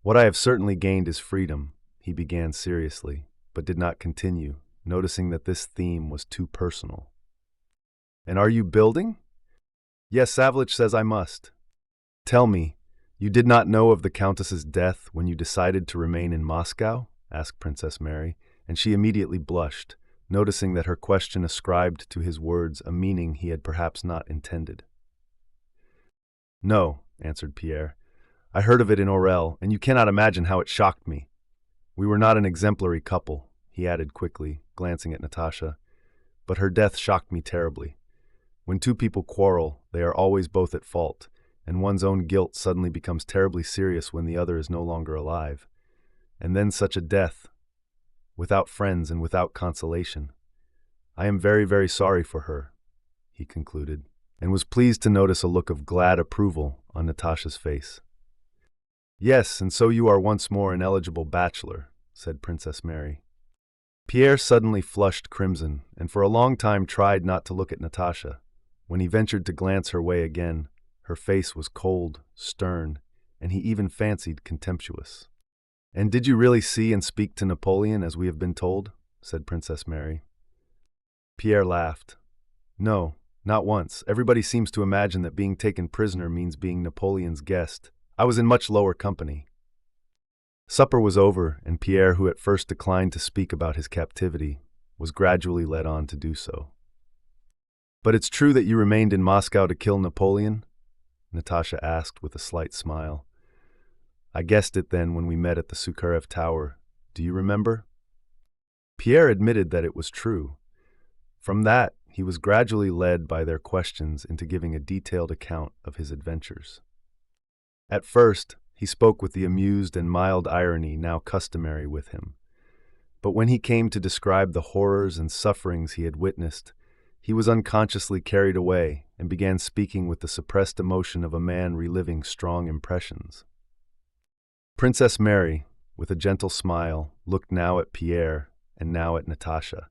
What I have certainly gained is freedom, he began seriously, but did not continue, noticing that this theme was too personal. And are you building? Yes, Savlich says I must. Tell me, you did not know of the Countess's death when you decided to remain in Moscow? Asked Princess Mary, and she immediately blushed, noticing that her question ascribed to his words a meaning he had perhaps not intended. No, answered Pierre. I heard of it in Orel, and you cannot imagine how it shocked me. We were not an exemplary couple, he added quickly, glancing at Natasha, but her death shocked me terribly. When two people quarrel, they are always both at fault, and one's own guilt suddenly becomes terribly serious when the other is no longer alive. And then such a death, without friends and without consolation. I am very, very sorry for her, he concluded, and was pleased to notice a look of glad approval on Natasha's face. Yes, and so you are once more an eligible bachelor, said Princess Mary. Pierre suddenly flushed crimson, and for a long time tried not to look at Natasha. When he ventured to glance her way again, her face was cold, stern, and he even fancied contemptuous. And did you really see and speak to Napoleon as we have been told? Said Princess Mary. Pierre laughed. No, not once. Everybody seems to imagine that being taken prisoner means being Napoleon's guest. I was in much lower company. Supper was over, and Pierre, who at first declined to speak about his captivity, was gradually led on to do so. But it's true that you remained in Moscow to kill Napoleon? Natasha asked with a slight smile. I guessed it then when we met at the Sukharev Tower. Do you remember? Pierre admitted that it was true. From that, he was gradually led by their questions into giving a detailed account of his adventures. At first, he spoke with the amused and mild irony now customary with him. But when he came to describe the horrors and sufferings he had witnessed, he was unconsciously carried away and began speaking with the suppressed emotion of a man reliving strong impressions. Princess Mary, with a gentle smile, looked now at Pierre and now at Natasha.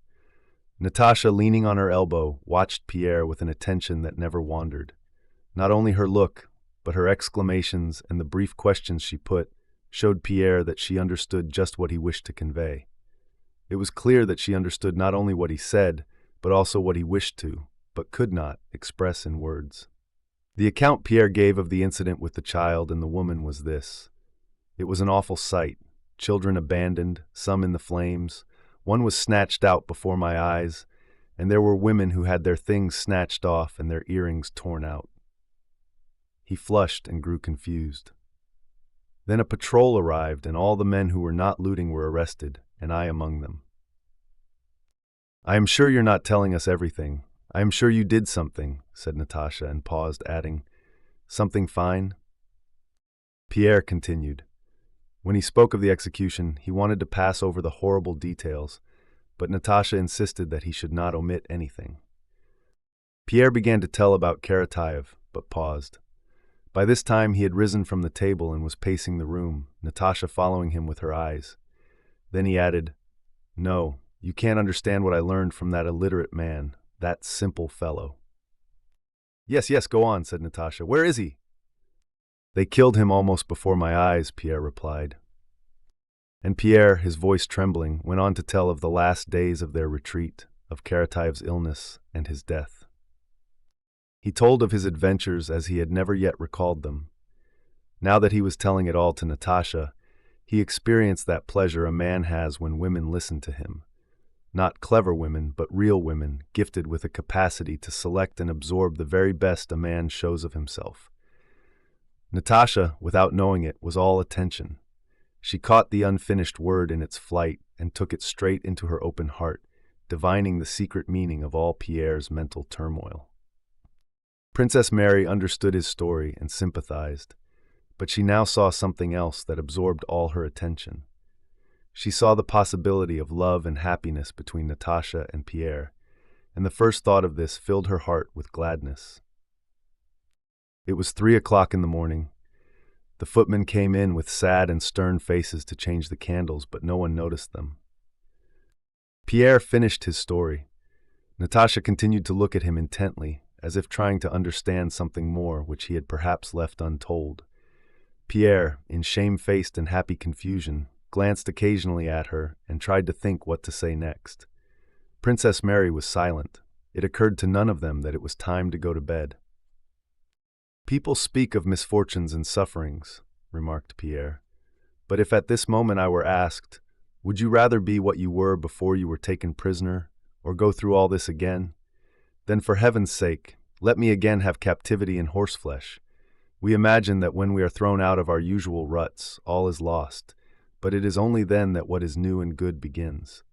Natasha, leaning on her elbow, watched Pierre with an attention that never wandered. Not only her look, but her exclamations and the brief questions she put showed Pierre that she understood just what he wished to convey. It was clear that she understood not only what he said, but also what he wished to, but could not, express in words. The account Pierre gave of the incident with the child and the woman was this. It was an awful sight. Children abandoned, some in the flames. One was snatched out before my eyes, and there were women who had their things snatched off and their earrings torn out. He flushed and grew confused. Then a patrol arrived, and all the men who were not looting were arrested, and I among them. I am sure you're not telling us everything. I am sure you did something, said Natasha, and paused, adding, something fine? Pierre continued. When he spoke of the execution, he wanted to pass over the horrible details, but Natasha insisted that he should not omit anything. Pierre began to tell about Karatayev, but paused. By this time he had risen from the table and was pacing the room, Natasha following him with her eyes. Then he added, No, you can't understand what I learned from that illiterate man, that simple fellow. Yes, go on, said Natasha. Where is he? They killed him almost before my eyes, Pierre replied. And Pierre, his voice trembling, went on to tell of the last days of their retreat, of Karatayev's illness and his death. He told of his adventures as he had never yet recalled them. Now that he was telling it all to Natasha, he experienced that pleasure a man has when women listen to him. Not clever women, but real women, gifted with a capacity to select and absorb the very best a man shows of himself. Natasha, without knowing it, was all attention. She caught the unfinished word in its flight and took it straight into her open heart, divining the secret meaning of all Pierre's mental turmoil. Princess Mary understood his story and sympathized, but she now saw something else that absorbed all her attention. She saw the possibility of love and happiness between Natasha and Pierre, and the first thought of this filled her heart with gladness. It was 3 o'clock in the morning. The footmen came in with sad and stern faces to change the candles, but no one noticed them. Pierre finished his story. Natasha continued to look at him intently, as if trying to understand something more which he had perhaps left untold. Pierre, in shamefaced and happy confusion, glanced occasionally at her and tried to think what to say next. Princess Mary was silent. It occurred to none of them that it was time to go to bed. "People speak of misfortunes and sufferings," remarked Pierre. "But if at this moment I were asked, would you rather be what you were before you were taken prisoner, or go through all this again? Then for heaven's sake, let me again have captivity in horseflesh. We imagine that when we are thrown out of our usual ruts, all is lost, but it is only then that what is new and good begins.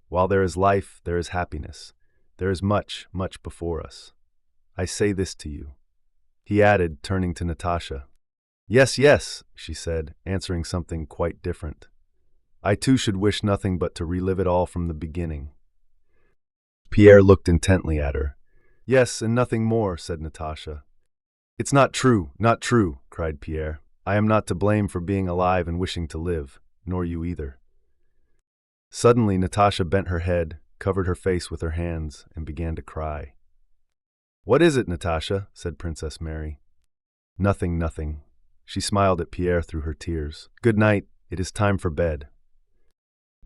While there is life, there is happiness. There is much, much before us. I say this to you." He added, turning to Natasha. "Yes, yes," she said, answering something quite different. "I too should wish nothing but to relive it all from the beginning." Pierre looked intently at her. "Yes, and nothing more," said Natasha. "It's not true, not true," cried Pierre. "I am not to blame for being alive and wishing to live, nor you either." Suddenly Natasha bent her head, covered her face with her hands, and began to cry. "What is it, Natasha?" said Princess Mary. "Nothing, nothing." She smiled at Pierre through her tears. "Good night, it is time for bed."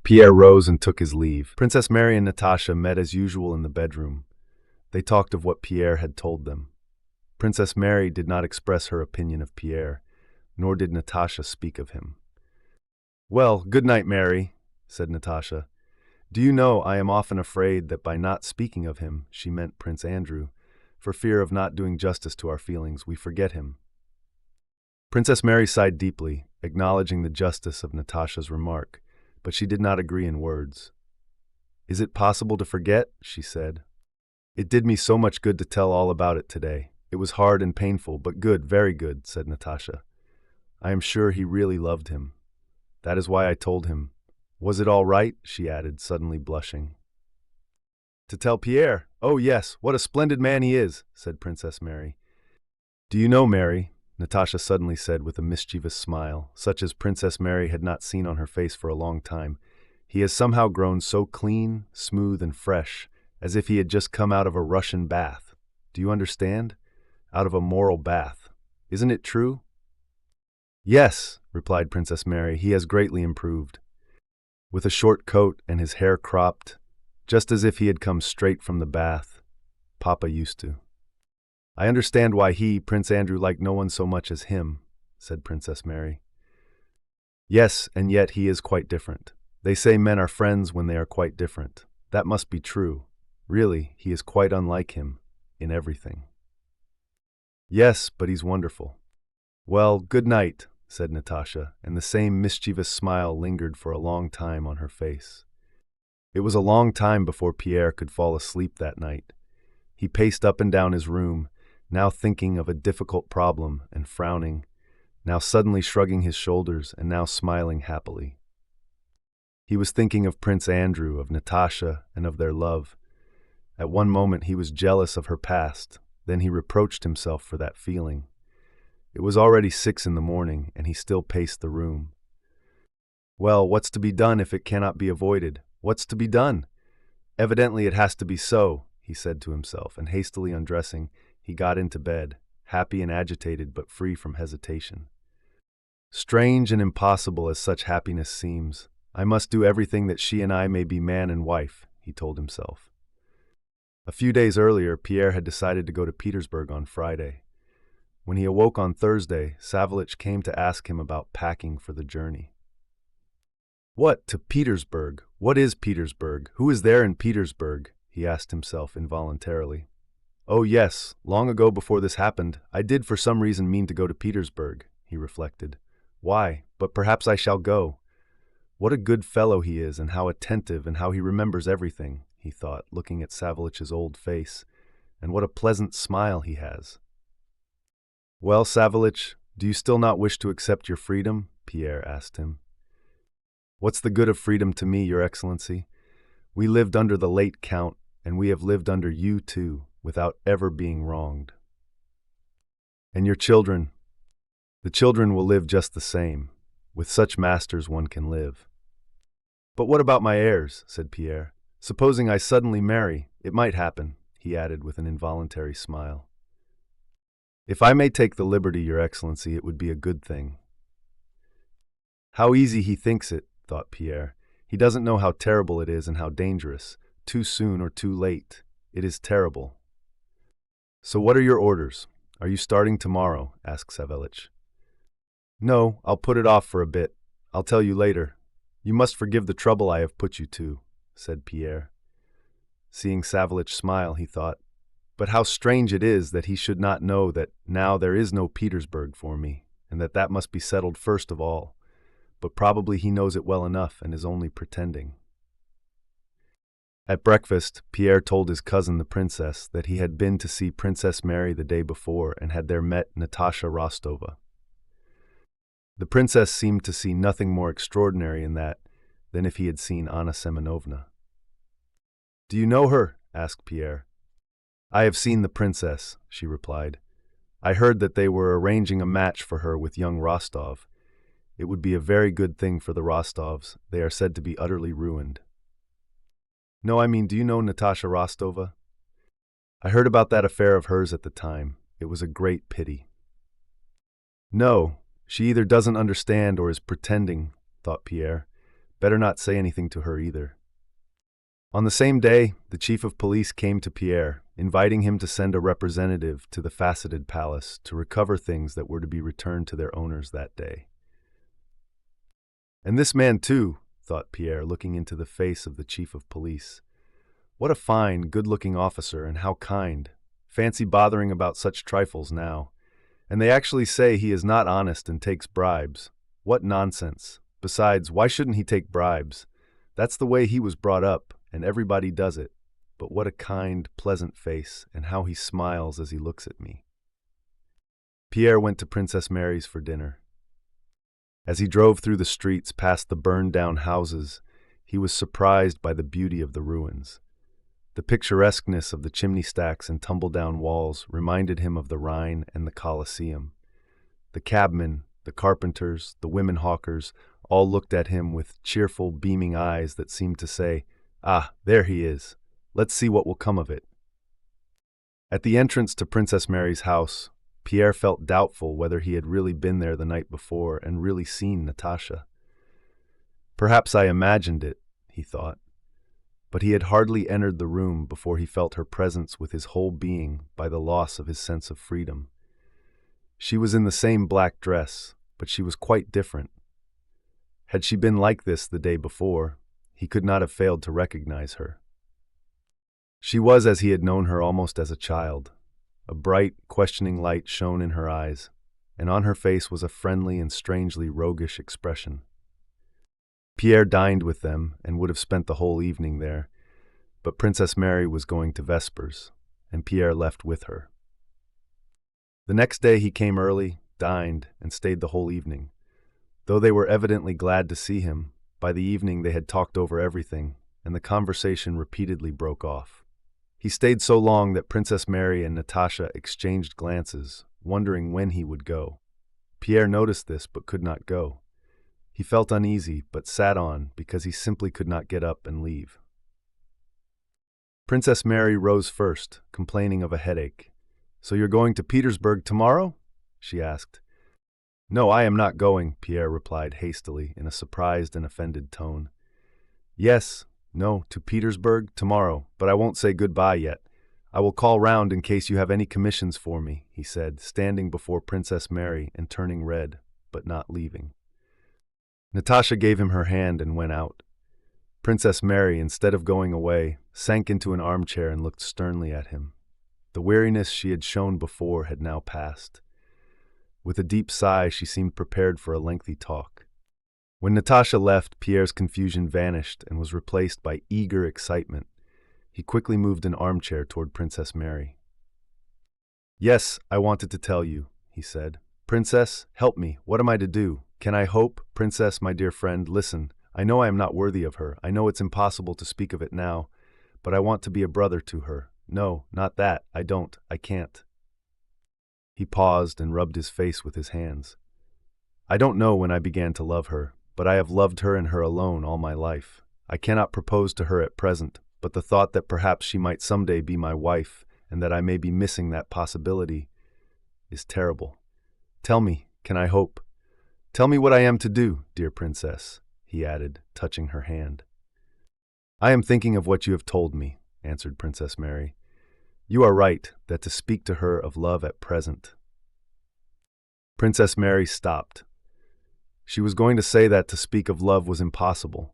Pierre rose and took his leave. Princess Mary and Natasha met as usual in the bedroom. They talked of what Pierre had told them. Princess Mary did not express her opinion of Pierre, nor did Natasha speak of him. "Well, good night, Mary," said Natasha. "Do you know, I am often afraid that by not speaking of him," she meant Prince Andrew, "for fear of not doing justice to our feelings, we forget him." Princess Mary sighed deeply, acknowledging the justice of Natasha's remark, but she did not agree in words. "Is it possible to forget?" she said. "It did me so much good to tell all about it today. It was hard and painful, but good, very good," said Natasha. "I am sure he really loved him. That is why I told him. Was it all right?" she added, suddenly blushing. "To tell Pierre? Oh yes, what a splendid man he is," said Princess Mary. "Do you know, Mary," Natasha suddenly said with a mischievous smile, such as Princess Mary had not seen on her face for a long time, "he has somehow grown so clean, smooth, and fresh, as if he had just come out of a Russian bath. Do you understand? Out of a moral bath. Isn't it true?" "Yes," replied Princess Mary, "he has greatly improved. With a short coat and his hair cropped, just as if he had come straight from the bath. Papa used to." "I understand why he, Prince Andrew, liked no one so much as him," said Princess Mary. "Yes, and yet he is quite different. They say men are friends when they are quite different. That must be true. Really, he is quite unlike him, in everything." "Yes, but he's wonderful." "Well, good night," said Natasha, and the same mischievous smile lingered for a long time on her face. It was a long time before Pierre could fall asleep that night. He paced up and down his room, now thinking of a difficult problem and frowning, now suddenly shrugging his shoulders and now smiling happily. He was thinking of Prince Andrew, of Natasha, and of their love. At one moment he was jealous of her past, then he reproached himself for that feeling. It was already 6 in the morning, and he still paced the room. Well, what's to be done if it cannot be avoided? What's to be done? Evidently it has to be so, he said to himself, and hastily undressing, he got into bed, happy and agitated but free from hesitation. Strange and impossible as such happiness seems, I must do everything that she and I may be man and wife, he told himself. A few days earlier, Pierre had decided to go to Petersburg on Friday. When he awoke on Thursday, Savelich came to ask him about packing for the journey. "What, to Petersburg? What is Petersburg? Who is there in Petersburg?" he asked himself involuntarily. "Oh yes, long ago before this happened, I did for some reason mean to go to Petersburg," he reflected. "Why, but perhaps I shall go. What a good fellow he is, and how attentive, and how he remembers everything," he thought, looking at Savelich's old face, "and what a pleasant smile he has." "Well, Savelich, do you still not wish to accept your freedom?" Pierre asked him. "What's the good of freedom to me, Your Excellency? We lived under the late Count, and we have lived under you too, without ever being wronged. And your children? The children will live just the same. With such masters one can live." "But what about my heirs?" said Pierre. Supposing I suddenly marry, it might happen, he added with an involuntary smile. If I may take the liberty, Your Excellency, it would be a good thing. How easy he thinks it, thought Pierre. He doesn't know how terrible it is and how dangerous. Too soon or too late. It is terrible. So what are your orders? Are you starting tomorrow? Asked Savelich. No, I'll put it off for a bit. I'll tell you later. You must forgive the trouble I have put you to, said Pierre. Seeing Savelich smile, he thought, but how strange it is that he should not know that now there is no Petersburg for me, and that must be settled first of all. But probably he knows it well enough and is only pretending. At breakfast, Pierre told his cousin the princess that he had been to see Princess Mary the day before and had there met Natasha Rostova. The princess seemed to see nothing more extraordinary in that than if he had seen Anna Semenovna. Do you know her? Asked Pierre. I have seen the princess, she replied. I heard that they were arranging a match for her with young Rostov. It would be a very good thing for the Rostovs. They are said to be utterly ruined. No, I mean, do you know Natasha Rostova? I heard about that affair of hers at the time. It was a great pity. No, she either doesn't understand or is pretending, thought Pierre. Better not say anything to her either. On the same day, the chief of police came to Pierre, inviting him to send a representative to the Faceted Palace to recover things that were to be returned to their owners that day. And this man too, thought Pierre, looking into the face of the chief of police. What a fine, good-looking officer, and how kind. Fancy bothering about such trifles now. And they actually say he is not honest and takes bribes. What nonsense. Besides, why shouldn't he take bribes? That's the way he was brought up, and everybody does it. But what a kind, pleasant face, and how he smiles as he looks at me. Pierre went to Princess Mary's for dinner. As he drove through the streets past the burned-down houses, he was surprised by the beauty of the ruins. The picturesqueness of the chimney stacks and tumble-down walls reminded him of the Rhine and the Colosseum. The cabmen, the carpenters, the women hawkers, all looked at him with cheerful, beaming eyes that seemed to say, "Ah, there he is. Let's see what will come of it." At the entrance to Princess Mary's house, Pierre felt doubtful whether he had really been there the night before and really seen Natasha. Perhaps I imagined it, he thought. But he had hardly entered the room before he felt her presence with his whole being by the loss of his sense of freedom. She was in the same black dress, but she was quite different. Had she been like this the day before, he could not have failed to recognize her. She was as he had known her almost as a child. A bright, questioning light shone in her eyes, and on her face was a friendly and strangely roguish expression. Pierre dined with them and would have spent the whole evening there, but Princess Mary was going to vespers, and Pierre left with her. The next day he came early, dined, and stayed the whole evening. Though they were evidently glad to see him, by the evening they had talked over everything, and the conversation repeatedly broke off. He stayed so long that Princess Mary and Natasha exchanged glances, wondering when he would go. Pierre noticed this but could not go. He felt uneasy but sat on because he simply could not get up and leave. Princess Mary rose first, complaining of a headache. "So you're going to Petersburg tomorrow?" she asked. "No, I am not going," Pierre replied hastily in a surprised and offended tone. "Yes, no, to Petersburg tomorrow, but I won't say goodbye yet. I will call round in case you have any commissions for me," he said, standing before Princess Mary and turning red, but not leaving. Natasha gave him her hand and went out. Princess Mary, instead of going away, sank into an armchair and looked sternly at him. The weariness she had shown before had now passed. With a deep sigh, she seemed prepared for a lengthy talk. When Natasha left, Pierre's confusion vanished and was replaced by eager excitement. He quickly moved an armchair toward Princess Mary. "Yes, I wanted to tell you," he said. "Princess, help me. What am I to do? Can I hope? Princess, my dear friend, listen. I know I am not worthy of her. I know it's impossible to speak of it now, but I want to be a brother to her. No, not that. I don't. I can't." He paused and rubbed his face with his hands. "I don't know when I began to love her, but I have loved her and her alone all my life. I cannot propose to her at present, but the thought that perhaps she might someday be my wife and that I may be missing that possibility is terrible. Tell me, can I hope? Tell me what I am to do, dear princess, he added, touching her hand. I am thinking of what you have told me, answered Princess Mary. You are right that to speak to her of love at present. Princess Mary stopped. She was going to say that to speak of love was impossible,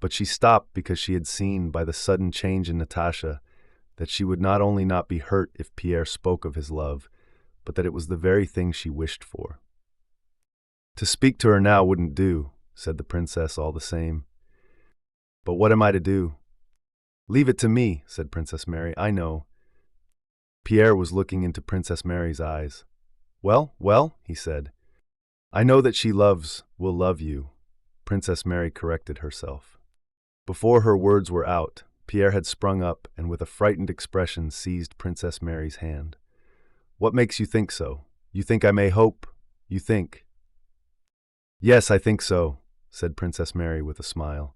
but she stopped because she had seen by the sudden change in Natasha that she would not only not be hurt if Pierre spoke of his love, but that it was the very thing she wished for. To speak to her now wouldn't do, said the princess all the same. But what am I to do? Leave it to me, said Princess Mary. I know. Pierre was looking into Princess Mary's eyes. Well, he said. I know that she will love you. Princess Mary corrected herself. Before her words were out, Pierre had sprung up and with a frightened expression seized Princess Mary's hand. What makes you think so? You think I may hope? You think? Yes, I think so, said Princess Mary with a smile.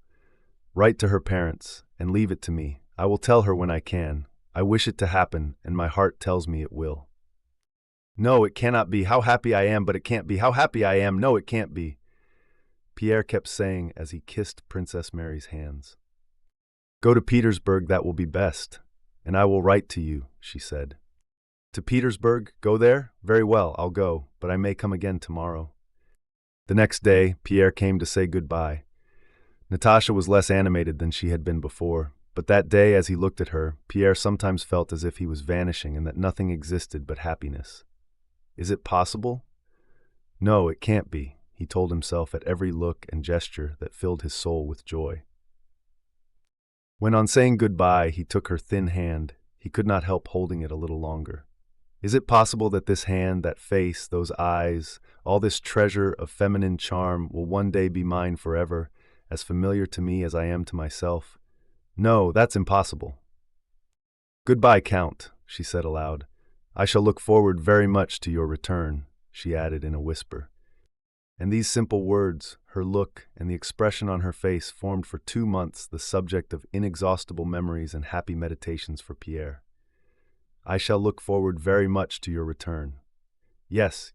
Write to her parents and leave it to me. I will tell her when I can. I wish it to happen, and my heart tells me it will. No, it cannot be. How happy I am, but it can't be. How happy I am. No, it can't be. Pierre kept saying as he kissed Princess Mary's hands. Go to Petersburg, that will be best, and I will write to you, she said. To Petersburg? Go there? Very well, I'll go, but I may come again tomorrow. The next day, Pierre came to say goodbye. Natasha was less animated than she had been before, but that day, as he looked at her, Pierre sometimes felt as if he was vanishing and that nothing existed but happiness. Is it possible? No, it can't be, he told himself at every look and gesture that filled his soul with joy. When on saying goodbye he took her thin hand, he could not help holding it a little longer. Is it possible that this hand, that face, those eyes, all this treasure of feminine charm will one day be mine forever, as familiar to me as I am to myself? No, that's impossible. Goodbye, Count, she said aloud. I shall look forward very much to your return, she added in a whisper. And these simple words, her look, and the expression on her face formed for 2 months the subject of inexhaustible memories and happy meditations for Pierre. I shall look forward very much to your return. Yes,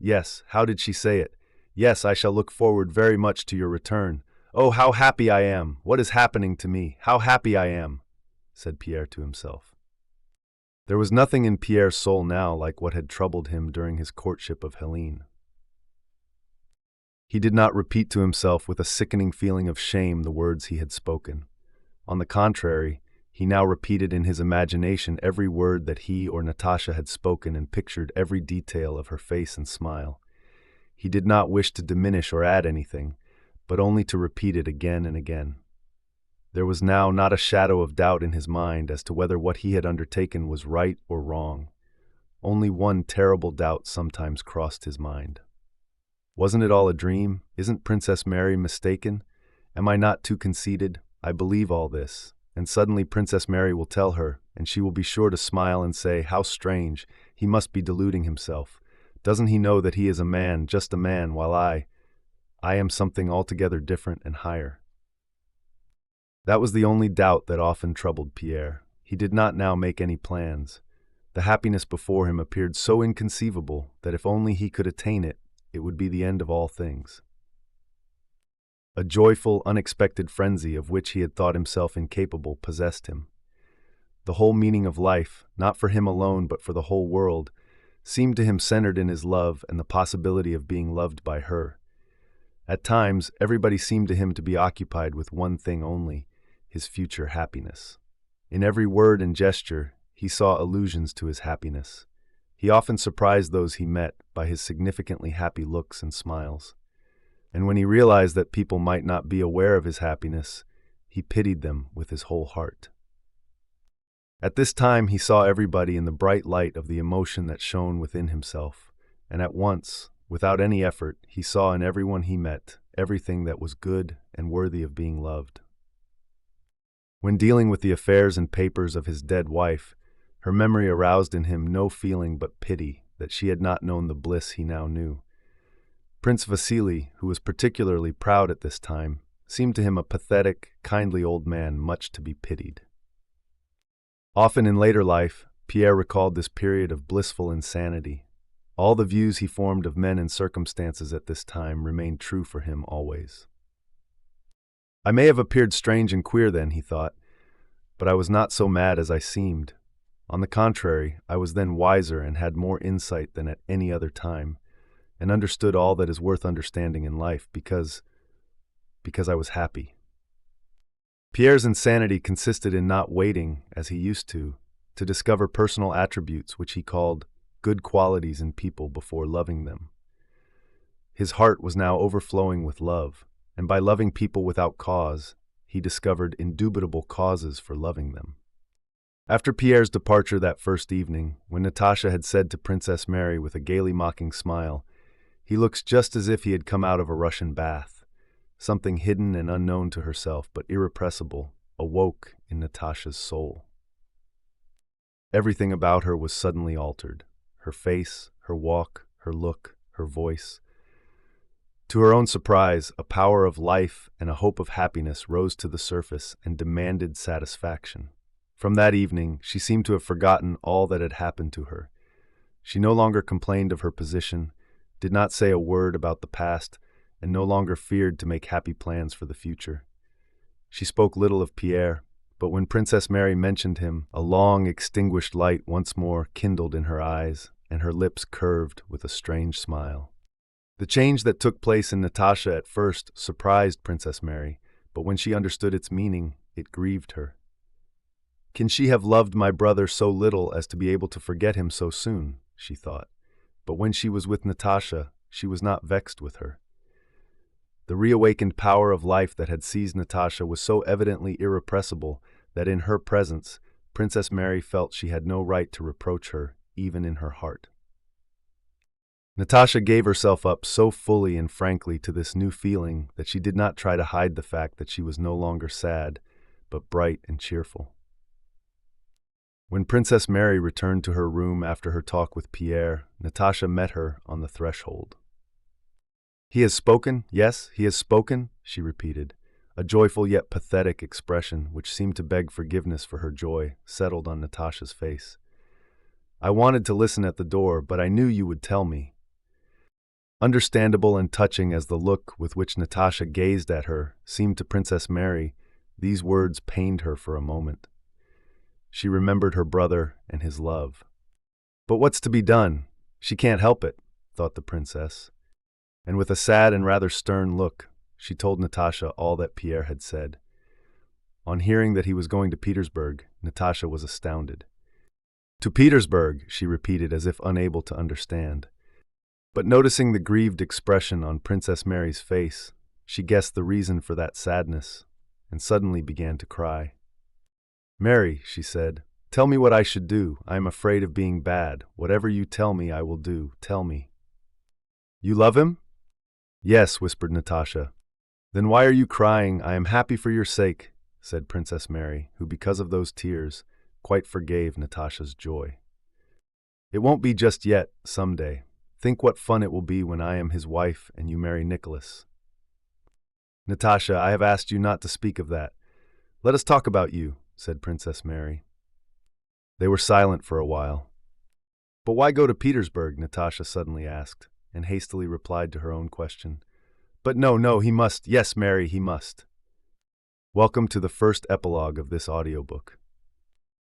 how did she say it? Yes, I shall look forward very much to your return. Oh, how happy I am! What is happening to me? How happy I am! Said Pierre to himself. There was nothing in Pierre's soul now like what had troubled him during his courtship of Helene. He did not repeat to himself with a sickening feeling of shame the words he had spoken. On the contrary, he now repeated in his imagination every word that he or Natasha had spoken and pictured every detail of her face and smile. He did not wish to diminish or add anything, but only to repeat it again and again. There was now not a shadow of doubt in his mind as to whether what he had undertaken was right or wrong. Only one terrible doubt sometimes crossed his mind. Wasn't it all a dream? Isn't Princess Mary mistaken? Am I not too conceited? I believe all this. And suddenly Princess Mary will tell her, and she will be sure to smile and say, how strange, he must be deluding himself. Doesn't he know that he is a man, just a man, while I am something altogether different and higher? That was the only doubt that often troubled Pierre. He did not now make any plans. The happiness before him appeared so inconceivable that if only he could attain it, it would be the end of all things. A joyful, unexpected frenzy of which he had thought himself incapable possessed him. The whole meaning of life, not for him alone but for the whole world, seemed to him centered in his love and the possibility of being loved by her. At times, everybody seemed to him to be occupied with one thing only, his future happiness. In every word and gesture, he saw allusions to his happiness. He often surprised those he met by his significantly happy looks and smiles. And when he realized that people might not be aware of his happiness, he pitied them with his whole heart. At this time he saw everybody in the bright light of the emotion that shone within himself, and at once, without any effort, he saw in everyone he met everything that was good and worthy of being loved. When dealing with the affairs and papers of his dead wife, her memory aroused in him no feeling but pity that she had not known the bliss he now knew. Prince Vasily, who was particularly proud at this time, seemed to him a pathetic, kindly old man much to be pitied. Often in later life, Pierre recalled this period of blissful insanity. All the views he formed of men and circumstances at this time remained true for him always. I may have appeared strange and queer then, he thought, but I was not so mad as I seemed. On the contrary, I was then wiser and had more insight than at any other time, and understood all that is worth understanding in life because I was happy. Pierre's insanity consisted in not waiting, as he used to discover personal attributes which he called good qualities in people before loving them. His heart was now overflowing with love, and by loving people without cause, he discovered indubitable causes for loving them. After Pierre's departure that first evening, when Natasha had said to Princess Mary with a gaily mocking smile, "He looks just as if he had come out of a Russian bath," something hidden and unknown to herself but irrepressible awoke in Natasha's soul. Everything about her was suddenly altered. Her face, her walk, her look, her voice. To her own surprise, a power of life and a hope of happiness rose to the surface and demanded satisfaction. From that evening, she seemed to have forgotten all that had happened to her. She no longer complained of her position, did not say a word about the past, and no longer feared to make happy plans for the future. She spoke little of Pierre, but when Princess Mary mentioned him, a long extinguished light once more kindled in her eyes, and her lips curved with a strange smile. The change that took place in Natasha at first surprised Princess Mary, but when she understood its meaning, it grieved her. Can she have loved my brother so little as to be able to forget him so soon, she thought. But when she was with Natasha, she was not vexed with her. The reawakened power of life that had seized Natasha was so evidently irrepressible that in her presence, Princess Mary felt she had no right to reproach her, even in her heart. Natasha gave herself up so fully and frankly to this new feeling that she did not try to hide the fact that she was no longer sad, but bright and cheerful. When Princess Mary returned to her room after her talk with Pierre, Natasha met her on the threshold. "He has spoken, yes, he has spoken," she repeated. A joyful yet pathetic expression, which seemed to beg forgiveness for her joy, settled on Natasha's face. "I wanted to listen at the door, but I knew you would tell me." Understandable and touching as the look with which Natasha gazed at her seemed to Princess Mary, these words pained her for a moment. She remembered her brother and his love. "But what's to be done? She can't help it," thought the princess. And with a sad and rather stern look, she told Natasha all that Pierre had said. On hearing that he was going to Petersburg, Natasha was astounded. "To Petersburg," she repeated as if unable to understand. But noticing the grieved expression on Princess Mary's face, she guessed the reason for that sadness, and suddenly began to cry. "Mary," she said, "tell me what I should do. I am afraid of being bad. Whatever you tell me, I will do. Tell me." "You love him?" "Yes," whispered Natasha. "Then why are you crying? I am happy for your sake," said Princess Mary, who, because of those tears, quite forgave Natasha's joy. "It won't be just yet, someday. Think what fun it will be when I am his wife and you marry Nicholas." "Natasha, I have asked you not to speak of that. Let us talk about you," said Princess Mary. They were silent for a while. "But why go to Petersburg?" Natasha suddenly asked, and hastily replied to her own question. "But no, he must. Yes, Mary, he must." Welcome to the first epilogue of this audiobook.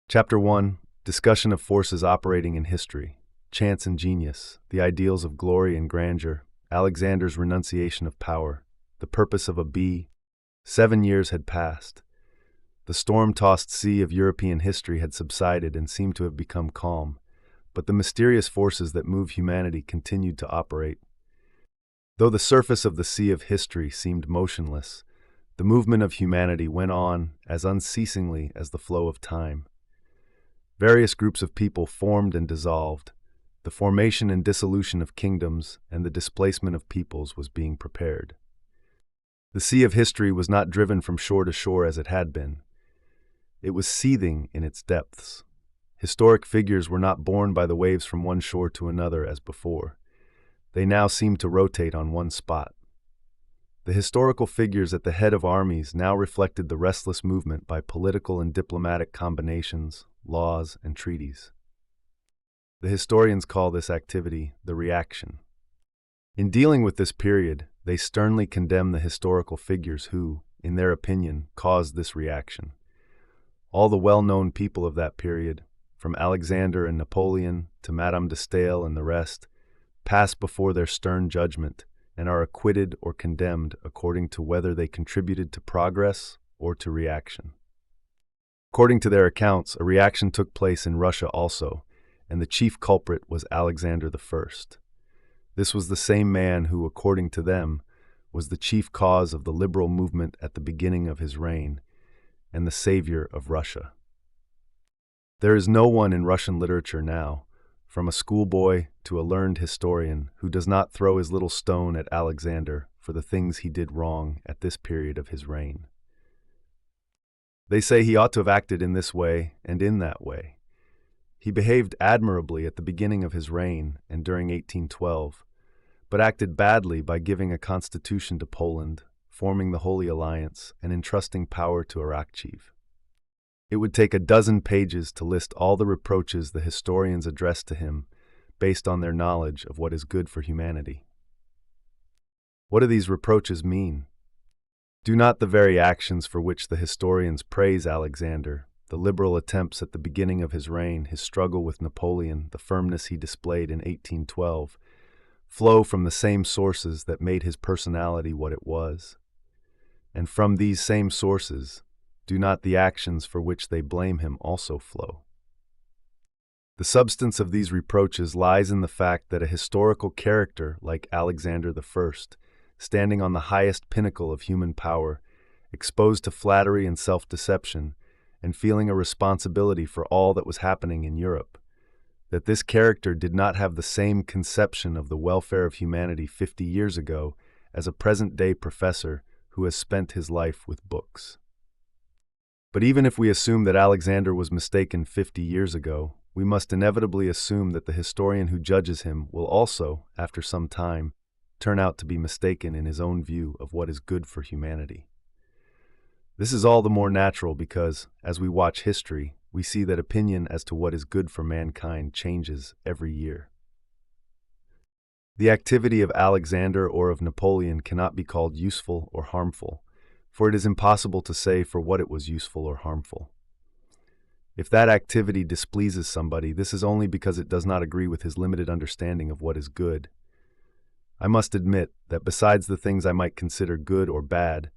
Chapter 1. Discussion of forces operating in history. Chance and genius, the ideals of glory and grandeur, Alexander's renunciation of power, the purpose of a bee. 7 years had passed. The storm-tossed sea of European history had subsided and seemed to have become calm, but the mysterious forces that move humanity continued to operate. Though the surface of the sea of history seemed motionless, the movement of humanity went on as unceasingly as the flow of time. Various groups of people formed and dissolved. The formation and dissolution of kingdoms and the displacement of peoples was being prepared. The sea of history was not driven from shore to shore as it had been. It was seething in its depths. Historic figures were not borne by the waves from one shore to another as before. They now seemed to rotate on one spot. The historical figures at the head of armies now reflected the restless movement by political and diplomatic combinations, laws, and treaties. The historians call this activity the reaction. In dealing with this period, they sternly condemn the historical figures who, in their opinion, caused this reaction. All the well-known people of that period, from Alexander and Napoleon to Madame de Staël and the rest, pass before their stern judgment and are acquitted or condemned according to whether they contributed to progress or to reaction. According to their accounts, a reaction took place in Russia also, and the chief culprit was Alexander I. This was the same man who, according to them, was the chief cause of the liberal movement at the beginning of his reign, and the savior of Russia. There is no one in Russian literature now, from a schoolboy to a learned historian, who does not throw his little stone at Alexander for the things he did wrong at this period of his reign. They say he ought to have acted in this way and in that way. He behaved admirably at the beginning of his reign and during 1812, but acted badly by giving a constitution to Poland, forming the Holy Alliance, and entrusting power to Arakchev. It would take a dozen pages to list all the reproaches the historians addressed to him based on their knowledge of what is good for humanity. What do these reproaches mean? Do not the very actions for which the historians praise Alexander, the liberal attempts at the beginning of his reign, his struggle with Napoleon, the firmness he displayed in 1812, flow from the same sources that made his personality what it was? And from these same sources, do not the actions for which they blame him also flow? The substance of these reproaches lies in the fact that a historical character like Alexander I, standing on the highest pinnacle of human power, exposed to flattery and self-deception, and feeling a responsibility for all that was happening in Europe, that this character did not have the same conception of the welfare of humanity 50 years ago as a present-day professor who has spent his life with books. But even if we assume that Alexander was mistaken 50 years ago, we must inevitably assume that the historian who judges him will also, after some time, turn out to be mistaken in his own view of what is good for humanity. This is all the more natural because, as we watch history, we see that opinion as to what is good for mankind changes every year. The activity of Alexander or of Napoleon cannot be called useful or harmful, for it is impossible to say for what it was useful or harmful. If that activity displeases somebody, this is only because it does not agree with his limited understanding of what is good. I must admit that besides the things I might consider good or bad,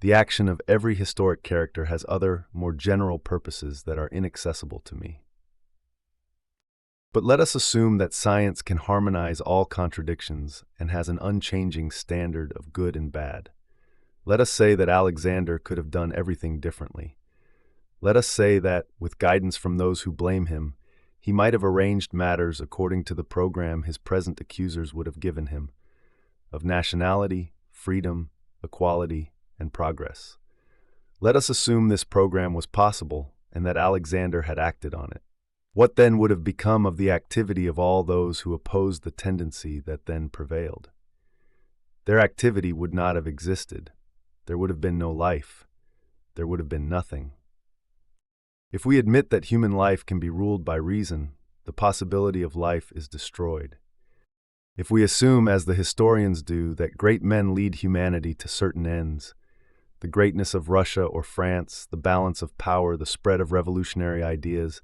the action of every historic character has other, more general purposes that are inaccessible to me. But let us assume that science can harmonize all contradictions and has an unchanging standard of good and bad. Let us say that Alexander could have done everything differently. Let us say that, with guidance from those who blame him, he might have arranged matters according to the program his present accusers would have given him, of nationality, freedom, equality, and progress. Let us assume this program was possible and that Alexander had acted on it. What then would have become of the activity of all those who opposed the tendency that then prevailed? Their activity would not have existed. There would have been no life. There would have been nothing. If we admit that human life can be ruled by reason, the possibility of life is destroyed. If we assume, as the historians do, that great men lead humanity to certain ends, the greatness of Russia or France, the balance of power, the spread of revolutionary ideas,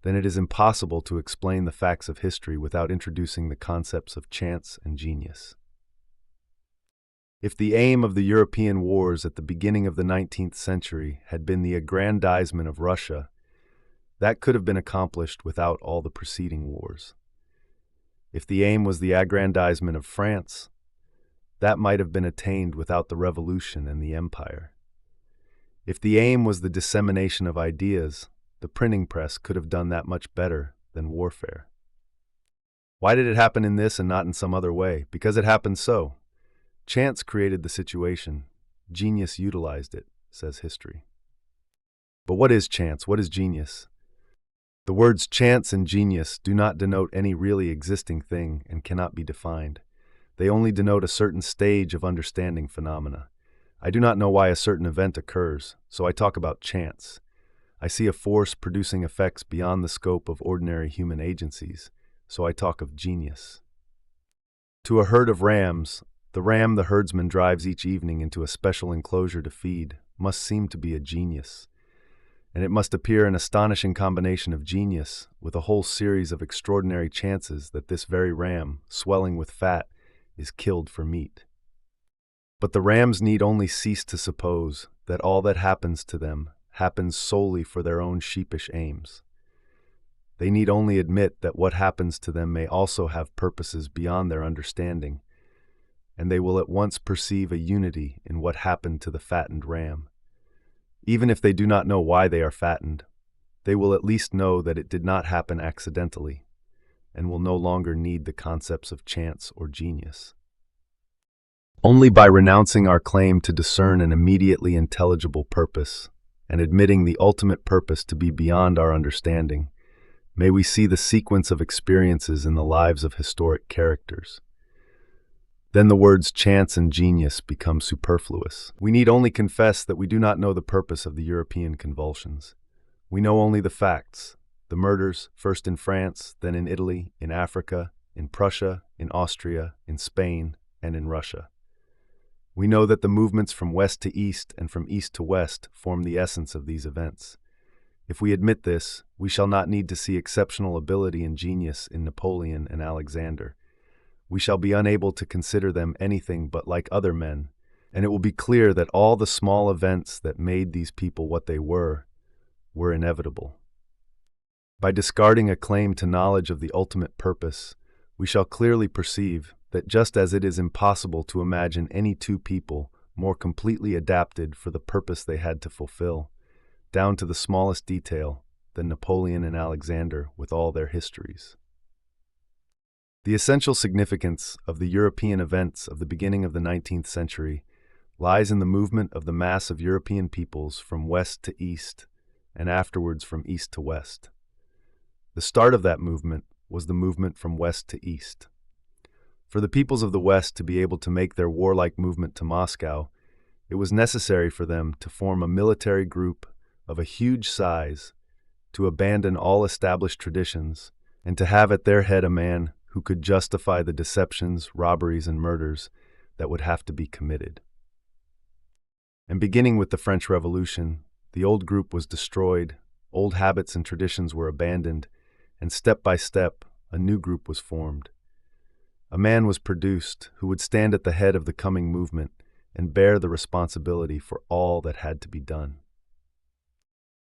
then it is impossible to explain the facts of history without introducing the concepts of chance and genius. If the aim of the European wars at the beginning of the 19th century had been the aggrandizement of Russia, that could have been accomplished without all the preceding wars. If the aim was the aggrandizement of France, that might have been attained without the Revolution and the Empire. If the aim was the dissemination of ideas, the printing press could have done that much better than warfare. Why did it happen in this and not in some other way? Because it happened so. Chance created the situation. Genius utilized it, says history. But what is chance? What is genius? The words chance and genius do not denote any really existing thing and cannot be defined. They only denote a certain stage of understanding phenomena. I do not know why a certain event occurs, so I talk about chance. I see a force producing effects beyond the scope of ordinary human agencies, so I talk of genius. To a herd of rams, the ram the herdsman drives each evening into a special enclosure to feed must seem to be a genius, and it must appear an astonishing combination of genius with a whole series of extraordinary chances that this very ram, swelling with fat, is killed for meat. But the rams need only cease to suppose that all that happens to them happens solely for their own sheepish aims. They need only admit that what happens to them may also have purposes beyond their understanding, and they will at once perceive a unity in what happened to the fattened ram. Even if they do not know why they are fattened, they will at least know that it did not happen accidentally, and will no longer need the concepts of chance or genius. Only by renouncing our claim to discern an immediately intelligible purpose, and admitting the ultimate purpose to be beyond our understanding, may we see the sequence of experiences in the lives of historic characters. Then the words chance and genius become superfluous. We need only confess that we do not know the purpose of the European convulsions. We know only the facts, the murders, first in France, then in Italy, in Africa, in Prussia, in Austria, in Spain, and in Russia. We know that the movements from west to east and from east to west form the essence of these events. If we admit this, we shall not need to see exceptional ability and genius in Napoleon and Alexander. We shall be unable to consider them anything but like other men, and it will be clear that all the small events that made these people what they were inevitable. By discarding a claim to knowledge of the ultimate purpose, we shall clearly perceive that just as it is impossible to imagine any two people more completely adapted for the purpose they had to fulfill, down to the smallest detail, than Napoleon and Alexander with all their histories. The essential significance of the European events of the beginning of the 19th century lies in the movement of the mass of European peoples from west to east, and afterwards from east to west. The start of that movement was the movement from west to east. For the peoples of the West to be able to make their warlike movement to Moscow, it was necessary for them to form a military group of a huge size, to abandon all established traditions, and to have at their head a man who could justify the deceptions, robberies, and murders that would have to be committed. And beginning with the French Revolution, the old group was destroyed, old habits and traditions were abandoned, and step by step, a new group was formed. A man was produced who would stand at the head of the coming movement and bear the responsibility for all that had to be done.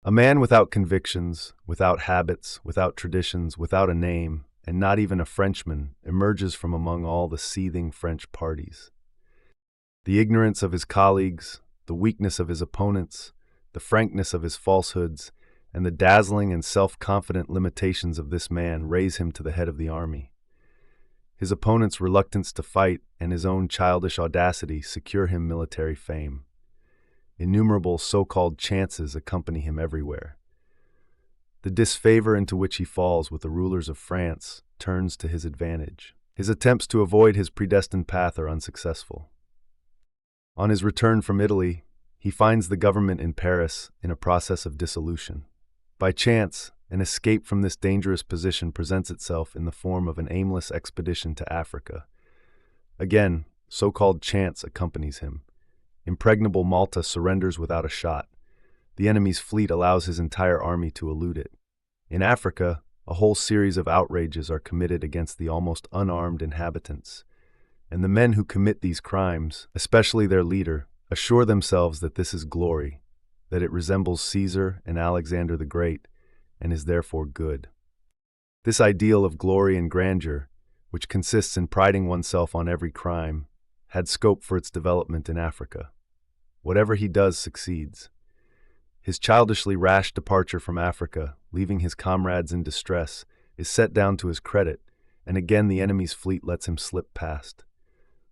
A man without convictions, without habits, without traditions, without a name, and not even a Frenchman, emerges from among all the seething French parties. The ignorance of his colleagues, the weakness of his opponents, the frankness of his falsehoods, and the dazzling and self-confident limitations of this man raise him to the head of the army. His opponent's reluctance to fight and his own childish audacity secure him military fame. Innumerable so-called chances accompany him everywhere. The disfavor into which he falls with the rulers of France turns to his advantage. His attempts to avoid his predestined path are unsuccessful. On his return from Italy, he finds the government in Paris in a process of dissolution. By chance, an escape from this dangerous position presents itself in the form of an aimless expedition to Africa. Again, so-called chance accompanies him. Impregnable Malta surrenders without a shot. The enemy's fleet allows his entire army to elude it. In Africa, a whole series of outrages are committed against the almost unarmed inhabitants, and the men who commit these crimes, especially their leader, assure themselves that this is glory, that it resembles Caesar and Alexander the Great, and is therefore good. This ideal of glory and grandeur, which consists in priding oneself on every crime, had scope for its development in Africa. Whatever he does succeeds. His childishly rash departure from Africa, leaving his comrades in distress, is set down to his credit, and again the enemy's fleet lets him slip past.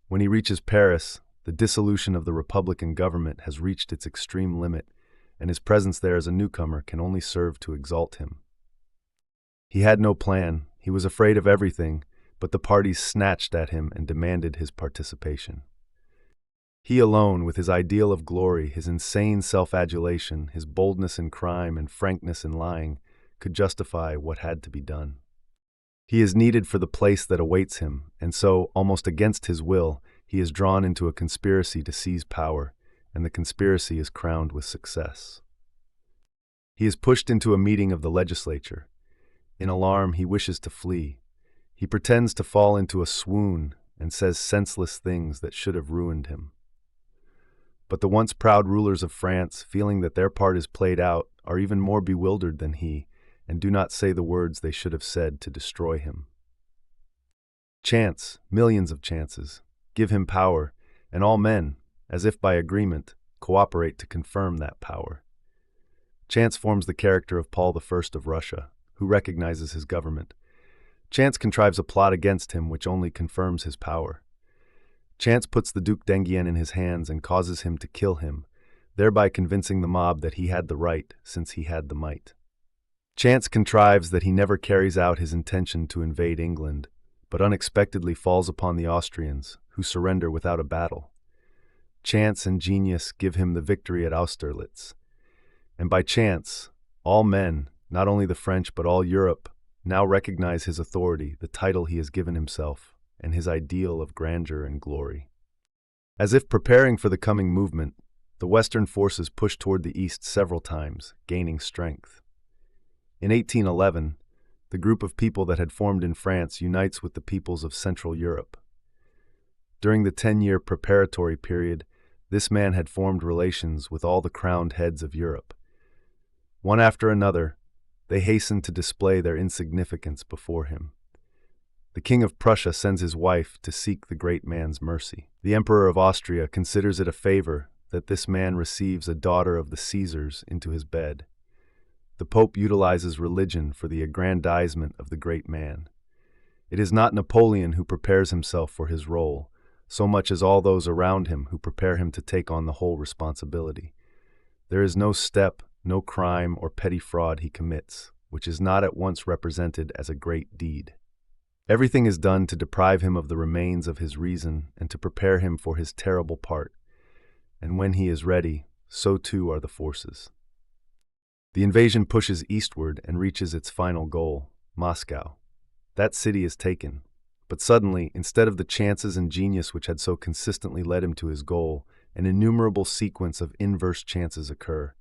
When he reaches Paris, the dissolution of the Republican government has reached its extreme limit, and his presence there as a newcomer can only serve to exalt him. He had no plan, he was afraid of everything, but the parties snatched at him and demanded his participation. He alone, with his ideal of glory, his insane self-adulation, his boldness in crime and frankness in lying, could justify what had to be done. He is needed for the place that awaits him, and so, almost against his will, he is drawn into a conspiracy to seize power, and the conspiracy is crowned with success. He is pushed into a meeting of the legislature. In alarm, he wishes to flee. He pretends to fall into a swoon and says senseless things that should have ruined him. But the once proud rulers of France, feeling that their part is played out, are even more bewildered than he, and do not say the words they should have said to destroy him. Chance, millions of chances, give him power, and all men, as if by agreement, cooperate to confirm that power. Chance forms the character of Paul I of Russia, who recognizes his government. Chance contrives a plot against him which only confirms his power. Chance puts the Duc d'Enghien in his hands and causes him to kill him, thereby convincing the mob that he had the right since he had the might. Chance contrives that he never carries out his intention to invade England, but unexpectedly falls upon the Austrians, who surrender without a battle. Chance and genius give him the victory at Austerlitz. And by chance, all men, not only the French but all Europe, now recognize his authority, the title he has given himself, and his ideal of grandeur and glory. As if preparing for the coming movement, the Western forces pushed toward the east several times, gaining strength. In 1811, the group of people that had formed in France unites with the peoples of Central Europe. During the 10-year preparatory period, this man had formed relations with all the crowned heads of Europe. One after another, they hastened to display their insignificance before him. The King of Prussia sends his wife to seek the great man's mercy. The Emperor of Austria considers it a favor that this man receives a daughter of the Caesars into his bed. The Pope utilizes religion for the aggrandizement of the great man. It is not Napoleon who prepares himself for his role, so much as all those around him who prepare him to take on the whole responsibility. There is no step, no crime or petty fraud he commits, which is not at once represented as a great deed. Everything is done to deprive him of the remains of his reason and to prepare him for his terrible part. And when he is ready, so too are the forces. The invasion pushes eastward and reaches its final goal, Moscow. That city is taken. But suddenly, instead of the chances and genius which had so consistently led him to his goal, an innumerable sequence of inverse chances occur.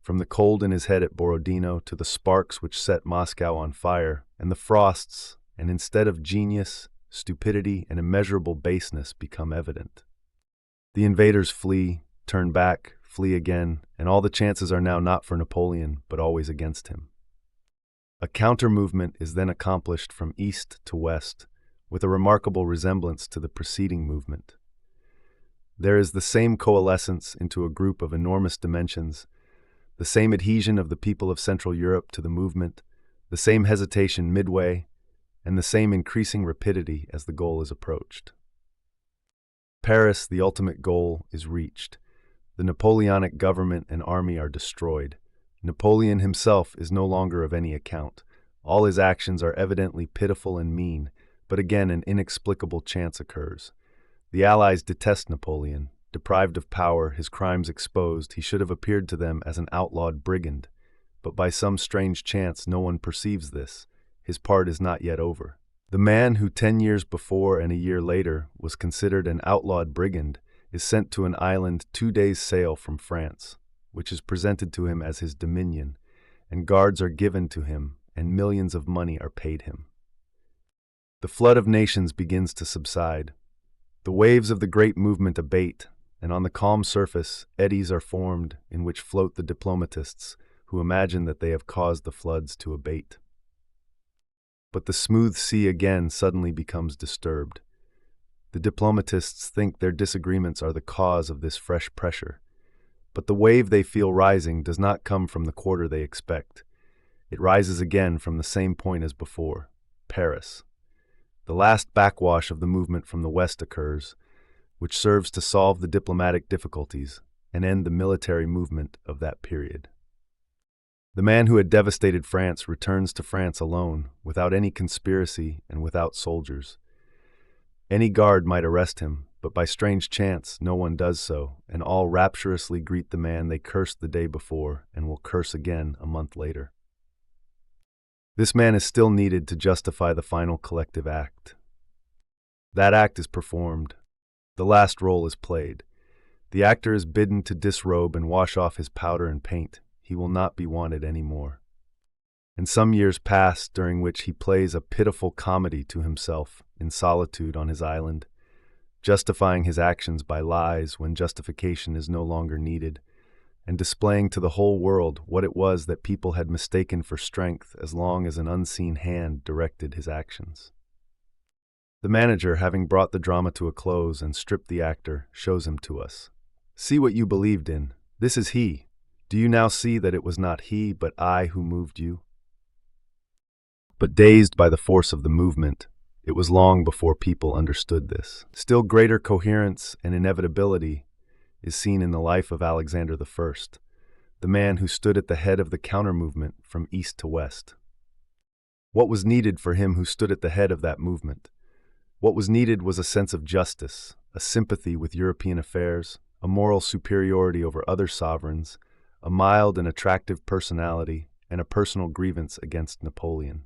From the cold in his head at Borodino to the sparks which set Moscow on fire, and the frosts, and instead of genius, stupidity and immeasurable baseness become evident. The invaders flee, turn back, flee again, and all the chances are now not for Napoleon, but always against him. A counter-movement is then accomplished from east to west, with a remarkable resemblance to the preceding movement. There is the same coalescence into a group of enormous dimensions, the same adhesion of the people of Central Europe to the movement, the same hesitation midway, and the same increasing rapidity as the goal is approached. Paris, the ultimate goal, is reached. The Napoleonic government and army are destroyed. Napoleon himself is no longer of any account. All his actions are evidently pitiful and mean, but again an inexplicable chance occurs. The Allies detest Napoleon. Deprived of power, his crimes exposed, he should have appeared to them as an outlawed brigand. But by some strange chance no one perceives this. His part is not yet over. The man who 10 years before and a year later was considered an outlawed brigand is sent to an island 2 days' sail from France, which is presented to him as his dominion, and guards are given to him, and millions of money are paid him. The flood of nations begins to subside. The waves of the great movement abate, and on the calm surface, eddies are formed in which float the diplomatists who imagine that they have caused the floods to abate. But the smooth sea again suddenly becomes disturbed. The diplomatists think their disagreements are the cause of this fresh pressure, but the wave they feel rising does not come from the quarter they expect. It rises again from the same point as before, Paris. The last backwash of the movement from the west occurs, which serves to solve the diplomatic difficulties and end the military movement of that period. The man who had devastated France returns to France alone, without any conspiracy and without soldiers. Any guard might arrest him, but by strange chance no one does so, and all rapturously greet the man they cursed the day before and will curse again a month later. This man is still needed to justify the final collective act. That act is performed. The last role is played. The actor is bidden to disrobe and wash off his powder and paint. He will not be wanted anymore. And some years pass during which he plays a pitiful comedy to himself in solitude on his island, justifying his actions by lies when justification is no longer needed, and displaying to the whole world what it was that people had mistaken for strength as long as an unseen hand directed his actions. The manager, having brought the drama to a close and stripped the actor, shows him to us. See what you believed in. This is he. Do you now see that it was not he, but I who moved you? But dazed by the force of the movement, it was long before people understood this. Still greater coherence and inevitability is seen in the life of Alexander I, the man who stood at the head of the counter-movement from east to west. What was needed for him who stood at the head of that movement? What was needed was a sense of justice, a sympathy with European affairs, a moral superiority over other sovereigns, a mild and attractive personality, and a personal grievance against Napoleon.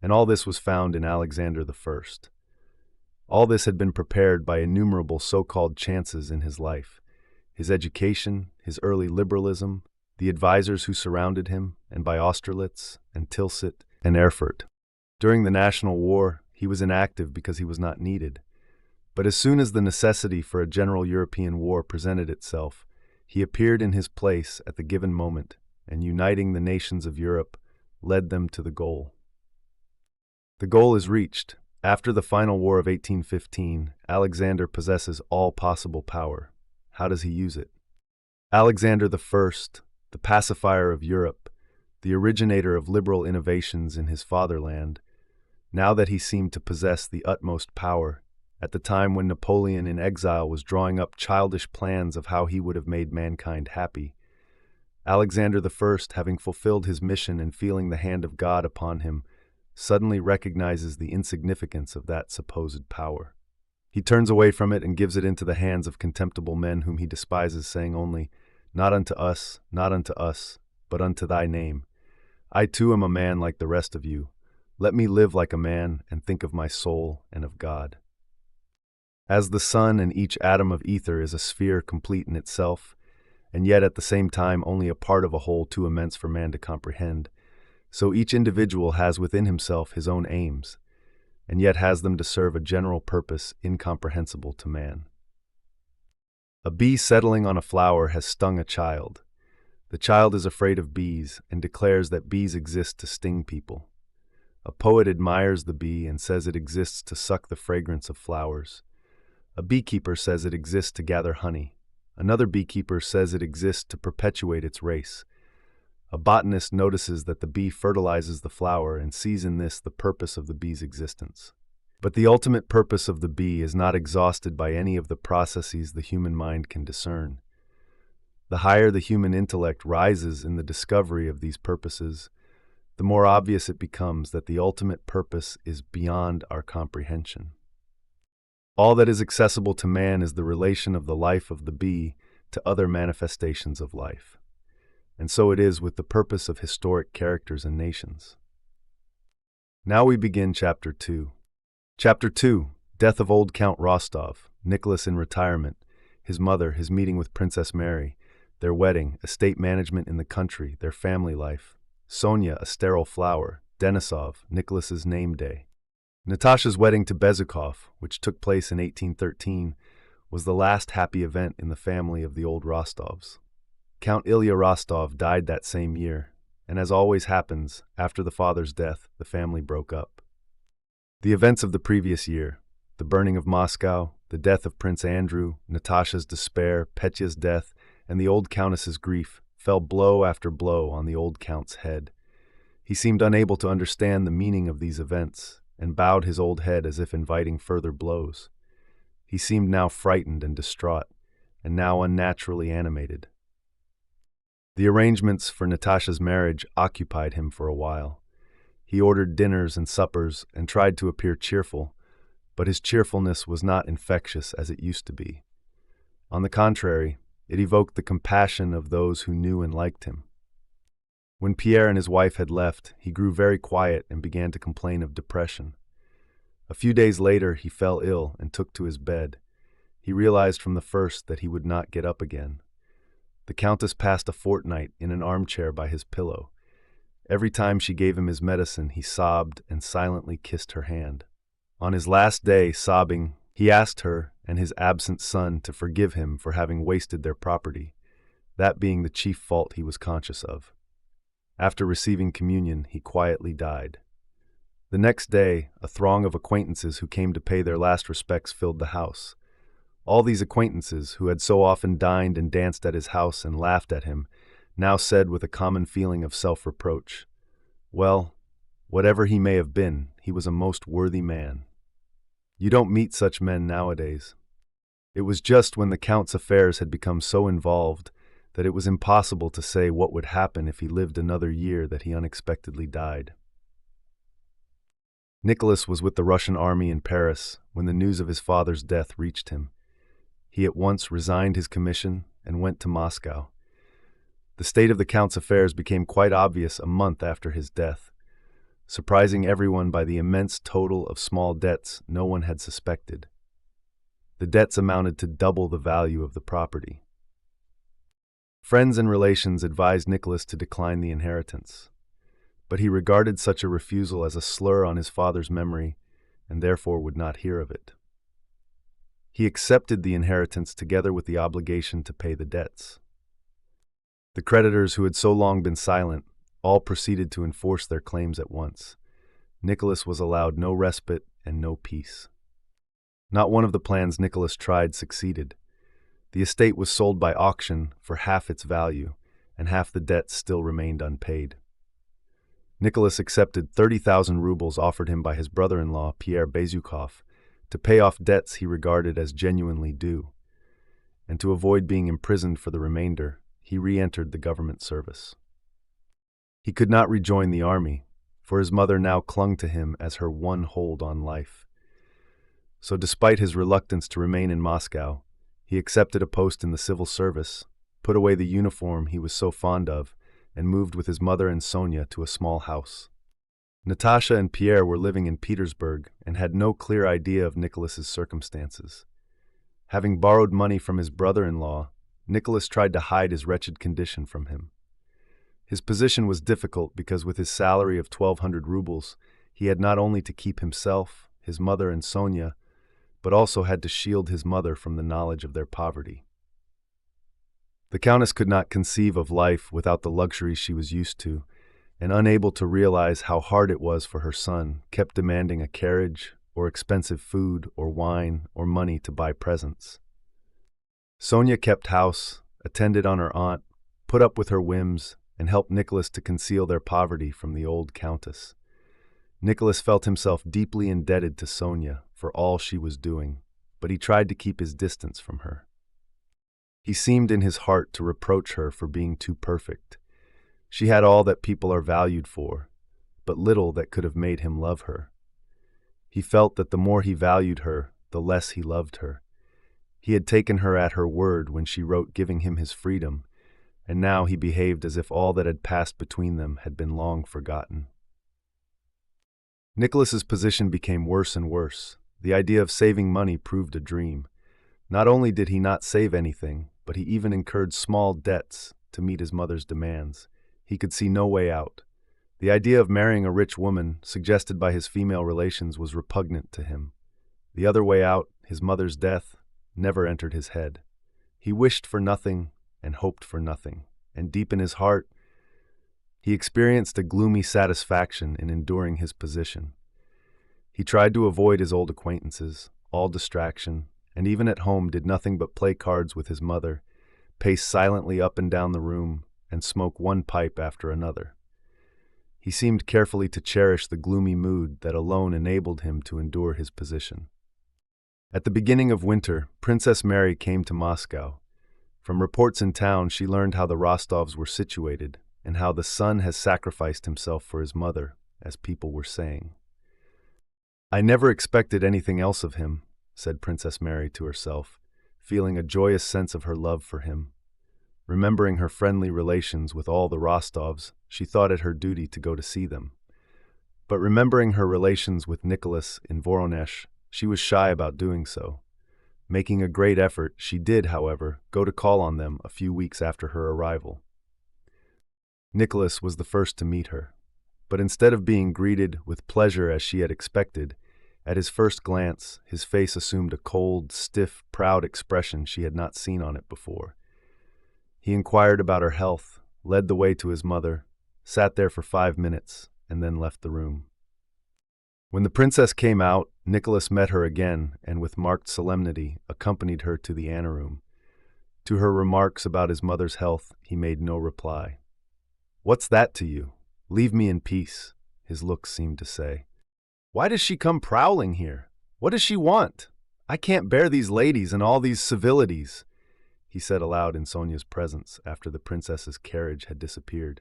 And all this was found in Alexander I. All this had been prepared by innumerable so-called chances in his life: his education, his early liberalism, the advisors who surrounded him, and by Austerlitz and Tilsit and Erfurt. During the National War, he was inactive because he was not needed. But as soon as the necessity for a general European war presented itself, he appeared in his place at the given moment, and uniting the nations of Europe, led them to the goal. The goal is reached. After the final war of 1815, Alexander possesses all possible power. How does he use it? Alexander I, the pacifier of Europe, the originator of liberal innovations in his fatherland, now that he seemed to possess the utmost power, at the time when Napoleon in exile was drawing up childish plans of how he would have made mankind happy, Alexander I, having fulfilled his mission and feeling the hand of God upon him, suddenly recognizes the insignificance of that supposed power. He turns away from it and gives it into the hands of contemptible men whom he despises, saying only, not unto us, but unto thy name. I too am a man like the rest of you. Let me live like a man and think of my soul and of God. As the sun and each atom of ether is a sphere complete in itself, and yet at the same time only a part of a whole too immense for man to comprehend, so each individual has within himself his own aims, and yet has them to serve a general purpose incomprehensible to man. A bee settling on a flower has stung a child. The child is afraid of bees and declares that bees exist to sting people. A poet admires the bee and says it exists to suck the fragrance of flowers. A beekeeper says it exists to gather honey. Another beekeeper says it exists to perpetuate its race. A botanist notices that the bee fertilizes the flower and sees in this the purpose of the bee's existence. But the ultimate purpose of the bee is not exhausted by any of the processes the human mind can discern. The higher the human intellect rises in the discovery of these purposes, the more obvious it becomes that the ultimate purpose is beyond our comprehension. All that is accessible to man is the relation of the life of the bee to other manifestations of life. And so it is with the purpose of historic characters and nations. Now we begin Chapter 2. Chapter 2, Death of Old Count Rostov, Nicholas in retirement, his mother, his meeting with Princess Mary, their wedding, estate management in the country, their family life, Sonia, a sterile flower, Denisov, Nicholas's name day. Natasha's wedding to Bezukov, which took place in 1813, was the last happy event in the family of the old Rostovs. Count Ilya Rostov died that same year, and as always happens, after the father's death, the family broke up. The events of the previous year, the burning of Moscow, the death of Prince Andrew, Natasha's despair, Petya's death, and the old countess's grief, fell blow after blow on the old count's head. He seemed unable to understand the meaning of these events, and bowed his old head as if inviting further blows. He seemed now frightened and distraught, and now unnaturally animated. The arrangements for Natasha's marriage occupied him for a while. He ordered dinners and suppers and tried to appear cheerful, but his cheerfulness was not infectious as it used to be. On the contrary, it evoked the compassion of those who knew and liked him. When Pierre and his wife had left, he grew very quiet and began to complain of depression. A few days later, he fell ill and took to his bed. He realized from the first that he would not get up again. The Countess passed a fortnight in an armchair by his pillow. Every time she gave him his medicine, he sobbed and silently kissed her hand. On his last day, sobbing, he asked her and his absent son to forgive him for having wasted their property, that being the chief fault he was conscious of. After receiving communion, he quietly died. The next day, a throng of acquaintances who came to pay their last respects filled the house. All these acquaintances, who had so often dined and danced at his house and laughed at him, now said with a common feeling of self-reproach, "Well, whatever he may have been, he was a most worthy man." You don't meet such men nowadays. It was just when the Count's affairs had become so involved that it was impossible to say what would happen if he lived another year that he unexpectedly died. Nicholas was with the Russian army in Paris when the news of his father's death reached him. He at once resigned his commission and went to Moscow. The state of the Count's affairs became quite obvious a month after his death, surprising everyone by the immense total of small debts no one had suspected. The debts amounted to double the value of the property. Friends and relations advised Nicholas to decline the inheritance, but he regarded such a refusal as a slur on his father's memory and therefore would not hear of it. He accepted the inheritance together with the obligation to pay the debts. The creditors who had so long been silent all proceeded to enforce their claims at once. Nicholas was allowed no respite and no peace. Not one of the plans Nicholas tried succeeded. The estate was sold by auction for half its value, and half the debts still remained unpaid. Nicholas accepted 30,000 rubles offered him by his brother-in-law, Pierre Bezukhov, to pay off debts he regarded as genuinely due, and to avoid being imprisoned for the remainder, he re-entered the government service. He could not rejoin the army, for his mother now clung to him as her one hold on life. So despite his reluctance to remain in Moscow, he accepted a post in the civil service, put away the uniform he was so fond of, and moved with his mother and Sonia to a small house. Natasha and Pierre were living in Petersburg and had no clear idea of Nicholas's circumstances. Having borrowed money from his brother-in-law, Nicholas tried to hide his wretched condition from him. His position was difficult because with his salary of 1,200 rubles, he had not only to keep himself, his mother and Sonia, but also had to shield his mother from the knowledge of their poverty. The Countess could not conceive of life without the luxuries she was used to, and unable to realize how hard it was for her son, kept demanding a carriage, or expensive food, or wine, or money to buy presents. Sonia kept house, attended on her aunt, put up with her whims, and helped Nicholas to conceal their poverty from the old Countess. Nicholas felt himself deeply indebted to Sonia for all she was doing, but he tried to keep his distance from her. He seemed in his heart to reproach her for being too perfect. She had all that people are valued for, but little that could have made him love her. He felt that the more he valued her, the less he loved her. He had taken her at her word when she wrote giving him his freedom, and now he behaved as if all that had passed between them had been long forgotten. Nicholas's position became worse and worse. The idea of saving money proved a dream. Not only did he not save anything, but he even incurred small debts to meet his mother's demands. He could see no way out. The idea of marrying a rich woman, suggested by his female relations, was repugnant to him. The other way out, his mother's death, never entered his head. He wished for nothing and hoped for nothing, and deep in his heart, he experienced a gloomy satisfaction in enduring his position. He tried to avoid his old acquaintances, all distraction, and even at home did nothing but play cards with his mother, pace silently up and down the room, and smoke one pipe after another. He seemed carefully to cherish the gloomy mood that alone enabled him to endure his position. At the beginning of winter, Princess Mary came to Moscow. From reports in town, she learned how the Rostovs were situated, and how the son has sacrificed himself for his mother, as people were saying. I never expected anything else of him, said Princess Mary to herself, feeling a joyous sense of her love for him. Remembering her friendly relations with all the Rostovs, she thought it her duty to go to see them. But remembering her relations with Nicholas in Voronezh, she was shy about doing so. Making a great effort, she did, however, go to call on them a few weeks after her arrival. Nicholas was the first to meet her, but instead of being greeted with pleasure as she had expected, at his first glance, his face assumed a cold, stiff, proud expression she had not seen on it before. He inquired about her health, led the way to his mother, sat there for 5 minutes, and then left the room. When the princess came out, Nicholas met her again and with marked solemnity accompanied her to the anteroom. To her remarks about his mother's health, he made no reply. "What's that to you? Leave me in peace," his looks seemed to say. "Why does she come prowling here? What does she want? I can't bear these ladies and all these civilities," he said aloud in Sonia's presence after the princess's carriage had disappeared.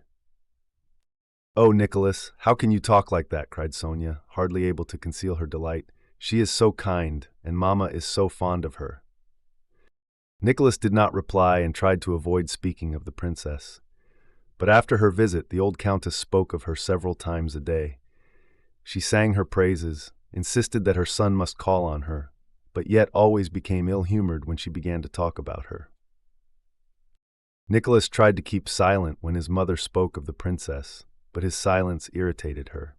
"Oh, Nicholas, how can you talk like that?" cried Sonia, hardly able to conceal her delight. "She is so kind, and Mama is so fond of her." Nicholas did not reply and tried to avoid speaking of the princess. But after her visit, the old countess spoke of her several times a day. She sang her praises, insisted that her son must call on her, but yet always became ill-humored when she began to talk about her. Nicholas tried to keep silent when his mother spoke of the princess, but his silence irritated her.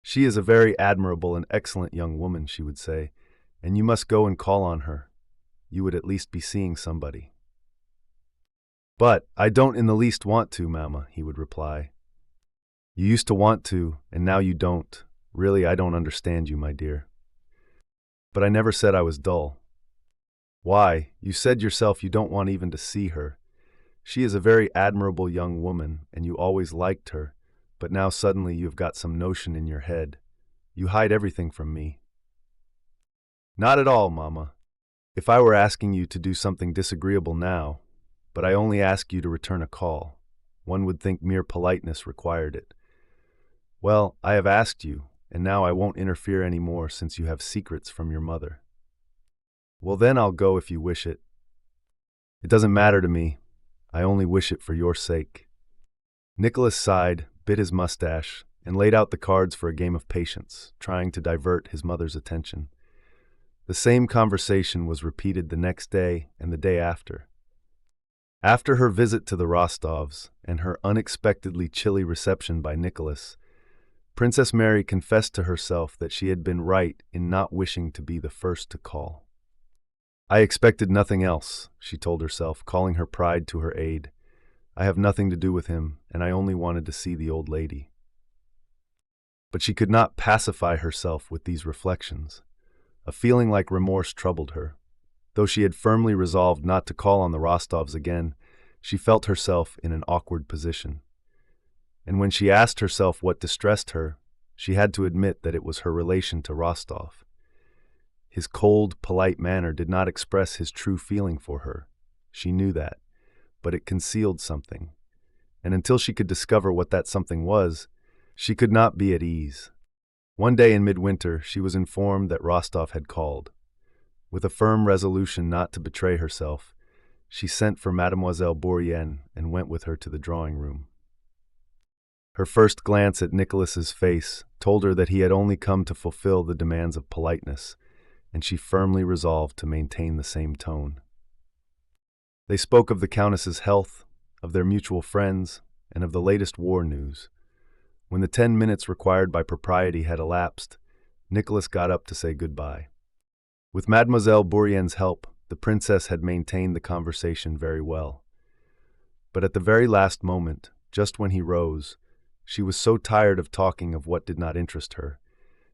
"She is a very admirable and excellent young woman," she would say, "and you must go and call on her. You would at least be seeing somebody." "But I don't in the least want to, Mama," he would reply. "You used to want to, and now you don't. Really, I don't understand you, my dear." "But I never said I was dull." "Why, you said yourself you don't want even to see her. She is a very admirable young woman, and you always liked her, but now suddenly you have got some notion in your head. You hide everything from me." "Not at all, Mama. If I were asking you to do something disagreeable now, but I only ask you to return a call, one would think mere politeness required it. Well, I have asked you, and now I won't interfere any more since you have secrets from your mother." "Well, then I'll go if you wish it." "It doesn't matter to me. I only wish it for your sake." Nicholas sighed, bit his mustache, and laid out the cards for a game of patience, trying to divert his mother's attention. The same conversation was repeated the next day and the day after. After her visit to the Rostovs and her unexpectedly chilly reception by Nicholas, Princess Mary confessed to herself that she had been right in not wishing to be the first to call. "I expected nothing else," she told herself, calling her pride to her aid. "I have nothing to do with him, and I only wanted to see the old lady." But she could not pacify herself with these reflections. A feeling like remorse troubled her. Though she had firmly resolved not to call on the Rostovs again, she felt herself in an awkward position. And when she asked herself what distressed her, she had to admit that it was her relation to Rostov. His cold, polite manner did not express his true feeling for her. She knew that, but it concealed something. And until she could discover what that something was, she could not be at ease. One day in midwinter, she was informed that Rostov had called. With a firm resolution not to betray herself, she sent for Mademoiselle Bourienne and went with her to the drawing room. Her first glance at Nicholas's face told her that he had only come to fulfill the demands of politeness, and she firmly resolved to maintain the same tone. They spoke of the Countess's health, of their mutual friends, and of the latest war news. When the 10 minutes required by propriety had elapsed, Nicholas got up to say goodbye. With Mademoiselle Bourienne's help, the princess had maintained the conversation very well. But at the very last moment, just when he rose, she was so tired of talking of what did not interest her,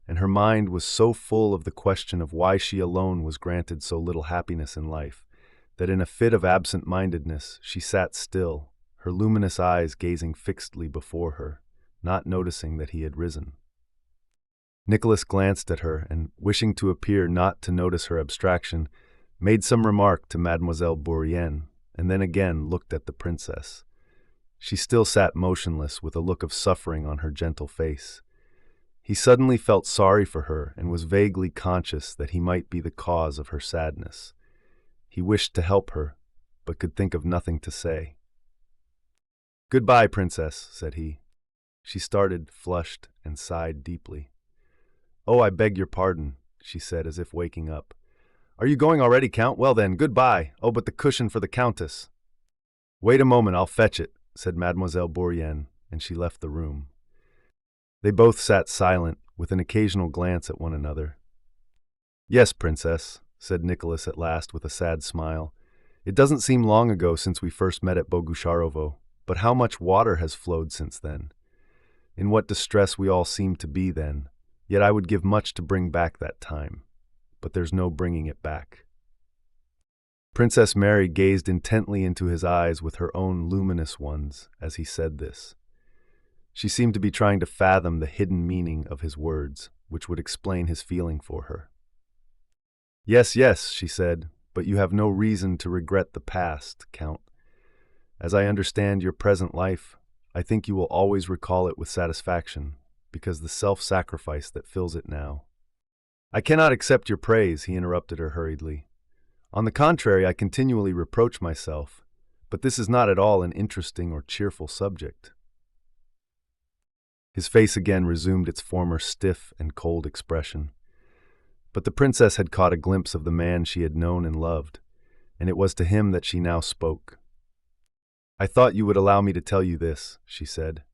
and her mind was so full of the question of why she alone was granted so little happiness in life, that in a fit of absent-mindedness she sat still, her luminous eyes gazing fixedly before her, not noticing that he had risen. Nicholas glanced at her and, wishing to appear not to notice her abstraction, made some remark to Mademoiselle Bourienne, and then again looked at the princess. She still sat motionless with a look of suffering on her gentle face. He suddenly felt sorry for her and was vaguely conscious that he might be the cause of her sadness. He wished to help her, but could think of nothing to say. "Goodbye, Princess," said he. She started, flushed, and sighed deeply. "Oh, I beg your pardon," she said as if waking up. "Are you going already, Count? Well then, goodbye. Oh, but the cushion for the Countess." "Wait a moment, I'll fetch it," said Mademoiselle Bourienne, and she left the room. They both sat silent, with an occasional glance at one another. "Yes, Princess," said Nicholas at last with a sad smile. "It doesn't seem long ago since we first met at Bogusharovo, but how much water has flowed since then. In what distress we all seemed to be then, yet I would give much to bring back that time. But there's no bringing it back." Princess Mary gazed intently into his eyes with her own luminous ones as he said this. She seemed to be trying to fathom the hidden meaning of his words, which would explain his feeling for her. "Yes, yes," she said, "but you have no reason to regret the past, Count. As I understand your present life, I think you will always recall it with satisfaction, because the self-sacrifice that fills it now." "I cannot accept your praise," he interrupted her hurriedly. "On the contrary, I continually reproach myself, but this is not at all an interesting or cheerful subject." His face again resumed its former stiff and cold expression. But the princess had caught a glimpse of the man she had known and loved, and it was to him that she now spoke. "I thought you would allow me to tell you this," she said.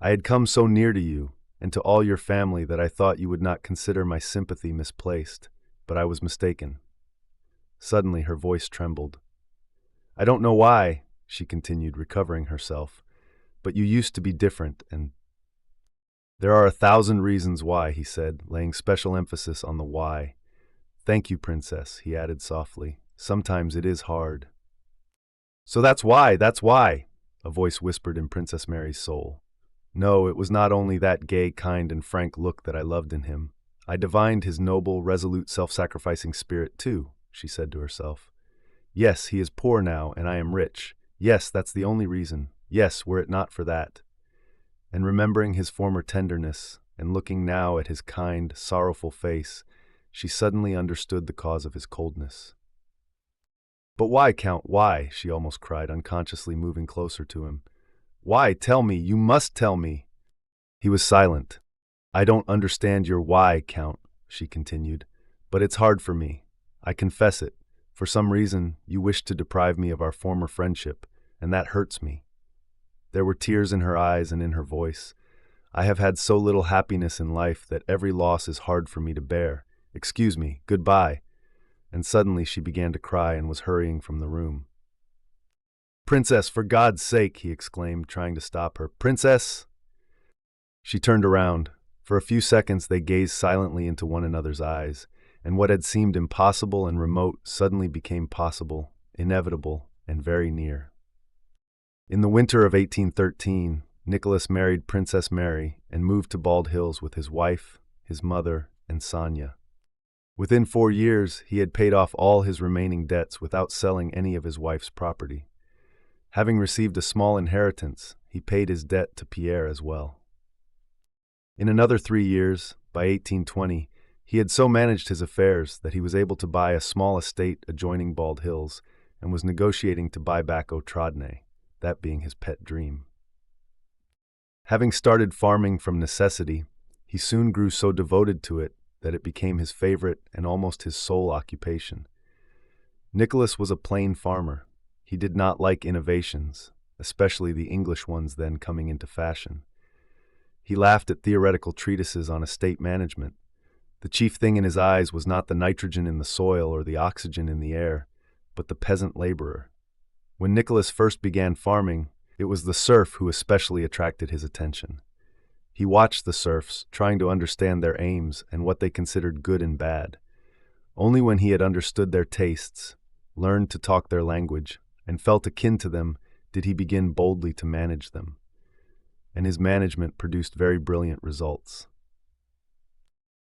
"I had come so near to you, and to all your family, that I thought you would not consider my sympathy misplaced, but I was mistaken." Suddenly her voice trembled. "I don't know why," she continued, recovering herself, "but you used to be different, and—" "There are 1,000 reasons why," he said, laying special emphasis on the why. "Thank you, Princess," he added softly. "Sometimes it is hard." "So that's why, a voice whispered in Princess Mary's soul. "No, it was not only that gay, kind, and frank look that I loved in him. I divined his noble, resolute, self-sacrificing spirit, too," she said to herself. "Yes, he is poor now, and I am rich. Yes, that's the only reason. Yes, were it not for that." And remembering his former tenderness, and looking now at his kind, sorrowful face, she suddenly understood the cause of his coldness. "But why, Count, why?" she almost cried, unconsciously moving closer to him. "Why? Tell me, you must tell me." He was silent. "I don't understand your why, Count," she continued, "but it's hard for me. I confess it. For some reason, you wish to deprive me of our former friendship, and that hurts me." There were tears in her eyes and in her voice. "I have had so little happiness in life that every loss is hard for me to bear. Excuse me, goodbye." And suddenly she began to cry and was hurrying from the room. "Princess, for God's sake," he exclaimed, trying to stop her. "Princess!" She turned around. For a few seconds they gazed silently into one another's eyes, and what had seemed impossible and remote suddenly became possible, inevitable, and very near. In the winter of 1813, Nicholas married Princess Mary and moved to Bald Hills with his wife, his mother, and Sonia. Within 4 years, he had paid off all his remaining debts without selling any of his wife's property. Having received a small inheritance, he paid his debt to Pierre as well. In another 3 years, by 1820, he had so managed his affairs that he was able to buy a small estate adjoining Bald Hills and was negotiating to buy back Otradne, that being his pet dream. Having started farming from necessity, he soon grew so devoted to it that it became his favorite and almost his sole occupation. Nicholas was a plain farmer. He did not like innovations, especially the English ones then coming into fashion. He laughed at theoretical treatises on estate management. The chief thing in his eyes was not the nitrogen in the soil or the oxygen in the air, but the peasant laborer. When Nicholas first began farming, it was the serf who especially attracted his attention. He watched the serfs, trying to understand their aims and what they considered good and bad. Only when he had understood their tastes, learned to talk their language, and felt akin to them did he begin boldly to manage them. And his management produced very brilliant results.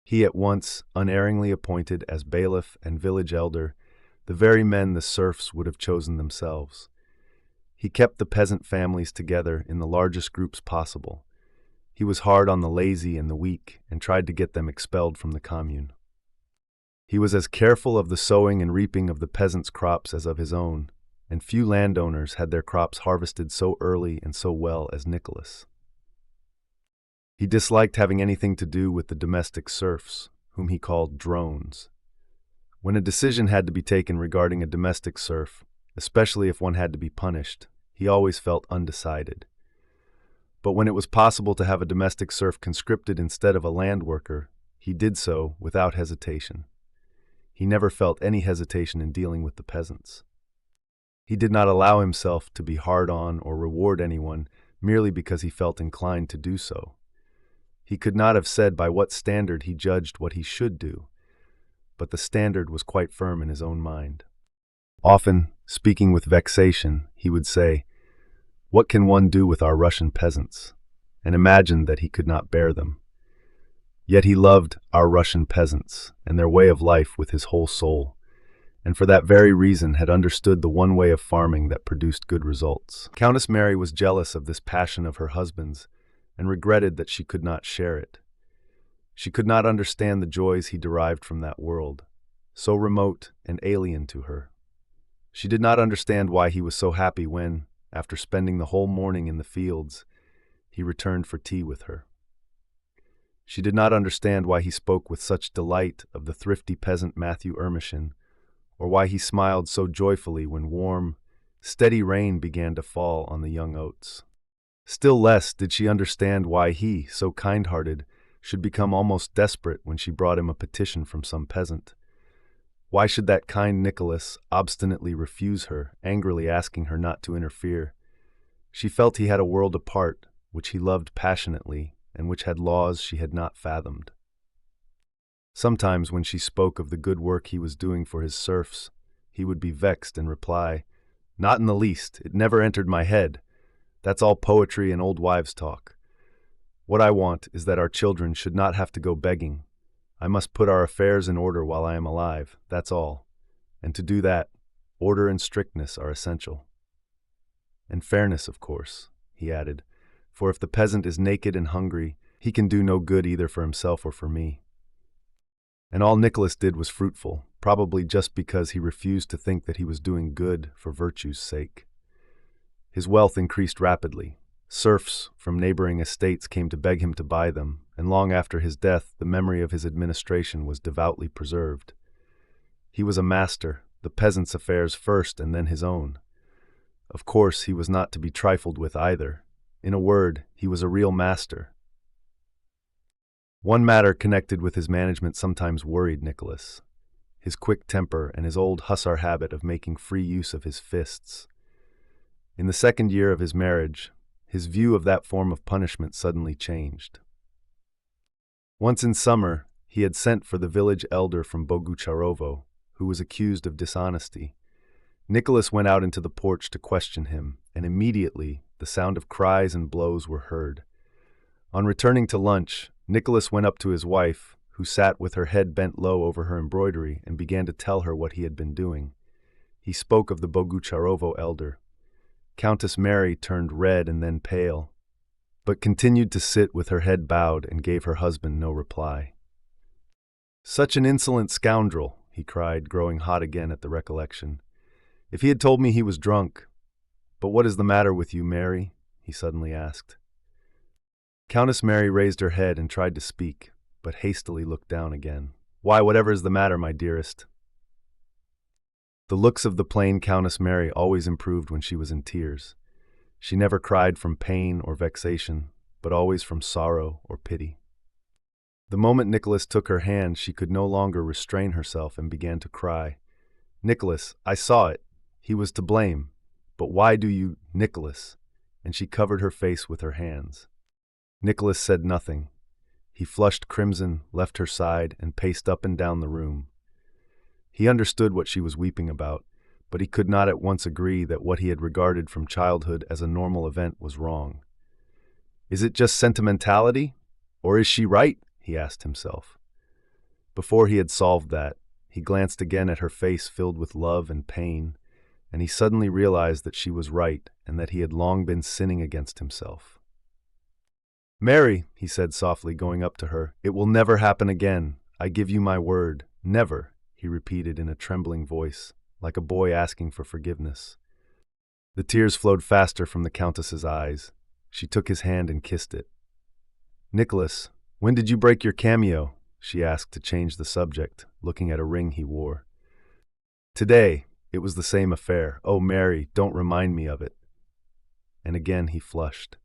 He at once unerringly appointed as bailiff and village elder the very men the serfs would have chosen themselves. He kept the peasant families together in the largest groups possible. He was hard on the lazy and the weak and tried to get them expelled from the commune. He was as careful of the sowing and reaping of the peasants' crops as of his own, and few landowners had their crops harvested so early and so well as Nicholas. He disliked having anything to do with the domestic serfs, whom he called drones. When a decision had to be taken regarding a domestic serf, especially if one had to be punished, he always felt undecided. But when it was possible to have a domestic serf conscripted instead of a land worker, he did so without hesitation. He never felt any hesitation in dealing with the peasants. He did not allow himself to be hard on or reward anyone merely because he felt inclined to do so. He could not have said by what standard he judged what he should do, but the standard was quite firm in his own mind. Often, speaking with vexation, he would say, "What can one do with our Russian peasants?" and imagined that he could not bear them. Yet he loved our Russian peasants and their way of life with his whole soul, and for that very reason had understood the one way of farming that produced good results. Countess Mary was jealous of this passion of her husband's and regretted that she could not share it. She could not understand the joys he derived from that world, so remote and alien to her. She did not understand why he was so happy when, after spending the whole morning in the fields, he returned for tea with her. She did not understand why he spoke with such delight of the thrifty peasant Matthew Ermishin, or why he smiled so joyfully when warm, steady rain began to fall on the young oats. Still less did she understand why he, so kind-hearted, should become almost desperate when she brought him a petition from some peasant. Why should that kind Nicholas obstinately refuse her, angrily asking her not to interfere? She felt he had a world apart, which he loved passionately, and which had laws she had not fathomed. Sometimes when she spoke of the good work he was doing for his serfs, he would be vexed and reply, "Not in the least, it never entered my head. That's all poetry and old wives' talk. What I want is that our children should not have to go begging. I must put our affairs in order while I am alive, that's all. And to do that, order and strictness are essential. And fairness, of course," he added, "for if the peasant is naked and hungry, he can do no good either for himself or for me." And all Nicholas did was fruitful, probably just because he refused to think that he was doing good for virtue's sake. His wealth increased rapidly. Serfs from neighboring estates came to beg him to buy them, and long after his death the memory of his administration was devoutly preserved. He was a master, the peasants' affairs first and then his own. Of course, he was not to be trifled with either. In a word, he was a real master. One matter connected with his management sometimes worried Nicholas: his quick temper and his old hussar habit of making free use of his fists. In the second year of his marriage, his view of that form of punishment suddenly changed. Once in summer, he had sent for the village elder from Bogucharovo, who was accused of dishonesty. Nicholas went out into the porch to question him, and immediately the sound of cries and blows were heard. On returning to lunch, Nicholas went up to his wife, who sat with her head bent low over her embroidery, and began to tell her what he had been doing. He spoke of the Bogucharovo elder. Countess Mary turned red and then pale, but continued to sit with her head bowed and gave her husband no reply. "Such an insolent scoundrel!" he cried, growing hot again at the recollection. "If he had told me he was drunk— But what is the matter with you, Mary?" he suddenly asked. Countess Mary raised her head and tried to speak, but hastily looked down again. "Why, whatever is the matter, my dearest?" The looks of the plain Countess Mary always improved when she was in tears. She never cried from pain or vexation, but always from sorrow or pity. The moment Nicholas took her hand, she could no longer restrain herself and began to cry. "Nicholas, I saw it. He was to blame. But why do you— Nicholas?" And she covered her face with her hands. Nicholas said nothing. He flushed crimson, left her side, and paced up and down the room. He understood what she was weeping about, but he could not at once agree that what he had regarded from childhood as a normal event was wrong. "Is it just sentimentality? Or is she right?" he asked himself. Before he had solved that, he glanced again at her face filled with love and pain, and he suddenly realized that she was right and that he had long been sinning against himself. Mary, he said softly, going up to her, it will never happen again. I give you my word. Never, he repeated in a trembling voice, like a boy asking for forgiveness. The tears flowed faster from the Countess's eyes. She took his hand and kissed it. Nicholas, when did you break your cameo? She asked to change the subject, looking at a ring he wore. Today, it was the same affair. Oh, Mary, don't remind me of it. And again he flushed.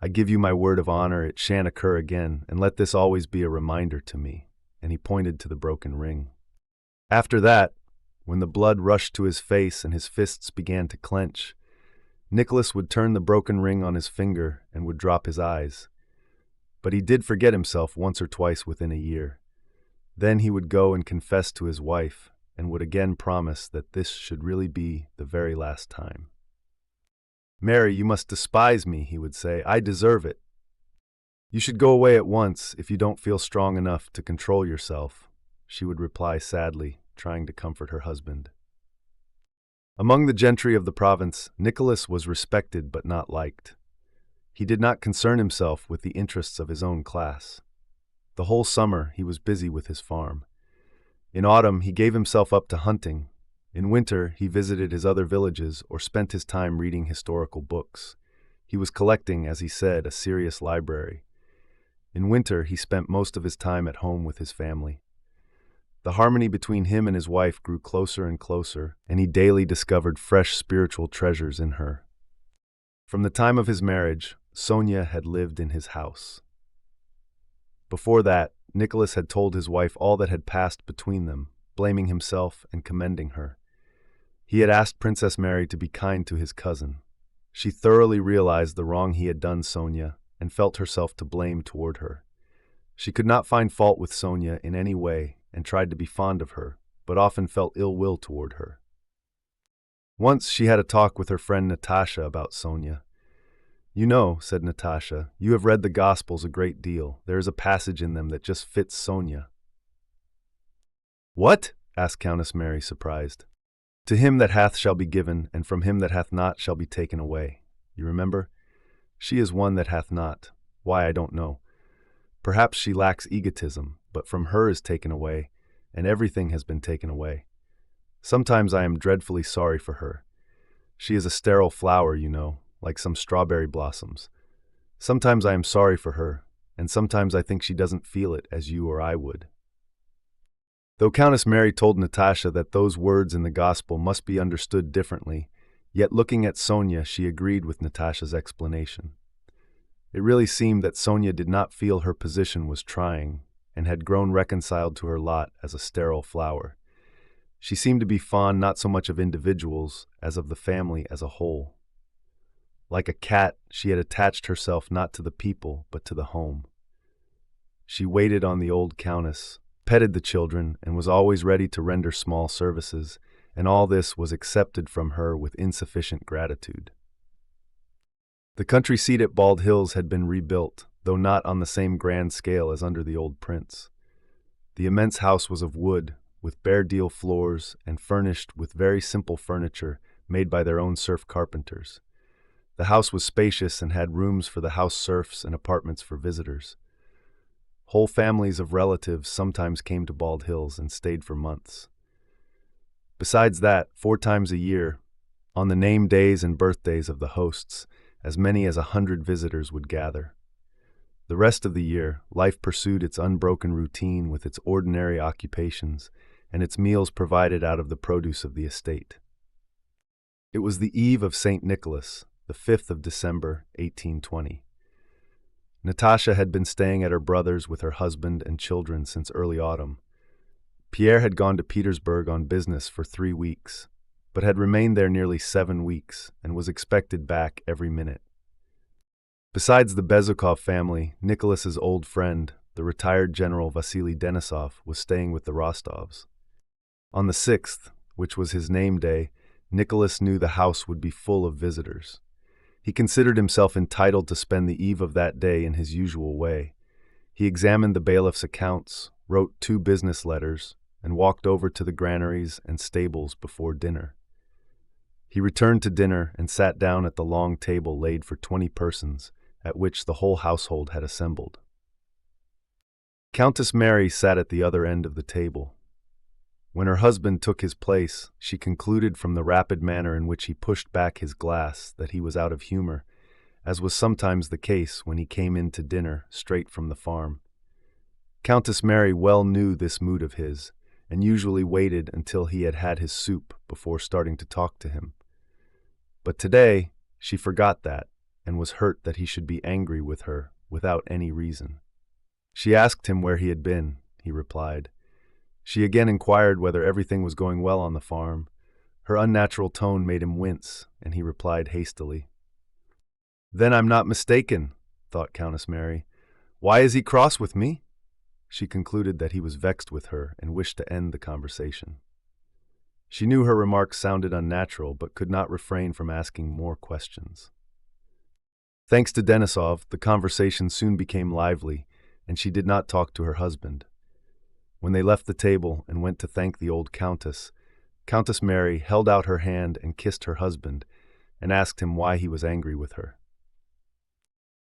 I give you my word of honor, it shan't occur again, and let this always be a reminder to me. And he pointed to the broken ring. After that, when the blood rushed to his face and his fists began to clench, Nicholas would turn the broken ring on his finger and would drop his eyes. But he did forget himself once or twice within a year. Then he would go and confess to his wife and would again promise that this should really be the very last time. Mary, you must despise me, he would say. I deserve it. You should go away at once if you don't feel strong enough to control yourself, she would reply sadly, trying to comfort her husband. Among the gentry of the province, Nicholas was respected but not liked. He did not concern himself with the interests of his own class. The whole summer he was busy with his farm. In autumn he gave himself up to hunting. In winter he visited his other villages or spent his time reading historical books. He was collecting, as he said, a serious library. In winter he spent most of his time at home with his family. The harmony between him and his wife grew closer and closer, and he daily discovered fresh spiritual treasures in her. From the time of his marriage, Sonia had lived in his house. Before that, Nicholas had told his wife all that had passed between them, blaming himself and commending her. He had asked Princess Mary to be kind to his cousin. She thoroughly realized the wrong he had done Sonia and felt herself to blame toward her. She could not find fault with Sonia in any way and tried to be fond of her, but often felt ill will toward her. Once she had a talk with her friend Natasha about Sonia. You know, said Natasha, you have read the Gospels a great deal. There is a passage in them that just fits Sonia. What? Asked Countess Mary, surprised. To him that hath shall be given, and from him that hath not shall be taken away. You remember? She is one that hath not. Why, I don't know. Perhaps she lacks egotism, but from her is taken away, and everything has been taken away. Sometimes I am dreadfully sorry for her. She is a sterile flower, you know, like some strawberry blossoms. Sometimes I am sorry for her, and sometimes I think she doesn't feel it as you or I would. Though Countess Mary told Natasha that those words in the Gospel must be understood differently, yet looking at Sonia she agreed with Natasha's explanation. It really seemed that Sonia did not feel her position was trying, and had grown reconciled to her lot as a sterile flower. She seemed to be fond not so much of individuals as of the family as a whole. Like a cat, she had attached herself not to the people, but to the home. She waited on the old countess, petted the children, and was always ready to render small services, and all this was accepted from her with insufficient gratitude. The country seat at Bald Hills had been rebuilt, though not on the same grand scale as under the old prince. The immense house was of wood, with bare deal floors, and furnished with very simple furniture made by their own serf carpenters. The house was spacious and had rooms for the house serfs and apartments for visitors. Whole families of relatives sometimes came to Bald Hills and stayed for months. Besides that, 4 times a year, on the name days and birthdays of the hosts, as many as 100 visitors would gather. The rest of the year, life pursued its unbroken routine with its ordinary occupations, and its meals provided out of the produce of the estate. It was the eve of St. Nicholas, the 5th of December, 1820. Natasha had been staying at her brother's with her husband and children since early autumn. Pierre had gone to Petersburg on business for 3 weeks, but had remained there nearly 7 weeks and was expected back every minute. Besides the Bezukov family, Nicholas's old friend, the retired General Vasily Denisov, was staying with the Rostovs. On the 6th, which was his name day, Nicholas knew the house would be full of visitors. He considered himself entitled to spend the eve of that day in his usual way. He examined the bailiff's accounts, wrote 2 business letters, and walked over to the granaries and stables before dinner. He returned to dinner and sat down at the long table laid for 20 persons, at which the whole household had assembled. Countess Mary sat at the other end of the table. When her husband took his place, she concluded from the rapid manner in which he pushed back his glass that he was out of humor, as was sometimes the case when he came in to dinner straight from the farm. Countess Mary well knew this mood of his, and usually waited until he had had his soup before starting to talk to him. But today, she forgot that, and was hurt that he should be angry with her without any reason. She asked him where he had been, he replied. She again inquired whether everything was going well on the farm. Her unnatural tone made him wince, and he replied hastily. Then I'm not mistaken, thought Countess Mary. Why is he cross with me? She concluded that he was vexed with her and wished to end the conversation. She knew her remarks sounded unnatural, but could not refrain from asking more questions. Thanks to Denisov, the conversation soon became lively, and she did not talk to her husband. When they left the table and went to thank the old countess, Countess Mary held out her hand and kissed her husband, and asked him why he was angry with her.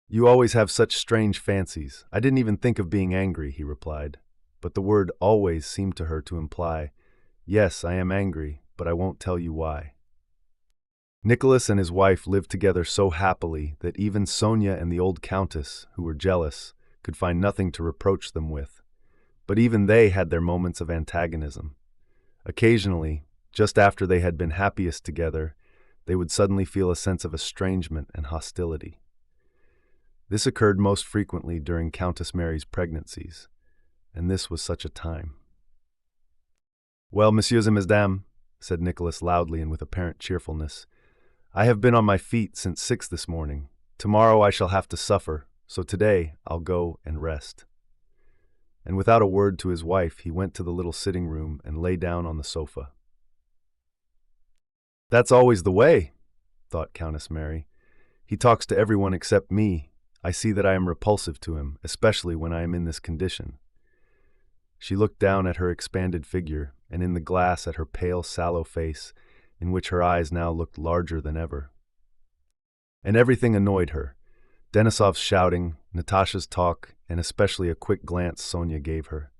You always have such strange fancies. I didn't even think of being angry, he replied. But the word always seemed to her to imply, yes, I am angry, but I won't tell you why. Nicholas and his wife lived together so happily that even Sonia and the old countess, who were jealous, could find nothing to reproach them with. But even they had their moments of antagonism. Occasionally, just after they had been happiest together, they would suddenly feel a sense of estrangement and hostility. This occurred most frequently during Countess Mary's pregnancies, and this was such a time. Well, messieurs and mesdames, said Nicholas loudly and with apparent cheerfulness, I have been on my feet since 6 this morning. Tomorrow I shall have to suffer, so today I'll go and rest. And without a word to his wife, he went to the little sitting room and lay down on the sofa. That's always the way, thought Countess Mary. He talks to everyone except me. I see that I am repulsive to him, especially when I am in this condition. She looked down at her expanded figure, and in the glass at her pale, sallow face, in which her eyes now looked larger than ever. And everything annoyed her. Denisov's shouting, Natasha's talk, and especially a quick glance Sonia gave her.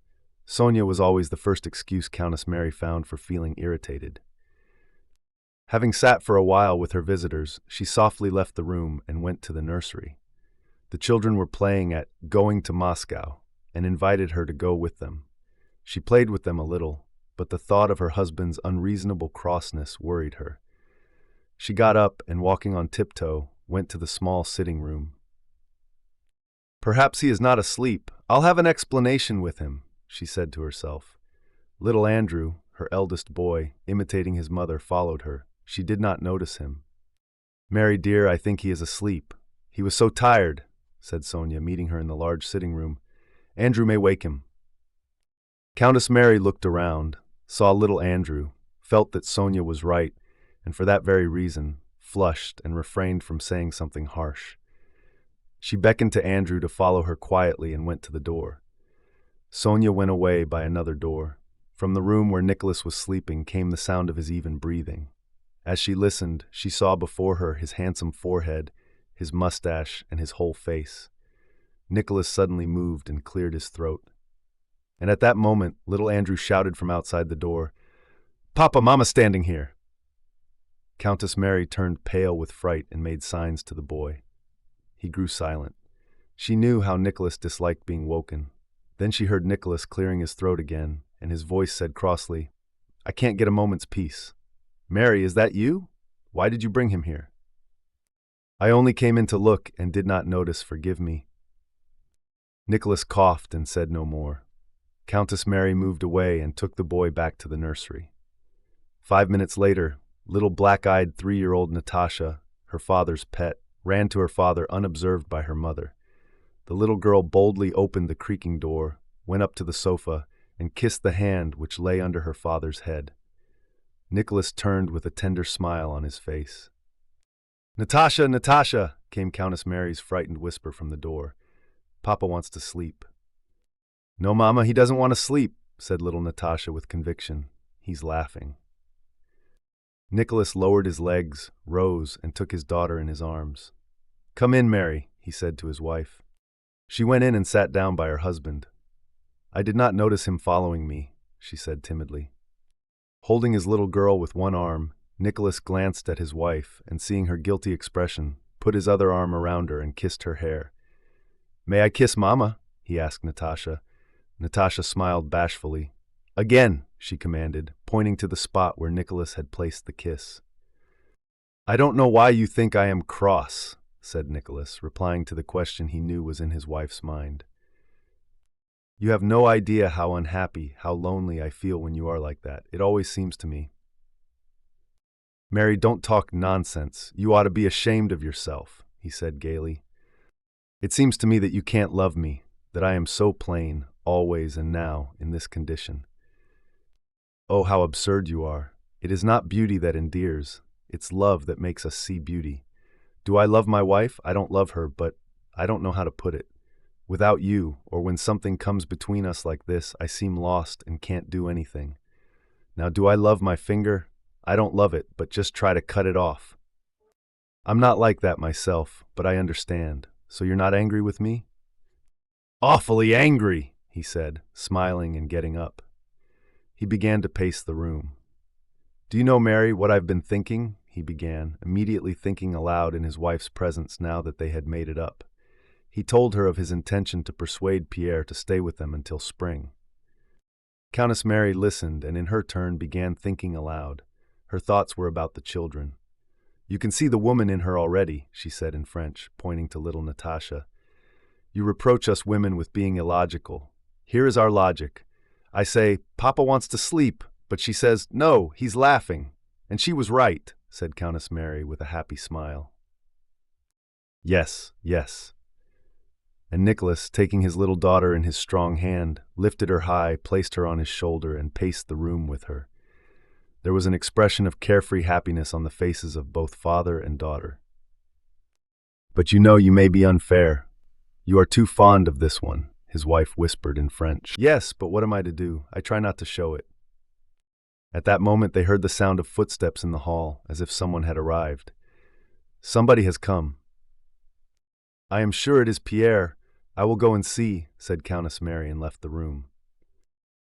Sonia was always the first excuse Countess Mary found for feeling irritated. Having sat for a while with her visitors, she softly left the room and went to the nursery. The children were playing at Going to Moscow, and invited her to go with them. She played with them a little, but the thought of her husband's unreasonable crossness worried her. She got up and, walking on tiptoe, went to the small sitting room. Perhaps he is not asleep. I'll have an explanation with him, she said to herself. Little Andrew, her eldest boy, imitating his mother, followed her. She did not notice him. Mary dear, I think he is asleep. He was so tired, said Sonia, meeting her in the large sitting room. Andrew may wake him. Countess Mary looked around, saw little Andrew, felt that Sonia was right, and for that very reason, flushed and refrained from saying something harsh. She beckoned to Andrew to follow her quietly and went to the door. Sonia went away by another door. From the room where Nicholas was sleeping came the sound of his even breathing. As she listened, she saw before her his handsome forehead, his mustache, and his whole face. Nicholas suddenly moved and cleared his throat. And at that moment, little Andrew shouted from outside the door, Papa, Mama's standing here. Countess Mary turned pale with fright and made signs to the boy. He grew silent. She knew how Nicholas disliked being woken. Then she heard Nicholas clearing his throat again, and his voice said crossly, I can't get a moment's peace. Mary, is that you? Why did you bring him here? I only came in to look and did not notice, forgive me. Nicholas coughed and said no more. Countess Mary moved away and took the boy back to the nursery. 5 minutes later, little black-eyed 3-year-old Natasha, her father's pet, ran to her father unobserved by her mother. The little girl boldly opened the creaking door, went up to the sofa, and kissed the hand which lay under her father's head. Nicholas turned with a tender smile on his face. Natasha, Natasha, came Countess Mary's frightened whisper from the door. Papa wants to sleep. No, Mama, he doesn't want to sleep, said little Natasha with conviction. He's laughing. Nicholas lowered his legs, rose, and took his daughter in his arms. Come in, Mary, he said to his wife. She went in and sat down by her husband. I did not notice him following me, she said timidly. Holding his little girl with one arm, Nicholas glanced at his wife and, seeing her guilty expression, put his other arm around her and kissed her hair. May I kiss Mama? He asked Natasha. Natasha smiled bashfully. Again, she commanded, pointing to the spot where Nicholas had placed the kiss. I don't know why you think I am cross, said Nicholas, replying to the question he knew was in his wife's mind. You have no idea how unhappy, how lonely I feel when you are like that. It always seems to me. Mary, don't talk nonsense. You ought to be ashamed of yourself, he said gaily. It seems to me that you can't love me, that I am so plain, always and now, in this condition. Oh, how absurd you are. It is not beauty that endears. It's love that makes us see beauty. Do I love my wife? I don't love her, but I don't know how to put it. Without you, or when something comes between us like this, I seem lost and can't do anything. Now, do I love my finger? I don't love it, but just try to cut it off. I'm not like that myself, but I understand. So you're not angry with me? Awfully angry, he said, smiling and getting up. He began to pace the room. Do you know, Mary, what I've been thinking? He began, immediately thinking aloud in his wife's presence now that they had made it up. He told her of his intention to persuade Pierre to stay with them until spring. Countess Mary listened and in her turn began thinking aloud. Her thoughts were about the children. You can see the woman in her already, she said in French, pointing to little Natasha. You reproach us women with being illogical. Here is our logic. I say, Papa wants to sleep, but she says, no, he's laughing. And she was right, said Countess Mary with a happy smile. Yes, yes. And Nicholas, taking his little daughter in his strong hand, lifted her high, placed her on his shoulder, and paced the room with her. There was an expression of carefree happiness on the faces of both father and daughter. But you know you may be unfair. You are too fond of this one, his wife whispered in French. Yes, but what am I to do? I try not to show it. At that moment they heard the sound of footsteps in the hall, as if someone had arrived. Somebody has come. I am sure it is Pierre. I will go and see, said Countess Mary and left the room.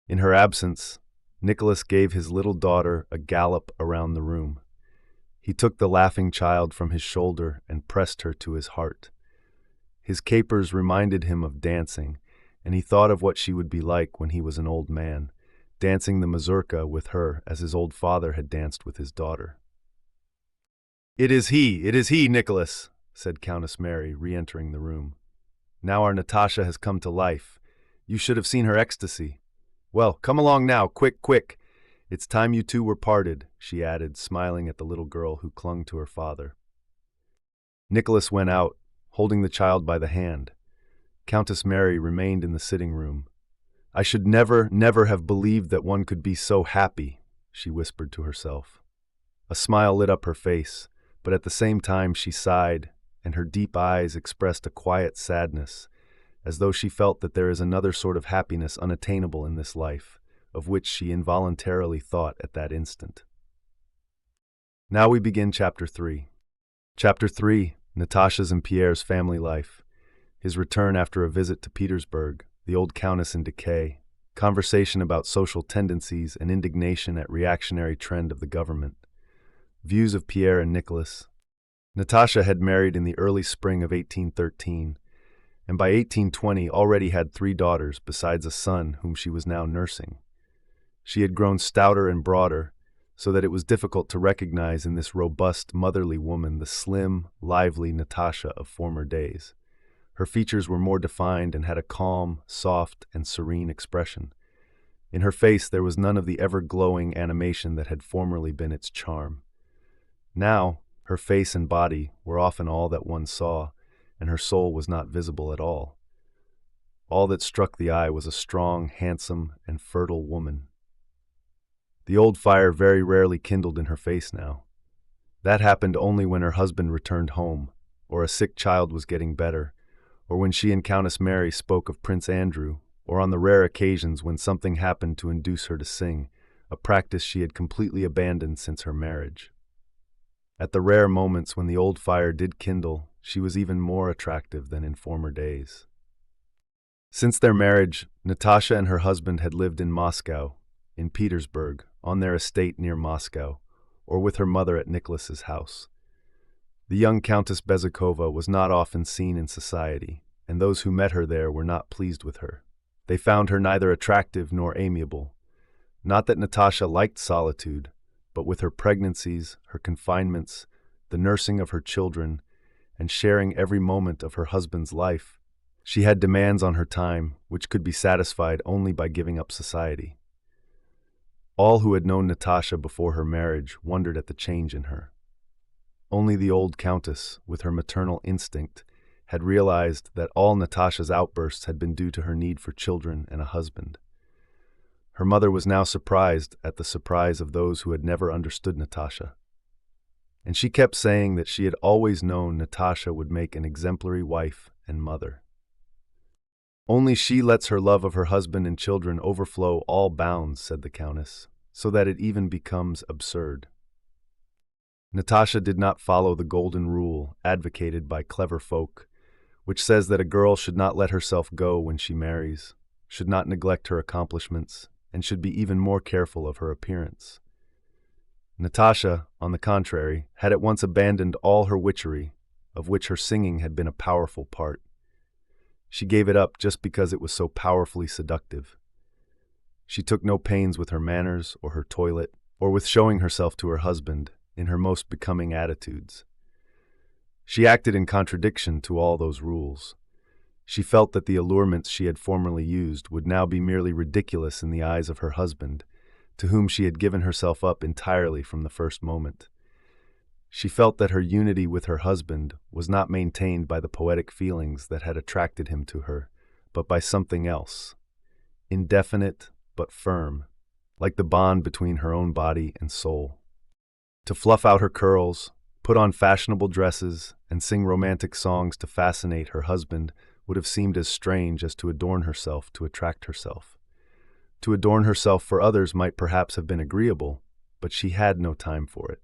In her absence, Nicholas gave his little daughter a gallop around the room. He took the laughing child from his shoulder and pressed her to his heart. His capers reminded him of dancing, and he thought of what she would be like when he was an old man, dancing the mazurka with her as his old father had danced with his daughter. It is he, Nicholas, said Countess Mary, re-entering the room. Now our Natasha has come to life. You should have seen her ecstasy. Well, come along now, quick, quick. It's time you two were parted, she added, smiling at the little girl who clung to her father. Nicholas went out, holding the child by the hand. Countess Mary remained in the sitting room. I should never have believed that one could be so happy, she whispered to herself. A smile lit up her face, but at the same time she sighed, and her deep eyes expressed a quiet sadness, as though she felt that there is another sort of happiness unattainable in this life, of which she involuntarily thought at that instant. Now we begin Chapter 3. Chapter 3, Natasha's and Pierre's family life, his return after a visit to Petersburg, the old countess in decay, conversation about social tendencies and indignation at reactionary trend of the government, views of Pierre and Nicholas. Natasha had married in the early spring of 1813, and by 1820 already had 3 daughters besides a son whom she was now nursing. She had grown stouter and broader, so that it was difficult to recognize in this robust, motherly woman the slim, lively Natasha of former days. Her features were more defined and had a calm, soft, and serene expression. In her face there was none of the ever-glowing animation that had formerly been its charm. Now, her face and body were often all that one saw, and her soul was not visible at all. All that struck the eye was a strong, handsome, and fertile woman. The old fire very rarely kindled in her face now. That happened only when her husband returned home, or a sick child was getting better, or when she and Countess Mary spoke of Prince Andrew, or on the rare occasions when something happened to induce her to sing, a practice she had completely abandoned since her marriage. At the rare moments when the old fire did kindle, she was even more attractive than in former days. Since their marriage, Natasha and her husband had lived in Moscow, in Petersburg, on their estate near Moscow, or with her mother at Nicholas's house. The young Countess Bezikova was not often seen in society, and those who met her there were not pleased with her. They found her neither attractive nor amiable. Not that Natasha liked solitude, but with her pregnancies, her confinements, the nursing of her children, and sharing every moment of her husband's life, she had demands on her time which could be satisfied only by giving up society. All who had known Natasha before her marriage wondered at the change in her. Only the old countess, with her maternal instinct, had realized that all Natasha's outbursts had been due to her need for children and a husband. Her mother was now surprised at the surprise of those who had never understood Natasha. And she kept saying that she had always known Natasha would make an exemplary wife and mother. Only she lets her love of her husband and children overflow all bounds, said the countess, so that it even becomes absurd. Natasha did not follow the golden rule advocated by clever folk, which says that a girl should not let herself go when she marries, should not neglect her accomplishments, and should be even more careful of her appearance. Natasha, on the contrary, had at once abandoned all her witchery, of which her singing had been a powerful part. She gave it up just because it was so powerfully seductive. She took no pains with her manners or her toilet, or with showing herself to her husband in her most becoming attitudes. She acted in contradiction to all those rules. She felt that the allurements she had formerly used would now be merely ridiculous in the eyes of her husband, to whom she had given herself up entirely from the first moment. She felt that her unity with her husband was not maintained by the poetic feelings that had attracted him to her, but by something else, indefinite but firm, like the bond between her own body and soul. To fluff out her curls, put on fashionable dresses, and sing romantic songs to fascinate her husband would have seemed as strange as to adorn herself to attract herself. To adorn herself for others might perhaps have been agreeable, but she had no time for it.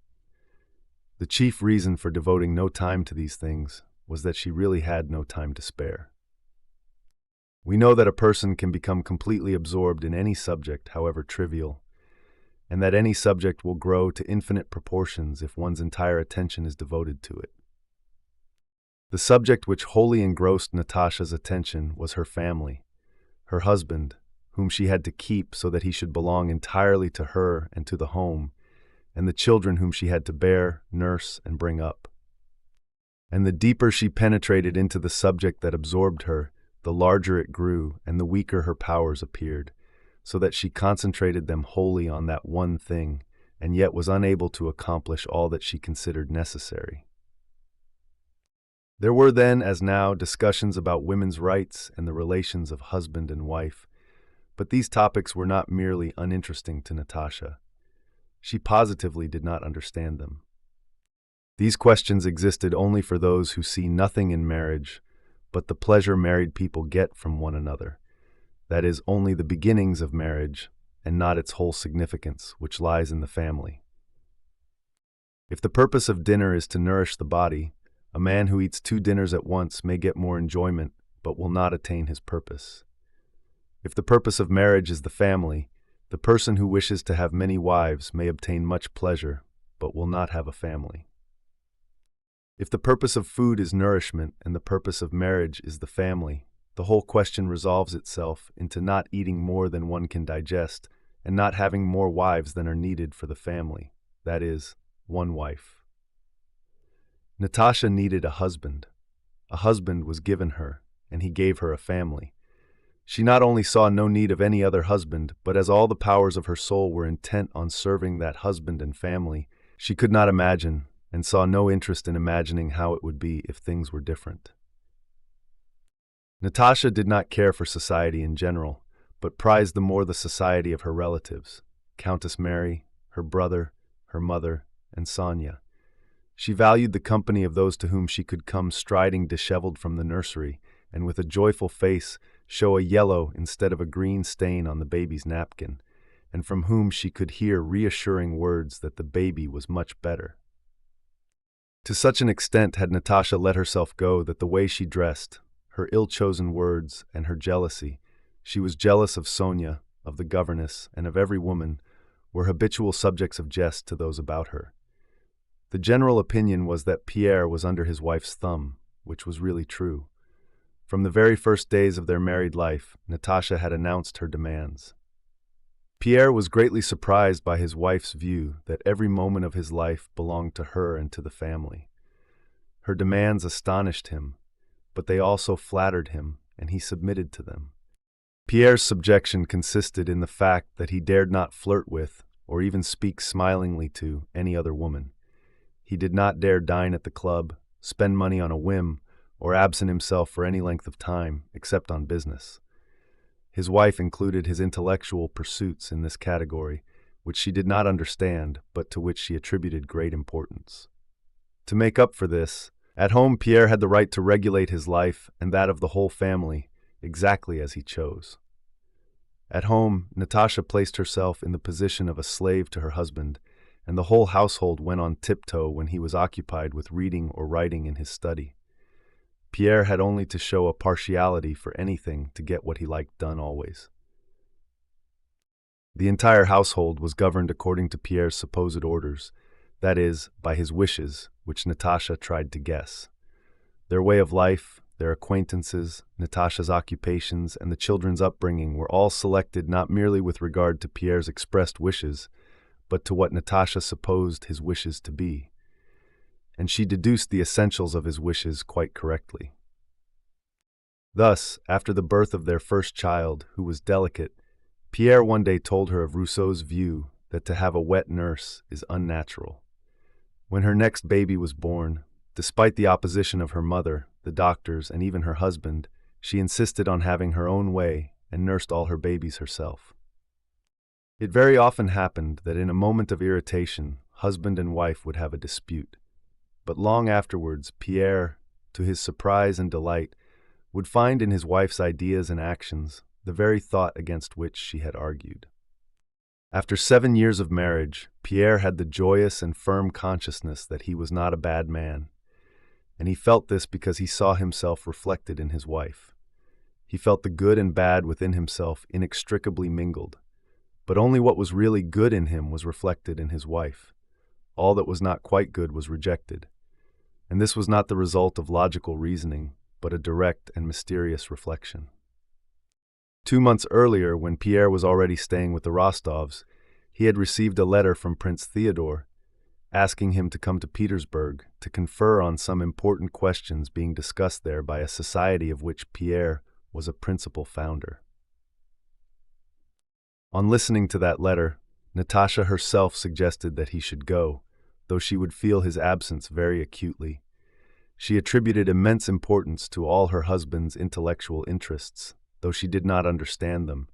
The chief reason for devoting no time to these things was that she really had no time to spare. We know that a person can become completely absorbed in any subject, however trivial, and that any subject will grow to infinite proportions if one's entire attention is devoted to it. The subject which wholly engrossed Natasha's attention was her family, her husband, whom she had to keep so that he should belong entirely to her and to the home, and the children whom she had to bear, nurse, and bring up. And the deeper she penetrated into the subject that absorbed her, the larger it grew and the weaker her powers appeared, so that she concentrated them wholly on that one thing, and yet was unable to accomplish all that she considered necessary. There were then, as now, discussions about women's rights and the relations of husband and wife, but these topics were not merely uninteresting to Natasha. She positively did not understand them. These questions existed only for those who see nothing in marriage but the pleasure married people get from one another, that is, only the beginnings of marriage and not its whole significance, which lies in the family. If the purpose of dinner is to nourish the body, a man who eats 2 dinners at once may get more enjoyment, but will not attain his purpose. If the purpose of marriage is the family, the person who wishes to have many wives may obtain much pleasure, but will not have a family. If the purpose of food is nourishment and the purpose of marriage is the family, the whole question resolves itself into not eating more than one can digest and not having more wives than are needed for the family, that is, one wife. Natasha needed a husband. A husband was given her, and he gave her a family. She not only saw no need of any other husband, but as all the powers of her soul were intent on serving that husband and family, she could not imagine, and saw no interest in imagining how it would be if things were different. Natasha did not care for society in general, but prized the more the society of her relatives, Countess Mary, her brother, her mother, and Sonia. She valued the company of those to whom she could come striding disheveled from the nursery, and with a joyful face show a yellow instead of a green stain on the baby's napkin, and from whom she could hear reassuring words that the baby was much better. To such an extent had Natasha let herself go that the way she dressed, her ill-chosen words, and her jealousy, she was jealous of Sonia, of the governess, and of every woman, were habitual subjects of jest to those about her. The general opinion was that Pierre was under his wife's thumb, which was really true. From the very first days of their married life, Natasha had announced her demands. Pierre was greatly surprised by his wife's view that every moment of his life belonged to her and to the family. Her demands astonished him, but they also flattered him, and he submitted to them. Pierre's subjection consisted in the fact that he dared not flirt with, or even speak smilingly to, any other woman. He did not dare dine at the club, spend money on a whim, or absent himself for any length of time, except on business. His wife included his intellectual pursuits in this category, which she did not understand, but to which she attributed great importance. To make up for this, at home Pierre had the right to regulate his life and that of the whole family, exactly as he chose. At home, Natasha placed herself in the position of a slave to her husband, and the whole household went on tiptoe when he was occupied with reading or writing in his study. Pierre had only to show a partiality for anything to get what he liked done always. The entire household was governed according to Pierre's supposed orders, that is, by his wishes, which Natasha tried to guess. Their way of life, their acquaintances, Natasha's occupations, and the children's upbringing were all selected not merely with regard to Pierre's expressed wishes, but to what Natasha supposed his wishes to be. And she deduced the essentials of his wishes quite correctly. Thus, after the birth of their first child, who was delicate, Pierre one day told her of Rousseau's view that to have a wet nurse is unnatural. When her next baby was born, despite the opposition of her mother, the doctors, and even her husband, she insisted on having her own way and nursed all her babies herself. It very often happened that in a moment of irritation, husband and wife would have a dispute. But long afterwards, Pierre, to his surprise and delight, would find in his wife's ideas and actions the very thought against which she had argued. After 7 years of marriage, Pierre had the joyous and firm consciousness that he was not a bad man, and he felt this because he saw himself reflected in his wife. He felt the good and bad within himself inextricably mingled, but only what was really good in him was reflected in his wife. All that was not quite good was rejected. And this was not the result of logical reasoning, but a direct and mysterious reflection. 2 months earlier, when Pierre was already staying with the Rostovs, he had received a letter from Prince Theodore, asking him to come to Petersburg to confer on some important questions being discussed there by a society of which Pierre was a principal founder. On listening to that letter, Natasha herself suggested that he should go, though she would feel his absence very acutely. She attributed immense importance to all her husband's intellectual interests, though she did not understand them,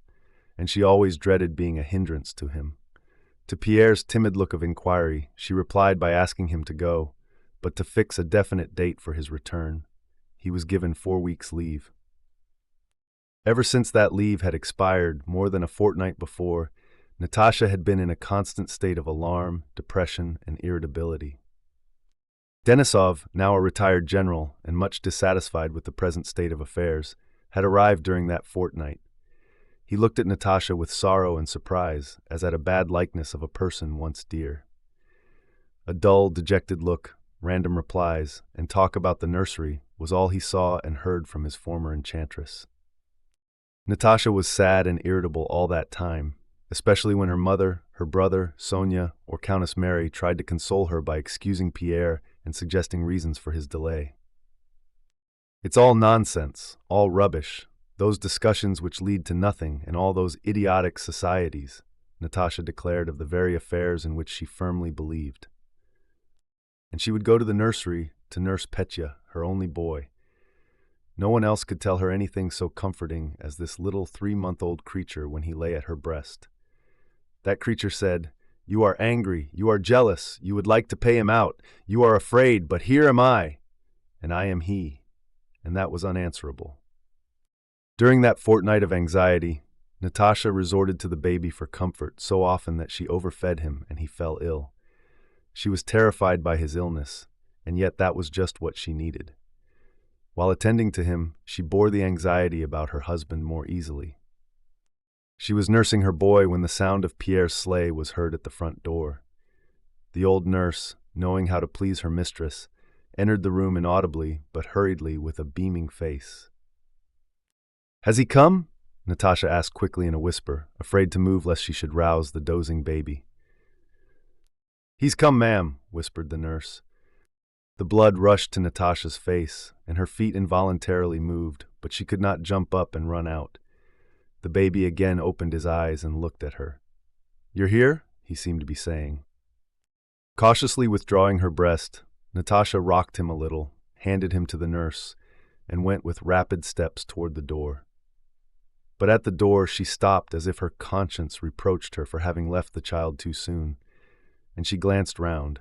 and she always dreaded being a hindrance to him. To Pierre's timid look of inquiry, she replied by asking him to go, but to fix a definite date for his return. He was given 4 weeks' leave. Ever since that leave had expired more than a fortnight before, Natasha had been in a constant state of alarm, depression, and irritability. Denisov, now a retired general and much dissatisfied with the present state of affairs, had arrived during that fortnight. He looked at Natasha with sorrow and surprise, as at a bad likeness of a person once dear. A dull, dejected look, random replies, and talk about the nursery was all he saw and heard from his former enchantress. Natasha was sad and irritable all that time, especially when her mother, her brother, Sonia, or Countess Mary tried to console her by excusing Pierre and suggesting reasons for his delay. "It's all nonsense, all rubbish, those discussions which lead to nothing, and all those idiotic societies," Natasha declared of the very affairs in which she firmly believed. And she would go to the nursery to nurse Petya, her only boy. No one else could tell her anything so comforting as this little 3-month-old creature when he lay at her breast. That creature said, "You are angry, you are jealous, you would like to pay him out, you are afraid, but here am I, and I am he," and that was unanswerable. During that fortnight of anxiety, Natasha resorted to the baby for comfort so often that she overfed him and he fell ill. She was terrified by his illness, and yet that was just what she needed. While attending to him, she bore the anxiety about her husband more easily. She was nursing her boy when the sound of Pierre's sleigh was heard at the front door. The old nurse, knowing how to please her mistress, entered the room inaudibly but hurriedly with a beaming face. "Has he come?" Natasha asked quickly in a whisper, afraid to move lest she should rouse the dozing baby. "He's come, ma'am," whispered the nurse. The blood rushed to Natasha's face, and her feet involuntarily moved, but she could not jump up and run out. The baby again opened his eyes and looked at her. "You're here?" he seemed to be saying. Cautiously withdrawing her breast, Natasha rocked him a little, handed him to the nurse, and went with rapid steps toward the door. But at the door she stopped as if her conscience reproached her for having left the child too soon, and she glanced round.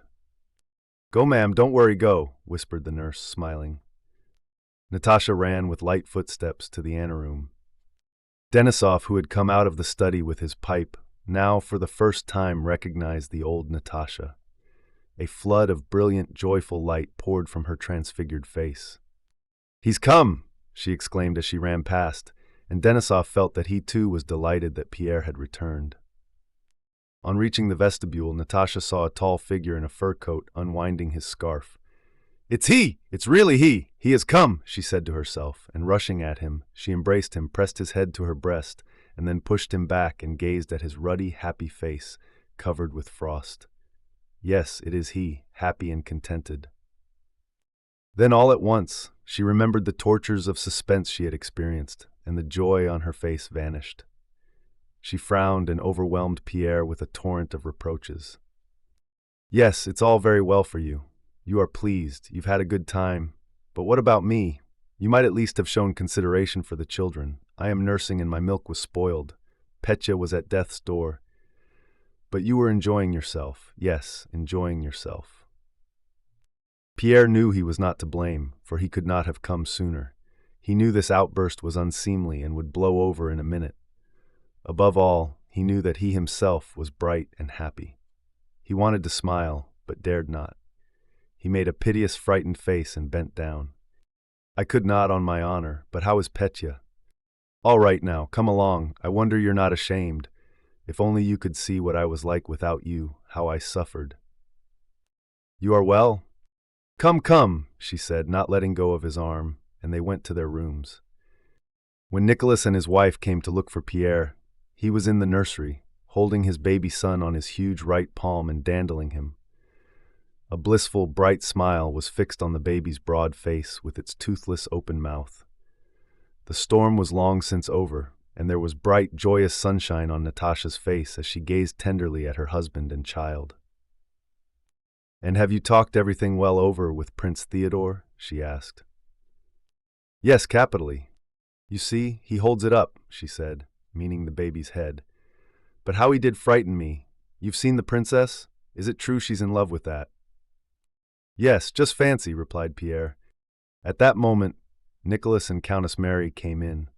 "Go, ma'am, don't worry, go," whispered the nurse, smiling. Natasha ran with light footsteps to the anteroom. Denisov, who had come out of the study with his pipe, now for the first time recognized the old Natasha. A flood of brilliant, joyful light poured from her transfigured face. "He's come!" she exclaimed as she ran past, and Denisov felt that he too was delighted that Pierre had returned. On reaching the vestibule, Natasha saw a tall figure in a fur coat unwinding his scarf. "It's he! It's really he! He has come!" she said to herself, and rushing at him, she embraced him, pressed his head to her breast, and then pushed him back and gazed at his ruddy, happy face, covered with frost. Yes, it is he, happy and contented. Then all at once, she remembered the tortures of suspense she had experienced, and the joy on her face vanished. She frowned and overwhelmed Pierre with a torrent of reproaches. "Yes, it's all very well for you. You are pleased, you've had a good time. But what about me? You might at least have shown consideration for the children. I am nursing and my milk was spoiled. Petya was at death's door. But you were enjoying yourself. Yes, enjoying yourself." Pierre knew he was not to blame, for he could not have come sooner. He knew this outburst was unseemly and would blow over in a minute. Above all, he knew that he himself was bright and happy. He wanted to smile, but dared not. He made a piteous, frightened face and bent down. "I could not, on my honor, but how is Petya?" "All right now, come along. I wonder you're not ashamed. If only you could see what I was like without you, how I suffered." "You are well?" "Come, come," she said, not letting go of his arm, and they went to their rooms. When Nicholas and his wife came to look for Pierre, he was in the nursery, holding his baby son on his huge right palm and dandling him. A blissful, bright smile was fixed on the baby's broad face with its toothless, open mouth. The storm was long since over, and there was bright, joyous sunshine on Natasha's face as she gazed tenderly at her husband and child. "And have you talked everything well over with Prince Theodore?" she asked. "Yes, capitally. You see, he holds it up," she said, meaning the baby's head. "But how he did frighten me. You've seen the princess? Is it true she's in love with that?" "Yes, just fancy," replied Pierre. At that moment, Nicholas and Countess Mary came in.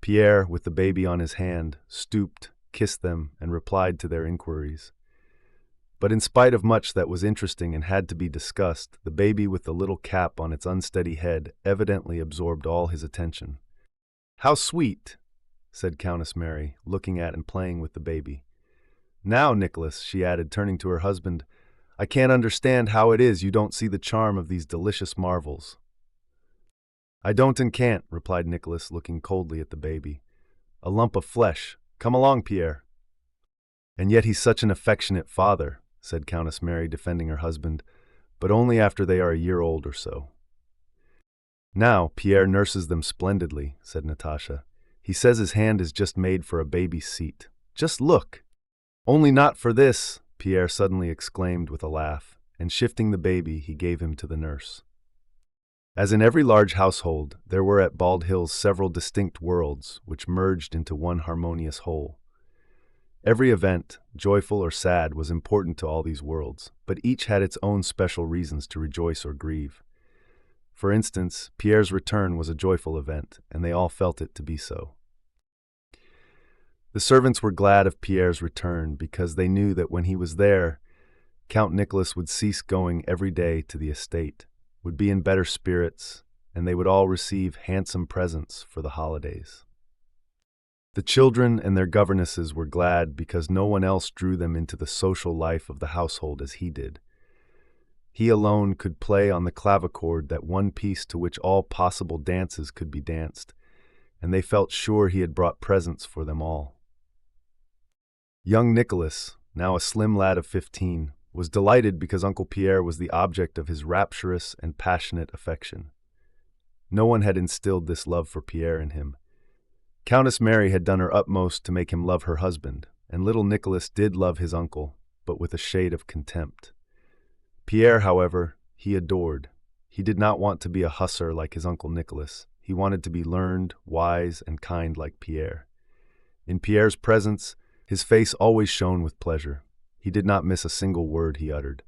Pierre, with the baby on his hand, stooped, kissed them, and replied to their inquiries. But in spite of much that was interesting and had to be discussed, the baby with the little cap on its unsteady head evidently absorbed all his attention. "How sweet," said Countess Mary, looking at and playing with the baby. "Now, Nicholas," she added, turning to her husband, "I can't understand how it is you don't see the charm of these delicious marvels." "I don't and can't," replied Nicholas, looking coldly at the baby. "A lump of flesh. Come along, Pierre." "And yet he's such an affectionate father," said Countess Mary, defending her husband, "but only after they are a year old or so." "Now, Pierre nurses them splendidly," said Natasha. "He says his hand is just made for a baby's seat. Just look!" "Only not for this," Pierre suddenly exclaimed with a laugh, and shifting the baby, he gave him to the nurse. As in every large household, there were at Bald Hills several distinct worlds which merged into one harmonious whole. Every event, joyful or sad, was important to all these worlds, but each had its own special reasons to rejoice or grieve. For instance, Pierre's return was a joyful event, and they all felt it to be so. The servants were glad of Pierre's return because they knew that when he was there, Count Nicholas would cease going every day to the estate, would be in better spirits, and they would all receive handsome presents for the holidays. The children and their governesses were glad because no one else drew them into the social life of the household as he did. He alone could play on the clavichord that one piece to which all possible dances could be danced, and they felt sure he had brought presents for them all. Young Nicholas, now a slim lad of 15, was delighted because Uncle Pierre was the object of his rapturous and passionate affection. No one had instilled this love for Pierre in him. Countess Mary had done her utmost to make him love her husband, and little Nicholas did love his uncle, but with a shade of contempt. Pierre, however, he adored. He did not want to be a hussar like his uncle Nicholas. He wanted to be learned, wise, and kind like Pierre. In Pierre's presence, his face always shone with pleasure. He did not miss a single word he uttered.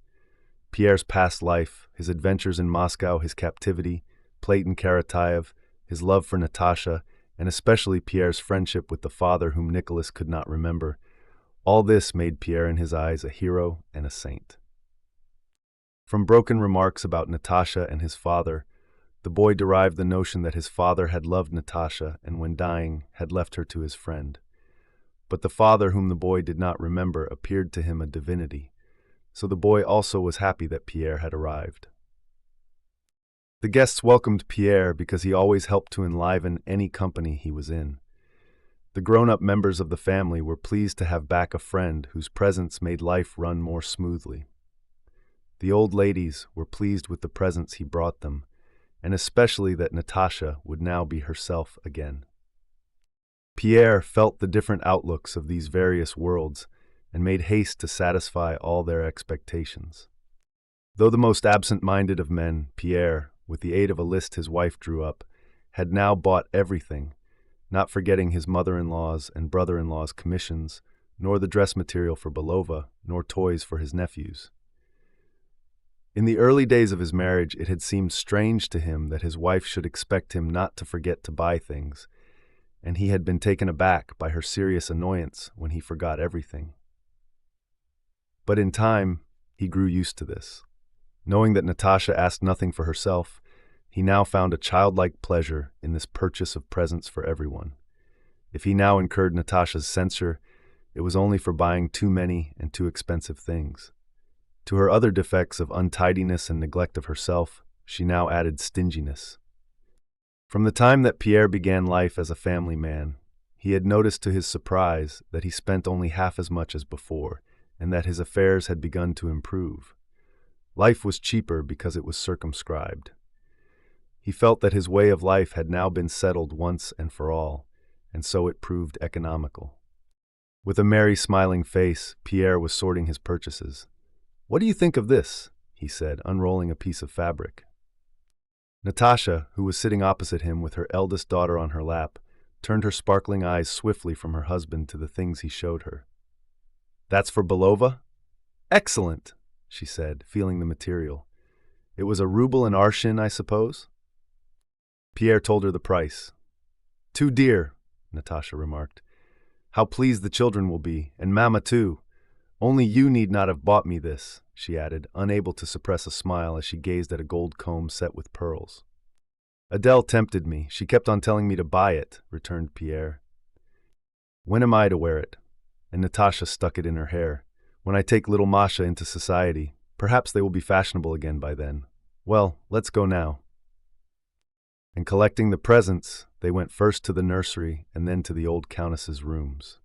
Pierre's past life, his adventures in Moscow, his captivity, Platon Karatayev, his love for Natasha, and especially Pierre's friendship with the father whom Nicholas could not remember, all this made Pierre in his eyes a hero and a saint. From broken remarks about Natasha and his father, the boy derived the notion that his father had loved Natasha and when dying had left her to his friend. But the father whom the boy did not remember appeared to him a divinity, so the boy also was happy that Pierre had arrived. The guests welcomed Pierre because he always helped to enliven any company he was in. The grown-up members of the family were pleased to have back a friend whose presence made life run more smoothly. The old ladies were pleased with the presents he brought them, and especially that Natasha would now be herself again. Pierre felt the different outlooks of these various worlds and made haste to satisfy all their expectations. Though the most absent-minded of men, Pierre, with the aid of a list his wife drew up, had now bought everything, not forgetting his mother-in-law's and brother-in-law's commissions, nor the dress material for Belova, nor toys for his nephews. In the early days of his marriage, it had seemed strange to him that his wife should expect him not to forget to buy things, and he had been taken aback by her serious annoyance when he forgot everything. But in time, he grew used to this. Knowing that Natasha asked nothing for herself, he now found a childlike pleasure in this purchase of presents for everyone. If he now incurred Natasha's censure, it was only for buying too many and too expensive things. To her other defects of untidiness and neglect of herself, she now added stinginess. From the time that Pierre began life as a family man, he had noticed to his surprise that he spent only half as much as before, and that his affairs had begun to improve. Life was cheaper because it was circumscribed. He felt that his way of life had now been settled once and for all, and so it proved economical. With a merry, smiling face, Pierre was sorting his purchases. "What do you think of this?" he said, unrolling a piece of fabric. Natasha, who was sitting opposite him with her eldest daughter on her lap, turned her sparkling eyes swiftly from her husband to the things he showed her. "That's for Belova?" "Excellent," she said, feeling the material. "It was a ruble an arshin, I suppose?" Pierre told her the price. "Too dear," Natasha remarked. "How pleased the children will be, and Mama too. Only you need not have bought me this," she added, unable to suppress a smile as she gazed at a gold comb set with pearls. "Adele tempted me. She kept on telling me to buy it," returned Pierre. "When am I to wear it?" And Natasha stuck it in her hair. "When I take little Masha into society. Perhaps they will be fashionable again by then. Well, let's go now." And collecting the presents, they went first to the nursery and then to the old countess's rooms.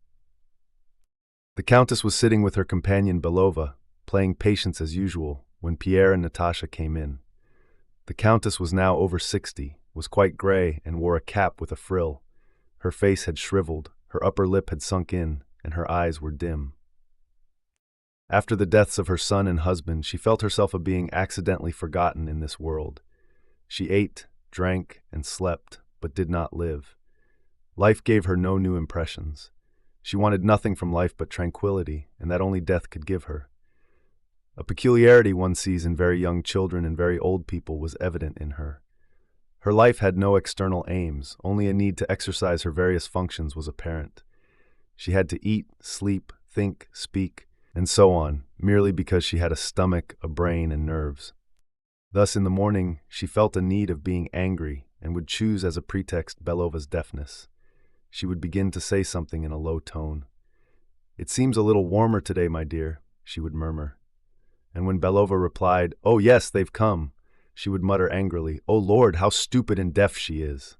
The countess was sitting with her companion Belova, playing patience as usual, when Pierre and Natasha came in. The countess was now over 60, was quite gray, and wore a cap with a frill. Her face had shriveled, her upper lip had sunk in, and her eyes were dim. After the deaths of her son and husband, she felt herself a being accidentally forgotten in this world. She ate, drank, and slept, but did not live. Life gave her no new impressions. She wanted nothing from life but tranquility, and that only death could give her. A peculiarity one sees in very young children and very old people was evident in her. Her life had no external aims, only a need to exercise her various functions was apparent. She had to eat, sleep, think, speak, and so on, merely because she had a stomach, a brain, and nerves. Thus, in the morning, she felt a need of being angry and would choose as a pretext Belova's deafness. She would begin to say something in a low tone. "It seems a little warmer today, my dear," she would murmur. And when Belova replied, "Oh yes, they've come," she would mutter angrily, "Oh Lord, how stupid and deaf she is."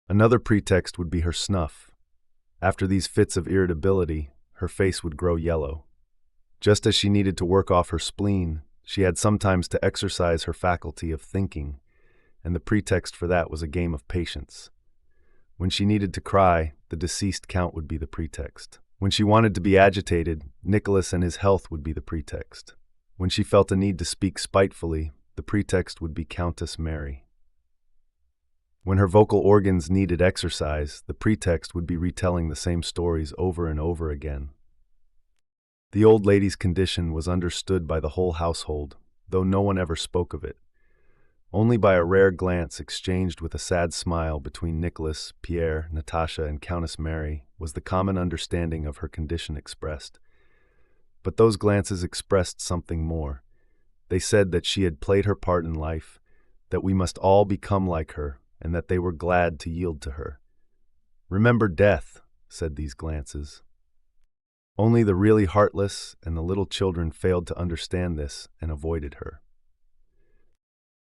Another pretext would be her snuff. After these fits of irritability, her face would grow yellow. Just as she needed to work off her spleen, she had sometimes to exercise her faculty of thinking, and the pretext for that was a game of patience. When she needed to cry, the deceased count would be the pretext. When she wanted to be agitated, Nicholas and his health would be the pretext. When she felt a need to speak spitefully, the pretext would be Countess Mary. When her vocal organs needed exercise, the pretext would be retelling the same stories over and over again. The old lady's condition was understood by the whole household, though no one ever spoke of it. Only by a rare glance exchanged with a sad smile between Nicholas, Pierre, Natasha, and Countess Mary was the common understanding of her condition expressed. But those glances expressed something more. They said that she had played her part in life, that we must all become like her, and that they were glad to yield to her. "Remember death," said these glances. Only the really heartless and the little children failed to understand this and avoided her.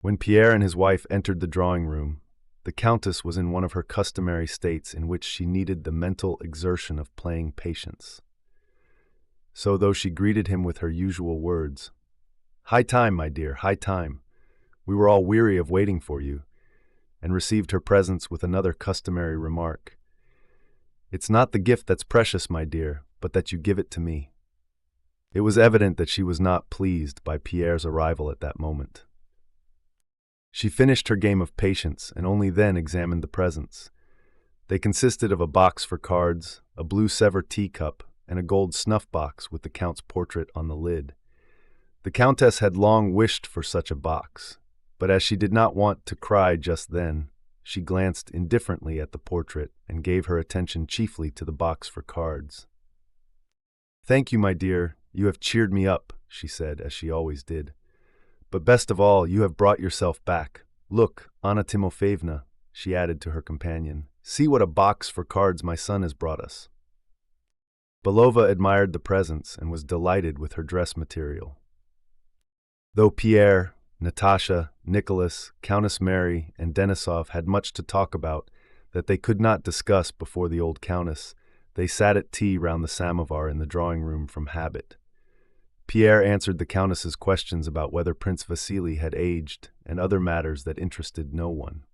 When Pierre and his wife entered the drawing room, the Countess was in one of her customary states in which she needed the mental exertion of playing patience. So though she greeted him with her usual words, "High time, my dear, high time. We were all weary of waiting for you," and received her presence with another customary remark, "It's not the gift that's precious, my dear, but that you give it to me." It was evident that she was not pleased by Pierre's arrival at that moment. She finished her game of patience and only then examined the presents. They consisted of a box for cards, a blue Sèvres teacup, and a gold snuff box with the Count's portrait on the lid. The Countess had long wished for such a box, but as she did not want to cry just then, she glanced indifferently at the portrait and gave her attention chiefly to the box for cards. "Thank you, my dear, you have cheered me up," she said, as she always did. "But best of all, you have brought yourself back. Look, Anna Timofeevna," she added to her companion, "see what a box for cards my son has brought us." Belova admired the presents and was delighted with her dress material. Though Pierre, Natasha, Nicholas, Countess Mary, and Denisov had much to talk about that they could not discuss before the old countess, they sat at tea round the samovar in the drawing-room from habit. Pierre answered the countess's questions about whether Prince Vasily had aged and other matters that interested no one.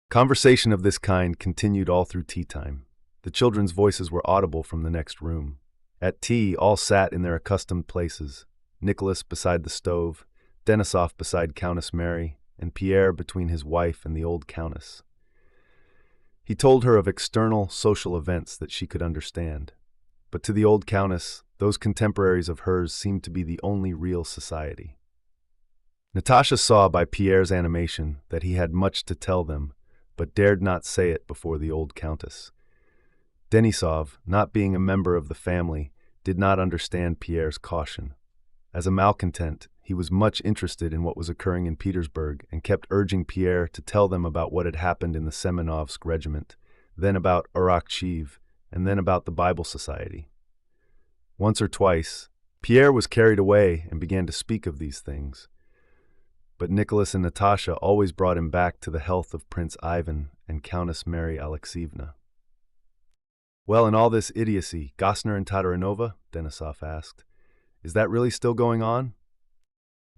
Conversation of this kind continued all through tea time. The children's voices were audible from the next room. At tea, all sat in their accustomed places, Nicholas beside the stove, Denisov beside Countess Mary, and Pierre between his wife and the old countess. He told her of external social events that she could understand, but to the old countess, those contemporaries of hers seemed to be the only real society. Natasha saw by Pierre's animation that he had much to tell them, but dared not say it before the old countess. Denisov, not being a member of the family, did not understand Pierre's caution. As a malcontent, he was much interested in what was occurring in Petersburg and kept urging Pierre to tell them about what had happened in the Semenovsk regiment, then about Arakchev, and then about the Bible Society. Once or twice, Pierre was carried away and began to speak of these things. But Nicholas and Natasha always brought him back to the health of Prince Ivan and Countess Mary Alexeyevna. "Well, in all this idiocy, Gosner and Tatarinova?" Denisov asked. "Is that really still going on?"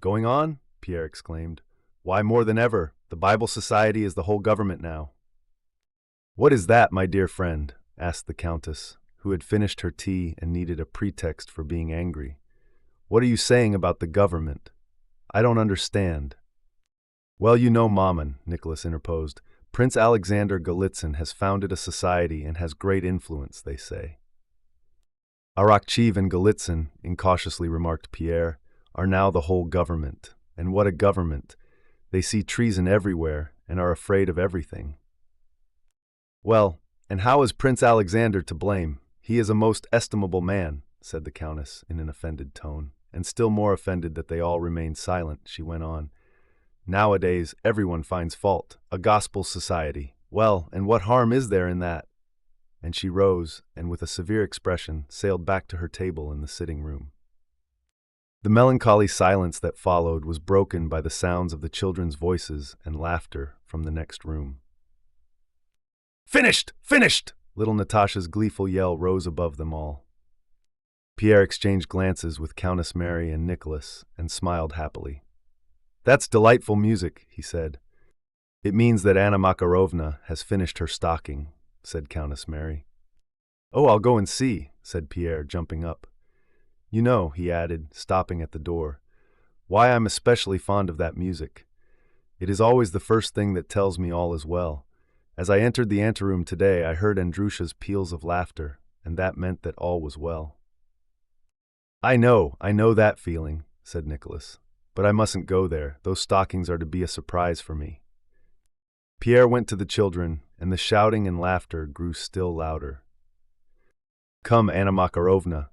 "Going on?" Pierre exclaimed. "Why, more than ever. The Bible Society is the whole government now." "What is that, my dear friend?" asked the Countess, who had finished her tea and needed a pretext for being angry. "What are you saying about the government? I don't understand." "Well, you know, Maman," Nicholas interposed. "Prince Alexander Golitsyn has founded a society and has great influence, they say." "Arakchev and Golitsyn," incautiously remarked Pierre, "are now the whole government. And what a government! They see treason everywhere and are afraid of everything." "Well, and how is Prince Alexander to blame? He is a most estimable man," said the Countess in an offended tone, and still more offended that they all remained silent, she went on. Nowadays, everyone finds fault. A gospel society. Well, and what harm is there in that? And she rose, and with a severe expression, sailed back to her table in the sitting room. The melancholy silence that followed was broken by the sounds of the children's voices and laughter from the next room. "Finished! Finished!" Little Natasha's gleeful yell rose above them all. Pierre exchanged glances with Countess Mary and Nicholas and smiled happily. "That's delightful music," he said. "It means that Anna Makarovna has finished her stocking," said Countess Mary. "Oh, I'll go and see," said Pierre, jumping up. "You know," he added, stopping at the door, "why I'm especially fond of that music. It is always the first thing that tells me all is well. As I entered the anteroom today, I heard Andrusha's peals of laughter, and that meant that all was well." I know that feeling," said Nicholas. "But I mustn't go there. Those stockings are to be a surprise for me." Pierre went to the children, and the shouting and laughter grew still louder. "Come, Anna Makarovna,"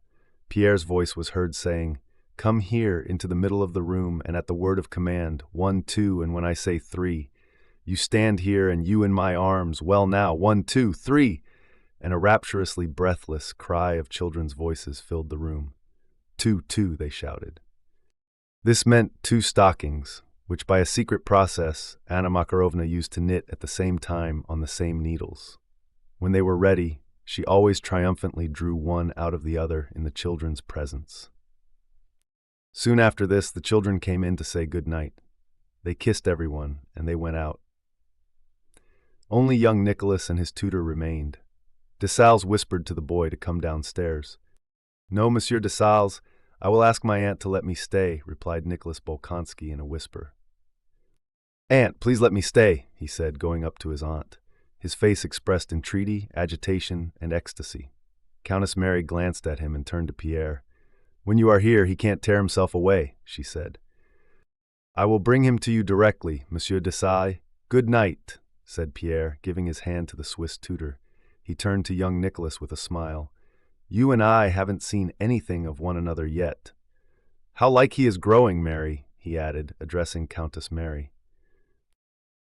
Pierre's voice was heard saying, "come here into the middle of the room, and at the word of command, 1, 2, and when I say 3, you stand here and you in my arms. Well now, 1, 2, 3!" And a rapturously breathless cry of children's voices filled the room. 2, 2, they shouted. This meant 2 stockings, which by a secret process Anna Makarovna used to knit at the same time on the same needles. When they were ready, she always triumphantly drew one out of the other in the children's presence. Soon after this, the children came in to say good night. They kissed everyone, and they went out. Only young Nicholas and his tutor remained. Dessalles whispered to the boy to come downstairs. "No, Monsieur Dessalles, I will ask my aunt to let me stay," replied Nicholas Bolkonsky in a whisper. "Aunt, please let me stay," he said, going up to his aunt. His face expressed entreaty, agitation, and ecstasy. Countess Mary glanced at him and turned to Pierre. "When you are here, he can't tear himself away," she said. "I will bring him to you directly, Monsieur Dessalles. Good night," said Pierre, giving his hand to the Swiss tutor. He turned to young Nicholas with a smile. "You and I haven't seen anything of one another yet. How like he is growing, Mary," he added, addressing Countess Mary.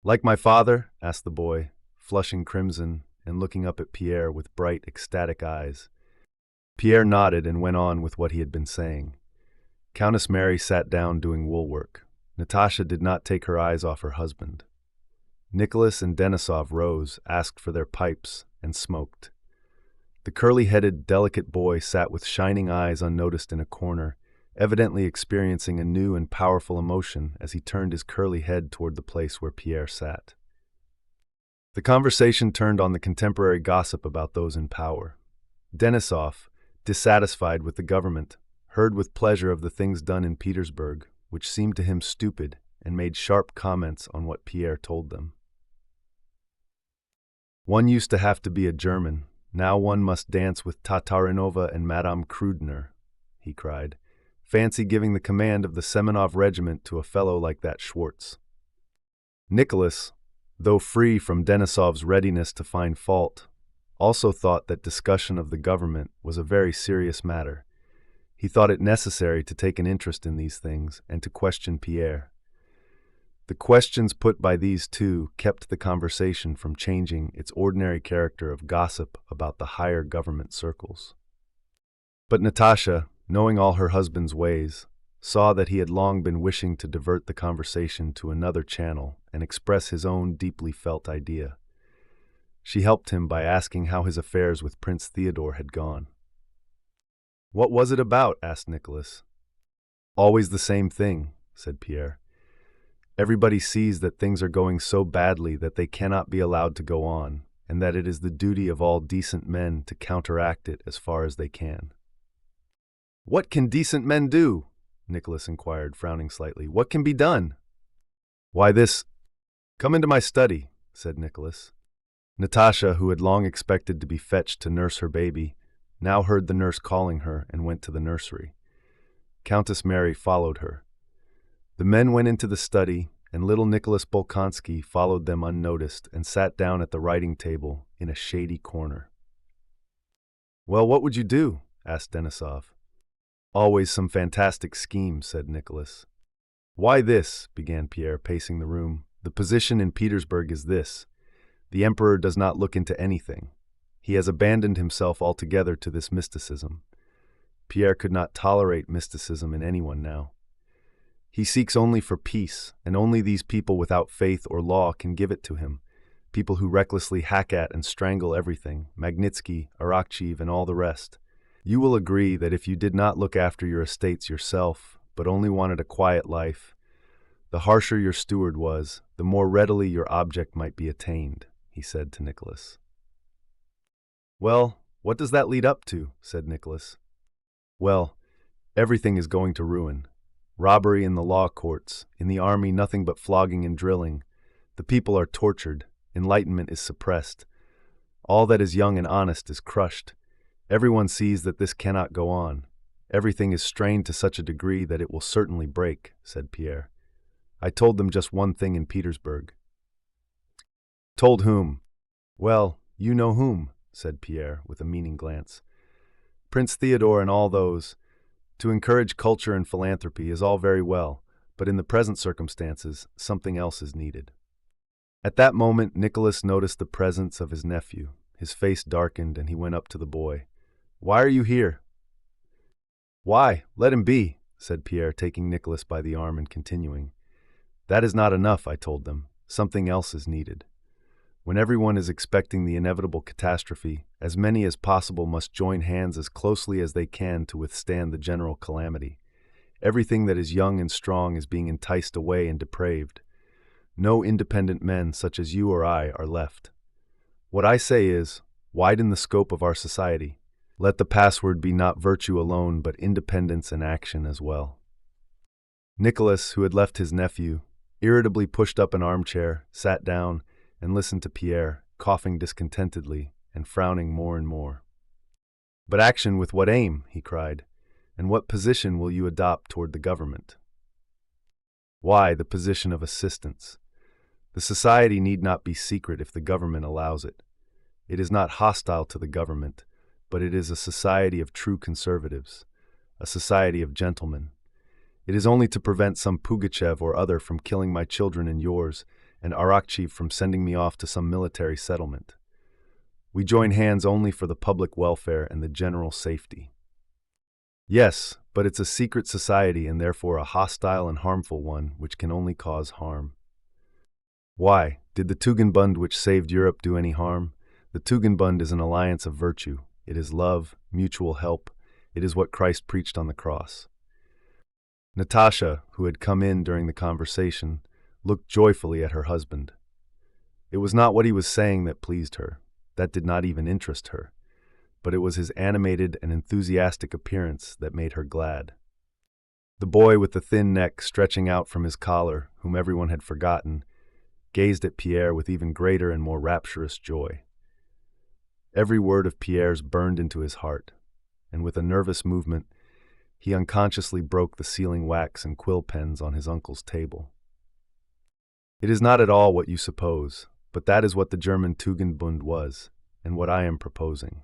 "Like my father?" asked the boy, flushing crimson and looking up at Pierre with bright, ecstatic eyes. Pierre nodded and went on with what he had been saying. Countess Mary sat down doing woolwork. Natasha did not take her eyes off her husband. Nicholas and Denisov rose, asked for their pipes, and smoked. The curly-headed, delicate boy sat with shining eyes unnoticed in a corner, evidently experiencing a new and powerful emotion as he turned his curly head toward the place where Pierre sat. The conversation turned on the contemporary gossip about those in power. Denisov, dissatisfied with the government, heard with pleasure of the things done in Petersburg, which seemed to him stupid, and made sharp comments on what Pierre told them. "One used to have to be a German. Now one must dance with Tatarinova and Madame Krudner," he cried. "Fancy giving the command of the Semenov regiment to a fellow like that Schwartz." Nicholas, though free from Denisov's readiness to find fault, also thought that discussion of the government was a very serious matter. He thought it necessary to take an interest in these things and to question Pierre. The questions put by these two kept the conversation from changing its ordinary character of gossip about the higher government circles. But Natasha, knowing all her husband's ways, saw that he had long been wishing to divert the conversation to another channel and express his own deeply felt idea. She helped him by asking how his affairs with Prince Theodore had gone. "What was it about?" asked Nicholas. "Always the same thing," said Pierre. "Everybody sees that things are going so badly that they cannot be allowed to go on, and that it is the duty of all decent men to counteract it as far as they can." "What can decent men do?" Nicholas inquired, frowning slightly. "What can be done?" "Why, this—" "Come into my study," said Nicholas. Natasha, who had long expected to be fetched to nurse her baby, now heard the nurse calling her and went to the nursery. Countess Mary followed her. The men went into the study, and little Nicholas Bolkonsky followed them unnoticed and sat down at the writing table in a shady corner. "Well, what would you do?" asked Denisov. Always some fantastic scheme, said Nicholas. Why this? Began Pierre, pacing the room. The position in Petersburg is this. The emperor does not look into anything. He has abandoned himself altogether to this mysticism. Pierre could not tolerate mysticism in anyone now. He seeks only for peace, and only these people without faith or law can give it to him. People who recklessly hack at and strangle everything, Magnitsky, Arakcheev, and all the rest. You will agree that if you did not look after your estates yourself, but only wanted a quiet life, the harsher your steward was, the more readily your object might be attained, he said to Nicholas. Well, what does that lead up to? Said Nicholas. Well, everything is going to ruin. Robbery in the law courts, in the army nothing but flogging and drilling. The people are tortured, enlightenment is suppressed. All that is young and honest is crushed. Everyone sees that this cannot go on. Everything is strained to such a degree that it will certainly break, said Pierre. I told them just one thing in Petersburg. Told whom? Well, you know whom, said Pierre with a meaning glance. Prince Theodore and all those. To encourage culture and philanthropy is all very well, but in the present circumstances, something else is needed. At that moment, Nicholas noticed the presence of his nephew. His face darkened, and he went up to the boy. Why are you here? Why, let him be, said Pierre, taking Nicholas by the arm and continuing. That is not enough, I told them. Something else is needed. When everyone is expecting the inevitable catastrophe, as many as possible must join hands as closely as they can to withstand the general calamity. Everything that is young and strong is being enticed away and depraved. No independent men such as you or I are left. What I say is, widen the scope of our society. Let the password be not virtue alone, but independence and action as well. Nicholas, who had left his nephew, irritably pushed up an armchair, sat down, and listened to Pierre, coughing discontentedly and frowning more and more. But action with what aim? He cried. And what position will you adopt toward the government? Why, the position of assistance. The society need not be secret if the government allows it. It is not hostile to the government, but it is a society of true conservatives, a society of gentlemen. It is only to prevent some Pugachev or other from killing my children and yours, and Arakcheev from sending me off to some military settlement. We join hands only for the public welfare and the general safety. Yes, but it's a secret society and therefore a hostile and harmful one which can only cause harm. Why, did the Tugendbund which saved Europe do any harm? The Tugendbund is an alliance of virtue. It is love, mutual help. It is what Christ preached on the cross. Natasha, who had come in during the conversation, looked joyfully at her husband. It was not what he was saying that pleased her. That did not even interest her. But it was his animated and enthusiastic appearance that made her glad. The boy with the thin neck stretching out from his collar, whom everyone had forgotten, gazed at Pierre with even greater and more rapturous joy. Every word of Pierre's burned into his heart, and with a nervous movement, he unconsciously broke the sealing wax and quill pens on his uncle's table. It is not at all what you suppose, but that is what the German Tugendbund was, and what I am proposing.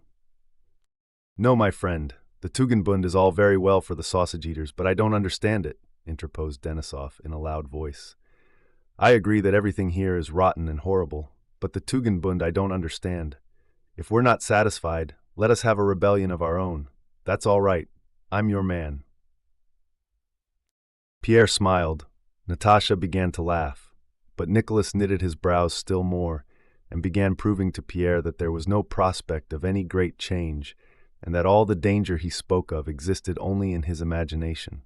No, my friend, the Tugendbund is all very well for the sausage-eaters, but I don't understand it, interposed Denisov in a loud voice. I agree that everything here is rotten and horrible, but the Tugendbund I don't understand. If we're not satisfied, let us have a rebellion of our own. That's all right. I'm your man. Pierre smiled. Natasha began to laugh. But Nicholas knitted his brows still more and began proving to Pierre that there was no prospect of any great change and that all the danger he spoke of existed only in his imagination.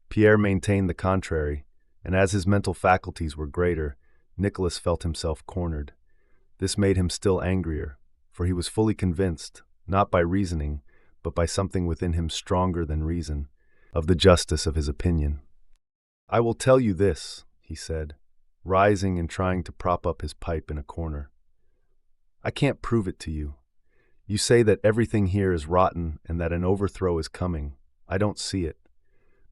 Pierre maintained the contrary, and as his mental faculties were greater, Nicholas felt himself cornered. This made him still angrier, for he was fully convinced, not by reasoning, but by something within him stronger than reason, of the justice of his opinion. I will tell you this, he said, rising and trying to prop up his pipe in a corner. I can't prove it to you. You say that everything here is rotten and that an overthrow is coming. I don't see it.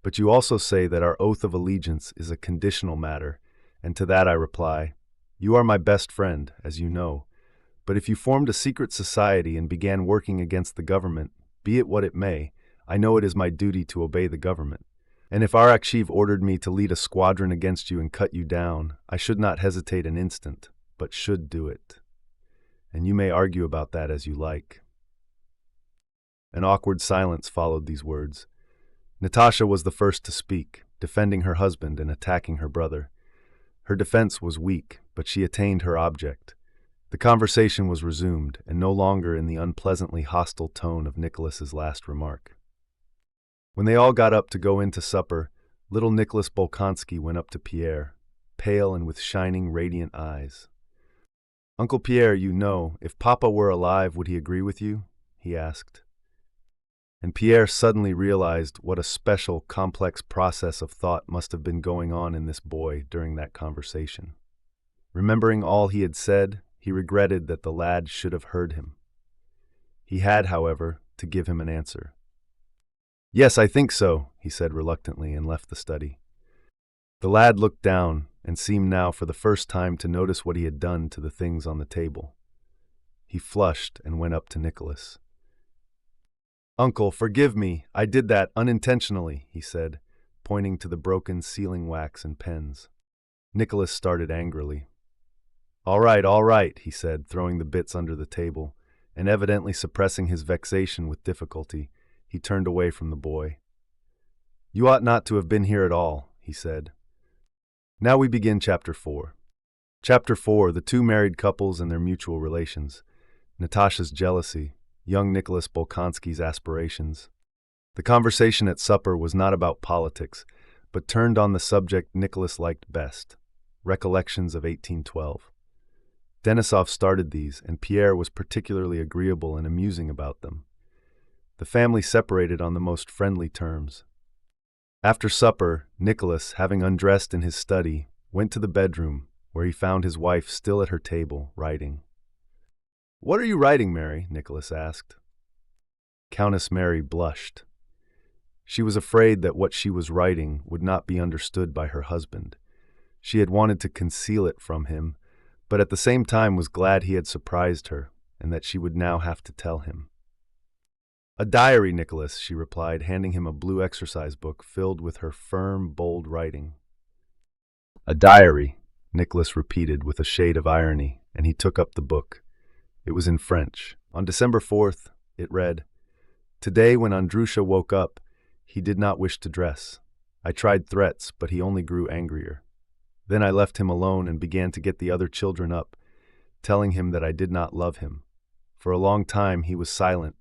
But you also say that our oath of allegiance is a conditional matter, and to that I reply, you are my best friend, as you know, but if you formed a secret society and began working against the government, be it what it may, I know it is my duty to obey the government. And if Arakchev ordered me to lead a squadron against you and cut you down, I should not hesitate an instant, but should do it. And you may argue about that as you like." An awkward silence followed these words. Natasha was the first to speak, defending her husband and attacking her brother. Her defense was weak, but she attained her object. The conversation was resumed, and no longer in the unpleasantly hostile tone of Nicholas's last remark. When they all got up to go in to supper, little Nicholas Bolkonsky went up to Pierre, pale and with shining, radiant eyes. "Uncle Pierre, you know, if Papa were alive, would he agree with you?" he asked. And Pierre suddenly realized what a special, complex process of thought must have been going on in this boy during that conversation. Remembering all he had said, he regretted that the lad should have heard him. He had, however, to give him an answer. "Yes, I think so," he said reluctantly and left the study. The lad looked down and seemed now for the first time to notice what he had done to the things on the table. He flushed and went up to Nicholas. "Uncle, forgive me, I did that unintentionally," he said, pointing to the broken sealing wax and pens. Nicholas started angrily. All right, he said, throwing the bits under the table, and evidently suppressing his vexation with difficulty, he turned away from the boy. "You ought not to have been here at all," he said. Now we begin Chapter 4. Chapter 4, the two married couples and their mutual relations. Natasha's jealousy, young Nicholas Bolkonsky's aspirations. The conversation at supper was not about politics, but turned on the subject Nicholas liked best, recollections of 1812. Denisov started these, and Pierre was particularly agreeable and amusing about them. The family separated on the most friendly terms. After supper, Nicholas, having undressed in his study, went to the bedroom, where he found his wife still at her table, writing. "What are you writing, Mary?" Nicholas asked. Countess Mary blushed. She was afraid that what she was writing would not be understood by her husband. She had wanted to conceal it from him, but at the same time was glad he had surprised her, and that she would now have to tell him. "A diary, Nicholas," she replied, handing him a blue exercise book filled with her firm, bold writing. "A diary," Nicholas repeated with a shade of irony, and he took up the book. It was in French. On December 4th, it read, "Today when Andrusha woke up, he did not wish to dress. I tried threats, but he only grew angrier. Then I left him alone and began to get the other children up, telling him that I did not love him. For a long time he was silent.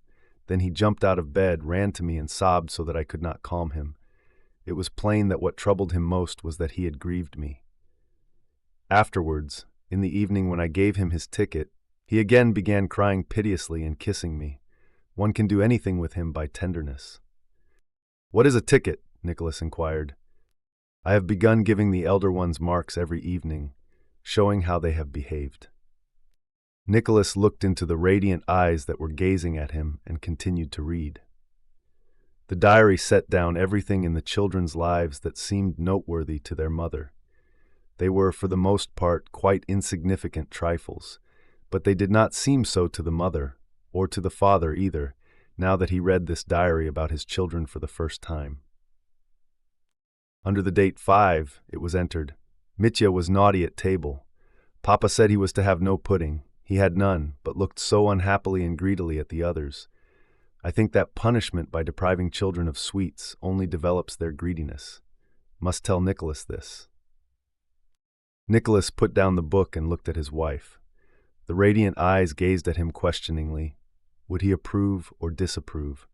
Then he jumped out of bed, ran to me, and sobbed so that I could not calm him. It was plain that what troubled him most was that he had grieved me. Afterwards, in the evening when I gave him his ticket, he again began crying piteously and kissing me. One can do anything with him by tenderness." "What is a ticket?" Nicholas inquired. "I have begun giving the elder ones marks every evening, showing how they have behaved." Nicholas looked into the radiant eyes that were gazing at him and continued to read. The diary set down everything in the children's lives that seemed noteworthy to their mother. They were, for the most part, quite insignificant trifles, but they did not seem so to the mother, or to the father either, now that he read this diary about his children for the first time. Under the date 5, it was entered, "Mitya was naughty at table. Papa said he was to have no pudding. He had none, but looked so unhappily and greedily at the others. I think that punishment by depriving children of sweets only develops their greediness. Must tell Nicholas this." Nicholas put down the book and looked at his wife. The radiant eyes gazed at him questioningly. Would he approve or disapprove?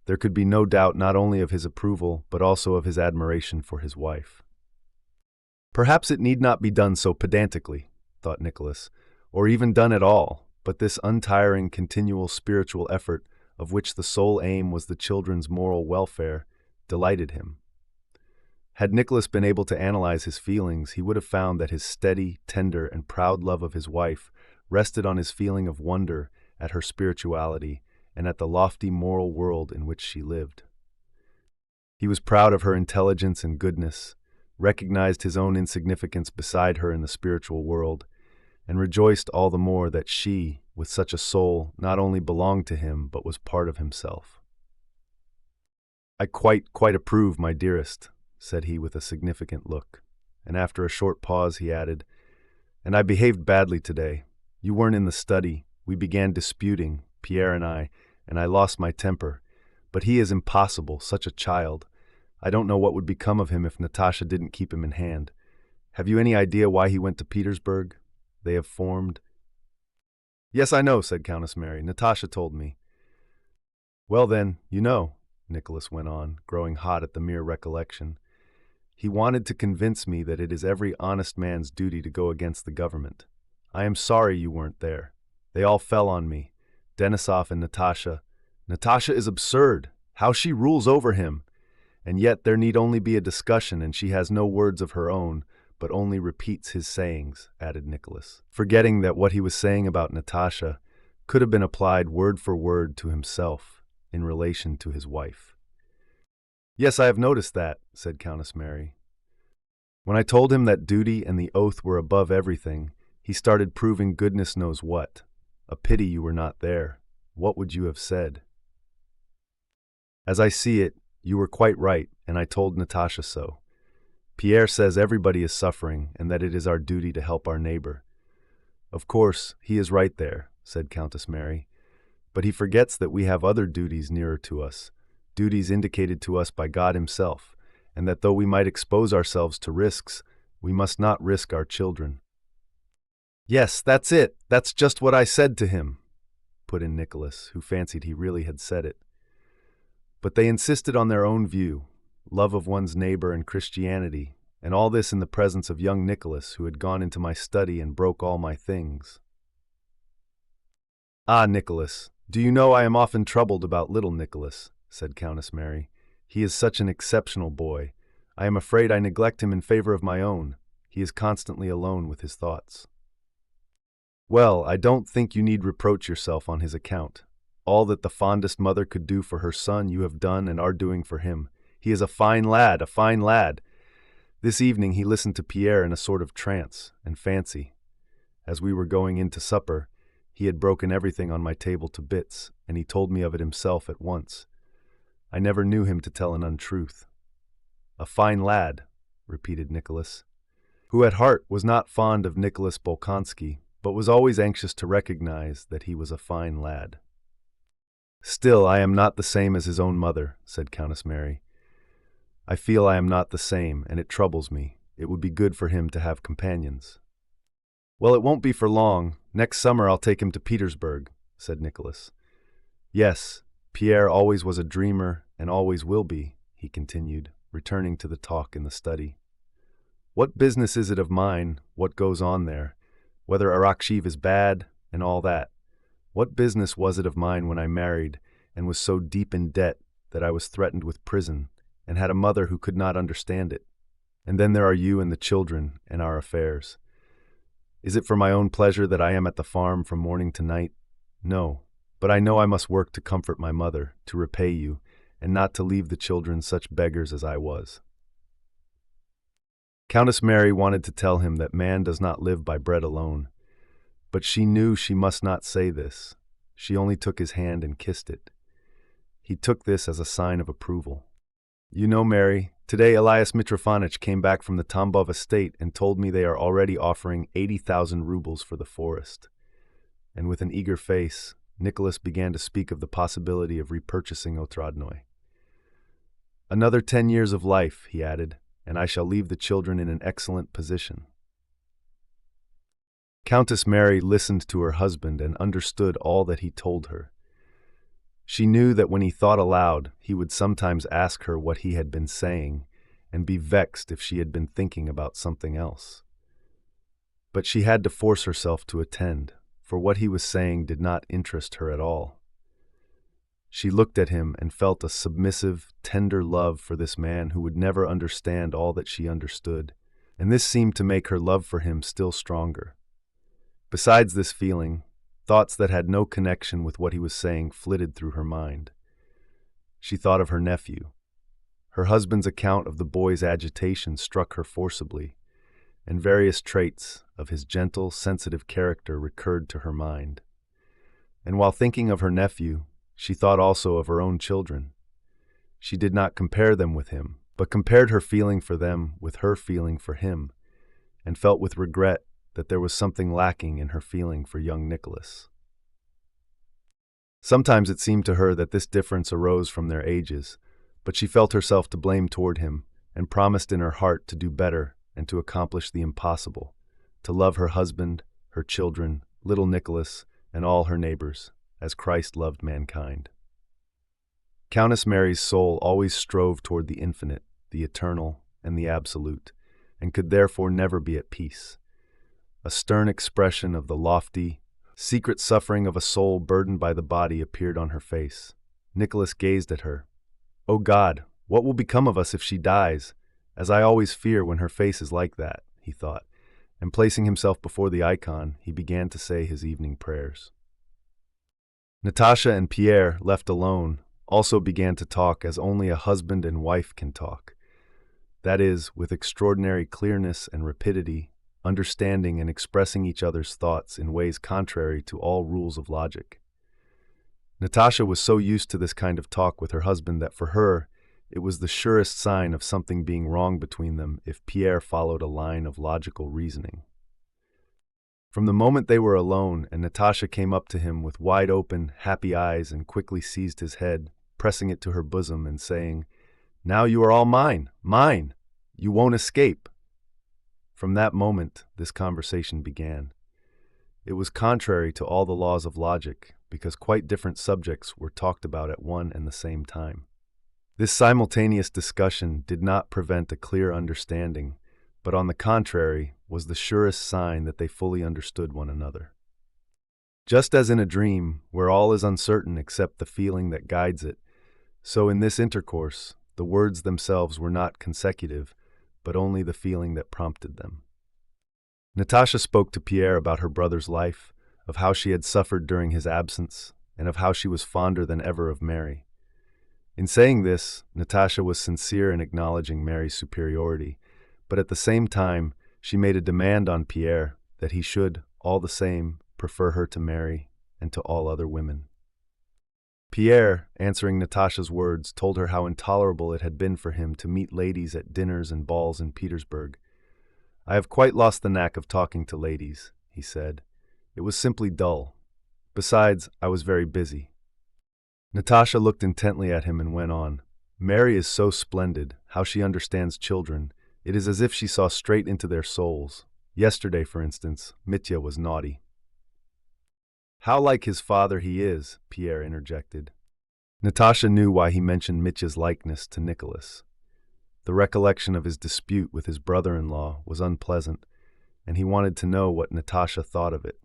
There could be no doubt not only of his approval, but also of his admiration for his wife. Perhaps it need not be done so pedantically, thought Nicholas, or even done at all, but this untiring, continual spiritual effort, of which the sole aim was the children's moral welfare, delighted him. Had Nicholas been able to analyze his feelings, he would have found that his steady, tender, and proud love of his wife rested on his feeling of wonder at her spirituality and at the lofty moral world in which she lived. He was proud of her intelligence and goodness, recognized his own insignificance beside her in the spiritual world, and rejoiced all the more that she, with such a soul, not only belonged to him but was part of himself. I quite approve, my dearest, said he with a significant look. And after a short pause, he added, and I behaved badly today. You weren't in the study. We began disputing, Pierre and I lost my temper. But he is impossible, such a child. I don't know what would become of him if Natasha didn't keep him in hand. Have you any idea why he went to Petersburg? They have formed... Yes, I know, said Countess Mary. Natasha told me. Well then, you know, Nicholas went on, growing hot at the mere recollection. He wanted to convince me that it is every honest man's duty to go against the government. I am sorry you weren't there. They all fell on me. Denisov and Natasha. Natasha is absurd. How she rules over him. And yet there need only be a discussion, and she has no words of her own, but only repeats his sayings, added Nicholas, forgetting that what he was saying about Natasha could have been applied word for word to himself in relation to his wife. Yes, I have noticed that, said Countess Mary. When I told him that duty and the oath were above everything, he started proving goodness knows what. A pity you were not there. What would you have said? As I see it, you were quite right, and I told Natasha so. Pierre says everybody is suffering and that it is our duty to help our neighbor. Of course, he is right there, said Countess Mary, but he forgets that we have other duties nearer to us, duties indicated to us by God himself, and that though we might expose ourselves to risks, we must not risk our children. Yes, that's it. That's just what I said to him, put in Nicholas, who fancied he really had said it. But they insisted on their own view, love of one's neighbor and Christianity, and all this in the presence of young Nicholas, who had gone into my study and broke all my things. Ah, Nicholas, do you know I am often troubled about little Nicholas, said Countess Mary. He is such an exceptional boy. I am afraid I neglect him in favor of my own. He is constantly alone with his thoughts. Well, I don't think you need reproach yourself on his account. All that the fondest mother could do for her son you have done and are doing for him. He is a fine lad, a fine lad. This evening he listened to Pierre in a sort of trance and fancy. As we were going in to supper, he had broken everything on my table to bits, and he told me of it himself at once. I never knew him to tell an untruth. A fine lad, repeated Nicholas, who at heart was not fond of Nicholas Bolkonsky, but was always anxious to recognize that he was a fine lad. Still, I am not the same as his own mother, said Countess Mary. I feel I am not the same, and it troubles me. It would be good for him to have companions. Well, it won't be for long. Next summer I'll take him to Petersburg, said Nicholas. Yes, Pierre always was a dreamer and always will be, he continued, returning to the talk in the study. What business is it of mine, what goes on there, whether Arakshiv is bad and all that? What business was it of mine when I married and was so deep in debt that I was threatened with prison and had a mother who could not understand it? And then there are you and the children and our affairs. Is it for my own pleasure that I am at the farm from morning to night? No, but I know I must work to comfort my mother, to repay you, and not to leave the children such beggars as I was. Countess Mary wanted to tell him that man does not live by bread alone, but she knew she must not say this. She only took his hand and kissed it. He took this as a sign of approval. You know, Mary, today Elias Mitrofanich came back from the Tambov estate and told me they are already offering 80,000 rubles for the forest. And with an eager face, Nicholas began to speak of the possibility of repurchasing Otradnoy. Another 10 years of life, he added, and I shall leave the children in an excellent position. Countess Mary listened to her husband and understood all that he told her. She knew that when he thought aloud, he would sometimes ask her what he had been saying and be vexed if she had been thinking about something else. But she had to force herself to attend, for what he was saying did not interest her at all. She looked at him and felt a submissive, tender love for this man who would never understand all that she understood, and this seemed to make her love for him still stronger. Besides this feeling, thoughts that had no connection with what he was saying flitted through her mind. She thought of her nephew. Her husband's account of the boy's agitation struck her forcibly, and various traits of his gentle, sensitive character recurred to her mind. And while thinking of her nephew, she thought also of her own children. She did not compare them with him, but compared her feeling for them with her feeling for him, and felt with regret that there was something lacking in her feeling for young Nicholas. Sometimes it seemed to her that this difference arose from their ages, but she felt herself to blame toward him, and promised in her heart to do better and to accomplish the impossible, to love her husband, her children, little Nicholas, and all her neighbors, as Christ loved mankind. Countess Mary's soul always strove toward the infinite, the eternal, and the absolute, and could therefore never be at peace. A stern expression of the lofty, secret suffering of a soul burdened by the body appeared on her face. Nicholas gazed at her. "O God, what will become of us if she dies? As I always fear when her face is like that," he thought, and placing himself before the icon, he began to say his evening prayers. Natasha and Pierre, left alone, also began to talk as only a husband and wife can talk. That is, with extraordinary clearness and rapidity, understanding and expressing each other's thoughts in ways contrary to all rules of logic. Natasha was so used to this kind of talk with her husband that for her, it was the surest sign of something being wrong between them if Pierre followed a line of logical reasoning. From the moment they were alone and Natasha came up to him with wide-open, happy eyes and quickly seized his head, pressing it to her bosom and saying, "Now you are all mine, mine! You won't escape!" From that moment, this conversation began. It was contrary to all the laws of logic, because quite different subjects were talked about at one and the same time. This simultaneous discussion did not prevent a clear understanding, but on the contrary, was the surest sign that they fully understood one another. Just as in a dream, where all is uncertain except the feeling that guides it, so in this intercourse, the words themselves were not consecutive, but only the feeling that prompted them. Natasha spoke to Pierre about her brother's life, of how she had suffered during his absence, and of how she was fonder than ever of Mary. In saying this, Natasha was sincere in acknowledging Mary's superiority, but at the same time, she made a demand on Pierre that he should, all the same, prefer her to Mary and to all other women. Pierre, answering Natasha's words, told her how intolerable it had been for him to meet ladies at dinners and balls in Petersburg. "I have quite lost the knack of talking to ladies," he said. "It was simply dull. Besides, I was very busy." Natasha looked intently at him and went on. "Mary is so splendid, how she understands children. It is as if she saw straight into their souls. Yesterday, for instance, Mitya was naughty." "How like his father he is," Pierre interjected. Natasha knew why he mentioned Mitya's likeness to Nicholas. The recollection of his dispute with his brother-in-law was unpleasant, and he wanted to know what Natasha thought of it.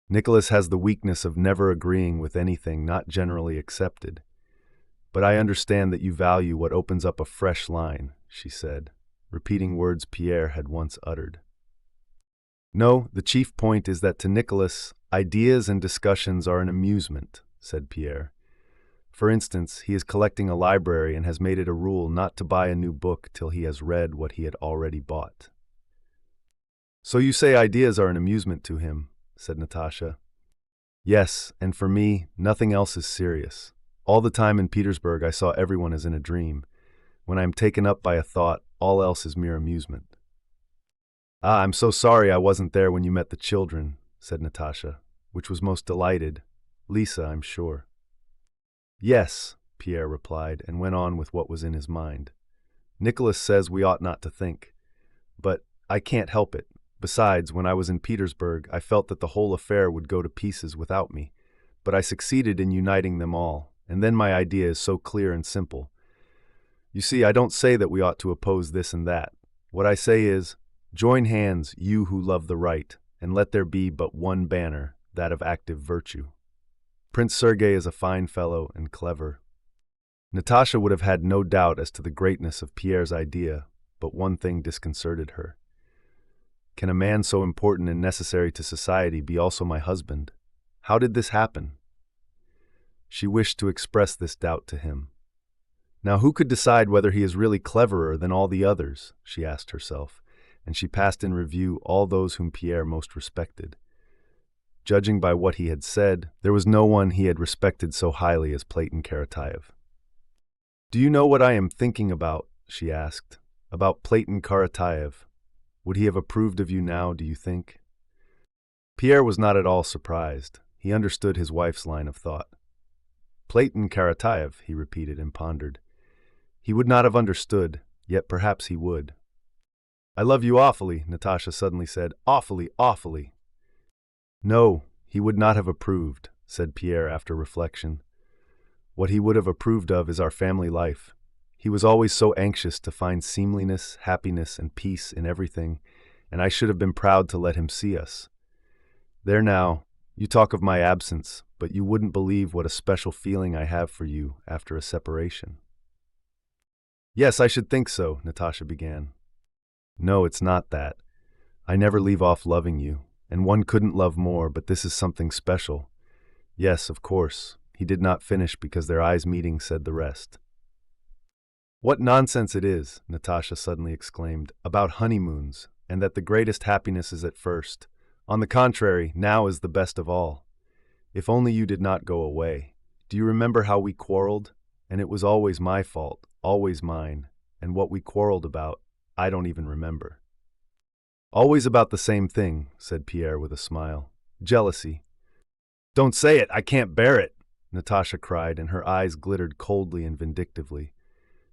"Nicholas has the weakness of never agreeing with anything not generally accepted. But I understand that you value what opens up a fresh line," she said, repeating words Pierre had once uttered. "No, the chief point is that to Nicholas, ideas and discussions are an amusement," said Pierre. "For instance, he is collecting a library and has made it a rule not to buy a new book till he has read what he had already bought." "So you say ideas are an amusement to him," said Natasha. "Yes, and for me, nothing else is serious. All the time in Petersburg I saw everyone as in a dream. When I am taken up by a thought, all else is mere amusement." "Ah, I'm so sorry I wasn't there when you met the children," said Natasha, which was most delighted. "Lisa, I'm sure." "Yes," Pierre replied, and went on with what was in his mind. "Nicholas says we ought not to think. But I can't help it. Besides, when I was in Petersburg, I felt that the whole affair would go to pieces without me. But I succeeded in uniting them all, and then my idea is so clear and simple. You see, I don't say that we ought to oppose this and that. What I say is, join hands, you who love the right, and let there be but one banner, that of active virtue. Prince Sergei is a fine fellow and clever." Natasha would have had no doubt as to the greatness of Pierre's idea, but one thing disconcerted her. Can a man so important and necessary to society be also my husband? How did this happen? She wished to express this doubt to him. Now who could decide whether he is really cleverer than all the others, she asked herself, and she passed in review all those whom Pierre most respected. Judging by what he had said, there was no one he had respected so highly as Platon Karatayev. Do you know what I am thinking about? She asked. About Platon Karatayev. Would he have approved of you now, do you think? Pierre was not at all surprised. He understood his wife's line of thought. Platon Karatayev, he repeated and pondered. He would not have understood, yet perhaps he would. I love you awfully, Natasha suddenly said. Awfully, awfully. No, he would not have approved, said Pierre after reflection. What he would have approved of is our family life. He was always so anxious to find seemliness, happiness, and peace in everything, and I should have been proud to let him see us. There now, you talk of my absence, but you wouldn't believe what a special feeling I have for you after a separation. Yes, I should think so, Natasha began. No, it's not that. I never leave off loving you, and one couldn't love more, but this is something special. Yes, of course. He did not finish because their eyes meeting said the rest. What nonsense it is, Natasha suddenly exclaimed, about honeymoons, and that the greatest happiness is at first. On the contrary, now is the best of all. If only you did not go away. Do you remember how we quarreled? And it was always my fault, always mine, and what we quarreled about, I don't even remember. Always about the same thing, said Pierre with a smile. Jealousy. Don't say it, I can't bear it, Natasha cried, and her eyes glittered coldly and vindictively.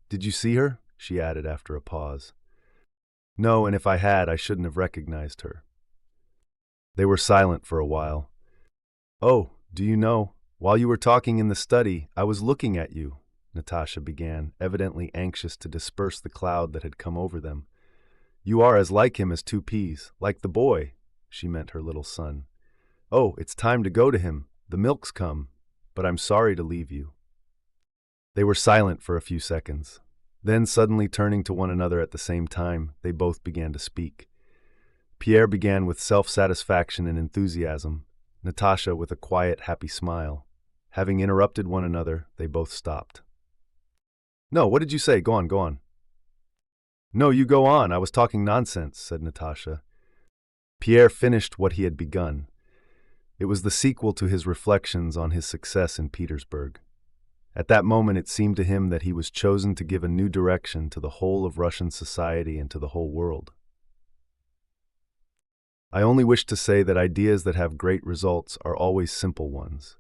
Did you see her? She added after a pause. No, and if I had, I shouldn't have recognized her. They were silent for a while. Oh, do you know, while you were talking in the study, I was looking at you, Natasha began, evidently anxious to disperse the cloud that had come over them. You are as like him as two peas, like the boy, she meant her little son. Oh, it's time to go to him, the milk's come, but I'm sorry to leave you. They were silent for a few seconds. Then, suddenly turning to one another at the same time, they both began to speak. Pierre began with self-satisfaction and enthusiasm, Natasha with a quiet, happy smile. Having interrupted one another, they both stopped. No, what did you say? Go on, go on. No, you go on. I was talking nonsense, said Natasha. Pierre finished what he had begun. It was the sequel to his reflections on his success in Petersburg. At that moment it seemed to him that he was chosen to give a new direction to the whole of Russian society and to the whole world. I only wish to say that ideas that have great results are always simple ones.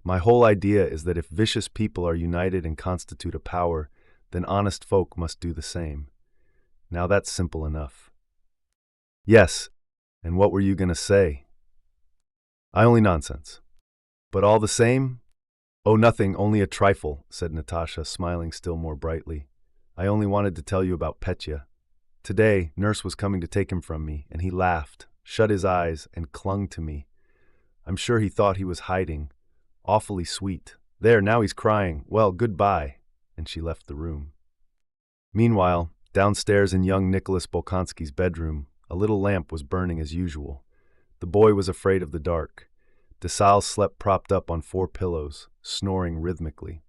My whole idea is that if vicious people are united and constitute a power, then honest folk must do the same. Now that's simple enough. Yes, and what were you going to say? I only nonsense. But all the same? Oh, nothing, only a trifle, said Natasha, smiling still more brightly. I only wanted to tell you about Petya. Today, Nurse was coming to take him from me, and he laughed, shut his eyes, and clung to me. I'm sure he thought he was hiding. Awfully sweet. There, now he's crying. Well, goodbye. And she left the room. Meanwhile, downstairs in young Nicholas Bolkonsky's bedroom, a little lamp was burning as usual. The boy was afraid of the dark. Dessalles slept propped up on 4 pillows, snoring rhythmically.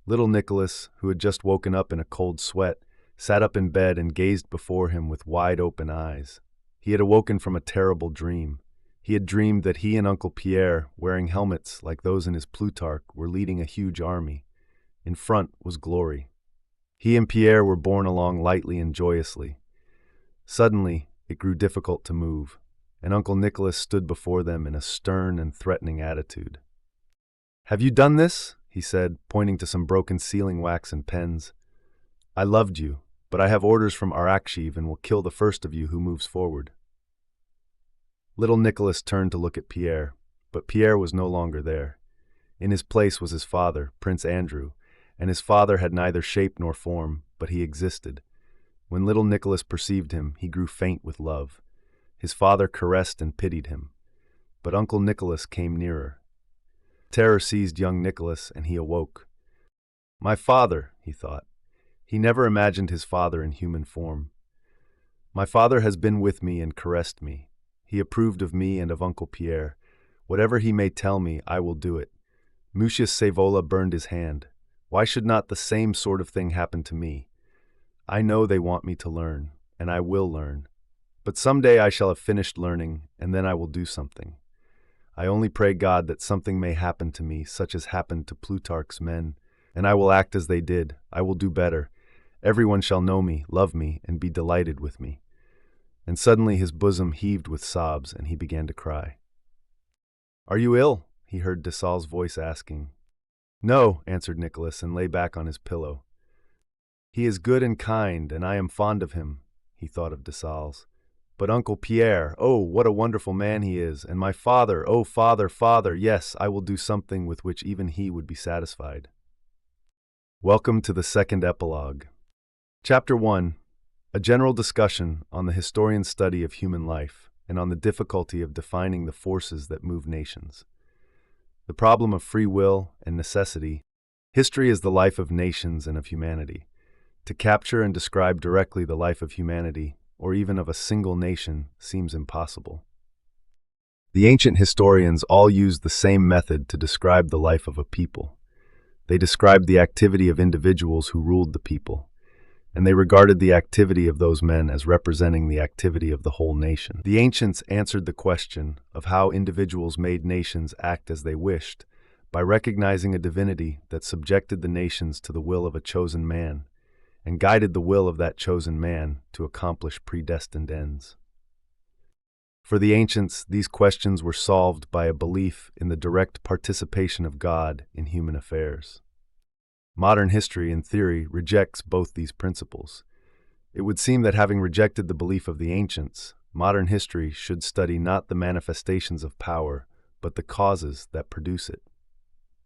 Little Nicholas, who had just woken up in a cold sweat, sat up in bed and gazed before him with wide-open eyes. He had awoken from a terrible dream. He had dreamed that he and Uncle Pierre, wearing helmets like those in his Plutarch, were leading a huge army. In front was glory. He and Pierre were borne along lightly and joyously. Suddenly, it grew difficult to move, and Uncle Nicholas stood before them in a stern and threatening attitude. Have you done this? He said, pointing to some broken sealing wax and pens. I loved you, but I have orders from Arakshiv and will kill the first of you who moves forward. Little Nicholas turned to look at Pierre, but Pierre was no longer there. In his place was his father, Prince Andrew, and his father had neither shape nor form, but he existed. When little Nicholas perceived him, he grew faint with love. His father caressed and pitied him. But Uncle Nicholas came nearer. Terror seized young Nicholas, and he awoke. My father, he thought. He never imagined his father in human form. My father has been with me and caressed me. He approved of me and of Uncle Pierre. Whatever he may tell me, I will do it. Mucius Savola burned his hand. Why should not the same sort of thing happen to me? I know they want me to learn, and I will learn. But someday I shall have finished learning, and then I will do something. I only pray God that something may happen to me, such as happened to Plutarch's men, And I will act as they did. I will do better. Everyone shall know me, love me, and be delighted with me. And suddenly his bosom heaved with sobs, and he began to cry. Are you ill? He heard de Saulles' voice asking. No, answered Nicholas, and lay back on his pillow. He is good and kind, and I am fond of him, he thought of de Saulles. But Uncle Pierre, oh, what a wonderful man he is, and my father, oh, father, father, yes, I will do something with which even he would be satisfied. Welcome to the second epilogue. Chapter 1. A general discussion on the historian's study of human life and on the difficulty of defining the forces that move nations. The problem of free will and necessity. History is the life of nations and of humanity. To capture and describe directly the life of humanity, or even of a single nation, seems impossible. The ancient historians all used the same method to describe the life of a people. They described the activity of individuals who ruled the people, and they regarded the activity of those men as representing the activity of the whole nation. The ancients answered the question of how individuals made nations act as they wished by recognizing a divinity that subjected the nations to the will of a chosen man and guided the will of that chosen man to accomplish predestined ends. For the ancients, these questions were solved by a belief in the direct participation of God in human affairs. Modern history, in theory, rejects both these principles. It would seem that having rejected the belief of the ancients, modern history should study not the manifestations of power, but the causes that produce it.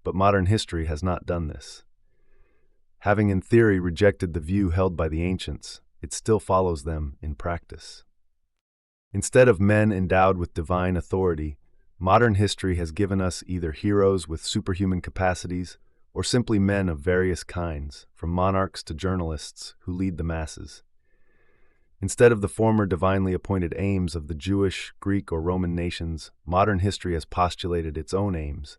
But modern history has not done this. Having in theory rejected the view held by the ancients, it still follows them in practice. Instead of men endowed with divine authority, modern history has given us either heroes with superhuman capacities or simply men of various kinds, from monarchs to journalists, who lead the masses. Instead of the former divinely appointed aims of the Jewish, Greek, or Roman nations, modern history has postulated its own aims: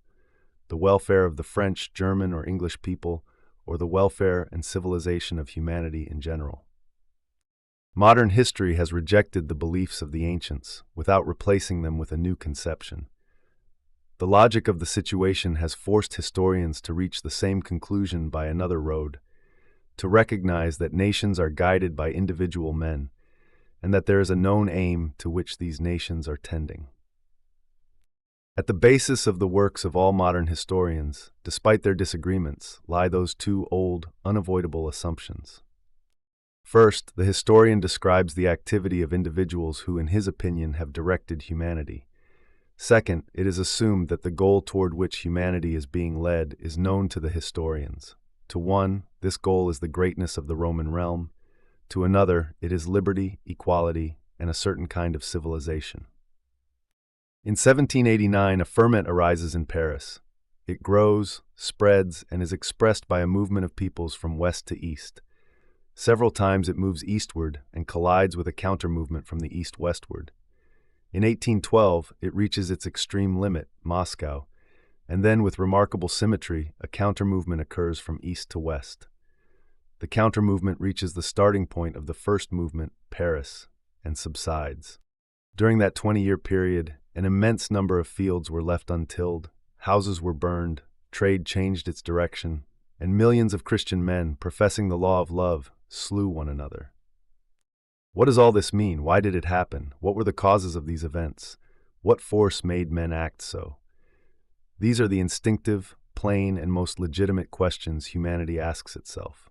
the welfare of the French, German, or English people, or the welfare and civilization of humanity in general. Modern history has rejected the beliefs of the ancients without replacing them with a new conception. The logic of the situation has forced historians to reach the same conclusion by another road, to recognize that nations are guided by individual men, and that there is a known aim to which these nations are tending. At the basis of the works of all modern historians, despite their disagreements, lie those two old, unavoidable assumptions. First, the historian describes the activity of individuals who, in his opinion, have directed humanity. Second, it is assumed that the goal toward which humanity is being led is known to the historians. To one, this goal is the greatness of the Roman realm. To another, it is liberty, equality, and a certain kind of civilization. In 1789, a ferment arises in Paris. It grows, spreads, and is expressed by a movement of peoples from west to east. Several times it moves eastward and collides with a counter-movement from the east-westward. In 1812, it reaches its extreme limit, Moscow, and then with remarkable symmetry, a counter-movement occurs from east to west. The counter-movement reaches the starting point of the first movement, Paris, and subsides. During that 20-year period, an immense number of fields were left untilled, houses were burned, trade changed its direction, and millions of Christian men, professing the law of love, slew one another. What does all this mean? Why did it happen? What were the causes of these events? What force made men act so? These are the instinctive, plain, and most legitimate questions humanity asks itself.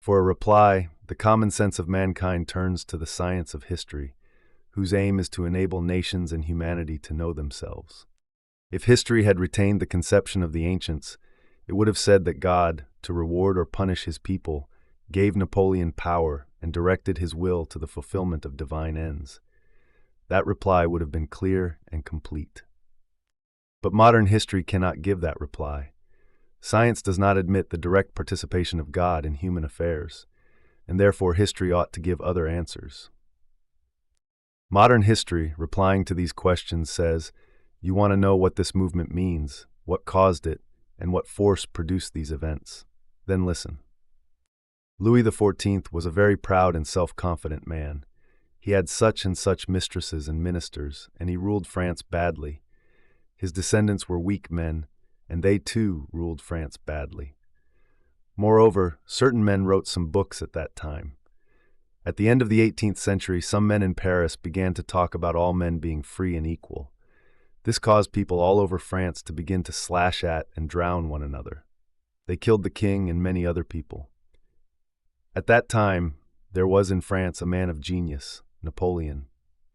For a reply, the common sense of mankind turns to the science of history, whose aim is to enable nations and humanity to know themselves. If history had retained the conception of the ancients, it would have said that God, to reward or punish his people, gave Napoleon power and directed his will to the fulfillment of divine ends. That reply would have been clear and complete. But modern history cannot give that reply. Science does not admit the direct participation of God in human affairs, and therefore history ought to give other answers. Modern history, replying to these questions, says, you want to know what this movement means, what caused it, and what force produced these events. Then listen. Louis XIV was a very proud and self-confident man. He had such and such mistresses and ministers, and he ruled France badly. His descendants were weak men, and they too ruled France badly. Moreover, certain men wrote some books at that time. At the end of the 18th century, some men in Paris began to talk about all men being free and equal. This caused people all over France to begin to slash at and drown one another. They killed the king and many other people. At that time, there was in France a man of genius, Napoleon.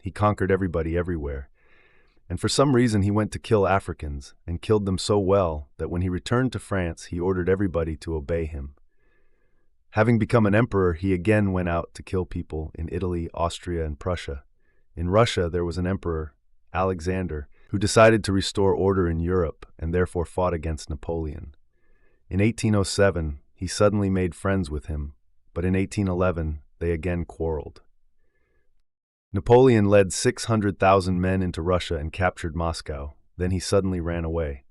He conquered everybody everywhere. And for some reason he went to kill Africans, and killed them so well that when he returned to France he ordered everybody to obey him. Having become an emperor, he again went out to kill people in Italy, Austria, and Prussia. In Russia there was an emperor, Alexander, who decided to restore order in Europe and therefore fought against Napoleon. In 1807 he suddenly made friends with him, but in 1811 they again quarreled. Napoleon led 600,000 men into Russia and captured Moscow. Then he suddenly ran away,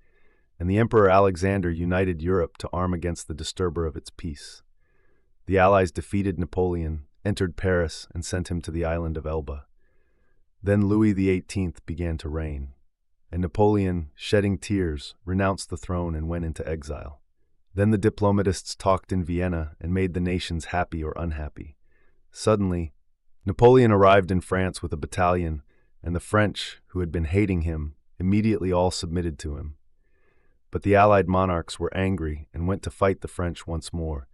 and the Emperor Alexander united Europe to arm against the disturber of its peace. The Allies defeated Napoleon, entered Paris, and sent him to the island of Elba. Then Louis XVIII began to reign, and Napoleon, shedding tears, renounced the throne and went into exile. Then the diplomatists talked in Vienna and made the nations happy or unhappy. Suddenly, Napoleon arrived in France with a battalion, and the French, who had been hating him, immediately all submitted to him. But the Allied monarchs were angry and went to fight the French once more.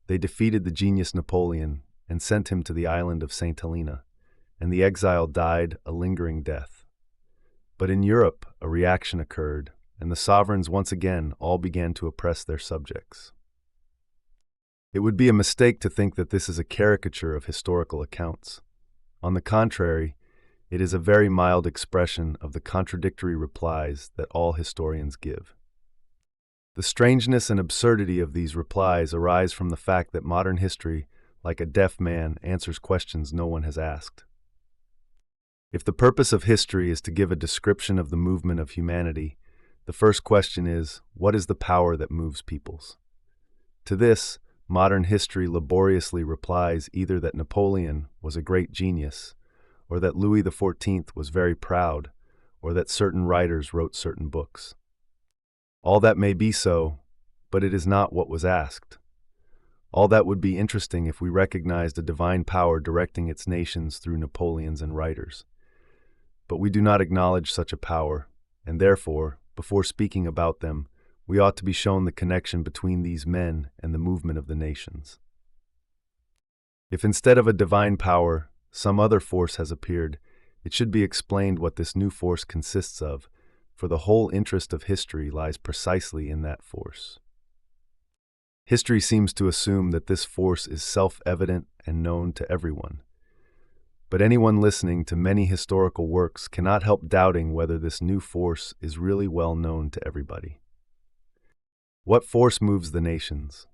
They defeated the genius Napoleon and sent him to the island of St. Helena, and the exile died a lingering death. But in Europe, a reaction occurred, and the sovereigns once again all began to oppress their subjects. It would be a mistake to think that this is a caricature of historical accounts. On the contrary, it is a very mild expression of the contradictory replies that all historians give. The strangeness and absurdity of these replies arise from the fact that modern history, like a deaf man, answers questions no one has asked. If the purpose of history is to give a description of the movement of humanity, the first question is, what is the power that moves peoples? To this, modern history laboriously replies either that Napoleon was a great genius, or that Louis XIV was very proud, or that certain writers wrote certain books. All that may be so, but it is not what was asked. All that would be interesting if we recognized a divine power directing its nations through Napoleons and writers. But we do not acknowledge such a power, and therefore, before speaking about them, we ought to be shown the connection between these men and the movement of the nations. If instead of a divine power, some other force has appeared, it should be explained what this new force consists of, for the whole interest of history lies precisely in that force. History seems to assume that this force is self-evident and known to everyone. But anyone listening to many historical works cannot help doubting whether this new force is really well known to everybody. What force moves the nations?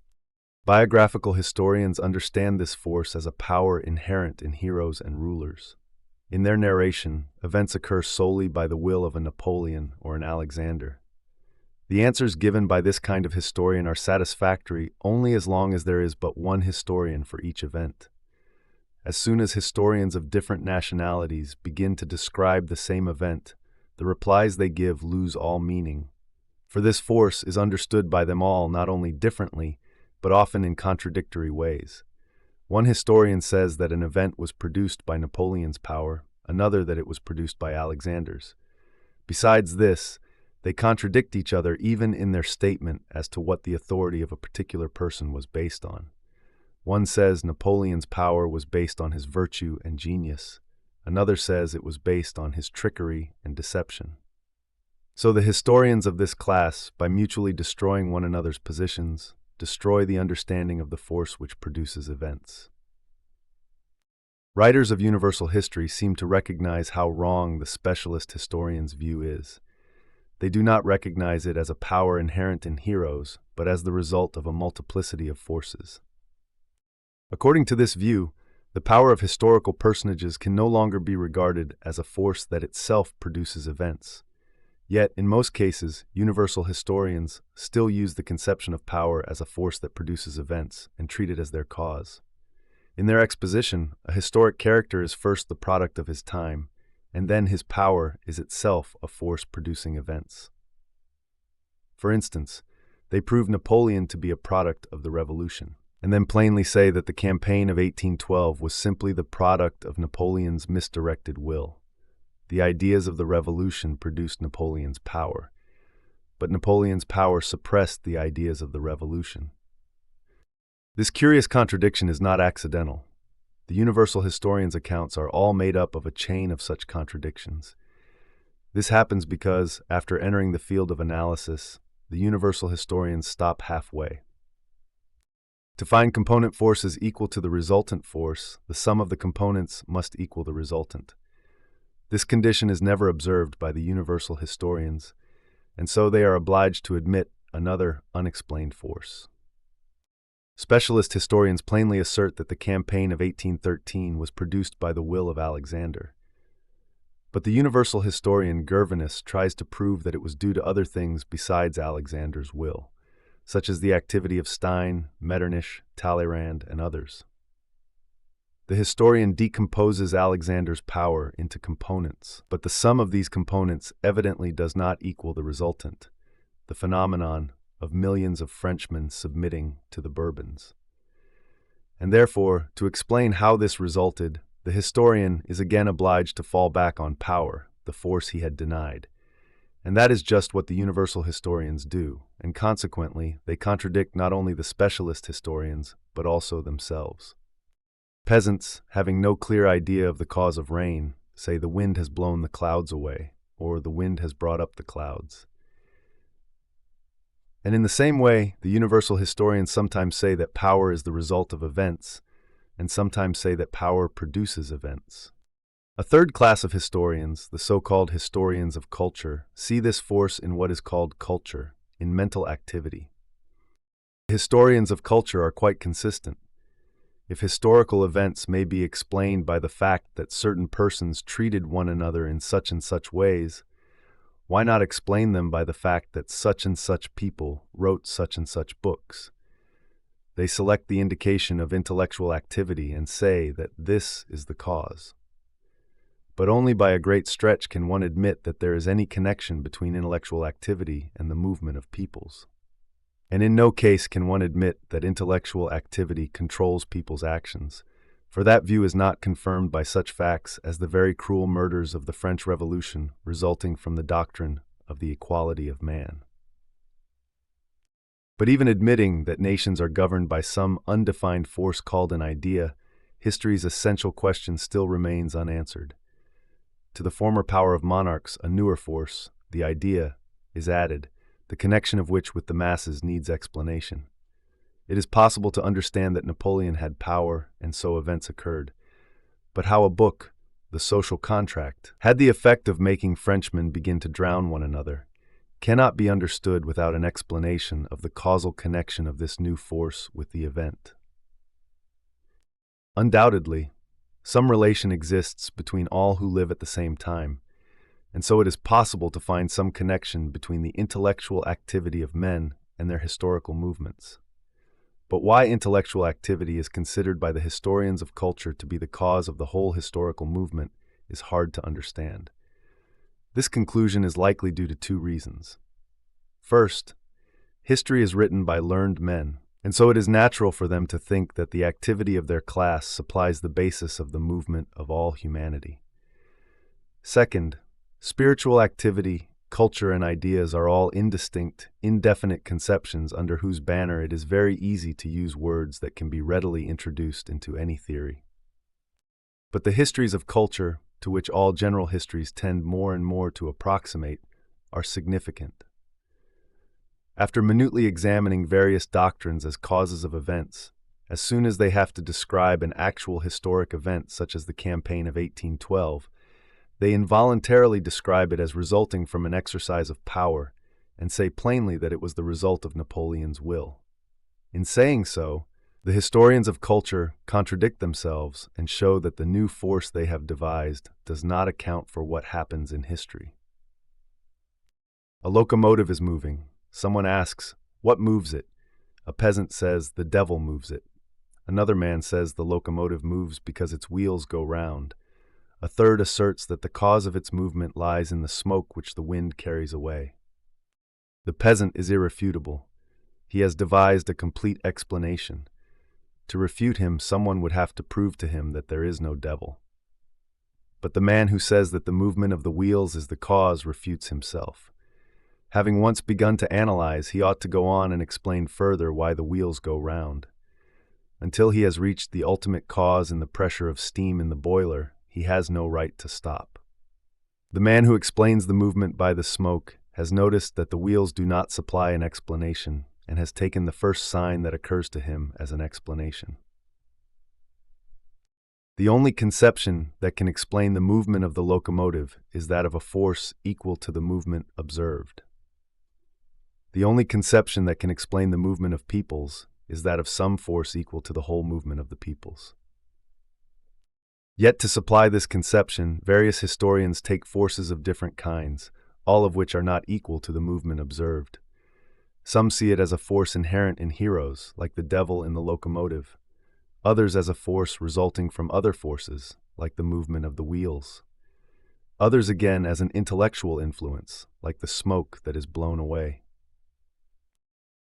Biographical historians understand this force as a power inherent in heroes and rulers. In their narration, events occur solely by the will of a Napoleon or an Alexander. The answers given by this kind of historian are satisfactory only as long as there is but one historian for each event. As soon as historians of different nationalities begin to describe the same event, the replies they give lose all meaning. For this force is understood by them all not only differently, but often in contradictory ways. One historian says that an event was produced by Napoleon's power, another that it was produced by Alexander's. Besides this, they contradict each other even in their statement as to what the authority of a particular person was based on. One says Napoleon's power was based on his virtue and genius. Another says it was based on his trickery and deception. So the historians of this class, by mutually destroying one another's positions, destroy the understanding of the force which produces events. Writers of universal history seem to recognize how wrong the specialist historian's view is. They do not recognize it as a power inherent in heroes, but as the result of a multiplicity of forces. According to this view, the power of historical personages can no longer be regarded as a force that itself produces events. Yet, in most cases, universal historians still use the conception of power as a force that produces events and treat it as their cause. In their exposition, a historic character is first the product of his time, and then his power is itself a force producing events. For instance, They prove Napoleon to be a product of the revolution, and then plainly say that the campaign of 1812 was simply the product of Napoleon's misdirected will. The ideas of the revolution produced Napoleon's power, but Napoleon's power suppressed the ideas of the revolution. This curious contradiction is not accidental. The universal historian's accounts are all made up of a chain of such contradictions. This happens because, after entering the field of analysis, the universal historians stop halfway. To find component forces equal to the resultant force, the sum of the components must equal the resultant. This condition is never observed by the universal historians, and so they are obliged to admit another unexplained force. Specialist historians plainly assert that the campaign of 1813 was produced by the will of Alexander. But the universal historian Gervinus tries to prove that it was due to other things besides Alexander's will, such as the activity of Stein, Metternich, Talleyrand, and others. The historian decomposes Alexander's power into components, but the sum of these components evidently does not equal the resultant, the phenomenon of millions of Frenchmen submitting to the Bourbons. And therefore, to explain how this resulted, the historian is again obliged to fall back on power, the force he had denied. And that is just what the universal historians do, and consequently, they contradict not only the specialist historians, but also themselves. Peasants, having no clear idea of the cause of rain, say the wind has blown the clouds away, or the wind has brought up the clouds. And in the same way, the universal historians sometimes say that power is the result of events, and sometimes say that power produces events. A third class of historians, the so-called historians of culture, see this force in what is called culture, in mental activity. Historians of culture are quite consistent. If historical events may be explained by the fact that certain persons treated one another in such and such ways, why not explain them by the fact that such and such people wrote such and such books? They select the indication of intellectual activity and say that this is the cause. But only by a great stretch can one admit that there is any connection between intellectual activity and the movement of peoples. And in no case can one admit that intellectual activity controls people's actions, for that view is not confirmed by such facts as the very cruel murders of the French Revolution resulting from the doctrine of the equality of man. But even admitting that nations are governed by some undefined force called an idea, history's essential question still remains unanswered. To the former power of monarchs, a newer force, the idea, is added, the connection of which with the masses needs explanation. It is possible to understand that Napoleon had power, and so events occurred. But how a book, the social contract, had the effect of making Frenchmen begin to drown one another, cannot be understood without an explanation of the causal connection of this new force with the event. Undoubtedly, some relation exists between all who live at the same time, and so it is possible to find some connection between the intellectual activity of men and their historical movements. But why intellectual activity is considered by the historians of culture to be the cause of the whole historical movement is hard to understand. This conclusion is likely due to two reasons. First, history is written by learned men, and so it is natural for them to think that the activity of their class supplies the basis of the movement of all humanity. Second, spiritual activity, culture, and ideas are all indistinct, indefinite conceptions under whose banner it is very easy to use words that can be readily introduced into any theory. But the histories of culture, to which all general histories tend more and more to approximate, are significant. After minutely examining various doctrines as causes of events, as soon as they have to describe an actual historic event such as the campaign of 1812, they involuntarily describe it as resulting from an exercise of power and say plainly that it was the result of Napoleon's will. In saying so, the historians of culture contradict themselves and show that the new force they have devised does not account for what happens in history. A locomotive is moving. Someone asks, "What moves it?" A peasant says, "The devil moves it." Another man says the locomotive moves because its wheels go round. A third asserts that the cause of its movement lies in the smoke which the wind carries away. The peasant is irrefutable. He has devised a complete explanation. To refute him, someone would have to prove to him that there is no devil. But the man who says that the movement of the wheels is the cause refutes himself. Having once begun to analyze, he ought to go on and explain further why the wheels go round. Until he has reached the ultimate cause in the pressure of steam in the boiler, he has no right to stop. The man who explains the movement by the smoke has noticed that the wheels do not supply an explanation and has taken the first sign that occurs to him as an explanation. The only conception that can explain the movement of the locomotive is that of a force equal to the movement observed. The only conception that can explain the movement of peoples is that of some force equal to the whole movement of the peoples. Yet to supply this conception, various historians take forces of different kinds, all of which are not equal to the movement observed. Some see it as a force inherent in heroes, like the devil in the locomotive. Others as a force resulting from other forces, like the movement of the wheels. Others again as an intellectual influence, like the smoke that is blown away.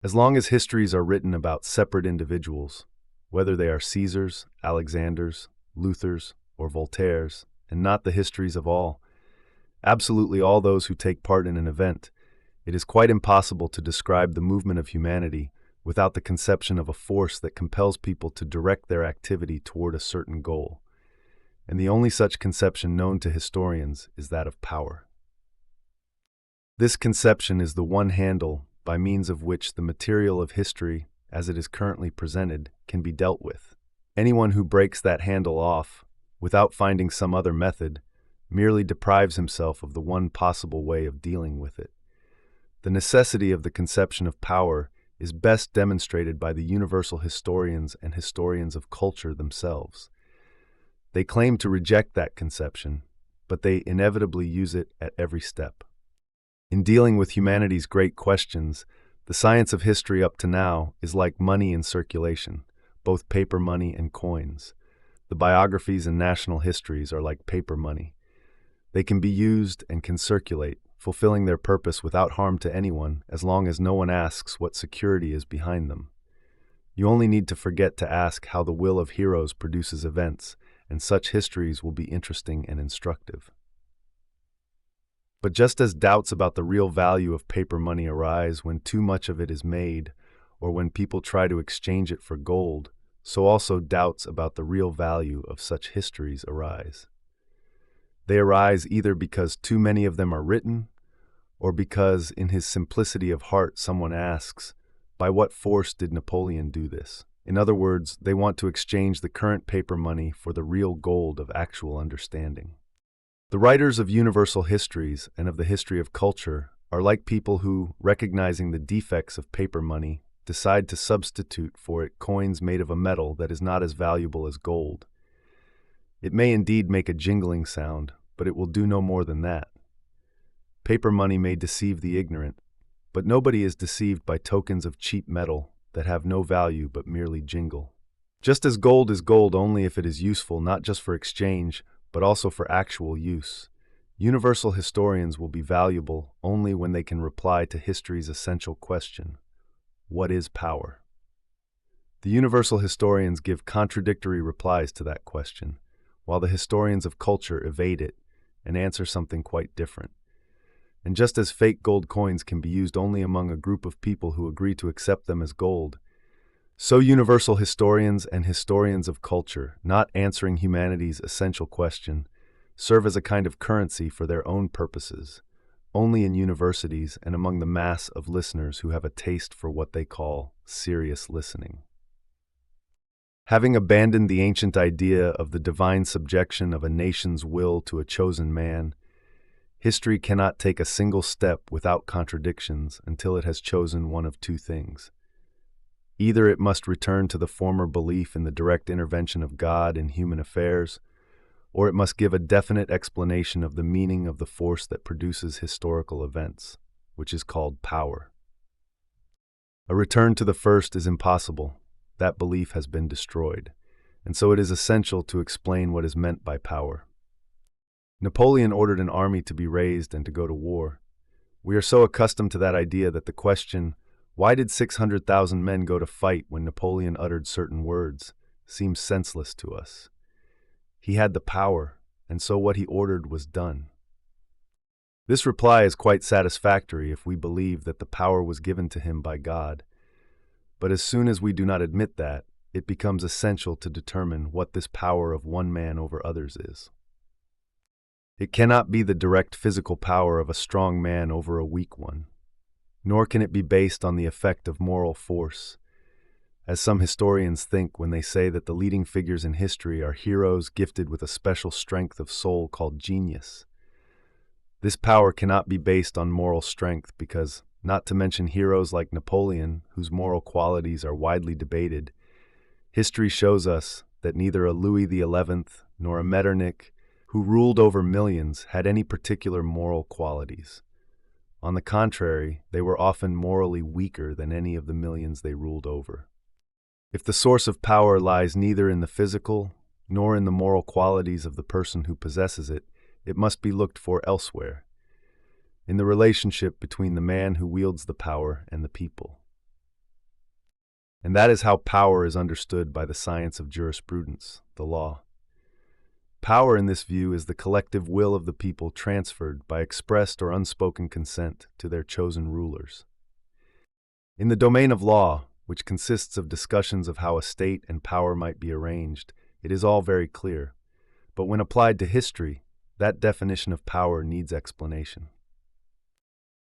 As long as histories are written about separate individuals, whether they are Caesars, Alexanders, Luthers, or Voltaires, and not the histories of all, absolutely all those who take part in an event, it is quite impossible to describe the movement of humanity without the conception of a force that compels people to direct their activity toward a certain goal. And the only such conception known to historians is that of power. This conception is the one handle by means of which the material of history, as it is currently presented, can be dealt with. Anyone who breaks that handle off, without finding some other method, merely deprives himself of the one possible way of dealing with it. The necessity of the conception of power is best demonstrated by the universal historians and historians of culture themselves. They claim to reject that conception, but they inevitably use it at every step. In dealing with humanity's great questions, the science of history up to now is like money in circulation, both paper money and coins. The biographies and national histories are like paper money. They can be used and can circulate, fulfilling their purpose without harm to anyone as long as no one asks what security is behind them. You only need to forget to ask how the will of heroes produces events, and such histories will be interesting and instructive. But just as doubts about the real value of paper money arise when too much of it is made, or when people try to exchange it for gold, so also doubts about the real value of such histories arise. They arise either because too many of them are written, or because, in his simplicity of heart, someone asks, by what force did Napoleon do this? In other words, they want to exchange the current paper money for the real gold of actual understanding. The writers of universal histories and of the history of culture are like people who, recognizing the defects of paper money, decide to substitute for it coins made of a metal that is not as valuable as gold. It may indeed make a jingling sound, but it will do no more than that. Paper money may deceive the ignorant, but nobody is deceived by tokens of cheap metal that have no value but merely jingle. Just as gold is gold only if it is useful not just for exchange, but also for actual use, universal historians will be valuable only when they can reply to history's essential question: what is power? The universal historians give contradictory replies to that question, while the historians of culture evade it and answer something quite different. And just as fake gold coins can be used only among a group of people who agree to accept them as gold, so universal historians and historians of culture, not answering humanity's essential question, serve as a kind of currency for their own purposes, only in universities and among the mass of listeners who have a taste for what they call serious listening. Having abandoned the ancient idea of the divine subjection of a nation's will to a chosen man, history cannot take a single step without contradictions until it has chosen one of two things. Either it must return to the former belief in the direct intervention of God in human affairs, or it must give a definite explanation of the meaning of the force that produces historical events, which is called power. A return to the first is impossible. That belief has been destroyed, and so it is essential to explain what is meant by power. Napoleon ordered an army to be raised and to go to war. We are so accustomed to that idea that the question, Why did 600,000 men go to fight when Napoleon uttered certain words? Seems senseless to us. He had the power, and so what he ordered was done. This reply is quite satisfactory if we believe that the power was given to him by God. But as soon as we do not admit that, it becomes essential to determine what this power of one man over others is. It cannot be the direct physical power of a strong man over a weak one, nor can it be based on the effect of moral force, as some historians think when they say that the leading figures in history are heroes gifted with a special strength of soul called genius. This power cannot be based on moral strength because, not to mention heroes like Napoleon, whose moral qualities are widely debated, history shows us that neither a Louis XI nor a Metternich, who ruled over millions, had any particular moral qualities. On the contrary, they were often morally weaker than any of the millions they ruled over. If the source of power lies neither in the physical nor in the moral qualities of the person who possesses it, it must be looked for elsewhere, in the relationship between the man who wields the power and the people. And that is how power is understood by the science of jurisprudence, the law. Power in this view is the collective will of the people transferred by expressed or unspoken consent to their chosen rulers. In the domain of law, which consists of discussions of how a state and power might be arranged, it is all very clear. But when applied to history, that definition of power needs explanation.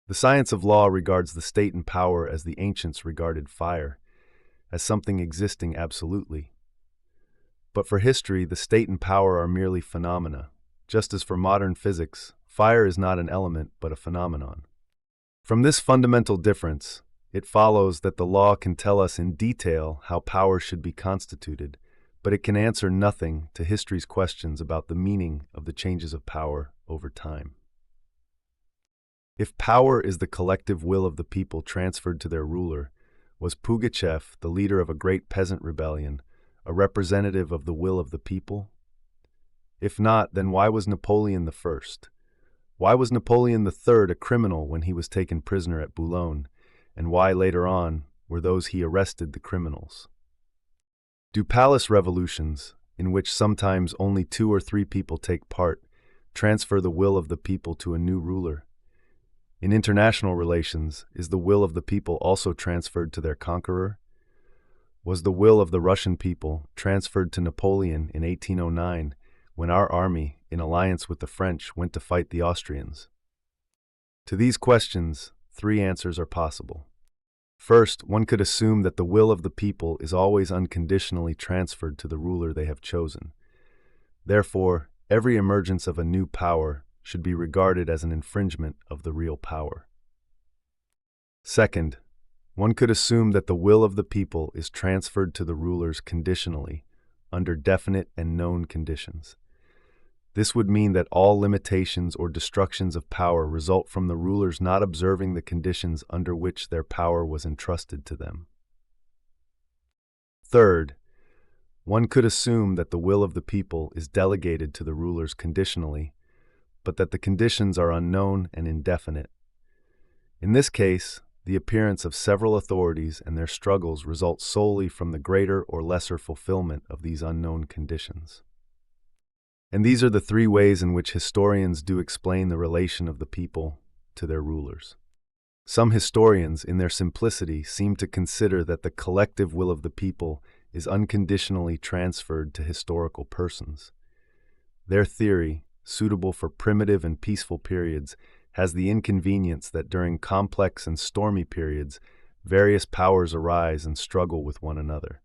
The science of law regards the state and power as the ancients regarded fire, as something existing absolutely. But for history, the state and power are merely phenomena. Just as for modern physics, fire is not an element but a phenomenon. From this fundamental difference, it follows that the law can tell us in detail how power should be constituted, but it can answer nothing to history's questions about the meaning of the changes of power over time. If power is the collective will of the people transferred to their ruler, was Pugachev, the leader of a great peasant rebellion, a representative of the will of the people? If not, then why was Napoleon the First? Why was Napoleon III a criminal when he was taken prisoner at Boulogne, and why later on were those he arrested the criminals? Do palace revolutions, in which sometimes only 2 or 3 people take part, transfer the will of the people to a new ruler? In international relations, is the will of the people also transferred to their conqueror? Was the will of the Russian people transferred to Napoleon in 1809 when our army, in alliance with the French, went to fight the Austrians? To these questions, 3 answers are possible. First, one could assume that the will of the people is always unconditionally transferred to the ruler they have chosen. Therefore, every emergence of a new power should be regarded as an infringement of the real power. Second, one could assume that the will of the people is transferred to the rulers conditionally, under definite and known conditions. This would mean that all limitations or destructions of power result from the rulers not observing the conditions under which their power was entrusted to them. Third, one could assume that the will of the people is delegated to the rulers conditionally, but that the conditions are unknown and indefinite. In this case, the appearance of several authorities and their struggles results solely from the greater or lesser fulfillment of these unknown conditions. And these are the 3 ways in which historians do explain the relation of the people to their rulers. Some historians, in their simplicity, seem to consider that the collective will of the people is unconditionally transferred to historical persons. Their theory, suitable for primitive and peaceful periods, has the inconvenience that during complex and stormy periods, various powers arise and struggle with one another.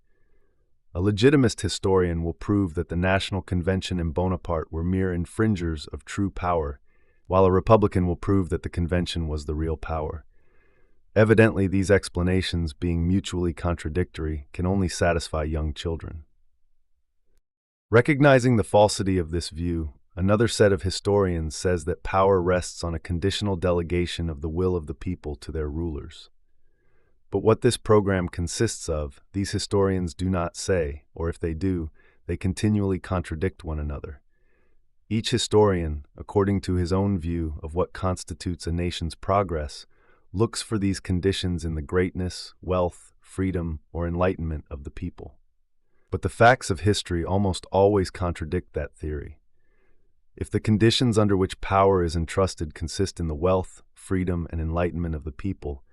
A legitimist historian will prove that the National Convention and Bonaparte were mere infringers of true power, while a Republican will prove that the convention was the real power. Evidently, these explanations, being mutually contradictory, can only satisfy young children. Recognizing the falsity of this view, another set of historians says that power rests on a conditional delegation of the will of the people to their rulers. But what this program consists of, these historians do not say, or if they do, they continually contradict one another. Each historian, according to his own view of what constitutes a nation's progress, looks for these conditions in the greatness, wealth, freedom, or enlightenment of the people. But the facts of history almost always contradict that theory. If the conditions under which power is entrusted consist in the wealth, freedom, and enlightenment of the people,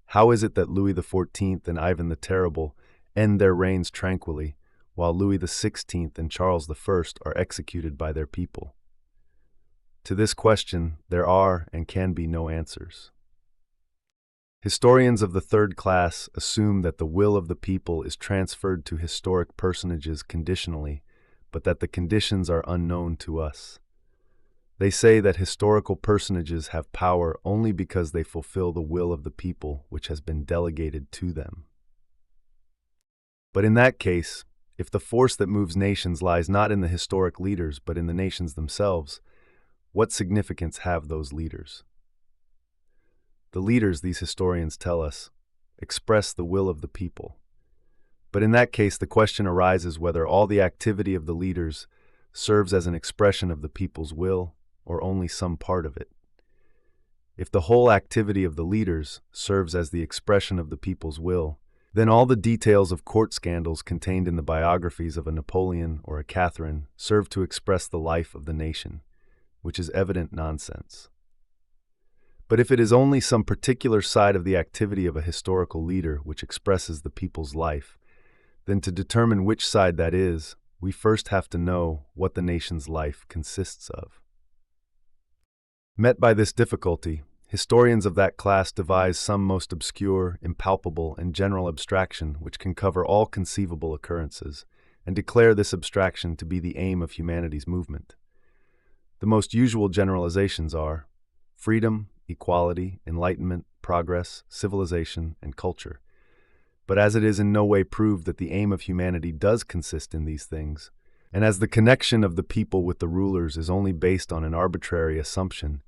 how is it that Louis XIV and Ivan the Terrible end their reigns tranquilly, while Louis XVI and Charles I are executed by their people? To this question, there are and can be no answers. Historians of the third class assume that the will of the people is transferred to historic personages conditionally, but that the conditions are unknown to us. They say that historical personages have power only because they fulfill the will of the people which has been delegated to them. But in that case, if the force that moves nations lies not in the historic leaders but in the nations themselves, what significance have those leaders? The leaders, these historians tell us, express the will of the people. But in that case, the question arises whether all the activity of the leaders serves as an expression of the people's will, or only some part of it. If the whole activity of the leaders serves as the expression of the people's will, then all the details of court scandals contained in the biographies of a Napoleon or a Catherine serve to express the life of the nation, which is evident nonsense. But if it is only some particular side of the activity of a historical leader which expresses the people's life, then to determine which side that is, we first have to know what the nation's life consists of. Met by this difficulty, historians of that class devise some most obscure, impalpable, and general abstraction which can cover all conceivable occurrences, and declare this abstraction to be the aim of humanity's movement. The most usual generalizations are freedom, equality, enlightenment, progress, civilization, and culture. But as it is in no way proved that the aim of humanity does consist in these things, and as the connection of the people with the rulers is only based on an arbitrary assumption,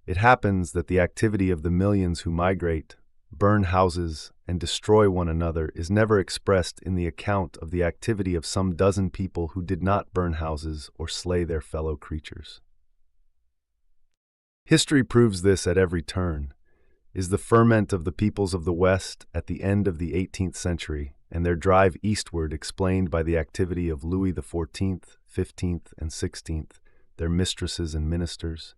it happens that the activity of the millions who migrate, burn houses, and destroy one another is never expressed in the account of the activity of some dozen people who did not burn houses or slay their fellow creatures. History proves this at every turn. Is the ferment of the peoples of the West at the end of the 18th century and their drive eastward explained by the activity of Louis XIV, XV, and XVI, their mistresses and ministers?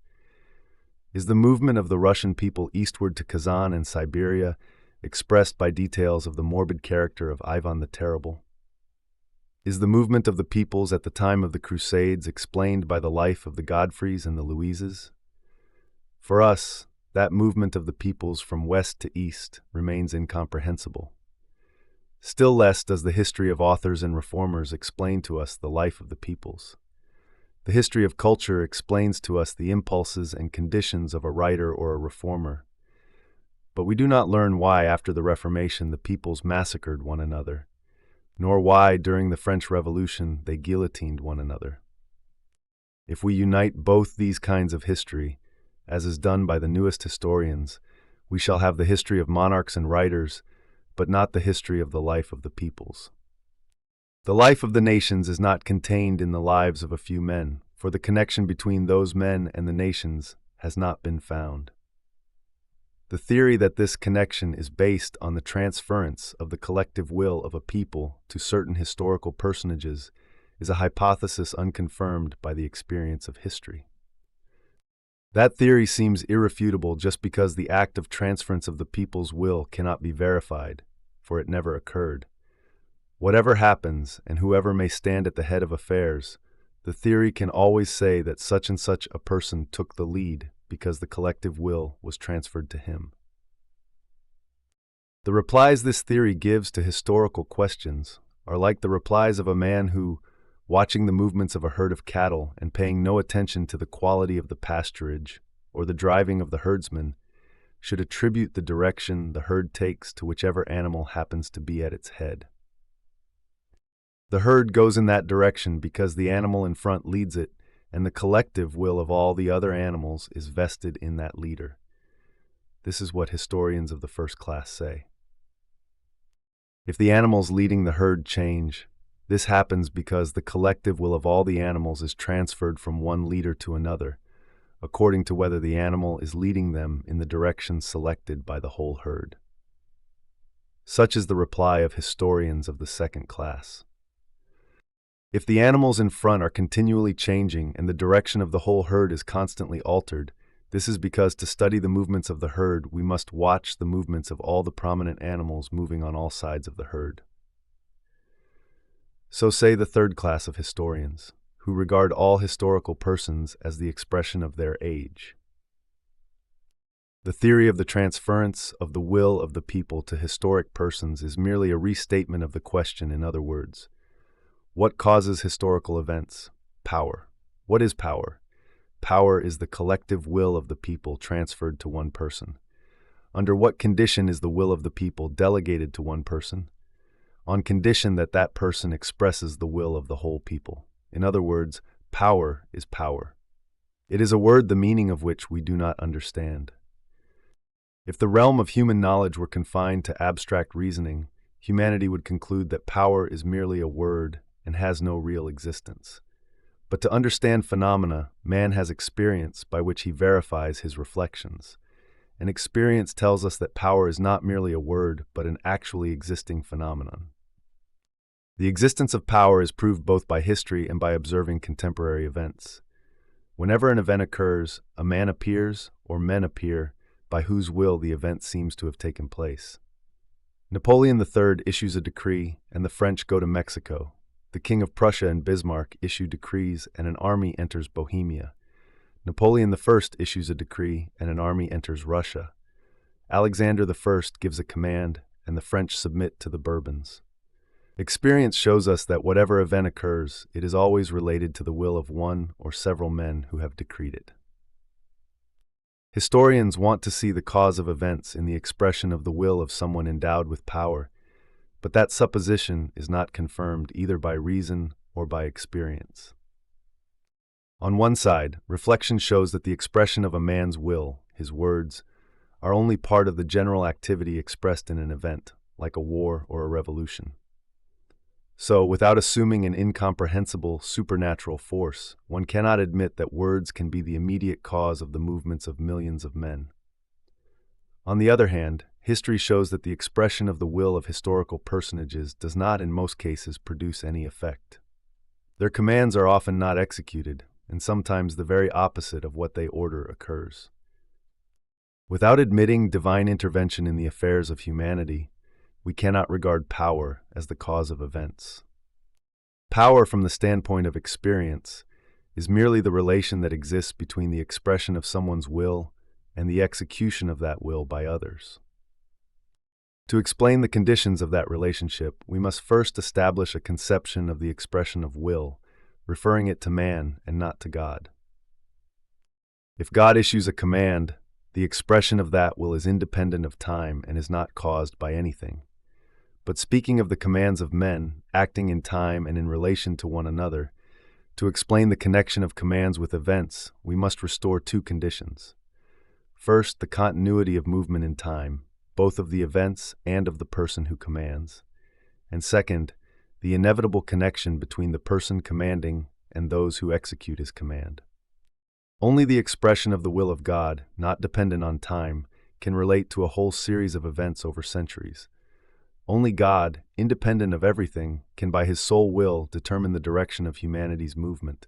Is the movement of the Russian people eastward to Kazan and Siberia expressed by details of the morbid character of Ivan the Terrible? Is the movement of the peoples at the time of the Crusades explained by the life of the Godfreys and the Louises? For us, that movement of the peoples from west to east remains incomprehensible. Still less does the history of authors and reformers explain to us the life of the peoples. The history of culture explains to us the impulses and conditions of a writer or a reformer. But we do not learn why after the Reformation the peoples massacred one another, nor why during the French Revolution they guillotined one another. If we unite both these kinds of history, as is done by the newest historians, we shall have the history of monarchs and writers, but not the history of the life of the peoples. The life of the nations is not contained in the lives of a few men, for the connection between those men and the nations has not been found. The theory that this connection is based on the transference of the collective will of a people to certain historical personages is a hypothesis unconfirmed by the experience of history. That theory seems irrefutable just because the act of transference of the people's will cannot be verified, for it never occurred. Whatever happens, and whoever may stand at the head of affairs, the theory can always say that such and such a person took the lead because the collective will was transferred to him. The replies this theory gives to historical questions are like the replies of a man who, watching the movements of a herd of cattle and paying no attention to the quality of the pasturage or the driving of the herdsman, should attribute the direction the herd takes to whichever animal happens to be at its head. The herd goes in that direction because the animal in front leads it, and the collective will of all the other animals is vested in that leader. This is what historians of the first class say. If the animals leading the herd change, this happens because the collective will of all the animals is transferred from one leader to another, according to whether the animal is leading them in the direction selected by the whole herd. Such is the reply of historians of the second class. If the animals in front are continually changing and the direction of the whole herd is constantly altered, this is because to study the movements of the herd, we must watch the movements of all the prominent animals moving on all sides of the herd. So say the third class of historians, who regard all historical persons as the expression of their age. The theory of the transference of the will of the people to historic persons is merely a restatement of the question. In other words, what causes historical events? Power. What is power? Power is the collective will of the people transferred to one person. Under what condition is the will of the people delegated to one person? On condition that that person expresses the will of the whole people. In other words, power is power. It is a word the meaning of which we do not understand. If the realm of human knowledge were confined to abstract reasoning, humanity would conclude that power is merely a word and has no real existence. But to understand phenomena, man has experience by which he verifies his reflections. And experience tells us that power is not merely a word, but an actually existing phenomenon. The existence of power is proved both by history and by observing contemporary events. Whenever an event occurs, a man appears, or men appear, by whose will the event seems to have taken place. Napoleon III issues a decree, and the French go to Mexico. The King of Prussia and Bismarck issue decrees, and an army enters Bohemia. Napoleon I issues a decree, and an army enters Russia. Alexander I gives a command, and the French submit to the Bourbons. Experience shows us that whatever event occurs, it is always related to the will of one or several men who have decreed it. Historians want to see the cause of events in the expression of the will of someone endowed with power, but that supposition is not confirmed either by reason or by experience. On one side, reflection shows that the expression of a man's will, his words, are only part of the general activity expressed in an event, like a war or a revolution. So, without assuming an incomprehensible supernatural force, one cannot admit that words can be the immediate cause of the movements of millions of men. On the other hand, history shows that the expression of the will of historical personages does not in most cases produce any effect. Their commands are often not executed, and sometimes the very opposite of what they order occurs. Without admitting divine intervention in the affairs of humanity, we cannot regard power as the cause of events. Power, from the standpoint of experience, is merely the relation that exists between the expression of someone's will and the execution of that will by others. To explain the conditions of that relationship, we must first establish a conception of the expression of will, referring it to man and not to God. If God issues a command, the expression of that will is independent of time and is not caused by anything. But speaking of the commands of men, acting in time and in relation to one another, to explain the connection of commands with events, we must restore two conditions. First, the continuity of movement in time, both of the events and of the person who commands. And second, the inevitable connection between the person commanding and those who execute his command. Only the expression of the will of God, not dependent on time, can relate to a whole series of events over centuries. Only God, independent of everything, can by his sole will determine the direction of humanity's movement.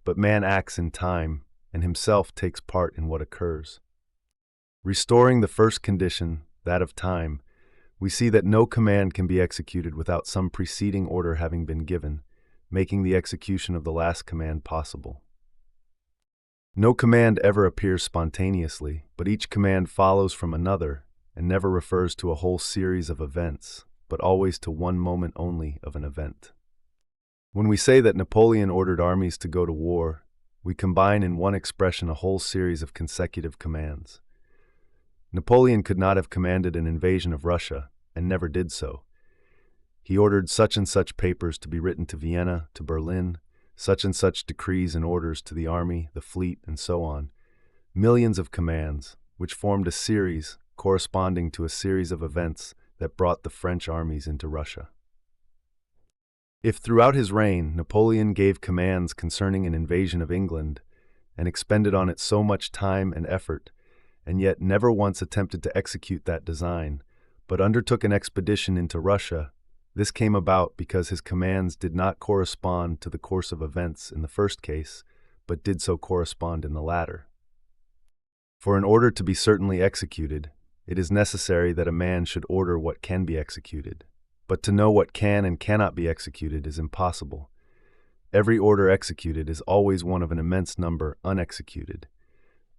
But man acts in time, and himself takes part in what occurs. Restoring the first condition, that of time, we see that no command can be executed without some preceding order having been given, making the execution of the last command possible. No command ever appears spontaneously, but each command follows from another, and never refers to a whole series of events, but always to one moment only of an event. When we say that Napoleon ordered armies to go to war, we combine in one expression a whole series of consecutive commands. Napoleon could not have commanded an invasion of Russia, and never did so. He ordered such and such papers to be written to Vienna, to Berlin, such and such decrees and orders to the army, the fleet, and so on. Millions of commands, which formed a series corresponding to a series of events that brought the French armies into Russia. If throughout his reign Napoleon gave commands concerning an invasion of England, and expended on it so much time and effort, and yet never once attempted to execute that design, but undertook an expedition into Russia, this came about because his commands did not correspond to the course of events in the first case, but did so correspond in the latter. For in order to be certainly executed, it is necessary that a man should order what can be executed. But to know what can and cannot be executed is impossible. Every order executed is always one of an immense number unexecuted.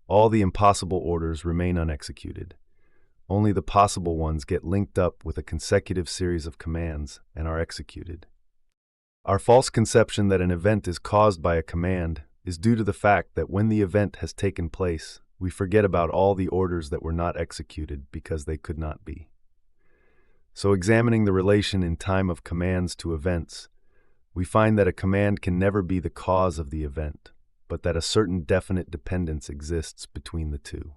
All the impossible orders remain unexecuted. Only the possible ones get linked up with a consecutive series of commands and are executed. Our false conception that an event is caused by a command is due to the fact that when the event has taken place, we forget about all the orders that were not executed because they could not be. So examining the relation in time of commands to events, we find that a command can never be the cause of the event, but that a certain definite dependence exists between the two.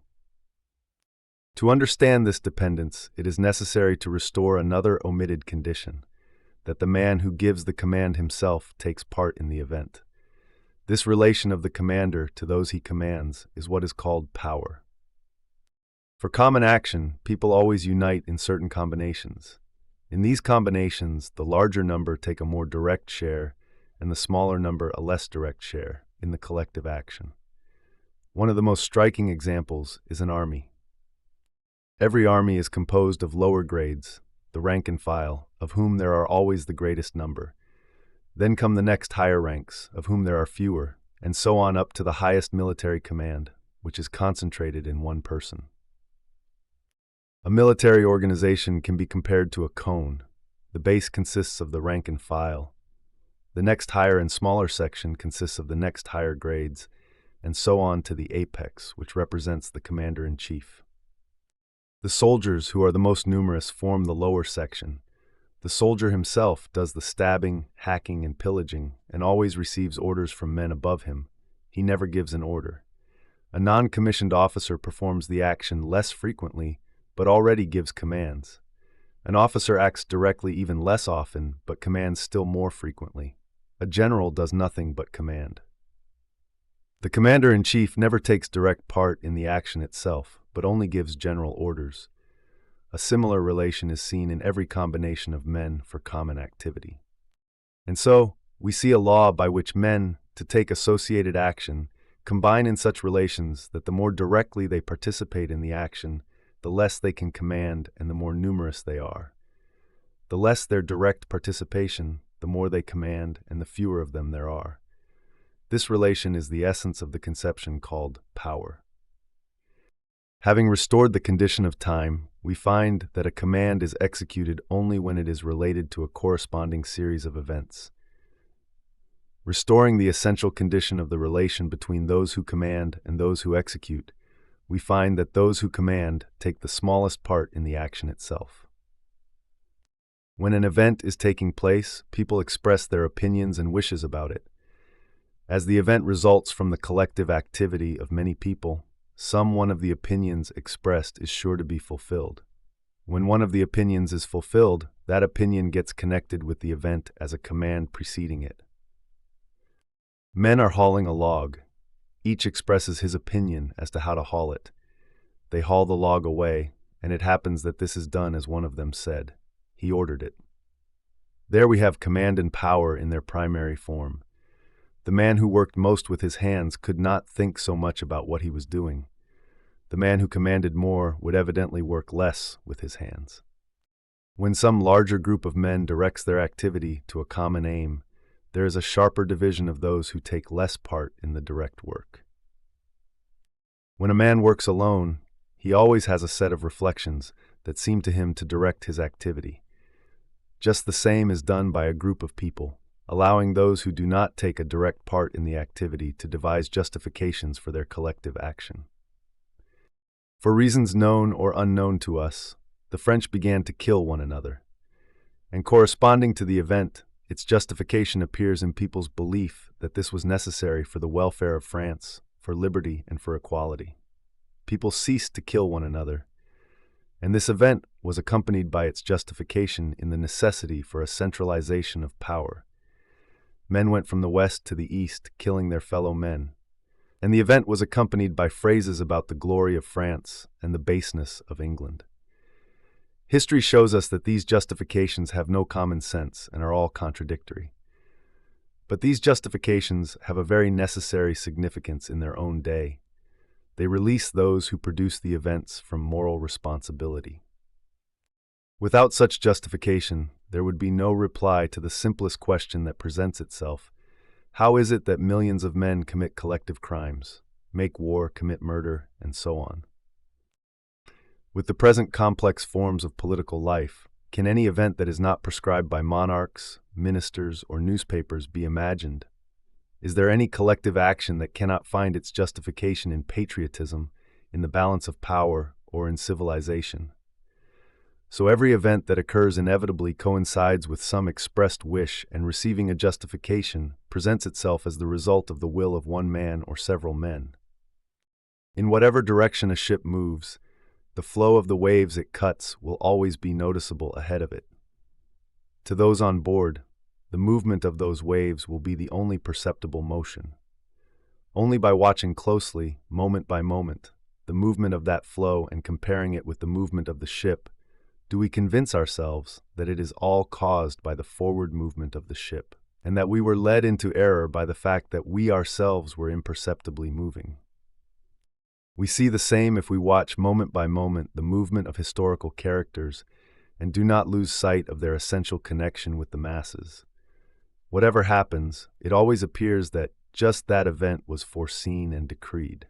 To understand this dependence, it is necessary to restore another omitted condition, that the man who gives the command himself takes part in the event. This relation of the commander to those he commands is what is called power. For common action, people always unite in certain combinations. In these combinations, the larger number take a more direct share, and the smaller number a less direct share in the collective action. One of the most striking examples is an army. Every army is composed of lower grades, the rank and file, of whom there are always the greatest number. Then come the next higher ranks, of whom there are fewer, and so on up to the highest military command, which is concentrated in one person. A military organization can be compared to a cone. The base consists of the rank and file. The next higher and smaller section consists of the next higher grades, and so on to the apex, which represents the commander-in-chief. The soldiers, who are the most numerous, form the lower section. The soldier himself does the stabbing, hacking, and pillaging, and always receives orders from men above him. He never gives an order. A non-commissioned officer performs the action less frequently, but already gives commands. An officer acts directly even less often, but commands still more frequently. A general does nothing but command. The commander-in-chief never takes direct part in the action itself, but only gives general orders. A similar relation is seen in every combination of men for common activity. And so, we see a law by which men, to take associated action, combine in such relations that the more directly they participate in the action, the less they can command and the more numerous they are. The less their direct participation, the more they command and the fewer of them there are. This relation is the essence of the conception called power. Having restored the condition of time, we find that a command is executed only when it is related to a corresponding series of events. Restoring the essential condition of the relation between those who command and those who execute, we find that those who command take the smallest part in the action itself. When an event is taking place, people express their opinions and wishes about it. As the event results from the collective activity of many people, some one of the opinions expressed is sure to be fulfilled. When one of the opinions is fulfilled, that opinion gets connected with the event as a command preceding it. Men are hauling a log. Each expresses his opinion as to how to haul it. They haul the log away, and it happens that this is done as one of them said. He ordered it. There we have command and power in their primary form. The man who worked most with his hands could not think so much about what he was doing. The man who commanded more would evidently work less with his hands. When some larger group of men directs their activity to a common aim, there is a sharper division of those who take less part in the direct work. When a man works alone, he always has a set of reflections that seem to him to direct his activity. Just the same is done by a group of people, allowing those who do not take a direct part in the activity to devise justifications for their collective action. For reasons known or unknown to us, the French began to kill one another. And corresponding to the event, its justification appears in people's belief that this was necessary for the welfare of France, for liberty, and for equality. People ceased to kill one another, and this event was accompanied by its justification in the necessity for a centralization of power. Men went from the west to the east, killing their fellow men. and the event was accompanied by phrases about the glory of France and the baseness of England. History shows us that these justifications have no common sense and are all contradictory. But these justifications have a very necessary significance in their own day. They release those who produce the events from moral responsibility. Without such justification, there would be no reply to the simplest question that presents itself. How is it that millions of men commit collective crimes, make war, commit murder, and so on? With the present complex forms of political life, can any event that is not prescribed by monarchs, ministers, or newspapers be imagined? Is there any collective action that cannot find its justification in patriotism, in the balance of power, or in civilization? So every event that occurs inevitably coincides with some expressed wish, and receiving a justification presents itself as the result of the will of one man or several men. In whatever direction a ship moves, the flow of the waves it cuts will always be noticeable ahead of it. To those on board, the movement of those waves will be the only perceptible motion. Only by watching closely, moment by moment, the movement of that flow and comparing it with the movement of the ship, do we convince ourselves that it is all caused by the forward movement of the ship, and that we were led into error by the fact that we ourselves were imperceptibly moving. We see the same if we watch moment by moment the movement of historical characters and do not lose sight of their essential connection with the masses. Whatever happens, it always appears that just that event was foreseen and decreed.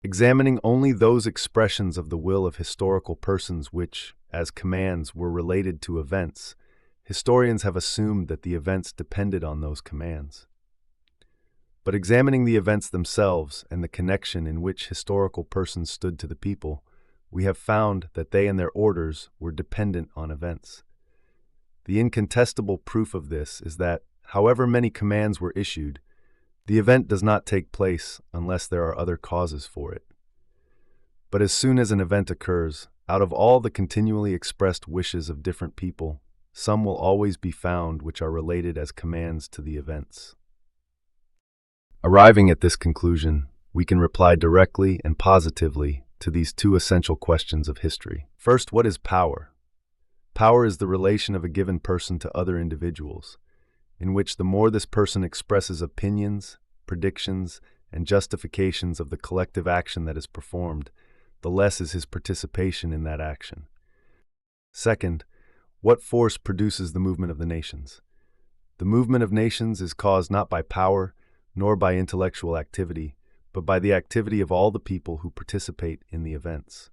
Examining only those expressions of the will of historical persons which, as commands, were related to events, historians have assumed that the events depended on those commands. But examining the events themselves and the connection in which historical persons stood to the people, we have found that they and their orders were dependent on events. The incontestable proof of this is that, however many commands were issued, the event does not take place unless there are other causes for it. But as soon as an event occurs, out of all the continually expressed wishes of different people, some will always be found which are related as commands to the events. Arriving at this conclusion, we can reply directly and positively to these two essential questions of history. First, what is power? Power is the relation of a given person to other individuals, in which the more this person expresses opinions, predictions, and justifications of the collective action that is performed, the less is his participation in that action. Second, what force produces the movement of the nations? The movement of nations is caused not by power, nor by intellectual activity, but by the activity of all the people who participate in the events.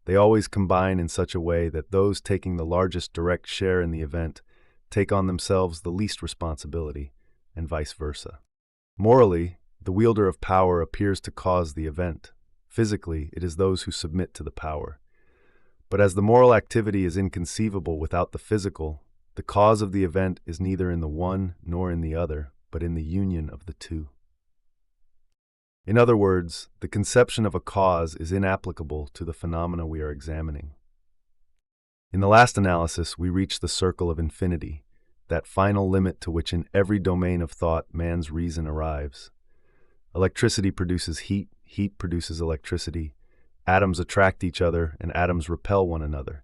They always combine in such a way that those taking the largest direct share in the event take on themselves the least responsibility, and vice versa. Morally, the wielder of power appears to cause the event. Physically, it is those who submit to the power. But as the moral activity is inconceivable without the physical, the cause of the event is neither in the one nor in the other, but in the union of the two. In other words, the conception of a cause is inapplicable to the phenomena we are examining. In the last analysis, we reach the circle of infinity, that final limit to which in every domain of thought man's reason arrives. Electricity produces heat, heat produces electricity, atoms attract each other, and atoms repel one another.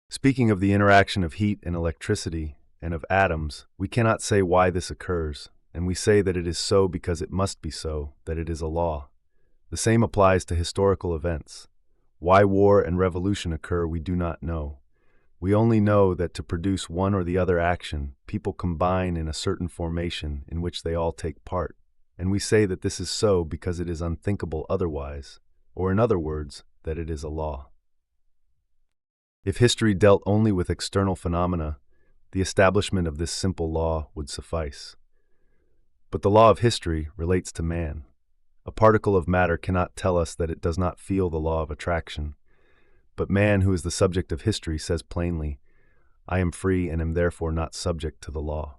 Speaking of the interaction of heat and electricity, and of atoms, we cannot say why this occurs, and we say that it is so because it must be so, that it is a law. The same applies to historical events. Why war and revolution occur we do not know. We only know that to produce one or the other action, people combine in a certain formation in which they all take part, and we say that this is so because it is unthinkable otherwise, or in other words, that it is a law. If history dealt only with external phenomena, the establishment of this simple law would suffice. But the law of history relates to man. A particle of matter cannot tell us that it does not feel the law of attraction. But man, who is the subject of history, says plainly, "I am free and am therefore not subject to the law."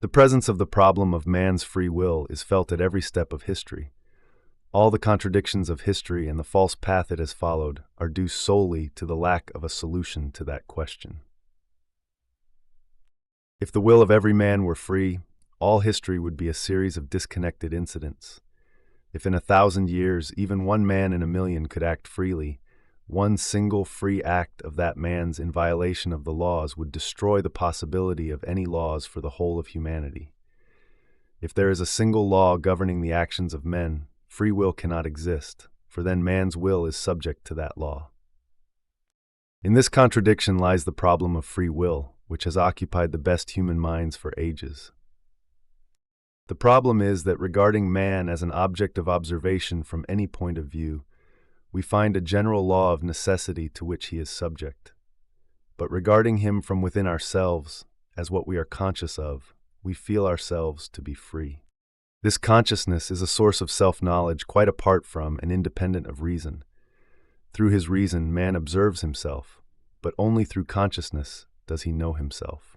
The presence of the problem of man's free will is felt at every step of history. All the contradictions of history and the false path it has followed are due solely to the lack of a solution to that question. If the will of every man were free, all history would be a series of disconnected incidents. If in 1,000 years even one man in a million could act freely, one single free act of that man's in violation of the laws would destroy the possibility of any laws for the whole of humanity. If there is a single law governing the actions of men, free will cannot exist, for then man's will is subject to that law. In this contradiction lies the problem of free will, which has occupied the best human minds for ages. The problem is that regarding man as an object of observation from any point of view, we find a general law of necessity to which he is subject. But regarding him from within ourselves, as what we are conscious of, we feel ourselves to be free. This consciousness is a source of self-knowledge quite apart from and independent of reason. Through his reason, man observes himself, but only through consciousness does he know himself.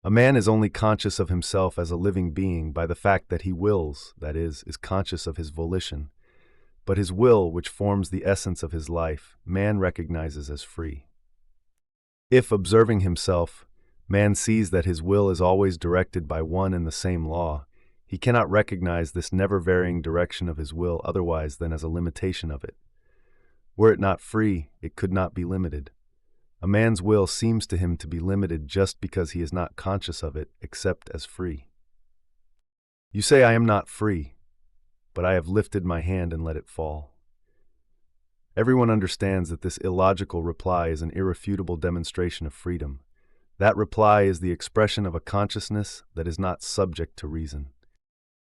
A man is only conscious of himself as a living being by the fact that he wills, that is conscious of his volition. But his will, which forms the essence of his life, man recognizes as free. If, observing himself, man sees that his will is always directed by one and the same law, he cannot recognize this never-varying direction of his will otherwise than as a limitation of it. Were it not free, it could not be limited. A man's will seems to him to be limited just because he is not conscious of it except as free. You say, "I am not free, but I have lifted my hand and let it fall." Everyone understands that this illogical reply is an irrefutable demonstration of freedom. That reply is the expression of a consciousness that is not subject to reason.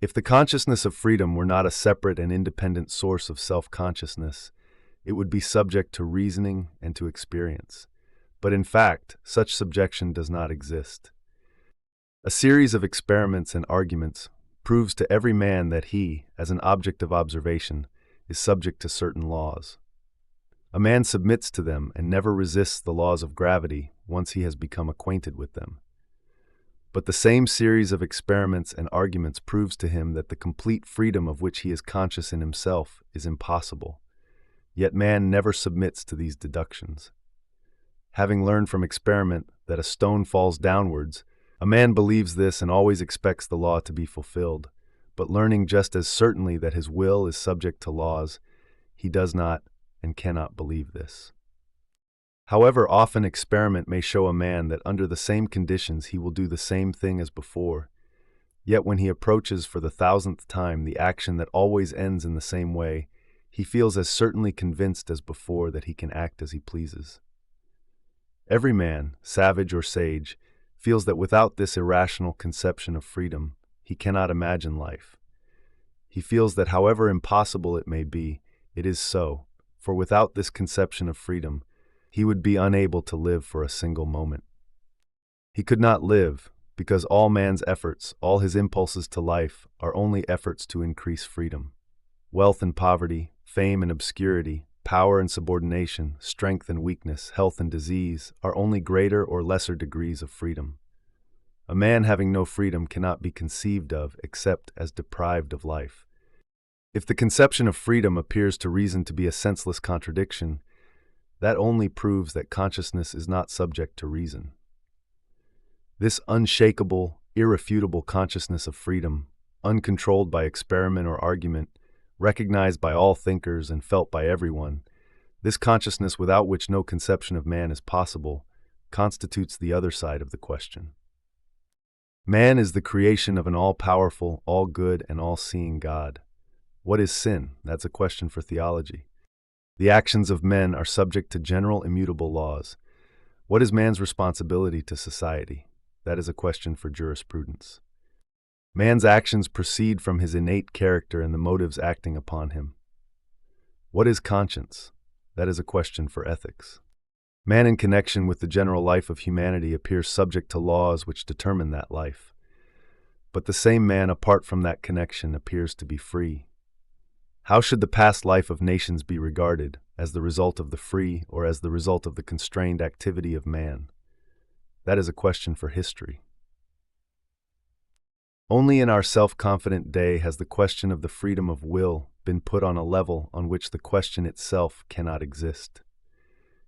If the consciousness of freedom were not a separate and independent source of self-consciousness, it would be subject to reasoning and to experience. But in fact, such subjection does not exist. A series of experiments and arguments proves to every man that he, as an object of observation, is subject to certain laws. A man submits to them and never resists the laws of gravity once he has become acquainted with them. But the same series of experiments and arguments proves to him that the complete freedom of which he is conscious in himself is impossible. Yet man never submits to these deductions. Having learned from experiment that a stone falls downwards, a man believes this and always expects the law to be fulfilled, but learning just as certainly that his will is subject to laws, he does not and cannot believe this. However often experiment may show a man that under the same conditions he will do the same thing as before, yet when he approaches for the 1,000th time the action that always ends in the same way, he feels as certainly convinced as before that he can act as he pleases. Every man, savage or sage, feels that without this irrational conception of freedom, he cannot imagine life. He feels that however impossible it may be, it is so, for without this conception of freedom, he would be unable to live for a single moment. He could not live, because all man's efforts, all his impulses to life, are only efforts to increase freedom. Wealth and poverty, fame and obscurity, power and subordination, strength and weakness, health and disease, are only greater or lesser degrees of freedom. A man having no freedom cannot be conceived of except as deprived of life. If the conception of freedom appears to reason to be a senseless contradiction, that only proves that consciousness is not subject to reason. This unshakable, irrefutable consciousness of freedom, uncontrolled by experiment or argument, recognized by all thinkers and felt by everyone, this consciousness without which no conception of man is possible, constitutes the other side of the question. Man is the creation of an all-powerful, all-good, and all-seeing God. What is sin? That's a question for theology. The actions of men are subject to general immutable laws. What is man's responsibility to society? That is a question for jurisprudence. Man's actions proceed from his innate character and the motives acting upon him. What is conscience? That is a question for ethics. Man in connection with the general life of humanity appears subject to laws which determine that life. But the same man apart from that connection appears to be free. How should the past life of nations be regarded, as the result of the free or as the result of the constrained activity of man? That is a question for history. Only in our self-confident day has the question of the freedom of will been put on a level on which the question itself cannot exist.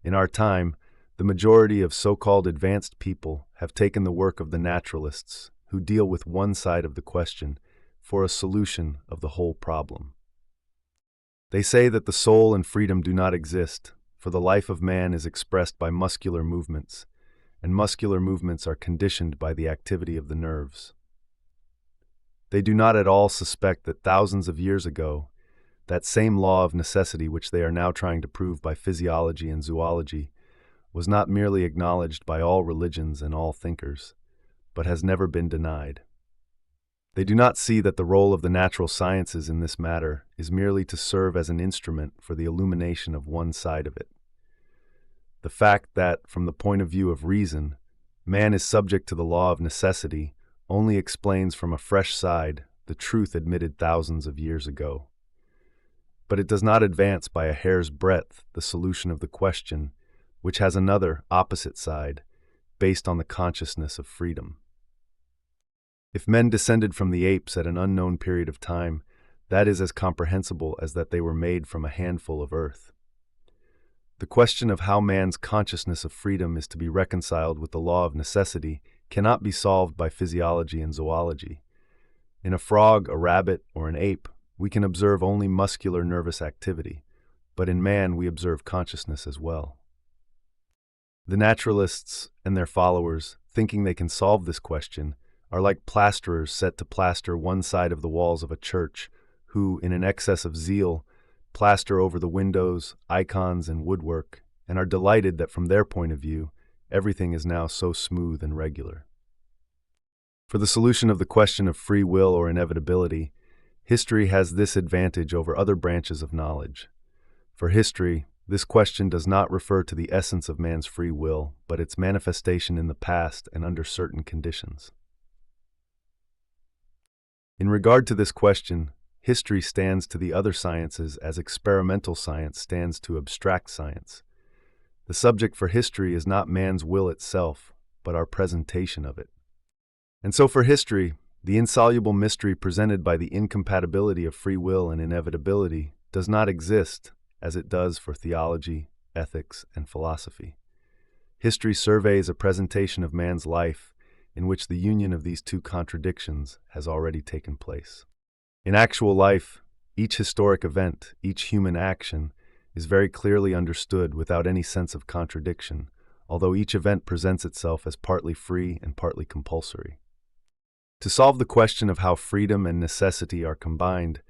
In our time, the majority of so-called advanced people have taken the work of the naturalists, who deal with one side of the question for a solution of the whole problem. They say that the soul and freedom do not exist, for the life of man is expressed by muscular movements, and muscular movements are conditioned by the activity of the nerves. They do not at all suspect that thousands of years ago, that same law of necessity which they are now trying to prove by physiology and zoology was not merely acknowledged by all religions and all thinkers, but has never been denied. They do not see that the role of the natural sciences in this matter is merely to serve as an instrument for the illumination of one side of it. The fact that, from the point of view of reason, man is subject to the law of necessity only explains from a fresh side the truth admitted thousands of years ago. But it does not advance by a hair's breadth the solution of the question, which has another, opposite side, based on the consciousness of freedom. If men descended from the apes at an unknown period of time, that is as comprehensible as that they were made from a handful of earth. The question of how man's consciousness of freedom is to be reconciled with the law of necessity cannot be solved by physiology and zoology. In a frog, a rabbit, or an ape, we can observe only muscular nervous activity, but in man we observe consciousness as well. The naturalists and their followers, thinking they can solve this question, are like plasterers set to plaster one side of the walls of a church, who, in an excess of zeal, plaster over the windows, icons, and woodwork, and are delighted that from their point of view, everything is now so smooth and regular. For the solution of the question of free will or inevitability, history has this advantage over other branches of knowledge. For history, this question does not refer to the essence of man's free will, but its manifestation in the past and under certain conditions. In regard to this question, history stands to the other sciences as experimental science stands to abstract science. The subject for history is not man's will itself, but our presentation of it. And so for history, the insoluble mystery presented by the incompatibility of free will and inevitability does not exist as it does for theology, ethics, and philosophy. History surveys a presentation of man's life in which the union of these two contradictions has already taken place. In actual life, each historic event, each human action, is very clearly understood without any sense of contradiction, although each event presents itself as partly free and partly compulsory. To solve the question of how freedom and necessity are combined,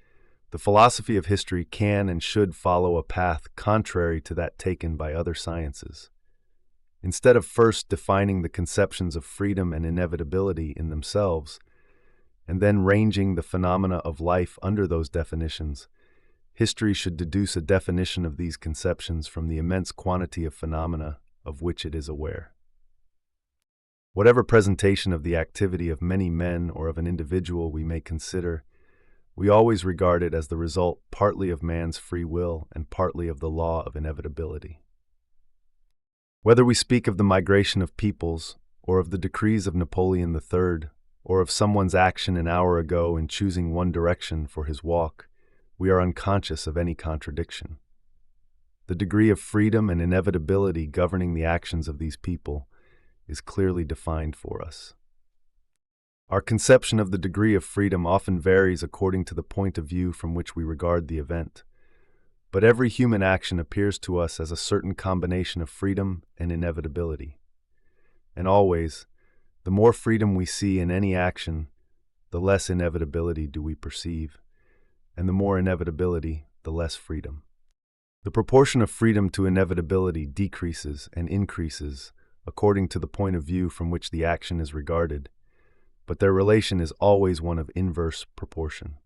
the philosophy of history can and should follow a path contrary to that taken by other sciences. Instead of first defining the conceptions of freedom and inevitability in themselves, and then ranging the phenomena of life under those definitions, history should deduce a definition of these conceptions from the immense quantity of phenomena of which it is aware. Whatever presentation of the activity of many men or of an individual we may consider, we always regard it as the result partly of man's free will and partly of the law of inevitability. Whether we speak of the migration of peoples, or of the decrees of Napoleon III, or of someone's action an hour ago in choosing one direction for his walk, we are unconscious of any contradiction. The degree of freedom and inevitability governing the actions of these people is clearly defined for us. Our conception of the degree of freedom often varies according to the point of view from which we regard the event. But every human action appears to us as a certain combination of freedom and inevitability. And always, the more freedom we see in any action, the less inevitability do we perceive, and the more inevitability, the less freedom. The proportion of freedom to inevitability decreases and increases according to the point of view from which the action is regarded, but their relation is always one of inverse proportion.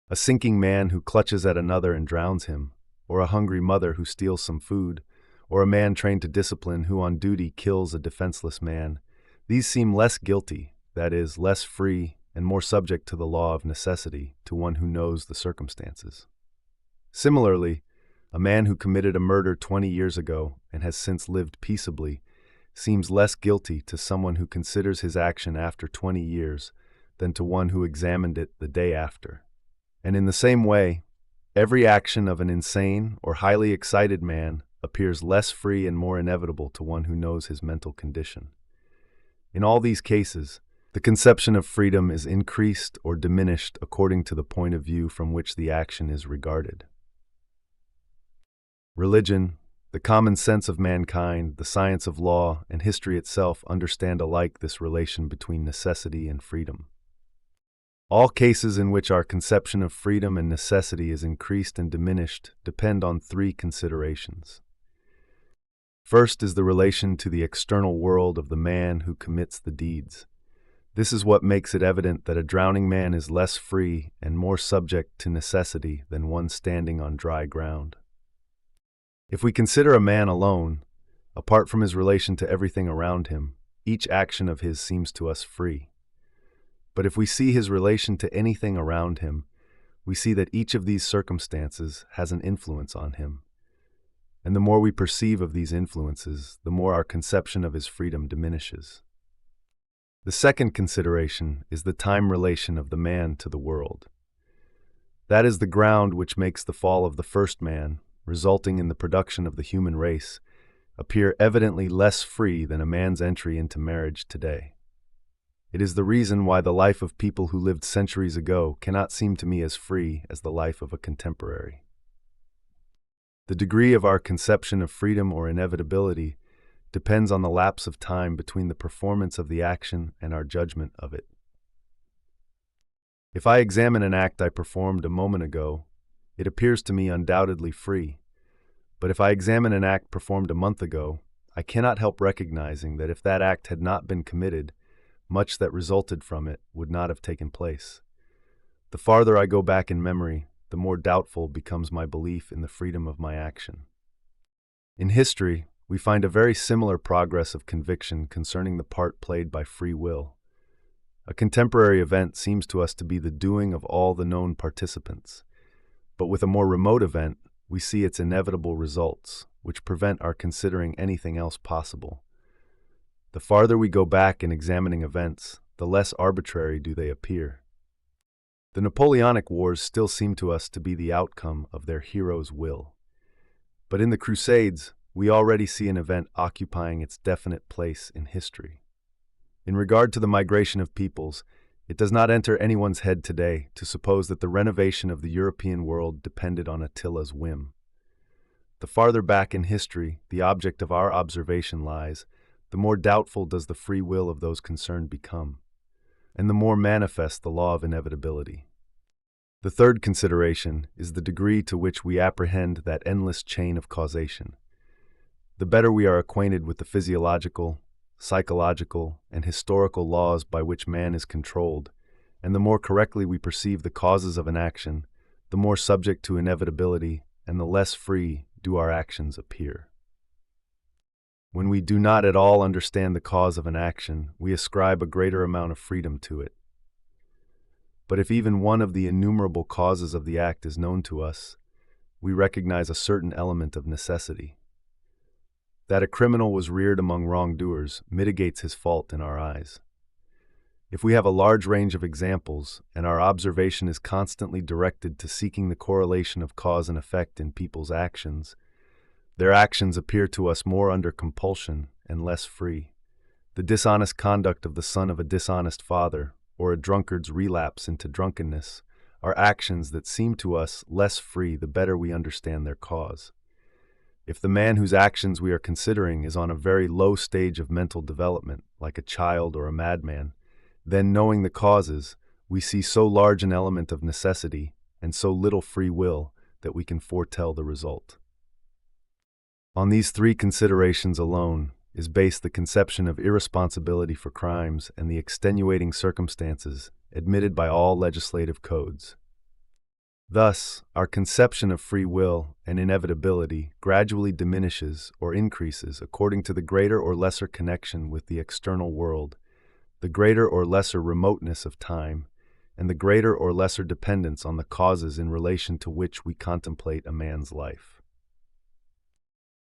A sinking man who clutches at another and drowns him, or a hungry mother who steals some food, or a man trained to discipline who on duty kills a defenseless man, these seem less guilty, that is, less free and more subject to the law of necessity to one who knows the circumstances. Similarly, a man who committed a murder 20 years ago and has since lived peaceably seems less guilty to someone who considers his action after 20 years than to one who examined it the day after. And in the same way, every action of an insane or highly excited man appears less free and more inevitable to one who knows his mental condition. In all these cases, The conception of freedom is increased or diminished according to the point of view from which the action is regarded. Religion, the common sense of mankind, the science of law, and history itself understand alike this relation between necessity and freedom. All cases in which our conception of freedom and necessity is increased and diminished depend on three considerations. First is the relation to the external world of the man who commits the deeds. This is what makes it evident that a drowning man is less free and more subject to necessity than one standing on dry ground. If we consider a man alone, apart from his relation to everything around him, each action of his seems to us free. But if we see his relation to anything around him, we see that each of these circumstances has an influence on him. And the more we perceive of these influences, the more our conception of his freedom diminishes. The second consideration is the time relation of the man to the world. That is the ground which makes the fall of the first man, resulting in the production of the human race, appear evidently less free than a man's entry into marriage today. It is the reason why the life of people who lived centuries ago cannot seem to me as free as the life of a contemporary. The degree of our conception of freedom or inevitability depends on the lapse of time between the performance of the action and our judgment of it. If I examine an act I performed a moment ago, it appears to me undoubtedly free. But if I examine an act performed a month ago, I cannot help recognizing that if that act had not been committed, much that resulted from it would not have taken place. The farther I go back in memory, the more doubtful becomes my belief in the freedom of my action. In history, we find a very similar progress of conviction concerning the part played by free will. A contemporary event seems to us to be the doing of all the known participants, but with a more remote event, we see its inevitable results, which prevent our considering anything else possible. The farther we go back in examining events, the less arbitrary do they appear. The Napoleonic Wars still seem to us to be the outcome of their hero's will. But in the Crusades, we already see an event occupying its definite place in history. In regard to the migration of peoples, it does not enter anyone's head today to suppose that the renovation of the European world depended on Attila's whim. The farther back in history the object of our observation lies, the more doubtful does the free will of those concerned become, and the more manifest the law of inevitability. The third consideration is the degree to which we apprehend that endless chain of causation. The better we are acquainted with the physiological, psychological, and historical laws by which man is controlled, and the more correctly we perceive the causes of an action, the more subject to inevitability and the less free do our actions appear. When we do not at all understand the cause of an action, we ascribe a greater amount of freedom to it. But if even one of the innumerable causes of the act is known to us, we recognize a certain element of necessity. That a criminal was reared among wrongdoers mitigates his fault in our eyes. If we have a large range of examples, and our observation is constantly directed to seeking the correlation of cause and effect in people's actions, their actions appear to us more under compulsion and less free. The dishonest conduct of the son of a dishonest father, or a drunkard's relapse into drunkenness, are actions that seem to us less free the better we understand their cause. If the man whose actions we are considering is on a very low stage of mental development, like a child or a madman, then knowing the causes, we see so large an element of necessity and so little free will that we can foretell the result. On these three considerations alone is based the conception of irresponsibility for crimes and the extenuating circumstances admitted by all legislative codes. Thus, our conception of free will and inevitability gradually diminishes or increases according to the greater or lesser connection with the external world, the greater or lesser remoteness of time, and the greater or lesser dependence on the causes in relation to which we contemplate a man's life.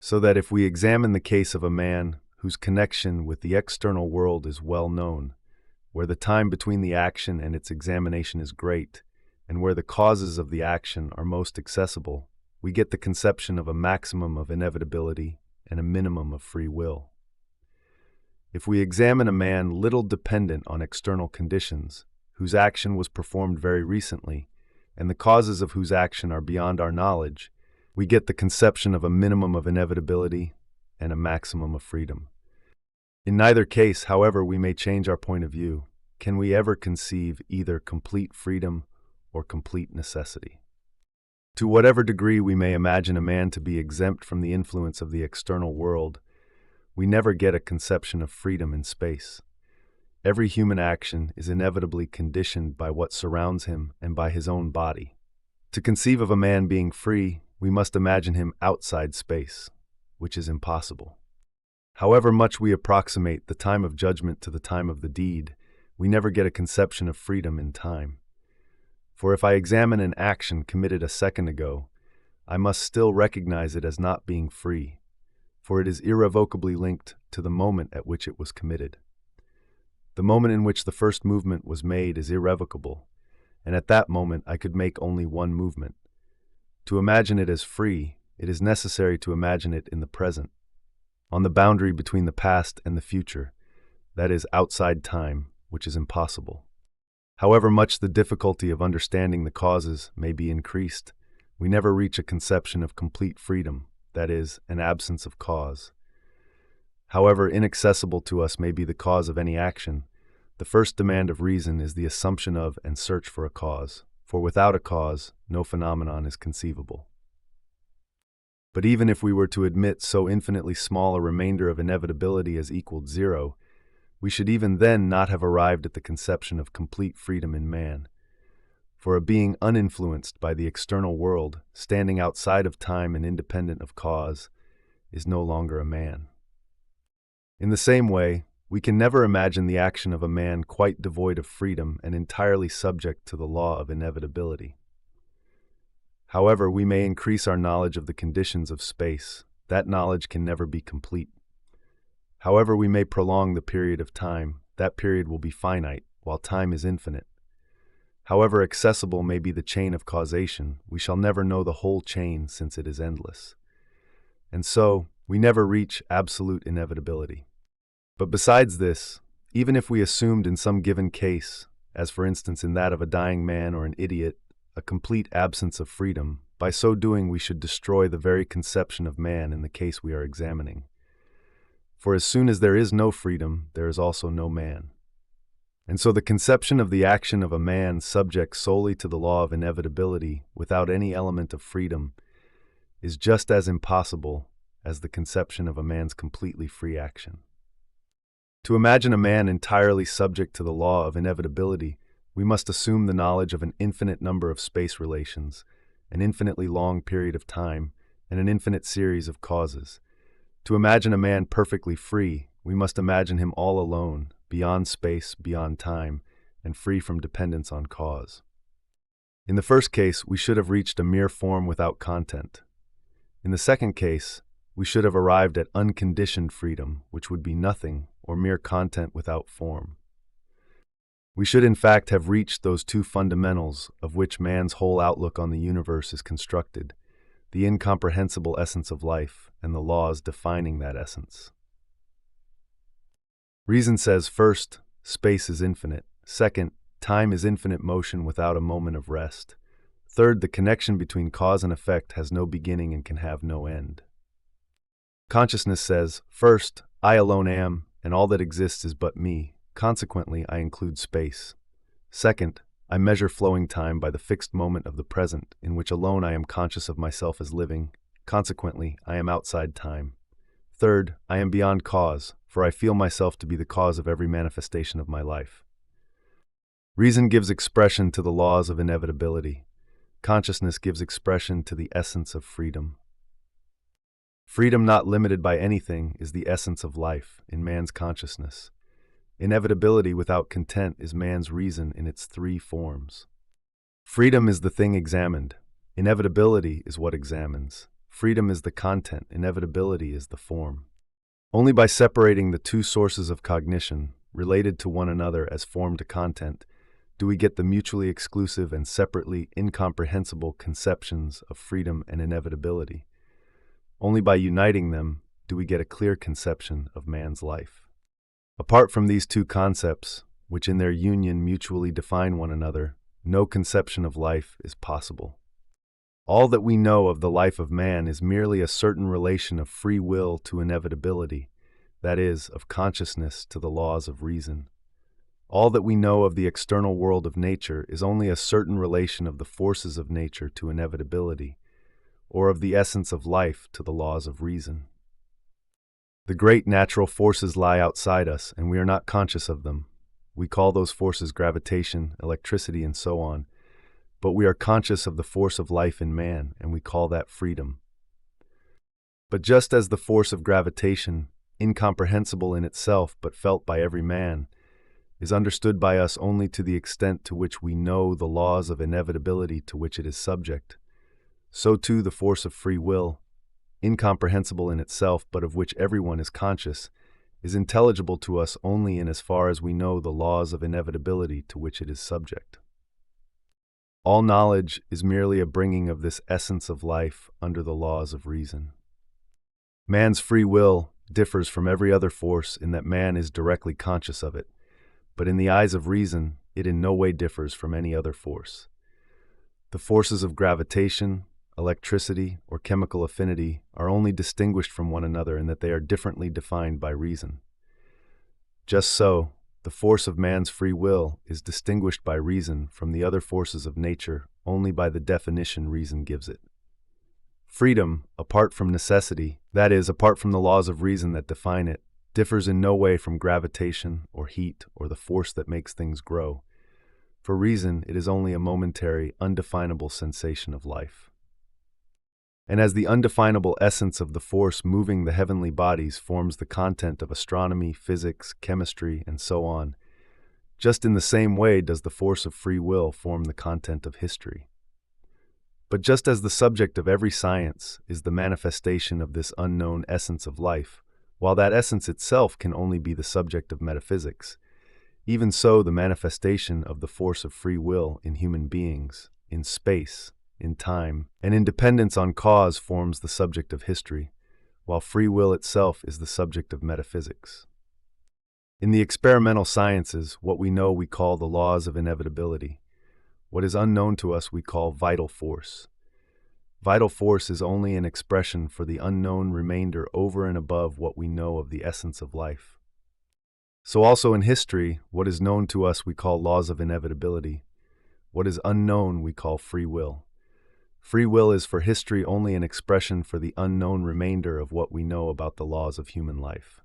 So that if we examine the case of a man whose connection with the external world is well known, where the time between the action and its examination is great, and where the causes of the action are most accessible, we get the conception of a maximum of inevitability and a minimum of free will. If we examine a man little dependent on external conditions, whose action was performed very recently, and the causes of whose action are beyond our knowledge, we get the conception of a minimum of inevitability and a maximum of freedom. In neither case, however we may change our point of view, can we ever conceive either complete freedom or complete necessity. To whatever degree we may imagine a man to be exempt from the influence of the external world, we never get a conception of freedom in space. Every human action is inevitably conditioned by what surrounds him and by his own body. To conceive of a man being free, we must imagine him outside space, which is impossible. However much we approximate the time of judgment to the time of the deed, we never get a conception of freedom in time. For if I examine an action committed a second ago, I must still recognize it as not being free, for it is irrevocably linked to the moment at which it was committed. The moment in which the first movement was made is irrevocable, and at that moment I could make only one movement. To imagine it as free, it is necessary to imagine it in the present, on the boundary between the past and the future, that is, outside time, which is impossible. However much the difficulty of understanding the causes may be increased, we never reach a conception of complete freedom, that is, an absence of cause. However inaccessible to us may be the cause of any action, the first demand of reason is the assumption of and search for a cause, for without a cause, no phenomenon is conceivable. But even if we were to admit so infinitely small a remainder of inevitability as equaled zero, we should even then not have arrived at the conception of complete freedom in man. For a being uninfluenced by the external world, standing outside of time and independent of cause, is no longer a man. In the same way, we can never imagine the action of a man quite devoid of freedom and entirely subject to the law of inevitability. However, we may increase our knowledge of the conditions of space. That knowledge can never be complete. However we may prolong the period of time, that period will be finite, while time is infinite. However accessible may be the chain of causation, we shall never know the whole chain since it is endless. And so, we never reach absolute inevitability. But besides this, even if we assumed in some given case, as for instance in that of a dying man or an idiot, a complete absence of freedom, by so doing we should destroy the very conception of man in the case we are examining. For as soon as there is no freedom, there is also no man. And so the conception of the action of a man subject solely to the law of inevitability, without any element of freedom, is just as impossible as the conception of a man's completely free action. To imagine a man entirely subject to the law of inevitability, we must assume the knowledge of an infinite number of space relations, an infinitely long period of time, and an infinite series of causes. To imagine a man perfectly free, we must imagine him all alone, beyond space, beyond time, and free from dependence on cause. In the first case, we should have reached a mere form without content. In the second case, we should have arrived at unconditioned freedom, which would be nothing or mere content without form. We should in fact have reached those two fundamentals of which man's whole outlook on the universe is constructed, the incomprehensible essence of life and the laws defining that essence. Reason says, first, space is infinite. Second, time is infinite motion without a moment of rest. Third, the connection between cause and effect has no beginning and can have no end. Consciousness says, first, I alone am, and all that exists is but me. Consequently, I include space. Second, I measure flowing time by the fixed moment of the present, in which alone I am conscious of myself as living. Consequently, I am outside time. Third, I am beyond cause, for I feel myself to be the cause of every manifestation of my life. Reason gives expression to the laws of inevitability. Consciousness gives expression to the essence of freedom. Freedom not limited by anything is the essence of life in man's consciousness. Inevitability without content is man's reason in its three forms. Freedom is the thing examined. Inevitability is what examines. Freedom is the content. Inevitability is the form. Only by separating the two sources of cognition, related to one another as form to content, do we get the mutually exclusive and separately incomprehensible conceptions of freedom and inevitability. Only by uniting them do we get a clear conception of man's life. Apart from these two concepts, which in their union mutually define one another, no conception of life is possible. All that we know of the life of man is merely a certain relation of free will to inevitability, that is, of consciousness to the laws of reason. All that we know of the external world of nature is only a certain relation of the forces of nature to inevitability, or of the essence of life to the laws of reason. The great natural forces lie outside us, and we are not conscious of them. We call those forces gravitation, electricity, and so on, but we are conscious of the force of life in man, and we call that freedom. But just as the force of gravitation, incomprehensible in itself but felt by every man, is understood by us only to the extent to which we know the laws of inevitability to which it is subject, so too the force of free will, incomprehensible in itself but of which everyone is conscious, is intelligible to us only in as far as we know the laws of inevitability to which it is subject. All knowledge is merely a bringing of this essence of life under the laws of reason. Man's free will differs from every other force in that man is directly conscious of it, but in the eyes of reason, it in no way differs from any other force. The forces of gravitation, electricity, or chemical affinity are only distinguished from one another in that they are differently defined by reason. Just so, the force of man's free will is distinguished by reason from the other forces of nature only by the definition reason gives it. Freedom, apart from necessity, that is, apart from the laws of reason that define it, differs in no way from gravitation or heat or the force that makes things grow. For reason, it is only a momentary, undefinable sensation of life. And as the undefinable essence of the force moving the heavenly bodies forms the content of astronomy, physics, chemistry, and so on, just in the same way does the force of free will form the content of history. But just as the subject of every science is the manifestation of this unknown essence of life, while that essence itself can only be the subject of metaphysics, even so the manifestation of the force of free will in human beings, in space, in time, and in dependence on cause forms the subject of history, while free will itself is the subject of metaphysics. In the experimental sciences, what we know we call the laws of inevitability. What is unknown to us we call vital force. Vital force is only an expression for the unknown remainder over and above what we know of the essence of life. So also in history, what is known to us we call laws of inevitability. What is unknown we call free will. Free will is for history only an expression for the unknown remainder of what we know about the laws of human life.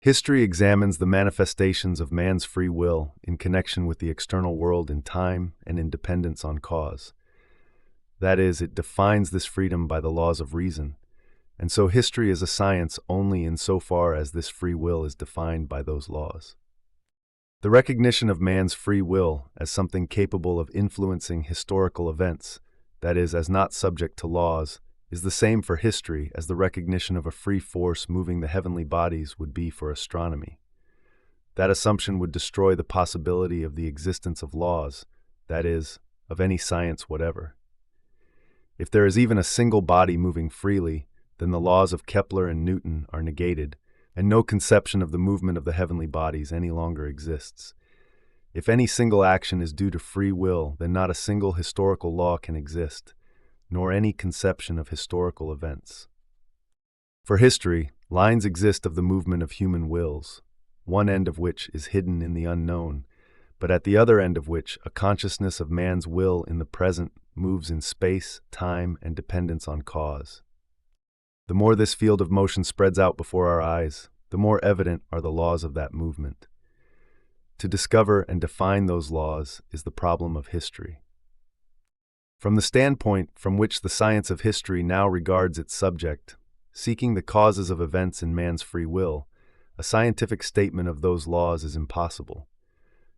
History examines the manifestations of man's free will in connection with the external world in time and in dependence on cause. That is, it defines this freedom by the laws of reason, and so history is a science only insofar as this free will is defined by those laws. The recognition of man's free will as something capable of influencing historical events, that is, as not subject to laws, is the same for history as the recognition of a free force moving the heavenly bodies would be for astronomy. That assumption would destroy the possibility of the existence of laws, that is, of any science whatever. If there is even a single body moving freely, then the laws of Kepler and Newton are negated, and no conception of the movement of the heavenly bodies any longer exists. If any single action is due to free will, then not a single historical law can exist, nor any conception of historical events. For history, lines exist of the movement of human wills, one end of which is hidden in the unknown, but at the other end of which a consciousness of man's will in the present moves in space, time, and dependence on cause. The more this field of motion spreads out before our eyes, the more evident are the laws of that movement. To discover and define those laws is the problem of history. From the standpoint from which the science of history now regards its subject, seeking the causes of events in man's free will, a scientific statement of those laws is impossible.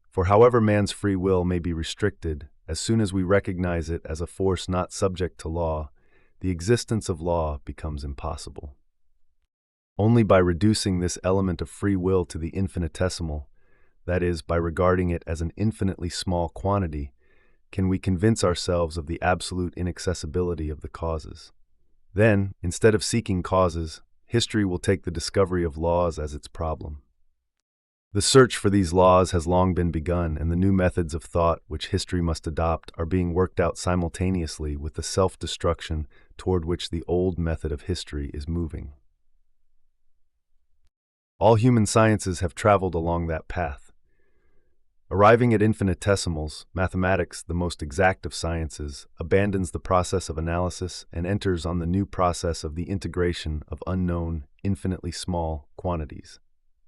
For however man's free will may be restricted, as soon as we recognize it as a force not subject to law, the existence of law becomes impossible. Only by reducing this element of free will to the infinitesimal, that is, by regarding it as an infinitely small quantity, can we convince ourselves of the absolute inaccessibility of the causes. Then, instead of seeking causes, history will take the discovery of laws as its problem. The search for these laws has long been begun, and the new methods of thought which history must adopt are being worked out simultaneously with the self-destruction toward which the old method of history is moving. All human sciences have traveled along that path. Arriving at infinitesimals, mathematics, the most exact of sciences, abandons the process of analysis and enters on the new process of the integration of unknown, infinitely small quantities.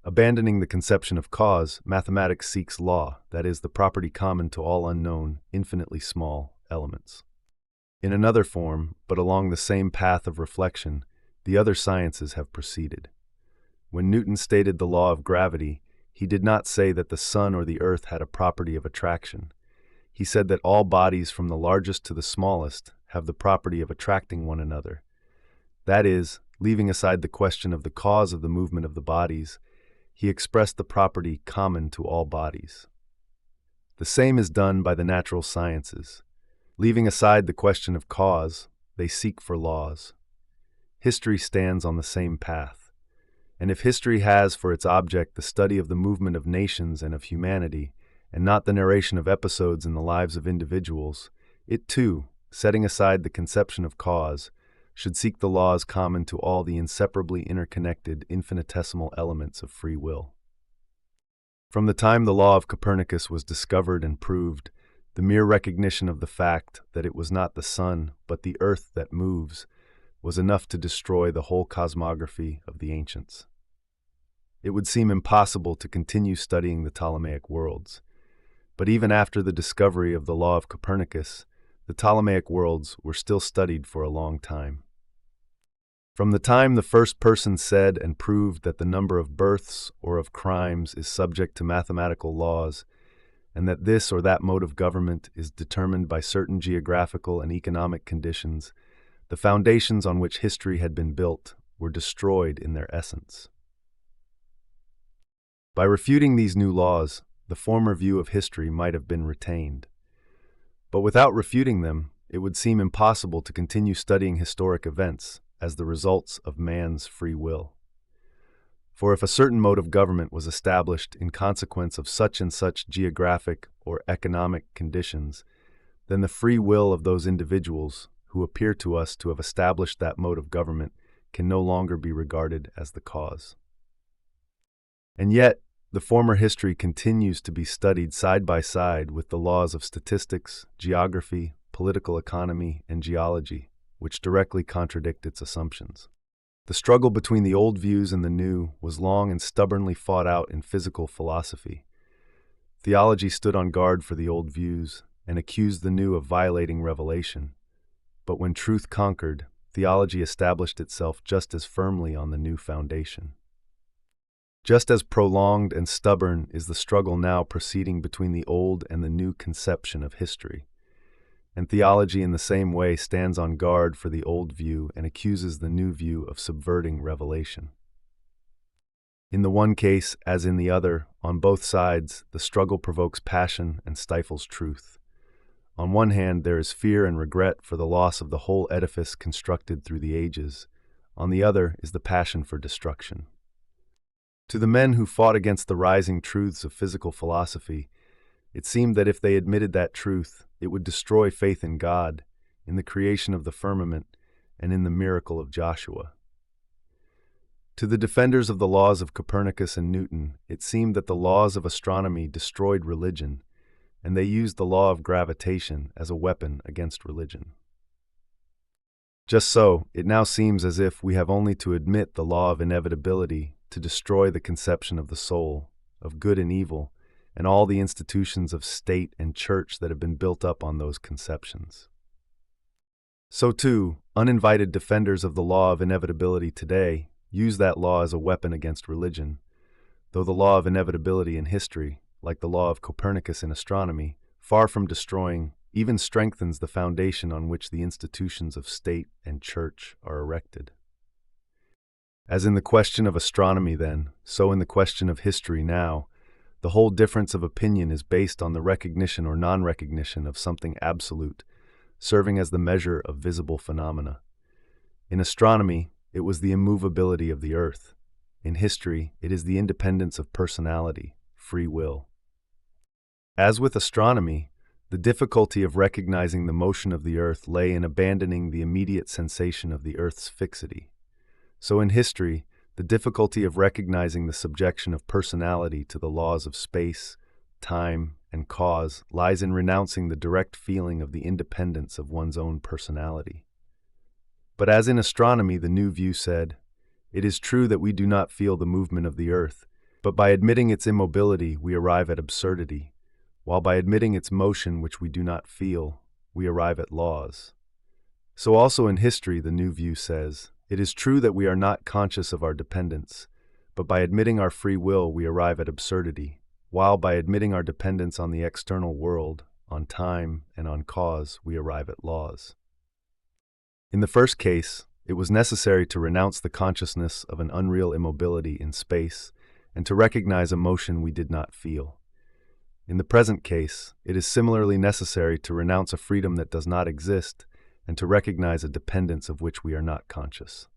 Abandoning the conception of cause, mathematics seeks law, that is, the property common to all unknown, infinitely small elements. In another form, but along the same path of reflection, the other sciences have proceeded. When Newton stated the law of gravity, he did not say that the sun or the earth had a property of attraction. He said that all bodies from the largest to the smallest have the property of attracting one another. That is, leaving aside the question of the cause of the movement of the bodies, he expressed the property common to all bodies. The same is done by the natural sciences. Leaving aside the question of cause, they seek for laws. History stands on the same path. And if history has for its object the study of the movement of nations and of humanity, and not the narration of episodes in the lives of individuals, it too, setting aside the conception of cause, should seek the laws common to all the inseparably interconnected infinitesimal elements of free will. From the time the law of Copernicus was discovered and proved, the mere recognition of the fact that it was not the sun but the earth that moves was enough to destroy the whole cosmography of the ancients. It would seem impossible to continue studying the Ptolemaic worlds, but even after the discovery of the law of Copernicus, the Ptolemaic worlds were still studied for a long time. From the time the first person said and proved that the number of births or of crimes is subject to mathematical laws, and that this or that mode of government is determined by certain geographical and economic conditions, the foundations on which history had been built were destroyed in their essence. By refuting these new laws, the former view of history might have been retained. But without refuting them, it would seem impossible to continue studying historic events as the results of man's free will. For if a certain mode of government was established in consequence of such and such geographic or economic conditions, then the free will of those individuals who appear to us to have established that mode of government can no longer be regarded as the cause. And yet, the former history continues to be studied side by side with the laws of statistics, geography, political economy, and geology, which directly contradict its assumptions. The struggle between the old views and the new was long and stubbornly fought out in physical philosophy. Theology stood on guard for the old views and accused the new of violating revelation. But when truth conquered, theology established itself just as firmly on the new foundation. Just as prolonged and stubborn is the struggle now proceeding between the old and the new conception of history. And theology in the same way stands on guard for the old view and accuses the new view of subverting revelation. In the one case, as in the other, on both sides, the struggle provokes passion and stifles truth. On one hand, there is fear and regret for the loss of the whole edifice constructed through the ages. On the other is the passion for destruction. To the men who fought against the rising truths of physical philosophy, it seemed that if they admitted that truth, it would destroy faith in God, in the creation of the firmament, and in the miracle of Joshua. To the defenders of the laws of Copernicus and Newton, it seemed that the laws of astronomy destroyed religion, and they used the law of gravitation as a weapon against religion. Just so, it now seems as if we have only to admit the law of inevitability to destroy the conception of the soul, of good and evil, and all the institutions of state and church that have been built up on those conceptions. So too, uninvited defenders of the law of inevitability today use that law as a weapon against religion, though the law of inevitability in history, like the law of Copernicus in astronomy, far from destroying, even strengthens the foundation on which the institutions of state and church are erected. As in the question of astronomy then, so in the question of history now, the whole difference of opinion is based on the recognition or non-recognition of something absolute, serving as the measure of visible phenomena. In astronomy, it was the immovability of the earth. In history, it is the independence of personality, free will. As with astronomy, the difficulty of recognizing the motion of the Earth lay in abandoning the immediate sensation of the Earth's fixity. So in history, the difficulty of recognizing the subjection of personality to the laws of space, time, and cause lies in renouncing the direct feeling of the independence of one's own personality. But as in astronomy, the new view said, it is true that we do not feel the movement of the Earth, but by admitting its immobility, we arrive at absurdity, while by admitting its motion, which we do not feel, we arrive at laws. So also in history, the new view says, it is true that we are not conscious of our dependence, but by admitting our free will, we arrive at absurdity, while by admitting our dependence on the external world, on time, and on cause, we arrive at laws. In the first case, it was necessary to renounce the consciousness of an unreal immobility in space and to recognize a motion we did not feel. In the present case, it is similarly necessary to renounce a freedom that does not exist and to recognize a dependence of which we are not conscious.